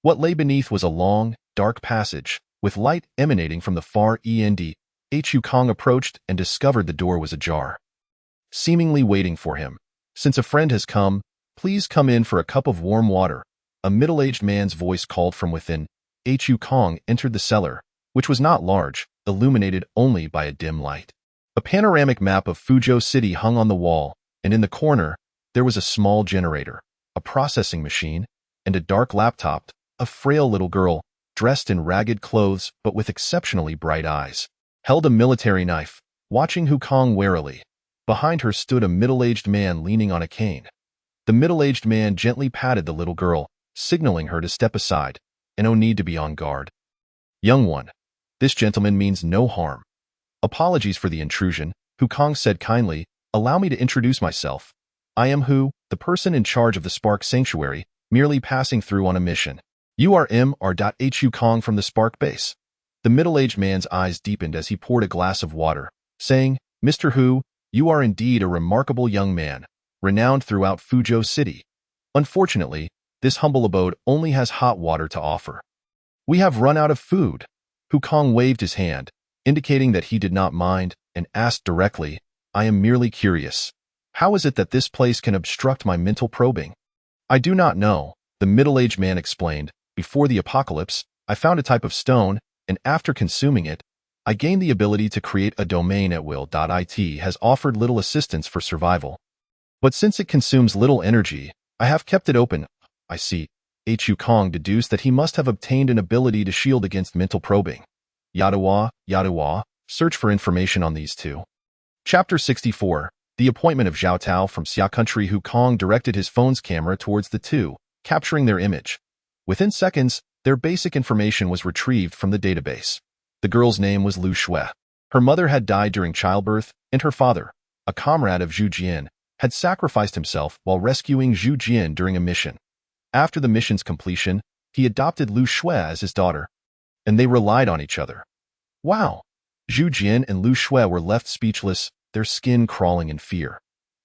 What lay beneath was a long, dark passage, with light emanating from the far end. Wukong approached and discovered the door was ajar. Seemingly waiting for him. "Since a friend has come, please come in for a cup of warm water," a middle-aged man's voice called from within. Wukong entered the cellar, which was not large, illuminated only by a dim light. A panoramic map of Fuzhou City hung on the wall, and in the corner, there was a small generator, a processing machine, and a dark laptop. A frail little girl, dressed in ragged clothes but with exceptionally bright eyes, held a military knife, watching Wukong warily. Behind her stood a middle-aged man leaning on a cane. The middle-aged man gently patted the little girl, signaling her to step aside, and no need to be on guard. "Young one, this gentleman means no harm." "Apologies for the intrusion," Wukong said kindly. "Allow me to introduce myself. I am Hu, the person in charge of the Spark Sanctuary, merely passing through on a mission." "You are Wukong from the Spark base." The middle-aged man's eyes deepened as he poured a glass of water, saying, "Mr. Hu, you are indeed a remarkable young man, renowned throughout Fuzhou City. Unfortunately, this humble abode only has hot water to offer. We have run out of food." Wukong waved his hand, indicating that he did not mind, and asked directly, "I am merely curious. How is it that this place can obstruct my mental probing?" "I do not know," the middle-aged man explained. "Before the apocalypse, I found a type of stone, and after consuming it, I gained the ability to create a domain at will. It has offered little assistance for survival. But since it consumes little energy, I have kept it open." "I see." Wukong deduced that he must have obtained an ability to shield against mental probing. Yadawa, search for information on these two. Chapter 64. The appointment of Zhao Tao from Xia Country. Wukong directed his phone's camera towards the two, capturing their image. Within seconds, their basic information was retrieved from the database. The girl's name was Lu Shui. Her mother had died during childbirth, and her father, a comrade of Zhu Jian, had sacrificed himself while rescuing Zhu Jian during a mission. After the mission's completion, he adopted Lu Shui as his daughter, and they relied on each other. Wow! Zhu Jian and Lu Shui were left speechless, their skin crawling in fear.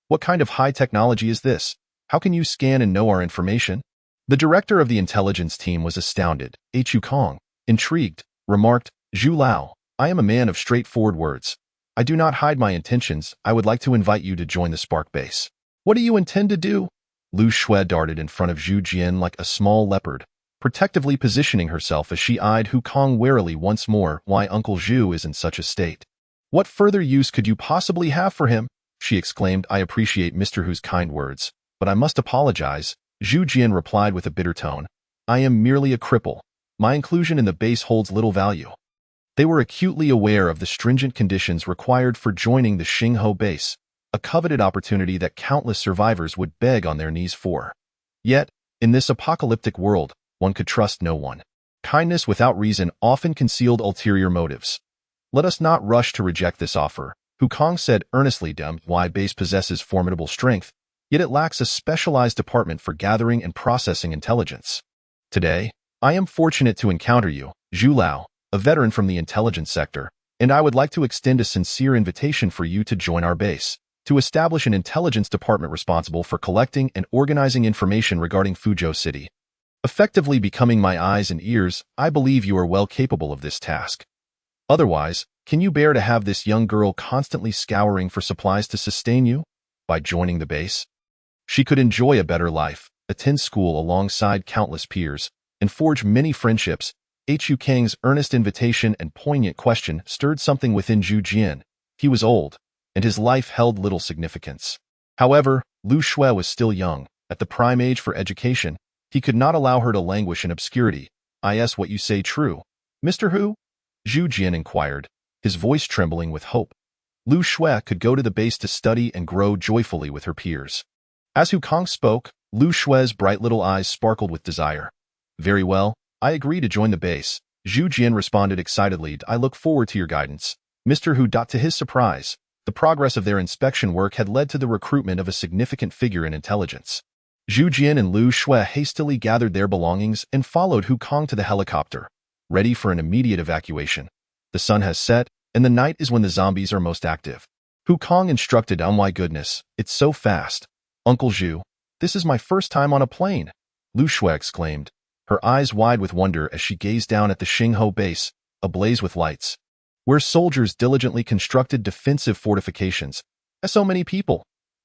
"What kind of high technology is this? How can you scan and know our information?" The director of the intelligence team was astounded. Wukong, intrigued, remarked, "Zhu Lao, I am a man of straightforward words. I do not hide my intentions. I would like to invite you to join the Spark base." "What do you intend to do?" Lu Shui darted in front of Zhu Jian like a small leopard, protectively positioning herself as she eyed Wukong warily once more. "Why Uncle Zhu is in such a state? What further use could you possibly have for him?" she exclaimed. "I appreciate Mr. Hu's kind words, but I must apologize," Zhu Jian replied with a bitter tone. "I am merely a cripple. My inclusion in the base holds little value." They were acutely aware of the stringent conditions required for joining the Xingho base, a coveted opportunity that countless survivors would beg on their knees for. Yet, in this apocalyptic world, one could trust no one. Kindness without reason often concealed ulterior motives. "Let us not rush to reject this offer," Wukong said earnestly. "Y base possesses formidable strength, yet it lacks a specialized department for gathering and processing intelligence. Today, I am fortunate to encounter you, Zhu Lao, a veteran from the intelligence sector, and I would like to extend a sincere invitation for you to join our base, to establish an intelligence department responsible for collecting and organizing information regarding Fuzhou City. Effectively becoming my eyes and ears, I believe you are well capable of this task. Otherwise, can you bear to have this young girl constantly scouring for supplies to sustain you? By joining the base, she could enjoy a better life, attend school alongside countless peers, and forge many friendships." Wukong's earnest invitation and poignant question stirred something within Zhu Jian. He was old, and his life held little significance. However, Lu Shui was still young, at the prime age for education. He could not allow her to languish in obscurity. "Is what you say true, Mr. Hu?" Zhu Jian inquired, his voice trembling with hope. Lu Shui could go to the base to study and grow joyfully with her peers. As Hu Kong spoke, Lu Shui's bright little eyes sparkled with desire. Very well, I agree to join the base. Zhu Jian responded excitedly. I look forward to your guidance. Mr. Hu. To his surprise, the progress of their inspection work had led to the recruitment of a significant figure in intelligence. Zhu Jian and Lu Shui hastily gathered their belongings and followed Hu Kong to the helicopter, ready for an immediate evacuation. The sun has set, and the night is when the zombies are most active. Hu Kong instructed, oh my goodness, it's so fast. Uncle Zhu, this is my first time on a plane, Lu Shui exclaimed, her eyes wide with wonder as she gazed down at the Xingho base, ablaze with lights, where soldiers diligently constructed defensive fortifications. As so many people.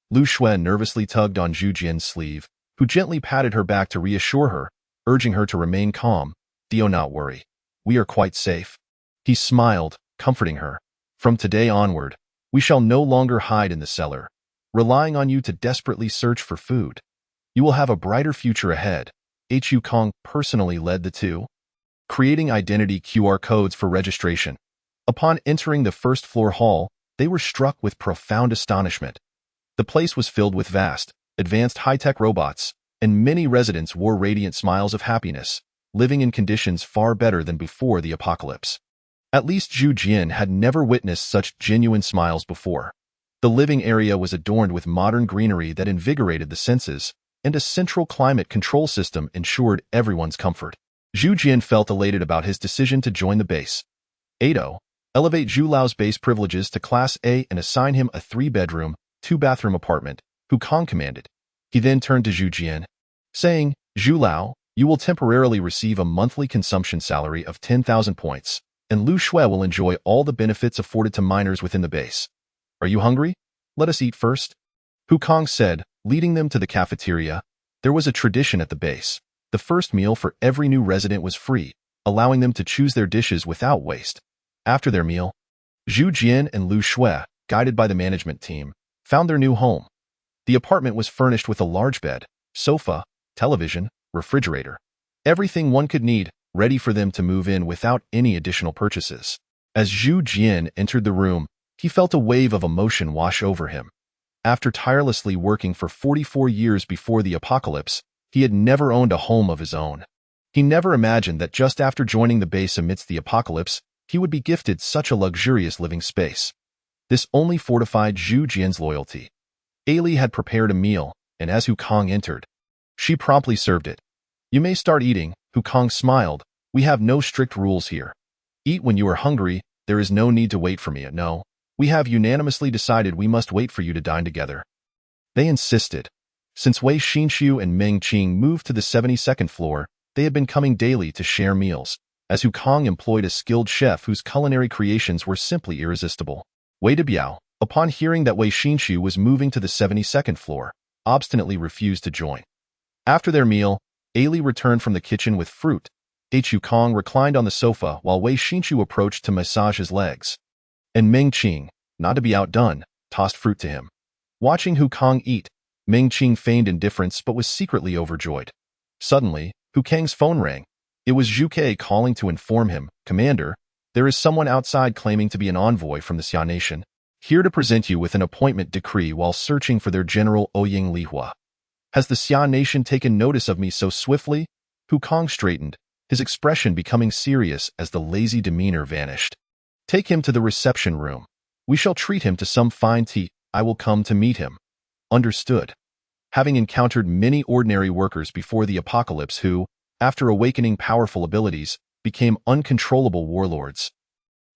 Lu Shui nervously tugged on Zhu Jian's sleeve, who gently patted her back to reassure her, urging her to remain calm. Do not worry. We are quite safe. He smiled, comforting her. From today onward, we shall no longer hide in the cellar, relying on you to desperately search for food. You will have a brighter future ahead. Hu Kong personally led the two, creating identity QR codes for registration. Upon entering the first-floor hall, they were struck with profound astonishment. The place was filled with vast, advanced high-tech robots, and many residents wore radiant smiles of happiness, living in conditions far better than before the apocalypse. At least Zhu Jian had never witnessed such genuine smiles before. The living area was adorned with modern greenery that invigorated the senses, and a central climate control system ensured everyone's comfort. Zhu Jian felt elated about his decision to join the base. Ado, elevate Zhu Lao's base privileges to Class A and assign him a 3-bedroom, 2-bathroom apartment, Hu Kong commanded. He then turned to Zhu Jian, saying, Zhu Lao, you will temporarily receive a monthly consumption salary of 10,000 points, and Lu Shui will enjoy all the benefits afforded to minors within the base. Are you hungry? Let us eat first. Hu Kong said, leading them to the cafeteria. There was a tradition at the base. The first meal for every new resident was free, allowing them to choose their dishes without waste. After their meal, Zhu Jian and Lu Shui, guided by the management team, found their new home. The apartment was furnished with a large bed, sofa, television, refrigerator. Everything one could need, ready for them to move in without any additional purchases. As Zhu Jian entered the room, he felt a wave of emotion wash over him. After tirelessly working for 44 years before the apocalypse, he had never owned a home of his own. He never imagined that just after joining the base amidst the apocalypse, he would be gifted such a luxurious living space. This only fortified Zhu Jian's loyalty. Ailey had prepared a meal, and as Hu Kong entered, she promptly served it. You may start eating, Hu Kong smiled. We have no strict rules here. Eat when you are hungry, there is no need to wait for me. No, we have unanimously decided we must wait for you to dine together. They insisted. Since Wei Xinxiu and Meng Qing moved to the 72nd floor, they had been coming daily to share meals, as Hu Kong employed a skilled chef whose culinary creations were simply irresistible. Wei Debiao, upon hearing that Wei Xinxiu was moving to the 72nd floor, obstinately refused to join. After their meal, Ailey returned from the kitchen with fruit. Hu Kong reclined on the sofa while Wei Xinxiu approached to massage his legs. And Meng Qing, not to be outdone, tossed fruit to him. Watching Hu Kong eat, Meng Qing feigned indifference but was secretly overjoyed. Suddenly, Hu Kang's phone rang. It was Zhu Ke calling to inform him, Commander, there is someone outside claiming to be an envoy from the Xia Nation, here to present you with an appointment decree while searching for their General Ouying Lihua. Has the Xia Nation taken notice of me so swiftly? Hu Kong straightened, his expression becoming serious as the lazy demeanor vanished. Take him to the reception room. We shall treat him to some fine tea. I will come to meet him. Understood. Having encountered many ordinary workers before the apocalypse who, after awakening powerful abilities, became uncontrollable warlords,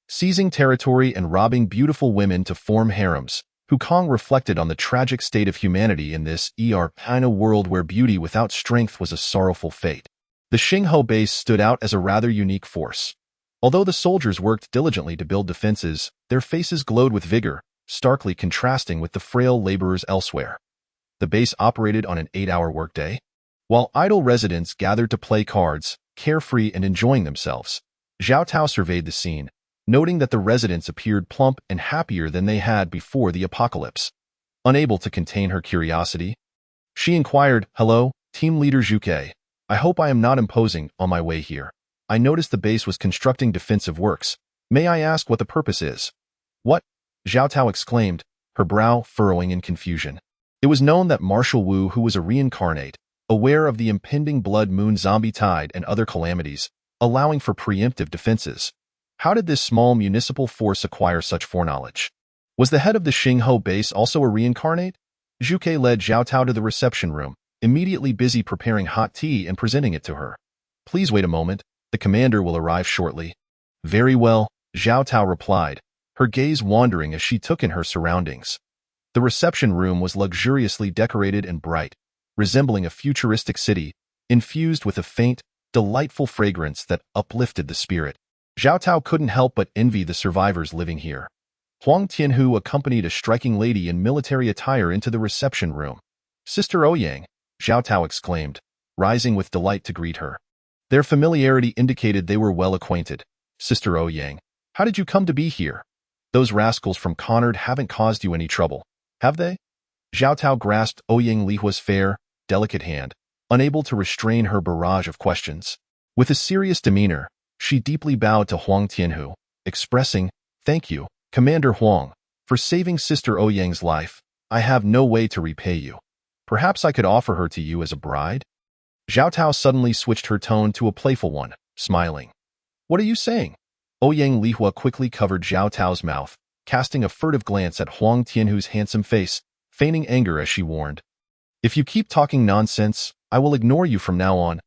seizing territory and robbing beautiful women to form harems, Hu Kong reflected on the tragic state of humanity in this China world where beauty without strength was a sorrowful fate. The Xingho base stood out as a rather unique force. Although the soldiers worked diligently to build defenses, their faces glowed with vigor, starkly contrasting with the frail laborers elsewhere. The base operated on an 8-hour workday, while idle residents gathered to play cards, carefree and enjoying themselves. Zhao Tao surveyed the scene, noting that the residents appeared plump and happier than they had before the apocalypse. Unable to contain her curiosity, she inquired, Hello, Team Leader Zhu Ke. I hope I am not imposing on my way here. I noticed the base was constructing defensive works. May I ask what the purpose is? What? Zhao Tao exclaimed, her brow furrowing in confusion. It was known that Marshal Wu, who was a reincarnate, aware of the impending blood moon zombie tide and other calamities, allowing for preemptive defenses. How did this small municipal force acquire such foreknowledge? Was the head of the Xingho base also a reincarnate? Zhu Ke led Zhao Tao to the reception room, immediately busy preparing hot tea and presenting it to her. Please wait a moment, the commander will arrive shortly. Very well, Zhao Tao replied, her gaze wandering as she took in her surroundings. The reception room was luxuriously decorated and bright, resembling a futuristic city, infused with a faint, delightful fragrance that uplifted the spirit. Zhao Tao couldn't help but envy the survivors living here. Huang Tianhu accompanied a striking lady in military attire into the reception room. Sister Ouyang, Zhao Tao exclaimed, rising with delight to greet her. Their familiarity indicated they were well acquainted. Sister Ouyang, how did you come to be here? Those rascals from Conard haven't caused you any trouble, have they? Zhao Tao grasped Ouyang Lihua's fair, delicate hand, unable to restrain her barrage of questions. With a serious demeanor, she deeply bowed to Huang Tianhu, expressing, "Thank you, Commander Huang, for saving Sister Ouyang's life. I have no way to repay you. Perhaps I could offer her to you as a bride?" Zhao Tao suddenly switched her tone to a playful one, smiling. "What are you saying?" Ouyang Lihua quickly covered Zhao Tao's mouth, casting a furtive glance at Huang Tianhu's handsome face, feigning anger as she warned. "If you keep talking nonsense, I will ignore you from now on."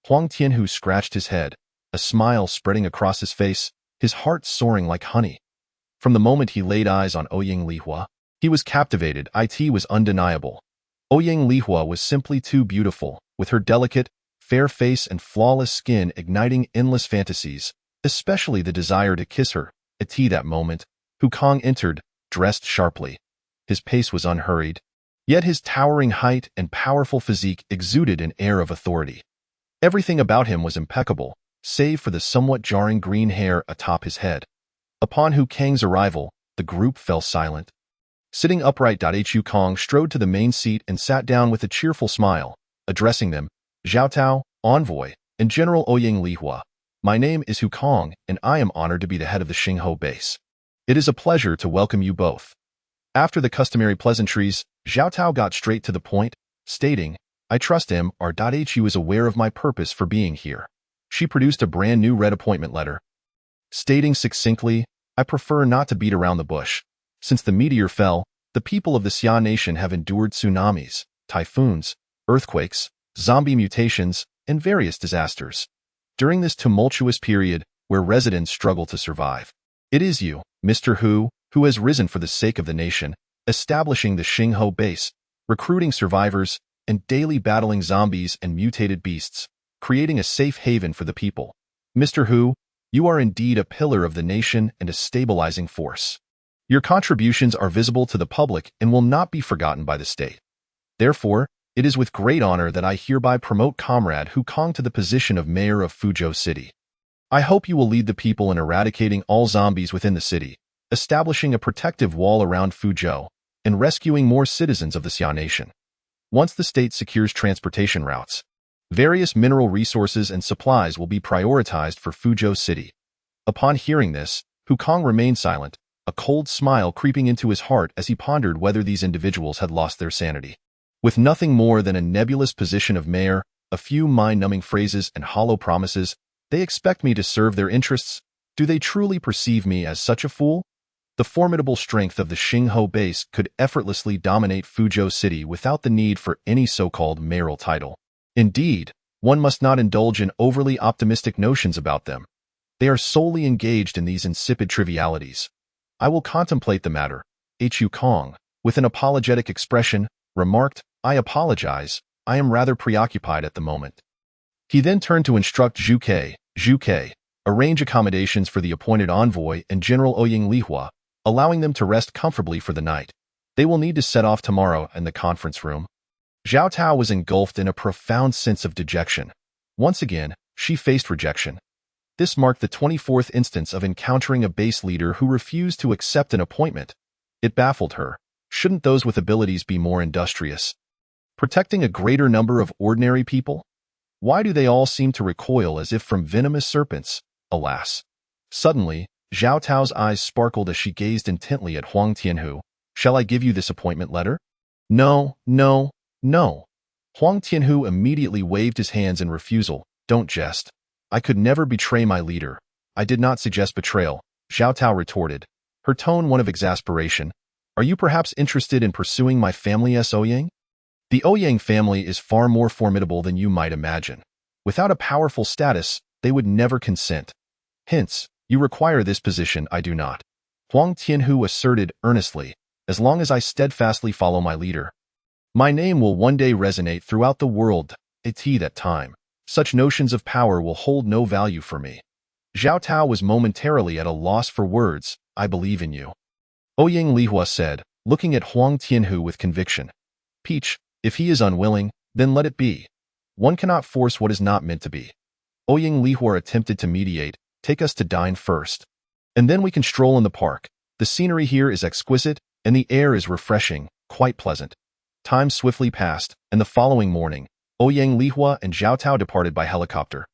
Huang Tianhu scratched his head, a smile spreading across his face, his heart soaring like honey. From the moment he laid eyes on Ouyang Lihua, he was captivated. It was undeniable. Ouyang Lihua was simply too beautiful, with her delicate, fair face and flawless skin igniting endless fantasies, especially the desire to kiss her. At that moment, Hu Kong entered, dressed sharply. His pace was unhurried, yet his towering height and powerful physique exuded an air of authority. Everything about him was impeccable, save for the somewhat jarring green hair atop his head. Upon Hu Kang's arrival, the group fell silent. Sitting upright, Hu Kong strode to the main seat and sat down with a cheerful smile, addressing them, "Zhao Tao, Envoy, and General Ouyang Lihua. My name is Hu Kong, and I am honored to be the head of the Xingho base. It is a pleasure to welcome you both." After the customary pleasantries, Zhao Tao got straight to the point, stating, "I trust him, Hu is aware of my purpose for being here." She produced a brand new red appointment letter, stating succinctly, "I prefer not to beat around the bush. Since the meteor fell, the people of the Xia nation have endured tsunamis, typhoons, earthquakes, zombie mutations, and various disasters. During this tumultuous period, where residents struggle to survive, it is you, Mr. Hu, who has risen for the sake of the nation, establishing the Xingho base, recruiting survivors, and daily battling zombies and mutated beasts, creating a safe haven for the people. Mr. Hu, you are indeed a pillar of the nation and a stabilizing force. Your contributions are visible to the public and will not be forgotten by the state. Therefore, it is with great honor that I hereby promote Comrade Hu Kong to the position of Mayor of Fuzhou City. I hope you will lead the people in eradicating all zombies within the city, establishing a protective wall around Fuzhou, and rescuing more citizens of the Xia nation. Once the state secures transportation routes, various mineral resources and supplies will be prioritized for Fuzhou City." Upon hearing this, Hu Kong remained silent, a cold smile creeping into his heart as he pondered whether these individuals had lost their sanity. With nothing more than a nebulous position of mayor, a few mind-numbing phrases and hollow promises, they expect me to serve their interests. Do they truly perceive me as such a fool? The formidable strength of the Xingho base could effortlessly dominate Fuzhou City without the need for any so-called mayoral title. Indeed, one must not indulge in overly optimistic notions about them. They are solely engaged in these insipid trivialities. I will contemplate the matter. Hu Kong, with an apologetic expression, remarked, "I apologize, I am rather preoccupied at the moment." He then turned to instruct Zhu Ke, arrange accommodations for the appointed envoy and General Ouyang Lihua, allowing them to rest comfortably for the night. They will need to set off tomorrow in the conference room. Zhao Tao was engulfed in a profound sense of dejection. Once again, she faced rejection. This marked the 24th instance of encountering a base leader who refused to accept an appointment. It baffled her. Shouldn't those with abilities be more industrious, protecting a greater number of ordinary people? Why do they all seem to recoil as if from venomous serpents? Alas! Suddenly, Zhao Tao's eyes sparkled as she gazed intently at Huang Tianhu. Shall I give you this appointment letter? No, no, no. Huang Tianhu immediately waved his hands in refusal. Don't jest. I could never betray my leader. I did not suggest betrayal, Zhao Tao retorted, her tone one of exasperation. Are you perhaps interested in pursuing my family's Ouyang? The Ouyang family is far more formidable than you might imagine. Without a powerful status, they would never consent. Hence, you require this position, I do not. Huang Tianhu asserted earnestly, as long as I steadfastly follow my leader. My name will one day resonate throughout the world. At that time, such notions of power will hold no value for me. Zhao Tao was momentarily at a loss for words. I believe in you. Ouyang Lihua said, looking at Huang Tianhu with conviction. Peach, if he is unwilling, then let it be. One cannot force what is not meant to be. Ouyang Lihua attempted to mediate. Take us to dine first. And then we can stroll in the park. The scenery here is exquisite, and the air is refreshing, quite pleasant. Time swiftly passed, and the following morning, Ouyang Lihua and Zhao Tao departed by helicopter.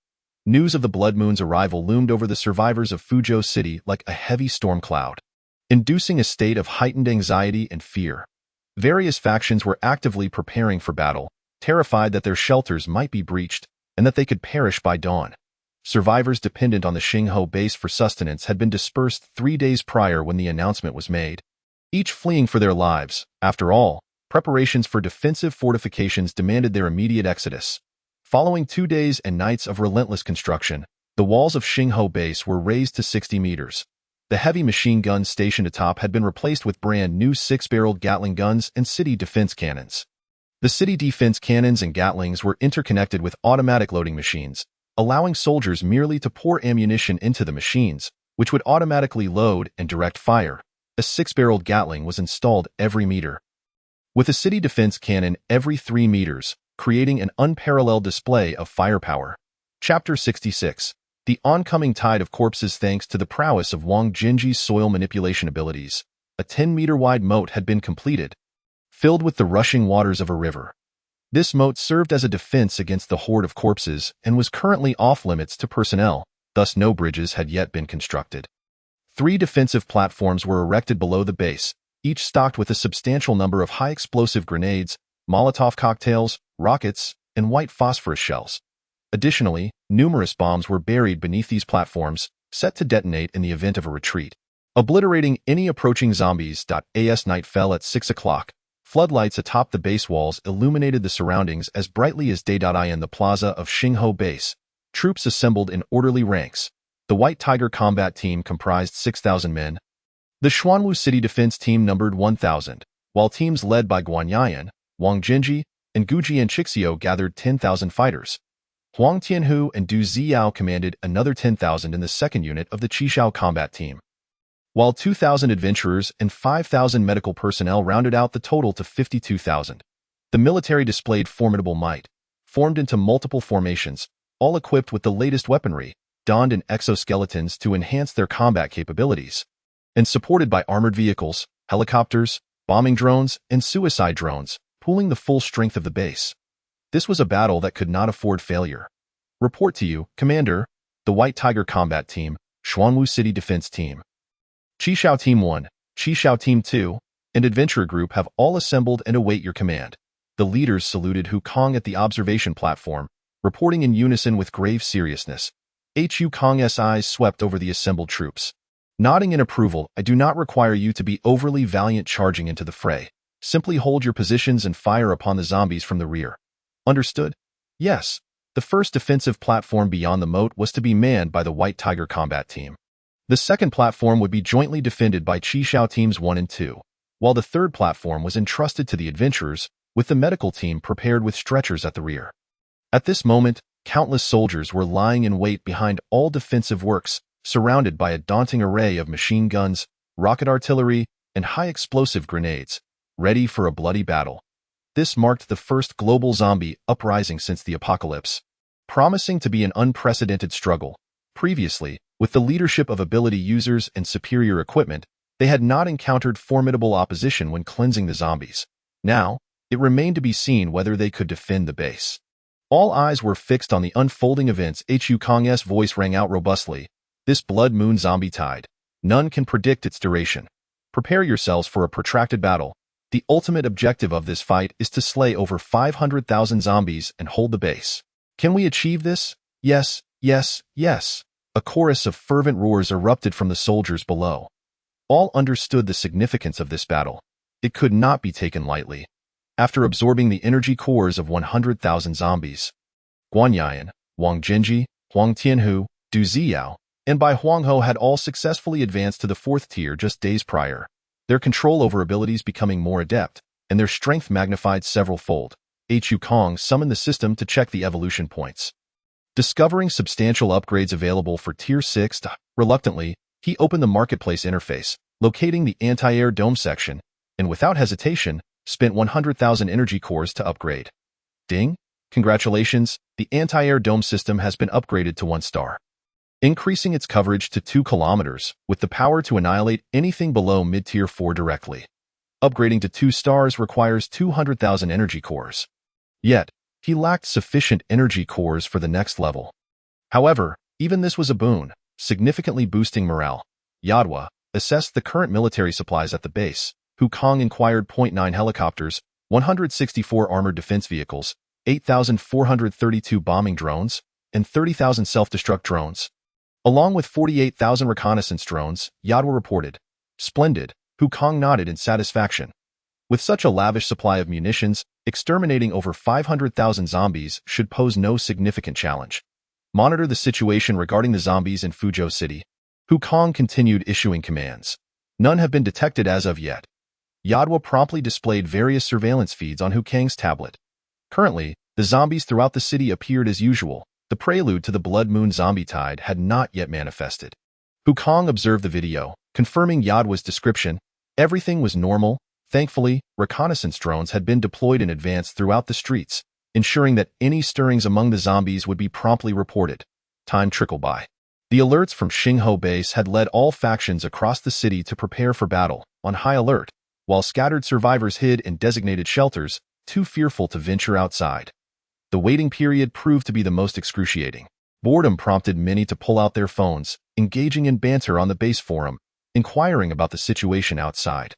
News of the Blood Moon's arrival loomed over the survivors of Fuzhou City like a heavy storm cloud, inducing a state of heightened anxiety and fear. Various factions were actively preparing for battle, terrified that their shelters might be breached and that they could perish by dawn. Survivors dependent on the Xinghu base for sustenance had been dispersed 3 days prior when the announcement was made, each fleeing for their lives. After all, preparations for defensive fortifications demanded their immediate exodus. Following 2 days and nights of relentless construction, the walls of Xinghu base were raised to 60 meters. The heavy machine guns stationed atop had been replaced with brand new 6-barreled Gatling guns and city defense cannons. The city defense cannons and Gatlings were interconnected with automatic loading machines, allowing soldiers merely to pour ammunition into the machines, which would automatically load and direct fire. A 6-barreled Gatling was installed every meter, with a city defense cannon every 3 meters, creating an unparalleled display of firepower. Chapter 66. The oncoming tide of corpses. Thanks to the prowess of Wang Jinji's soil manipulation abilities, a 10-meter-wide moat had been completed, filled with the rushing waters of a river. This moat served as a defense against the horde of corpses and was currently off-limits to personnel, thus no bridges had yet been constructed. 3 defensive platforms were erected below the base, each stocked with a substantial number of high-explosive grenades, Molotov cocktails, rockets, and white phosphorus shells. Additionally, numerous bombs were buried beneath these platforms, set to detonate in the event of a retreat, obliterating any approaching zombies. As night fell at 6 o'clock, floodlights atop the base walls illuminated the surroundings as brightly as day. In the plaza of Xinghu base, troops assembled in orderly ranks. The White Tiger combat team comprised 6,000 men. The Xuanwu City defense team numbered 1,000, while teams led by Guanyayan, Wang Jinji, and Gujian Chixio gathered 10,000 fighters. Huang Tianhu and Du Ziyao commanded another 10,000 in the second unit of the Qishao combat team, while 2,000 adventurers and 5,000 medical personnel rounded out the total to 52,000. The military displayed formidable might, formed into multiple formations, all equipped with the latest weaponry, donned in exoskeletons to enhance their combat capabilities, and supported by armored vehicles, helicopters, bombing drones, and suicide drones, pooling the full strength of the base. This was a battle that could not afford failure. Report to you, Commander. The White Tiger Combat Team, Xuanwu City Defense Team, Qishao Team 1, Qishao Team 2, and Adventurer Group have all assembled and await your command. The leaders saluted Hu Kong at the observation platform, reporting in unison with grave seriousness. Hu Kong's eyes swept over the assembled troops. Nodding in approval, I do not require you to be overly valiant charging into the fray. Simply hold your positions and fire upon the zombies from the rear. Understood? Yes. The first defensive platform beyond the moat was to be manned by the White Tiger combat team. The second platform would be jointly defended by Qishao Teams 1 and 2, while the third platform was entrusted to the adventurers, with the medical team prepared with stretchers at the rear. At this moment, countless soldiers were lying in wait behind all defensive works, surrounded by a daunting array of machine guns, rocket artillery, and high-explosive grenades, ready for a bloody battle. This marked the first global zombie uprising since the apocalypse, promising to be an unprecedented struggle. Previously, with the leadership of ability users and superior equipment, they had not encountered formidable opposition when cleansing the zombies. Now, it remained to be seen whether they could defend the base. All eyes were fixed on the unfolding events. Hu Kong's voice rang out robustly. This blood moon zombie tide, None can predict its duration. Prepare yourselves for a protracted battle. The ultimate objective of this fight is to slay over 500,000 zombies and hold the base. Can we achieve this? Yes, yes, yes. A chorus of fervent roars erupted from the soldiers below. All understood the significance of this battle. It could not be taken lightly. After absorbing the energy cores of 100,000 zombies, Guanyin, Wang Jinji, Huang Tianhu, Du Ziyao, and Bai Huangho had all successfully advanced to the 4th tier just days prior, their control over abilities becoming more adept, and their strength magnified several-fold. Hu Kong summoned the system to check the evolution points. Discovering substantial upgrades available for Tier 6, reluctantly, he opened the marketplace interface, locating the anti-air dome section, and without hesitation, spent 100,000 energy cores to upgrade. Ding! Congratulations, the anti-air dome system has been upgraded to 1 star. Increasing its coverage to 2 kilometers, with the power to annihilate anything below mid-tier 4 directly. Upgrading to 2 stars requires 200,000 energy cores. Yet, he lacked sufficient energy cores for the next level. However, even this was a boon, significantly boosting morale. Yadwa assessed the current military supplies at the base. Hu Kong inquired .9 helicopters, 164 armored defense vehicles, 8,432 bombing drones, and 30,000 self-destruct drones. Along with 48,000 reconnaissance drones, Yadwa reported. Splendid, Hu Kong nodded in satisfaction. With such a lavish supply of munitions, exterminating over 500,000 zombies should pose no significant challenge. Monitor the situation regarding the zombies in Fuzhou City. Hu Kong continued issuing commands. None have been detected as of yet. Yadwa promptly displayed various surveillance feeds on Hu Kang's tablet. Currently, the zombies throughout the city appeared as usual. The prelude to the Blood Moon zombie tide had not yet manifested. Hu Kong observed the video, confirming Yadwa's description. Everything was normal. Thankfully, reconnaissance drones had been deployed in advance throughout the streets, ensuring that any stirrings among the zombies would be promptly reported. Time trickled by. The alerts from Xingho Base had led all factions across the city to prepare for battle, on high alert, while scattered survivors hid in designated shelters, too fearful to venture outside. The waiting period proved to be the most excruciating. Boredom prompted many to pull out their phones, engaging in banter on the base forum, inquiring about the situation outside.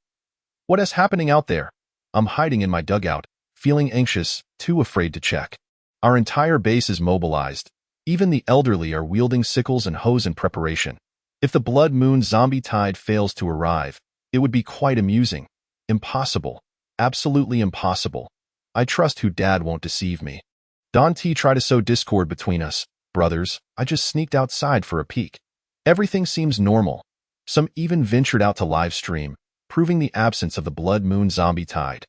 What is happening out there? I'm hiding in my dugout, feeling anxious, too afraid to check. Our entire base is mobilized. Even the elderly are wielding sickles and hoes in preparation. If the Blood Moon zombie tide fails to arrive, it would be quite amusing. Impossible. Absolutely impossible. I trust Hu Dad won't deceive me. Don T tried to sow discord between us. Brothers, I just sneaked outside for a peek. Everything seems normal. Some even ventured out to live stream, proving the absence of the Blood Moon zombie tide.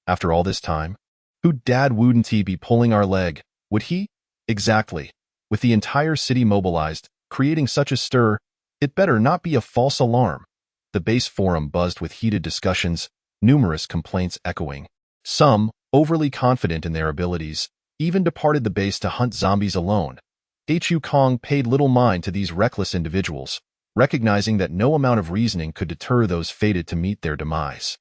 After all this time, Hu Dad wouldn't he be pulling our leg, would he? Exactly. With the entire city mobilized, creating such a stir, it better not be a false alarm. The base forum buzzed with heated discussions, numerous complaints echoing. Some, overly confident in their abilities, even departed the base to hunt zombies alone. Hu Kong paid little mind to these reckless individuals, recognizing that no amount of reasoning could deter those fated to meet their demise.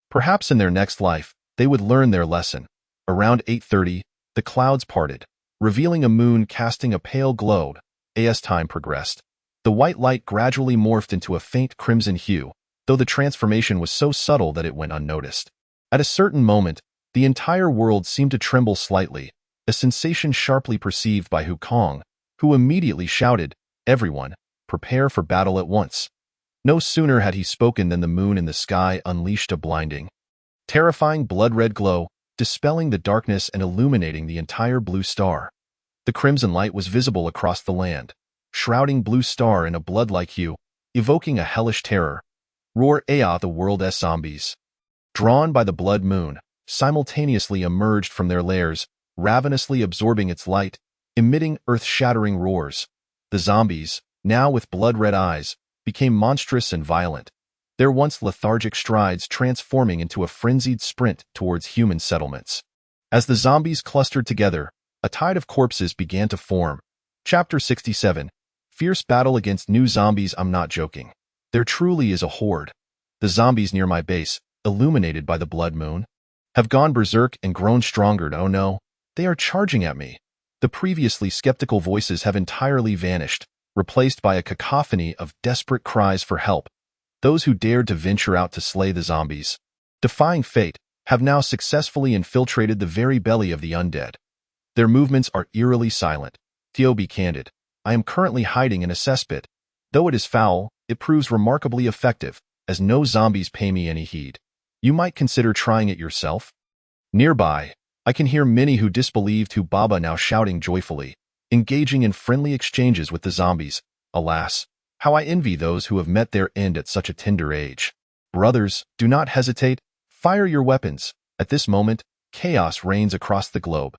Perhaps in their next life, they would learn their lesson. Around 8:30, the clouds parted, revealing a moon casting a pale glow. As time progressed, the white light gradually morphed into a faint crimson hue, though the transformation was so subtle that it went unnoticed. At a certain moment, the entire world seemed to tremble slightly, a sensation sharply perceived by Hu Kong, who immediately shouted, "Everyone, prepare for battle at once." No sooner had he spoken than the moon in the sky unleashed a blinding, terrifying blood-red glow, dispelling the darkness and illuminating the entire blue star. The crimson light was visible across the land, shrouding Blue Star in a blood-like hue, evoking a hellish terror. Roar Ea, the world's zombies, drawn by the blood moon, simultaneously emerged from their lairs, ravenously absorbing its light, emitting earth-shattering roars. The zombies, now with blood-red eyes, became monstrous and violent, their once lethargic strides transforming into a frenzied sprint towards human settlements. As the zombies clustered together, a tide of corpses began to form. Chapter 67. Fierce battle against new zombies. I'm not joking. There truly is a horde. The zombies near my base, illuminated by the blood moon, have gone berserk and grown stronger. Oh no, they are charging at me. The previously skeptical voices have entirely vanished. replaced by a cacophony of desperate cries for help. Those who dared to venture out to slay the zombies, defying fate, have now successfully infiltrated the very belly of the undead. Their movements are eerily silent. To be candid, I am currently hiding in a cesspit. Though it is foul, it proves remarkably effective, as no zombies pay me any heed. You might consider trying it yourself. Nearby, I can hear many who disbelieved who Baba now shouting joyfully, engaging in friendly exchanges with the zombies. Alas, how I envy those who have met their end at such a tender age. Brothers, do not hesitate. Fire your weapons. At this moment, chaos reigns across the globe.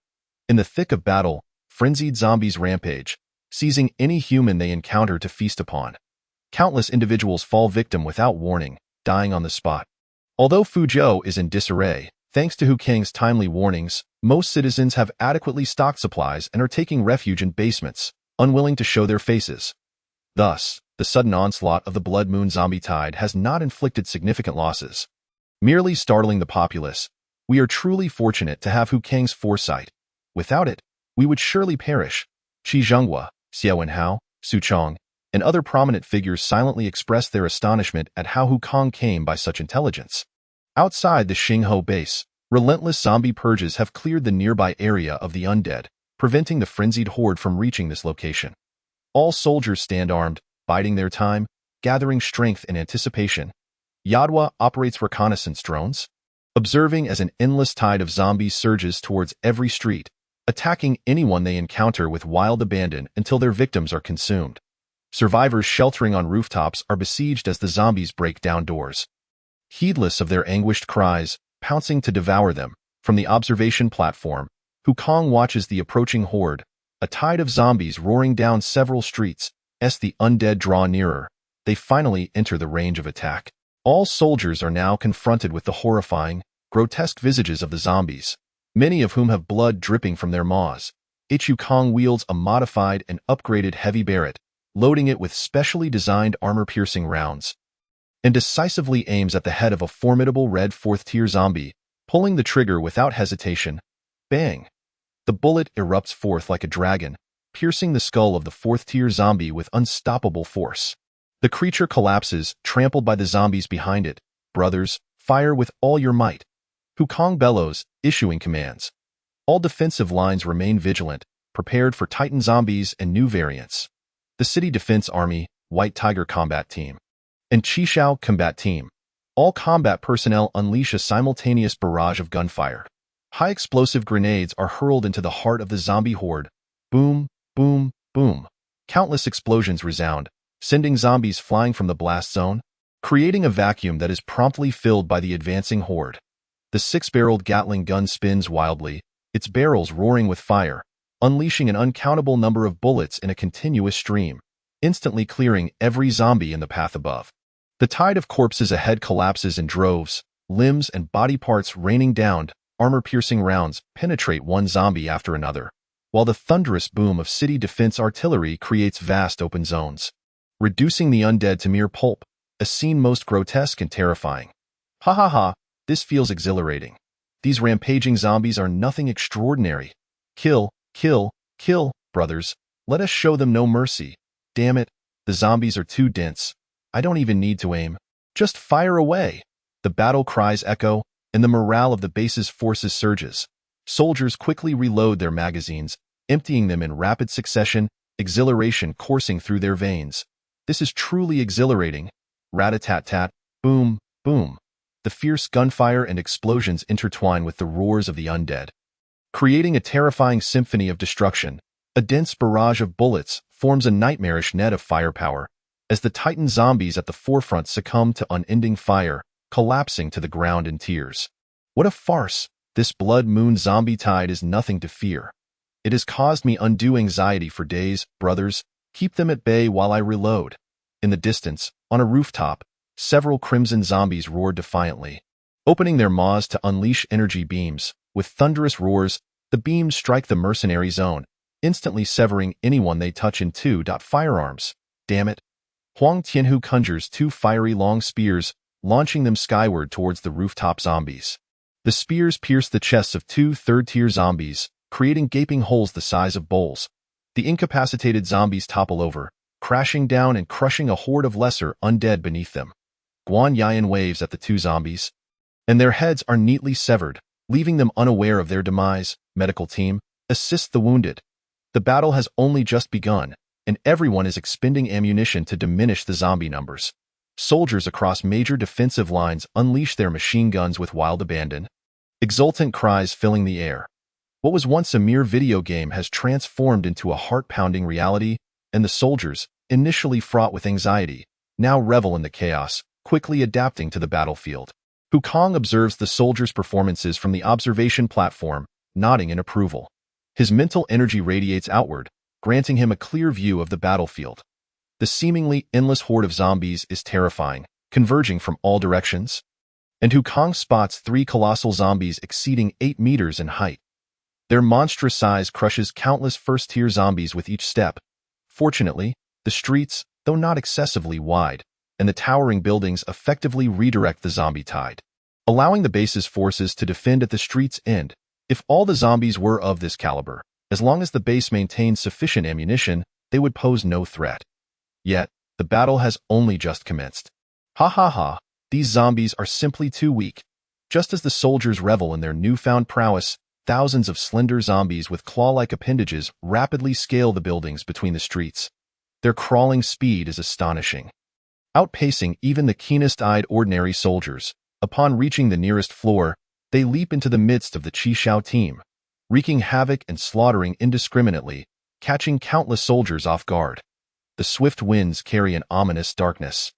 In the thick of battle, frenzied zombies rampage, seizing any human they encounter to feast upon. Countless individuals fall victim without warning, dying on the spot. Although Fuzhou is in disarray, thanks to Hu Kang's timely warnings, most citizens have adequately stocked supplies and are taking refuge in basements, unwilling to show their faces. Thus, the sudden onslaught of the Blood Moon zombie tide has not inflicted significant losses, merely startling the populace. We are truly fortunate to have Hu Kang's foresight. Without it, we would surely perish. Qi Zhenghua, Xiao Wenhao, Su Chong, and other prominent figures silently expressed their astonishment at how Hu Kang came by such intelligence. Outside the Xingho base, relentless zombie purges have cleared the nearby area of the undead, preventing the frenzied horde from reaching this location. All soldiers stand armed, biding their time, gathering strength in anticipation. Yadwa operates reconnaissance drones, observing as an endless tide of zombies surges towards every street, attacking anyone they encounter with wild abandon until their victims are consumed. Survivors sheltering on rooftops are besieged as the zombies break down doors. Heedless of their anguished cries, pouncing to devour them, from the observation platform, Hu Kang watches the approaching horde, a tide of zombies roaring down several streets. As the undead draw nearer, they finally enter the range of attack. All soldiers are now confronted with the horrifying, grotesque visages of the zombies, many of whom have blood dripping from their maws. Hu Kang wields a modified and upgraded heavy barret, loading it with specially designed armor-piercing rounds, and decisively aims at the head of a formidable red fourth-tier zombie, pulling the trigger without hesitation. Bang! The bullet erupts forth like a dragon, piercing the skull of the fourth-tier zombie with unstoppable force. The creature collapses, trampled by the zombies behind it. Brothers, fire with all your might. Hu Kang bellows, issuing commands. All defensive lines remain vigilant, prepared for Titan zombies and new variants. The City Defense Army, White Tiger Combat Team, and Qishao Combat Team. All combat personnel unleash a simultaneous barrage of gunfire. High explosive grenades are hurled into the heart of the zombie horde. Boom, boom, boom. Countless explosions resound, sending zombies flying from the blast zone, creating a vacuum that is promptly filled by the advancing horde. The six-barreled Gatling gun spins wildly, its barrels roaring with fire, unleashing an uncountable number of bullets in a continuous stream, instantly clearing every zombie in the path above. The tide of corpses ahead collapses in droves, limbs and body parts raining down. Armor-piercing rounds penetrate one zombie after another, while the thunderous boom of city defense artillery creates vast open zones, reducing the undead to mere pulp, a scene most grotesque and terrifying. Ha ha ha, this feels exhilarating. These rampaging zombies are nothing extraordinary. Kill, kill, kill, brothers. Let us show them no mercy. Damn it, the zombies are too dense. I don't even need to aim. Just fire away. The battle cries echo, and the morale of the base's forces surges. Soldiers quickly reload their magazines, emptying them in rapid succession, exhilaration coursing through their veins. This is truly exhilarating. Rat-a-tat-tat, boom, boom. The fierce gunfire and explosions intertwine with the roars of the undead, creating a terrifying symphony of destruction. A dense barrage of bullets forms a nightmarish net of firepower, as the Titan zombies at the forefront succumb to unending fire, collapsing to the ground in tears. What a farce! This Blood Moon zombie tide is nothing to fear. It has caused me undue anxiety for days. Brothers, keep them at bay while I reload. In the distance, on a rooftop, several crimson zombies roar defiantly, opening their maws to unleash energy beams. With thunderous roars, the beams strike the mercenary zone, instantly severing anyone they touch in two. Firearms. Damn it. Huang Tianhu conjures two fiery long spears, launching them skyward towards the rooftop zombies. The spears pierce the chests of two third-tier zombies, creating gaping holes the size of bowls. The incapacitated zombies topple over, crashing down and crushing a horde of lesser undead beneath them. Guan Yian waves at the two zombies, and their heads are neatly severed, leaving them unaware of their demise. Medical team, assist the wounded. The battle has only just begun, and everyone is expending ammunition to diminish the zombie numbers. Soldiers across major defensive lines unleash their machine guns with wild abandon. Exultant cries filling the air. What was once a mere video game has transformed into a heart-pounding reality, and the soldiers, initially fraught with anxiety, now revel in the chaos, quickly adapting to the battlefield. Wukong observes the soldiers' performances from the observation platform, nodding in approval. His mental energy radiates outward, granting him a clear view of the battlefield. The seemingly endless horde of zombies is terrifying, converging from all directions. And Wukong spots 3 colossal zombies exceeding 8 meters in height. Their monstrous size crushes countless first-tier zombies with each step. Fortunately, the streets, though not excessively wide, and the towering buildings effectively redirect the zombie tide, allowing the base's forces to defend at the street's end. If all the zombies were of this caliber, as long as the base maintained sufficient ammunition, they would pose no threat. Yet, the battle has only just commenced. Ha ha ha, these zombies are simply too weak. Just as the soldiers revel in their newfound prowess, thousands of slender zombies with claw-like appendages rapidly scale the buildings between the streets. Their crawling speed is astonishing, outpacing even the keenest-eyed ordinary soldiers. Upon reaching the nearest floor, they leap into the midst of the Qishao team, wreaking havoc and slaughtering indiscriminately, catching countless soldiers off guard. The swift winds carry an ominous darkness.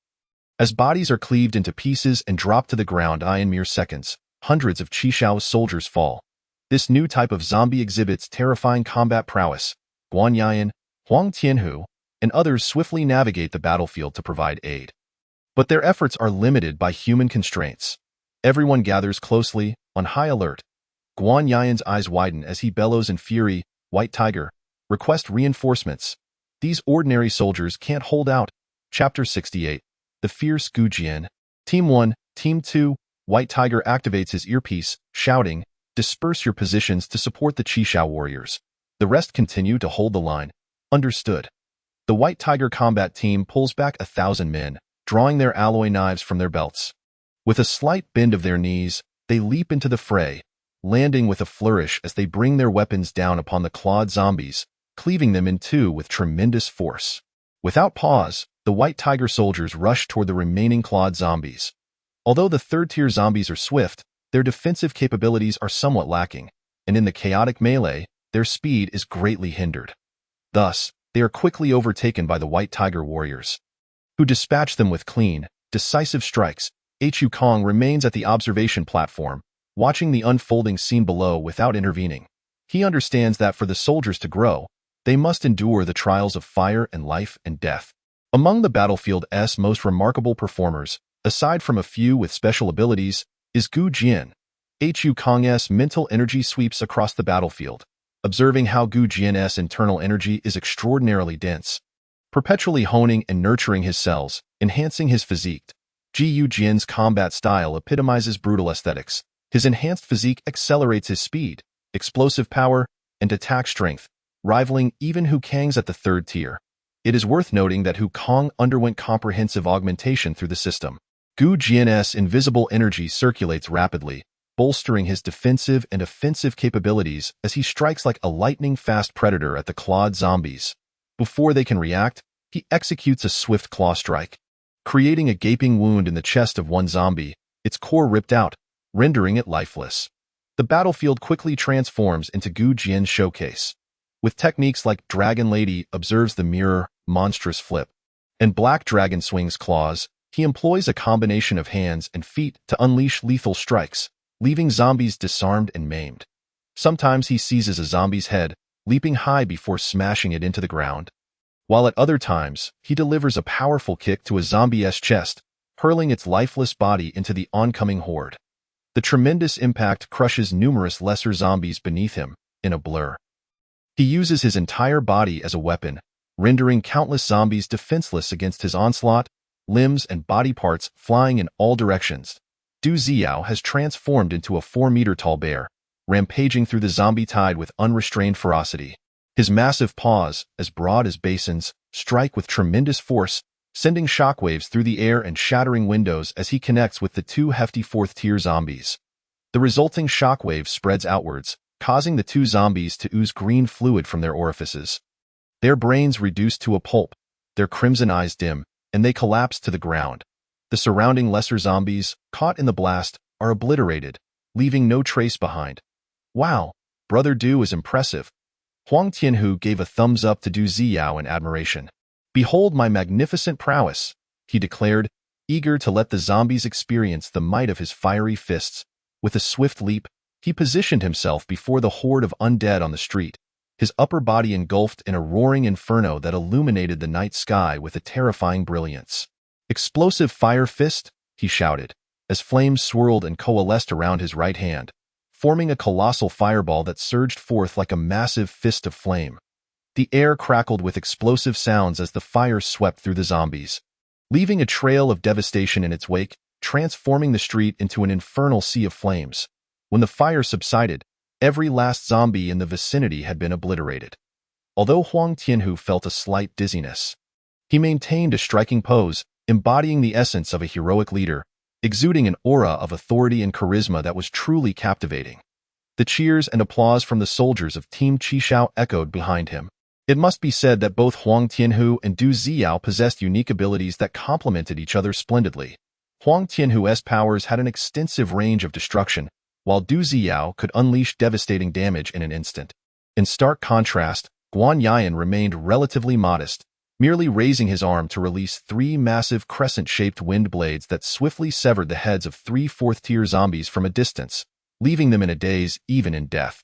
As bodies are cleaved into pieces and dropped to the ground in mere seconds, hundreds of Qishao's soldiers fall. This new type of zombie exhibits terrifying combat prowess. Guan Yian, Huang Tianhu, and others swiftly navigate the battlefield to provide aid. But their efforts are limited by human constraints. Everyone gathers closely, on high alert. Guan Yian's eyes widen as he bellows in fury, "White Tiger, request reinforcements. These ordinary soldiers can't hold out." Chapter 68. The Fierce Gu Jian. Team 1, Team 2, White Tiger activates his earpiece, shouting, "Disperse your positions to support the Qishao warriors. The rest continue to hold the line." Understood. The White Tiger combat team pulls back 1,000 men, drawing their alloy knives from their belts. With a slight bend of their knees, they leap into the fray, landing with a flourish as they bring their weapons down upon the clawed zombies, cleaving them in two with tremendous force. Without pause, the White Tiger soldiers rush toward the remaining clawed zombies. Although the third-tier zombies are swift, their defensive capabilities are somewhat lacking, and in the chaotic melee, their speed is greatly hindered. Thus, they are quickly overtaken by the White Tiger warriors, who dispatch them with clean, decisive strikes. Wukong remains at the observation platform, watching the unfolding scene below without intervening. He understands that for the soldiers to grow, they must endure the trials of fire and life and death. Among the battlefield's most remarkable performers, aside from a few with special abilities, is Gu Jian. Wukong's mental energy sweeps across the battlefield, observing how Gu Jian's internal energy is extraordinarily dense, perpetually honing and nurturing his cells, enhancing his physique. Gu Jian's combat style epitomizes brutal aesthetics. His enhanced physique accelerates his speed, explosive power, and attack strength, rivaling even Wukong's at the third tier. It is worth noting that Wukong underwent comprehensive augmentation through the system. Gu Jian's invisible energy circulates rapidly, bolstering his defensive and offensive capabilities as he strikes like a lightning-fast predator at the clawed zombies. Before they can react, he executes a swift claw strike, creating a gaping wound in the chest of one zombie, its core ripped out, rendering it lifeless. The battlefield quickly transforms into Gu Jian's showcase. With techniques like Dragon Lady observes the mirror, monstrous flip, and Black Dragon swings claws, he employs a combination of hands and feet to unleash lethal strikes, leaving zombies disarmed and maimed. Sometimes he seizes a zombie's head, leaping high before smashing it into the ground, while at other times, he delivers a powerful kick to a zombie's chest, hurling its lifeless body into the oncoming horde. The tremendous impact crushes numerous lesser zombies beneath him, in a blur. He uses his entire body as a weapon, rendering countless zombies defenseless against his onslaught, limbs and body parts flying in all directions. Du Xiao has transformed into a 4-meter-tall bear, rampaging through the zombie tide with unrestrained ferocity. His massive paws, as broad as basins, strike with tremendous force, sending shockwaves through the air and shattering windows as he connects with the two hefty fourth-tier zombies. The resulting shockwave spreads outwards, causing the two zombies to ooze green fluid from their orifices. Their brains reduce to a pulp, their crimson eyes dim, and they collapse to the ground. The surrounding lesser zombies, caught in the blast, are obliterated, leaving no trace behind. Wow, Brother Du is impressive. Huang Tianhu gave a thumbs up to Du Ziyao in admiration. Behold my magnificent prowess, he declared, eager to let the zombies experience the might of his fiery fists. With a swift leap, he positioned himself before the horde of undead on the street, his upper body engulfed in a roaring inferno that illuminated the night sky with a terrifying brilliance. Explosive fire fist, he shouted, as flames swirled and coalesced around his right hand, forming a colossal fireball that surged forth like a massive fist of flame. The air crackled with explosive sounds as the fire swept through the zombies, leaving a trail of devastation in its wake, transforming the street into an infernal sea of flames. When the fire subsided, every last zombie in the vicinity had been obliterated. Although Huang Tianhu felt a slight dizziness, he maintained a striking pose, embodying the essence of a heroic leader, exuding an aura of authority and charisma that was truly captivating. The cheers and applause from the soldiers of Team Qishao echoed behind him. It must be said that both Huang Tianhu and Du Ziyao possessed unique abilities that complemented each other splendidly. Huang Tianhu's powers had an extensive range of destruction, while Du Ziyao could unleash devastating damage in an instant. In stark contrast, Guan Yian remained relatively modest, merely raising his arm to release three massive crescent-shaped wind blades that swiftly severed the heads of three fourth-tier zombies from a distance, leaving them in a daze even in death.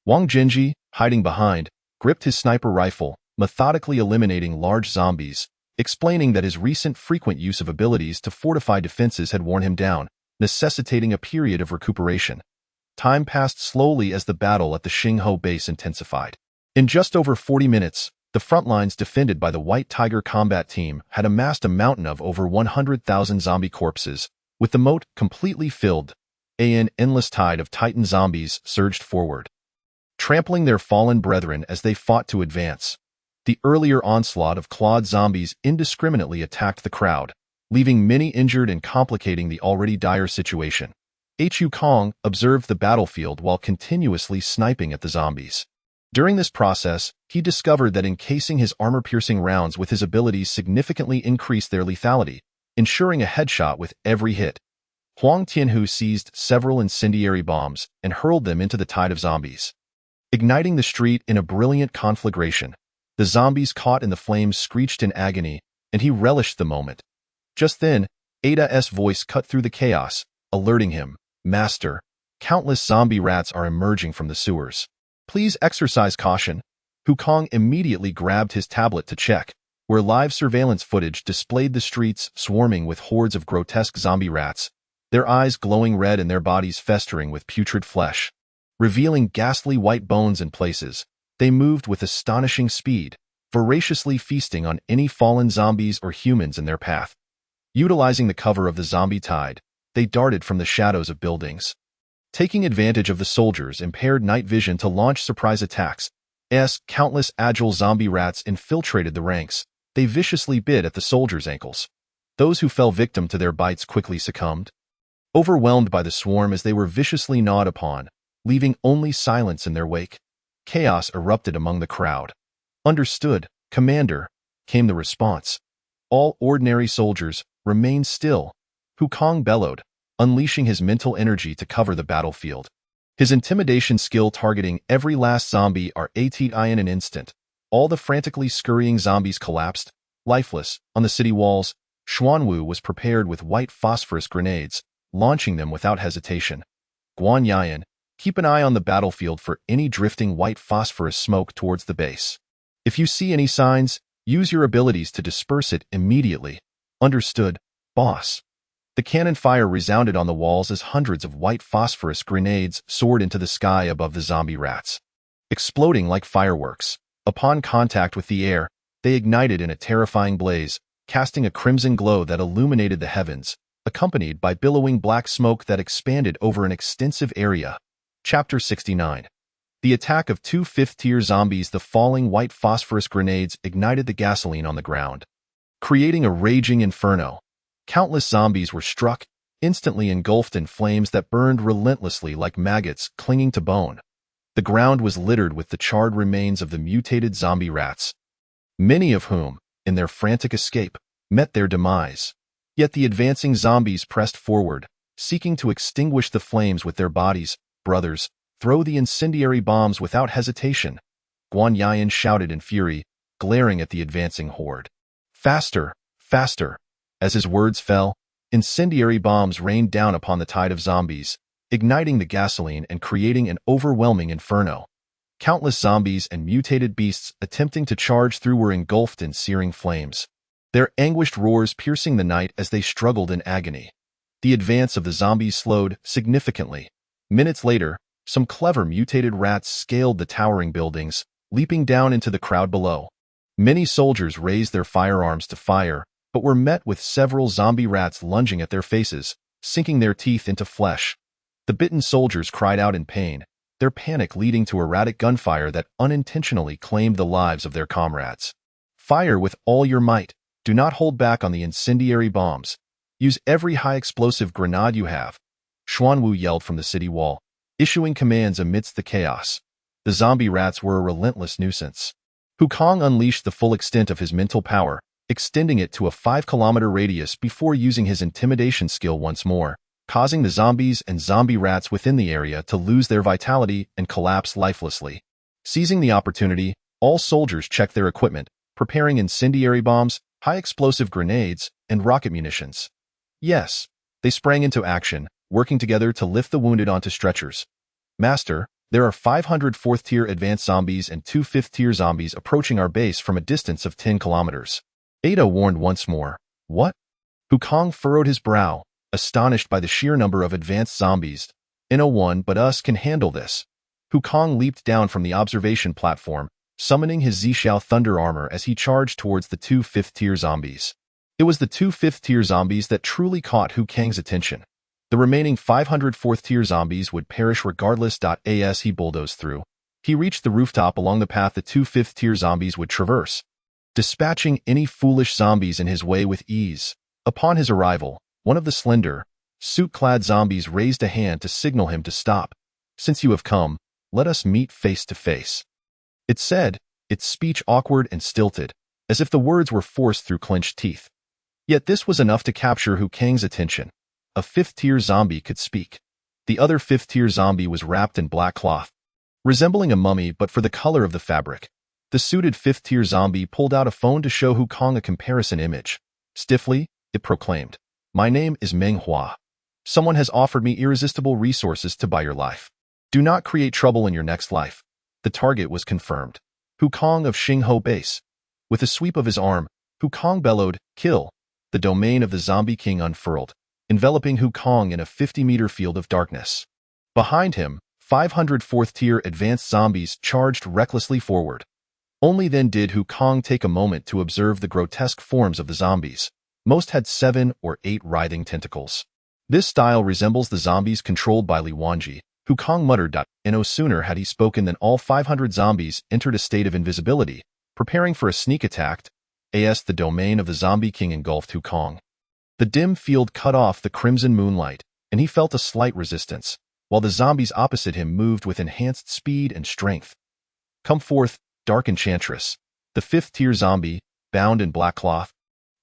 Wang Jinji, hiding behind, gripped his sniper rifle, methodically eliminating large zombies, explaining that his recent frequent use of abilities to fortify defenses had worn him down, necessitating a period of recuperation. Time passed slowly as the battle at the Xingho base intensified. In just over 40 minutes, the front lines defended by the White Tiger combat team had amassed a mountain of over 100,000 zombie corpses, with the moat completely filled. An endless tide of Titan zombies surged forward, trampling their fallen brethren as they fought to advance. The earlier onslaught of clawed zombies indiscriminately attacked the crowd, leaving many injured and complicating the already dire situation. Hu Kong observed the battlefield while continuously sniping at the zombies. During this process, he discovered that encasing his armor-piercing rounds with his abilities significantly increased their lethality, ensuring a headshot with every hit. Huang Tianhu seized several incendiary bombs and hurled them into the tide of zombies, igniting the street in a brilliant conflagration. The zombies caught in the flames screeched in agony, and he relished the moment. Just then, Ada's voice cut through the chaos, alerting him, "Master, countless zombie rats are emerging from the sewers. Please exercise caution." Hu Kong immediately grabbed his tablet to check, where live surveillance footage displayed the streets swarming with hordes of grotesque zombie rats, their eyes glowing red and their bodies festering with putrid flesh. Revealing ghastly white bones in places, they moved with astonishing speed, voraciously feasting on any fallen zombies or humans in their path. Utilizing the cover of the zombie tide, they darted from the shadows of buildings, taking advantage of the soldiers' impaired night vision to launch surprise attacks. As countless agile zombie rats infiltrated the ranks, they viciously bit at the soldiers' ankles. Those who fell victim to their bites quickly succumbed, overwhelmed by the swarm as they were viciously gnawed upon, leaving only silence in their wake. Chaos erupted among the crowd. "Understood, Commander," came the response. "All ordinary soldiers, remain still," Hu Kong bellowed, unleashing his mental energy to cover the battlefield. His intimidation skill targeting every last zombie in an instant. All the frantically scurrying zombies collapsed, lifeless, on the city walls. Xuanwu was prepared with white phosphorus grenades, launching them without hesitation. Guan Yian, keep an eye on the battlefield for any drifting white phosphorus smoke towards the base. If you see any signs, use your abilities to disperse it immediately. Understood, boss. The cannon fire resounded on the walls as hundreds of white phosphorus grenades soared into the sky above the zombie rats. Exploding like fireworks, upon contact with the air, they ignited in a terrifying blaze, casting a crimson glow that illuminated the heavens, accompanied by billowing black smoke that expanded over an extensive area. Chapter 69. The attack of two fifth-tier zombies, the falling white phosphorus grenades, ignited the gasoline on the ground, creating a raging inferno. Countless zombies were struck, instantly engulfed in flames that burned relentlessly like maggots clinging to bone. The ground was littered with the charred remains of the mutated zombie rats, many of whom, in their frantic escape, met their demise. Yet the advancing zombies pressed forward, seeking to extinguish the flames with their bodies. Brothers, throw the incendiary bombs without hesitation, Guan Yian shouted in fury, glaring at the advancing horde. Faster, faster. As his words fell, incendiary bombs rained down upon the tide of zombies, igniting the gasoline and creating an overwhelming inferno. Countless zombies and mutated beasts attempting to charge through were engulfed in searing flames, their anguished roars piercing the night as they struggled in agony. The advance of the zombies slowed significantly. Minutes later, some clever mutated rats scaled the towering buildings, leaping down into the crowd below. Many soldiers raised their firearms to fire, but were met with several zombie rats lunging at their faces, sinking their teeth into flesh. The bitten soldiers cried out in pain, their panic leading to erratic gunfire that unintentionally claimed the lives of their comrades. Fire with all your might. Do not hold back on the incendiary bombs. Use every high-explosive grenade you have, Xuanwu yelled from the city wall, issuing commands amidst the chaos. The zombie rats were a relentless nuisance. Hukong unleashed the full extent of his mental power, extending it to a 5-kilometer radius before using his intimidation skill once more, causing the zombies and zombie rats within the area to lose their vitality and collapse lifelessly. Seizing the opportunity, all soldiers checked their equipment, preparing incendiary bombs, high-explosive grenades, and rocket munitions. Yes, they sprang into action, working together to lift the wounded onto stretchers. Master, there are 500 4th-tier advanced zombies and 2 5th-tier zombies approaching our base from a distance of 10 kilometers. Ada warned once more. What? Hukong furrowed his brow, astonished by the sheer number of advanced zombies. "1, but us can handle this." Hukong leaped down from the observation platform, summoning his Zhixiao thunder armor as he charged towards the 2 5th-tier zombies. It was the 2 5th-tier zombies that truly caught Hukong's attention. The remaining 500 4th-tier zombies would perish regardless. As he bulldozed through, he reached the rooftop along the path the 2 5th-tier zombies would traverse, dispatching any foolish zombies in his way with ease. Upon his arrival, one of the slender, suit-clad zombies raised a hand to signal him to stop. "Since you have come, let us meet face to face," it said, its speech awkward and stilted, as if the words were forced through clenched teeth. Yet this was enough to capture Hukong's attention. A 5th-tier zombie could speak. The other 5th-tier zombie was wrapped in black cloth, resembling a mummy but for the color of the fabric. The suited 5th-tier zombie pulled out a phone to show Hukong a comparison image. Stiffly, it proclaimed, "My name is Meng Hua. Someone has offered me irresistible resources to buy your life. Do not create trouble in your next life." The target was confirmed. Hukong of Xingho Base. With a sweep of his arm, Hukong bellowed, "Kill." The domain of the zombie king unfurled, enveloping Hukong in a 50-meter field of darkness. Behind him, 500 4th-tier advanced zombies charged recklessly forward. Only then did Hukong take a moment to observe the grotesque forms of the zombies. Most had 7 or 8 writhing tentacles. This style resembles the zombies controlled by Li Wanji. Hukong muttered. No sooner had he spoken than all 500 zombies entered a state of invisibility, preparing for a sneak attack. As the domain of the zombie king engulfed Hukong. The dim field cut off the crimson moonlight, and he felt a slight resistance, while the zombies opposite him moved with enhanced speed and strength. "Come forth, dark enchantress." The 5th-tier zombie, bound in black cloth,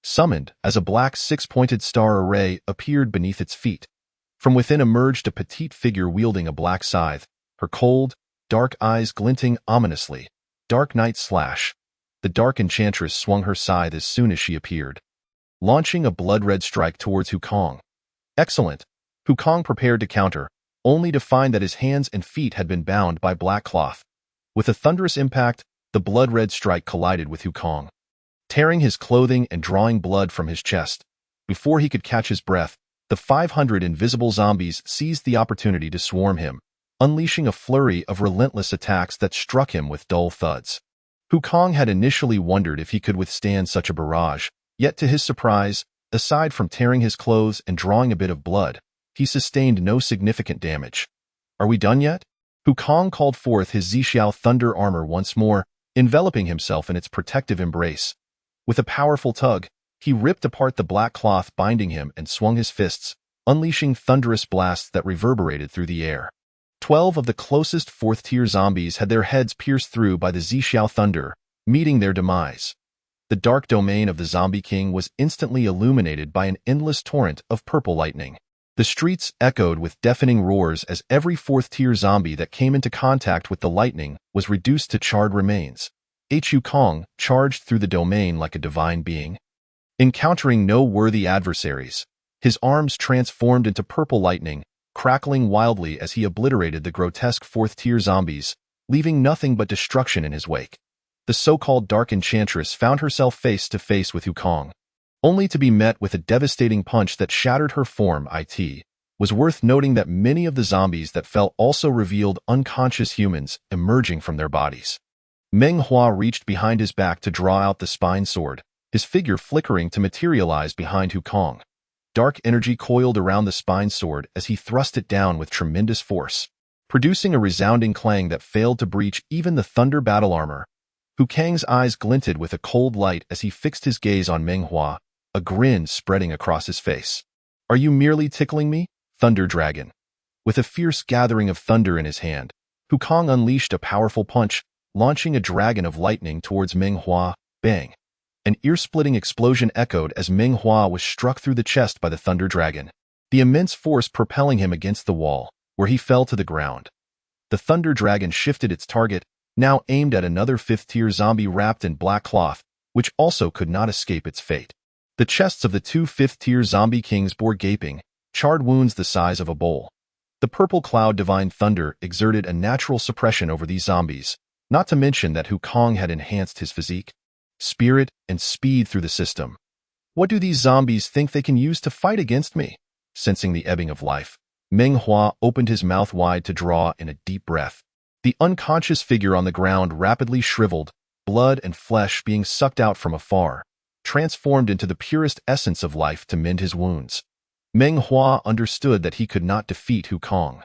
summoned as a black 6-pointed star array appeared beneath its feet. From within emerged a petite figure wielding a black scythe, her cold, dark eyes glinting ominously. "Dark Knight Slash." The dark enchantress swung her scythe as soon as she appeared, launching a blood-red strike towards Hukong. Excellent. Hukong prepared to counter, only to find that his hands and feet had been bound by black cloth. With a thunderous impact, the blood-red strike collided with Hukong, tearing his clothing and drawing blood from his chest. Before he could catch his breath, the 500 invisible zombies seized the opportunity to swarm him, unleashing a flurry of relentless attacks that struck him with dull thuds. Hukong had initially wondered if he could withstand such a barrage, yet to his surprise, aside from tearing his clothes and drawing a bit of blood, he sustained no significant damage. "Are we done yet?" Kong called forth his Zixiao thunder armor once more, enveloping himself in its protective embrace. With a powerful tug, he ripped apart the black cloth binding him and swung his fists, unleashing thunderous blasts that reverberated through the air. 12 of the closest fourth-tier zombies had their heads pierced through by the Zixiao thunder, meeting their demise. The dark domain of the Zombie King was instantly illuminated by an endless torrent of purple lightning. The streets echoed with deafening roars as every fourth-tier zombie that came into contact with the lightning was reduced to charred remains. Kong charged through the domain like a divine being. Encountering no worthy adversaries, his arms transformed into purple lightning, crackling wildly as he obliterated the grotesque fourth-tier zombies, leaving nothing but destruction in his wake. The so-called Dark Enchantress found herself face to face with Kong, only to be met with a devastating punch that shattered her form. It was worth noting that many of the zombies that fell also revealed unconscious humans emerging from their bodies. Meng Hua reached behind his back to draw out the spine sword, his figure flickering to materialize behind Kong. Dark energy coiled around the spine sword as he thrust it down with tremendous force, producing a resounding clang that failed to breach even the thunder battle armor. Kang's eyes glinted with a cold light as he fixed his gaze on Meng Hua, a grin spreading across his face. "Are you merely tickling me, Thunder Dragon?" With a fierce gathering of thunder in his hand, Kong unleashed a powerful punch, launching a dragon of lightning towards Meng Hua. Bang! An ear-splitting explosion echoed as Meng Hua was struck through the chest by the Thunder Dragon, the immense force propelling him against the wall, where he fell to the ground. The Thunder Dragon shifted its target, now aimed at another fifth-tier zombie wrapped in black cloth, which also could not escape its fate. The chests of the two fifth-tier zombie kings bore gaping, charred wounds the size of a bowl. The purple cloud divine thunder exerted a natural suppression over these zombies, not to mention that Kong had enhanced his physique, spirit, and speed through the system. What do these zombies think they can use to fight against me? Sensing the ebbing of life, Meng Hua opened his mouth wide to draw in a deep breath. The unconscious figure on the ground rapidly shriveled, blood and flesh being sucked out from afar, transformed into the purest essence of life to mend his wounds. Meng Hua understood that he could not defeat Kong.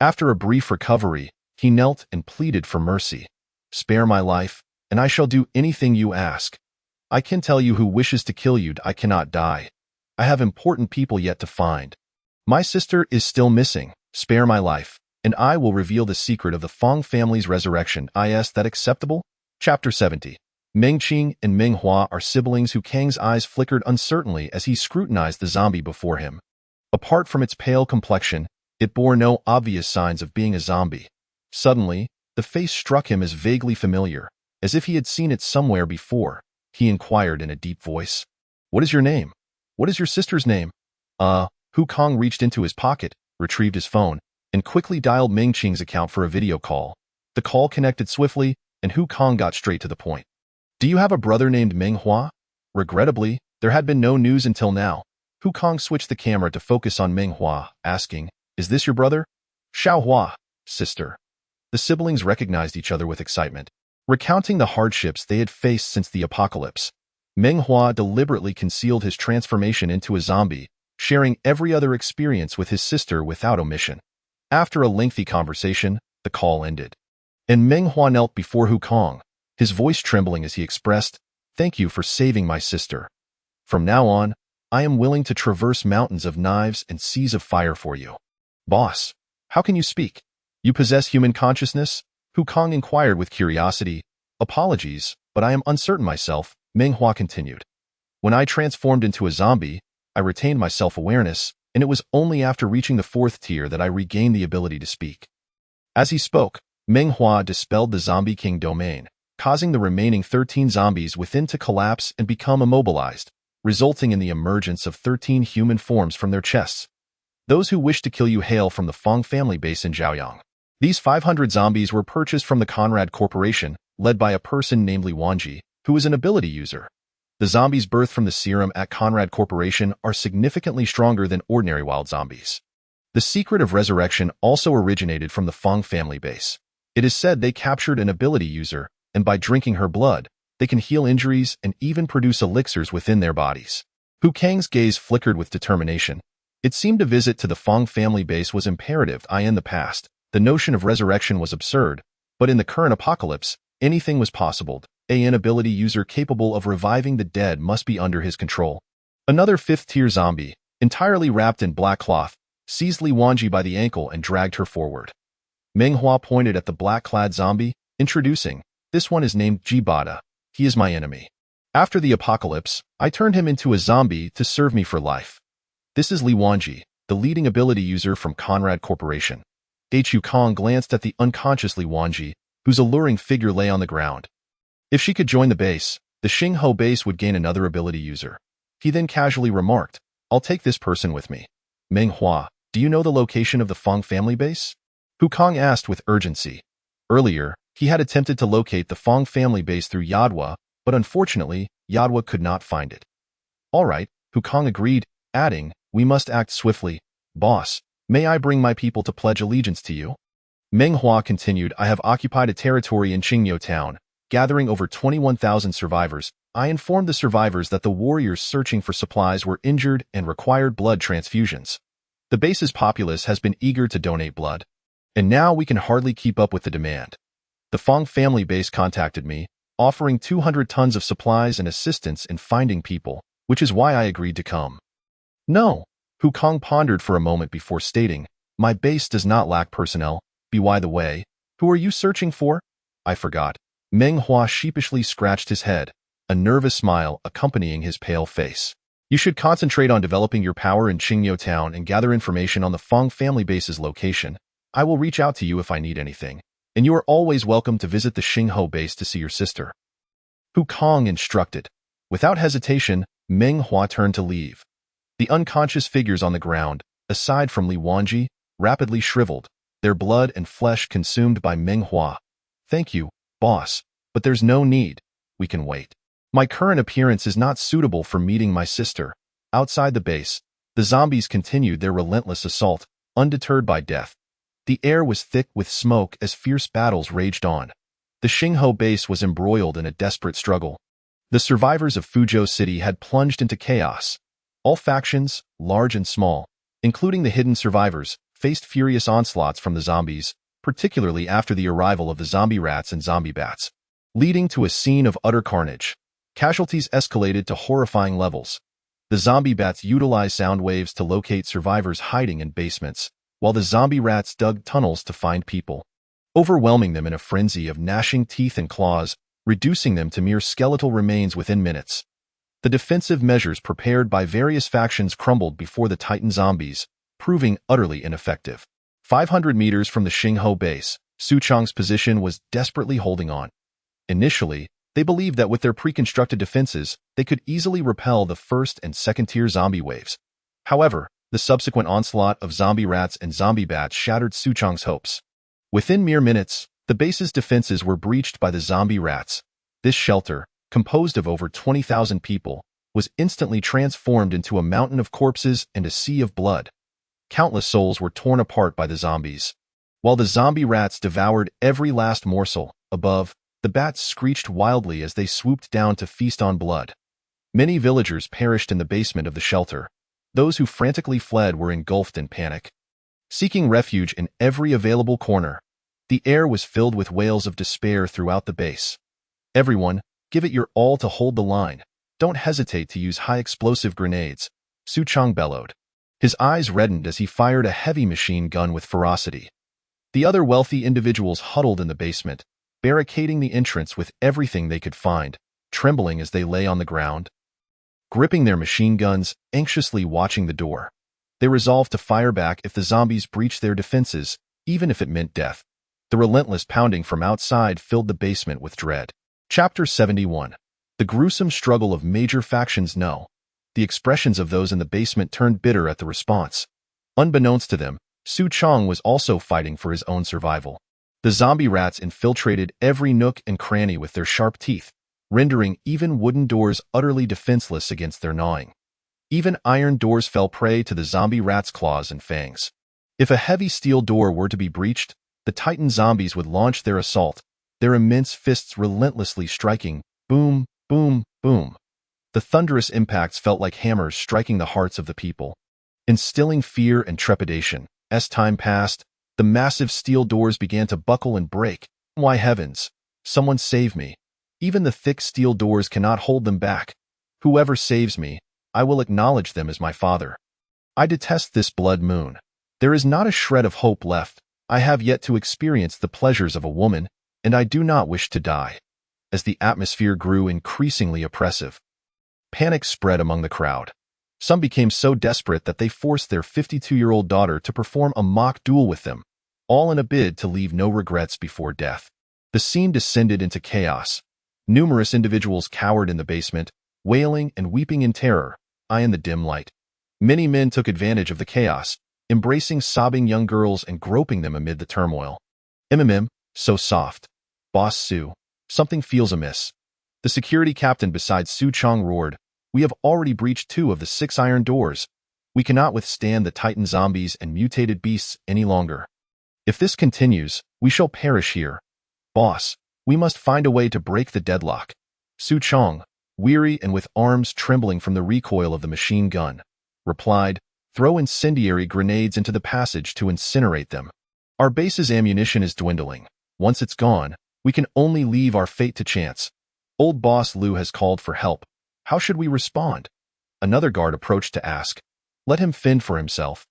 After a brief recovery, he knelt and pleaded for mercy. "Spare my life, and I shall do anything you ask. I can tell you who wishes to kill you. I cannot die. I have important people yet to find. My sister is still missing. Spare my life, and I will reveal the secret of the Fong family's resurrection. Is that acceptable?" Chapter 70. Meng Qing and Meng Hua are siblings. Kang's eyes flickered uncertainly as he scrutinized the zombie before him. Apart from its pale complexion, it bore no obvious signs of being a zombie. Suddenly, the face struck him as vaguely familiar, as if he had seen it somewhere before. He inquired in a deep voice, "What is your name? What is your sister's name?" Kong reached into his pocket, retrieved his phone, and quickly dialed Meng Qing's account for a video call. The call connected swiftly, and Kong got straight to the point. "Do you have a brother named Meng Hua?" Regrettably, there had been no news until now. Kong switched the camera to focus on Meng Hua, asking, "Is this your brother?" "Xiao Hua, sister." The siblings recognized each other with excitement, recounting the hardships they had faced since the apocalypse. Meng Hua deliberately concealed his transformation into a zombie, sharing every other experience with his sister without omission. After a lengthy conversation, the call ended, and Meng Hua knelt before Kong, his voice trembling as he expressed, "Thank you for saving my sister. From now on, I am willing to traverse mountains of knives and seas of fire for you." "Boss, how can you speak? You possess human consciousness?" Kong inquired with curiosity. "Apologies, but I am uncertain myself," Meng Hua continued. "When I transformed into a zombie, I retained my self-awareness, and it was only after reaching the fourth tier that I regained the ability to speak." As he spoke, Meng Hua dispelled the Zombie King domain, causing the remaining 13 zombies within to collapse and become immobilized, resulting in the emergence of 13 human forms from their chests. "Those who wish to kill you hail from the Fong family base in Zhaoyang. These 500 zombies were purchased from the Conrad Corporation, led by a person named Li Wanji, who is an ability user. The zombies birthed from the serum at Conrad Corporation are significantly stronger than ordinary wild zombies. The secret of resurrection also originated from the Fong family base. It is said they captured an ability user, and by drinking her blood, they can heal injuries and even produce elixirs within their bodies." Kang's gaze flickered with determination. It seemed a visit to the Fong family base was imperative. In the past, The notion of resurrection was absurd, but in the current apocalypse, anything was possible. An ability user capable of reviving the dead must be under his control. Another fifth-tier zombie, entirely wrapped in black cloth, seized Li Wanji by the ankle and dragged her forward. Meng Hua pointed at the black-clad zombie, introducing, "This one is named Jibata. He is my enemy. After the apocalypse, I turned him into a zombie to serve me for life. This is Li Wanji, the leading ability user from Conrad Corporation." Hu Kong glanced at the unconscious Li Wanji, whose alluring figure lay on the ground. If she could join the base, the Xingho base would gain another ability user. He then casually remarked, "I'll take this person with me." Meng Hua, do you know the location of the Fong family base? Hu Kong asked with urgency. Earlier, he had attempted to locate the Fong family base through Yadwa, but unfortunately, Yadwa could not find it. All right, Hu Kong agreed, adding, "We must act swiftly. Boss, may I bring my people to pledge allegiance to you?" Meng Hua continued, "I have occupied a territory in Qingyo town, gathering over 21,000 survivors. I informed the survivors that the warriors searching for supplies were injured and required blood transfusions. The base's populace has been eager to donate blood, and now we can hardly keep up with the demand. The Fong family base contacted me, offering 200 tons of supplies and assistance in finding people, which is why I agreed to come." "No," Hu Kong pondered for a moment before stating, "My base does not lack personnel. By the way, who are you searching for?" "I forgot." Meng Hua sheepishly scratched his head, a nervous smile accompanying his pale face. "You should concentrate on developing your power in Qingyo town and gather information on the Fong family base's location. I will reach out to you if I need anything, and you are always welcome to visit the Xingho base to see your sister." Hu Kong instructed. Without hesitation, Meng Hua turned to leave. The unconscious figures on the ground, aside from Li Wanji, rapidly shriveled, their blood and flesh consumed by Meng Hua. "Thank you, boss, but there's no need. We can wait. My current appearance is not suitable for meeting my sister." Outside the base, the zombies continued their relentless assault, undeterred by death. The air was thick with smoke as fierce battles raged on. The Xingho base was embroiled in a desperate struggle. The survivors of Fuzhou City had plunged into chaos. All factions, large and small, including the hidden survivors, faced furious onslaughts from the zombies, particularly after the arrival of the zombie rats and zombie bats, leading to a scene of utter carnage. Casualties escalated to horrifying levels. The zombie bats utilized sound waves to locate survivors hiding in basements, while the zombie rats dug tunnels to find people, overwhelming them in a frenzy of gnashing teeth and claws, reducing them to mere skeletal remains within minutes. The defensive measures prepared by various factions crumbled before the Titan zombies, proving utterly ineffective. 500 meters from the Xingho base, Su Chang's position was desperately holding on. Initially, they believed that with their pre-constructed defenses, they could easily repel the first and second-tier zombie waves. However, the subsequent onslaught of zombie rats and zombie bats shattered Su Chang's hopes. Within mere minutes, the base's defenses were breached by the zombie rats. This shelter, composed of over 20,000 people, was instantly transformed into a mountain of corpses and a sea of blood. Countless souls were torn apart by the zombies. While the zombie rats devoured every last morsel, above, the bats screeched wildly as they swooped down to feast on blood. Many villagers perished in the basement of the shelter. Those who frantically fled were engulfed in panic, seeking refuge in every available corner. The air was filled with wails of despair throughout the base. "Everyone, give it your all to hold the line. Don't hesitate to use high-explosive grenades," Su Chang bellowed. His eyes reddened as he fired a heavy machine gun with ferocity. The other wealthy individuals huddled in the basement, barricading the entrance with everything they could find, trembling as they lay on the ground, gripping their machine guns, anxiously watching the door. They resolved to fire back if the zombies breached their defenses, even if it meant death. The relentless pounding from outside filled the basement with dread. Chapter 71. The gruesome struggle of major factions. No. The expressions of those in the basement turned bitter at the response. Unbeknownst to them, Su Chang was also fighting for his own survival. The zombie rats infiltrated every nook and cranny with their sharp teeth, rendering even wooden doors utterly defenseless against their gnawing. Even iron doors fell prey to the zombie rats' claws and fangs. If a heavy steel door were to be breached, the Titan zombies would launch their assault, their immense fists relentlessly striking, boom, boom, boom. The thunderous impacts felt like hammers striking the hearts of the people, instilling fear and trepidation. As time passed, The massive steel doors began to buckle and break. Why heavens! Someone save me. Even the thick steel doors cannot hold them back. Whoever saves me, I will acknowledge them as my father. I detest this blood moon. There is not a shred of hope left. I have yet to experience the pleasures of a woman, and I do not wish to die. As the atmosphere grew increasingly oppressive, panic spread among the crowd. Some became so desperate that they forced their 52-year-old daughter to perform a mock duel with them, all in a bid to leave no regrets before death. The scene descended into chaos. Numerous individuals cowered in the basement, wailing and weeping in terror, I in the dim light. Many men took advantage of the chaos, embracing sobbing young girls and groping them amid the turmoil. So soft. Boss Su, something feels amiss. The security captain beside Su Chong roared, we have already breached 2 of the 6 iron doors. We cannot withstand the Titan zombies and mutated beasts any longer. If this continues, we shall perish here. Boss, we must find a way to break the deadlock. Su Chong, weary and with arms trembling from the recoil of the machine gun, replied, throw incendiary grenades into the passage to incinerate them. Our base's ammunition is dwindling. Once it's gone, we can only leave our fate to chance. Old Boss Liu has called for help. How should we respond? Another guard approached to ask. Let him fend for himself.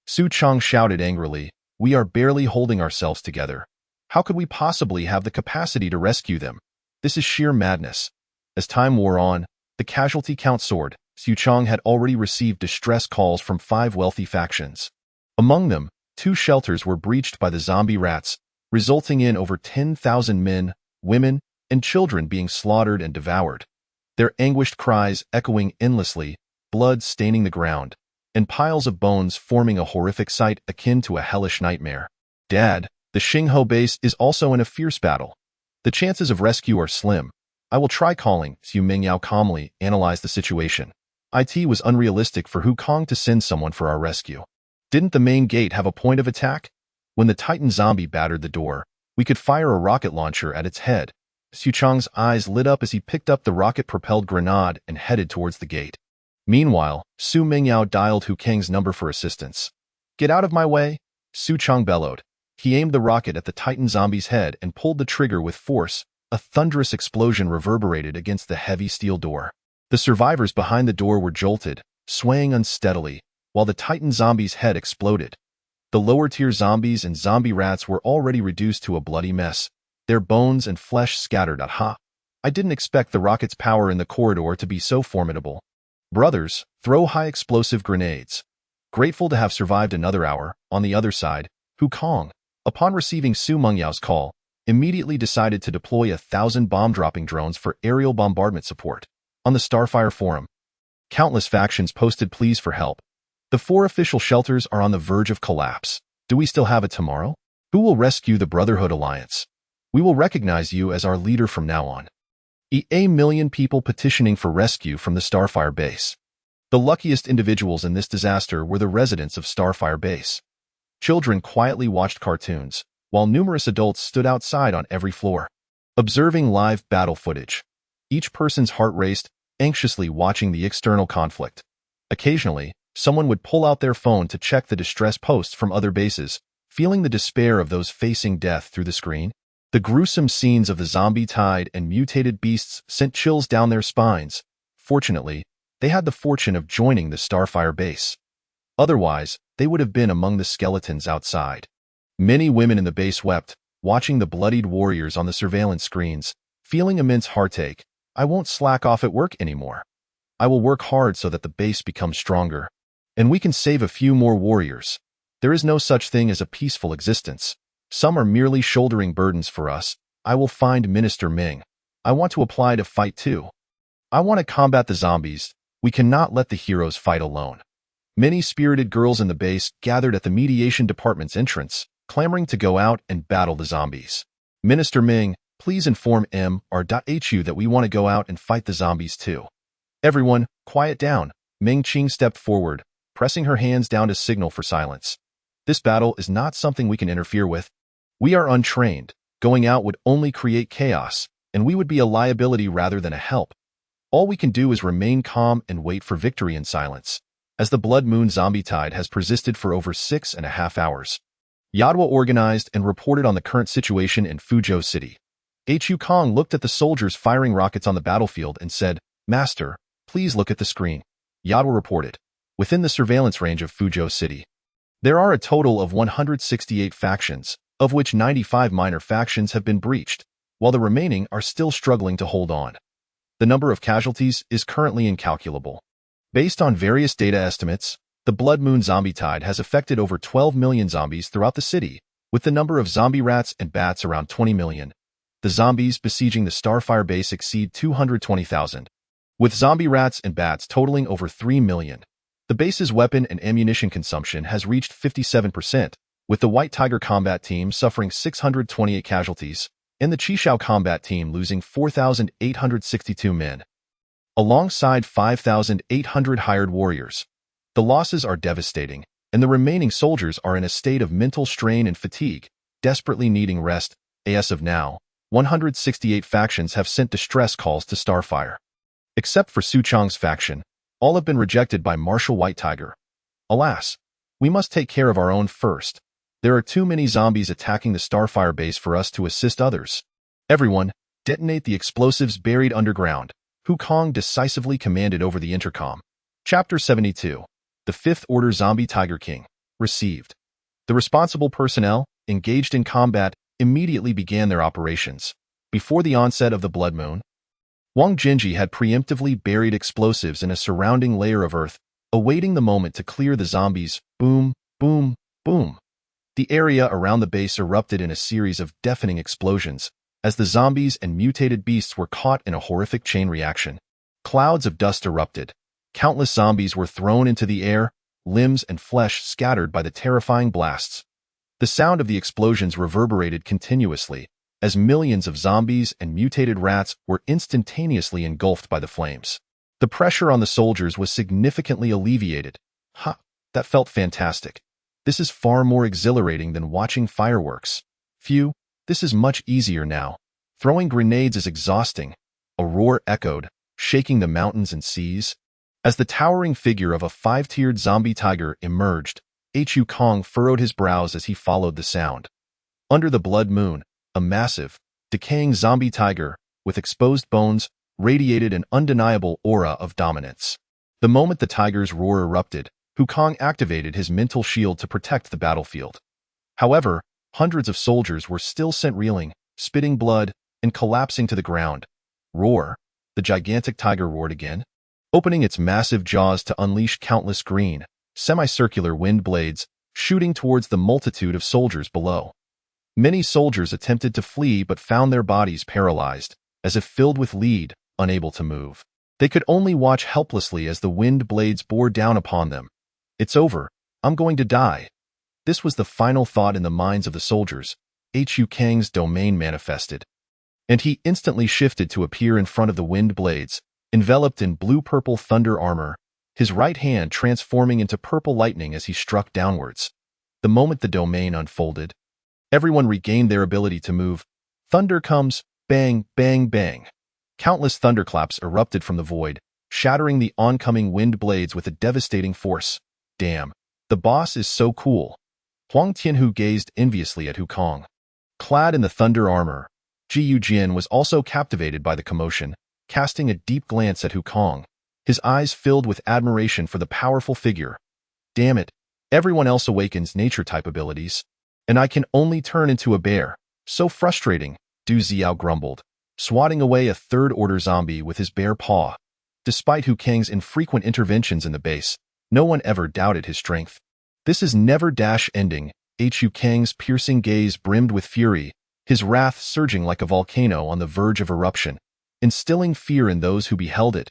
Su Chong shouted angrily, we are barely holding ourselves together. How could we possibly have the capacity to rescue them? This is sheer madness. As time wore on, the casualty count soared. Su Chong had already received distress calls from 5 wealthy factions. Among them, 2 shelters were breached by the zombie rats, resulting in over 10,000 men, women, and children being slaughtered and devoured. Their anguished cries echoing endlessly, blood staining the ground, and piles of bones forming a horrific sight akin to a hellish nightmare. Dad, the Xingho base is also in a fierce battle. The chances of rescue are slim. I will try calling. Xu Mingyao calmly analyzed the situation. It was unrealistic for Hu Kong to send someone for our rescue. Didn't the main gate have a point of attack? When the Titan zombie battered the door, we could fire a rocket launcher at its head. Su Chong's eyes lit up as he picked up the rocket-propelled grenade and headed towards the gate. Meanwhile, Su Mingyao dialed Hu Kang's number for assistance. Get out of my way, Su Chong bellowed. He aimed the rocket at the Titan zombie's head and pulled the trigger with force. A thunderous explosion reverberated against the heavy steel door. The survivors behind the door were jolted, swaying unsteadily, while the Titan zombie's head exploded. The lower-tier zombies and zombie rats were already reduced to a bloody mess, their bones and flesh scattered. I didn't expect the rocket's power in the corridor to be so formidable. Brothers, throw high-explosive grenades. Grateful to have survived another hour, on the other side, Hu Kong, upon receiving Su Mengyao's call, immediately decided to deploy 1,000 bomb-dropping drones for aerial bombardment support. On the Starfire forum, countless factions posted pleas for help. The 4 official shelters are on the verge of collapse. Do we still have a tomorrow? Who will rescue the Brotherhood Alliance? We will recognize you as our leader from now on. A million people petitioning for rescue from the Starfire base. The luckiest individuals in this disaster were the residents of Starfire base. Children quietly watched cartoons, while numerous adults stood outside on every floor, observing live battle footage. Each person's heart raced, anxiously watching the external conflict. Occasionally, someone would pull out their phone to check the distress posts from other bases, feeling the despair of those facing death through the screen. The gruesome scenes of the zombie tide and mutated beasts sent chills down their spines. Fortunately, they had the fortune of joining the Starfire base. Otherwise, they would have been among the skeletons outside. Many women in the base wept, watching the bloodied warriors on the surveillance screens, feeling immense heartache. I won't slack off at work anymore. I will work hard so that the base becomes stronger, and we can save a few more warriors. There is no such thing as a peaceful existence. Some are merely shouldering burdens for us. I will find Minister Ming. I want to apply to fight too. I want to combat the zombies. We cannot let the heroes fight alone. Many spirited girls in the base gathered at the mediation department's entrance, clamoring to go out and battle the zombies. Minister Ming, please inform M.R.Hu that we want to go out and fight the zombies too. Everyone, quiet down. Ming Qing stepped forward, pressing her hands down to signal for silence. This battle is not something we can interfere with. We are untrained. Going out would only create chaos, and we would be a liability rather than a help. All we can do is remain calm and wait for victory in silence, as the Blood Moon zombie tide has persisted for over 6.5 hours. Yadwa organized and reported on the current situation in Fuzhou City. Hu Kong looked at the soldiers firing rockets on the battlefield and said, "Master, please look at the screen." Yadwa reported, "Within the surveillance range of Fuzhou City, there are a total of 168 factions, of which 95 minor factions have been breached, while the remaining are still struggling to hold on. The number of casualties is currently incalculable. Based on various data estimates, the Blood Moon zombie tide has affected over 12 million zombies throughout the city, with the number of zombie rats and bats around 20 million. The zombies besieging the Starfire base exceed 220,000, with zombie rats and bats totaling over 3 million. The base's weapon and ammunition consumption has reached 57%, with the White Tiger combat team suffering 628 casualties, and the Qishao combat team losing 4,862 men, alongside 5,800 hired warriors. The losses are devastating, and the remaining soldiers are in a state of mental strain and fatigue, desperately needing rest. As of now, 168 factions have sent distress calls to Starfire. Except for Su Chang's faction, all have been rejected by Marshal White Tiger. Alas, we must take care of our own first. There are too many zombies attacking the Starfire base for us to assist others. Everyone, detonate the explosives buried underground, Hu Kong decisively commanded over the intercom. Chapter 72. The Fifth Order Zombie Tiger King. Received. The responsible personnel, engaged in combat, immediately began their operations. Before the onset of the Blood Moon, Wang Jinji had preemptively buried explosives in a surrounding layer of earth, awaiting the moment to clear the zombies. Boom, boom, boom. The area around the base erupted in a series of deafening explosions, as the zombies and mutated beasts were caught in a horrific chain reaction. Clouds of dust erupted. Countless zombies were thrown into the air, limbs and flesh scattered by the terrifying blasts. The sound of the explosions reverberated continuously, as millions of zombies and mutated rats were instantaneously engulfed by the flames. The pressure on the soldiers was significantly alleviated. Ha! That felt fantastic. This is far more exhilarating than watching fireworks. Phew, this is much easier now. Throwing grenades is exhausting. A roar echoed, shaking the mountains and seas. As the towering figure of a five-tiered zombie tiger emerged, Hu Kong furrowed his brows as he followed the sound. Under the Blood Moon, a massive, decaying zombie tiger, with exposed bones, radiated an undeniable aura of dominance. The moment the tiger's roar erupted, Hu Kong activated his mental shield to protect the battlefield. However, hundreds of soldiers were still sent reeling, spitting blood, and collapsing to the ground. Roar! The gigantic tiger roared again, opening its massive jaws to unleash countless green, semicircular wind blades, shooting towards the multitude of soldiers below. Many soldiers attempted to flee but found their bodies paralyzed, as if filled with lead, unable to move. They could only watch helplessly as the wind blades bore down upon them. It's over. I'm going to die. This was the final thought in the minds of the soldiers. Hu Kang's domain manifested, and he instantly shifted to appear in front of the wind blades, enveloped in blue-purple thunder armor, his right hand transforming into purple lightning as he struck downwards. The moment the domain unfolded, everyone regained their ability to move. Thunder comes, bang, bang, bang. Countless thunderclaps erupted from the void, shattering the oncoming wind blades with a devastating force. Damn, the boss is so cool. Huang Tianhu gazed enviously at Hu Kong. Clad in the thunder armor, Ji Yujin was also captivated by the commotion, casting a deep glance at Hu Kong, his eyes filled with admiration for the powerful figure. Damn it, everyone else awakens nature-type abilities, and I can only turn into a bear. So frustrating, Du Xiao grumbled, swatting away a third-order zombie with his bare paw. Despite Hu Kang's infrequent interventions in the base, no one ever doubted his strength. This is never ending. Hu Kang's piercing gaze brimmed with fury, his wrath surging like a volcano on the verge of eruption, instilling fear in those who beheld it.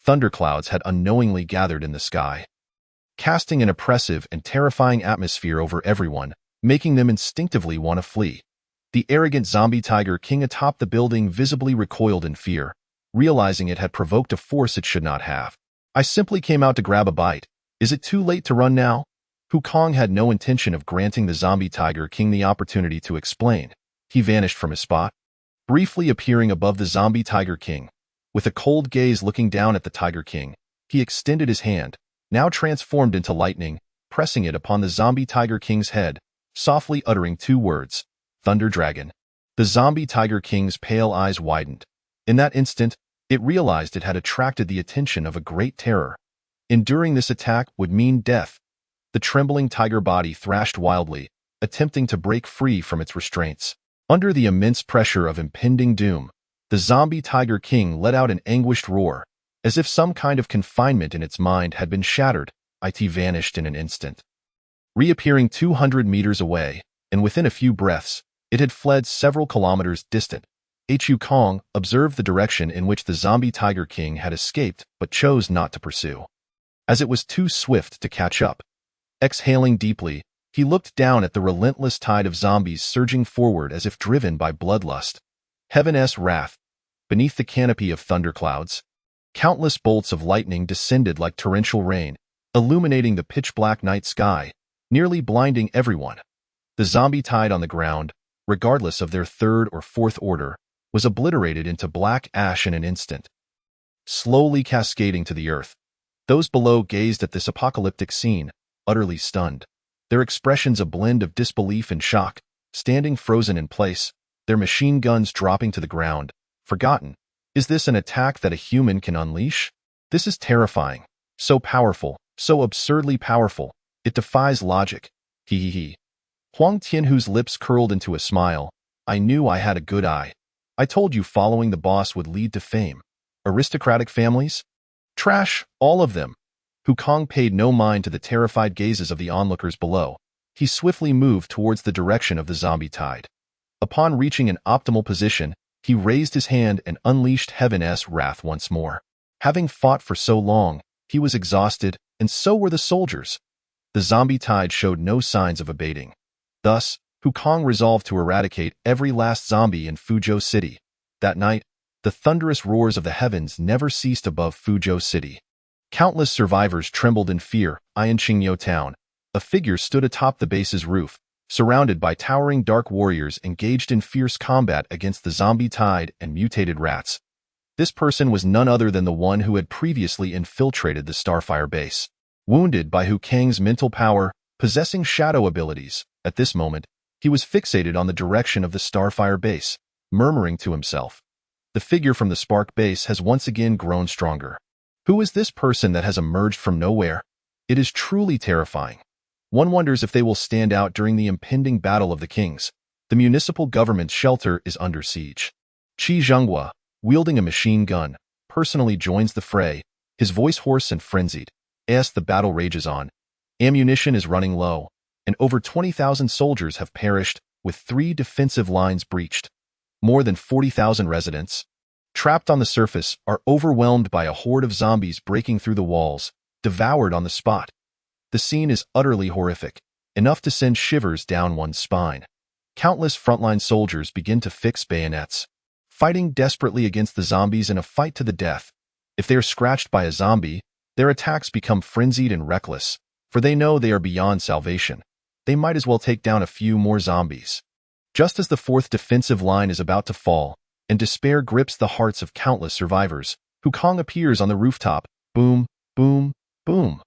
Thunderclouds had unknowingly gathered in the sky, casting an oppressive and terrifying atmosphere over everyone, making them instinctively want to flee. The arrogant zombie tiger king atop the building visibly recoiled in fear, realizing it had provoked a force it should not have. I simply came out to grab a bite. Is it too late to run now? Hu Kong had no intention of granting the zombie tiger king the opportunity to explain. He vanished from his spot, briefly appearing above the zombie tiger king. With a cold gaze looking down at the tiger king, he extended his hand, now transformed into lightning, pressing it upon the zombie tiger king's head. softly uttering 2 words, Thunder Dragon. The zombie Tiger King's pale eyes widened. In that instant, it realized it had attracted the attention of a great terror. Enduring this attack would mean death. The trembling tiger body thrashed wildly, attempting to break free from its restraints. Under the immense pressure of impending doom, the zombie Tiger King let out an anguished roar, as if some kind of confinement in its mind had been shattered. It vanished in an instant. Reappearing 200 meters away, and within a few breaths, it had fled several kilometers distant. Hu Kong observed the direction in which the zombie Tiger King had escaped but chose not to pursue, as it was too swift to catch up. Exhaling deeply, he looked down at the relentless tide of zombies surging forward as if driven by bloodlust. Heaven's wrath. Beneath the canopy of thunderclouds, countless bolts of lightning descended like torrential rain, illuminating the pitch-black night sky, nearly blinding everyone. The zombie tide on the ground, regardless of their third or fourth order, was obliterated into black ash in an instant. Slowly cascading to the earth, those below gazed at this apocalyptic scene, utterly stunned. Their expressions a blend of disbelief and shock, standing frozen in place, their machine guns dropping to the ground, forgotten. Is this an attack that a human can unleash? This is terrifying. So powerful, so absurdly powerful. It defies logic. He. Huang Tianhu's lips curled into a smile. I knew I had a good eye. I told you following the boss would lead to fame. Aristocratic families? Trash, all of them. Hu Kong paid no mind to the terrified gazes of the onlookers below. He swiftly moved towards the direction of the zombie tide. Upon reaching an optimal position, he raised his hand and unleashed Heaven's wrath once more. Having fought for so long, he was exhausted, and so were the soldiers. The zombie tide showed no signs of abating. Thus, Hu Kong resolved to eradicate every last zombie in Fuzhou City. That night, the thunderous roars of the heavens never ceased above Fuzhou City. Countless survivors trembled in fear. In Qingyou town, a figure stood atop the base's roof, surrounded by towering dark warriors engaged in fierce combat against the zombie tide and mutated rats. This person was none other than the one who had previously infiltrated the Starfire base. Wounded by Hu Kang's mental power, possessing shadow abilities, at this moment, he was fixated on the direction of the Starfire base, murmuring to himself. The figure from the Spark base has once again grown stronger. Who is this person that has emerged from nowhere? It is truly terrifying. One wonders if they will stand out during the impending Battle of the Kings. The municipal government's shelter is under siege. Qi Zhenghua, wielding a machine gun, personally joins the fray, his voice hoarse and frenzied. As the battle rages on, ammunition is running low, and over 20,000 soldiers have perished, with 3 defensive lines breached. More than 40,000 residents, trapped on the surface, are overwhelmed by a horde of zombies breaking through the walls, devoured on the spot. The scene is utterly horrific, enough to send shivers down one's spine. Countless frontline soldiers begin to fix bayonets, fighting desperately against the zombies in a fight to the death. If they are scratched by a zombie, their attacks become frenzied and reckless, for they know they are beyond salvation. They might as well take down a few more zombies. Just as the 4th defensive line is about to fall, and despair grips the hearts of countless survivors, Hu Kong appears on the rooftop. Boom, boom, boom.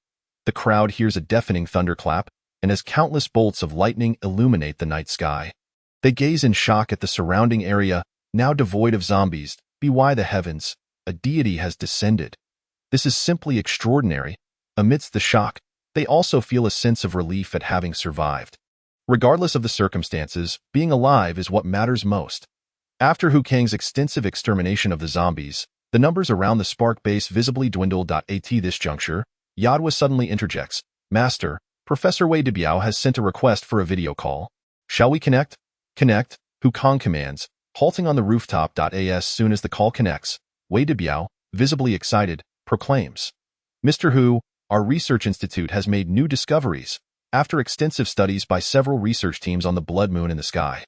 The crowd hears a deafening thunderclap, and as countless bolts of lightning illuminate the night sky, they gaze in shock at the surrounding area, now devoid of zombies. By the heavens, a deity has descended. This is simply extraordinary. Amidst the shock, they also feel a sense of relief at having survived. Regardless of the circumstances, being alive is what matters most. After Hu Kang's extensive extermination of the zombies, the numbers around the Spark base visibly dwindled. At this juncture, Yadwa suddenly interjects. Master, Professor Wei Debiao has sent a request for a video call. Shall we connect? Connect, Hu Kong commands, halting on the rooftop. As soon as the call connects, Wei Debiao, visibly excited, proclaims. Mr. Hu, our research institute has made new discoveries. After extensive studies by several research teams on the blood moon in the sky,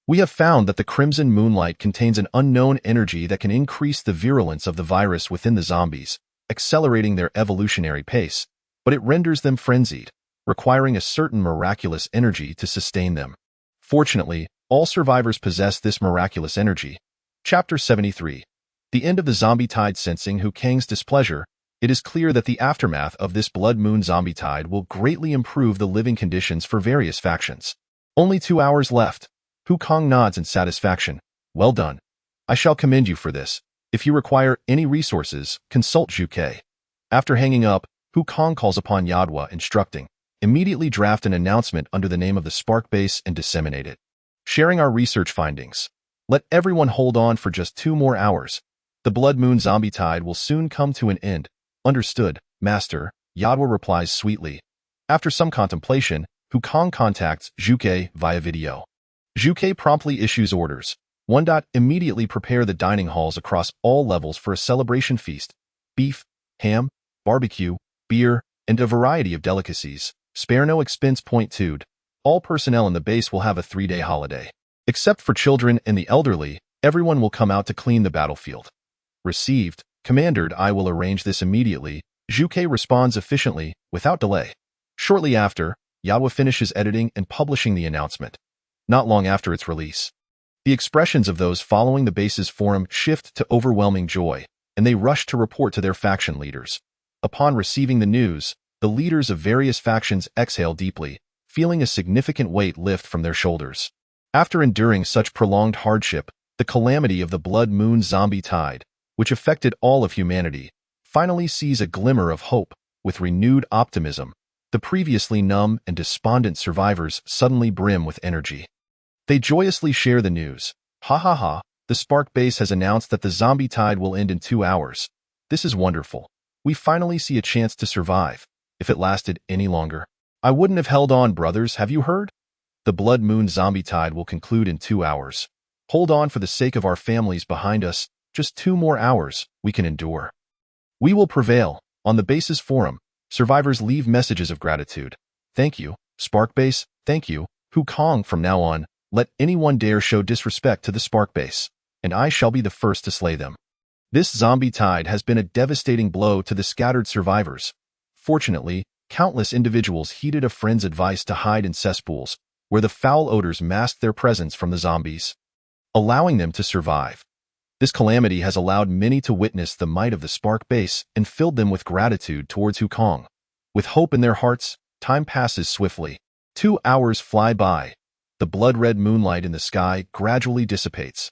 we have found that the crimson moonlight contains an unknown energy that can increase the virulence of the virus within the zombies, accelerating their evolutionary pace, but it renders them frenzied, requiring a certain miraculous energy to sustain them. Fortunately, all survivors possess this miraculous energy. Chapter 73. The end of the zombie tide. Sensing Hu Kang's displeasure, it is clear that the aftermath of this blood moon zombie tide will greatly improve the living conditions for various factions. Only 2 hours left. Wukong nods in satisfaction. Well done. I shall commend you for this. If you require any resources, consult Zhuke. After hanging up, Wukong calls upon Yadwa, instructing, immediately draft an announcement under the name of the Spark Base and disseminate it. Sharing our research findings. Let everyone hold on for just 2 more hours. The Blood Moon zombie tide will soon come to an end. Understood, Master, Yadwa replies sweetly. After some contemplation, Wukong contacts Zhuke via video. Zhuke promptly issues orders. 1. Immediately prepare the dining halls across all levels for a celebration feast. Beef, ham, barbecue, beer, and a variety of delicacies. Spare no expense. 2. All personnel in the base will have a 3-day holiday. Except for children and the elderly, everyone will come out to clean the battlefield. Received, Commander. I will arrange this immediately. Zhuke responds efficiently, without delay. Shortly after, Yadwa finishes editing and publishing the announcement. Not long after its release, the expressions of those following the base's forum shift to overwhelming joy, and they rush to report to their faction leaders. Upon receiving the news, the leaders of various factions exhale deeply, feeling a significant weight lift from their shoulders. After enduring such prolonged hardship, the calamity of the Blood Moon zombie tide, which affected all of humanity, finally sees a glimmer of hope. With renewed optimism, the previously numb and despondent survivors suddenly brim with energy. They joyously share the news. Ha ha ha, the Spark Base has announced that the zombie tide will end in 2 hours. This is wonderful. We finally see a chance to survive. If it lasted any longer, I wouldn't have held on, brothers, have you heard? The Blood Moon zombie tide will conclude in 2 hours. Hold on for the sake of our families behind us. Just 2 more hours, we can endure. We will prevail. On the base's forum, survivors leave messages of gratitude. Thank you, Spark Base. Thank you, Wukong. From now on, let anyone dare show disrespect to the Spark Base, and I shall be the first to slay them. This zombie tide has been a devastating blow to the scattered survivors. Fortunately, countless individuals heeded a friend's advice to hide in cesspools, where the foul odors masked their presence from the zombies, allowing them to survive. This calamity has allowed many to witness the might of the Spark Base and filled them with gratitude towards Wukong. With hope in their hearts, time passes swiftly. 2 hours fly by. The blood-red moonlight in the sky gradually dissipates.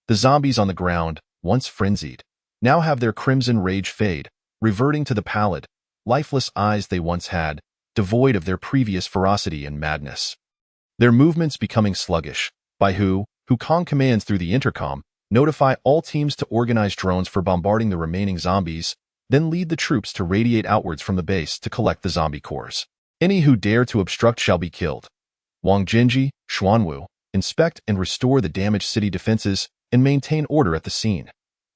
The zombies on the ground, once frenzied, now have their crimson rage fade, reverting to the pallid, lifeless eyes they once had, devoid of their previous ferocity and madness. Their movements becoming sluggish. By Wukong commands through the intercom, notify all teams to organize drones for bombarding the remaining zombies, then lead the troops to radiate outwards from the base to collect the zombie cores. Any who dare to obstruct shall be killed. Wang Jinji, Xuanwu, inspect and restore the damaged city defenses and maintain order at the scene.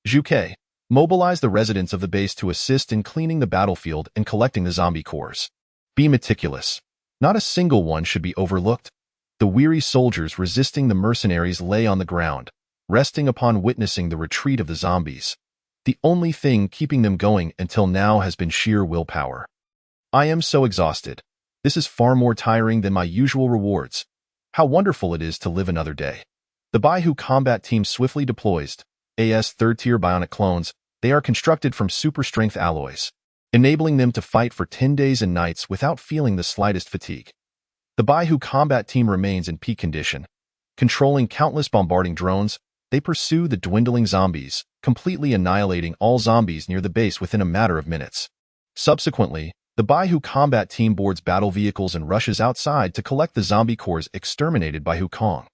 Zhuke, mobilize the residents of the base to assist in cleaning the battlefield and collecting the zombie cores. Be meticulous. Not a single one should be overlooked. The weary soldiers resisting the mercenaries lay on the ground, resting upon witnessing the retreat of the zombies. The only thing keeping them going until now has been sheer willpower. I am so exhausted. This is far more tiring than my usual rewards. How wonderful it is to live another day. The Baihu combat team swiftly deploys AS third-tier bionic clones. They are constructed from super-strength alloys, enabling them to fight for 10 days and nights without feeling the slightest fatigue. The Baihu combat team remains in peak condition. Controlling countless bombarding drones, they pursue the dwindling zombies, completely annihilating all zombies near the base within a matter of minutes. Subsequently, the Baihu combat team boards battle vehicles and rushes outside to collect the zombie cores exterminated by Wukong.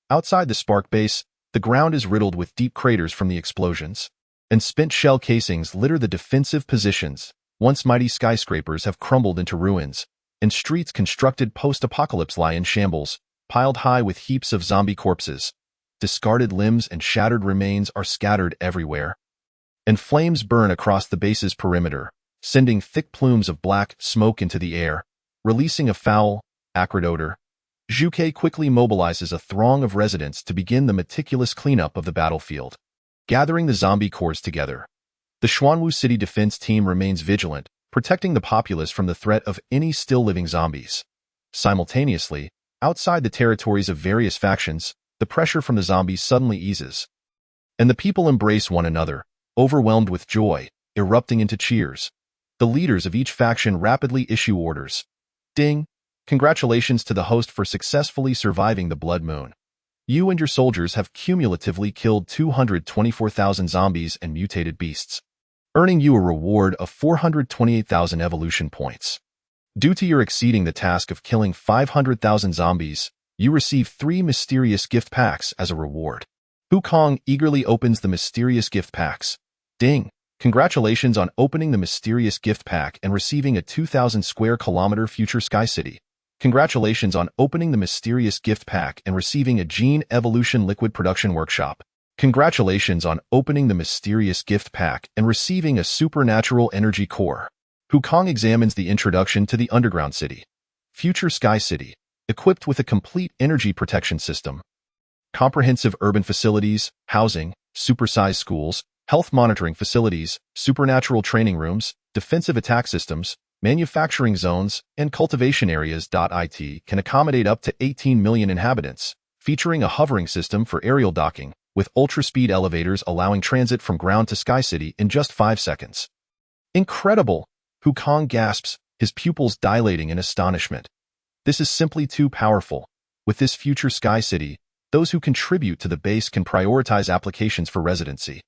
Outside the Spark Base, the ground is riddled with deep craters from the explosions, and spent shell casings litter the defensive positions. Once mighty skyscrapers have crumbled into ruins, and streets constructed post-apocalypse lie in shambles, piled high with heaps of zombie corpses. Discarded limbs and shattered remains are scattered everywhere, and flames burn across the base's perimeter, sending thick plumes of black smoke into the air, releasing a foul, acrid odor. Zhuke quickly mobilizes a throng of residents to begin the meticulous cleanup of the battlefield. Gathering the zombie cores together, the Xuanwu City defense team remains vigilant, protecting the populace from the threat of any still-living zombies. Simultaneously, outside the territories of various factions, the pressure from the zombies suddenly eases, and the people embrace one another, overwhelmed with joy, erupting into cheers. The leaders of each faction rapidly issue orders. Ding! Congratulations to the host for successfully surviving the Blood Moon. You and your soldiers have cumulatively killed 224,000 zombies and mutated beasts, earning you a reward of 428,000 evolution points. Due to your exceeding the task of killing 500,000 zombies, you receive 3 mysterious gift packs as a reward. Wukong eagerly opens the mysterious gift packs. Ding! Congratulations on opening the mysterious gift pack and receiving a 2,000 square kilometer future sky city. Congratulations on opening the mysterious gift pack and receiving a gene evolution liquid production workshop. Congratulations on opening the mysterious gift pack and receiving a supernatural energy core. Wukong examines the introduction to the underground city. Future sky city, equipped with a complete energy protection system. Comprehensive urban facilities, housing, supersized schools, health monitoring facilities, supernatural training rooms, defensive attack systems, manufacturing zones, and cultivation areas. It can accommodate up to 18 million inhabitants, featuring a hovering system for aerial docking, with ultra-speed elevators allowing transit from ground to Sky City in just 5 seconds. Incredible! Wukong gasps, his pupils dilating in astonishment. This is simply too powerful. With this future Sky City, those who contribute to the base can prioritize applications for residency.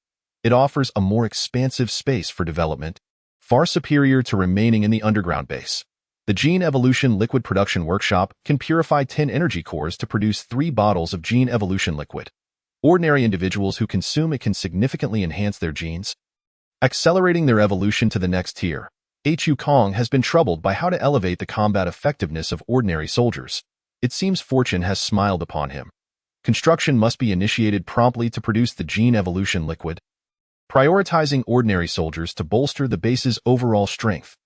It offers a more expansive space for development, far superior to remaining in the underground base. The Gene Evolution Liquid Production Workshop can purify 10 energy cores to produce 3 bottles of Gene Evolution Liquid. Ordinary individuals who consume it can significantly enhance their genes, accelerating their evolution to the next tier. Wukong has been troubled by how to elevate the combat effectiveness of ordinary soldiers. It seems fortune has smiled upon him. Construction must be initiated promptly to produce the Gene Evolution Liquid, prioritizing ordinary soldiers to bolster the base's overall strength.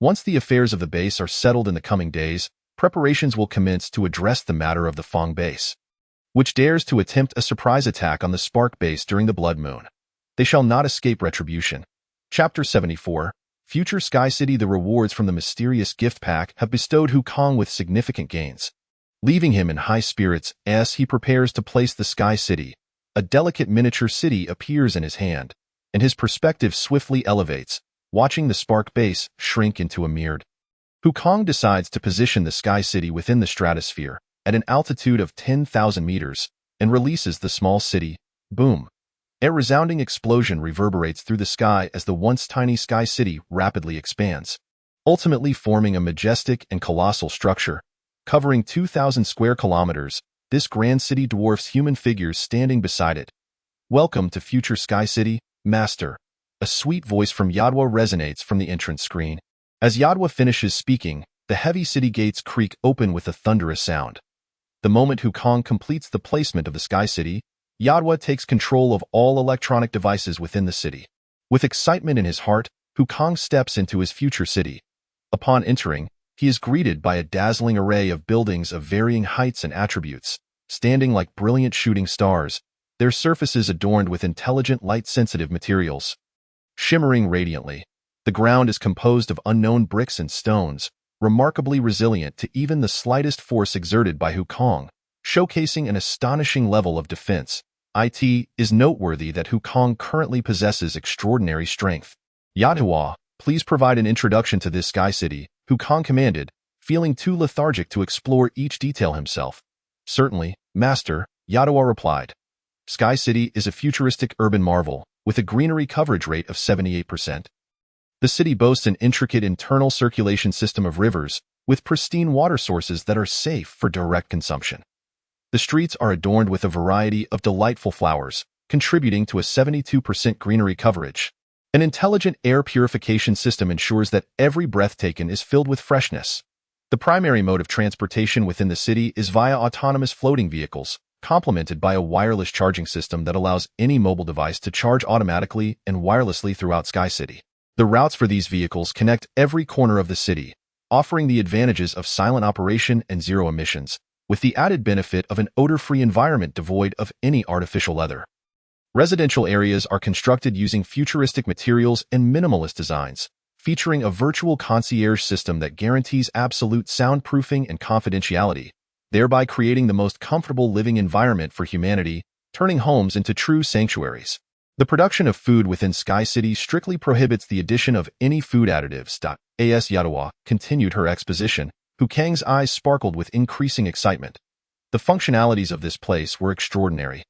Once the affairs of the base are settled in the coming days, preparations will commence to address the matter of the Feng base, which dares to attempt a surprise attack on the Spark base during the Blood Moon. They shall not escape retribution. Chapter 74. Future Sky City. The rewards from the mysterious gift pack have bestowed Wukong with significant gains, leaving him in high spirits as he prepares to place the Sky City. A delicate miniature city appears in his hand, and his perspective swiftly elevates, watching the Spark base shrink into a mirrored. Wukong decides to position the Sky City within the stratosphere at an altitude of 10,000 meters and releases the small city. Boom! A resounding explosion reverberates through the sky as the once tiny Sky City rapidly expands, ultimately forming a majestic and colossal structure. Covering 2,000 square kilometers, this grand city dwarfs human figures standing beside it. Welcome to Future Sky City, Master. A sweet voice from Yadwa resonates from the entrance screen. As Yadwa finishes speaking, the heavy city gates creak open with a thunderous sound. The moment Wukong completes the placement of the Sky City, Yadwa takes control of all electronic devices within the city. With excitement in his heart, Wukong steps into his future city. Upon entering, he is greeted by a dazzling array of buildings of varying heights and attributes, standing like brilliant shooting stars, their surfaces adorned with intelligent light-sensitive materials. Shimmering radiantly, the ground is composed of unknown bricks and stones, remarkably resilient to even the slightest force exerted by Wukong, showcasing an astonishing level of defense. It is noteworthy that Wukong currently possesses extraordinary strength. Yadwa, please provide an introduction to this Sky City, Wukong commanded, feeling too lethargic to explore each detail himself. Certainly, Master, Yadwa replied. Sky City is a futuristic urban marvel, with a greenery coverage rate of 78%. The city boasts an intricate internal circulation system of rivers, with pristine water sources that are safe for direct consumption. The streets are adorned with a variety of delightful flowers, contributing to a 72% greenery coverage. An intelligent air purification system ensures that every breath taken is filled with freshness. The primary mode of transportation within the city is via autonomous floating vehicles, complemented by a wireless charging system that allows any mobile device to charge automatically and wirelessly throughout Sky City. The routes for these vehicles connect every corner of the city, offering the advantages of silent operation and zero emissions, with the added benefit of an odor-free environment devoid of any artificial leather. Residential areas are constructed using futuristic materials and minimalist designs, featuring a virtual concierge system that guarantees absolute soundproofing and confidentiality, thereby creating the most comfortable living environment for humanity, turning homes into true sanctuaries. The production of food within Sky City strictly prohibits the addition of any food additives. As Yadawa continued her exposition, Hu Kang's eyes sparkled with increasing excitement. The functionalities of this place were extraordinary.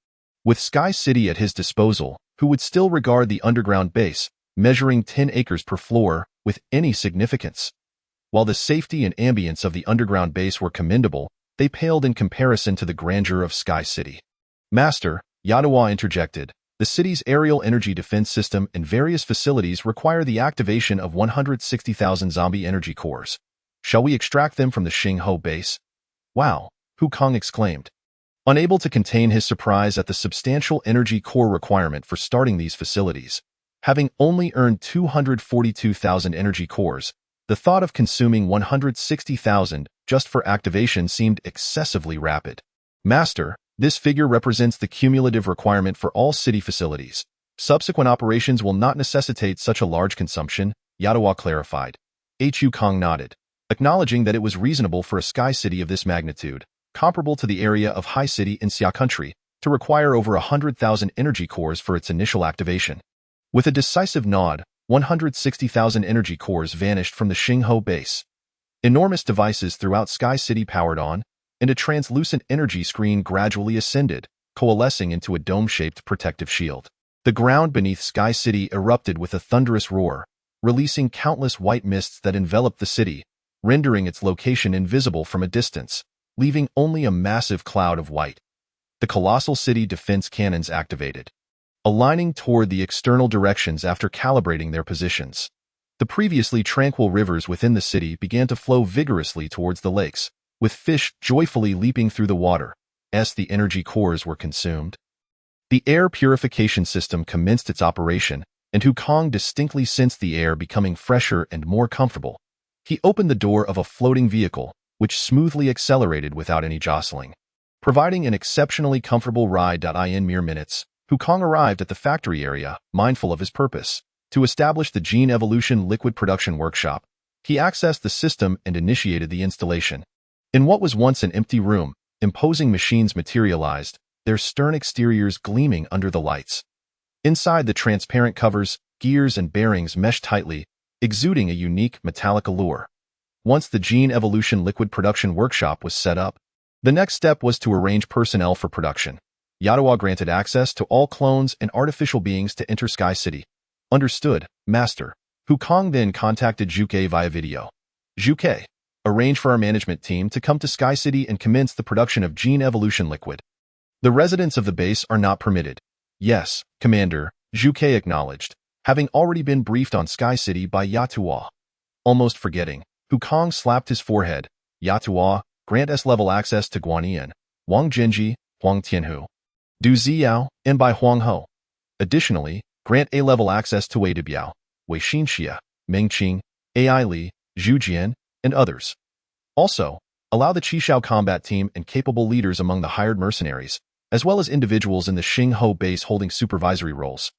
With Sky City at his disposal, Hu would still regard the underground base, measuring 10 acres per floor, with any significance. While the safety and ambience of the underground base were commendable, they paled in comparison to the grandeur of Sky City. Master, Yadawa interjected, the city's aerial energy defense system and various facilities require the activation of 160,000 zombie energy cores. Shall we extract them from the Xingho base? Wow, Hu Kang exclaimed. Unable to contain his surprise at the substantial energy core requirement for starting these facilities. Having only earned 242,000 energy cores, the thought of consuming 160,000 just for activation seemed excessively rapid. Master, this figure represents the cumulative requirement for all city facilities. Subsequent operations will not necessitate such a large consumption, Yadawa clarified. Hu Kang nodded, acknowledging that it was reasonable for a Sky City of this magnitude, comparable to the area of High City in Xia Country, to require over 100,000 energy cores for its initial activation. With a decisive nod, 160,000 energy cores vanished from the Xingho base. Enormous devices throughout Sky City powered on, and a translucent energy screen gradually ascended, coalescing into a dome-shaped protective shield. The ground beneath Sky City erupted with a thunderous roar, releasing countless white mists that enveloped the city, rendering its location invisible from a distance, leaving only a massive cloud of white. The colossal city defense cannons activated, aligning toward the external directions after calibrating their positions. The previously tranquil rivers within the city began to flow vigorously towards the lakes, with fish joyfully leaping through the water, as the energy cores were consumed. The air purification system commenced its operation, and Hu Kang distinctly sensed the air becoming fresher and more comfortable. He opened the door of a floating vehicle, which smoothly accelerated without any jostling, providing an exceptionally comfortable ride. In mere minutes, Hu Kang arrived at the factory area, mindful of his purpose, to establish the Gene Evolution Liquid Production Workshop. He accessed the system and initiated the installation. In what was once an empty room, imposing machines materialized, their stern exteriors gleaming under the lights. Inside, the transparent covers, gears, and bearings meshed tightly, exuding a unique metallic allure. Once the Gene Evolution Liquid Production Workshop was set up, the next step was to arrange personnel for production. Yadawa granted access to all clones and artificial beings to enter Sky City. Understood, Master. Hu Kang then contacted Zhuke via video. Zhuke, arrange for our management team to come to Sky City and commence the production of Gene Evolution Liquid. The residents of the base are not permitted. Yes, Commander, Zhuke acknowledged, having already been briefed on Sky City by Yatuo. Almost forgetting, Hu Kang slapped his forehead. Yatuo, grant S-level access to Guanyin, Wang Genji, Huang Tianhu, Du Ziyao, and Bai Huangho. Additionally, grant A-level access to Wei Debiao, Wei Xinxia, Meng Qing, Ai Li, Zhu Jian, and others. Also, allow the Qishao combat team and capable leaders among the hired mercenaries, as well as individuals in the Xingho base holding supervisory roles.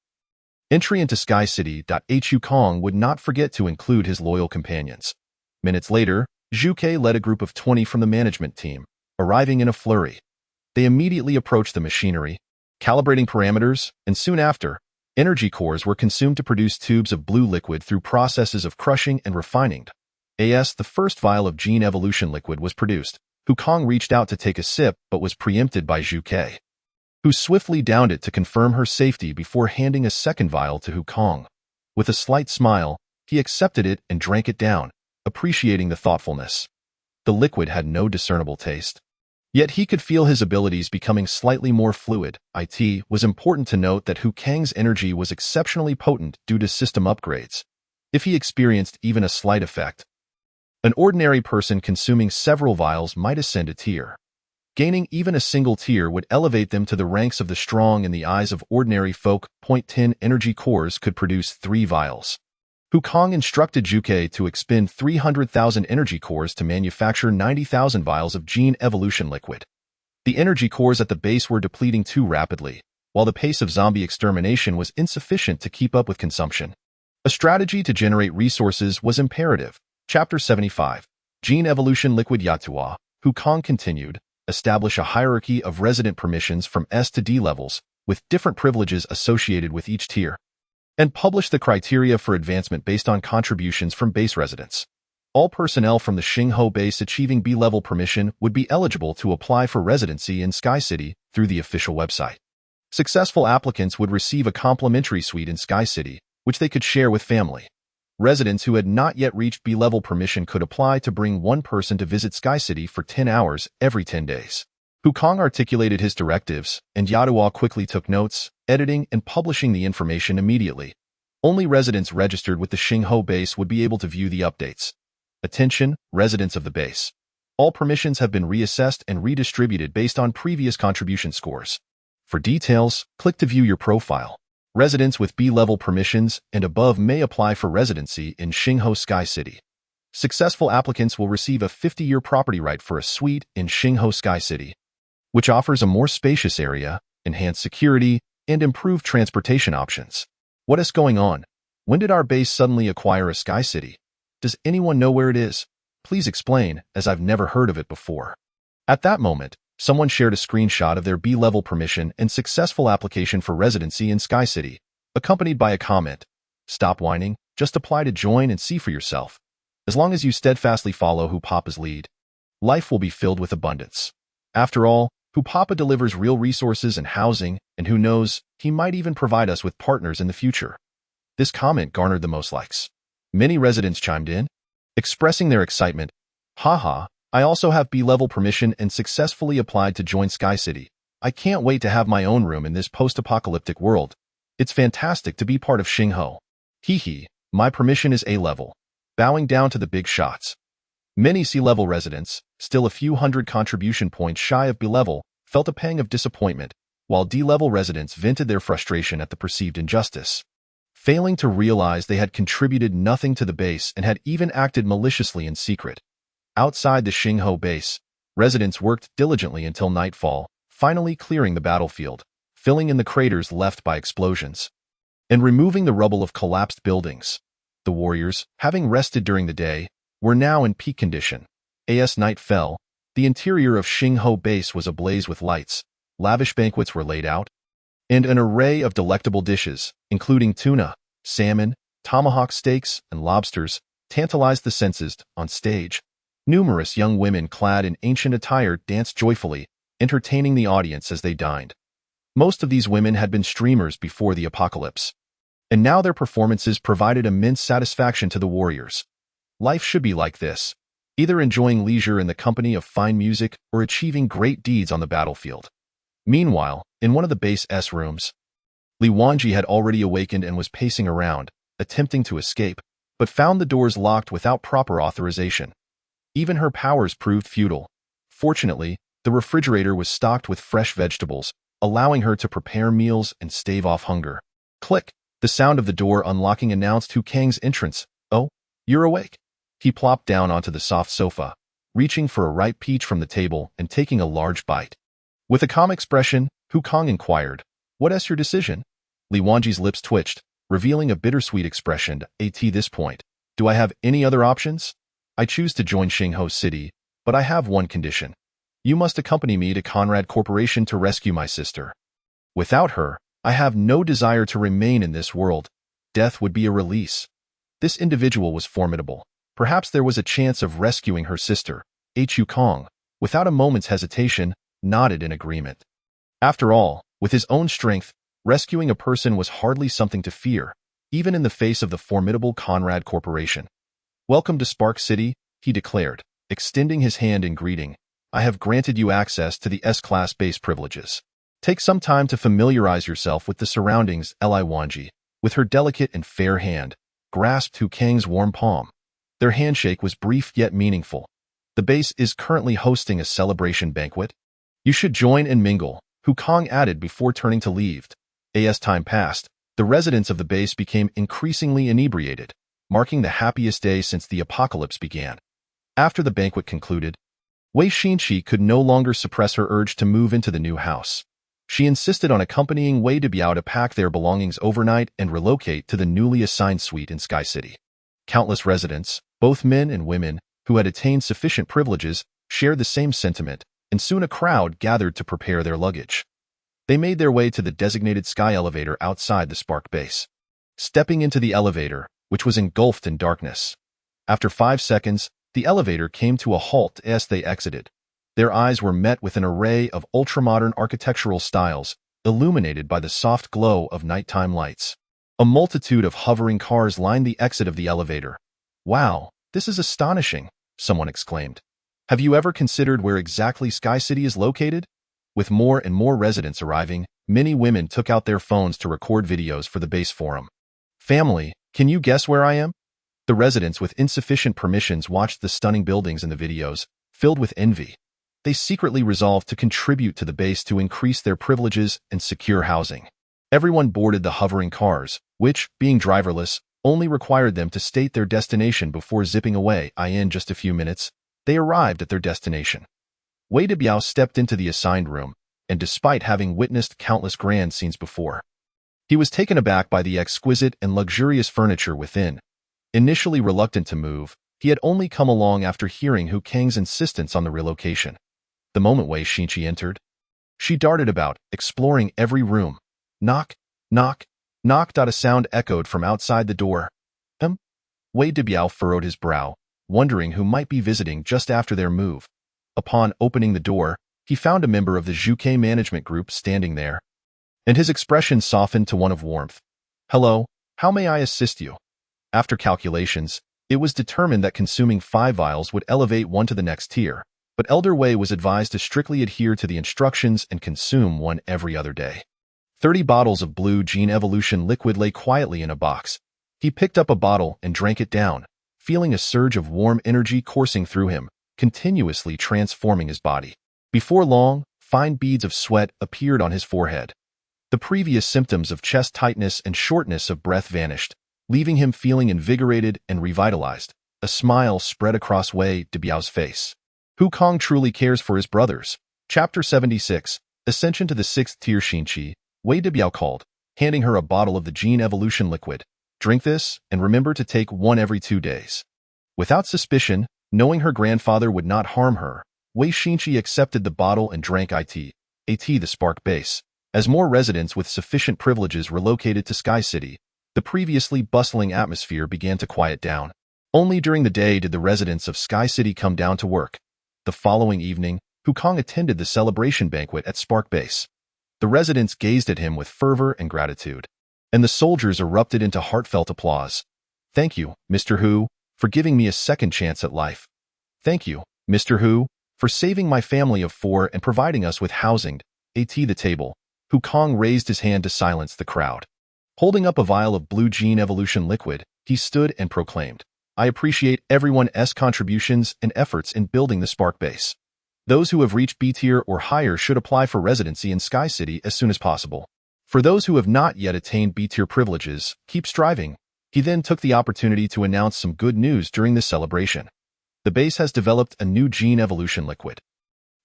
Entry into Sky City. Hu Kang would not forget to include his loyal companions. Minutes later, Zhuke led a group of 20 from the management team, arriving in a flurry. They immediately approached the machinery, calibrating parameters, and soon after, energy cores were consumed to produce tubes of blue liquid through processes of crushing and refining. The first vial of Gene Evolution Liquid was produced. Hu Kang reached out to take a sip but was preempted by Zhuke, who swiftly downed it to confirm her safety before handing a second vial to Hu Kang. With a slight smile, he accepted it and drank it down, appreciating the thoughtfulness. The liquid had no discernible taste. Yet he could feel his abilities becoming slightly more fluid. It was important to note that Hu Kang's energy was exceptionally potent due to system upgrades. If he experienced even a slight effect, an ordinary person consuming several vials might ascend a tier. Gaining even a single tier would elevate them to the ranks of the strong in the eyes of ordinary folk. 10 energy cores could produce 3 vials. Hu Kang instructed Zhuke to expend 300,000 energy cores to manufacture 90,000 vials of Gene Evolution Liquid. The energy cores at the base were depleting too rapidly, while the pace of zombie extermination was insufficient to keep up with consumption. A strategy to generate resources was imperative. Chapter 75. Gene Evolution Liquid. Yatuo, Hu Kang continued, establish a hierarchy of resident permissions from S to D levels, with different privileges associated with each tier, and publish the criteria for advancement based on contributions from base residents. All personnel from the Xingho base achieving B-level permission would be eligible to apply for residency in Sky City through the official website. Successful applicants would receive a complimentary suite in Sky City, which they could share with family. Residents who had not yet reached B-level permission could apply to bring one person to visit Sky City for 10 hours every 10 days. Wukong articulated his directives, and Yadua quickly took notes, editing and publishing the information immediately. Only residents registered with the Xingho base would be able to view the updates. Attention, residents of the base. All permissions have been reassessed and redistributed based on previous contribution scores. For details, click to view your profile. Residents with B-level permissions and above may apply for residency in Xingho Sky City. Successful applicants will receive a 50-year property right for a suite in Xingho Sky City, which offers a more spacious area, enhanced security, and improved transportation options. What is going on? When did our base suddenly acquire a Sky City? Does anyone know where it is? Please explain, as I've never heard of it before. At that moment, someone shared a screenshot of their B-level permission and successful application for residency in Sky City, accompanied by a comment. Stop whining, just apply to join and see for yourself. As long as you steadfastly follow Hupapa's lead, life will be filled with abundance. After all, Hupapa delivers real resources and housing, and who knows, he might even provide us with partners in the future. This comment garnered the most likes. Many residents chimed in, expressing their excitement. Haha, I also have B-level permission and successfully applied to join Sky City. I can't wait to have my own room in this post-apocalyptic world. It's fantastic to be part of Xingho. Hee, my permission is A-level. Bowing down to the big shots. Many C-level residents, still a few hundred contribution points shy of B-level, felt a pang of disappointment, while D-level residents vented their frustration at the perceived injustice. Failing to realize they had contributed nothing to the base and had even acted maliciously in secret. Outside the Xingho base, residents worked diligently until nightfall, finally clearing the battlefield, filling in the craters left by explosions, and removing the rubble of collapsed buildings. The warriors, having rested during the day, were now in peak condition. As night fell, the interior of Xingho base was ablaze with lights, lavish banquets were laid out, and an array of delectable dishes, including tuna, salmon, tomahawk steaks, and lobsters, tantalized the senses. On stage, numerous young women clad in ancient attire danced joyfully, entertaining the audience as they dined. Most of these women had been streamers before the apocalypse, and now their performances provided immense satisfaction to the warriors. Life should be like this, either enjoying leisure in the company of fine music or achieving great deeds on the battlefield. Meanwhile, in one of the base's rooms, Li Wanji had already awakened and was pacing around, attempting to escape, but found the doors locked without proper authorization. Even her powers proved futile. Fortunately, the refrigerator was stocked with fresh vegetables, allowing her to prepare meals and stave off hunger. Click! The sound of the door unlocking announced Hu Kang's entrance. Oh, you're awake. He plopped down onto the soft sofa, reaching for a ripe peach from the table and taking a large bite. With a calm expression, Hu Kang inquired, "What is your decision?" Li Wanji's lips twitched, revealing a bittersweet expression. At this point, do I have any other options? I choose to join Xingho City, but I have one condition. You must accompany me to Conrad Corporation to rescue my sister. Without her, I have no desire to remain in this world. Death would be a release. This individual was formidable. Perhaps there was a chance of rescuing her sister. Hu Kang, without a moment's hesitation, nodded in agreement. After all, with his own strength, rescuing a person was hardly something to fear, even in the face of the formidable Conrad Corporation. Welcome to Spark City, he declared, extending his hand in greeting. I have granted you access to the S-Class base privileges. Take some time to familiarize yourself with the surroundings. Li Wanji, with her delicate and fair hand, grasped Hu Kang's warm palm. Their handshake was brief yet meaningful. The base is currently hosting a celebration banquet. You should join and mingle, Hu Kang added before turning to leave. As time passed, the residents of the base became increasingly inebriated, marking the happiest day since the apocalypse began. After the banquet concluded, Wei Xinqi could no longer suppress her urge to move into the new house. She insisted on accompanying Wei Debiao to pack their belongings overnight and relocate to the newly assigned suite in Sky City. Countless residents, both men and women, who had attained sufficient privileges, shared the same sentiment, and soon a crowd gathered to prepare their luggage. They made their way to the designated sky elevator outside the Spark base. Stepping into the elevator, which was engulfed in darkness, After 5 seconds, the elevator came to a halt as they exited. Their eyes were met with an array of ultramodern architectural styles, illuminated by the soft glow of nighttime lights. A multitude of hovering cars lined the exit of the elevator. "Wow, this is astonishing," someone exclaimed. "Have you ever considered where exactly Sky City is located?" With more and more residents arriving, many women took out their phones to record videos for the base forum. "Family, can you guess where I am?" The residents with insufficient permissions watched the stunning buildings in the videos, filled with envy. They secretly resolved to contribute to the base to increase their privileges and secure housing. Everyone boarded the hovering cars, which, being driverless, only required them to state their destination before zipping away. In just a few minutes, they arrived at their destination. Wei Debiao stepped into the assigned room, and despite having witnessed countless grand scenes before, he was taken aback by the exquisite and luxurious furniture within. Initially reluctant to move, he had only come along after hearing Hu Kang's insistence on the relocation. The moment Wei Xinqi entered, she darted about, exploring every room. Knock, knock, knock. A sound echoed from outside the door. Wei Debiao furrowed his brow, wondering who might be visiting just after their move. Upon opening the door, he found a member of the Zhuke management group standing there, and his expression softened to one of warmth. "Hello, how may I assist you?" After calculations, it was determined that consuming 5 vials would elevate one to the next tier, but Elder Wei was advised to strictly adhere to the instructions and consume one every other day. 30 bottles of blue gene evolution liquid lay quietly in a box. He picked up a bottle and drank it down, feeling a surge of warm energy coursing through him, continuously transforming his body. Before long, fine beads of sweat appeared on his forehead. The previous symptoms of chest tightness and shortness of breath vanished, leaving him feeling invigorated and revitalized. A smile spread across Wei Debiao's face. Hu Kang truly cares for his brothers. Chapter 76, Ascension to the 6th Tier. Xinqi, Wei Debiao called, handing her a bottle of the gene evolution liquid. "Drink this, and remember to take one every 2 days." Without suspicion, knowing her grandfather would not harm her, Wei Xinqi accepted the bottle and drank it. The Spark Base. As more residents with sufficient privileges relocated to Sky City, the previously bustling atmosphere began to quiet down. Only during the day did the residents of Sky City come down to work. The following evening, Hu Kang attended the celebration banquet at Spark Base. The residents gazed at him with fervor and gratitude, and the soldiers erupted into heartfelt applause. "Thank you, Mr. Hu, for giving me a second chance at life. Thank you, Mr. Hu, for saving my family of 4 and providing us with housing." At the table, Hu Kang raised his hand to silence the crowd. Holding up a vial of blue gene evolution liquid, he stood and proclaimed, "I appreciate everyone's contributions and efforts in building the Spark Base. Those who have reached B tier or higher should apply for residency in Sky City as soon as possible. For those who have not yet attained B tier privileges, keep striving." He then took the opportunity to announce some good news during the celebration. The base has developed a new gene evolution liquid.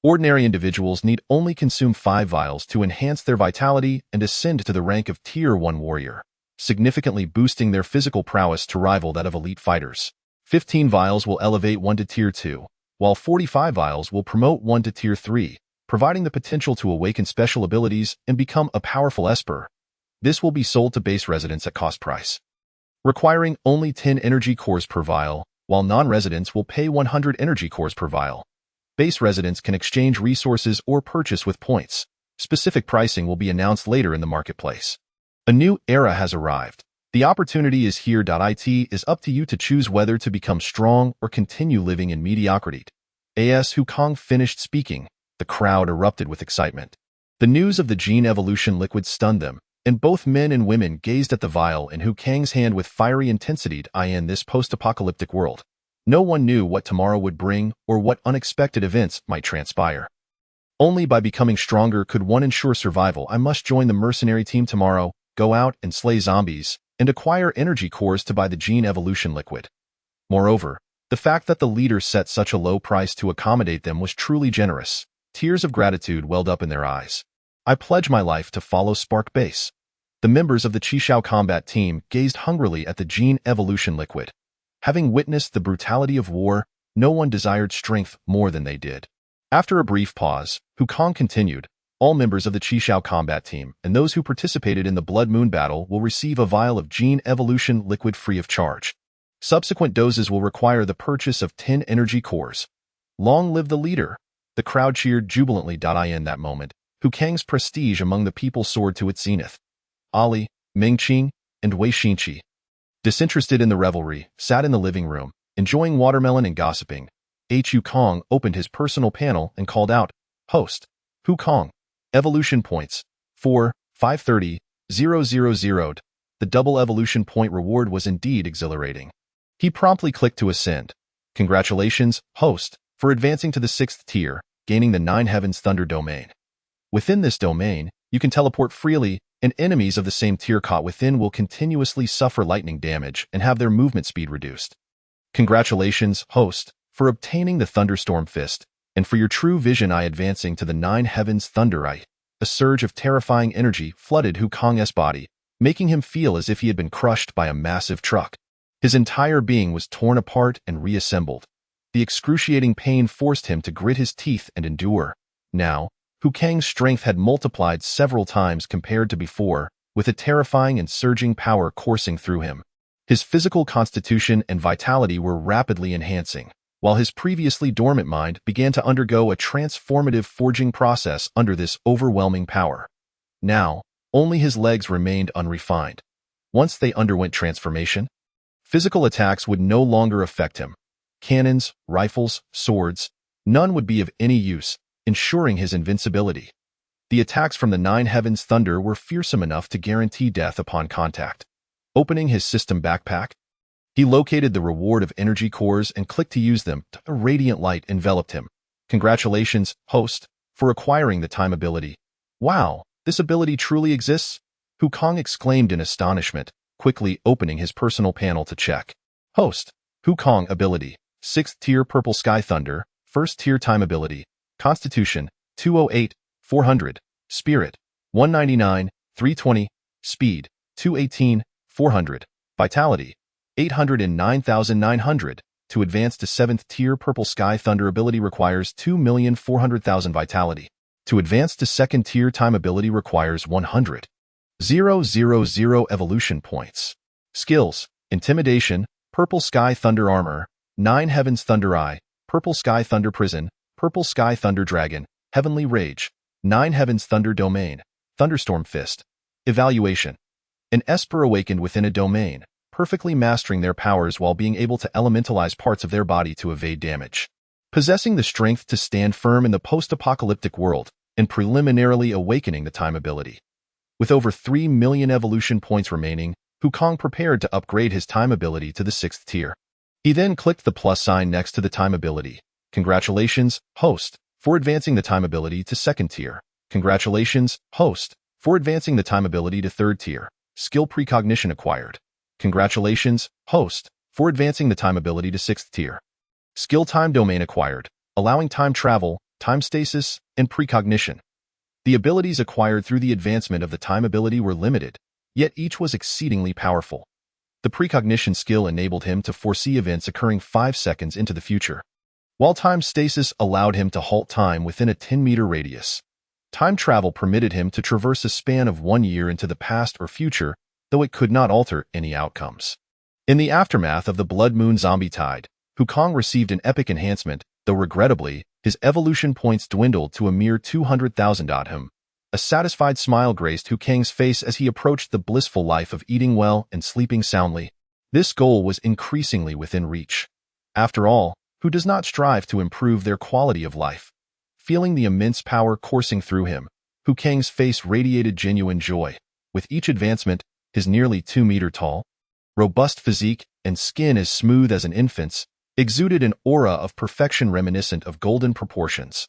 Ordinary individuals need only consume 5 vials to enhance their vitality and ascend to the rank of Tier 1 warrior, significantly boosting their physical prowess to rival that of elite fighters. 15 vials will elevate one to Tier 2, while 45 vials will promote one to Tier 3, providing the potential to awaken special abilities and become a powerful Esper. This will be sold to base residents at cost price, requiring only 10 energy cores per vial, while non-residents will pay 100 energy cores per vial. Base residents can exchange resources or purchase with points. Specific pricing will be announced later in the marketplace. A new era has arrived. The opportunity is here. It is up to you to choose whether to become strong or continue living in mediocrity. As Hu Kang finished speaking, the crowd erupted with excitement. The news of the gene evolution liquid stunned them, and both men and women gazed at the vial in Hu Kang's hand with fiery intensity. In this post-apocalyptic world, no one knew what tomorrow would bring or what unexpected events might transpire. Only by becoming stronger could one ensure survival. "I must join the mercenary team tomorrow, go out and slay zombies, and acquire energy cores to buy the gene evolution liquid." Moreover, the fact that the leader set such a low price to accommodate them was truly generous. Tears of gratitude welled up in their eyes. "I pledge my life to follow Spark Base." The members of the Qishao combat team gazed hungrily at the gene evolution liquid. Having witnessed the brutality of war, no one desired strength more than they did. After a brief pause, Hu Kang continued, "All members of the Qishao combat team and those who participated in the Blood Moon battle will receive a vial of gene evolution liquid free of charge. Subsequent doses will require the purchase of 10 energy cores. Long live the leader! The crowd cheered jubilantly. In that moment, Hu Kang's prestige among the people soared to its zenith. Ali, Mingqing, and Wei Xinqi, disinterested in the revelry, sat in the living room, enjoying watermelon and gossiping. Hu Kong opened his personal panel and called out, "Host, Hu Kong. Evolution points. 4, 530, 000. The double evolution point reward was indeed exhilarating. He promptly clicked to ascend. Congratulations, host, for advancing to the 6th tier, gaining the 9 Heavens Thunder domain. Within this domain, you can teleport freely, and enemies of the same tier caught within will continuously suffer lightning damage and have their movement speed reduced. Congratulations, host, for obtaining the Thunderstorm Fist, and for your true vision eye advancing to the 9 Heavens Thunder Eye." A surge of terrifying energy flooded Hu Kong's body, making him feel as if he had been crushed by a massive truck. His entire being was torn apart and reassembled. The excruciating pain forced him to grit his teeth and endure. Now, Hu Kang's strength had multiplied several times compared to before, with a terrifying and surging power coursing through him. His physical constitution and vitality were rapidly enhancing, while his previously dormant mind began to undergo a transformative forging process under this overwhelming power. Now, only his legs remained unrefined. Once they underwent transformation, physical attacks would no longer affect him. Cannons, rifles, swords, none would be of any use, ensuring his invincibility. The attacks from the 9 Heavens Thunder were fearsome enough to guarantee death upon contact. Opening his system backpack, he located the reward of energy cores and clicked to use them. A radiant light enveloped him. Congratulations, host, for acquiring the time ability. Wow, this ability truly exists? Hu Kong exclaimed in astonishment, quickly opening his personal panel to check. Host, Hu Kong ability, 6th tier Purple Sky Thunder, 1st tier time ability, Constitution, 208, 400, Spirit, 199, 320, Speed, 218, 400, Vitality, 809,900. To advance to 7th tier Purple Sky Thunder ability requires 2,400,000 Vitality. To advance to 2nd tier time ability requires 100,000 evolution points. Skills: Intimidation, Purple Sky Thunder Armor, 9 Heavens Thunder Eye, Purple Sky Thunder Prison, Purple Sky Thunder Dragon, Heavenly Rage, 9 Heavens Thunder Domain, Thunderstorm Fist. Evaluation: An Esper awakened within a domain, perfectly mastering their powers while being able to elementalize parts of their body to evade damage. Possessing the strength to stand firm in the post-apocalyptic world, and preliminarily awakening the time ability. With over 3 million evolution points remaining, Hu Kong prepared to upgrade his time ability to the 6th tier. He then clicked the plus sign next to the time ability. Congratulations, host, for advancing the time ability to 2nd tier. Congratulations, host, for advancing the time ability to 3rd tier. Skill precognition acquired. Congratulations, host, for advancing the time ability to 6th tier. Skill time domain acquired, allowing time travel, time stasis, and precognition. The abilities acquired through the advancement of the time ability were limited, yet each was exceedingly powerful. The precognition skill enabled him to foresee events occurring 5 seconds into the future, while time stasis allowed him to halt time within a 10-meter radius. Time travel permitted him to traverse a span of 1 year into the past or future, though it could not alter any outcomes. In the aftermath of the Blood Moon Zombie Tide, Hu Kong received an epic enhancement, though regrettably, his evolution points dwindled to a mere 200,000. A satisfied smile graced Hu Kang's face as he approached the blissful life of eating well and sleeping soundly. This goal was increasingly within reach. After all, who does not strive to improve their quality of life? Feeling the immense power coursing through him, Hu Kang's face radiated genuine joy. With each advancement, his nearly 2-meter-tall, robust physique and skin as smooth as an infant's exuded an aura of perfection reminiscent of golden proportions.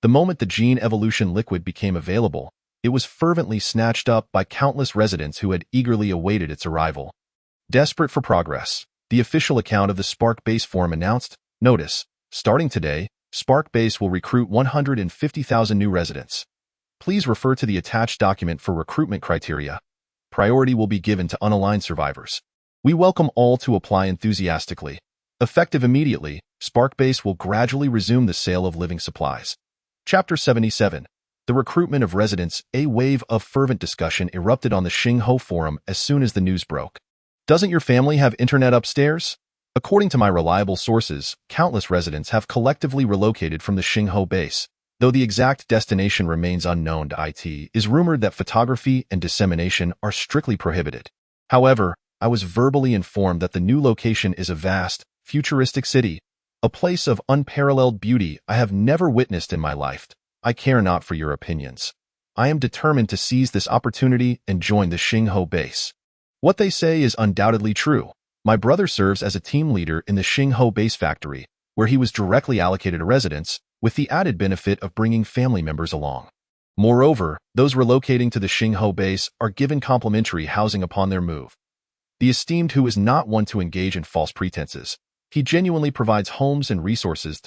The moment the gene evolution liquid became available, it was fervently snatched up by countless residents who had eagerly awaited its arrival. Desperate for progress, the official account of the Spark Base Forum announced, "Notice, starting today, Spark Base will recruit 150,000 new residents. Please refer to the attached document for recruitment criteria. Priority will be given to unaligned survivors. We welcome all to apply enthusiastically. Effective immediately, Spark Base will gradually resume the sale of living supplies." Chapter 77. The recruitment of residents. A wave of fervent discussion erupted on the Xingho forum as soon as the news broke. "Doesn't your family have internet upstairs?" According to my reliable sources, countless residents have collectively relocated from the Xingho base. Though the exact destination remains unknown to IT, is rumored that photography and dissemination are strictly prohibited. However, I was verbally informed that the new location is a vast, futuristic city, a place of unparalleled beauty I have never witnessed in my life. I care not for your opinions. I am determined to seize this opportunity and join the Xingho base. What they say is undoubtedly true. My brother serves as a team leader in the Xingho base factory, where he was directly allocated a residence, with the added benefit of bringing family members along. Moreover, those relocating to the Xingho base are given complimentary housing upon their move. The esteemed who is not one to engage in false pretenses. He genuinely provides homes and resources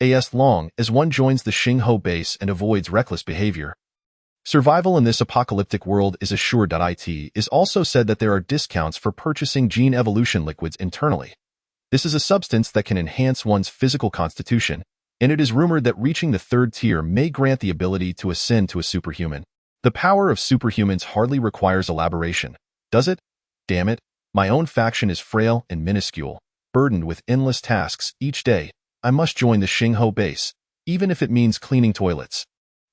as long as one joins the Xingho base and avoids reckless behavior. Survival in this apocalyptic world is assured. It is also said that there are discounts for purchasing gene evolution liquids internally. This is a substance that can enhance one's physical constitution, and it is rumored that reaching the third tier may grant the ability to ascend to a superhuman. The power of superhumans hardly requires elaboration, does it? Damn it, my own faction is frail and minuscule, burdened with endless tasks each day. I must join the Xingho base, even if it means cleaning toilets.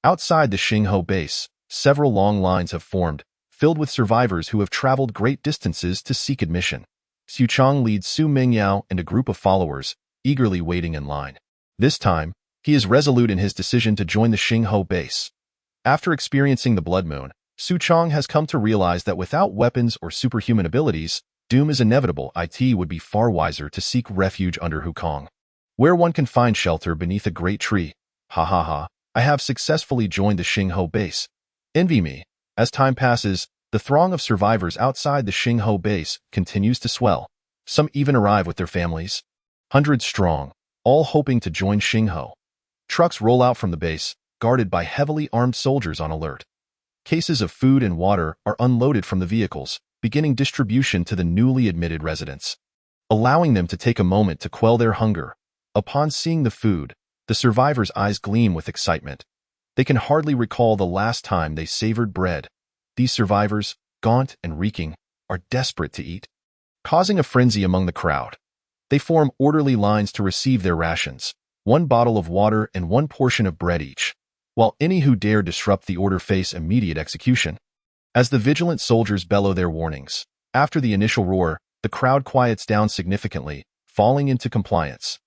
Outside the Xingho base, several long lines have formed, filled with survivors who have traveled great distances to seek admission. Xu Chong leads Su Mingyao and a group of followers, eagerly waiting in line. This time, he is resolute in his decision to join the Xingho base. After experiencing the Blood Moon, Su Chong has come to realize that without weapons or superhuman abilities, doom is inevitable. It would be far wiser to seek refuge under Hukong, where one can find shelter beneath a great tree. Ha ha ha, I have successfully joined the Xingho base. Envy me. As time passes, the throng of survivors outside the Xingho base continues to swell. Some even arrive with their families. Hundreds strong, all hoping to join Xingho. Trucks roll out from the base, guarded by heavily armed soldiers on alert. Cases of food and water are unloaded from the vehicles, beginning distribution to the newly admitted residents, allowing them to take a moment to quell their hunger. Upon seeing the food, the survivors' eyes gleam with excitement. They can hardly recall the last time they savored bread. These survivors, gaunt and reeking, are desperate to eat, causing a frenzy among the crowd. They form orderly lines to receive their rations, one bottle of water and one portion of bread each, while any who dare disrupt the order face immediate execution. As the vigilant soldiers bellow their warnings, after the initial roar, the crowd quiets down significantly, falling into compliance.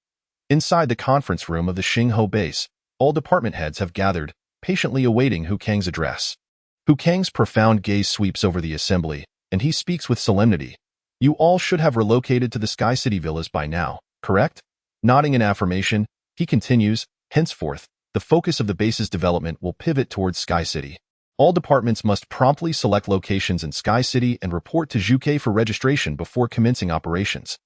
Inside the conference room of the Xingho base, all department heads have gathered, patiently awaiting Hu Kang's address. Hu Kang's profound gaze sweeps over the assembly, and he speaks with solemnity. You all should have relocated to the Sky City villas by now, correct? Nodding in affirmation, he continues, henceforth, the focus of the base's development will pivot towards Sky City. All departments must promptly select locations in Sky City and report to Zhuke for registration before commencing operations.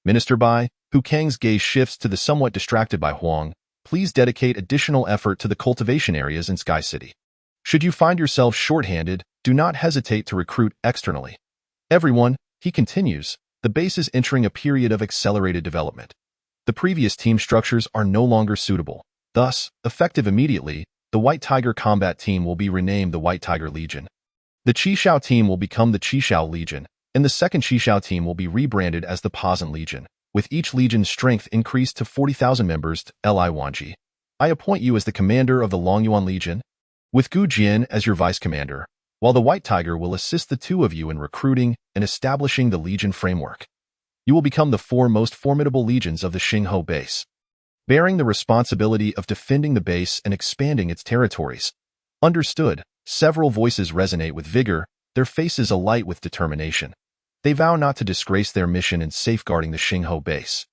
Minister Bai, Hu Kang's gaze shifts to the somewhat distracted by Huang. Please dedicate additional effort to the cultivation areas in Sky City. Should you find yourself short-handed, do not hesitate to recruit externally. Everyone, he continues, the base is entering a period of accelerated development. The previous team structures are no longer suitable. Thus, effective immediately, the White Tiger combat team will be renamed the White Tiger Legion. The Qishao team will become the Qishao Legion, and the second Qishao team will be rebranded as the Pozan Legion, with each legion's strength increased to 40,000 members. Li Wanji, I appoint you as the commander of the Longyuan Legion, with Gu Jian as your vice commander, while the White Tiger will assist the two of you in recruiting and establishing the legion framework. You will become the four most formidable legions of the Xingho base, bearing the responsibility of defending the base and expanding its territories. Understood. Several voices resonate with vigor, their faces alight with determination. They vow not to disgrace their mission in safeguarding the Xingho base.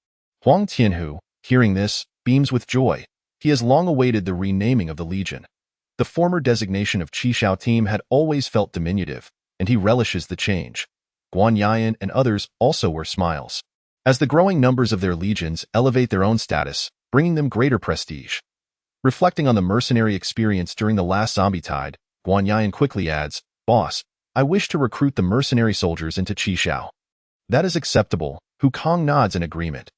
Huang Tianhu, hearing this, beams with joy. He has long awaited the renaming of the legion. The former designation of Qishao team had always felt diminutive, and he relishes the change. Guan Yan and others also wear smiles, as the growing numbers of their legions elevate their own status, bringing them greater prestige. Reflecting on the mercenary experience during the last zombie tide, Guan Yan quickly adds, Boss, I wish to recruit the mercenary soldiers into Qishao. That is acceptable. Hu Kang nods in agreement.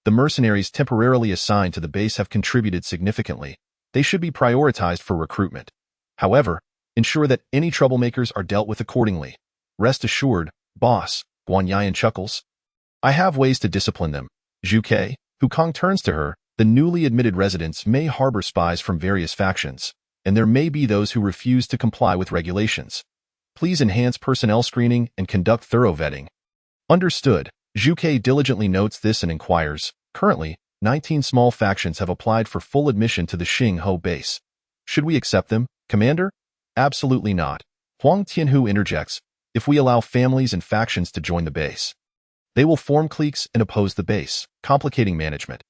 The mercenaries temporarily assigned to the base have contributed significantly. They should be prioritized for recruitment. However, ensure that any troublemakers are dealt with accordingly. Rest assured, Boss, Guan Yan chuckles. I have ways to discipline them. Zhu Ke, Hu Kong turns to her. The newly admitted residents may harbor spies from various factions, and there may be those who refuse to comply with regulations. Please enhance personnel screening and conduct thorough vetting. Understood. Zhu Ke diligently notes this and inquires. Currently, 19 small factions have applied for full admission to the Xing Ho base. Should we accept them, Commander? Absolutely not. Huang Tianhu interjects. If we allow families and factions to join the base, they will form cliques and oppose the base, complicating management.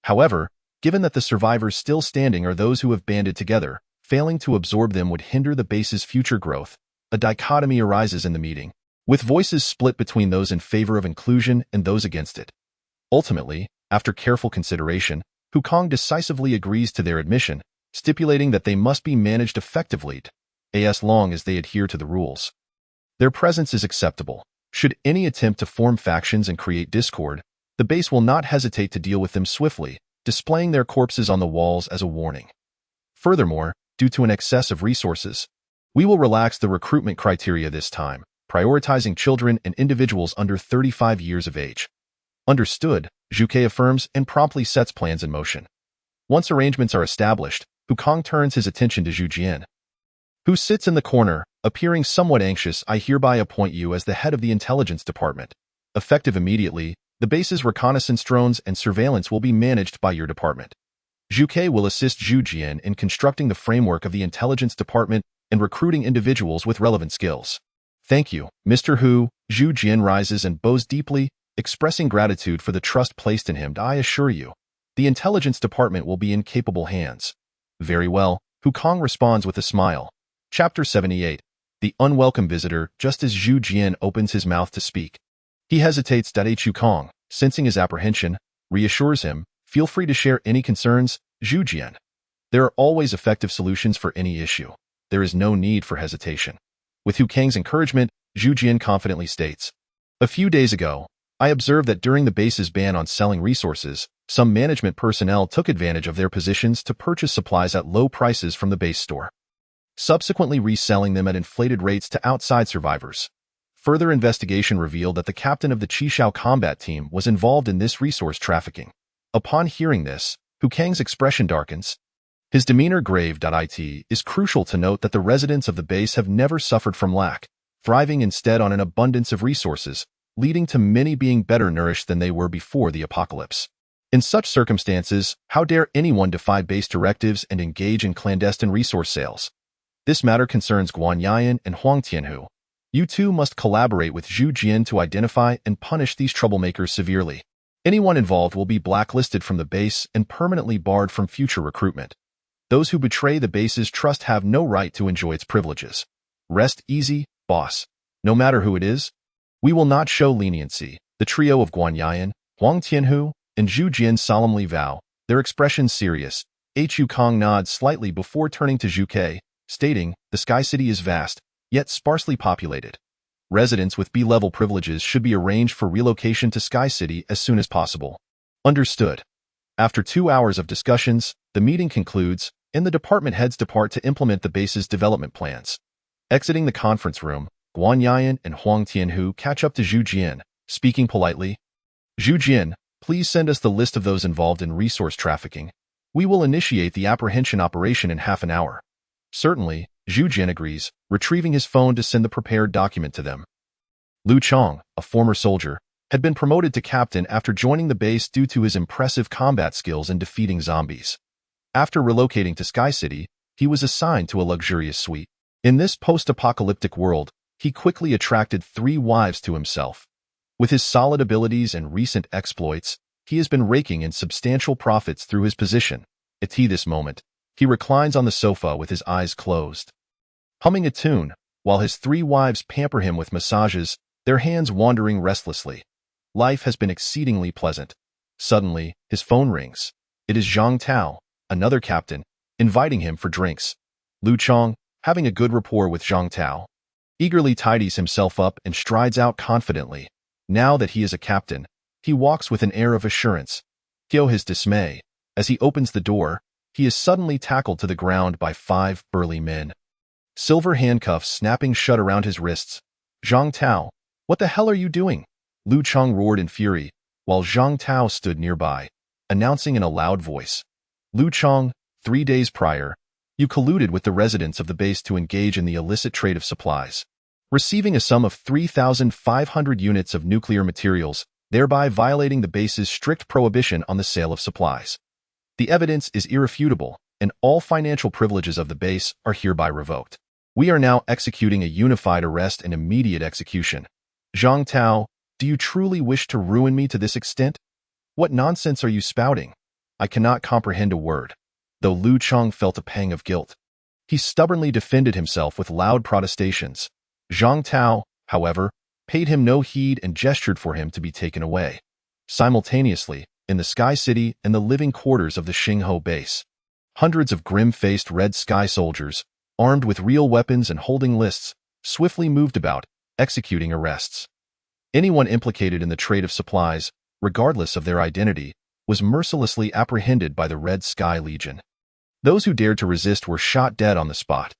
However, given that the survivors still standing are those who have banded together, failing to absorb them would hinder the base's future growth. A dichotomy arises in the meeting, with voices split between those in favor of inclusion and those against it. Ultimately, after careful consideration, Hu Kong decisively agrees to their admission, stipulating that they must be managed effectively as long as they adhere to the rules. Their presence is acceptable. Should any attempt to form factions and create discord, the base will not hesitate to deal with them swiftly, displaying their corpses on the walls as a warning. Furthermore, due to an excess of resources, we will relax the recruitment criteria this time, prioritizing children and individuals under 35 years of age. Understood, Zhu Ke affirms and promptly sets plans in motion. Once arrangements are established, Hu Kong turns his attention to Zhu Jian, who sits in the corner, appearing somewhat anxious. I hereby appoint you as the head of the intelligence department. Effective immediately, the base's reconnaissance drones and surveillance will be managed by your department. Zhu Ke will assist Zhu Jian in constructing the framework of the intelligence department and recruiting individuals with relevant skills. Thank you, Mr. Hu. Zhu Jian rises and bows deeply, expressing gratitude for the trust placed in him. I assure you, the intelligence department will be in capable hands. Very well, Hu Kong responds with a smile. Chapter 78. The unwelcome visitor. Just as Zhu Jian opens his mouth to speak, he hesitates. Hu Kong, sensing his apprehension, reassures him. Feel free to share any concerns, Zhu Jian. There are always effective solutions for any issue. There is no need for hesitation. With Hu Kang's encouragement, Zhu Jian confidently states, a few days ago, I observed that during the base's ban on selling resources, some management personnel took advantage of their positions to purchase supplies at low prices from the base store, subsequently reselling them at inflated rates to outside survivors. Further investigation revealed that the captain of the Qishao combat team was involved in this resource trafficking. Upon hearing this, Hu Kang's expression darkens. His demeanor grave. It is crucial to note that the residents of the base have never suffered from lack, thriving instead on an abundance of resources, leading to many being better nourished than they were before the apocalypse. In such circumstances, how dare anyone defy base directives and engage in clandestine resource sales? This matter concerns Guan Yayan and Huang Tianhu. You two must collaborate with Zhu Jian to identify and punish these troublemakers severely. Anyone involved will be blacklisted from the base and permanently barred from future recruitment. Those who betray the base's trust have no right to enjoy its privileges. Rest easy, boss. No matter who it is, we will not show leniency. The trio of Guan Yayan, Huang Tianhu, and Zhu Jian solemnly vow, their expressions serious. Hu Kong nods slightly before turning to Zhu Ke, stating, the Sky City is vast, yet sparsely populated. Residents with B-level privileges should be arranged for relocation to Sky City as soon as possible. Understood. After 2 hours of discussions, the meeting concludes, and the department heads depart to implement the base's development plans. Exiting the conference room, Guan Yayan and Huang Tianhu catch up to Zhu Jian, speaking politely. Zhu Jian, please send us the list of those involved in resource trafficking. We will initiate the apprehension operation in half an hour. Certainly, Zhu Jian agrees, retrieving his phone to send the prepared document to them. Lu Chong, a former soldier, had been promoted to captain after joining the base due to his impressive combat skills in defeating zombies. After relocating to Sky City, he was assigned to a luxurious suite. In this post-apocalyptic world, he quickly attracted 3 wives to himself. With his solid abilities and recent exploits, he has been raking in substantial profits through his position. At this moment, he reclines on the sofa with his eyes closed, humming a tune, while his 3 wives pamper him with massages, their hands wandering restlessly. Life has been exceedingly pleasant. Suddenly, his phone rings. It is Zhang Tao, another captain, inviting him for drinks. Lu Chong, having a good rapport with Zhang Tao, eagerly tidies himself up and strides out confidently. Now that he is a captain, he walks with an air of assurance. To his dismay, as he opens the door, he is suddenly tackled to the ground by 5 burly men. Silver handcuffs snapping shut around his wrists. Zhang Tao, what the hell are you doing? Lu Chang roared in fury, while Zhang Tao stood nearby, announcing in a loud voice. Lu Chang, 3 days prior, you colluded with the residents of the base to engage in the illicit trade of supplies, receiving a sum of 3,500 units of nuclear materials, thereby violating the base's strict prohibition on the sale of supplies. The evidence is irrefutable, and all financial privileges of the base are hereby revoked. We are now executing a unified arrest and immediate execution. Zhang Tao, do you truly wish to ruin me to this extent? What nonsense are you spouting? I cannot comprehend a word. Though Lu Chang felt a pang of guilt, he stubbornly defended himself with loud protestations. Zhang Tao, however, paid him no heed and gestured for him to be taken away. Simultaneously, in the Sky City and the living quarters of the Xingho base, hundreds of grim-faced Red Sky soldiers, armed with real weapons and holding lists, swiftly moved about, executing arrests. Anyone implicated in the trade of supplies, regardless of their identity, was mercilessly apprehended by the Red Sky Legion. Those who dared to resist were shot dead on the spot.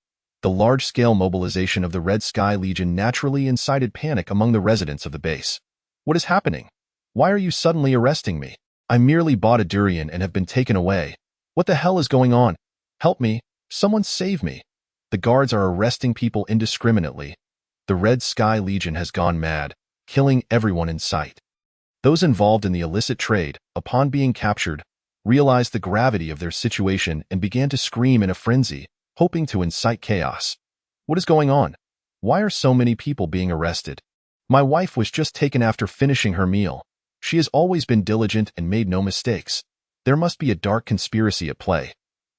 The large-scale mobilization of the Red Sky Legion naturally incited panic among the residents of the base. What is happening? Why are you suddenly arresting me? I merely bought a durian and have been taken away. What the hell is going on? Help me. Someone save me. The guards are arresting people indiscriminately. The Red Sky Legion has gone mad, killing everyone in sight. Those involved in the illicit trade, upon being captured, realized the gravity of their situation and began to scream in a frenzy, hoping to incite chaos. What is going on? Why are so many people being arrested? My wife was just taken after finishing her meal. She has always been diligent and made no mistakes. There must be a dark conspiracy at play.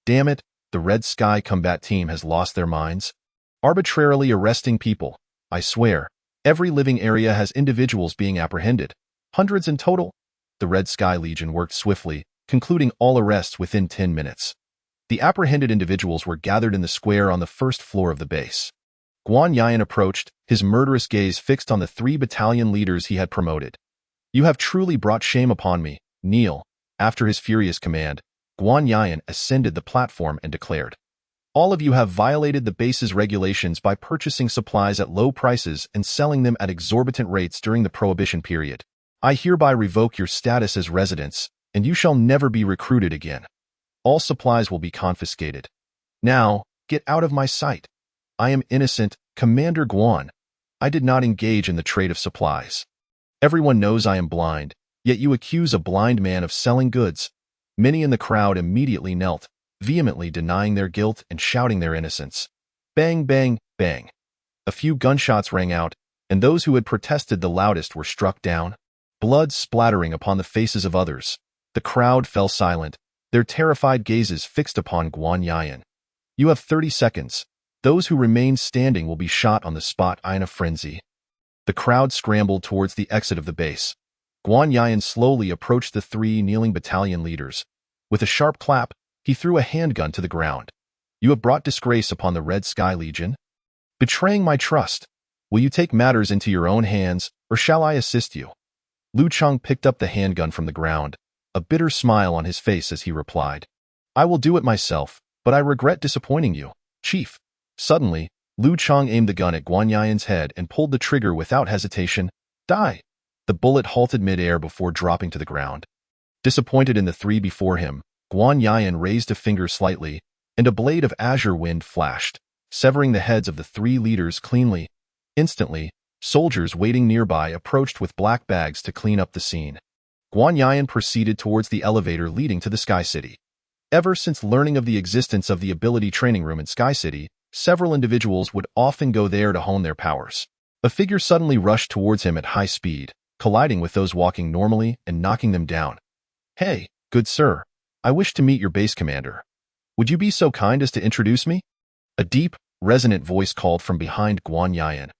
Damn it, the Red Sky Combat Team has lost their minds. Arbitrarily arresting people. I swear, every living area has individuals being apprehended. Hundreds in total. The Red Sky Legion worked swiftly, concluding all arrests within 10 minutes. The apprehended individuals were gathered in the square on the first floor of the base. Guan Yan approached, his murderous gaze fixed on the 3 battalion leaders he had promoted. You have truly brought shame upon me, kneel. After his furious command, Guan Yan ascended the platform and declared, all of you have violated the base's regulations by purchasing supplies at low prices and selling them at exorbitant rates during the prohibition period. I hereby revoke your status as residents, and you shall never be recruited again. All supplies will be confiscated. Now, get out of my sight. I am innocent, Commander Guan. I did not engage in the trade of supplies. Everyone knows I am blind, yet you accuse a blind man of selling goods. Many in the crowd immediately knelt, vehemently denying their guilt and shouting their innocence. Bang, bang, bang. A few gunshots rang out, and those who had protested the loudest were struck down, blood splattering upon the faces of others. The crowd fell silent, their terrified gazes fixed upon Guan Yan. You have 30 seconds. Those who remain standing will be shot on the spot in a frenzy. The crowd scrambled towards the exit of the base. Guan Yan slowly approached the 3 kneeling battalion leaders. With a sharp clap, he threw a handgun to the ground. You have brought disgrace upon the Red Sky Legion, betraying my trust. Will you take matters into your own hands, or shall I assist you? Lu Chang picked up the handgun from the ground, a bitter smile on his face as he replied, I will do it myself, but I regret disappointing you, Chief. Suddenly, Lu Chang aimed the gun at Guan Yan's head and pulled the trigger without hesitation. Die! The bullet halted mid-air before dropping to the ground. Disappointed in the 3 before him, Guan Yan raised a finger slightly, and a blade of azure wind flashed, severing the heads of the 3 leaders cleanly. Instantly, soldiers waiting nearby approached with black bags to clean up the scene. Guan Yan proceeded towards the elevator leading to the Sky City. Ever since learning of the existence of the ability training room in Sky City, several individuals would often go there to hone their powers. A figure suddenly rushed towards him at high speed, colliding with those walking normally and knocking them down. Hey, good sir, I wish to meet your base commander. Would you be so kind as to introduce me? A deep, resonant voice called from behind Guan Yan.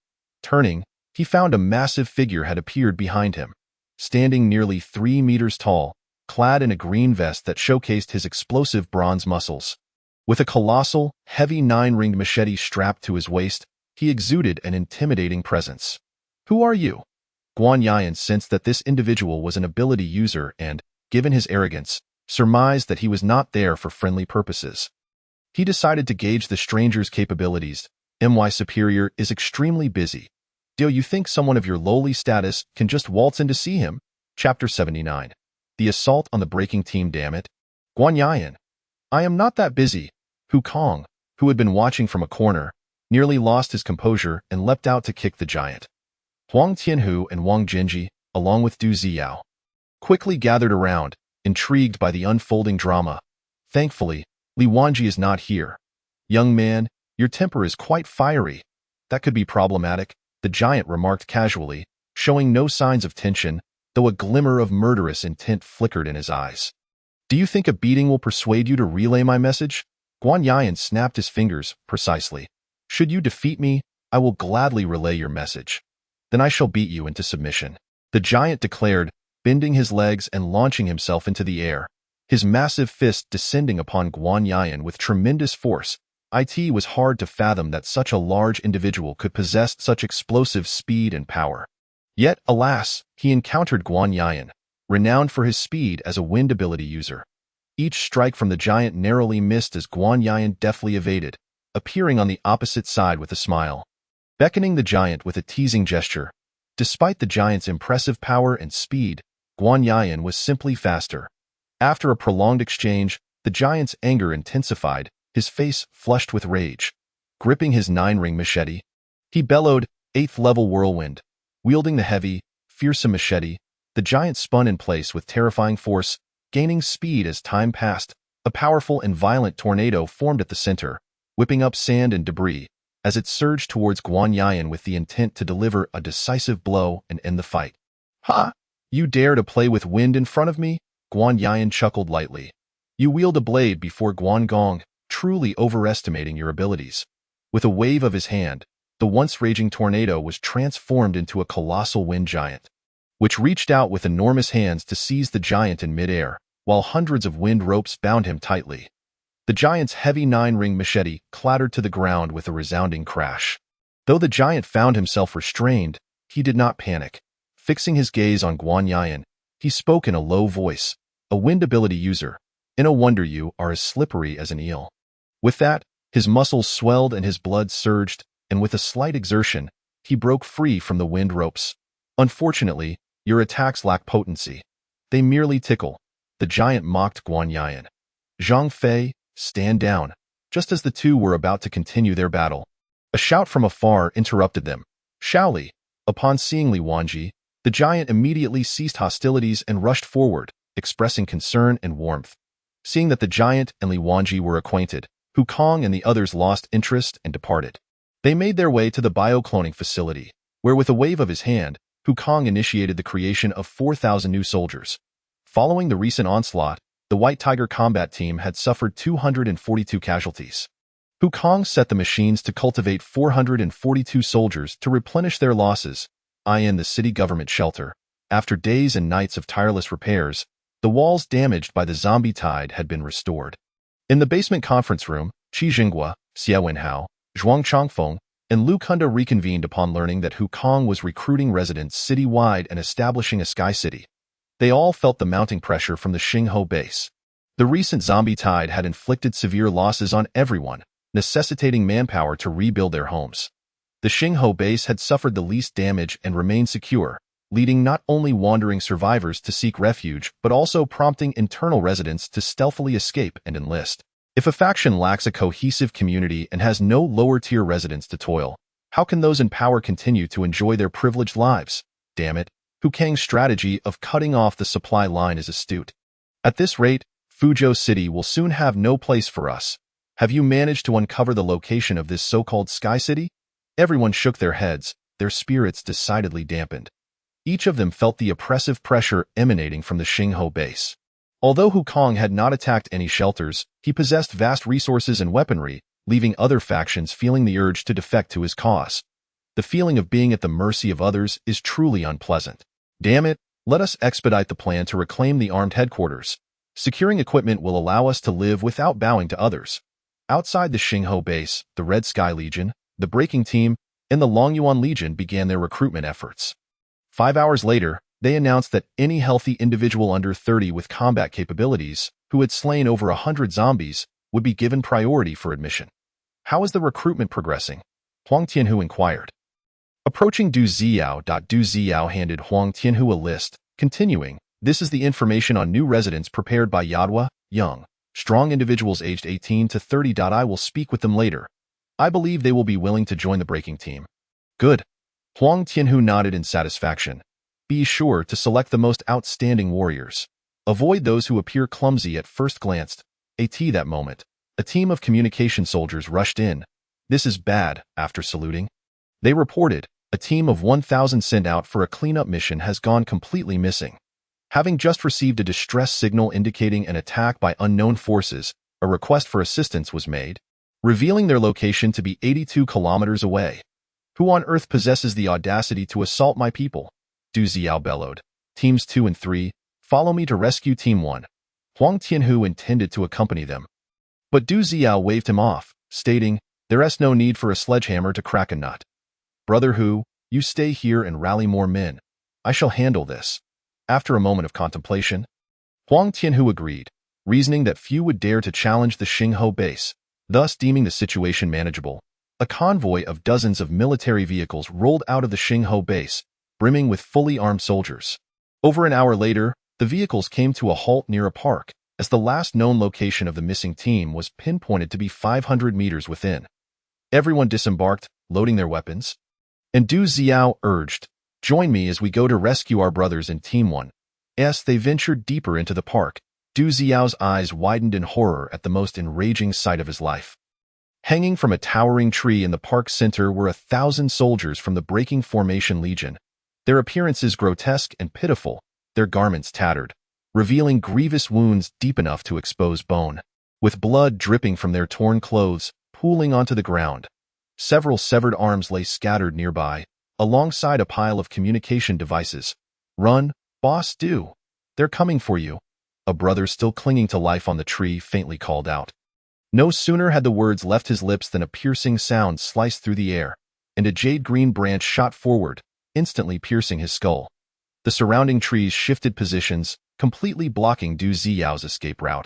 Turning, he found a massive figure had appeared behind him, standing nearly 3 meters tall, clad in a green vest that showcased his explosive bronze muscles. With a colossal, heavy 9-ringed machete strapped to his waist, he exuded an intimidating presence. Who are you? Guan Yan sensed that this individual was an ability user and, given his arrogance, surmised that he was not there for friendly purposes. He decided to gauge the stranger's capabilities. My superior is extremely busy. Do you think someone of your lowly status can just waltz in to see him? Chapter 79. The Assault on the Breaking Team, damn it. Guan Yian. I am not that busy. Hu Kong, who had been watching from a corner, nearly lost his composure and leapt out to kick the giant. Huang Tianhu and Wang Jinji, along with Du Ziyao, quickly gathered around, intrigued by the unfolding drama. Thankfully, Li Wanji is not here. Young man, your temper is quite fiery. That could be problematic, the giant remarked casually, showing no signs of tension, though a glimmer of murderous intent flickered in his eyes. Do you think a beating will persuade you to relay my message? Guan Yian snapped his fingers, precisely. Should you defeat me, I will gladly relay your message. Then I shall beat you into submission. The giant declared, bending his legs and launching himself into the air, his massive fist descending upon Guan Yian with tremendous force. It was hard to fathom that such a large individual could possess such explosive speed and power. Yet, alas, he encountered Guan Yian, renowned for his speed as a wind ability user. Each strike from the giant narrowly missed as Guan Yian deftly evaded, appearing on the opposite side with a smile, beckoning the giant with a teasing gesture. Despite the giant's impressive power and speed, Guan Yian was simply faster. After a prolonged exchange, the giant's anger intensified, his face flushed with rage. Gripping his 9-ring machete, he bellowed, 8th level whirlwind. Wielding the heavy, fearsome machete, the giant spun in place with terrifying force, gaining speed as time passed. A powerful and violent tornado formed at the center, whipping up sand and debris, as it surged towards Guan Yian with the intent to deliver a decisive blow and end the fight. Ha! You dare to play with wind in front of me? Guan Yian chuckled lightly. You wield a blade before Guan Gong, truly overestimating your abilities. With a wave of his hand, the once raging tornado was transformed into a colossal wind giant, which reached out with enormous hands to seize the giant in midair, while hundreds of wind ropes bound him tightly. The giant's heavy 9-ring machete clattered to the ground with a resounding crash. Though the giant found himself restrained, he did not panic. Fixing his gaze on Guan Yian, he spoke in a low voice, a wind ability user. No wonder you are as slippery as an eel. With that, his muscles swelled and his blood surged, and with a slight exertion, he broke free from the wind ropes. Unfortunately, your attacks lack potency. They merely tickle. The giant mocked Guan Yian. Zhang Fei, stand down. Just as the two were about to continue their battle, a shout from afar interrupted them. Shaoli. Upon seeing Li Wanji, the giant immediately ceased hostilities and rushed forward, expressing concern and warmth. Seeing that the giant and Li Wanji were acquainted, Hu Kong and the others lost interest and departed. They made their way to the bio-cloning facility, where with a wave of his hand, Hu Kong initiated the creation of 4,000 new soldiers. Following the recent onslaught, the White Tiger combat team had suffered 242 casualties. Hu Kong set the machines to cultivate 442 soldiers to replenish their losses. In the city government shelter, after days and nights of tireless repairs, the walls damaged by the zombie tide had been restored. In the basement conference room, Qi Jinghua, Xie Wenhao, Zhuang Changfeng, and Lu Kunda reconvened upon learning that Hu Kong was recruiting residents city-wide and establishing a sky city. They all felt the mounting pressure from the Xingho base. The recent zombie tide had inflicted severe losses on everyone, necessitating manpower to rebuild their homes. The Xingho base had suffered the least damage and remained secure, leading not only wandering survivors to seek refuge but also prompting internal residents to stealthily escape and enlist. If a faction lacks a cohesive community and has no lower-tier residents to toil, how can those in power continue to enjoy their privileged lives? Damn it, Hu Kang's strategy of cutting off the supply line is astute. At this rate, Fuzhou City will soon have no place for us. Have you managed to uncover the location of this so-called Sky City? Everyone shook their heads, their spirits decidedly dampened. Each of them felt the oppressive pressure emanating from the Xingho base. Although Hu Kong had not attacked any shelters, he possessed vast resources and weaponry, leaving other factions feeling the urge to defect to his cause. The feeling of being at the mercy of others is truly unpleasant. Damn it, let us expedite the plan to reclaim the armed headquarters. Securing equipment will allow us to live without bowing to others. Outside the Xingho base, the Red Sky Legion, the Breaking Team, and the Longyuan Legion began their recruitment efforts. 5 hours later, they announced that any healthy individual under 30 with combat capabilities, who had slain over 100 zombies, would be given priority for admission. How is the recruitment progressing? Huang Tianhu inquired. Approaching Du Ziao. Du Ziao handed Huang Tianhu a list, continuing, "This is the information on new residents prepared by Yadwa, young, strong individuals aged 18 to 30. I will speak with them later. I believe they will be willing to join the breaking team." "Good." Huang Tianhu nodded in satisfaction. "Be sure to select the most outstanding warriors. Avoid those who appear clumsy at first glance." That moment, a team of communication soldiers rushed in. "This is bad." After saluting, they reported, "A team of 1,000 sent out for a cleanup mission has gone completely missing. Having just received a distress signal indicating an attack by unknown forces, a request for assistance was made, revealing their location to be 82 kilometers away. Who on earth possesses the audacity to assault my people?" Du Ziao bellowed. "Teams 2 and 3, follow me to rescue Team 1. Huang Tianhu intended to accompany them, but Du Ziao waved him off, stating, "There's no need for a sledgehammer to crack a nut. Brother Hu, you stay here and rally more men. I shall handle this." After a moment of contemplation, Huang Tianhu agreed, reasoning that few would dare to challenge the Xingho base, thus deeming the situation manageable. A convoy of dozens of military vehicles rolled out of the Xingho base, brimming with fully armed soldiers. Over an hour later, the vehicles came to a halt near a park, as the last known location of the missing team was pinpointed to be 500 meters within. Everyone disembarked, loading their weapons, and Du Ziao urged, "Join me as we go to rescue our brothers in Team 1. As they ventured deeper into the park, Du Ziao's eyes widened in horror at the most enraging sight of his life. Hanging from a towering tree in the park center were 1,000 soldiers from the Breaking Formation Legion, their appearances grotesque and pitiful, their garments tattered, revealing grievous wounds deep enough to expose bone, with blood dripping from their torn clothes, pooling onto the ground. Several severed arms lay scattered nearby, alongside a pile of communication devices. "Run, boss, do. They're coming for you," a brother still clinging to life on the tree faintly called out. No sooner had the words left his lips than a piercing sound sliced through the air, and a jade-green branch shot forward, instantly piercing his skull. The surrounding trees shifted positions, completely blocking Du Ziao's escape route,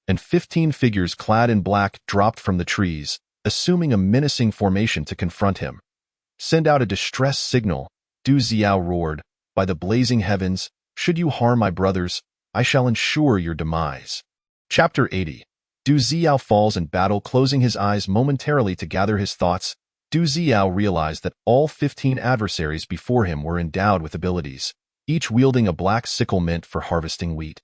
and 15 figures clad in black dropped from the trees, assuming a menacing formation to confront him. "Send out a distress signal," Du Ziao roared. "By the blazing heavens, should you harm my brothers, I shall ensure your demise." Chapter 80. Du Ziao falls in battle. Closing his eyes momentarily to gather his thoughts, Du Ziao realized that all 15 adversaries before him were endowed with abilities, each wielding a black sickle meant for harvesting wheat.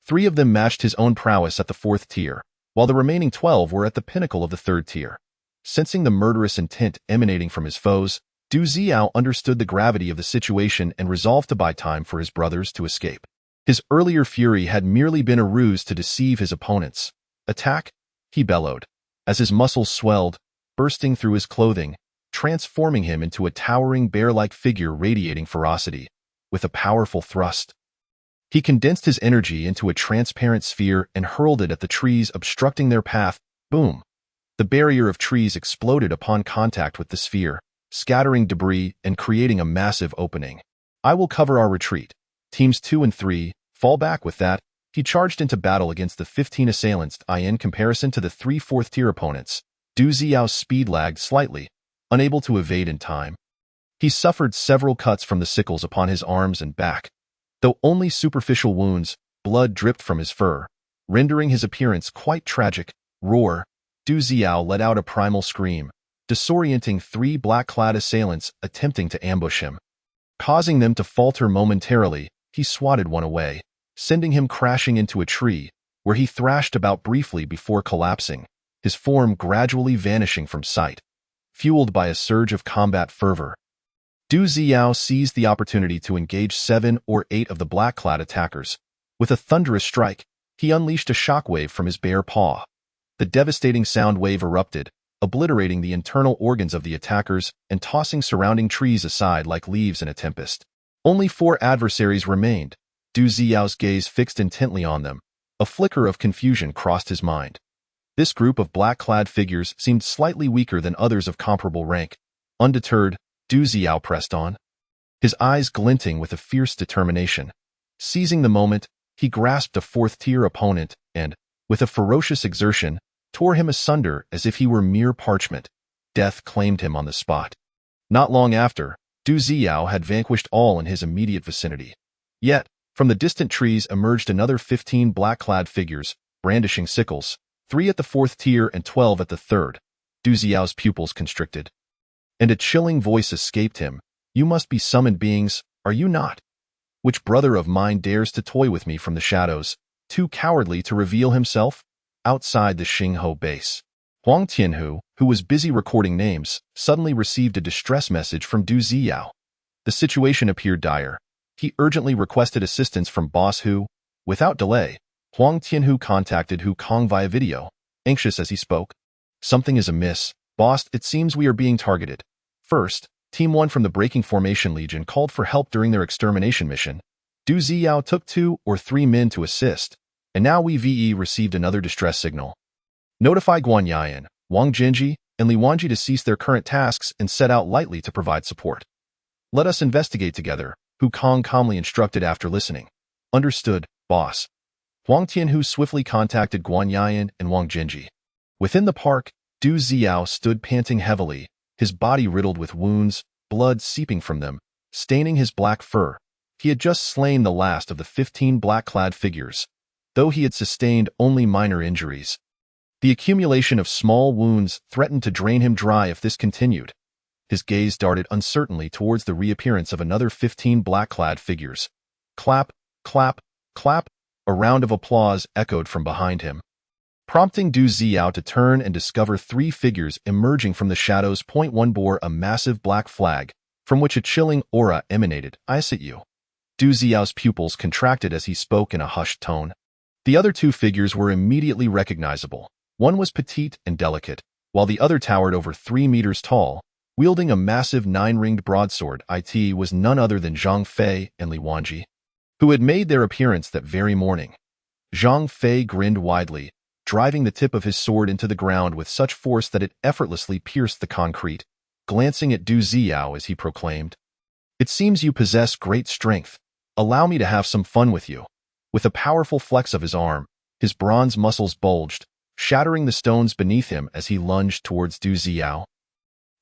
3 of them matched his own prowess at the 4th tier, while the remaining 12 were at the pinnacle of the 3rd tier. Sensing the murderous intent emanating from his foes, Du Ziao understood the gravity of the situation and resolved to buy time for his brothers to escape. His earlier fury had merely been a ruse to deceive his opponents. "Attack!" he bellowed, as his muscles swelled, bursting through his clothing, transforming him into a towering bear-like figure radiating ferocity. With a powerful thrust, he condensed his energy into a transparent sphere and hurled it at the trees obstructing their path. Boom! The barrier of trees exploded upon contact with the sphere, scattering debris and creating a massive opening. "I will cover our retreat. Teams 2 and 3, fall back." With that, he charged into battle against the 15 assailants. In comparison to the 3 4th-tier opponents, Du Ziao's speed lagged slightly, unable to evade in time. He suffered several cuts from the sickles upon his arms and back. Though only superficial wounds, blood dripped from his fur, rendering his appearance quite tragic. "Roar!" Du Ziao let out a primal scream, disorienting 3 black-clad assailants attempting to ambush him. Causing them to falter momentarily, he swatted one away, sending him crashing into a tree, where he thrashed about briefly before collapsing, his form gradually vanishing from sight. Fueled by a surge of combat fervor, Du Ziao seized the opportunity to engage 7 or 8 of the black-clad attackers. With a thunderous strike, he unleashed a shockwave from his bare paw. The devastating sound wave erupted, obliterating the internal organs of the attackers and tossing surrounding trees aside like leaves in a tempest. Only 4 adversaries remained. Du Ziao's gaze fixed intently on them. A flicker of confusion crossed his mind. This group of black-clad figures seemed slightly weaker than others of comparable rank. Undeterred, Du Ziao pressed on, his eyes glinting with a fierce determination. Seizing the moment, he grasped a 4th-tier opponent and, with a ferocious exertion, tore him asunder as if he were mere parchment. Death claimed him on the spot. Not long after, Du Ziyao had vanquished all in his immediate vicinity. Yet, from the distant trees emerged another 15 black-clad figures, brandishing sickles, 3 at the 4th tier and 12 at the 3rd. Du Ziyao's pupils constricted. And a chilling voice escaped him. "You must be summoned beings, are you not? Which brother of mine dares to toy with me from the shadows, too cowardly to reveal himself?" Outside the Xingho base, Huang Tianhu, who was busy recording names, suddenly received a distress message from Du Ziyao. The situation appeared dire. He urgently requested assistance from Boss Hu. Without delay, Huang Tianhu contacted Hu Kong via video, anxious as he spoke. "Something is amiss, boss. It seems we are being targeted. First, Team 1 from the Breaking Formation Legion called for help during their extermination mission. Du Ziyao took 2 or 3 men to assist, and now we received another distress signal. Notify Guanyan, Wang Jinji, and Li Wanji to cease their current tasks and set out lightly to provide support. Let us investigate together," Hu Kong calmly instructed after listening. "Understood, boss." Huang Tianhu swiftly contacted Guanyan and Wang Jinji. Within the park, Du Ziyao stood panting heavily, his body riddled with wounds, blood seeping from them, staining his black fur. He had just slain the last of the 15 black-clad figures, though he had sustained only minor injuries. The accumulation of small wounds threatened to drain him dry if this continued. His gaze darted uncertainly towards the reappearance of another 15 black-clad figures. Clap, clap, clap, a round of applause echoed from behind him, prompting Du Ziyao to turn and discover 3 figures emerging from the shadows. One bore a massive black flag, from which a chilling aura emanated. "I sit you." Du Ziyao's pupils contracted as he spoke in a hushed tone. The other 2 figures were immediately recognizable. One was petite and delicate, while the other towered over 3 meters tall, wielding a massive 9-ringed broadsword. It was none other than Zhang Fei and Li Wanji, who had made their appearance that very morning. Zhang Fei grinned widely, driving the tip of his sword into the ground with such force that it effortlessly pierced the concrete, glancing at Du Ziyao as he proclaimed, "It seems you possess great strength. Allow me to have some fun with you." With a powerful flex of his arm, his bronze muscles bulged, shattering the stones beneath him as he lunged towards Du Ziyao.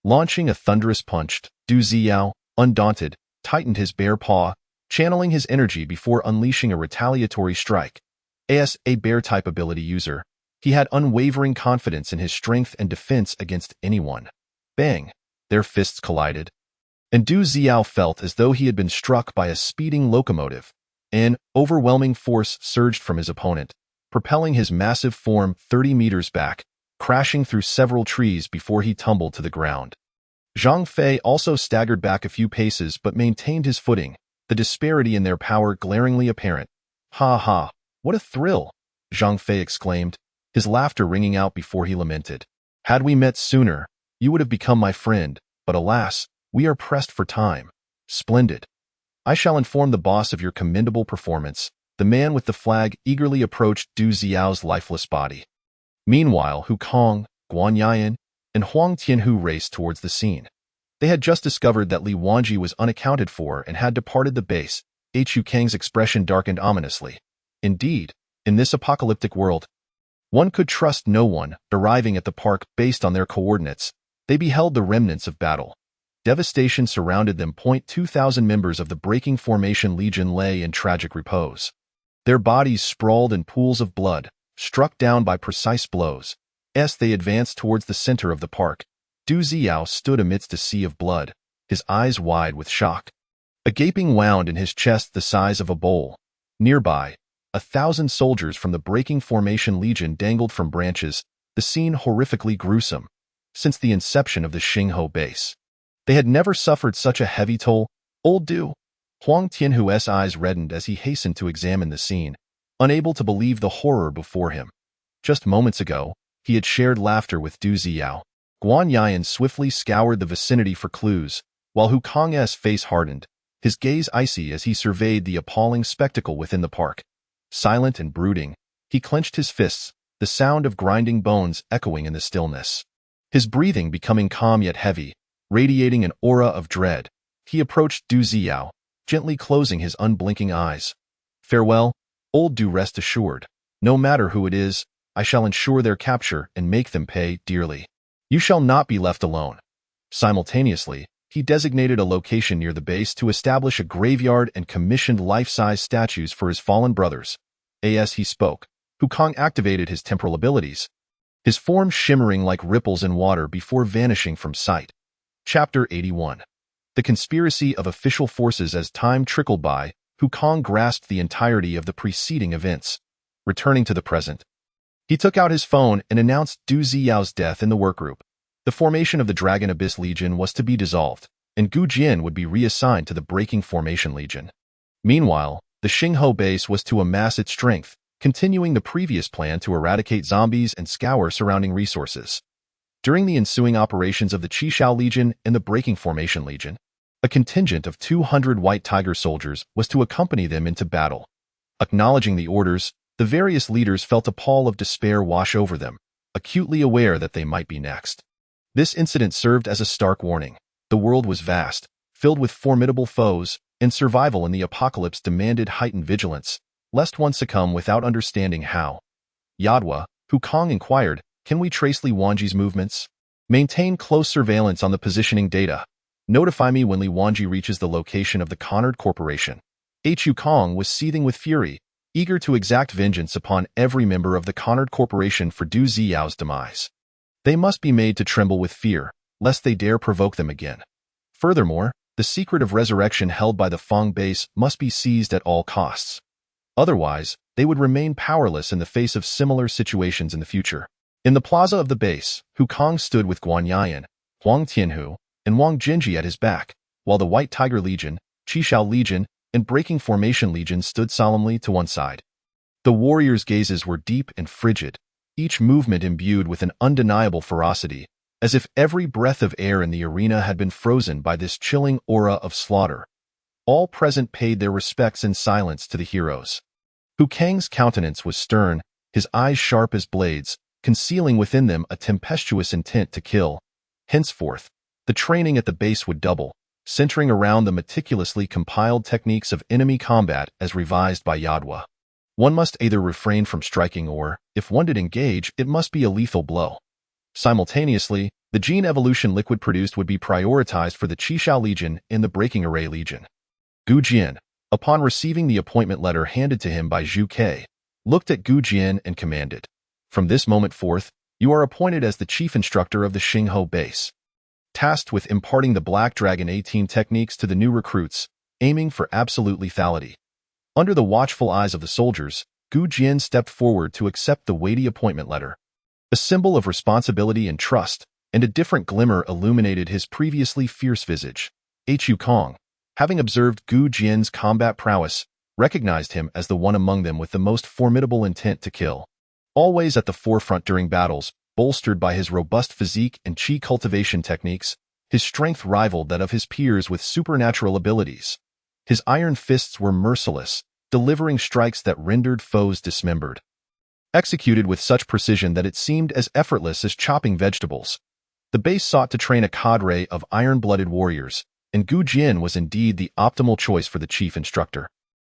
Launching a thunderous punch, Du Ziyao, undaunted, tightened his bare paw, channeling his energy before unleashing a retaliatory strike. As a bear-type ability user, he had unwavering confidence in his strength and defense against anyone. Bang! Their fists collided, and Du Ziyao felt as though he had been struck by a speeding locomotive. An overwhelming force surged from his opponent, propelling his massive form 30 meters back, crashing through several trees before he tumbled to the ground. Zhang Fei also staggered back a few paces but maintained his footing, the disparity in their power glaringly apparent. "Ha ha, what a thrill!" Zhang Fei exclaimed, his laughter ringing out before he lamented. "Had we met sooner, you would have become my friend, but alas, we are pressed for time." "Splendid. I shall inform the boss of your commendable performance." The man with the flag eagerly approached Du Ziyao's lifeless body. Meanwhile, Hu Kong, Guanyan, and Huang Tianhu raced towards the scene. They had just discovered that Li Wanji was unaccounted for and had departed the base. Hu Kang's expression darkened ominously. Indeed, in this apocalyptic world, one could trust no one. Arriving at the park based on their coordinates, they beheld the remnants of battle. Devastation surrounded them. 2,000 members of the Breaking Formation Legion lay in tragic repose. Their bodies sprawled in pools of blood, struck down by precise blows. As they advanced towards the center of the park, Du Ziyao stood amidst a sea of blood, his eyes wide with shock. A gaping wound in his chest the size of a bowl. Nearby, 1,000 soldiers from the Breaking Formation Legion dangled from branches, the scene horrifically gruesome. Since the inception of the Xingho base, they had never suffered such a heavy toll. Old Du. Huang Tianhu's eyes reddened as he hastened to examine the scene, unable to believe the horror before him. Just moments ago, he had shared laughter with Du Ziyao. Guanyan swiftly scoured the vicinity for clues, while Hu Kong's face hardened, his gaze icy as he surveyed the appalling spectacle within the park. Silent and brooding, he clenched his fists, the sound of grinding bones echoing in the stillness. His breathing becoming calm yet heavy, radiating an aura of dread. He approached Du Ziyao, gently closing his unblinking eyes. "Farewell, old Du. Rest assured. No matter who it is, I shall ensure their capture and make them pay dearly. You shall not be left alone." Simultaneously, he designated a location near the base to establish a graveyard and commissioned life-size statues for his fallen brothers. As he spoke, Wukong activated his temporal abilities, his form shimmering like ripples in water before vanishing from sight. Chapter 81. The Conspiracy of Official Forces. As time trickled by, Wukong grasped the entirety of the preceding events. Returning to the present, he took out his phone and announced Du Ziyao's death in the workgroup. The formation of the Dragon Abyss Legion was to be dissolved, and Gu Jian would be reassigned to the Breaking Formation Legion. Meanwhile, the Xingho base was to amass its strength, continuing the previous plan to eradicate zombies and scour surrounding resources. During the ensuing operations of the Qishao Legion and the Breaking Formation Legion, a contingent of 200 White Tiger soldiers was to accompany them into battle. Acknowledging the orders, the various leaders felt a pall of despair wash over them, acutely aware that they might be next. This incident served as a stark warning. The world was vast, filled with formidable foes, and survival in the apocalypse demanded heightened vigilance, lest one succumb without understanding how. Yadwa, Wukong inquired, can we trace Li Wanji's movements? Maintain close surveillance on the positioning data. Notify me when Li Wanji reaches the location of the Conard Corporation. Wukong was seething with fury, eager to exact vengeance upon every member of the Conard Corporation for Du Ziyao's demise. They must be made to tremble with fear, lest they dare provoke them again. Furthermore, the secret of resurrection held by the Fang base must be seized at all costs. Otherwise, they would remain powerless in the face of similar situations in the future. In the plaza of the base, Wukong stood with Guan Yayan, Huang Tianhu, and Wang Jinji at his back, while the White Tiger Legion, Qishao Legion, and Breaking Formation Legion stood solemnly to one side. The warriors' gazes were deep and frigid, each movement imbued with an undeniable ferocity, as if every breath of air in the arena had been frozen by this chilling aura of slaughter. All present paid their respects in silence to the heroes. Wukong's countenance was stern, his eyes sharp as blades, concealing within them a tempestuous intent to kill. Henceforth, the training at the base would double, centering around the meticulously compiled techniques of enemy combat as revised by Yadwa. One must either refrain from striking or, if one did engage, it must be a lethal blow. Simultaneously, the gene evolution liquid produced would be prioritized for the Qishao Legion and the Breaking Array Legion. Gu Jian, upon receiving the appointment letter handed to him by Zhu Ke, looked at Gu Jian and commanded, from this moment forth, you are appointed as the chief instructor of the Xingho base, tasked with imparting the Black Dragon A-Team techniques to the new recruits, aiming for absolute lethality. Under the watchful eyes of the soldiers, Gu Jian stepped forward to accept the weighty appointment letter. A symbol of responsibility and trust, and a different glimmer illuminated his previously fierce visage. Wukong, having observed Gu Jian's combat prowess, recognized him as the one among them with the most formidable intent to kill. Always at the forefront during battles, bolstered by his robust physique and qi cultivation techniques, his strength rivaled that of his peers with supernatural abilities. His iron fists were merciless, delivering strikes that rendered foes dismembered. Executed with such precision that it seemed as effortless as chopping vegetables. The base sought to train a cadre of iron-blooded warriors, and Gu Jian was indeed the optimal choice for the chief instructor.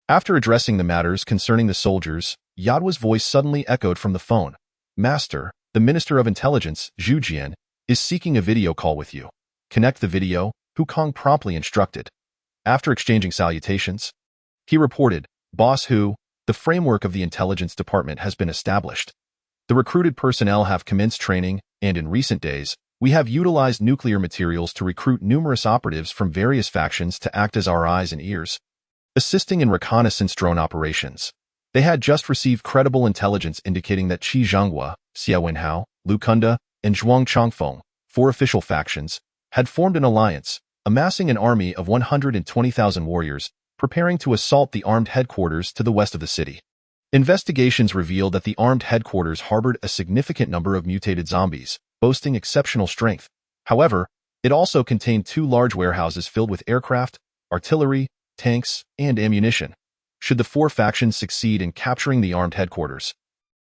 After addressing the matters concerning the soldiers, Yadwa's voice suddenly echoed from the phone. Master, the Minister of Intelligence, Zhu Jian, is seeking a video call with you. Connect the video, Wukong promptly instructed. After exchanging salutations, he reported, Boss Hu, the framework of the intelligence department has been established. The recruited personnel have commenced training, and in recent days, we have utilized nuclear materials to recruit numerous operatives from various factions to act as our eyes and ears, assisting in reconnaissance drone operations. They had just received credible intelligence indicating that Qi Zhonghua, Xia Wenhao, Lu Kunda, and Zhuang Chongfeng, 4 official factions, had formed an alliance, amassing an army of 120,000 warriors, preparing to assault the armed headquarters to the west of the city. Investigations revealed that the armed headquarters harbored a significant number of mutated zombies, boasting exceptional strength. However, it also contained 2 large warehouses filled with aircraft, artillery, tanks, and ammunition. Should the 4 factions succeed in capturing the armed headquarters,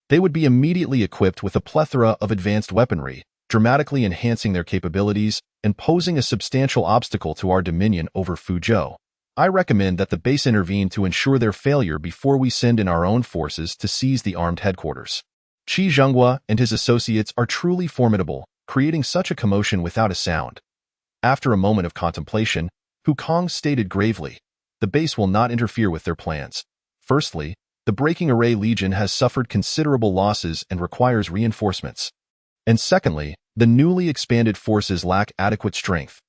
they would be immediately equipped with a plethora of advanced weaponry, dramatically enhancing their capabilities and posing a substantial obstacle to our dominion over Fuzhou. I recommend that the base intervene to ensure their failure before we send in our own forces to seize the armed headquarters. Qi Zhonghua and his associates are truly formidable, creating such a commotion without a sound. After a moment of contemplation, Hu Kong stated gravely, "The base will not interfere with their plans. Firstly, the Breaking Array Legion has suffered considerable losses and requires reinforcements. And secondly, the newly expanded forces lack adequate strength.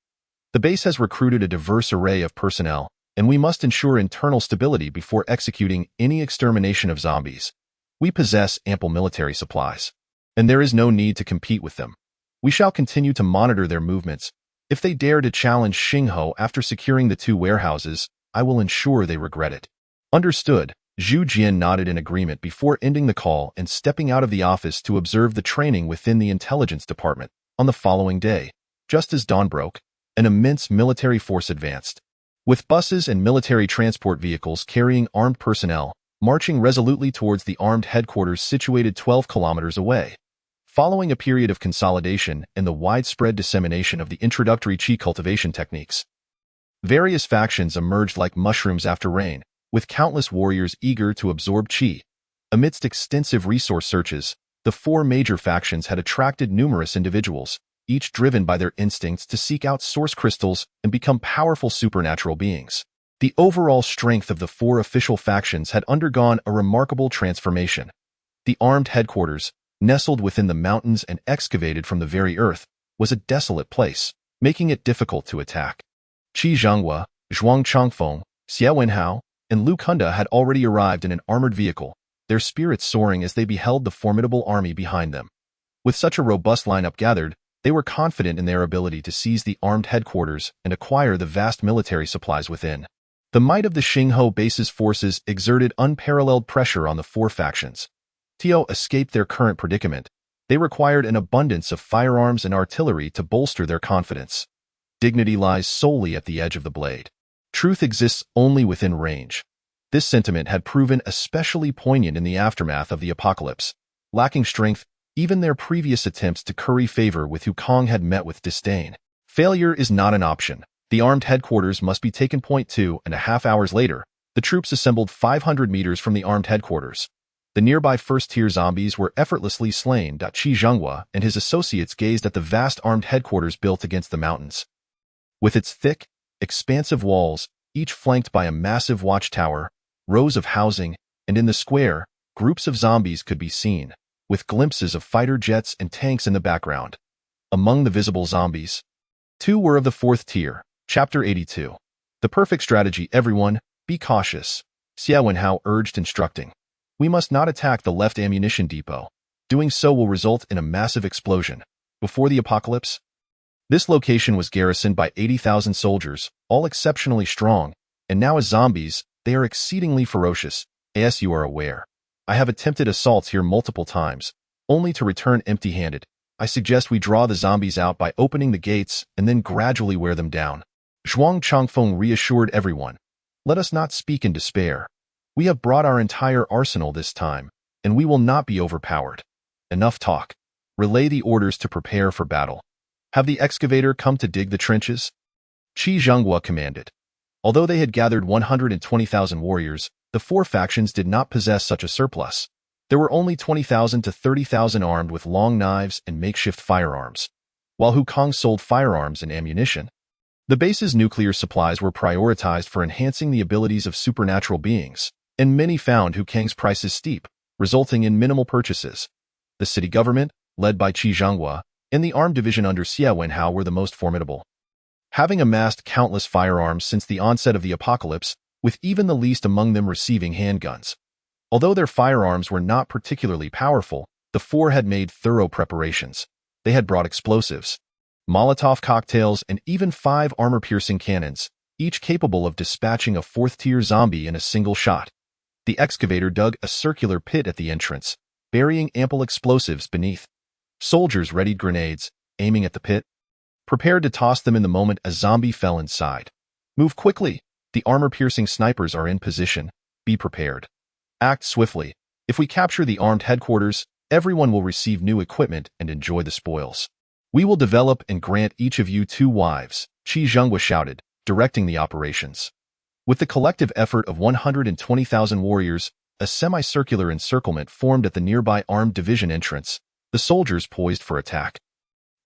The base has recruited a diverse array of personnel, and we must ensure internal stability before executing any extermination of zombies. We possess ample military supplies, and there is no need to compete with them. We shall continue to monitor their movements. If they dare to challenge Xingho after securing the 2 warehouses, I will ensure they regret it." Understood. Zhu Jian nodded in agreement before ending the call and stepping out of the office to observe the training within the intelligence department. On the following day, just as dawn broke, an immense military force advanced, with buses and military transport vehicles carrying armed personnel, marching resolutely towards the armed headquarters situated 12 kilometers away. Following a period of consolidation and the widespread dissemination of the introductory qi cultivation techniques, various factions emerged like mushrooms after rain, with countless warriors eager to absorb qi. Amidst extensive resource searches, the 4 major factions had attracted numerous individuals, each driven by their instincts to seek out source crystals and become powerful supernatural beings. The overall strength of the 4 official factions had undergone a remarkable transformation. The armed headquarters, nestled within the mountains and excavated from the very earth, was a desolate place, making it difficult to attack. Qi Zhenghua, Zhuang Changfeng, Xie Wenhao, and Lu Kunda had already arrived in an armored vehicle, their spirits soaring as they beheld the formidable army behind them. With such a robust lineup gathered, they were confident in their ability to seize the armed headquarters and acquire the vast military supplies within. The might of the Xingho base's forces exerted unparalleled pressure on the 4 factions. To escape their current predicament, they required an abundance of firearms and artillery to bolster their confidence. Dignity lies solely at the edge of the blade. Truth exists only within range. This sentiment had proven especially poignant in the aftermath of the apocalypse. Lacking strength, even their previous attempts to curry favor with Hu Kong had met with disdain. Failure is not an option. The armed headquarters must be taken. 2.5 hours later, the troops assembled 500 meters from the armed headquarters. The nearby first-tier zombies were effortlessly slain. Qi Zhenghua and his associates gazed at the vast armed headquarters built against the mountains. With its thick, expansive walls, each flanked by a massive watchtower, rows of housing, and in the square, groups of zombies could be seen, with glimpses of fighter jets and tanks in the background. Among the visible zombies, 2 were of the 4th tier. Chapter 82. The perfect strategy. Everyone, be cautious, Xie Wenhao urged, instructing. We must not attack the left ammunition depot. Doing so will result in a massive explosion. Before the apocalypse, this location was garrisoned by 80,000 soldiers, all exceptionally strong, and now as zombies, they are exceedingly ferocious. As you are aware, I have attempted assaults here multiple times, only to return empty-handed. I suggest we draw the zombies out by opening the gates and then gradually wear them down. Zhuang Changfeng reassured everyone. Let us not speak in despair. We have brought our entire arsenal this time, and we will not be overpowered. Enough talk. Relay the orders to prepare for battle. Have the excavator come to dig the trenches? Qi Zhenghua commanded. Although they had gathered 120,000 warriors, the 4 factions did not possess such a surplus. There were only 20,000 to 30,000 armed with long knives and makeshift firearms. While Hu Kong sold firearms and ammunition, the base's nuclear supplies were prioritized for enhancing the abilities of supernatural beings, and many found Hu Kang's prices steep, resulting in minimal purchases. The city government, led by Qi Zhenghua, and the armed division under Xie Wenhao were the most formidable, having amassed countless firearms since the onset of the apocalypse, with even the least among them receiving handguns. Although their firearms were not particularly powerful, the 4 had made thorough preparations. They had brought explosives, Molotov cocktails, and even 5 armor-piercing cannons, each capable of dispatching a 4th-tier zombie in a single shot. The excavator dug a circular pit at the entrance, burying ample explosives beneath. Soldiers readied grenades, aiming at the pit, prepared to toss them in the moment a zombie fell inside. Move quickly. The armor-piercing snipers are in position. Be prepared. Act swiftly. If we capture the armed headquarters, everyone will receive new equipment and enjoy the spoils. We will develop and grant each of you 2 wives, Qi Zhenghua shouted, directing the operations. With the collective effort of 120,000 warriors, a semicircular encirclement formed at the nearby armed division entrance, the soldiers poised for attack.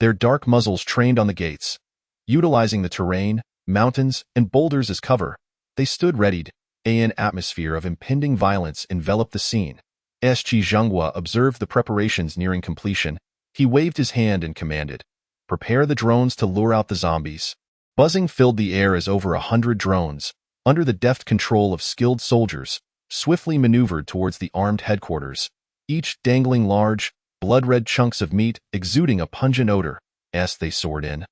Their dark muzzles trained on the gates. Utilizing the terrain, mountains, and boulders as cover, they stood readied. An atmosphere of impending violence enveloped the scene. As Qi Zhenghua observed the preparations nearing completion, he waved his hand and commanded, "Prepare the drones to lure out the zombies." Buzzing filled the air as over 100 drones, under the deft control of skilled soldiers, swiftly maneuvered towards the armed headquarters, each dangling large, blood-red chunks of meat exuding a pungent odor as they soared in.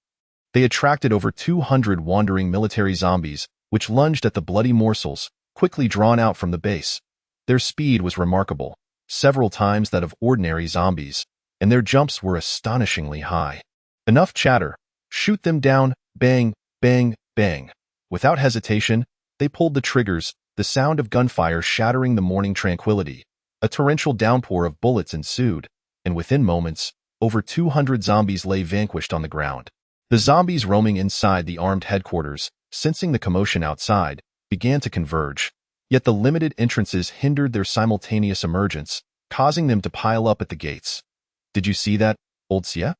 They attracted over 200 wandering military zombies, which lunged at the bloody morsels, quickly drawn out from the base. Their speed was remarkable, several times that of ordinary zombies, and their jumps were astonishingly high. Enough chatter. Shoot them down, bang, bang, bang. Without hesitation, they pulled the triggers, the sound of gunfire shattering the morning tranquility. A torrential downpour of bullets ensued, and within moments, over 200 zombies lay vanquished on the ground. The zombies roaming inside the armed headquarters, sensing the commotion outside, began to converge. Yet the limited entrances hindered their simultaneous emergence, causing them to pile up at the gates. "Did you see that, old Xie?"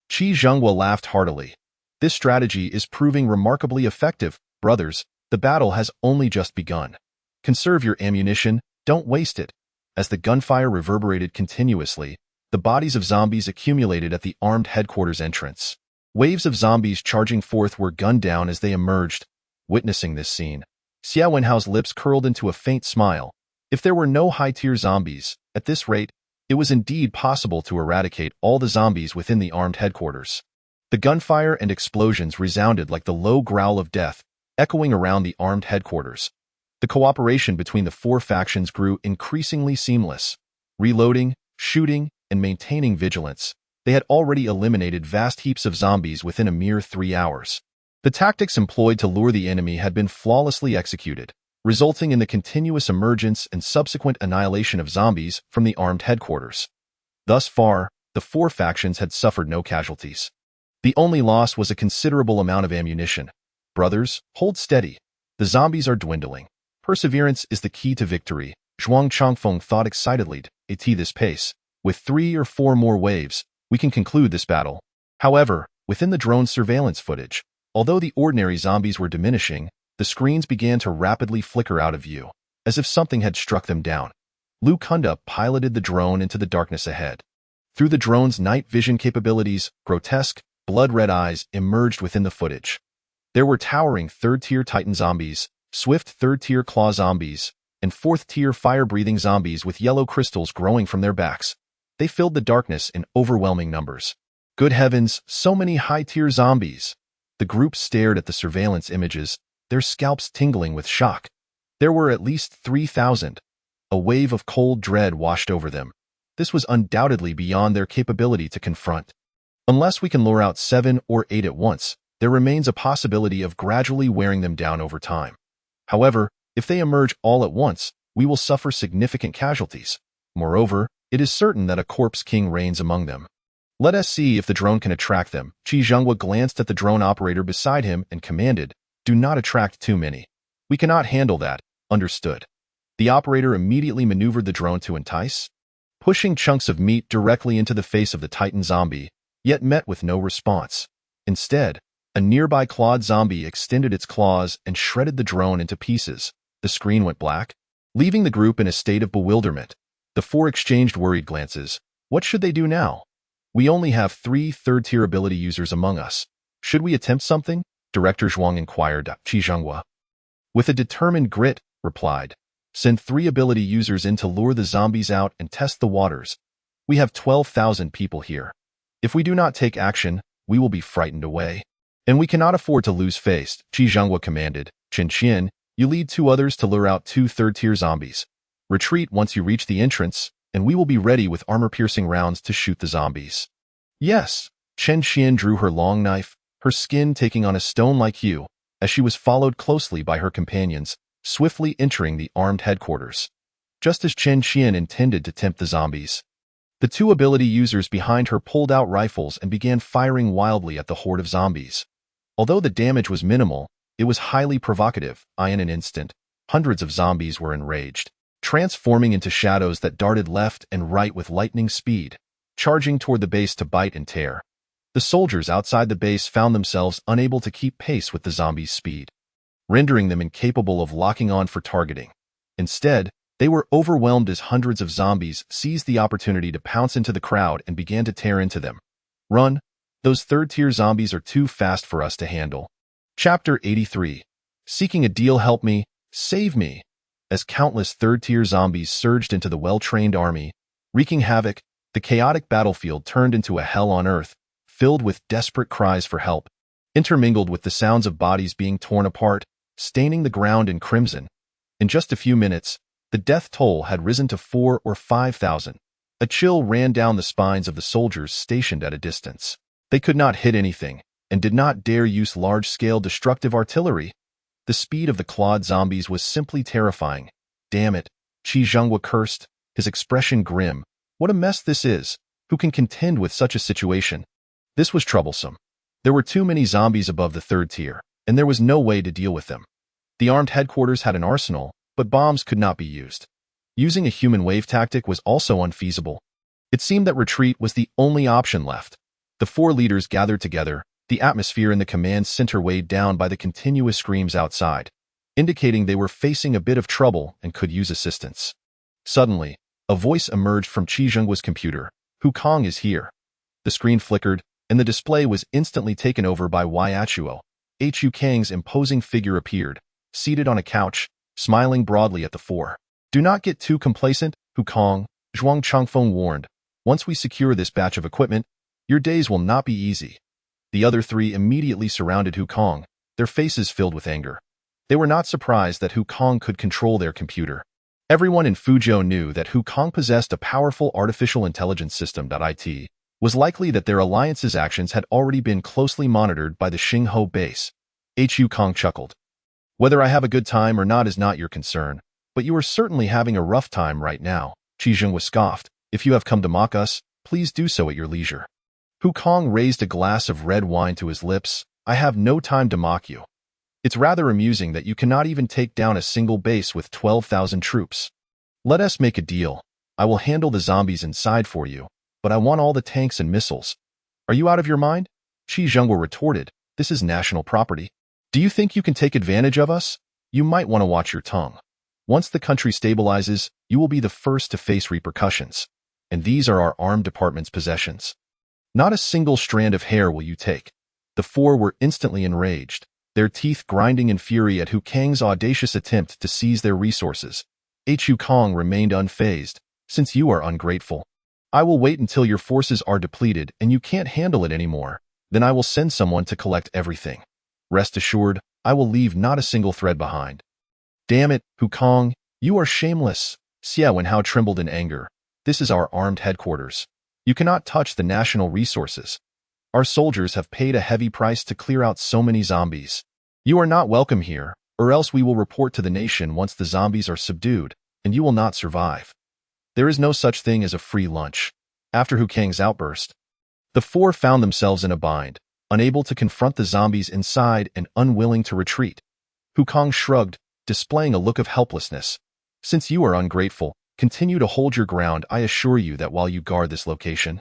Qi Zhenghua laughed heartily. "This strategy is proving remarkably effective, brothers. The battle has only just begun. Conserve your ammunition, don't waste it." As the gunfire reverberated continuously, the bodies of zombies accumulated at the armed headquarters entrance. Waves of zombies charging forth were gunned down as they emerged. Witnessing this scene, Xie Wenhao's lips curled into a faint smile. If there were no high-tier zombies, at this rate, it was indeed possible to eradicate all the zombies within the armed headquarters. The gunfire and explosions resounded like the low growl of death, echoing around the armed headquarters. The cooperation between the four factions grew increasingly seamless. Reloading, shooting, and maintaining vigilance, they had already eliminated vast heaps of zombies within a mere 3 hours. The tactics employed to lure the enemy had been flawlessly executed, resulting in the continuous emergence and subsequent annihilation of zombies from the armed headquarters. Thus far, the four factions had suffered no casualties. The only loss was a considerable amount of ammunition. "Brothers, hold steady. The zombies are dwindling. Perseverance is the key to victory," Zhuang Changfeng thought excitedly. "At this pace, with 3 or 4 more waves, we can conclude this battle." However, within the drone's surveillance footage, although the ordinary zombies were diminishing, the screens began to rapidly flicker out of view, as if something had struck them down. Lu Kunda piloted the drone into the darkness ahead. Through the drone's night vision capabilities, grotesque, blood-red eyes emerged within the footage. There were towering third-tier Titan zombies, swift third-tier claw zombies, and fourth-tier fire-breathing zombies with yellow crystals growing from their backs. They filled the darkness in overwhelming numbers. Good heavens, so many high-tier zombies! The group stared at the surveillance images, their scalps tingling with shock. There were at least 3,000. A wave of cold dread washed over them. This was undoubtedly beyond their capability to confront. Unless we can lure out 7 or 8 at once, there remains a possibility of gradually wearing them down over time. However, if they emerge all at once, we will suffer significant casualties. Moreover, it is certain that a corpse king reigns among them. Let us see if the drone can attract them. Qi Zhenghua glanced at the drone operator beside him and commanded, "Do not attract too many. We cannot handle that." Understood. The operator immediately maneuvered the drone to entice, pushing chunks of meat directly into the face of the Titan zombie, yet met with no response. Instead, a nearby clawed zombie extended its claws and shredded the drone into pieces. The screen went black, leaving the group in a state of bewilderment. The four exchanged worried glances. What should they do now? "We only have 3 third-tier ability users among us. Should we attempt something?" Director Zhuang inquired. Qi Zhenghua, with a determined grit, replied, "Send 3 ability users in to lure the zombies out and test the waters. We have 12,000 people here. If we do not take action, we will be frightened away. And we cannot afford to lose face." Qi Zhenghua commanded. "Chen Qian, you lead 2 others to lure out 2 third-tier zombies. Retreat once you reach the entrance, and we will be ready with armor-piercing rounds to shoot the zombies." "Yes." Chen Qian drew her long knife, her skin taking on a stone-like hue, as she was followed closely by her companions, swiftly entering the armed headquarters. Just as Chen Qian intended to tempt the zombies, the 2 ability users behind her pulled out rifles and began firing wildly at the horde of zombies. Although the damage was minimal, it was highly provocative. In an instant, hundreds of zombies were enraged, transforming into shadows that darted left and right with lightning speed, charging toward the base to bite and tear. The soldiers outside the base found themselves unable to keep pace with the zombies' speed, rendering them incapable of locking on for targeting. Instead, they were overwhelmed as hundreds of zombies seized the opportunity to pounce into the crowd and began to tear into them. Run! Those third-tier zombies are too fast for us to handle. Chapter 83. Seeking a deal. Help me, save me. As countless third-tier zombies surged into the well-trained army, wreaking havoc, the chaotic battlefield turned into a hell on earth, filled with desperate cries for help, intermingled with the sounds of bodies being torn apart, staining the ground in crimson. In just a few minutes, the death toll had risen to 4,000 or 5,000. A chill ran down the spines of the soldiers stationed at a distance. They could not hit anything, and did not dare use large-scale destructive artillery. The speed of the clawed zombies was simply terrifying. Damn it, Qi Zhenghua cursed, his expression grim. What a mess this is. Who can contend with such a situation? This was troublesome. There were too many zombies above the third tier, and there was no way to deal with them. The armed headquarters had an arsenal, but bombs could not be used. Using a human wave tactic was also unfeasible. It seemed that retreat was the only option left. The four leaders gathered together, the atmosphere in the command center weighed down by the continuous screams outside, indicating they were facing a bit of trouble and could use assistance. Suddenly, a voice emerged from Qi Zhenghua's computer. Hu Kong is here. The screen flickered, and the display was instantly taken over by Wei Achuo. Hu Kang's imposing figure appeared, seated on a couch, smiling broadly at the four. Do not get too complacent, Hu Kong, Zhuang Changfeng warned. Once we secure this batch of equipment, your days will not be easy. The other three immediately surrounded Hu Kong, their faces filled with anger. They were not surprised that Hu Kong could control their computer. Everyone in Fuzhou knew that Hu Kong possessed a powerful artificial intelligence system. It was likely that their alliance's actions had already been closely monitored by the Xingho base. Hu Kong chuckled. Whether I have a good time or not is not your concern, but you are certainly having a rough time right now. Qi Zhenghua scoffed. If you have come to mock us, please do so at your leisure. Hu Kong raised a glass of red wine to his lips. I have no time to mock you. It's rather amusing that you cannot even take down a single base with 12,000 troops. Let us make a deal. I will handle the zombies inside for you, but I want all the tanks and missiles. Are you out of your mind? Qi Zhenghua retorted. This is national property. Do you think you can take advantage of us? You might want to watch your tongue. Once the country stabilizes, you will be the first to face repercussions. And these are our armed department's possessions. Not a single strand of hair will you take. The four were instantly enraged, their teeth grinding in fury at Hu Kang's audacious attempt to seize their resources. Hu Kong remained unfazed. Since you are ungrateful, I will wait until your forces are depleted and you can't handle it anymore. Then I will send someone to collect everything. Rest assured, I will leave not a single thread behind. Damn it, Hu Kong, you are shameless. Xie Wenhao trembled in anger. This is our armed headquarters. You cannot touch the national resources. Our soldiers have paid a heavy price to clear out so many zombies. You are not welcome here, or else we will report to the nation once the zombies are subdued, and you will not survive. There is no such thing as a free lunch. After Hu Kang's outburst, the four found themselves in a bind, unable to confront the zombies inside and unwilling to retreat. Hu Kong shrugged, displaying a look of helplessness. Since you are ungrateful, continue to hold your ground. I assure you that while you guard this location,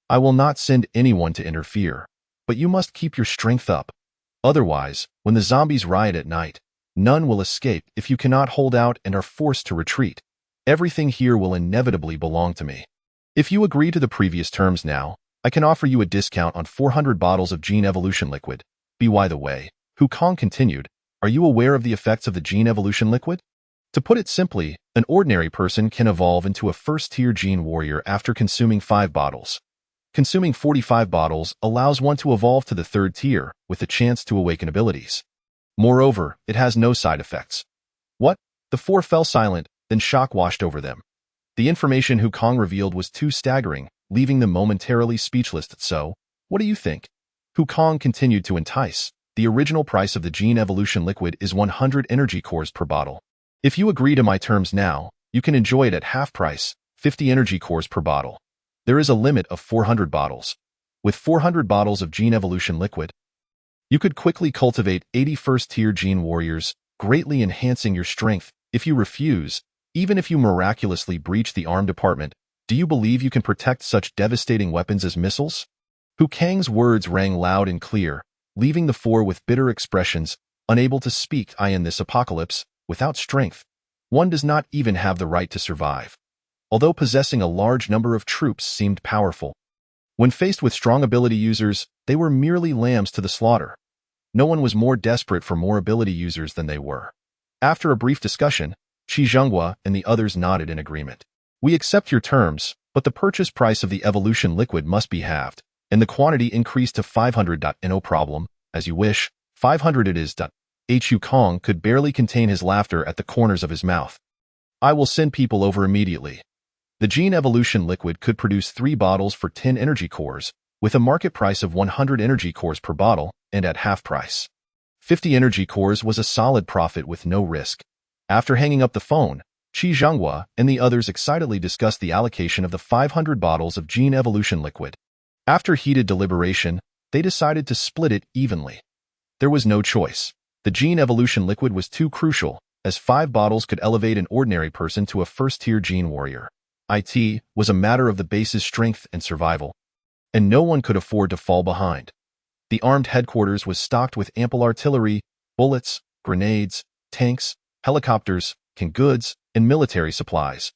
I will not send anyone to interfere, but you must keep your strength up. Otherwise, when the zombies riot at night, none will escape if you cannot hold out and are forced to retreat. Everything here will inevitably belong to me. If you agree to the previous terms now, I can offer you a discount on 400 bottles of gene evolution liquid. By the way, Hu Kong continued, are you aware of the effects of the gene evolution liquid? To put it simply, an ordinary person can evolve into a first-tier gene warrior after consuming 5 bottles. Consuming 45 bottles allows one to evolve to the third tier with a chance to awaken abilities. Moreover, it has no side effects. What? The four fell silent, then shock washed over them. The information Hu Kong revealed was too staggering, leaving them momentarily speechless. So, what do you think? Hu Kong continued to entice. The original price of the gene evolution liquid is 100 energy cores per bottle. If you agree to my terms now, you can enjoy it at half price, 50 energy cores per bottle. There is a limit of 400 bottles. With 400 bottles of gene evolution liquid, you could quickly cultivate 80 first-tier gene warriors, greatly enhancing your strength. If you refuse, even if you miraculously breach the armed department, do you believe you can protect such devastating weapons as missiles? Hu Kang's words rang loud and clear, leaving the four with bitter expressions, unable to speak. In this apocalypse, without strength, one does not even have the right to survive. Although possessing a large number of troops seemed powerful, when faced with strong ability users, they were merely lambs to the slaughter. No one was more desperate for more ability users than they were. After a brief discussion, Qi Zhenghua and the others nodded in agreement. We accept your terms, but the purchase price of the evolution liquid must be halved, and the quantity increased to 500. No problem, as you wish, 500 it is. Hu Kong could barely contain his laughter at the corners of his mouth. I will send people over immediately. The gene evolution liquid could produce 3 bottles for 10 energy cores, with a market price of 100 energy cores per bottle, and at half price. 50 energy cores was a solid profit with no risk. After hanging up the phone, Qi Zhenghua and the others excitedly discussed the allocation of the 500 bottles of gene evolution liquid. After heated deliberation, they decided to split it evenly. There was no choice. The gene evolution liquid was too crucial, as 5 bottles could elevate an ordinary person to a first-tier gene warrior. It was a matter of the base's strength and survival, and no one could afford to fall behind. The armed headquarters was stocked with ample artillery, bullets, grenades, tanks, helicopters, canned goods, and military supplies.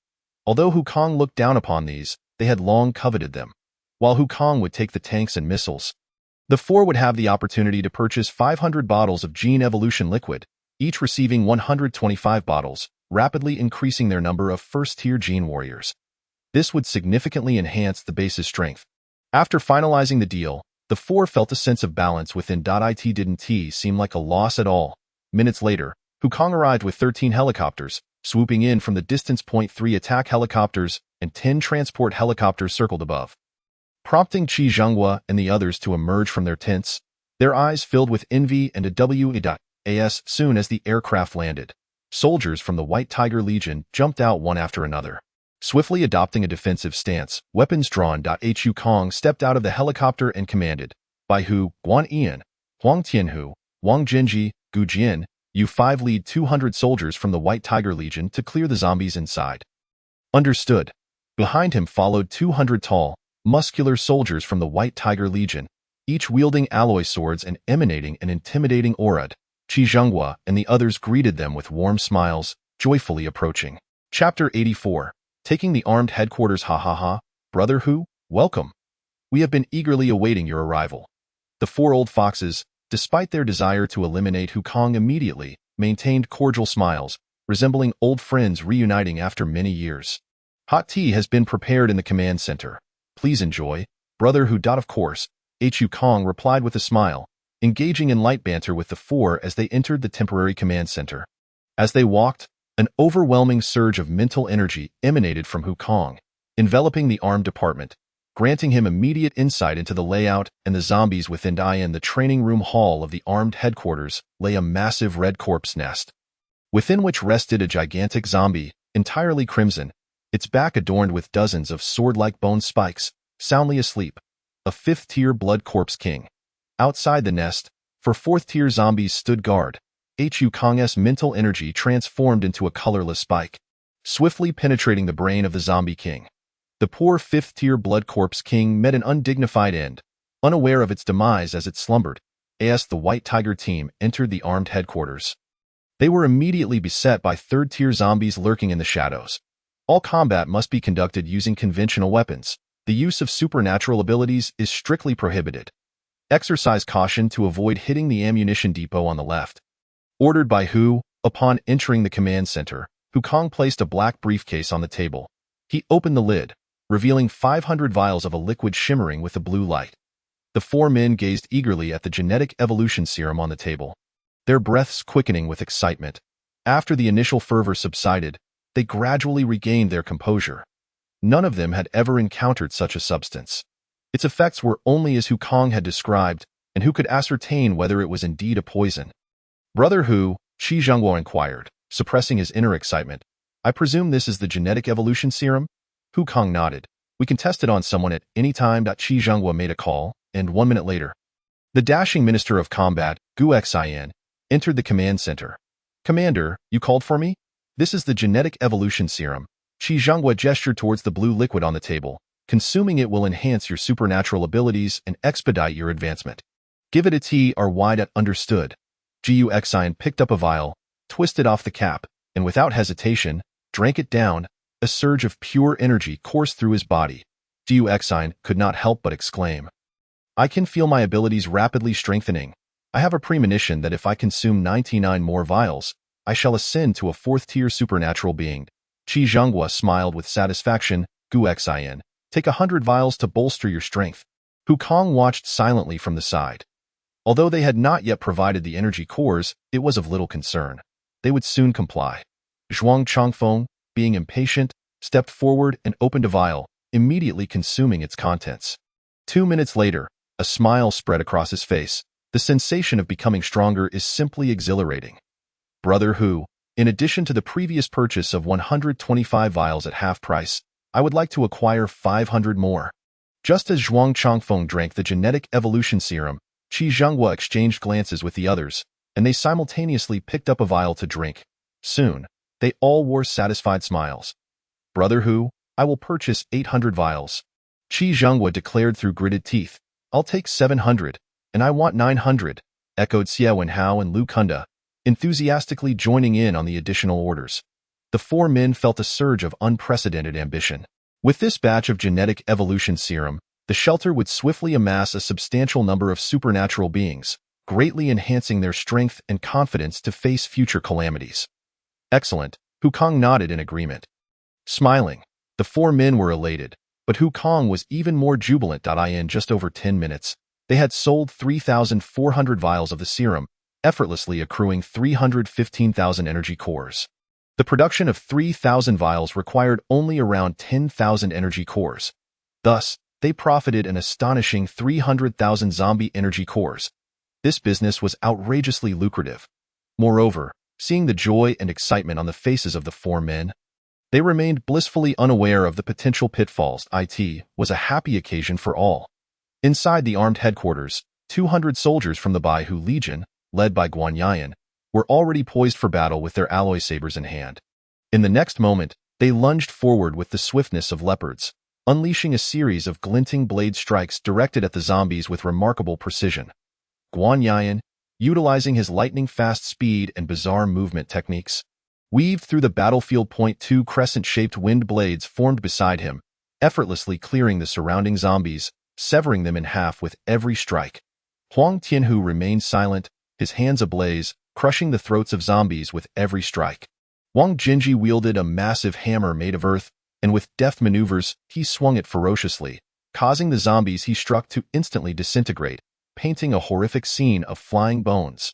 Although Hu Kong looked down upon these, they had long coveted them. While Hu Kong would take the tanks and missiles, the four would have the opportunity to purchase 500 bottles of gene evolution liquid, each receiving 125 bottles, rapidly increasing their number of first-tier gene warriors. This would significantly enhance the base's strength. After finalizing the deal, the four felt a sense of balance within. It didn't seem like a loss at all. Minutes later, Hu Kong arrived with 13 helicopters, swooping in from the distance. 3 attack helicopters and 10 transport helicopters circled above, prompting Qi Zhenghua and the others to emerge from their tents, their eyes filled with envy and as soon as the aircraft landed. Soldiers from the White Tiger Legion jumped out one after another, swiftly adopting a defensive stance, weapons drawn. Hu Kong stepped out of the helicopter and commanded, Bai Hu, Guan Ian, Huang Tianhu, Wang Jinji, Gu Jian, you 5 lead 200 soldiers from the White Tiger Legion to clear the zombies inside. Understood. Behind him followed 200 tall, muscular soldiers from the White Tiger Legion, each wielding alloy swords and emanating an intimidating aura. Qi Zhenghua and the others greeted them with warm smiles, joyfully approaching. Chapter 84. Taking the armed headquarters. Ha ha ha, Brother Hu, welcome. We have been eagerly awaiting your arrival. The 4 old foxes, despite their desire to eliminate Hu Kong immediately, maintained cordial smiles, resembling old friends reuniting after many years. Hot tea has been prepared in the command center. Please enjoy, Brother Hu. Of course, Hu Kong replied with a smile, engaging in light banter with the 4 as they entered the temporary command center. As they walked, an overwhelming surge of mental energy emanated from Hu Kong, enveloping the armed department, granting him immediate insight into the layout and the zombies within. In the training room hall of the armed headquarters lay a massive red corpse nest, within which rested a gigantic zombie, entirely crimson, its back adorned with dozens of sword-like bone spikes, soundly asleep, a 5th-tier blood corpse king. Outside the nest, 4th-tier zombies stood guard. Hu Kong's mental energy transformed into a colorless spike, swiftly penetrating the brain of the zombie king. The poor 5th-tier blood corpse king met an undignified end, unaware of its demise as it slumbered. As the White Tiger team entered the armed headquarters, they were immediately beset by 3rd-tier zombies lurking in the shadows. All combat must be conducted using conventional weapons. The use of supernatural abilities is strictly prohibited. Exercise caution to avoid hitting the ammunition depot on the left. Ordered by Hu, upon entering the command center, Hu Kong placed a black briefcase on the table. He opened the lid, revealing 500 vials of a liquid shimmering with a blue light. The 4 men gazed eagerly at the genetic evolution serum on the table, their breaths quickening with excitement. After the initial fervor subsided, they gradually regained their composure. None of them had ever encountered such a substance. Its effects were only as Hu Kong had described, and who could ascertain whether it was indeed a poison. Brother Hu, Qi Zhenghua inquired, suppressing his inner excitement. I presume this is the genetic evolution serum? Hu Kong nodded. We can test it on someone at any time. Qi Zhenghua made a call, and 1 minute later, the dashing Minister of Combat, Gu Xian, entered the command center. Commander, you called for me? This is the genetic evolution serum. Qi Zhenghua gestured towards the blue liquid on the table, Consuming it will enhance your supernatural abilities and expedite your advancement. Give it a T or Y. Understood. Gu Xian picked up a vial, twisted off the cap, and without hesitation, drank it down. A surge of pure energy coursed through his body. Gu Xian could not help but exclaim, I can feel my abilities rapidly strengthening. I have a premonition that if I consume 99 more vials, I shall ascend to a 4th-tier supernatural being. Qi Zhenghua smiled with satisfaction. Gu Xian, take 100 vials to bolster your strength. Hu Kong watched silently from the side. Although they had not yet provided the energy cores, it was of little concern. They would soon comply. Zhuang Changfeng, being impatient, stepped forward and opened a vial, immediately consuming its contents. 2 minutes later, a smile spread across his face. The sensation of becoming stronger is simply exhilarating. Brother Hu, in addition to the previous purchase of 125 vials at half price, I would like to acquire 500 more. Just as Zhuang Changfeng drank the genetic evolution serum, Qi Zhenghua exchanged glances with the others, and they simultaneously picked up a vial to drink. Soon, they all wore satisfied smiles. Brother Hu, I will purchase 800 vials. Qi Zhenghua declared through gritted teeth. I'll take 700, and I want 900, echoed Xie Wenhao and Lu Kunda, enthusiastically joining in on the additional orders. The 4 men felt a surge of unprecedented ambition. With this batch of genetic evolution serum, the shelter would swiftly amass a substantial number of supernatural beings, greatly enhancing their strength and confidence to face future calamities. Excellent, Hu Kong nodded in agreement. Smiling, the 4 men were elated, but Hu Kong was even more jubilant. In just over 10 minutes, they had sold 3,400 vials of the serum, effortlessly accruing 315,000 energy cores. The production of 3,000 vials required only around 10,000 energy cores. Thus, they profited an astonishing 300,000 zombie energy cores. This business was outrageously lucrative. Moreover, seeing the joy and excitement on the faces of the 4 men, they remained blissfully unaware of the potential pitfalls. It was a happy occasion for all. Inside the armed headquarters, 200 soldiers from the Baihu Legion, led by Guan Yan, were already poised for battle with their alloy sabers in hand. In the next moment, they lunged forward with the swiftness of leopards, unleashing a series of glinting blade strikes directed at the zombies with remarkable precision. Guan Yan, utilizing his lightning-fast speed and bizarre movement techniques, weaved through the battlefield. 2 crescent-shaped wind blades formed beside him, effortlessly clearing the surrounding zombies, severing them in half with every strike. Huang Tianhu remained silent, his hands ablaze, crushing the throats of zombies with every strike. Wang Jinji wielded a massive hammer made of earth, and with deft maneuvers, he swung it ferociously, causing the zombies he struck to instantly disintegrate, painting a horrific scene of flying bones.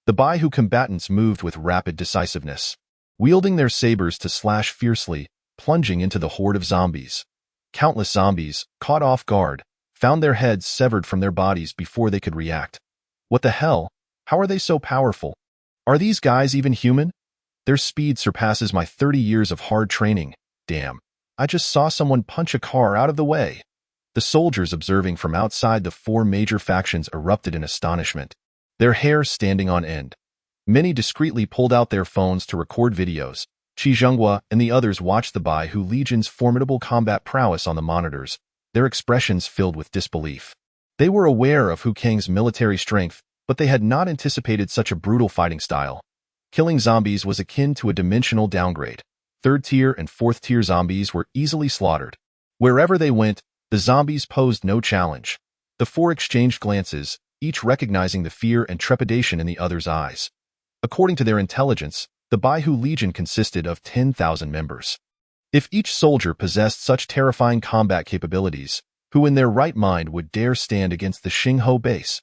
The Baihu combatants moved with rapid decisiveness, wielding their sabers to slash fiercely, plunging into the horde of zombies. Countless zombies, caught off guard, found their heads severed from their bodies before they could react. What the hell? How are they so powerful? Are these guys even human? Their speed surpasses my 30 years of hard training. Damn, I just saw someone punch a car out of the way. The soldiers observing from outside the 4 major factions erupted in astonishment, their hair standing on end. Many discreetly pulled out their phones to record videos. Qi Zhenghua and the others watched the Baihu Legion's formidable combat prowess on the monitors, their expressions filled with disbelief. They were aware of Hu Kang's military strength, but they had not anticipated such a brutal fighting style. Killing zombies was akin to a dimensional downgrade. 3rd-tier and 4th-tier zombies were easily slaughtered. Wherever they went, the zombies posed no challenge. The 4 exchanged glances, each recognizing the fear and trepidation in the other's eyes. According to their intelligence, the Baihu Legion consisted of 10,000 members. If each soldier possessed such terrifying combat capabilities, who in their right mind would dare stand against the Xingho base?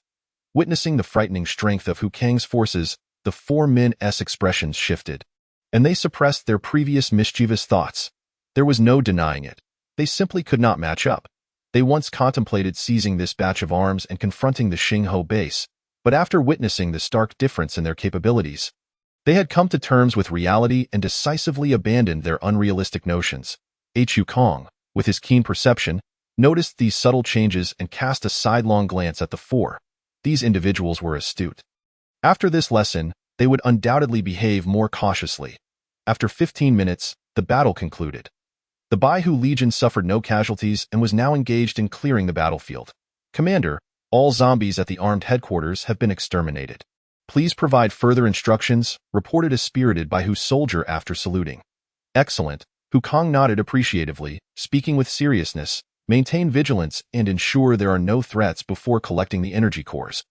Witnessing the frightening strength of Hu Kang's forces, the 4 men's expressions shifted, and they suppressed their previous mischievous thoughts. There was no denying it. They simply could not match up. They once contemplated seizing this batch of arms and confronting the Xingho base, but after witnessing the stark difference in their capabilities, they had come to terms with reality and decisively abandoned their unrealistic notions. Hu Kong, with his keen perception, noticed these subtle changes and cast a sidelong glance at the 4. These individuals were astute. After this lesson, they would undoubtedly behave more cautiously. After 15 minutes, the battle concluded. The Baihu Legion suffered no casualties and was now engaged in clearing the battlefield. Commander, all zombies at the armed headquarters have been exterminated. Please provide further instructions, reported a spirited Baihu soldier after saluting. Excellent. Hukong nodded appreciatively, speaking with seriousness. Maintain vigilance and ensure there are no threats before collecting the energy cores.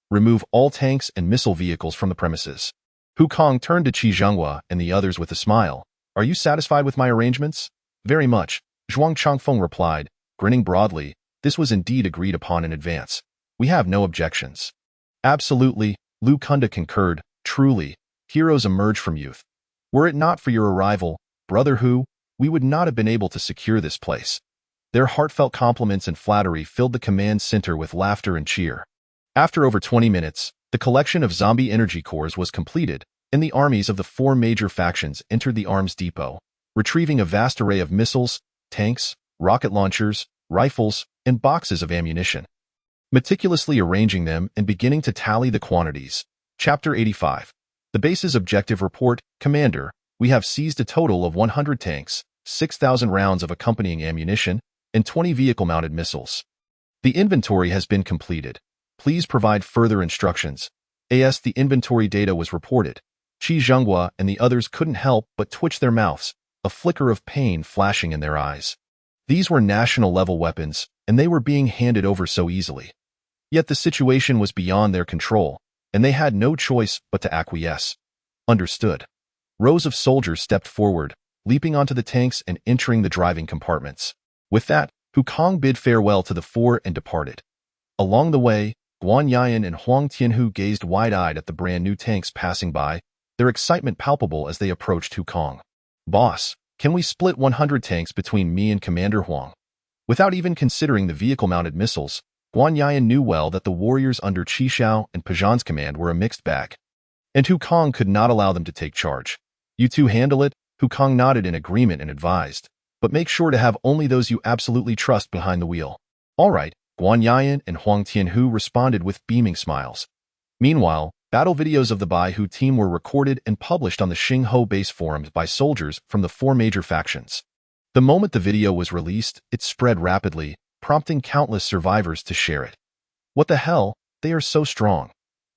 Remove all tanks and missile vehicles from the premises. Hukong turned to Qi Zhenghua and the others with a smile. Are you satisfied with my arrangements? Very much, Zhuang Changfeng replied, grinning broadly. This was indeed agreed upon in advance. We have no objections. Absolutely, Lu Kunda concurred. Truly, heroes emerge from youth. Were it not for your arrival, Brother Hu, we would not have been able to secure this place. Their heartfelt compliments and flattery filled the command center with laughter and cheer. After over 20 minutes, the collection of zombie energy cores was completed, and the armies of the 4 major factions entered the arms depot, retrieving a vast array of missiles, tanks, rocket launchers, rifles, and boxes of ammunition. Meticulously arranging them and beginning to tally the quantities. Chapter 85. The base's objective report. Commander, we have seized a total of 100 tanks, 6,000 rounds of accompanying ammunition, and 20 vehicle-mounted missiles. The inventory has been completed. Please provide further instructions. As the inventory data was reported, Qi Zhenghua and the others couldn't help but twitch their mouths, a flicker of pain flashing in their eyes. These were national-level weapons, and they were being handed over so easily. Yet the situation was beyond their control, and they had no choice but to acquiesce. Understood. Rows of soldiers stepped forward, leaping onto the tanks and entering the driving compartments. With that, Hukong bid farewell to the 4 and departed. Along the way, Guan Yian and Huang Tianhu gazed wide-eyed at the brand-new tanks passing by, their excitement palpable as they approached Hukong. Boss, can we split 100 tanks between me and Commander Huang? Without even considering the vehicle-mounted missiles, Guan Yian knew well that the warriors under Qi Shao and Pajan's command were a mixed bag. And Hukong could not allow them to take charge. You two handle it, Hukong nodded in agreement and advised. But make sure to have only those you absolutely trust behind the wheel. All right, Guan Yian and Huang Tianhu responded with beaming smiles. Meanwhile, battle videos of the Baihu team were recorded and published on the Xingho base forums by soldiers from the 4 major factions. The moment the video was released, it spread rapidly, prompting countless survivors to share it. What the hell? They are so strong.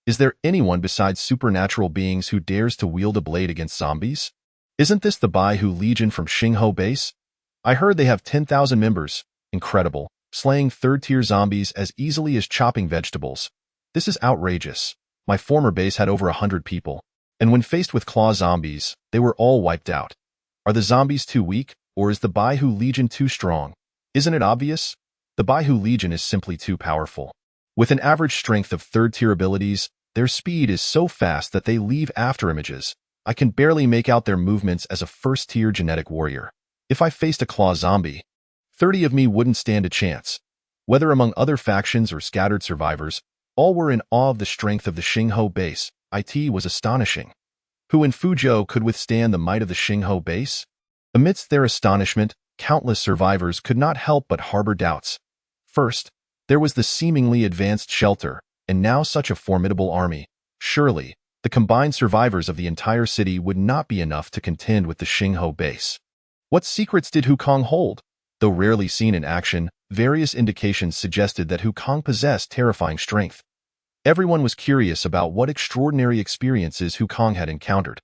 Is there anyone besides supernatural beings who dares to wield a blade against zombies? Isn't this the Baihu Legion from Xingho base? I heard they have 10,000 members. Incredible. Slaying 3rd-tier zombies as easily as chopping vegetables. This is outrageous. My former base had over 100 people, and when faced with claw zombies, they were all wiped out. Are the zombies too weak, or is the Baihu Legion too strong? Isn't it obvious? The Baihu Legion is simply too powerful. With an average strength of 3rd-tier abilities, their speed is so fast that they leave afterimages. I can barely make out their movements as a 1st-tier genetic warrior. If I faced a claw zombie, 30 of me wouldn't stand a chance. Whether among other factions or scattered survivors, all were in awe of the strength of the Xingho base. It was astonishing. Who in Fuzhou could withstand the might of the Xingho base? Amidst their astonishment, countless survivors could not help but harbor doubts. First, there was the seemingly advanced shelter, and now such a formidable army. Surely, the combined survivors of the entire city would not be enough to contend with the Xingho base. What secrets did Hukong hold? Though rarely seen in action, various indications suggested that Hukong possessed terrifying strength. Everyone was curious about what extraordinary experiences Hukong had encountered.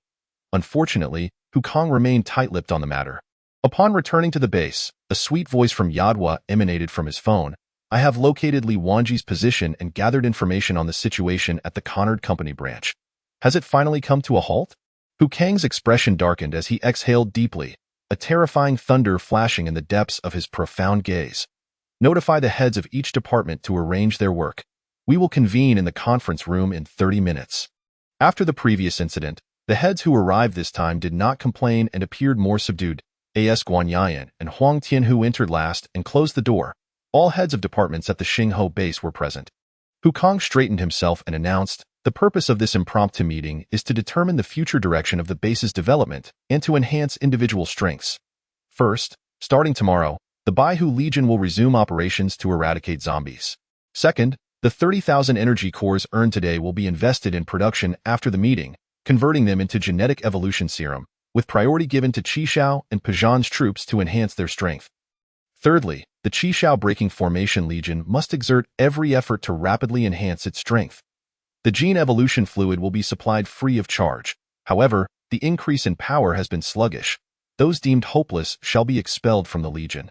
Unfortunately, Hukong remained tight-lipped on the matter. Upon returning to the base, a sweet voice from Yadhua emanated from his phone. I have located Li Wanji's position and gathered information on the situation at the Conard Company branch. Has it finally come to a halt? Hukong's expression darkened as he exhaled deeply, a terrifying thunder flashing in the depths of his profound gaze. Notify the heads of each department to arrange their work. We will convene in the conference room in 30 minutes. After the previous incident, the heads who arrived this time did not complain and appeared more subdued. As Guan Yian and Huang Tianhu entered last and closed the door. All heads of departments at the Xingho base were present. Hukong straightened himself and announced, the purpose of this impromptu meeting is to determine the future direction of the base's development and to enhance individual strengths. First, starting tomorrow, the Baihu Legion will resume operations to eradicate zombies. Second, the 30,000 energy cores earned today will be invested in production after the meeting, converting them into genetic evolution serum, with priority given to Qishao and Pajan's troops to enhance their strength. Thirdly, the Qishao Breaking Formation Legion must exert every effort to rapidly enhance its strength. The gene evolution fluid will be supplied free of charge. However, the increase in power has been sluggish. Those deemed hopeless shall be expelled from the Legion.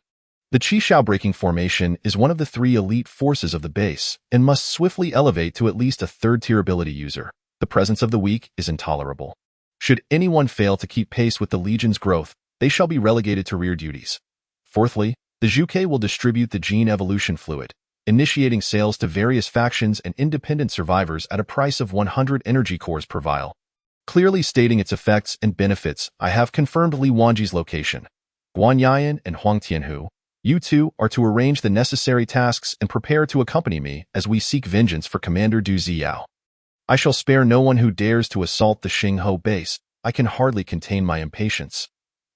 The Qishao Breaking Formation is one of the 3 elite forces of the base and must swiftly elevate to at least a 3rd-tier ability user. The presence of the weak is intolerable. Should anyone fail to keep pace with the Legion's growth, they shall be relegated to rear duties. Fourthly, the Zhuge will distribute the gene evolution fluid, initiating sales to various factions and independent survivors at a price of 100 energy cores per vial. Clearly stating its effects and benefits, I have confirmed Li Wanji's location. Guan Yayan and Huang Tianhu, you two are to arrange the necessary tasks and prepare to accompany me as we seek vengeance for Commander Du Ziyao. I shall spare no one who dares to assault the Xingho base. I can hardly contain my impatience.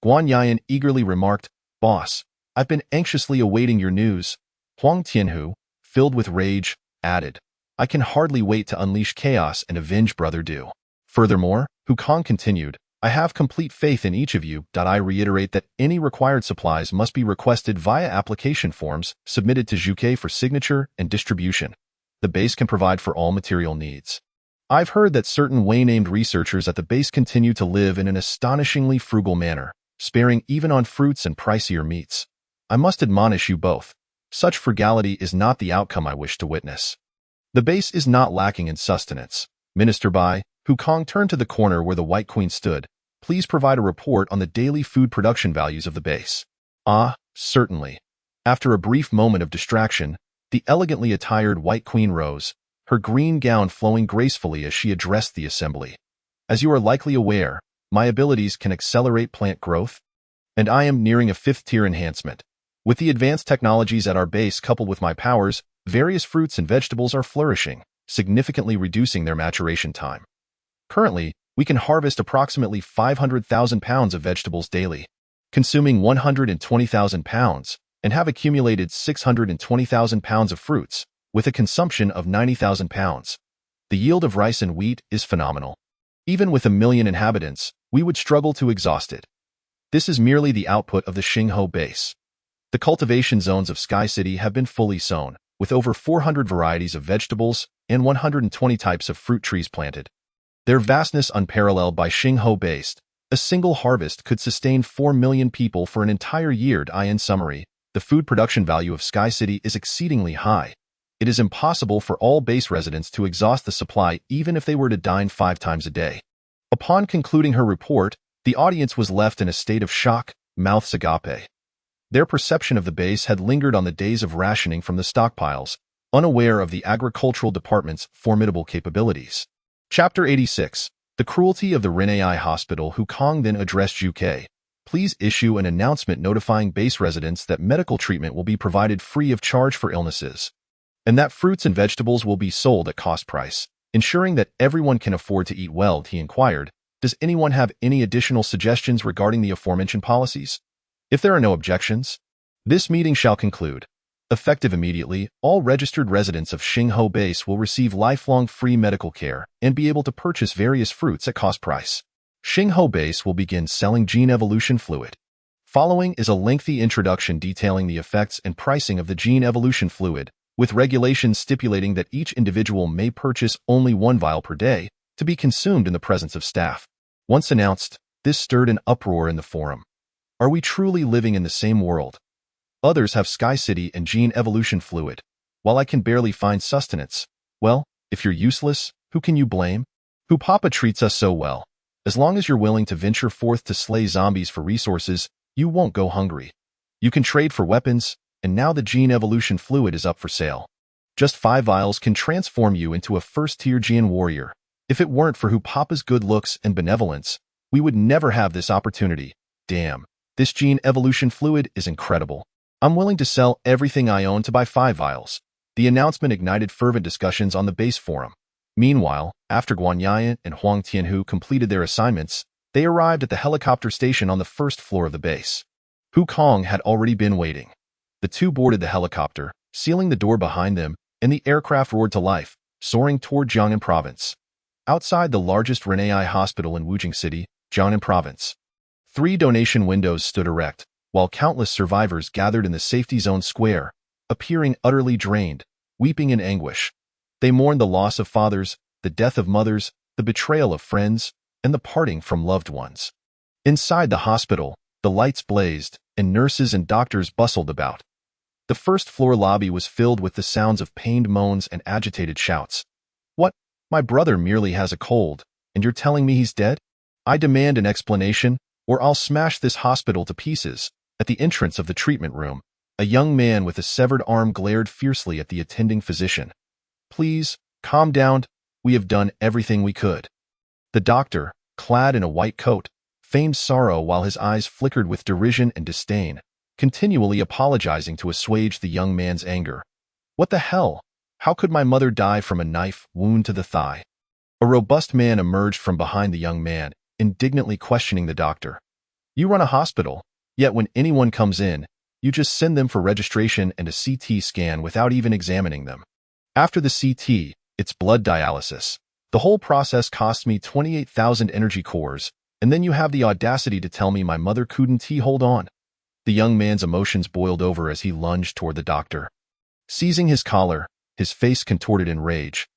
Guan Yayan eagerly remarked, Boss, I've been anxiously awaiting your news. Huang Tianhu, filled with rage, added, I can hardly wait to unleash chaos and avenge Brother Du. Furthermore, Hu Kong continued, I have complete faith in each of you. I reiterate that any required supplies must be requested via application forms submitted to Zhuge for signature and distribution. The base can provide for all material needs. I've heard that certain Wei-named researchers at the base continue to live in an astonishingly frugal manner, sparing even on fruits and pricier meats. I must admonish you both. Such frugality is not the outcome I wish to witness. The base is not lacking in sustenance. Minister Bai, Hu Kong turned to the corner where the White Queen stood. Please provide a report on the daily food production values of the base. Ah, certainly. After a brief moment of distraction, the elegantly attired White Queen rose, her green gown flowing gracefully as she addressed the assembly. As you are likely aware, my abilities can accelerate plant growth, and I am nearing a 5th-tier enhancement. With the advanced technologies at our base coupled with my powers, various fruits and vegetables are flourishing, significantly reducing their maturation time. Currently, we can harvest approximately 500,000 pounds of vegetables daily, consuming 120,000 pounds, and have accumulated 620,000 pounds of fruits, with a consumption of 90,000 pounds. The yield of rice and wheat is phenomenal. Even with 1 million inhabitants, we would struggle to exhaust it. This is merely the output of the Xingho base. The cultivation zones of Sky City have been fully sown, with over 400 varieties of vegetables and 120 types of fruit trees planted. Their vastness unparalleled by Xingho based, a single harvest could sustain 4 million people for an entire year. In summary, the food production value of Sky City is exceedingly high. It is impossible for all base residents to exhaust the supply even if they were to dine 5 times a day. Upon concluding her report, the audience was left in a state of shock, mouths agape. Their perception of the base had lingered on the days of rationing from the stockpiles, unaware of the agricultural department's formidable capabilities. Chapter 86. The Cruelty of the Renai Hospital. Hu Kong then addressed Zhuge. Please issue an announcement notifying base residents that medical treatment will be provided free of charge for illnesses, and that fruits and vegetables will be sold at cost price, ensuring that everyone can afford to eat well. He inquired, does anyone have any additional suggestions regarding the aforementioned policies? If there are no objections, this meeting shall conclude. Effective immediately, all registered residents of Xingho Base will receive lifelong free medical care and be able to purchase various fruits at cost price. Xingho Base will begin selling gene evolution fluid. Following is a lengthy introduction detailing the effects and pricing of the gene evolution fluid, with regulations stipulating that each individual may purchase only 1 vial per day to be consumed in the presence of staff. Once announced, this stirred an uproar in the forum. Are we truly living in the same world? Others have Sky City and gene evolution fluid, while I can barely find sustenance. Well, if you're useless, who can you blame? Who Papa treats us so well. As long as you're willing to venture forth to slay zombies for resources, you won't go hungry. You can trade for weapons, and now the gene evolution fluid is up for sale. Just 5 vials can transform you into a 1st-tier gene warrior. If it weren't for Hu Papa's good looks and benevolence, we would never have this opportunity. Damn. This gene evolution fluid is incredible. I'm willing to sell everything I own to buy 5 vials. The announcement ignited fervent discussions on the base forum. Meanwhile, after Guan Yayan and Huang Tianhu completed their assignments, they arrived at the helicopter station on the 1st floor of the base. Hu Kong had already been waiting. The two boarded the helicopter, sealing the door behind them, and the aircraft roared to life, soaring toward Jiangnan Province. Outside the largest Renai hospital in Wujing City, Jiangnan Province, 3 donation windows stood erect, while countless survivors gathered in the safety zone square, appearing utterly drained, weeping in anguish. They mourned the loss of fathers, the death of mothers, the betrayal of friends, and the parting from loved ones. Inside the hospital, the lights blazed, and nurses and doctors bustled about. The first-floor lobby was filled with the sounds of pained moans and agitated shouts. "What? My brother merely has a cold, and you're telling me he's dead? I demand an explanation, or I'll smash this hospital to pieces." At the entrance of the treatment room, a young man with a severed arm glared fiercely at the attending physician. "Please, calm down. We have done everything we could." The doctor, clad in a white coat, feigned sorrow while his eyes flickered with derision and disdain, continually apologizing to assuage the young man's anger. "What the hell? How could my mother die from a knife wound to the thigh?" A robust man emerged from behind the young man, indignantly questioning the doctor. "You run a hospital, yet when anyone comes in, you just send them for registration and a CT scan without even examining them. After the CT, it's blood dialysis. The whole process costs me 28,000 energy cores, and then you have the audacity to tell me my mother couldn't hold on." The young man's emotions boiled over as he lunged toward the doctor. Seizing his collar, his face contorted in rage.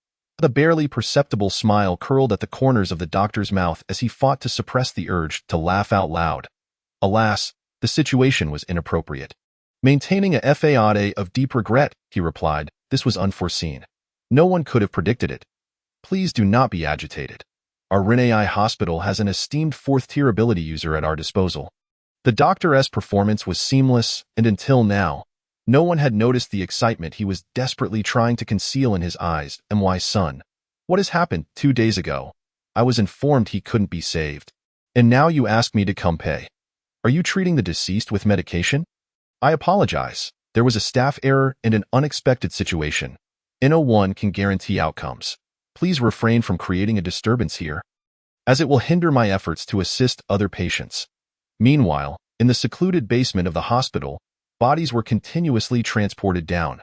The barely perceptible smile curled at the corners of the doctor's mouth as he fought to suppress the urge to laugh out loud. Alas, the situation was inappropriate. Maintaining a faade of deep regret, he replied, "This was unforeseen. No one could have predicted it. Please do not be agitated. Our Renai hospital has an esteemed 4th-tier ability user at our disposal." The doctor's performance was seamless, and until now, no one had noticed the excitement he was desperately trying to conceal in his eyes. "My son, what has happened? 2 days ago, I was informed he couldn't be saved. And now you ask me to come pay. Are you treating the deceased with medication?" "I apologize. There was a staff error and an unexpected situation. N01 can guarantee outcomes. Please refrain from creating a disturbance here, as it will hinder my efforts to assist other patients." Meanwhile, in the secluded basement of the hospital, bodies were continuously transported down.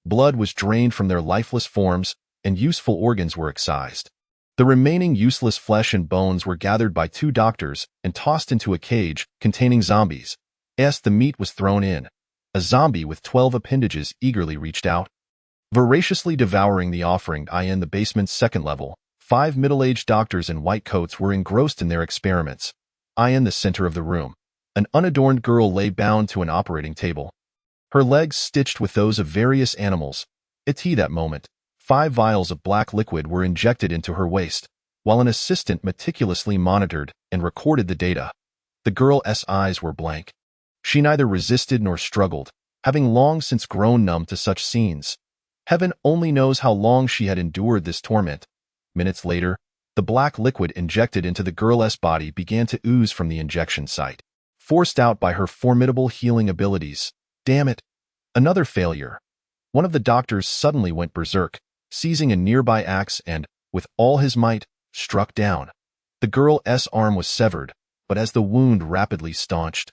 Blood was drained from their lifeless forms, and useful organs were excised. The remaining useless flesh and bones were gathered by 2 doctors and tossed into a cage containing zombies. As the meat was thrown in, a zombie with 12 appendages eagerly reached out, voraciously devouring the offering. In the basement's 2nd level, 5 middle-aged doctors in white coats were engrossed in their experiments. In the center of the room, an unadorned girl lay bound to an operating table, her legs stitched with those of various animals. At that moment, 5 vials of black liquid were injected into her waist, while an assistant meticulously monitored and recorded the data. The girl's eyes were blank. She neither resisted nor struggled, having long since grown numb to such scenes. Heaven only knows how long she had endured this torment. Minutes later, the black liquid injected into the girl's body began to ooze from the injection site, forced out by her formidable healing abilities. Damn it! Another failure. One of the doctors suddenly went berserk, seizing a nearby axe and, with all his might, struck down. The girl's arm was severed, but as the wound rapidly staunched,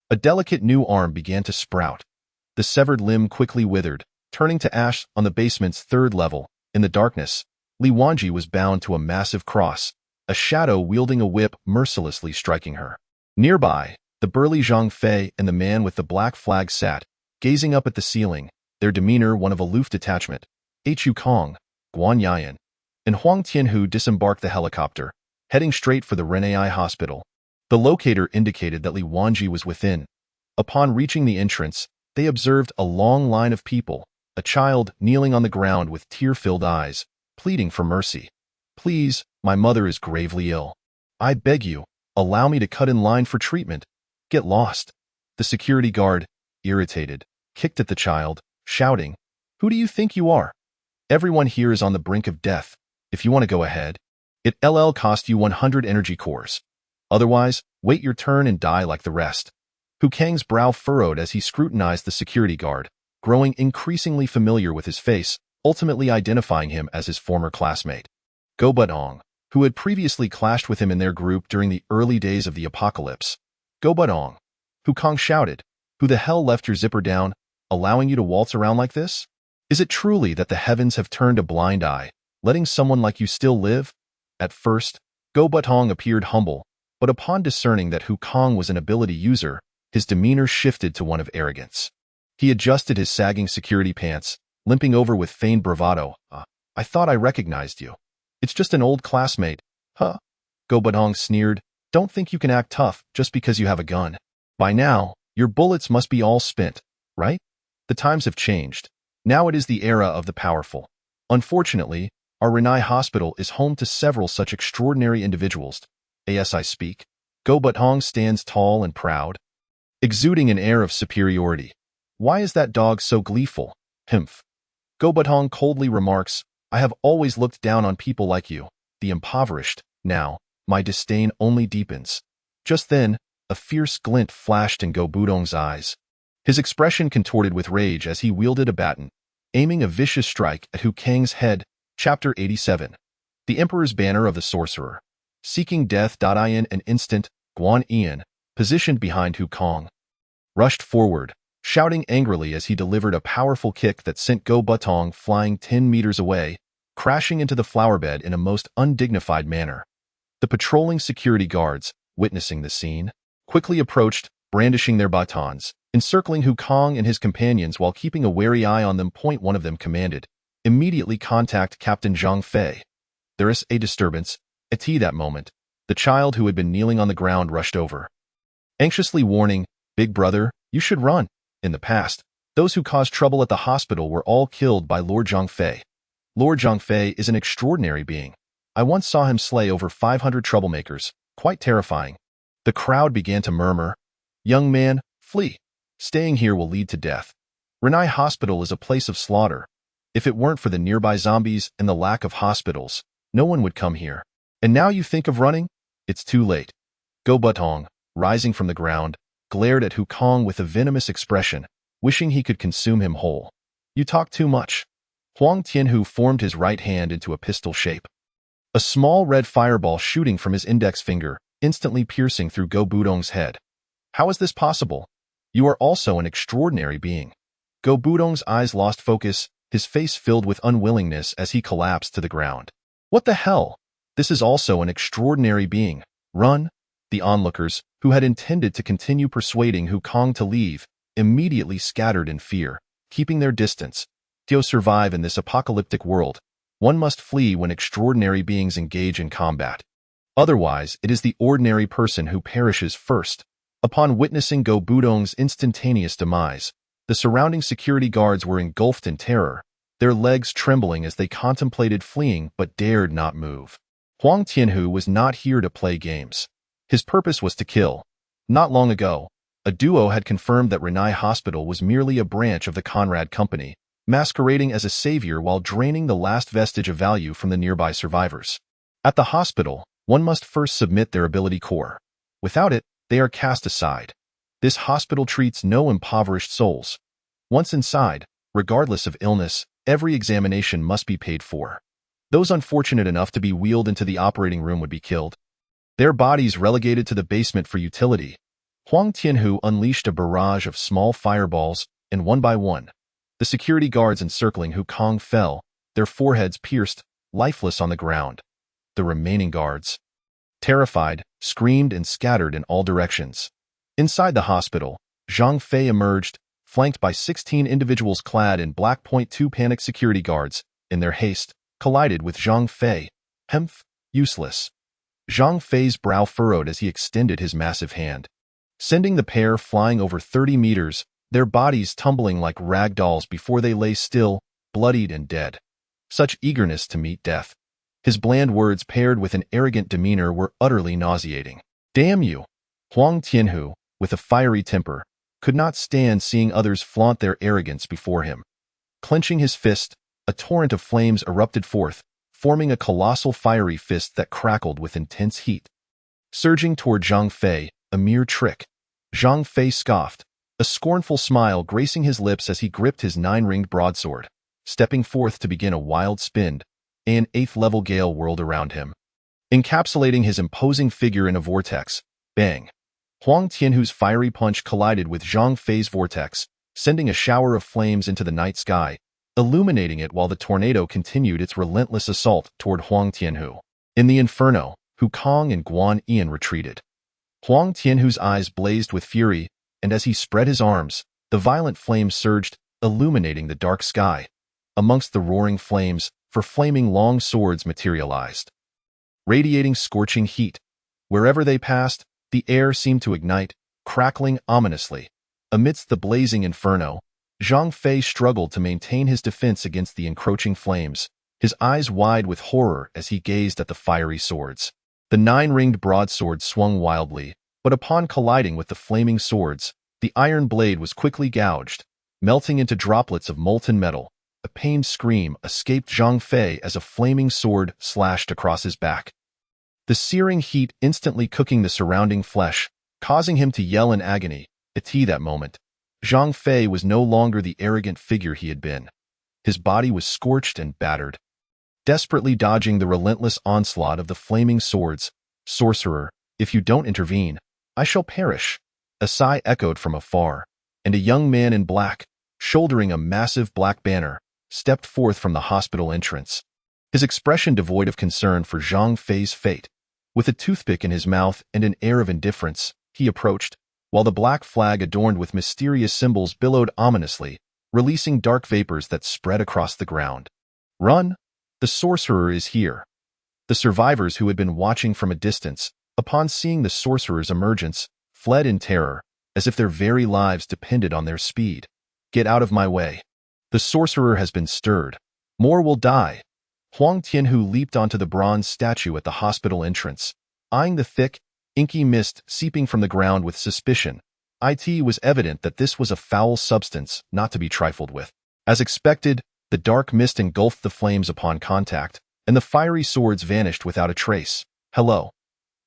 a delicate new arm began to sprout. The severed limb quickly withered, turning to ash. On the basement's 3rd level, in the darkness, Li Wanji was bound to a massive cross, a shadow wielding a whip mercilessly striking her. Nearby, the burly Zhang Fei and the man with the black flag sat, gazing up at the ceiling, their demeanor one of aloof detachment. Hu Kong, Guan Yan, and Huang Tianhu disembarked the helicopter, heading straight for the Renai hospital. The locator indicated that Li Wanji was within. Upon reaching the entrance, they observed a long line of people, a child kneeling on the ground with tear-filled eyes, pleading for mercy. "Please, my mother is gravely ill. I beg you, allow me to cut in line for treatment." "Get lost." The security guard, irritated, kicked at the child, shouting, "Who do you think you are? Everyone here is on the brink of death. If you want to go ahead, it'll cost you 100 energy cores. Otherwise, wait your turn and die like the rest." Hu Kang's brow furrowed as he scrutinized the security guard, growing increasingly familiar with his face, ultimately identifying him as his former classmate, Go Budong, who had previously clashed with him in their group during the early days of the apocalypse. "Go Budong," Hu Kang shouted, "who the hell left your zipper down, allowing you to waltz around like this? Is it truly that the heavens have turned a blind eye, letting someone like you still live?" At first, Go Budong appeared humble, But upon discerning that Hu Kong was an ability user, his demeanor shifted to one of arrogance. He adjusted his sagging security pants, limping over with feigned bravado. I thought I recognized you. It's just an old classmate. Huh? Go Batong sneered. Don't think you can act tough just because you have a gun. By now, your bullets must be all spent, right? The times have changed. Now it is the era of the powerful. Unfortunately, our Renai hospital is home to several such extraordinary individuals. As I speak, Go Batong stands tall and proud, exuding an air of superiority. Why is that dog so gleeful? Himph. Go Batong coldly remarks, I have always looked down on people like you, the impoverished. Now, my disdain only deepens. Just then, a fierce glint flashed in Go Budong's eyes. His expression contorted with rage as he wielded a baton, aiming a vicious strike at Hu Kang's head. Chapter 87. The Emperor's Banner of the Sorcerer. Seeking death. In an instant, Guan Ian, positioned behind Hu Kong, rushed forward, shouting angrily as he delivered a powerful kick that sent Go Batong flying 10 meters away, crashing into the flowerbed in a most undignified manner. The patrolling security guards, witnessing the scene, quickly approached, brandishing their batons, encircling Hu Kong and his companions while keeping a wary eye on them. One of them commanded, immediately contact Captain Zhang Fei. There is a disturbance. At that moment, the child who had been kneeling on the ground rushed over, anxiously warning, Big brother, you should run. In the past, those who caused trouble at the hospital were all killed by Lord Zhang Fei. Lord Zhang Fei is an extraordinary being. I once saw him slay over 500 troublemakers, quite terrifying. The crowd began to murmur, Young man, flee. Staying here will lead to death. Renai Hospital is a place of slaughter. If it weren't for the nearby zombies and the lack of hospitals, no one would come here. And now you think of running? It's too late. Go Batong, rising from the ground, glared at Hu Kong with a venomous expression, wishing he could consume him whole. You talk too much. Huang Tianhu formed his right hand into a pistol shape. A small red fireball shooting from his index finger, instantly piercing through Go Budong's head. How is this possible? You are also an extraordinary being. Go Budong's eyes lost focus, his face filled with unwillingness as he collapsed to the ground. What the hell? This is also an extraordinary being. Run! The onlookers, who had intended to continue persuading Hu Kong to leave, immediately scattered in fear, keeping their distance. To survive in this apocalyptic world, one must flee when extraordinary beings engage in combat. Otherwise, it is the ordinary person who perishes first. Upon witnessing Go Budong's instantaneous demise, the surrounding security guards were engulfed in terror, their legs trembling as they contemplated fleeing but dared not move. Huang Tianhu was not here to play games. His purpose was to kill. Not long ago, a duo had confirmed that Renai Hospital was merely a branch of the Conrad Company, masquerading as a savior while draining the last vestige of value from the nearby survivors. At the hospital, one must first submit their ability core. Without it, they are cast aside. This hospital treats no impoverished souls. Once inside, regardless of illness, every examination must be paid for. Those unfortunate enough to be wheeled into the operating room would be killed, their bodies relegated to the basement for utility. Huang Tianhu unleashed a barrage of small fireballs, and one by one, the security guards encircling Hu Kong fell, their foreheads pierced, lifeless on the ground. The remaining guards, terrified, screamed and scattered in all directions. Inside the hospital, Zhang Fei emerged, flanked by 16 individuals clad in black .2 panic security guards. In their haste, collided with Zhang Fei. Hemph, useless. Zhang Fei's brow furrowed as he extended his massive hand, sending the pair flying over 30 meters, their bodies tumbling like rag dolls before they lay still, bloodied and dead. Such eagerness to meet death. His bland words paired with an arrogant demeanor were utterly nauseating. Damn you! Huang Tianhu, with a fiery temper, could not stand seeing others flaunt their arrogance before him. Clenching his fist, a torrent of flames erupted forth, forming a colossal fiery fist that crackled with intense heat. Surging toward Zhang Fei, a mere trick. Zhang Fei scoffed, a scornful smile gracing his lips as he gripped his 9-ringed broadsword. Stepping forth to begin a wild spin, an 8th-level gale whirled around him, encapsulating his imposing figure in a vortex. Bang! Huang Tianhu's fiery punch collided with Zhang Fei's vortex, sending a shower of flames into the night sky, illuminating it while the tornado continued its relentless assault toward Huang Tianhu. In the inferno, Hu Kong and Guan Ian retreated, Huang Tianhu's eyes blazed with fury, and as he spread his arms, the violent flames surged, illuminating the dark sky. Amongst the roaring flames, flaming long swords materialized, radiating scorching heat. Wherever they passed, the air seemed to ignite, crackling ominously. Amidst the blazing inferno, Zhang Fei struggled to maintain his defense against the encroaching flames, his eyes wide with horror as he gazed at the fiery swords. The 9-ringed broadsword swung wildly, but upon colliding with the flaming swords, the iron blade was quickly gouged, melting into droplets of molten metal. A pained scream escaped Zhang Fei as a flaming sword slashed across his back, the searing heat instantly cooking the surrounding flesh, causing him to yell in agony. At that moment, Zhang Fei was no longer the arrogant figure he had been. His body was scorched and battered. Desperately dodging the relentless onslaught of the flaming swords, "Sorcerer, if you don't intervene, I shall perish." A sigh echoed from afar, and a young man in black, shouldering a massive black banner, stepped forth from the hospital entrance. His expression devoid of concern for Zhang Fei's fate. With a toothpick in his mouth and an air of indifference, he approached, while the black flag adorned with mysterious symbols billowed ominously, releasing dark vapors that spread across the ground. "Run! The sorcerer is here." The survivors who had been watching from a distance, upon seeing the sorcerer's emergence, fled in terror, as if their very lives depended on their speed. "Get out of my way. The sorcerer has been stirred. More will die." Huang Tianhu leaped onto the bronze statue at the hospital entrance, eyeing the thick, inky mist seeping from the ground with suspicion. It was evident that this was a foul substance not to be trifled with. As expected, the dark mist engulfed the flames upon contact, and the fiery swords vanished without a trace. "Hello."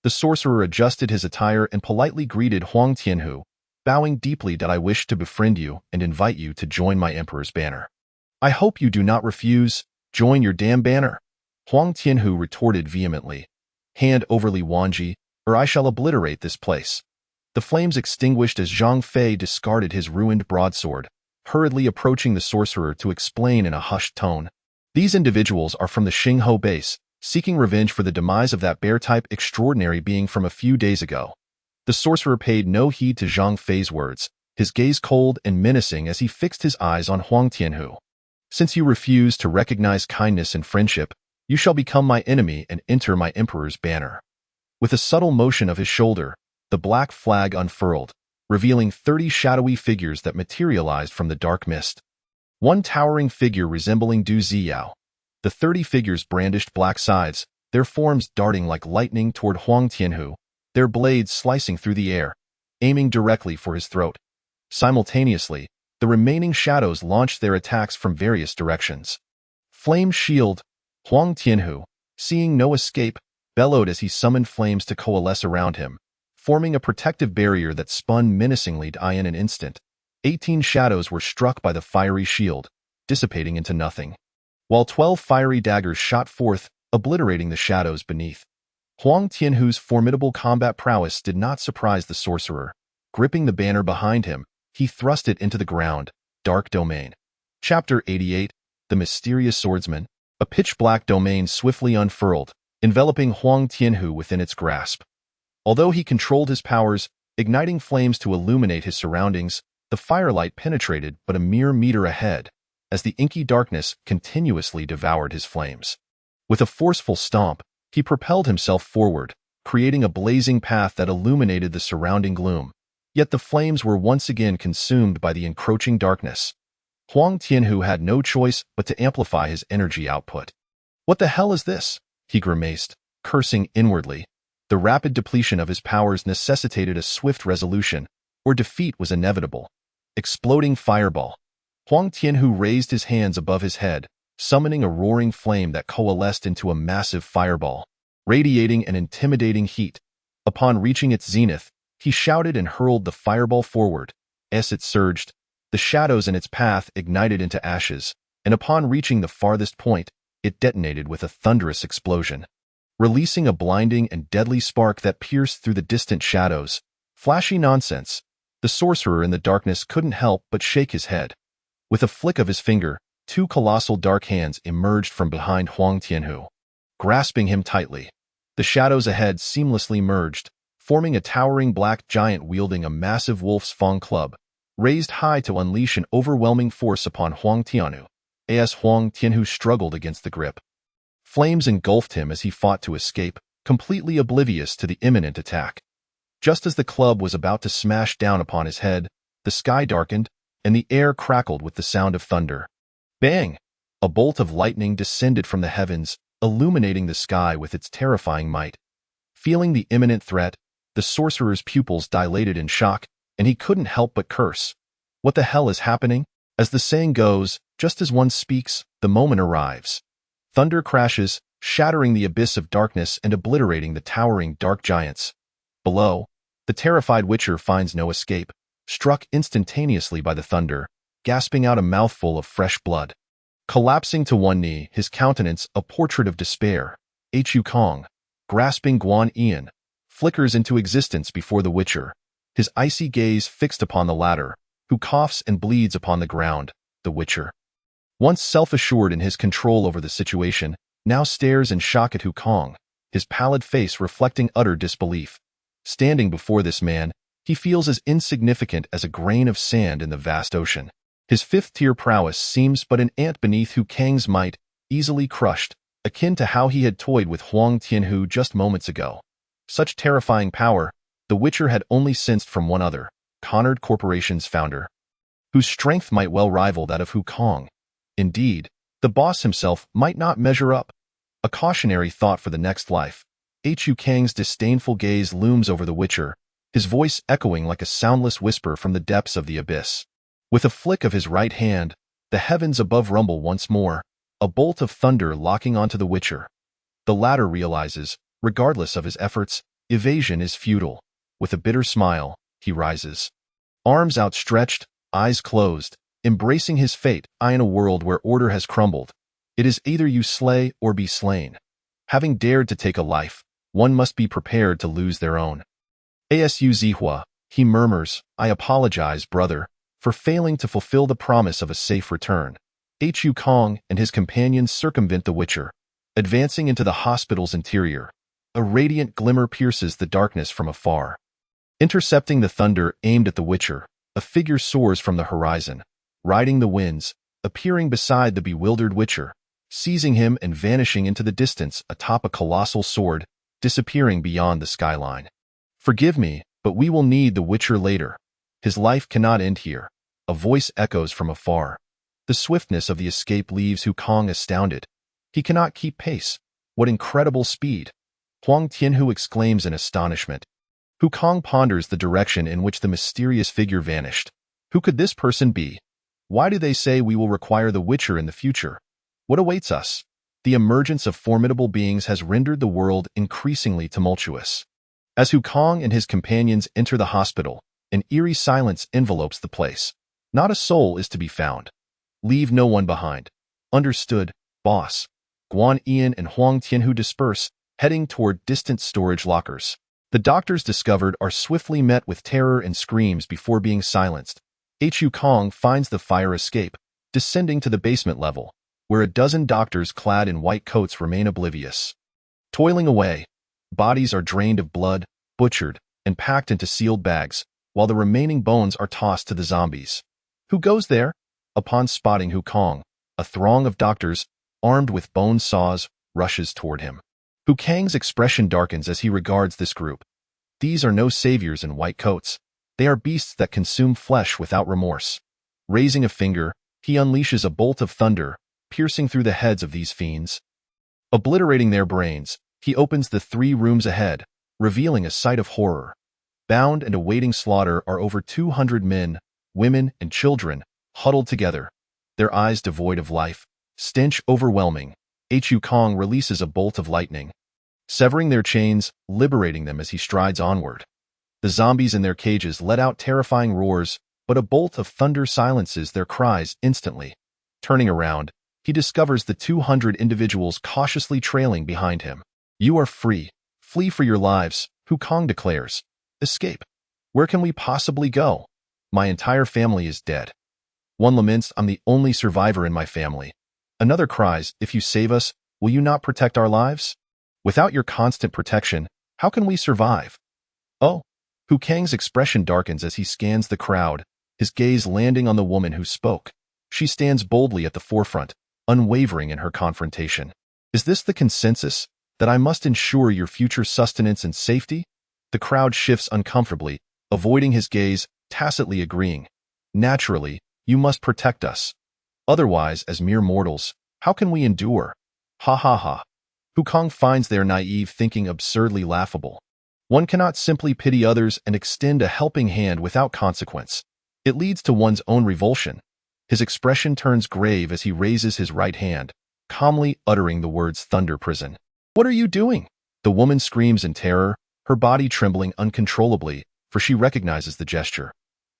The sorcerer adjusted his attire and politely greeted Huang Tianhu, bowing deeply. "That I wish to befriend you and invite you to join my emperor's banner." "I hope you do not refuse. Join your damn banner," Huang Tianhu retorted vehemently. "Hand over Li Wanji, or I shall obliterate this place." The flames extinguished as Zhang Fei discarded his ruined broadsword, hurriedly approaching the sorcerer to explain in a hushed tone. "These individuals are from the Xingho base, seeking revenge for the demise of that bear-type extraordinary being from a few days ago." The sorcerer paid no heed to Zhang Fei's words, his gaze cold and menacing as he fixed his eyes on Huang Tianhu. "Since you refuse to recognize kindness and friendship, you shall become my enemy and enter my emperor's banner." With a subtle motion of his shoulder, the black flag unfurled, revealing 30 shadowy figures that materialized from the dark mist. One towering figure resembling Du Ziyao. The 30 figures brandished black scythes, their forms darting like lightning toward Huang Tianhu, their blades slicing through the air, aiming directly for his throat. Simultaneously, the remaining shadows launched their attacks from various directions. "Flame shield!" Huang Tianhu, seeing no escape, bellowed as he summoned flames to coalesce around him, forming a protective barrier that spun menacingly in an instant. 18 shadows were struck by the fiery shield, dissipating into nothing, while 12 fiery daggers shot forth, obliterating the shadows beneath. Huang Tianhu's formidable combat prowess did not surprise the sorcerer. Gripping the banner behind him, he thrust it into the ground. Dark Domain. Chapter 88, The Mysterious Swordsman. A pitch-black domain swiftly unfurled, enveloping Huang Tianhu within its grasp. Although he controlled his powers, igniting flames to illuminate his surroundings, the firelight penetrated but a mere meter ahead, as the inky darkness continuously devoured his flames. With a forceful stomp, he propelled himself forward, creating a blazing path that illuminated the surrounding gloom. Yet the flames were once again consumed by the encroaching darkness. Huang Tianhu had no choice but to amplify his energy output. "What the hell is this?" he grimaced, cursing inwardly. The rapid depletion of his powers necessitated a swift resolution, or defeat was inevitable. Exploding fireball. Huang Tianhu raised his hands above his head, summoning a roaring flame that coalesced into a massive fireball, radiating an intimidating heat. Upon reaching its zenith, he shouted and hurled the fireball forward. As it surged, the shadows in its path ignited into ashes, and upon reaching the farthest point, it detonated with a thunderous explosion, releasing a blinding and deadly spark that pierced through the distant shadows. Flashy nonsense. The sorcerer in the darkness couldn't help but shake his head. With a flick of his finger, 2 colossal dark hands emerged from behind Huang Tianhu, grasping him tightly. The shadows ahead seamlessly merged, forming a towering black giant wielding a massive wolf's fang club, raised high to unleash an overwhelming force upon Huang Tianhu. As Huang Tianhu struggled against the grip, flames engulfed him as he fought to escape, completely oblivious to the imminent attack. Just as the club was about to smash down upon his head, the sky darkened, and the air crackled with the sound of thunder. Bang! A bolt of lightning descended from the heavens, illuminating the sky with its terrifying might. Feeling the imminent threat, the sorcerer's pupils dilated in shock, and he couldn't help but curse. What the hell is happening? As the saying goes, just as one speaks, the moment arrives. Thunder crashes, shattering the abyss of darkness and obliterating the towering dark giants. Below, the terrified Witcher finds no escape, struck instantaneously by the thunder, gasping out a mouthful of fresh blood. Collapsing to one knee, his countenance a portrait of despair, Hu Kong, grasping Guan Ian, flickers into existence before the Witcher, his icy gaze fixed upon the latter, who coughs and bleeds upon the ground. The Witcher, once self-assured in his control over the situation, now stares in shock at Hu Kong, his pallid face reflecting utter disbelief. Standing before this man, he feels as insignificant as a grain of sand in the vast ocean. His fifth-tier prowess seems but an ant beneath Hu Kang's might, easily crushed, akin to how he had toyed with Huang Tianhu just moments ago. Such terrifying power, the Witcher had only sensed from one other, Connard Corporation's founder, whose strength might well rival that of Hu Kong. Indeed, the boss himself might not measure up. A cautionary thought for the next life. Hu Kang's disdainful gaze looms over the Witcher, his voice echoing like a soundless whisper from the depths of the abyss. With a flick of his right hand, the heavens above rumble once more, a bolt of thunder locking onto the Witcher. The latter realizes, regardless of his efforts, evasion is futile. With a bitter smile, he rises. Arms outstretched, eyes closed, embracing his fate. In a world where order has crumbled, it is either you slay or be slain. Having dared to take a life, one must be prepared to lose their own. Asu Zihua, he murmurs, I apologize, brother, for failing to fulfill the promise of a safe return. Hu Kong and his companions circumvent the Witcher, advancing into the hospital's interior. A radiant glimmer pierces the darkness from afar. Intercepting the thunder aimed at the Witcher, a figure soars from the horizon, riding the winds, appearing beside the bewildered Witcher, seizing him and vanishing into the distance atop a colossal sword, disappearing beyond the skyline. Forgive me, but we will need the Witcher later. His life cannot end here. A voice echoes from afar. The swiftness of the escape leaves Hu Kong astounded. He cannot keep pace. What incredible speed! Huang Tianhu exclaims in astonishment. Hu Kong ponders the direction in which the mysterious figure vanished. Who could this person be? Why do they say we will require the Witcher in the future? What awaits us? The emergence of formidable beings has rendered the world increasingly tumultuous. As Hu Kong and his companions enter the hospital, an eerie silence envelopes the place. Not a soul is to be found. Leave no one behind. Understood, boss. Guan Ian and Huang Tianhu disperse, heading toward distant storage lockers. The doctors discovered are swiftly met with terror and screams before being silenced. Hu Kong finds the fire escape, descending to the basement level, where a dozen doctors clad in white coats remain oblivious. Toiling away, bodies are drained of blood, butchered, and packed into sealed bags, while the remaining bones are tossed to the zombies. Who goes there? Upon spotting Hu Kong, a throng of doctors, armed with bone saws, rushes toward him. Hu Kang's expression darkens as he regards this group. These are no saviors in white coats. They are beasts that consume flesh without remorse. Raising a finger, he unleashes a bolt of thunder, piercing through the heads of these fiends. Obliterating their brains, he opens the 3 rooms ahead, revealing a sight of horror. Bound and awaiting slaughter are over 200 men, women, and children, huddled together, their eyes devoid of life, stench overwhelming. Hu Kong releases a bolt of lightning, severing their chains, liberating them as he strides onward. The zombies in their cages let out terrifying roars, but a bolt of thunder silences their cries instantly. Turning around, he discovers the 200 individuals cautiously trailing behind him. You are free. Flee for your lives, Hu Kong declares. Escape. Where can we possibly go? My entire family is dead. One laments, I'm the only survivor in my family. Another cries, if you save us, will you not protect our lives? Without your constant protection, how can we survive? Oh. Hu Kang's expression darkens as he scans the crowd, his gaze landing on the woman who spoke. She stands boldly at the forefront, unwavering in her confrontation. Is this the consensus, that I must ensure your future sustenance and safety? The crowd shifts uncomfortably, avoiding his gaze, tacitly agreeing. Naturally, you must protect us. Otherwise, as mere mortals, how can we endure? Ha ha ha. Hu Kang finds their naive thinking absurdly laughable. One cannot simply pity others and extend a helping hand without consequence. It leads to one's own revulsion. His expression turns grave as he raises his right hand, calmly uttering the words thunder prison. What are you doing? The woman screams in terror, her body trembling uncontrollably, for she recognizes the gesture.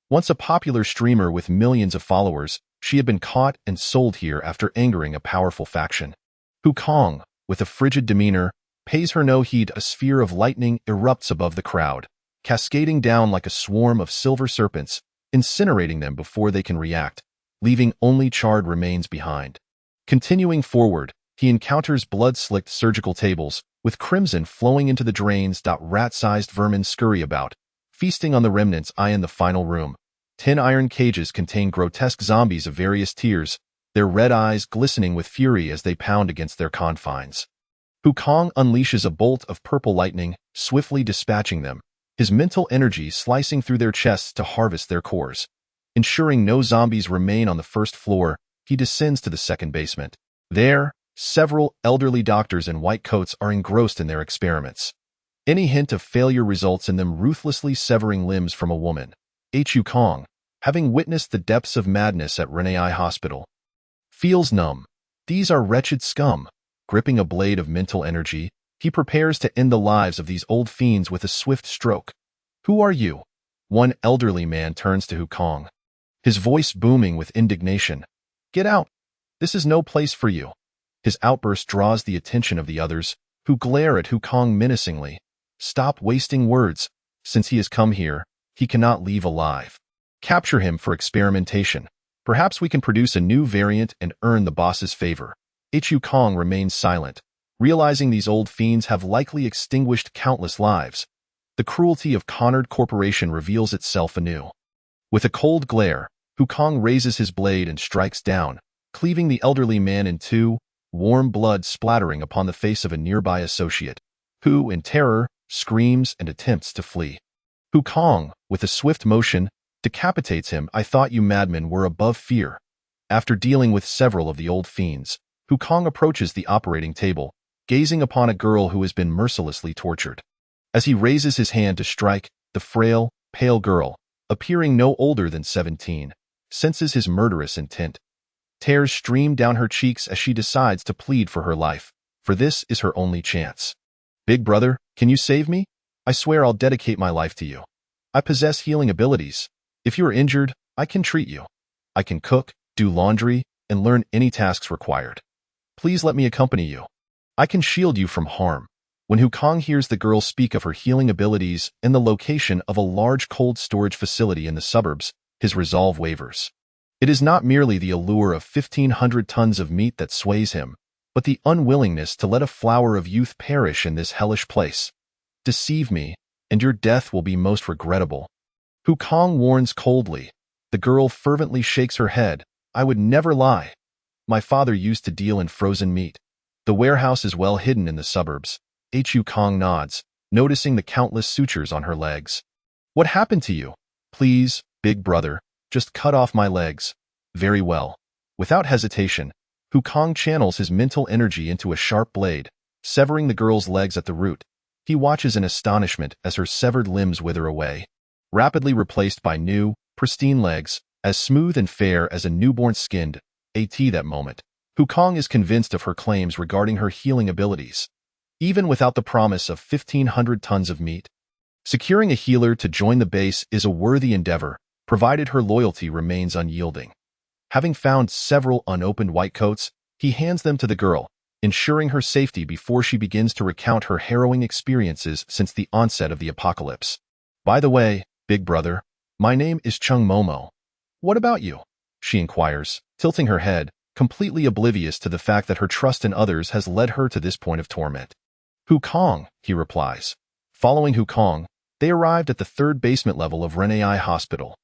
Once a popular streamer with millions of followers, she had been caught and sold here after angering a powerful faction. Hu Kang, with a frigid demeanor, pays her no heed. A sphere of lightning erupts above the crowd, cascading down like a swarm of silver serpents, incinerating them before they can react, leaving only charred remains behind. Continuing forward, he encounters blood-slicked surgical tables, with crimson flowing into the drains. Rat-sized vermin scurry about, feasting on the remnants. In the final room, 10 iron cages contain grotesque zombies of various tiers, their red eyes glistening with fury as they pound against their confines. Hu Kang unleashes a bolt of purple lightning, swiftly dispatching them, his mental energy slicing through their chests to harvest their cores. Ensuring no zombies remain on the first floor, he descends to the second basement. There, several elderly doctors in white coats are engrossed in their experiments. Any hint of failure results in them ruthlessly severing limbs from a woman. Hu Kang, having witnessed the depths of madness at Renai Hospital, feels numb. These are wretched scum. Gripping a blade of mental energy, he prepares to end the lives of these old fiends with a swift stroke. Who are you? One elderly man turns to Hu Kang, his voice booming with indignation. Get out. This is no place for you. His outburst draws the attention of the others, who glare at Hu Kang menacingly. Stop wasting words. Since he has come here, he cannot leave alive. Capture him for experimentation. Perhaps we can produce a new variant and earn the boss's favor. Hu Kang remains silent, realizing these old fiends have likely extinguished countless lives. The cruelty of Connard Corporation reveals itself anew. With a cold glare, Hu Kang raises his blade and strikes down, cleaving the elderly man in two, warm blood splattering upon the face of a nearby associate, who, in terror, screams and attempts to flee. Hu Kang, with a swift motion, decapitates him. I thought you madmen were above fear. After dealing with several of the old fiends, Hu Kang approaches the operating table, gazing upon a girl who has been mercilessly tortured. As he raises his hand to strike, the frail, pale girl, appearing no older than 17, senses his murderous intent. Tears stream down her cheeks as she decides to plead for her life, for this is her only chance. Big brother, can you save me? I swear I'll dedicate my life to you. I possess healing abilities. If you are injured, I can treat you. I can cook, do laundry, and learn any tasks required. Please let me accompany you. I can shield you from harm. When Hu Kang hears the girl speak of her healing abilities and the location of a large cold storage facility in the suburbs, his resolve wavers. It is not merely the allure of 1,500 tons of meat that sways him, but the unwillingness to let a flower of youth perish in this hellish place. Deceive me, and your death will be most regrettable. Hu Kang warns coldly. The girl fervently shakes her head. I would never lie. My father used to deal in frozen meat. The warehouse is well hidden in the suburbs. Hu Kang nods, noticing the countless sutures on her legs. What happened to you? Please, big brother, just cut off my legs. Very well. Without hesitation, Hu Kang channels his mental energy into a sharp blade, severing the girl's legs at the root. He watches in astonishment as her severed limbs wither away, rapidly replaced by new, pristine legs, as smooth and fair as a newborn skinned. That moment, Hu Kang is convinced of her claims regarding her healing abilities. Even without the promise of 1,500 tons of meat, securing a healer to join the base is a worthy endeavor, provided her loyalty remains unyielding. Having found several unopened white coats, he hands them to the girl, ensuring her safety before she begins to recount her harrowing experiences since the onset of the apocalypse. By the way, big brother, my name is Chung Momo. What about you? She inquires, tilting her head, completely oblivious to the fact that her trust in others has led her to this point of torment. Hu Kang, he replies. Following Hu Kang, They arrived at the third basement level of Renai Hospital.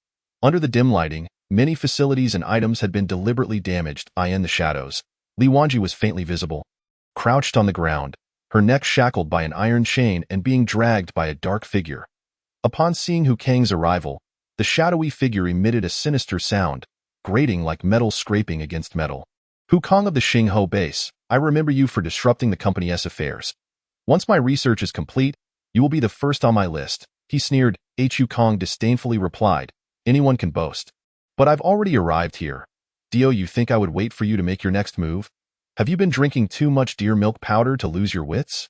Under the dim lighting, many facilities and items had been deliberately damaged. In the shadows, Li Wanji was faintly visible, crouched on the ground, her neck shackled by an iron chain and being dragged by a dark figure. Upon seeing Hu Kang's arrival, the shadowy figure emitted a sinister sound, grating like metal scraping against metal. Hu Kang of the Xingho base, I remember you for disrupting the company's affairs. Once my research is complete, you will be the first on my list, he sneered. Hu Kang disdainfully replied, anyone can boast. But I've already arrived here. Dio, you think I would wait for you to make your next move? Have you been drinking too much deer milk powder to lose your wits?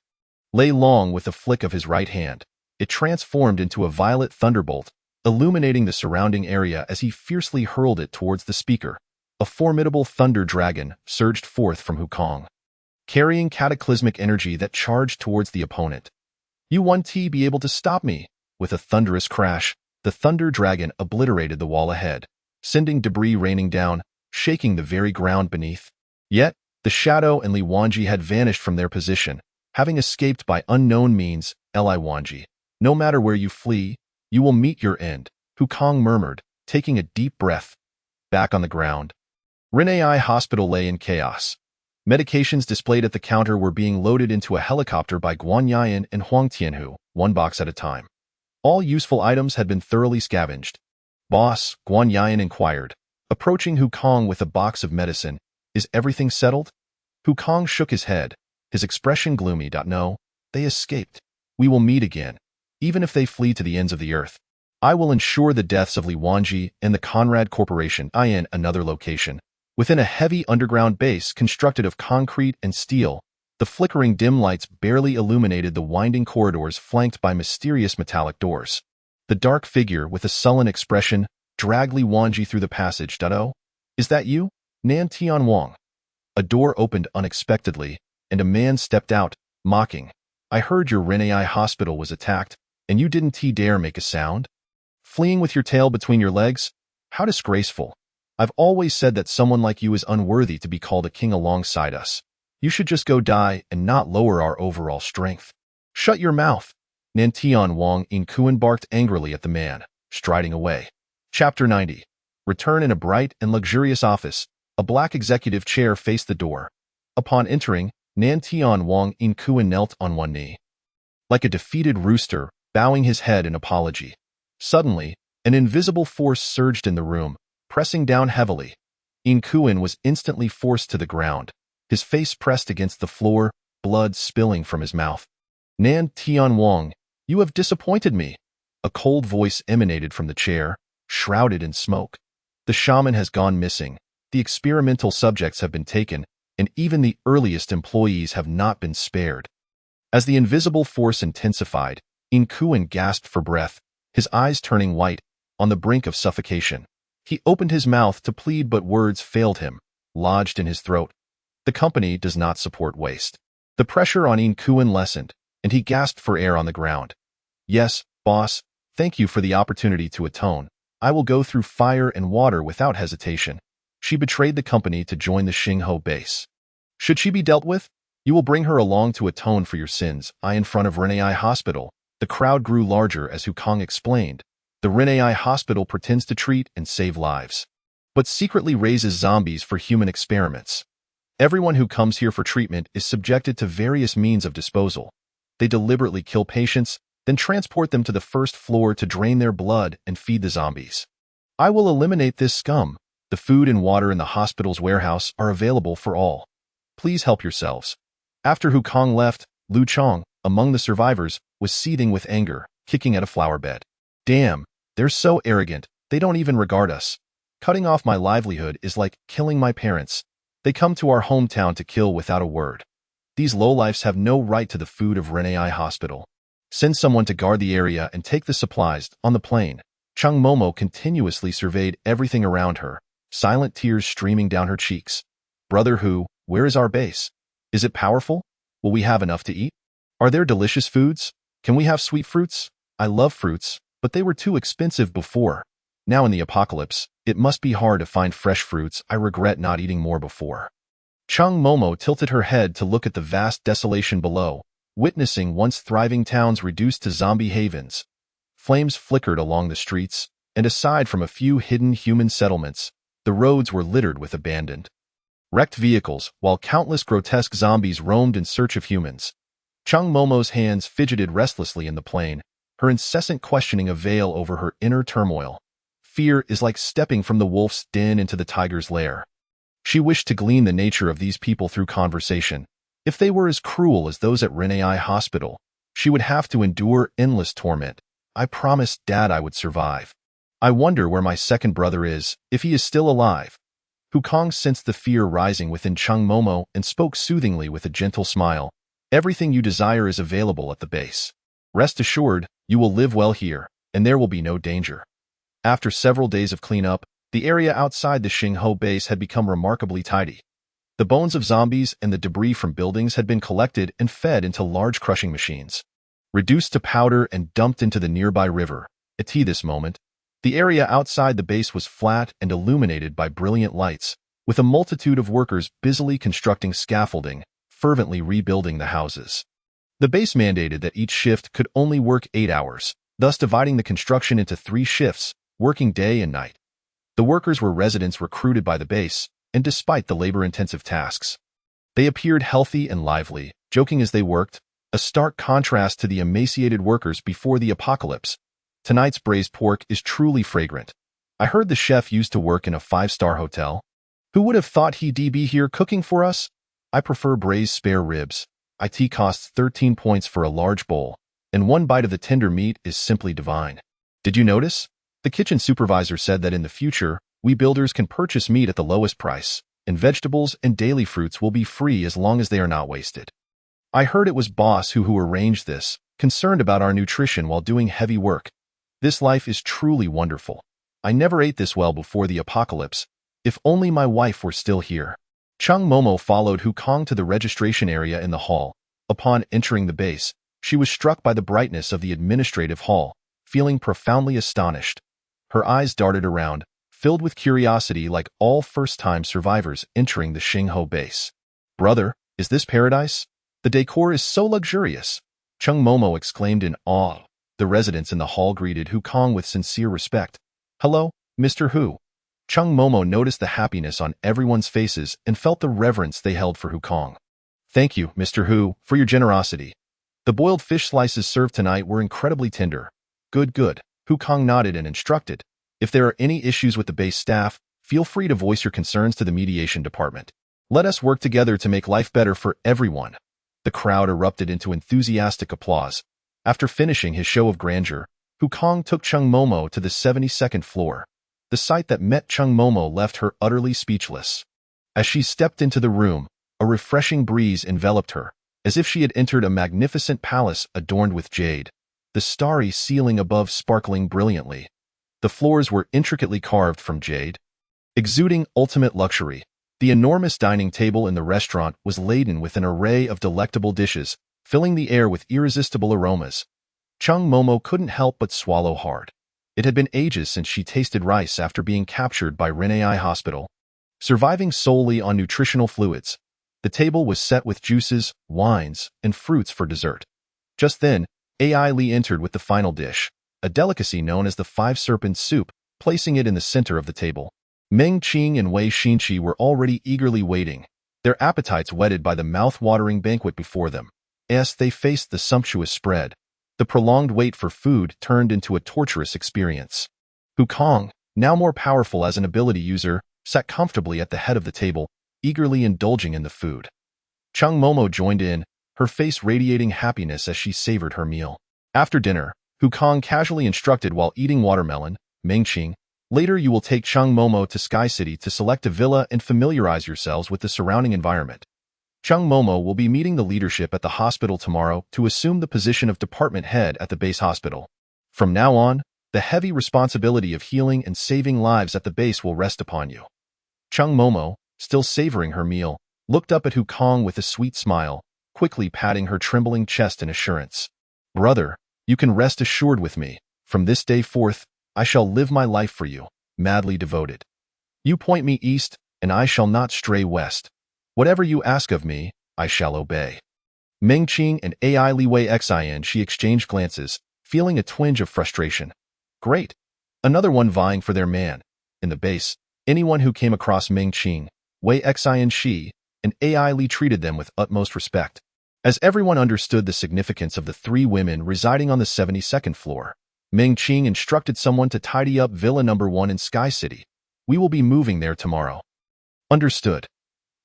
Lei Long with a flick of his right hand. It transformed into a violet thunderbolt, illuminating the surrounding area as he fiercely hurled it towards the speaker. A formidable thunder dragon surged forth from Hu Kang, carrying cataclysmic energy that charged towards the opponent. You won't be able to stop me. With a thunderous crash, the thunder dragon obliterated the wall ahead, sending debris raining down, shaking the very ground beneath. Yet, the shadow and Li Wanji had vanished from their position, having escaped by unknown means. Li Wanji, no matter where you flee, you will meet your end, Hu Kang murmured, taking a deep breath. Back on the ground, Renai Hospital lay in chaos. Medications displayed at the counter were being loaded into a helicopter by Guan Yan and Huang Tianhu, one box at a time. All useful items had been thoroughly scavenged. Boss, Guan Yan inquired, approaching Hu Kang with a box of medicine. Is everything settled? Hu Kang shook his head, his expression gloomy. No, they escaped. We will meet again, even if they flee to the ends of the earth. I will ensure the deaths of Li Wanji and the Conrad Corporation in another location. Within a heavy underground base constructed of concrete and steel, the flickering dim lights barely illuminated the winding corridors flanked by mysterious metallic doors. The dark figure, with a sullen expression, dragged Li Wanji through the passage. Oh, is that you, Nan Tian Wang? A door opened unexpectedly, and a man stepped out, mocking. I heard your Renai Hospital was attacked, and you didn't dare make a sound? Fleeing with your tail between your legs? How disgraceful. I've always said that someone like you is unworthy to be called a king alongside us. You should just go die and not lower our overall strength. Shut your mouth. Nan Tian Wang in Kuan barked angrily at the man, striding away. Chapter 90. Return in a bright and luxurious office. A black executive chair faced the door. Upon entering, Nan Tian Wang in Kuan knelt on one knee, like a defeated rooster, bowing his head in apology. Suddenly, an invisible force surged in the room, pressing down heavily. In Kuan was instantly forced to the ground, his face pressed against the floor, blood spilling from his mouth. Nan Tian Wang, you have disappointed me. A cold voice emanated from the chair, shrouded in smoke. The shaman has gone missing, the experimental subjects have been taken, and even the earliest employees have not been spared. As the invisible force intensified, In Kuan gasped for breath, his eyes turning white, on the brink of suffocation. He opened his mouth to plead, but words failed him, lodged in his throat. The company does not support waste. The pressure on In Kuan lessened, and he gasped for air on the ground. Yes, boss, thank you for the opportunity to atone. I will go through fire and water without hesitation. She betrayed the company to join the Xingho base. Should she be dealt with? You will bring her along to atone for your sins. In front of Renai Hospital. The crowd grew larger as Hu Kang explained. The Renai Hospital pretends to treat and save lives, but secretly raises zombies for human experiments. Everyone who comes here for treatment is subjected to various means of disposal. They deliberately kill patients, then transport them to the first floor to drain their blood and feed the zombies. I will eliminate this scum. The food and water in the hospital's warehouse are available for all. Please help yourselves. After Hu Kang left, Lu Chong, among the survivors, was seething with anger, kicking at a flower bed. Damn, they're so arrogant, they don't even regard us. Cutting off my livelihood is like killing my parents. They come to our hometown to kill without a word. These lowlifes have no right to the food of Renai Hospital. Send someone to guard the area and take the supplies on the plane. Chung Momo continuously surveyed everything around her, silent tears streaming down her cheeks. Brother Hu, where is our base? Is it powerful? Will we have enough to eat? Are there delicious foods? Can we have sweet fruits? I love fruits, but they were too expensive before. Now in the apocalypse, it must be hard to find fresh fruits. I regret not eating more before. Chung Momo tilted her head to look at the vast desolation below, witnessing once thriving towns reduced to zombie havens. Flames flickered along the streets, and aside from a few hidden human settlements, the roads were littered with abandoned, wrecked vehicles, while countless grotesque zombies roamed in search of humans. Chung Momo's hands fidgeted restlessly in the plane, her incessant questioning a veil over her inner turmoil. Fear is like stepping from the wolf's den into the tiger's lair. She wished to glean the nature of these people through conversation. If they were as cruel as those at Renai Hospital, she would have to endure endless torment. I promised Dad I would survive. I wonder where my second brother is, if he is still alive. Hukong sensed the fear rising within Chung Momo and spoke soothingly with a gentle smile. Everything you desire is available at the base. Rest assured, you will live well here, and there will be no danger. After several days of cleanup, the area outside the Xingho base had become remarkably tidy. The bones of zombies and the debris from buildings had been collected and fed into large crushing machines, reduced to powder and dumped into the nearby river. At this moment, the area outside the base was flat and illuminated by brilliant lights, with a multitude of workers busily constructing scaffolding, fervently rebuilding the houses. The base mandated that each shift could only work 8 hours, thus dividing the construction into 3 shifts, working day and night. The workers were residents recruited by the base, and despite the labor-intensive tasks, they appeared healthy and lively, joking as they worked, a stark contrast to the emaciated workers before the apocalypse. Tonight's braised pork is truly fragrant. I heard the chef used to work in a 5-star hotel. Who would have thought he'd be here cooking for us? I prefer braised spare ribs. It costs 13 points for a large bowl, and 1 bite of the tender meat is simply divine. Did you notice? The kitchen supervisor said that in the future, we builders can purchase meat at the lowest price, and vegetables and daily fruits will be free as long as they are not wasted. I heard it was Boss who arranged this, concerned about our nutrition while doing heavy work. This life is truly wonderful. I never ate this well before the apocalypse. If only my wife were still here. Chung Momo followed Hukong to the registration area in the hall. Upon entering the base, she was struck by the brightness of the administrative hall, feeling profoundly astonished. Her eyes darted around, filled with curiosity like all first-time survivors entering the Xingho base. Brother, is this paradise? The decor is so luxurious. Chung Momo exclaimed in awe. The residents in the hall greeted Hukong with sincere respect. Hello, Mr. Hu. Chung Momo noticed the happiness on everyone's faces and felt the reverence they held for Hukong. Thank you, Mr. Hu, for your generosity. The boiled fish slices served tonight were incredibly tender. Good. Hukong nodded and instructed. If there are any issues with the base staff, feel free to voice your concerns to the mediation department. Let us work together to make life better for everyone. The crowd erupted into enthusiastic applause. After finishing his show of grandeur, Hukong took Chung Momo to the 72nd floor. The sight that met Chung Momo left her utterly speechless. As she stepped into the room, a refreshing breeze enveloped her, as if she had entered a magnificent palace adorned with jade, the starry ceiling above sparkling brilliantly. The floors were intricately carved from jade, exuding ultimate luxury. The enormous dining table in the restaurant was laden with an array of delectable dishes, filling the air with irresistible aromas. Chung Momo couldn't help but swallow hard. It had been ages since she tasted rice after being captured by Renai Hospital. Surviving solely on nutritional fluids, the table was set with juices, wines, and fruits for dessert. Just then, Ai Li entered with the final dish, a delicacy known as the 5-serpent soup, placing it in the center of the table. Meng Qing and Wei Xinqi were already eagerly waiting, their appetites whetted by the mouth-watering banquet before them. As they faced the sumptuous spread, the prolonged wait for food turned into a torturous experience. Hukong, now more powerful as an ability user, sat comfortably at the head of the table, eagerly indulging in the food. Chung Momo joined in, her face radiating happiness as she savored her meal. After dinner, Hukong casually instructed while eating watermelon, Meng Qing, later you will take Chung Momo to Sky City to select a villa and familiarize yourselves with the surrounding environment. Chung Momo will be meeting the leadership at the hospital tomorrow to assume the position of department head at the base hospital. From now on, the heavy responsibility of healing and saving lives at the base will rest upon you. Chung Momo, still savoring her meal, looked up at Hukong with a sweet smile, quickly patting her trembling chest in assurance. Brother, you can rest assured with me. From this day forth, I shall live my life for you, madly devoted. You point me east, and I shall not stray west. Whatever you ask of me, I shall obey. Meng Qing and Ai Li Wei Xin she exchanged glances, feeling a twinge of frustration. Great. Another one vying for their man. In the base, anyone who came across Ming Qing, Wei Xian Shi, and Ai Li treated them with utmost respect. As everyone understood the significance of the three women residing on the 72nd floor, Ming Qing instructed someone to tidy up Villa Number 1 in Sky City. We will be moving there tomorrow. Understood.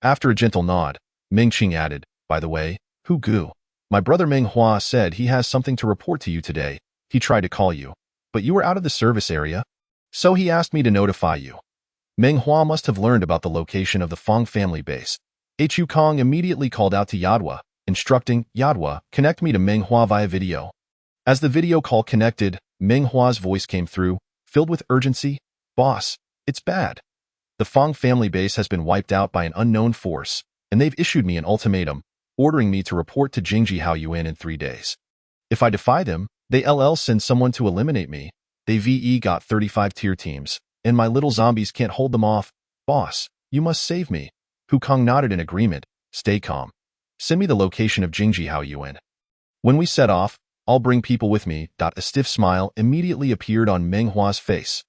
After a gentle nod, Ming Qing added, by the way, Hu Gu, my brother Meng Hua said he has something to report to you today. He tried to call you, but you were out of the service area, so he asked me to notify you. Meng Hua must have learned about the location of the Fong family base. Hu Kong immediately called out to Yadwa, instructing, Yadwa, connect me to Meng Hua via video. As the video call connected, Meng Hua's voice came through, filled with urgency. Boss, it's bad. The Fong family base has been wiped out by an unknown force, and they've issued me an ultimatum, ordering me to report to Jingji Haoyuan in 3 days. If I defy them, they'll send someone to eliminate me. They VE got 35 tier teams, and my little zombies can't hold them off. Boss, you must save me. Hu Kong nodded in agreement. Stay calm. Send me the location of Jingji Haoyuan. When we set off, I'll bring people with me. A stiff smile immediately appeared on Meng Hua's face.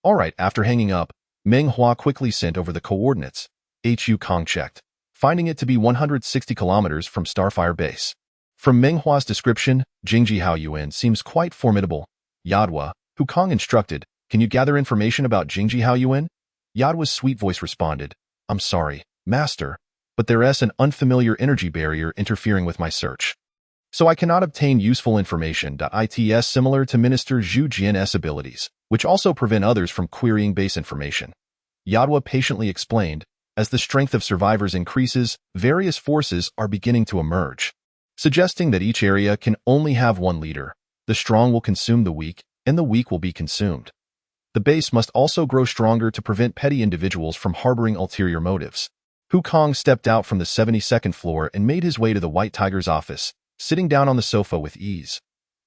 All right, after hanging up, Meng Hua quickly sent over the coordinates. Hu Kong checked, finding it to be 160 kilometers from Starfire Base. From Meng Hua's description, Jingji Haoyuan seems quite formidable. Yadwa, Hu Kong instructed, can you gather information about Jingji Haoyuan? Yadwa's sweet voice responded, I'm sorry, master, but there's an unfamiliar energy barrier interfering with my search. So I cannot obtain useful information. It's similar to Minister Zhu Jian's abilities, which also prevent others from querying base information. Yadwa patiently explained, as the strength of survivors increases, various forces are beginning to emerge, suggesting that each area can only have one leader. The strong will consume the weak, and the weak will be consumed. The base must also grow stronger to prevent petty individuals from harboring ulterior motives. Hu Kong stepped out from the 72nd floor and made his way to the White Tiger's office, sitting down on the sofa with ease.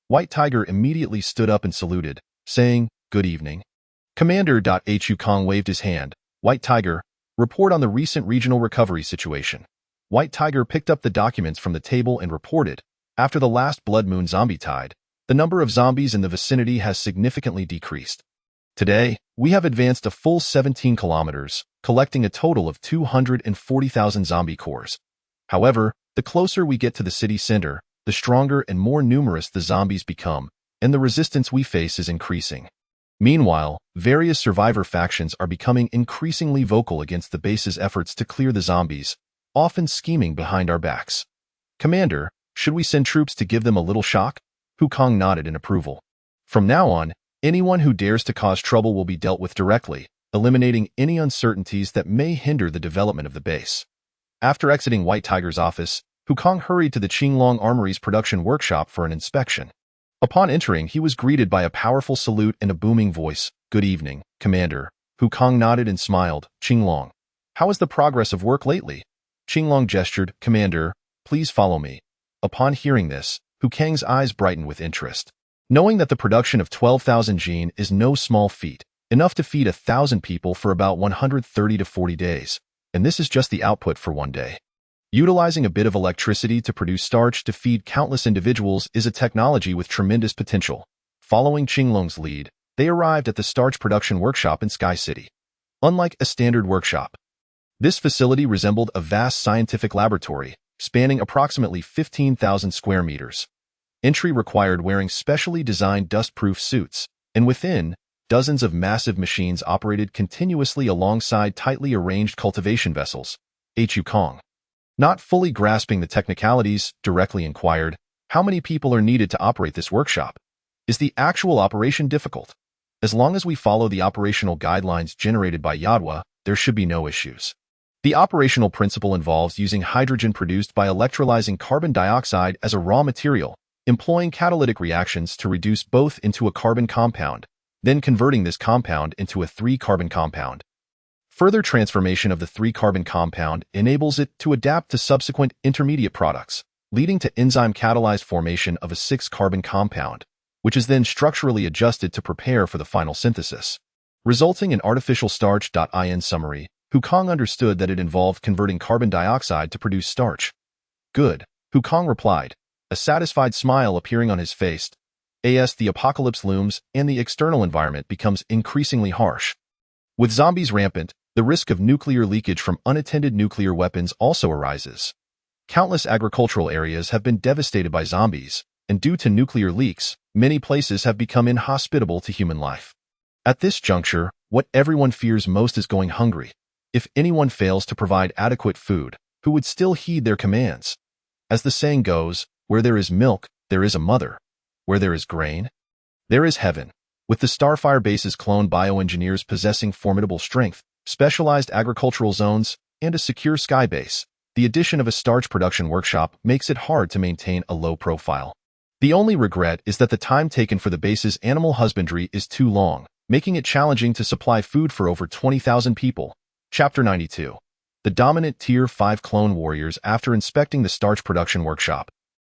White Tiger immediately stood up and saluted, saying, Good evening. Commander. Hu Kong waved his hand. White Tiger, report on the recent regional recovery situation. White Tiger picked up the documents from the table and reported, after the last Blood Moon zombie tide, the number of zombies in the vicinity has significantly decreased. Today, we have advanced a full 17 kilometers, collecting a total of 240,000 zombie cores. However, the closer we get to the city center, the stronger and more numerous the zombies become, and the resistance we face is increasing. Meanwhile, various survivor factions are becoming increasingly vocal against the base's efforts to clear the zombies, often scheming behind our backs. Commander, should we send troops to give them a little shock? Hu Kong nodded in approval. From now on, anyone who dares to cause trouble will be dealt with directly, eliminating any uncertainties that may hinder the development of the base. After exiting White Tiger's office, Hu Kong hurried to the Qinglong Armory's production workshop for an inspection. Upon entering, he was greeted by a powerful salute and a booming voice. Good evening, Commander. Hu Kong nodded and smiled. Qinglong, how is the progress of work lately? Qinglong gestured. Commander, please follow me. Upon hearing this, Hu Kang's eyes brightened with interest. Knowing that the production of 12,000 gene is no small feat, enough to feed 1,000 people for about 130 to 40 days, and this is just the output for one day. Utilizing a bit of electricity to produce starch to feed countless individuals is a technology with tremendous potential. Following Qinglong's lead, they arrived at the starch production workshop in Sky City. Unlike a standard workshop, this facility resembled a vast scientific laboratory, spanning approximately 15,000 square meters. Entry required wearing specially designed dust-proof suits, and within, dozens of massive machines operated continuously alongside tightly arranged cultivation vessels. Hu Kong, not fully grasping the technicalities, directly inquired, how many people are needed to operate this workshop? Is the actual operation difficult? As long as we follow the operational guidelines generated by Yadwa, there should be no issues. The operational principle involves using hydrogen produced by electrolyzing carbon dioxide as a raw material, employing catalytic reactions to reduce both into a carbon compound, then converting this compound into a 3-carbon compound. Further transformation of the 3-carbon compound enables it to adapt to subsequent intermediate products, leading to enzyme-catalyzed formation of a 6-carbon compound, which is then structurally adjusted to prepare for the final synthesis, resulting in artificial starch. In summary, Hu Kong understood that it involved converting carbon dioxide to produce starch. Good, Hu Kong replied, a satisfied smile appearing on his face. As the apocalypse looms and the external environment becomes increasingly harsh. With zombies rampant, the risk of nuclear leakage from unattended nuclear weapons also arises. Countless agricultural areas have been devastated by zombies, and due to nuclear leaks, many places have become inhospitable to human life. At this juncture, what everyone fears most is going hungry. If anyone fails to provide adequate food, who would still heed their commands? As the saying goes, where there is milk, there is a mother. Where there is grain, there is heaven. With the Starfire base's clone bioengineers possessing formidable strength, specialized agricultural zones, and a secure sky base, the addition of a starch production workshop makes it hard to maintain a low profile. The only regret is that the time taken for the base's animal husbandry is too long, making it challenging to supply food for over 20,000 people. Chapter 92. The dominant Tier 5 clone warriors. After inspecting the starch production workshop,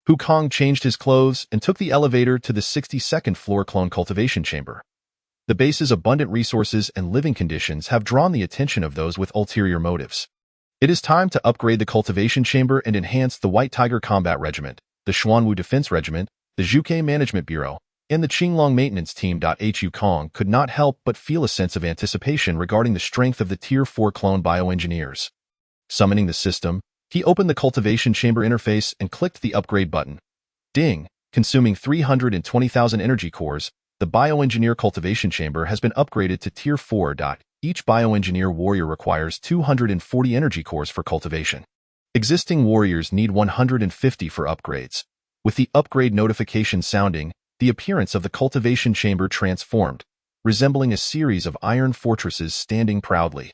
Wukong changed his clothes and took the elevator to the 62nd floor clone cultivation chamber. The base's abundant resources and living conditions have drawn the attention of those with ulterior motives. It is time to upgrade the cultivation chamber and enhance the White Tiger Combat Regiment, the Xuanwu Defense Regiment, the Zhuke Management Bureau, and the Qinglong Maintenance Team. Wukong could not help but feel a sense of anticipation regarding the strength of the Tier 4 clone bioengineers. Summoning the system, he opened the cultivation chamber interface and clicked the upgrade button. Ding! Consuming 320,000 energy cores, the bioengineer cultivation chamber has been upgraded to Tier 4. Each bioengineer warrior requires 240 energy cores for cultivation. Existing warriors need 150 for upgrades. With the upgrade notification sounding, the appearance of the cultivation chamber transformed, resembling a series of iron fortresses standing proudly.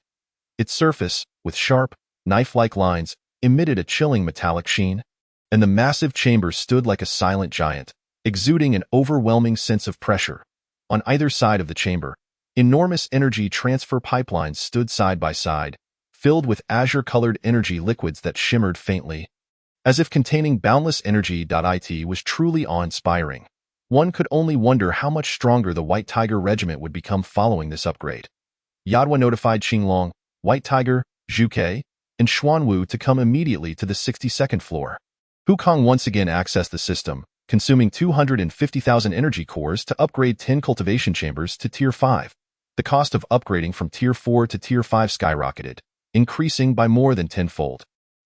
Its surface, with sharp, knife-like lines, emitted a chilling metallic sheen, and the massive chamber stood like a silent giant, exuding an overwhelming sense of pressure. On either side of the chamber, enormous energy transfer pipelines stood side by side, filled with azure-colored energy liquids that shimmered faintly, as if containing boundless energy. It was truly awe-inspiring. One could only wonder how much stronger the White Tiger Regiment would become following this upgrade. Yadwa notified Qinglong, White Tiger, Zhuke, and Xuanwu to come immediately to the 62nd floor. Wukong once again accessed the system, consuming 250,000 energy cores to upgrade 10 cultivation chambers to Tier 5. The cost of upgrading from Tier 4 to Tier 5 skyrocketed, increasing by more than tenfold.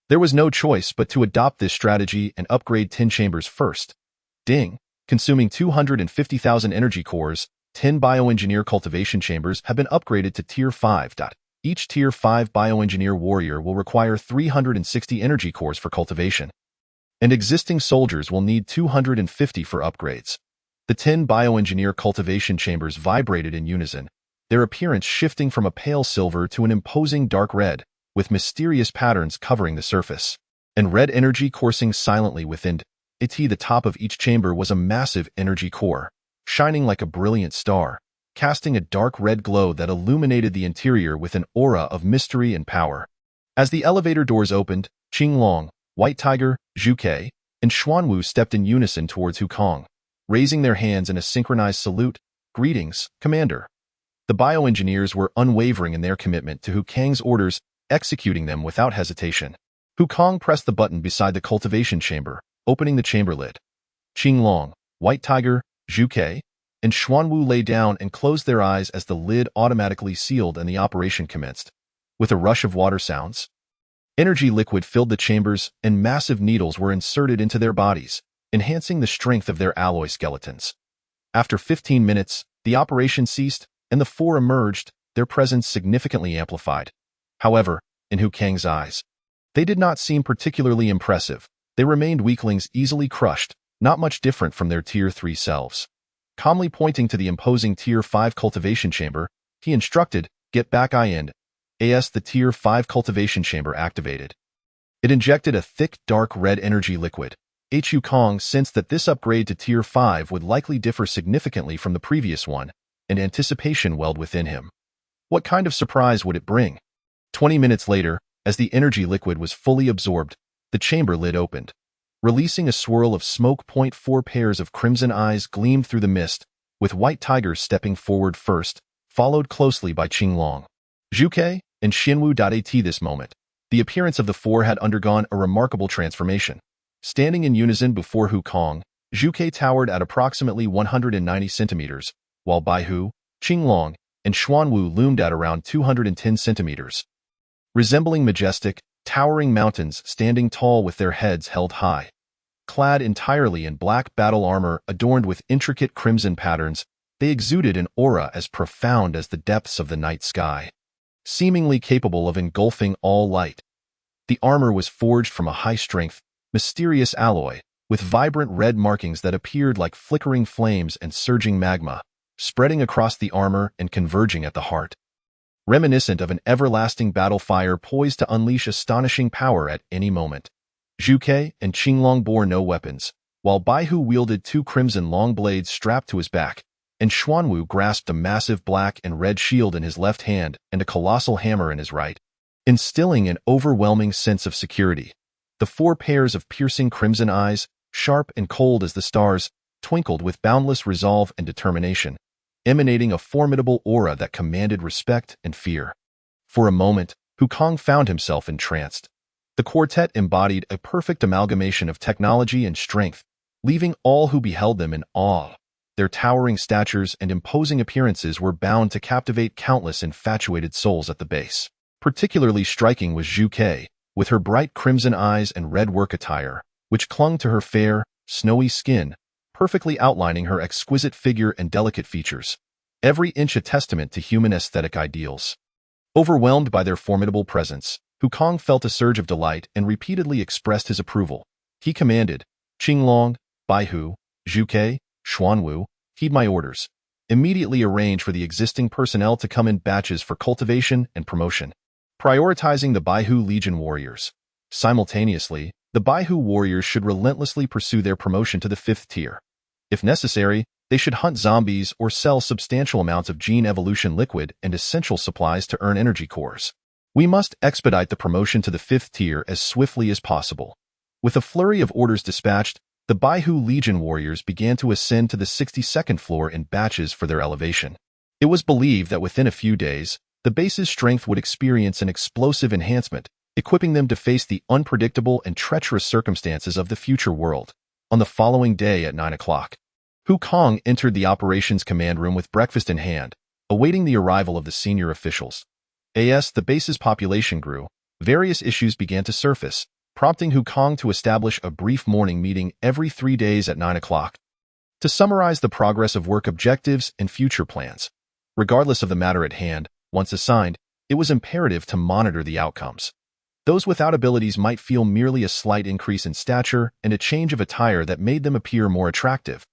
There was no choice but to adopt this strategy and upgrade 10 chambers first. Ding! Consuming 250,000 energy cores, 10 bioengineer cultivation chambers have been upgraded to Tier 5. Each Tier 5 bioengineer warrior will require 360 energy cores for cultivation, and existing soldiers will need 250 for upgrades. The 10 bioengineer cultivation chambers vibrated in unison, their appearance shifting from a pale silver to an imposing dark red, with mysterious patterns covering the surface, and red energy coursing silently within it. The top of each chamber was a massive energy core, shining like a brilliant star, casting a dark red glow that illuminated the interior with an aura of mystery and power. As the elevator doors opened, Qinglong, White Tiger, Zhuke, and Xuanwu stepped in unison towards Wukong, raising their hands in a synchronized salute. Greetings, Commander. The bioengineers were unwavering in their commitment to Wukong's orders, executing them without hesitation. Wukong pressed the button beside the cultivation chamber, opening the chamber lid. Qinglong, White Tiger, Zhuke, and Xuanwu lay down and closed their eyes as the lid automatically sealed and the operation commenced. With a rush of water sounds, energy liquid filled the chambers and massive needles were inserted into their bodies, enhancing the strength of their alloy skeletons. After 15 minutes, the operation ceased, and the four emerged, their presence significantly amplified. However, in Wukong's eyes, they did not seem particularly impressive. They remained weaklings easily crushed, not much different from their Tier 3 selves. Calmly pointing to the imposing Tier 5 cultivation chamber, he instructed, "Get back in." As the Tier 5 cultivation chamber activated, it injected a thick, dark red energy liquid. Wukong sensed that this upgrade to Tier 5 would likely differ significantly from the previous one, and anticipation welled within him. What kind of surprise would it bring? 20 minutes later, as the energy liquid was fully absorbed, the chamber lid opened. Releasing a swirl of smoke. 4 pairs of crimson eyes gleamed through the mist, with White Tiger stepping forward first, followed closely by Qinglong, Zhuke, and Xuanwu. At this moment, the appearance of the four had undergone a remarkable transformation. Standing in unison before Wukong, Zhu towered at approximately 190 centimeters, while Baihu, Qinglong, and Xuanwu loomed at around 210 centimeters. Resembling majestic, towering mountains standing tall with their heads held high. Clad entirely in black battle armor adorned with intricate crimson patterns, they exuded an aura as profound as the depths of the night sky, seemingly capable of engulfing all light. The armor was forged from a high-strength, mysterious alloy, with vibrant red markings that appeared like flickering flames and surging magma, spreading across the armor and converging at the heart. Reminiscent of an everlasting battle fire poised to unleash astonishing power at any moment. Zhu and Qinglong bore no weapons, while Baihu wielded two crimson long blades strapped to his back, and Xuanwu grasped a massive black and red shield in his left hand and a colossal hammer in his right, instilling an overwhelming sense of security. The four pairs of piercing crimson eyes, sharp and cold as the stars, twinkled with boundless resolve and determination, emanating a formidable aura that commanded respect and fear. For a moment, Wukong found himself entranced. The quartet embodied a perfect amalgamation of technology and strength, leaving all who beheld them in awe. Their towering statures and imposing appearances were bound to captivate countless infatuated souls at the base. Particularly striking was Zhu, with her bright crimson eyes and red work attire, which clung to her fair, snowy skin, perfectly outlining her exquisite figure and delicate features, every inch a testament to human aesthetic ideals. Overwhelmed by their formidable presence, Wukong felt a surge of delight and repeatedly expressed his approval. He commanded, "Qinglong, Baihu, Zhu, Xuanwu, heed my orders. Immediately arrange for the existing personnel to come in batches for cultivation and promotion, prioritizing the Baihu Legion warriors. Simultaneously, the Baihu warriors should relentlessly pursue their promotion to the 5th tier. If necessary, they should hunt zombies or sell substantial amounts of gene evolution liquid and essential supplies to earn energy cores. We must expedite the promotion to the 5th tier as swiftly as possible." With a flurry of orders dispatched, the Baihu Legion warriors began to ascend to the 62nd floor in batches for their elevation. It was believed that within a few days, the base's strength would experience an explosive enhancement, equipping them to face the unpredictable and treacherous circumstances of the future world. On the following day at 9 o'clock, Wukong entered the operations command room with breakfast in hand, awaiting the arrival of the senior officials. As the base's population grew, various issues began to surface, prompting Wukong to establish a brief morning meeting every 3 days at 9 o'clock to summarize the progress of work objectives and future plans. Regardless of the matter at hand, once assigned, it was imperative to monitor the outcomes. Those without abilities might feel merely a slight increase in stature and a change of attire that made them appear more attractive,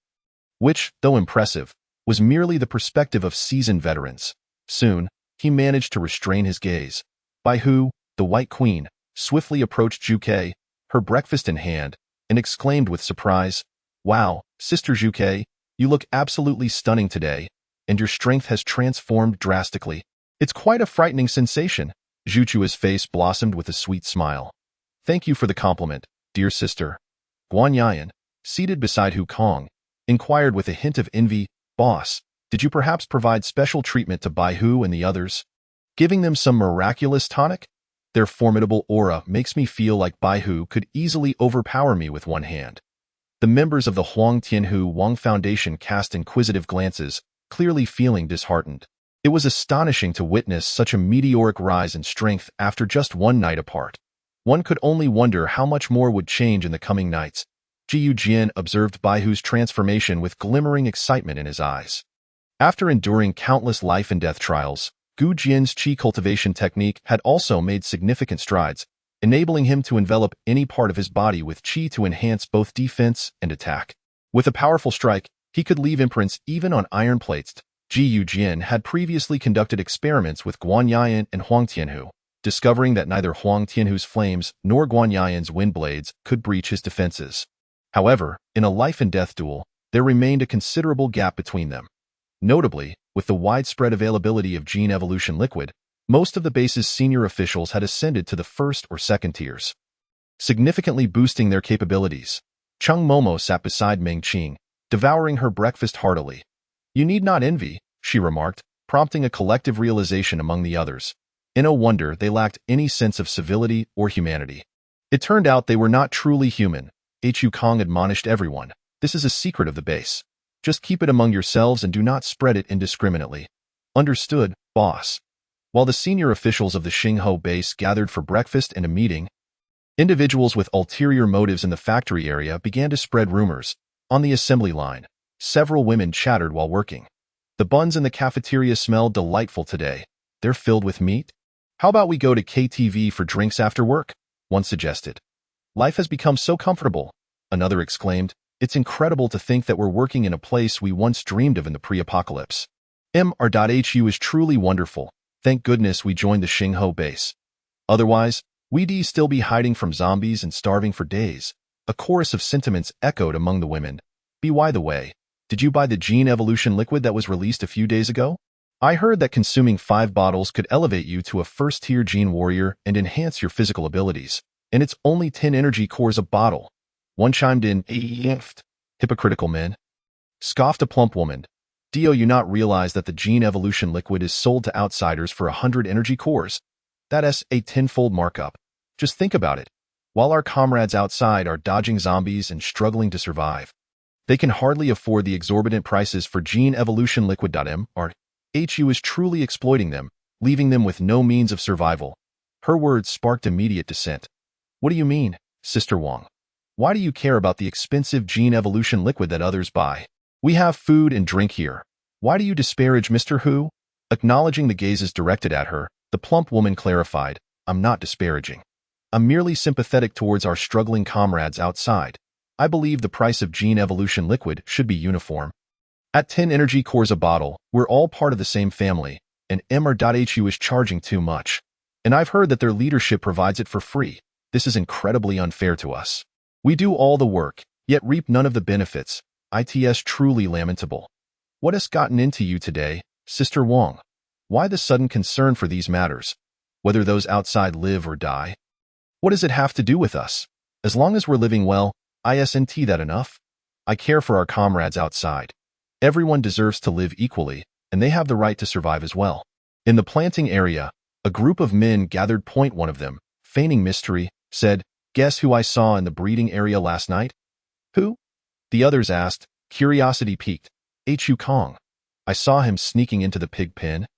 which, though impressive, was merely the perspective of seasoned veterans. Soon, he managed to restrain his gaze. Baihu, the White Queen, swiftly approached Zhu, her breakfast in hand, and exclaimed with surprise, "Wow, Sister Zhu, you look absolutely stunning today, and your strength has transformed drastically. It's quite a frightening sensation." Zhuchua's face blossomed with a sweet smile. "Thank you for the compliment, dear sister." Guanyin, seated beside Wukong, inquired with a hint of envy, "Boss, did you perhaps provide special treatment to Baihu and the others? Giving them some miraculous tonic? Their formidable aura makes me feel like Baihu could easily overpower me with one hand." The members of the Huang Tianhu Wang Foundation cast inquisitive glances, clearly feeling disheartened. It was astonishing to witness such a meteoric rise in strength after just one night apart. One could only wonder how much more would change in the coming nights. Jiyu Jian observed Baihu's transformation with glimmering excitement in his eyes. After enduring countless life and death trials, Gu Jian's qi cultivation technique had also made significant strides, enabling him to envelop any part of his body with qi to enhance both defense and attack. With a powerful strike, he could leave imprints even on iron plates. Jiyu Jian had previously conducted experiments with Guanyin and Huang Tianhu, discovering that neither Huang Tianhu's flames nor Guanyin's wind blades could breach his defenses. However, in a life-and-death duel, there remained a considerable gap between them. Notably, with the widespread availability of gene evolution liquid, most of the base's senior officials had ascended to the 1st or 2nd tiers, significantly boosting their capabilities. Cheng Momo sat beside Meng Qing, devouring her breakfast heartily. "You need not envy," she remarked, prompting a collective realization among the others. No wonder they lacked any sense of civility or humanity. It turned out they were not truly human. Wukong admonished everyone. This is a secret of the base. Just keep it among yourselves and do not spread it indiscriminately. Understood, boss. While the senior officials of the Xingho base gathered for breakfast and a meeting, individuals with ulterior motives in the factory area began to spread rumors. On the assembly line, several women chattered while working. The buns in the cafeteria smell delightful today. They're filled with meat. How about we go to KTV for drinks after work? One suggested. Life has become so comfortable, another exclaimed. It's incredible to think that we're working in a place we once dreamed of in the pre-apocalypse. Mr.Hu is truly wonderful. Thank goodness we joined the Xingho base. Otherwise, we'd still be hiding from zombies and starving for days. A chorus of sentiments echoed among the women. By the way, did you buy the gene evolution liquid that was released a few days ago? I heard that consuming 5 bottles could elevate you to a first-tier gene warrior and enhance your physical abilities, and it's only 10 energy cores a bottle. One chimed in, hypocritical men. Scoffed a plump woman. Do you not realize that the gene evolution liquid is sold to outsiders for 100 energy cores? That's a tenfold markup. Just think about it. While our comrades outside are dodging zombies and struggling to survive, they can hardly afford the exorbitant prices for gene evolution liquid. Hu is truly exploiting them, leaving them with no means of survival. Her words sparked immediate dissent. What do you mean, Sister Wang? Why do you care about the expensive gene evolution liquid that others buy? We have food and drink here. Why do you disparage Mr. Hu? Acknowledging the gazes directed at her, the plump woman clarified, I'm not disparaging. I'm merely sympathetic towards our struggling comrades outside. I believe the price of gene evolution liquid should be uniform. At 10 energy cores a bottle, we're all part of the same family, and Mr.Hu is charging too much. And I've heard that their leadership provides it for free. This is incredibly unfair to us. We do all the work, yet reap none of the benefits. It's truly lamentable. What has gotten into you today, Sister Wang? Why the sudden concern for these matters? Whether those outside live or die? What does it have to do with us? As long as we're living well, isn't that enough? I care for our comrades outside. Everyone deserves to live equally, and they have the right to survive as well. In the planting area, a group of men gathered. One of them, feigning mystery, said, Guess who I saw in the breeding area last night? Who? The others asked, curiosity piqued. Hu Kong. I saw him sneaking into the pig pen,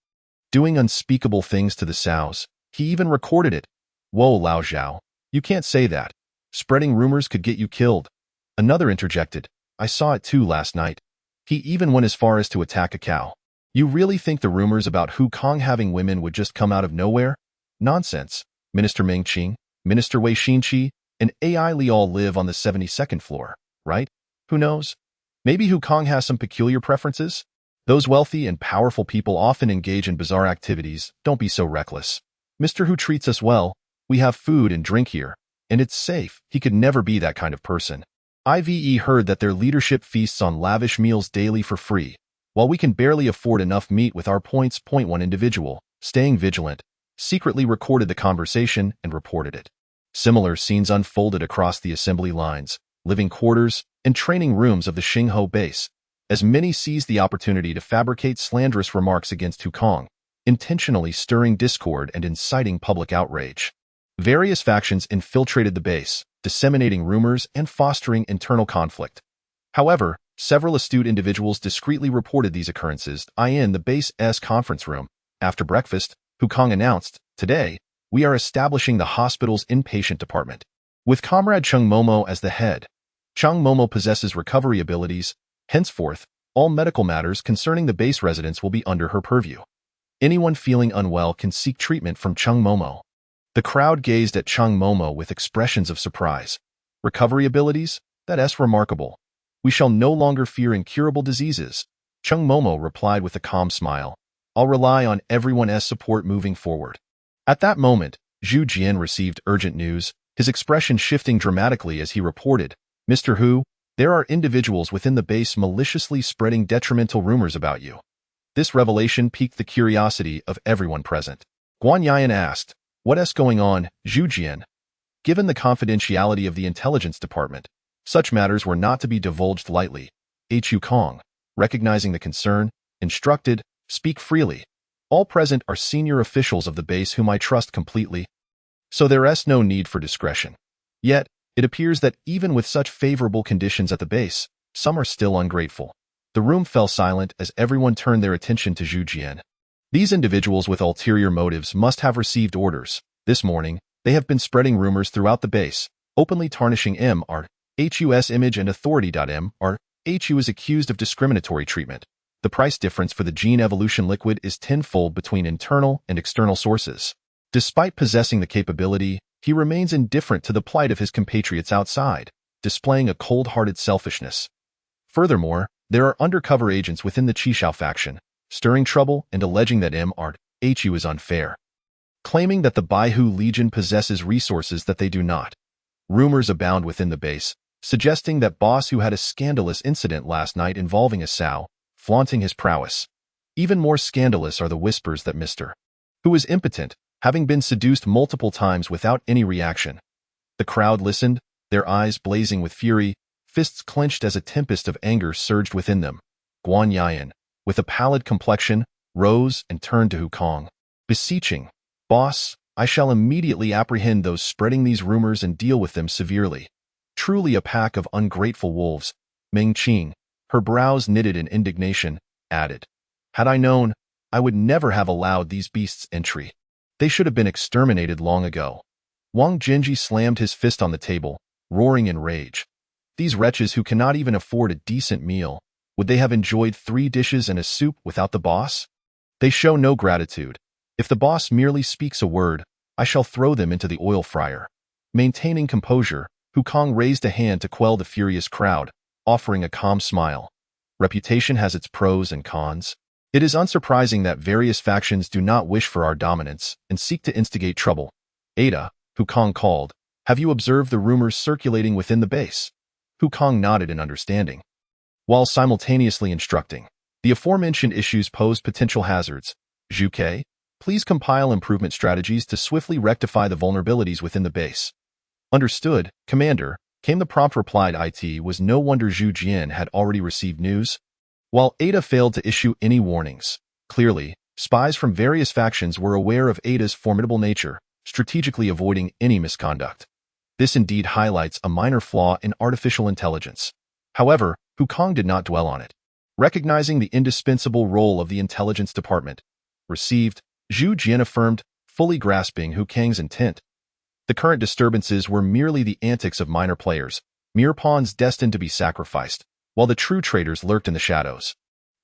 doing unspeakable things to the sows. He even recorded it. Whoa, Lao Zhao. You can't say that. Spreading rumors could get you killed. Another interjected. I saw it too last night. He even went as far as to attack a cow. You really think the rumors about Hu Kong having women would just come out of nowhere? Nonsense. Minister Meng Qing, Minister Wei Xinqi, and Ai Li all live on the 72nd floor, right? Who knows? Maybe Hu Kong has some peculiar preferences? Those wealthy and powerful people often engage in bizarre activities. Don't be so reckless. Mr. Hu treats us well. We have food and drink here, and it's safe. He could never be that kind of person. I've heard that their leadership feasts on lavish meals daily for free, while we can barely afford enough meat with our points. One individual, staying vigilant, secretly recorded the conversation and reported it. Similar scenes unfolded across the assembly lines, living quarters, and training rooms of the Xingho base, as many seized the opportunity to fabricate slanderous remarks against Hu Kong, intentionally stirring discord and inciting public outrage. Various factions infiltrated the base, disseminating rumors and fostering internal conflict. However, several astute individuals discreetly reported these occurrences. In the base's conference room, after breakfast, Hu Kong announced, Today, we are establishing the hospital's inpatient department. With Comrade Chung Momo as the head. Chung Momo possesses recovery abilities. Henceforth, all medical matters concerning the base residents will be under her purview. Anyone feeling unwell can seek treatment from Chung Momo. The crowd gazed at Chung Momo with expressions of surprise. Recovery abilities? That's remarkable. We shall no longer fear incurable diseases. Chung Momo replied with a calm smile. I'll rely on everyone's support moving forward. At that moment, Zhu Jian received urgent news, his expression shifting dramatically as he reported, Mr. Hu, there are individuals within the base maliciously spreading detrimental rumors about you. This revelation piqued the curiosity of everyone present. Guan Yan asked, What's going on, Zhu Jian? Given the confidentiality of the intelligence department, such matters were not to be divulged lightly. Hu Kong, recognizing the concern, instructed, Speak freely. All present are senior officials of the base whom I trust completely, so there's no need for discretion. Yet, it appears that even with such favorable conditions at the base, some are still ungrateful. The room fell silent as everyone turned their attention to Zhu Jian. These individuals with ulterior motives must have received orders. This morning, they have been spreading rumors throughout the base, openly tarnishing MRHU's image and authority. MRHU is accused of discriminatory treatment. The price difference for the gene evolution liquid is tenfold between internal and external sources. Despite possessing the capability, he remains indifferent to the plight of his compatriots outside, displaying a cold-hearted selfishness. Furthermore, there are undercover agents within the Qishao faction, stirring trouble and alleging that MRHU is unfair, claiming that the Baihu Legion possesses resources that they do not. Rumors abound within the base, suggesting that Boss Hu had a scandalous incident last night involving a sow, flaunting his prowess. Even more scandalous are the whispers that Mr. Hu is impotent, having been seduced multiple times without any reaction. The crowd listened, their eyes blazing with fury, fists clenched as a tempest of anger surged within them. Guan Yian, with a pallid complexion, rose and turned to Hu Kong, beseeching, "Boss, I shall immediately apprehend those spreading these rumors and deal with them severely." Truly a pack of ungrateful wolves. Meng Qing, her brows knitted in indignation, added, "Had I known, I would never have allowed these beasts entry. They should have been exterminated long ago." Wang Jinji slammed his fist on the table, roaring in rage. These wretches who cannot even afford a decent meal, would they have enjoyed 3 dishes and a soup without the boss? They show no gratitude. If the boss merely speaks a word, I shall throw them into the oil fryer. Maintaining composure, Hu Kong raised a hand to quell the furious crowd, offering a calm smile. Reputation has its pros and cons. It is unsurprising that various factions do not wish for our dominance and seek to instigate trouble. "Ada," Hu Kong called, "have you observed the rumors circulating within the base?" Hu Kong nodded in understanding, while simultaneously instructing, "The aforementioned issues pose potential hazards. Zhu Ke, please compile improvement strategies to swiftly rectify the vulnerabilities within the base." "Understood, Commander," came the prompt reply. It was no wonder Zhu Jian had already received news. While Ada failed to issue any warnings, clearly, spies from various factions were aware of Ada's formidable nature, strategically avoiding any misconduct. This indeed highlights a minor flaw in artificial intelligence. However, Hu Kong did not dwell on it. Recognizing the indispensable role of the intelligence department, received, Zhu Jian affirmed, fully grasping Hu Kang's intent. The current disturbances were merely the antics of minor players, mere pawns destined to be sacrificed, while the true traitors lurked in the shadows,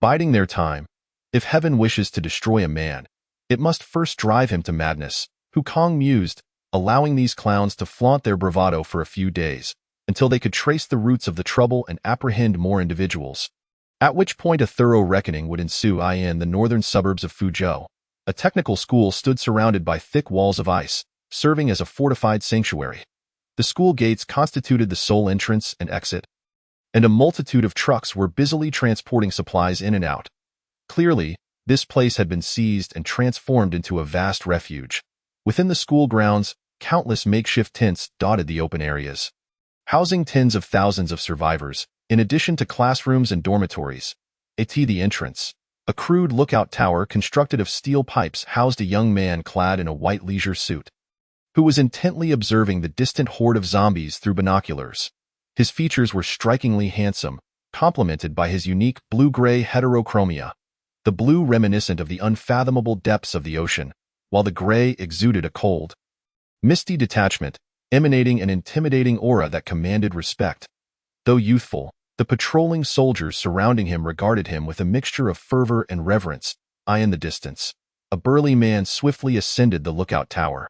biding their time. If heaven wishes to destroy a man, it must first drive him to madness, Hu Kong mused, allowing these clowns to flaunt their bravado for a few days, until they could trace the roots of the trouble and apprehend more individuals. At which point a thorough reckoning would ensue. In the northern suburbs of Fuzhou, a technical school stood surrounded by thick walls of ice, serving as a fortified sanctuary. The school gates constituted the sole entrance and exit, and a multitude of trucks were busily transporting supplies in and out. Clearly, this place had been seized and transformed into a vast refuge. Within the school grounds, countless makeshift tents dotted the open areas, housing tens of thousands of survivors, in addition to classrooms and dormitories. At the entrance, a crude lookout tower constructed of steel pipes housed a young man clad in a white leisure suit, who was intently observing the distant horde of zombies through binoculars. His features were strikingly handsome, complemented by his unique blue-gray heterochromia, the blue reminiscent of the unfathomable depths of the ocean, while the gray exuded a cold, misty detachment, emanating an intimidating aura that commanded respect. Though youthful, the patrolling soldiers surrounding him regarded him with a mixture of fervor and reverence. In the distance, a burly man swiftly ascended the lookout tower,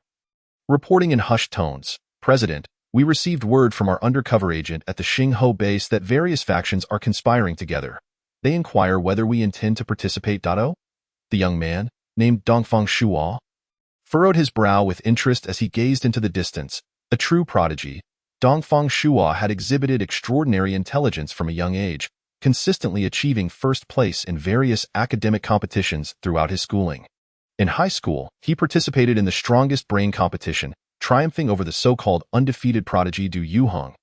reporting in hushed tones, "President, we received word from our undercover agent at the Xingho base that various factions are conspiring together. They inquire whether we intend to participate." The young man, named Dongfang Shuo, furrowed his brow with interest as he gazed into the distance. A true prodigy, Dongfang Shuo had exhibited extraordinary intelligence from a young age, consistently achieving first place in various academic competitions throughout his schooling. In high school, he participated in the strongest brain competition, triumphing over the so-called undefeated prodigy Du Yuhong.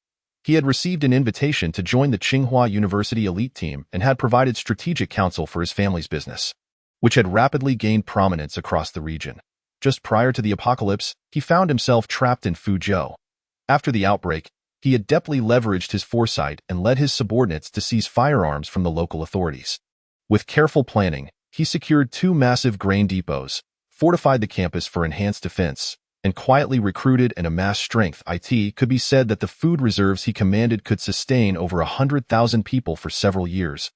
He had received an invitation to join the Tsinghua University elite team and had provided strategic counsel for his family's business, which had rapidly gained prominence across the region. Just prior to the apocalypse, he found himself trapped in Fuzhou. After the outbreak, He adeptly leveraged his foresight and led his subordinates to seize firearms from the local authorities. With careful planning, he secured 2 massive grain depots, fortified the campus for enhanced defense, and quietly recruited and amassed strength. It could be said that the food reserves he commanded could sustain over 100,000 people for several years,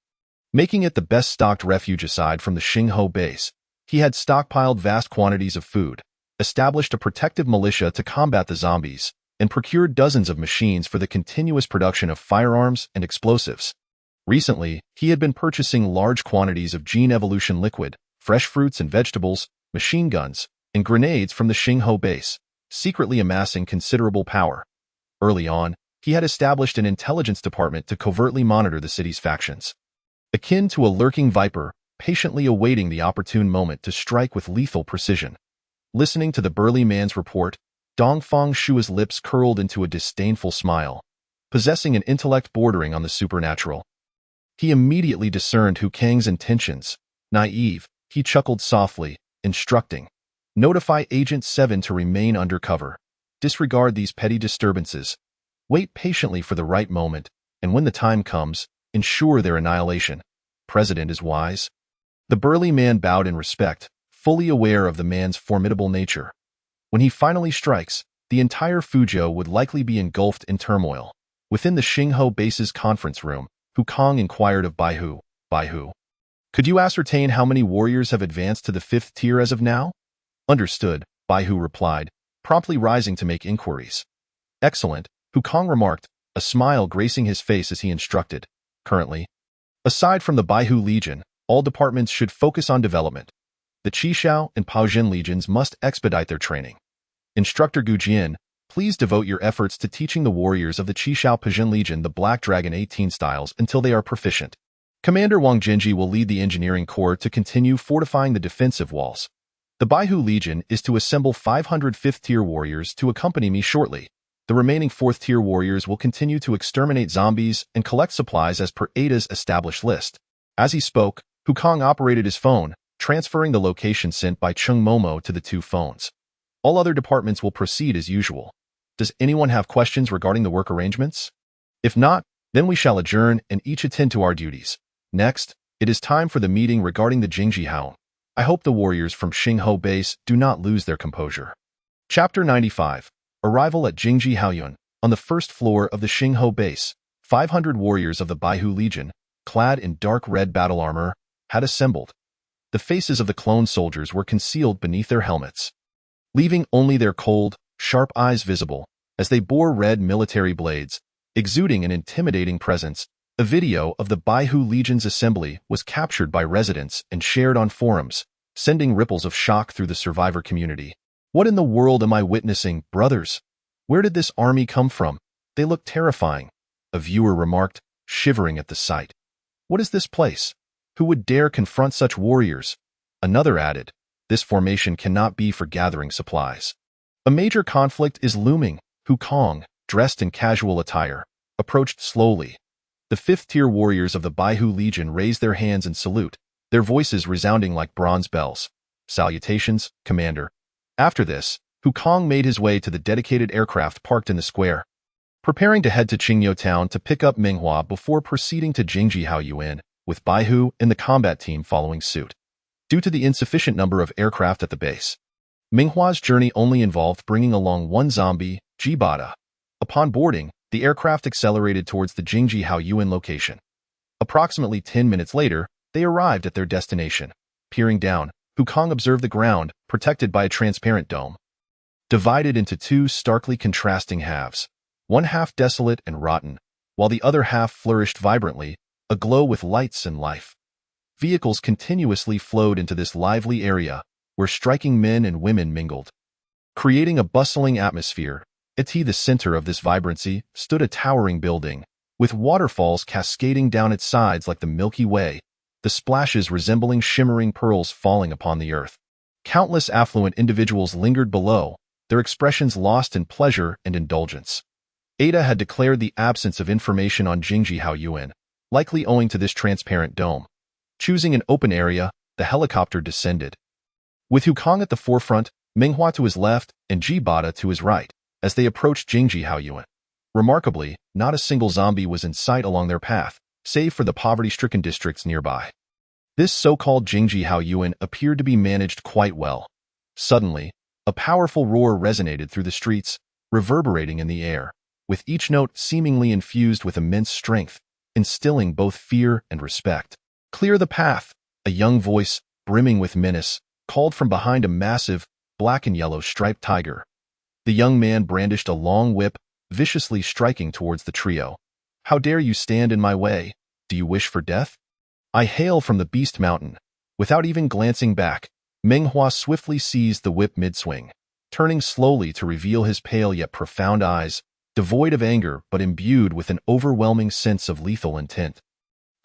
making it the best-stocked refuge aside from the Xingho base. He had stockpiled vast quantities of food, established a protective militia to combat the zombies, and procured dozens of machines for the continuous production of firearms and explosives. Recently, he had been purchasing large quantities of gene evolution liquid, fresh fruits and vegetables, machine guns, and grenades from the Xingho base, secretly amassing considerable power. Early on, he had established an intelligence department to covertly monitor the city's factions. Akin to a lurking viper, patiently awaiting the opportune moment to strike with lethal precision. Listening to the burly man's report, Dongfang Shua's lips curled into a disdainful smile, possessing an intellect bordering on the supernatural. He immediately discerned Hu Kang's intentions. Naive, he chuckled softly, instructing, "Notify Agent 7 to remain undercover. Disregard these petty disturbances. Wait patiently for the right moment, and when the time comes, ensure their annihilation. President is wise." The burly man bowed in respect, fully aware of the man's formidable nature. When he finally strikes, the entire Fuzhou would likely be engulfed in turmoil. Within the Xingho base's conference room, Hu Kang inquired of Baihu. "Baihu, could you ascertain how many warriors have advanced to the 5th tier as of now?" "Understood," Baihu replied, promptly rising to make inquiries. "Excellent," Hu Kang remarked, a smile gracing his face as he instructed. "Currently, aside from the Baihu Legion, all departments should focus on development. The Qishao and Paojin legions must expedite their training. Instructor Gu Jian, please devote your efforts to teaching the warriors of the Qishao Paojin Legion the Black Dragon 18 styles until they are proficient. Commander Wang Jinji will lead the engineering corps to continue fortifying the defensive walls. The Baihu Legion is to assemble 500 5th-tier warriors to accompany me shortly. The remaining 4th-tier warriors will continue to exterminate zombies and collect supplies as per Ada's established list." As he spoke, Hu Kang operated his phone, transferring the location sent by Chung Momo to the 2 phones. All other departments will proceed as usual. Does anyone have questions regarding the work arrangements? If not, then we shall adjourn and each attend to our duties. Next, it is time for the meeting regarding the Jingji Hao. I hope the warriors from Xingho base do not lose their composure. Chapter 95. Arrival at Jingji Haoyun. On the 1st floor of the Xingho base, 500 warriors of the Baihu Legion, clad in dark red battle armor, had assembled. The faces of the clone soldiers were concealed beneath their helmets, leaving only their cold, sharp eyes visible, as they bore red military blades, exuding an intimidating presence. A video of the Baihu Legion's assembly was captured by residents and shared on forums, sending ripples of shock through the survivor community. "What in the world am I witnessing, brothers? Where did this army come from? They look terrifying," a viewer remarked, shivering at the sight. "What is this place? Who would dare confront such warriors?" Another added, "This formation cannot be for gathering supplies." A major conflict is looming. Hu Kang, dressed in casual attire, approached slowly. The 5th-tier warriors of the Baihu Legion raised their hands in salute, their voices resounding like bronze bells. "Salutations, Commander." After this, Hu Kang made his way to the dedicated aircraft parked in the square, preparing to head to Qingyo Town to pick up Minghua before proceeding to Jingji Haoyuan, with Baihu and the combat team following suit. Due to the insufficient number of aircraft at the base, Minghua's journey only involved bringing along 1 zombie, Jibata. Upon boarding, the aircraft accelerated towards the Jingji Haoyuan location. Approximately 10 minutes later, they arrived at their destination. Peering down, Hu Kang observed the ground, protected by a transparent dome, divided into 2 starkly contrasting halves, one half desolate and rotten, while the other half flourished vibrantly, aglow with lights and life. Vehicles continuously flowed into this lively area, where striking men and women mingled, creating a bustling atmosphere. At the center of this vibrancy stood a towering building, with waterfalls cascading down its sides like the Milky Way, the splashes resembling shimmering pearls falling upon the earth. Countless affluent individuals lingered below, their expressions lost in pleasure and indulgence. Ada had declared the absence of information on Jingji Haoyuan, likely owing to this transparent dome. Choosing an open area, the helicopter descended, with Hu Kang at the forefront, Minghua to his left, and Jibata to his right. As they approached Jingji Haoyuan, Remarkably, not a single zombie was in sight along their path, save for the poverty-stricken districts nearby. This so-called Jingji Haoyuan appeared to be managed quite well. Suddenly, a powerful roar resonated through the streets, reverberating in the air, with each note seemingly infused with immense strength, instilling both fear and respect. "Clear the path!" A young voice, brimming with menace, called from behind a massive, black and yellow striped tiger. The young man brandished a long whip, viciously striking towards the trio. "How dare you stand in my way? Do you wish for death? I hail from the Beast Mountain." Without even glancing back, Menghua swiftly seized the whip mid-swing, turning slowly to reveal his pale yet profound eyes, devoid of anger but imbued with an overwhelming sense of lethal intent.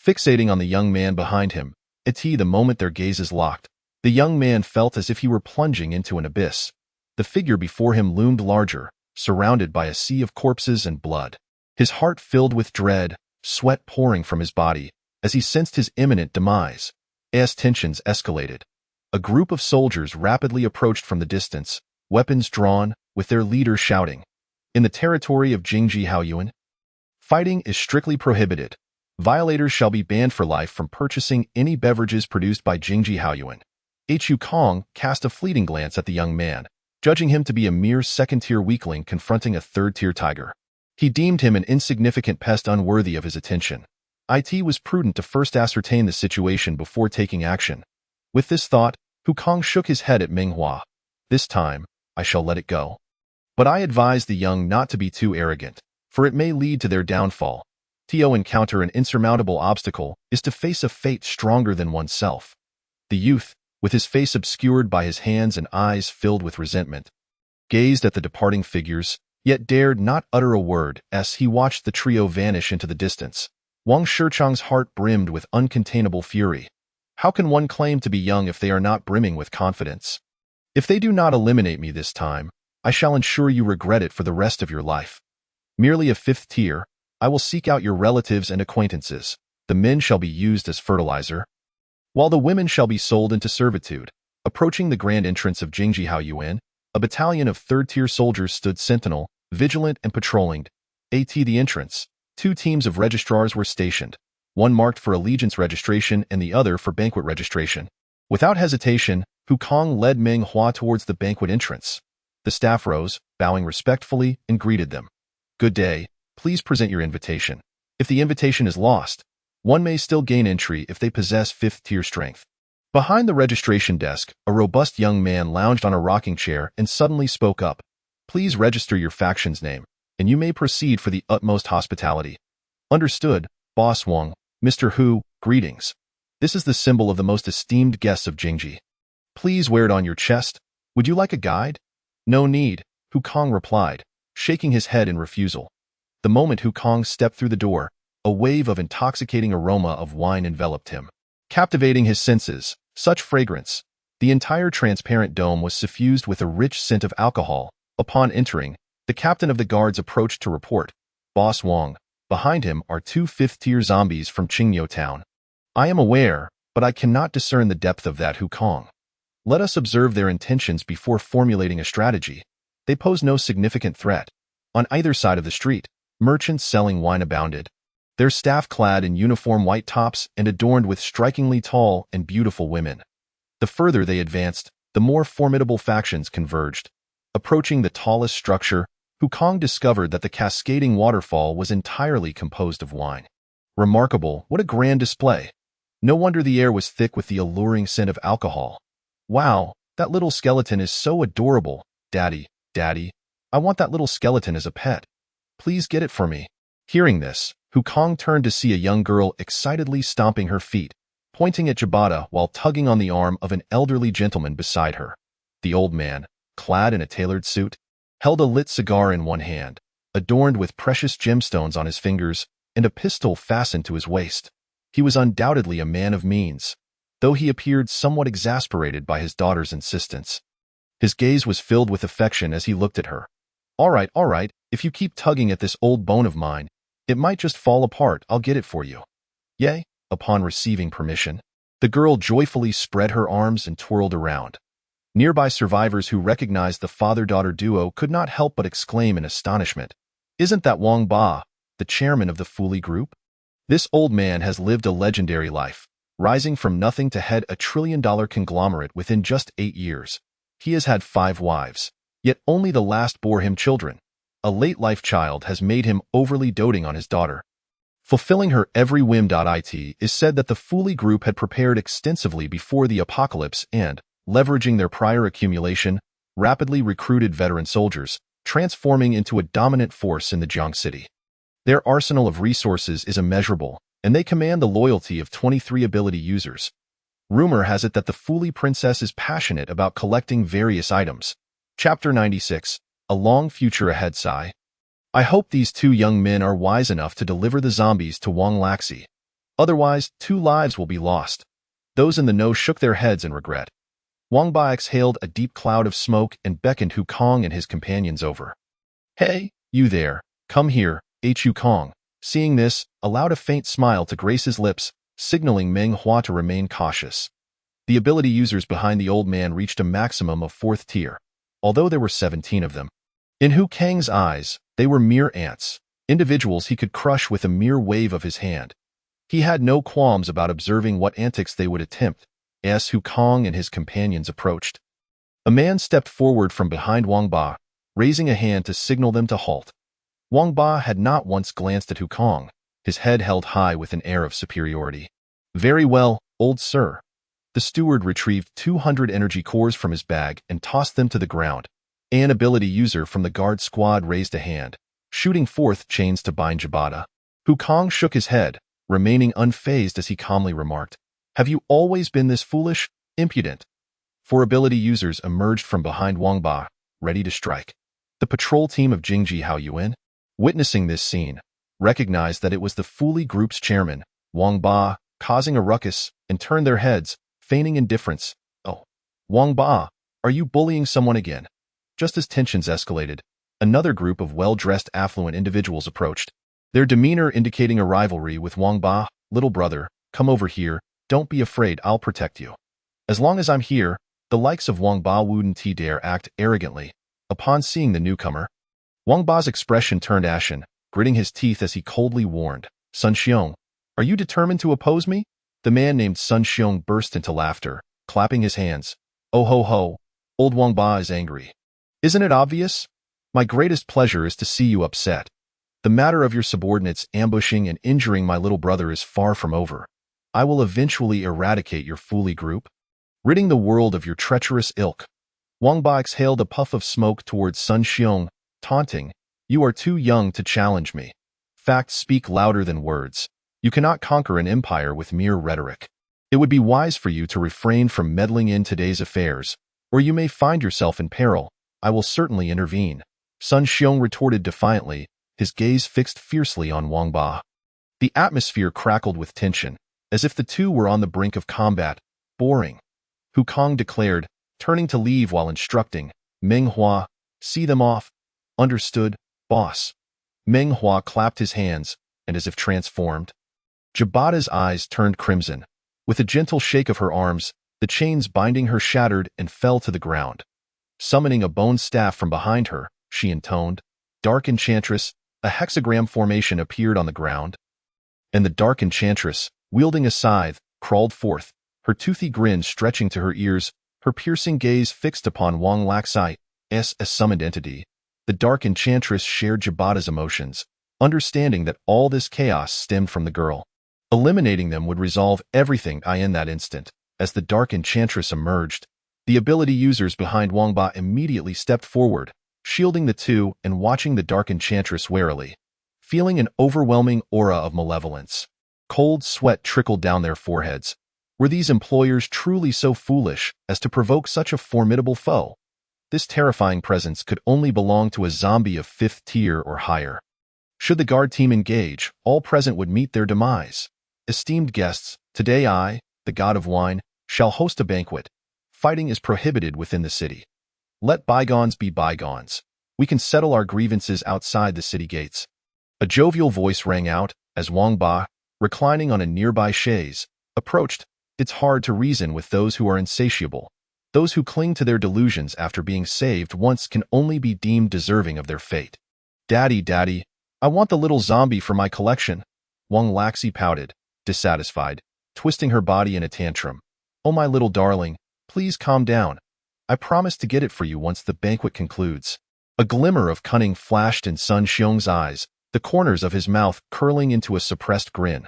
Fixating on the young man behind him, the moment their gazes locked, the young man felt as if he were plunging into an abyss. The figure before him loomed larger, surrounded by a sea of corpses and blood. His heart filled with dread, sweat pouring from his body, as he sensed his imminent demise. As tensions escalated, a group of soldiers rapidly approached from the distance, weapons drawn, with their leader shouting, "In the territory of Jingji Haoyuan, fighting is strictly prohibited. Violators shall be banned for life from purchasing any beverages produced by Jingji Haoyuan." Hu Kong cast a fleeting glance at the young man, judging him to be a mere second-tier weakling confronting a third-tier tiger. He deemed him an insignificant pest unworthy of his attention. It was prudent to first ascertain the situation before taking action. With this thought, Hu Kong shook his head at Menghua. "This time, I shall let it go. But I advise the young not to be too arrogant, for it may lead to their downfall. To encounter an insurmountable obstacle is to face a fate stronger than oneself." The youth, with his face obscured by his hands and eyes filled with resentment, gazed at the departing figures, yet dared not utter a word as he watched the trio vanish into the distance. Wang Shichang's heart brimmed with uncontainable fury. How can one claim to be young if they are not brimming with confidence? "If they do not eliminate me this time, I shall ensure you regret it for the rest of your life. Merely a fifth tier, I will seek out your relatives and acquaintances. The men shall be used as fertilizer, while the women shall be sold into servitude." Approaching the grand entrance of Jingji Haoyuan, a battalion of third-tier soldiers stood sentinel, vigilant and patrolling. At the entrance, 2 teams of registrars were stationed, one marked for allegiance registration and the other for banquet registration. Without hesitation, Hu Kong led Menghua towards the banquet entrance. The staff rose, bowing respectfully, and greeted them. "Good day, please present your invitation. If the invitation is lost, one may still gain entry if they possess 5th-tier strength." Behind the registration desk, a robust young man lounged on a rocking chair and suddenly spoke up. "Please register your faction's name, and you may proceed for the utmost hospitality." "Understood, Boss Wang. Mr. Hu, greetings. This is the symbol of the most esteemed guests of Jingji. Please wear it on your chest. Would you like a guide?" "No need," Hu Kong replied, shaking his head in refusal. The moment Hu Kong stepped through the door, a wave of intoxicating aroma of wine enveloped him, captivating his senses. Such fragrance! The entire transparent dome was suffused with a rich scent of alcohol. Upon entering, the captain of the guards approached to report, "Boss Wang, behind him are 2 5th-tier zombies from Qingyo town." "I am aware, but I cannot discern the depth of that, Hu Kong. Let us observe their intentions before formulating a strategy. They pose no significant threat." On either side of the street, merchants selling wine abounded, their staff clad in uniform white tops and adorned with strikingly tall and beautiful women. The further they advanced, the more formidable factions converged. Approaching the tallest structure, Hu Kong discovered that the cascading waterfall was entirely composed of wine. Remarkable, what a grand display! No wonder the air was thick with the alluring scent of alcohol. "Wow, that little skeleton is so adorable. Daddy, I want that little skeleton as a pet. Please get it for me." Hearing this, Hu Kong turned to see a young girl excitedly stomping her feet, pointing at Jabata while tugging on the arm of an elderly gentleman beside her. The old man, clad in a tailored suit, held a lit cigar in one hand, adorned with precious gemstones on his fingers, and a pistol fastened to his waist. He was undoubtedly a man of means, though he appeared somewhat exasperated by his daughter's insistence. His gaze was filled with affection as he looked at her. All right, if you keep tugging at this old bone of mine, it might just fall apart. I'll get it for you." "Yay." Upon receiving permission, the girl joyfully spread her arms and twirled around. Nearby survivors who recognized the father-daughter duo could not help but exclaim in astonishment. Isn't that Wang Ba, the chairman of the Fuli Group? This old man has lived a legendary life, rising from nothing to head a trillion-dollar conglomerate within just 8 years. He has had 5 wives, yet only the last bore him children. A late-life child has made him overly doting on his daughter. Fulfilling her every whim. It is said that the Fuli Group had prepared extensively before the apocalypse and, leveraging their prior accumulation, rapidly recruited veteran soldiers, transforming into a dominant force in the Jiang city. Their arsenal of resources is immeasurable, and they command the loyalty of 23 ability users. Rumor has it that the Fuli princess is passionate about collecting various items. Chapter 96. A long future ahead. Sigh. I hope these 2 young men are wise enough to deliver the zombies to Wang Laxi. Otherwise, 2 lives will be lost. Those in the know shook their heads in regret. Wang Ba exhaled a deep cloud of smoke and beckoned Hu Kong and his companions over. Hey, you there, come here. Hu Kong, seeing this, allowed a faint smile to grace his lips, signaling Meng Hua to remain cautious. The ability users behind the old man reached a maximum of 4th tier, although there were 17 of them. In Hu Kang's eyes, they were mere ants, individuals he could crush with a mere wave of his hand. He had no qualms about observing what antics they would attempt, as Hu Kong and his companions approached. A man stepped forward from behind Wang Ba, raising a hand to signal them to halt. Wang Ba had not once glanced at Hu Kong, his head held high with an air of superiority. Very well, old sir. The steward retrieved 200 energy cores from his bag and tossed them to the ground. An ability user from the guard squad raised a hand, shooting forth chains to bind Jabata. Hu Kong shook his head, remaining unfazed as he calmly remarked, Have you always been this foolish, impudent? 4 ability users emerged from behind Wang Ba, ready to strike. The patrol team of Jingji Haoyuan, witnessing this scene, recognized that it was the Fuli Group's chairman, Wang Ba, causing a ruckus, and turned their heads, feigning indifference. Oh, Wang Ba, are you bullying someone again? Just as tensions escalated, another group of well-dressed affluent individuals approached, their demeanor indicating a rivalry with Wang Ba. Little brother, come over here, don't be afraid, I'll protect you. As long as I'm here, the likes of Wang Ba wouldn't dare act arrogantly. Upon seeing the newcomer, Wang Ba's expression turned ashen, gritting his teeth as he coldly warned, Sun Xiong, are you determined to oppose me? The man named Sun Xiong burst into laughter, clapping his hands. Oh ho ho, old Wang Ba is angry. Isn't it obvious? My greatest pleasure is to see you upset. The matter of your subordinates ambushing and injuring my little brother is far from over. I will eventually eradicate your Fuli Group, ridding the world of your treacherous ilk. Wang Ba exhaled a puff of smoke towards Sun Xiong, taunting, You are too young to challenge me. Facts speak louder than words. You cannot conquer an empire with mere rhetoric. It would be wise for you to refrain from meddling in today's affairs, or you may find yourself in peril. I will certainly intervene. Sun Xiong retorted defiantly, his gaze fixed fiercely on Wang Ba. The atmosphere crackled with tension, as if the two were on the brink of combat. Boring. Hu Kong declared, turning to leave while instructing, Meng Hua, see them off. Understood, boss. Meng Hua clapped his hands, and as if transformed, Jabata's eyes turned crimson. With a gentle shake of her arms, the chains binding her shattered and fell to the ground. Summoning a bone staff from behind her, she intoned, Dark Enchantress, a hexagram formation appeared on the ground. And the Dark Enchantress, wielding a scythe, crawled forth, her toothy grin stretching to her ears, her piercing gaze fixed upon Wang Laxi's a summoned entity. The Dark Enchantress shared Jabata's emotions, understanding that all this chaos stemmed from the girl. Eliminating them would resolve everything in that instant. As the Dark Enchantress emerged, the ability users behind Wang Ba immediately stepped forward, shielding the two and watching the Dark Enchantress warily, feeling an overwhelming aura of malevolence. Cold sweat trickled down their foreheads. Were these employers truly so foolish as to provoke such a formidable foe? This terrifying presence could only belong to a zombie of 5th tier or higher. Should the guard team engage, all present would meet their demise. Esteemed guests, today I, the god of wine, shall host a banquet. Fighting is prohibited within the city. Let bygones be bygones. We can settle our grievances outside the city gates. A jovial voice rang out as Wang Ba, reclining on a nearby chaise, approached. It's hard to reason with those who are insatiable. Those who cling to their delusions after being saved once can only be deemed deserving of their fate. Daddy, I want the little zombie for my collection. Wang Laxi pouted, dissatisfied, twisting her body in a tantrum. Oh, my little darling, please calm down. I promise to get it for you once the banquet concludes. A glimmer of cunning flashed in Sun Xiong's eyes, the corners of his mouth curling into a suppressed grin.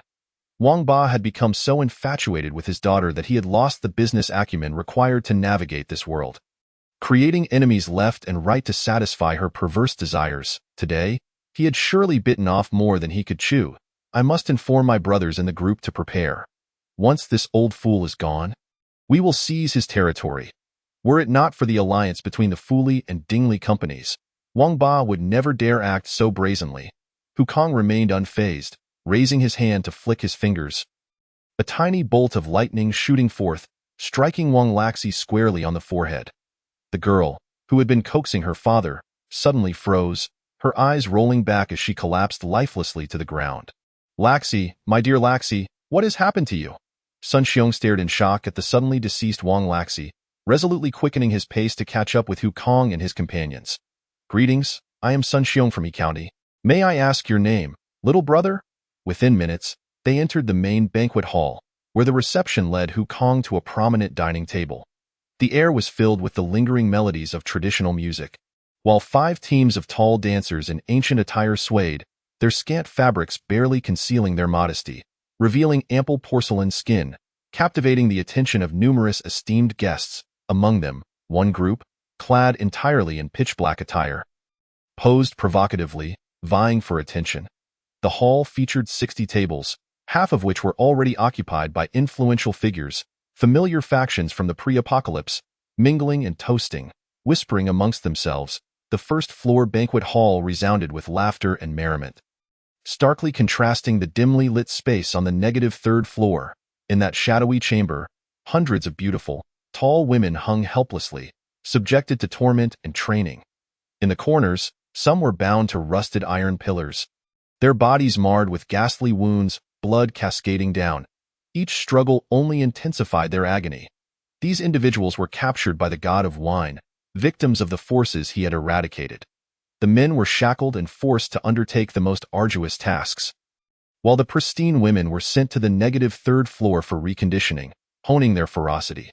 Wang Ba had become so infatuated with his daughter that he had lost the business acumen required to navigate this world, creating enemies left and right to satisfy her perverse desires. Today, he had surely bitten off more than he could chew. I must inform my brothers in the group to prepare. Once this old fool is gone, we will seize his territory. Were it not for the alliance between the Fuli and Dingli companies, Wang Ba would never dare act so brazenly. Hu Kong remained unfazed, raising his hand to flick his fingers. A tiny bolt of lightning shooting forth, striking Wang Laxi squarely on the forehead. The girl, who had been coaxing her father, suddenly froze, her eyes rolling back as she collapsed lifelessly to the ground. Laxi, my dear Laxi, what has happened to you? Sun Xiong stared in shock at the suddenly deceased Wang Laxi, resolutely quickening his pace to catch up with Hu Kong and his companions. Greetings, I am Sun Xiong from Yi County. May I ask your name, little brother? Within minutes, they entered the main banquet hall, where the reception led Hu Kong to a prominent dining table. The air was filled with the lingering melodies of traditional music, while 5 teams of tall dancers in ancient attire swayed, their scant fabrics barely concealing their modesty, revealing ample porcelain skin, captivating the attention of numerous esteemed guests. Among them, one group, clad entirely in pitch-black attire, posed provocatively, vying for attention. The hall featured 60 tables, half of which were already occupied by influential figures, familiar factions from the pre-apocalypse, mingling and toasting, whispering amongst themselves. The first-floor banquet hall resounded with laughter and merriment, starkly contrasting the dimly lit space on the negative 3rd floor. In that shadowy chamber, hundreds of beautiful, tall women hung helplessly, subjected to torment and training. In the corners, some were bound to rusted iron pillars, their bodies marred with ghastly wounds, blood cascading down. Each struggle only intensified their agony. These individuals were captured by the god of wine, victims of the forces he had eradicated. The men were shackled and forced to undertake the most arduous tasks, while the pristine women were sent to the negative 3rd floor for reconditioning, honing their ferocity.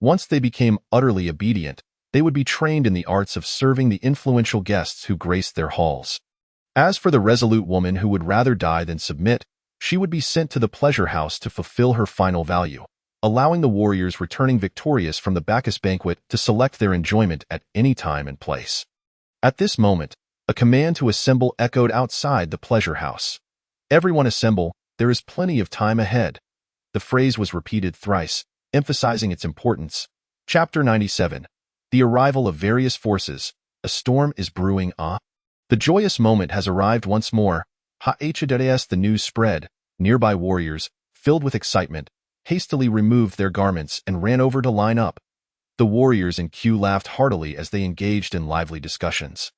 Once they became utterly obedient, they would be trained in the arts of serving the influential guests who graced their halls. As for the resolute woman who would rather die than submit, she would be sent to the pleasure house to fulfill her final value, allowing the warriors returning victorious from the Bacchus banquet to select their enjoyment at any time and place. At this moment, a command to assemble echoed outside the pleasure house. Everyone assemble, there is plenty of time ahead. The phrase was repeated thrice, emphasizing its importance. Chapter 97. The arrival of various forces. A storm is brewing. The joyous moment has arrived once more. The news spread. Nearby warriors, filled with excitement, hastily removed their garments and ran over to line up. The warriors in queue laughed heartily as they engaged in lively discussions.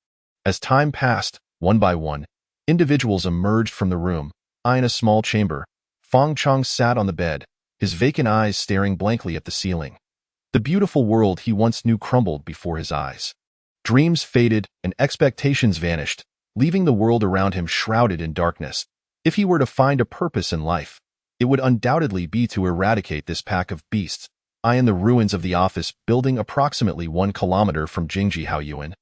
As time passed, one by one, individuals emerged from the room. In a small chamber, Fong Chong sat on the bed, his vacant eyes staring blankly at the ceiling. The beautiful world he once knew crumbled before his eyes. Dreams faded and expectations vanished, leaving the world around him shrouded in darkness. If he were to find a purpose in life, it would undoubtedly be to eradicate this pack of beasts. In the ruins of the office building approximately 1 kilometer from Jingji Haoyuan,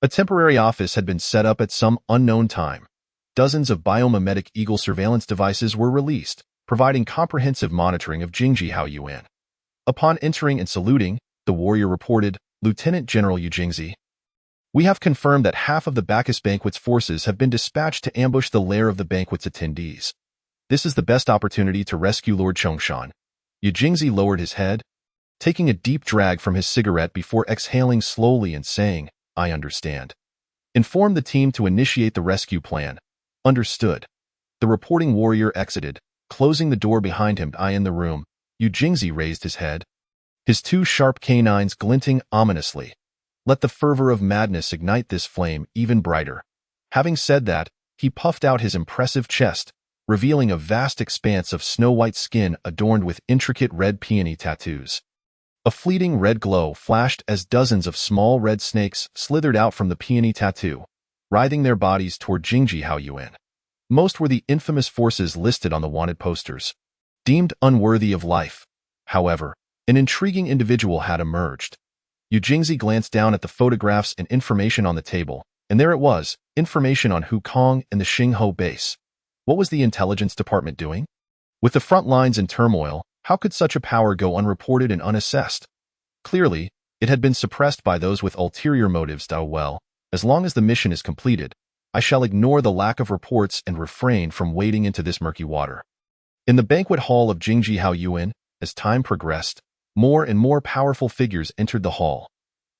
a temporary office had been set up at some unknown time. Dozens of biomimetic eagle surveillance devices were released, providing comprehensive monitoring of Jingji Haoyuan. Upon entering and saluting, the warrior reported, Lieutenant General Yu Jingzi, we have confirmed that half of the Bacchus banquet's forces have been dispatched to ambush the lair of the banquet's attendees. This is the best opportunity to rescue Lord Chongshan. Yu Jingzi lowered his head, taking a deep drag from his cigarette before exhaling slowly and saying, I understand. Inform the team to initiate the rescue plan. Understood. The reporting warrior exited, closing the door behind him. In the room, Yu Jingzi raised his head, his 2 sharp canines glinting ominously. Let the fervor of madness ignite this flame even brighter. Having said that, he puffed out his impressive chest, revealing a vast expanse of snow-white skin adorned with intricate red peony tattoos. A fleeting red glow flashed as dozens of small red snakes slithered out from the peony tattoo. writhing their bodies toward Jingji Haoyuan. Most were the infamous forces listed on the wanted posters. Deemed unworthy of life, however, an intriguing individual had emerged. Yu Jingzi glanced down at the photographs and information on the table, and there it was, information on Hukong and the Xingho base. What was the intelligence department doing? With the front lines in turmoil, how could such a power go unreported and unassessed? Clearly, it had been suppressed by those with ulterior motives. Well, as long as the mission is completed, I shall ignore the lack of reports and refrain from wading into this murky water. In the banquet hall of Jingji Haoyuan, as time progressed, more and more powerful figures entered the hall.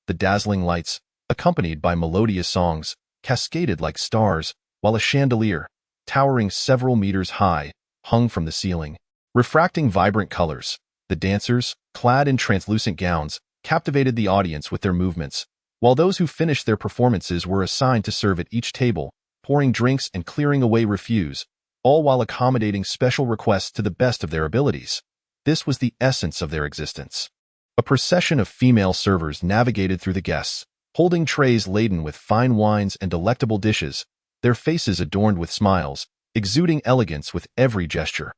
The dazzling lights, accompanied by melodious songs, cascaded like stars, while a chandelier, towering several meters high, hung from the ceiling, refracting vibrant colors. The dancers, clad in translucent gowns, captivated the audience with their movements, while those who finished their performances were assigned to serve at each table, pouring drinks and clearing away refuse, all while accommodating special requests to the best of their abilities. This was the essence of their existence. A procession of female servers navigated through the guests, holding trays laden with fine wines and delectable dishes, their faces adorned with smiles, exuding elegance with every gesture.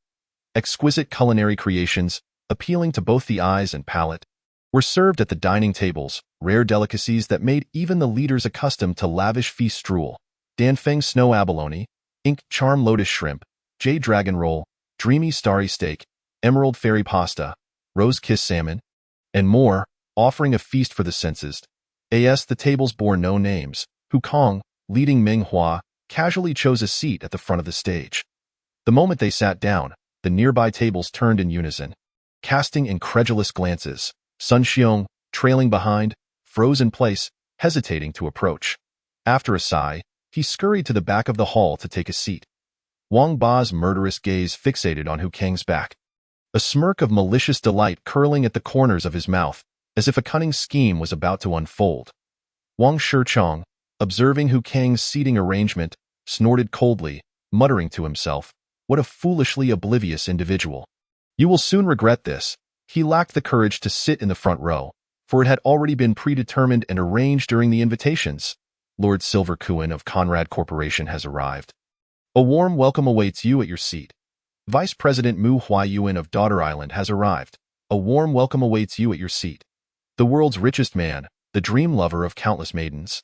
Exquisite culinary creations, appealing to both the eyes and palate, were served at the dining tables, rare delicacies that made even the leaders accustomed to lavish feast drool. Danfeng snow abalone, ink charm lotus shrimp, jade dragon roll, dreamy starry steak, emerald fairy pasta, rose kiss salmon, and more, offering a feast for the senses. As the tables bore no names, Hukong, leading Ming Hua, casually chose a seat at the front of the stage. The moment they sat down, the nearby tables turned in unison, casting incredulous glances. Sun Xiong, trailing behind, froze in place, hesitating to approach. After a sigh, he scurried to the back of the hall to take a seat. Wang Ba's murderous gaze fixated on Hukang's back, a smirk of malicious delight curling at the corners of his mouth, as if a cunning scheme was about to unfold. Wang Shichong, observing Hukang's seating arrangement, snorted coldly, muttering to himself, "What a foolishly oblivious individual. You will soon regret this." He lacked the courage to sit in the front row, for it had already been predetermined and arranged during the invitations. Lord Silver Kuan of Conrad Corporation has arrived. A warm welcome awaits you at your seat. Vice President Mu Huayuan of Daughter Island has arrived. A warm welcome awaits you at your seat. The world's richest man, the dream lover of countless maidens.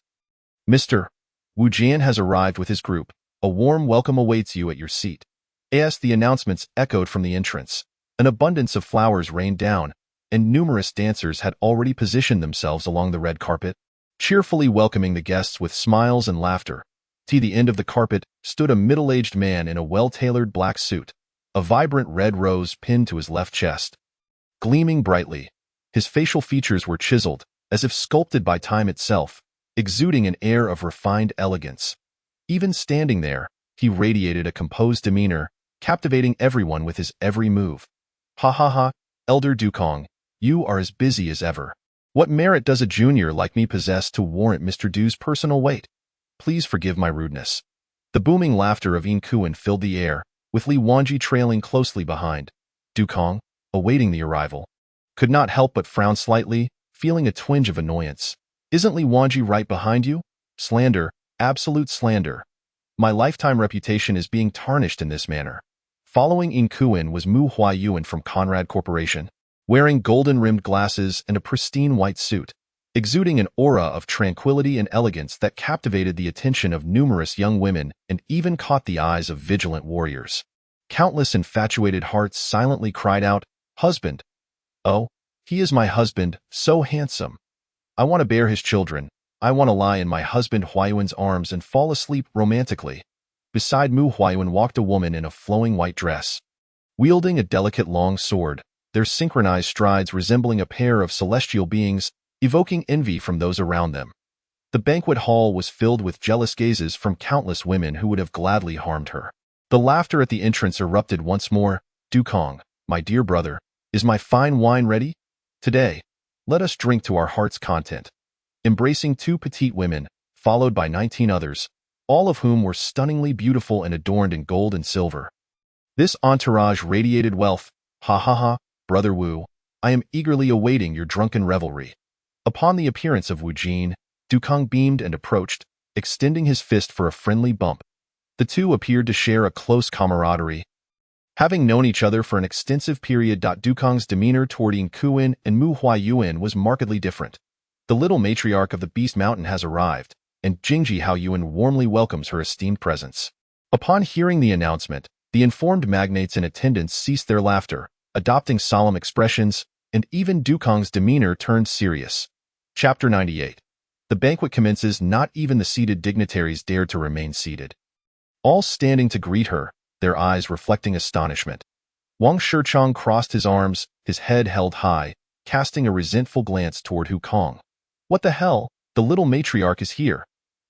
Mr. Wu Jian has arrived with his group. A warm welcome awaits you at your seat. As the announcements echoed from the entrance, an abundance of flowers rained down, and numerous dancers had already positioned themselves along the red carpet, cheerfully welcoming the guests with smiles and laughter. To the end of the carpet stood a middle-aged man in a well-tailored black suit, a vibrant red rose pinned to his left chest. Gleaming brightly, his facial features were chiseled, as if sculpted by time itself, exuding an air of refined elegance. Even standing there, he radiated a composed demeanor, captivating everyone with his every move. "Ha ha ha, Elder Dukong, you are as busy as ever. What merit does a junior like me possess to warrant Mr. Du's personal weight? Please forgive my rudeness." The booming laughter of Yin Kuan filled the air, with Li Wanji trailing closely behind. Dukong, awaiting the arrival, could not help but frown slightly, feeling a twinge of annoyance. "Isn't Li Wanji right behind you? Slander, absolute slander. My lifetime reputation is being tarnished in this manner." Following Yin Kuan was Mu Huayuan from Conrad Corporation, wearing golden-rimmed glasses and a pristine white suit, exuding an aura of tranquility and elegance that captivated the attention of numerous young women and even caught the eyes of vigilant warriors. Countless infatuated hearts silently cried out, "Husband! Oh, he is my husband, so handsome. I want to bear his children. I want to lie in my husband Huayuan's arms and fall asleep romantically." Beside Mu Huayuan walked a woman in a flowing white dress, wielding a delicate long sword, their synchronized strides resembling a pair of celestial beings, evoking envy from those around them. The banquet hall was filled with jealous gazes from countless women who would have gladly harmed her. The laughter at the entrance erupted once more. "Dukong, my dear brother, is my fine wine ready? Today, let us drink to our heart's content." Embracing two petite women, followed by 19 others, all of whom were stunningly beautiful and adorned in gold and silver. This entourage radiated wealth. "Ha ha ha, Brother Wu, I am eagerly awaiting your drunken revelry." Upon the appearance of Wu Jin, Dukong beamed and approached, extending his fist for a friendly bump. The two appeared to share a close camaraderie. Having known each other for an extensive period, Dukong's demeanor toward Yin Kuan and Mu Huayuan was markedly different. The little matriarch of the Beast Mountain has arrived, and Jingji Haoyuan warmly welcomes her esteemed presence. Upon hearing the announcement, the informed magnates in attendance ceased their laughter, adopting solemn expressions, and even Dukong's demeanor turned serious. Chapter 98. The banquet commences. Not even the seated dignitaries dared to remain seated. All standing to greet her, their eyes reflecting astonishment. Wang Shichong crossed his arms, his head held high, casting a resentful glance toward Hu Kong. What the hell? The little matriarch is here.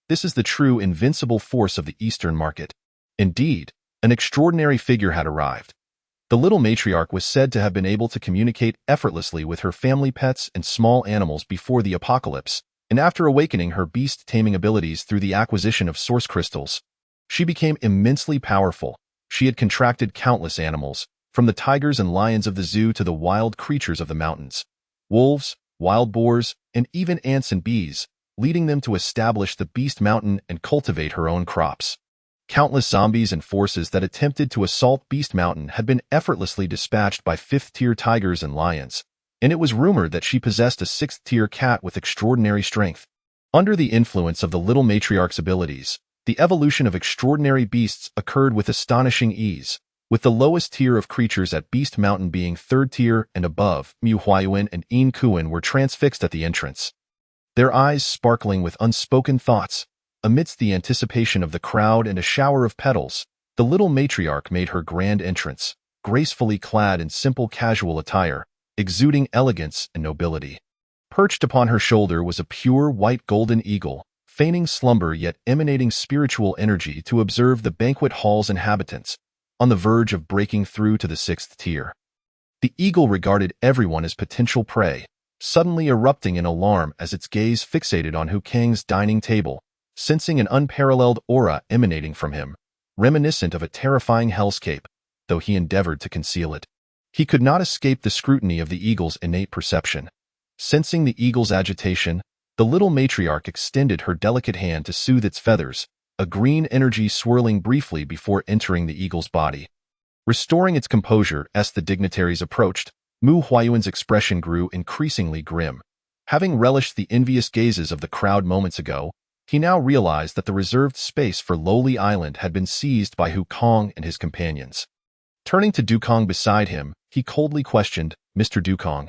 This is the true invincible force of the Eastern market. Indeed, an extraordinary figure had arrived. The little matriarch was said to have been able to communicate effortlessly with her family pets and small animals before the apocalypse, and after awakening her beast-taming abilities through the acquisition of source crystals, she became immensely powerful. She had contracted countless animals, from the tigers and lions of the zoo to the wild creatures of the mountains, wolves, wild boars, and even ants and bees, leading them to establish the Beast Mountain and cultivate her own crops. Countless zombies and forces that attempted to assault Beast Mountain had been effortlessly dispatched by 5th-tier tigers and lions, and it was rumored that she possessed a 6th-tier cat with extraordinary strength. Under the influence of the little matriarch's abilities, the evolution of extraordinary beasts occurred with astonishing ease, with the lowest tier of creatures at Beast Mountain being 3rd tier and above. Mu Huayuan and Yin Kuan were transfixed at the entrance, their eyes sparkling with unspoken thoughts. Amidst the anticipation of the crowd and a shower of petals, the little matriarch made her grand entrance, gracefully clad in simple casual attire, exuding elegance and nobility. Perched upon her shoulder was a pure white golden eagle, feigning slumber yet emanating spiritual energy to observe the banquet hall's inhabitants, on the verge of breaking through to the 6th tier. The eagle regarded everyone as potential prey, suddenly erupting in alarm as its gaze fixated on Hu Kang's dining table, sensing an unparalleled aura emanating from him, reminiscent of a terrifying hellscape, though he endeavored to conceal it. He could not escape the scrutiny of the eagle's innate perception. Sensing the eagle's agitation, the little matriarch extended her delicate hand to soothe its feathers, a green energy swirling briefly before entering the eagle's body. Restoring its composure as the dignitaries approached, Mu Huayuan's expression grew increasingly grim. Having relished the envious gazes of the crowd moments ago, he now realized that the reserved space for Lowly Island had been seized by Hu Kong and his companions. Turning to Dukong beside him, he coldly questioned, "Mr. Dukong,